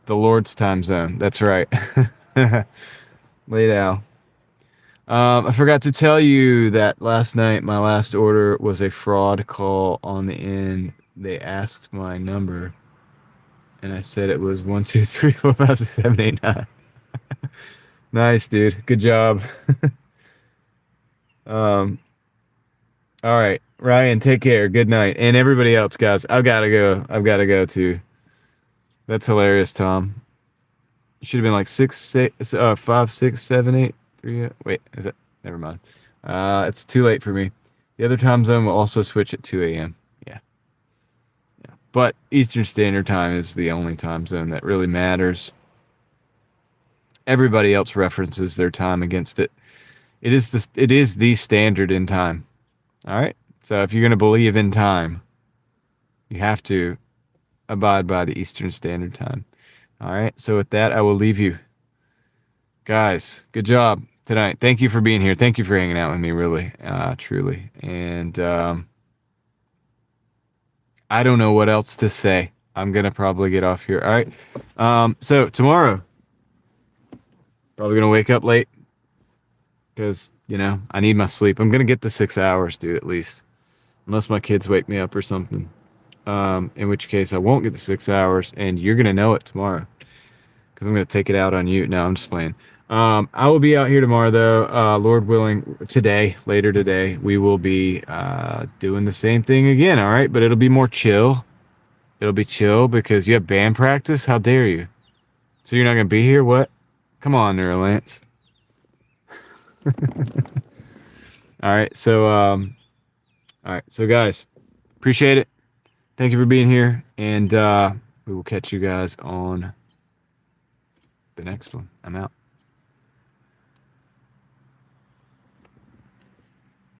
the Lord's time zone. That's right. Late out. I forgot to tell you that last night my last order was a fraud call on the end. They asked my number, and I said it was 1, 2, 3, 4, 5, 6, 7, 8, 9. Nice, dude. Good job. All right, Ryan. Take care. Good night, and everybody else, guys. I've got to go. I've got to go too. That's hilarious, Tom. You should have been like 5, 6, 7, 8, 3. Wait, is it? Never mind. It's too late for me. The other time zone will also switch at 2 a.m. Yeah. But Eastern Standard Time is the only time zone that really matters. Everybody else references their time against it. It is the standard in time. All right. So if you're going to believe in time, you have to abide by the Eastern Standard Time. All right. So with that, I will leave you. Guys, good job tonight. Thank you for being here. Thank you for hanging out with me, really, truly. And I don't know what else to say. I'm going to probably get off here. All right. So tomorrow, probably going to wake up late because, I need my sleep. I'm going to get the 6 hours, dude, at least. Unless my kids wake me up or something. In which case I won't get the 6 hours, and you're going to know it tomorrow because I'm going to take it out on you. No, I'm just playing. I will be out here tomorrow, though. Lord willing, later today, we will be doing the same thing again, all right? But it'll be more chill. It'll be chill because you have band practice? How dare you? So you're not going to be here? What? Come on, Neuralance. All right, so guys, appreciate it. Thank you for being here, and we will catch you guys on the next one. I'm out.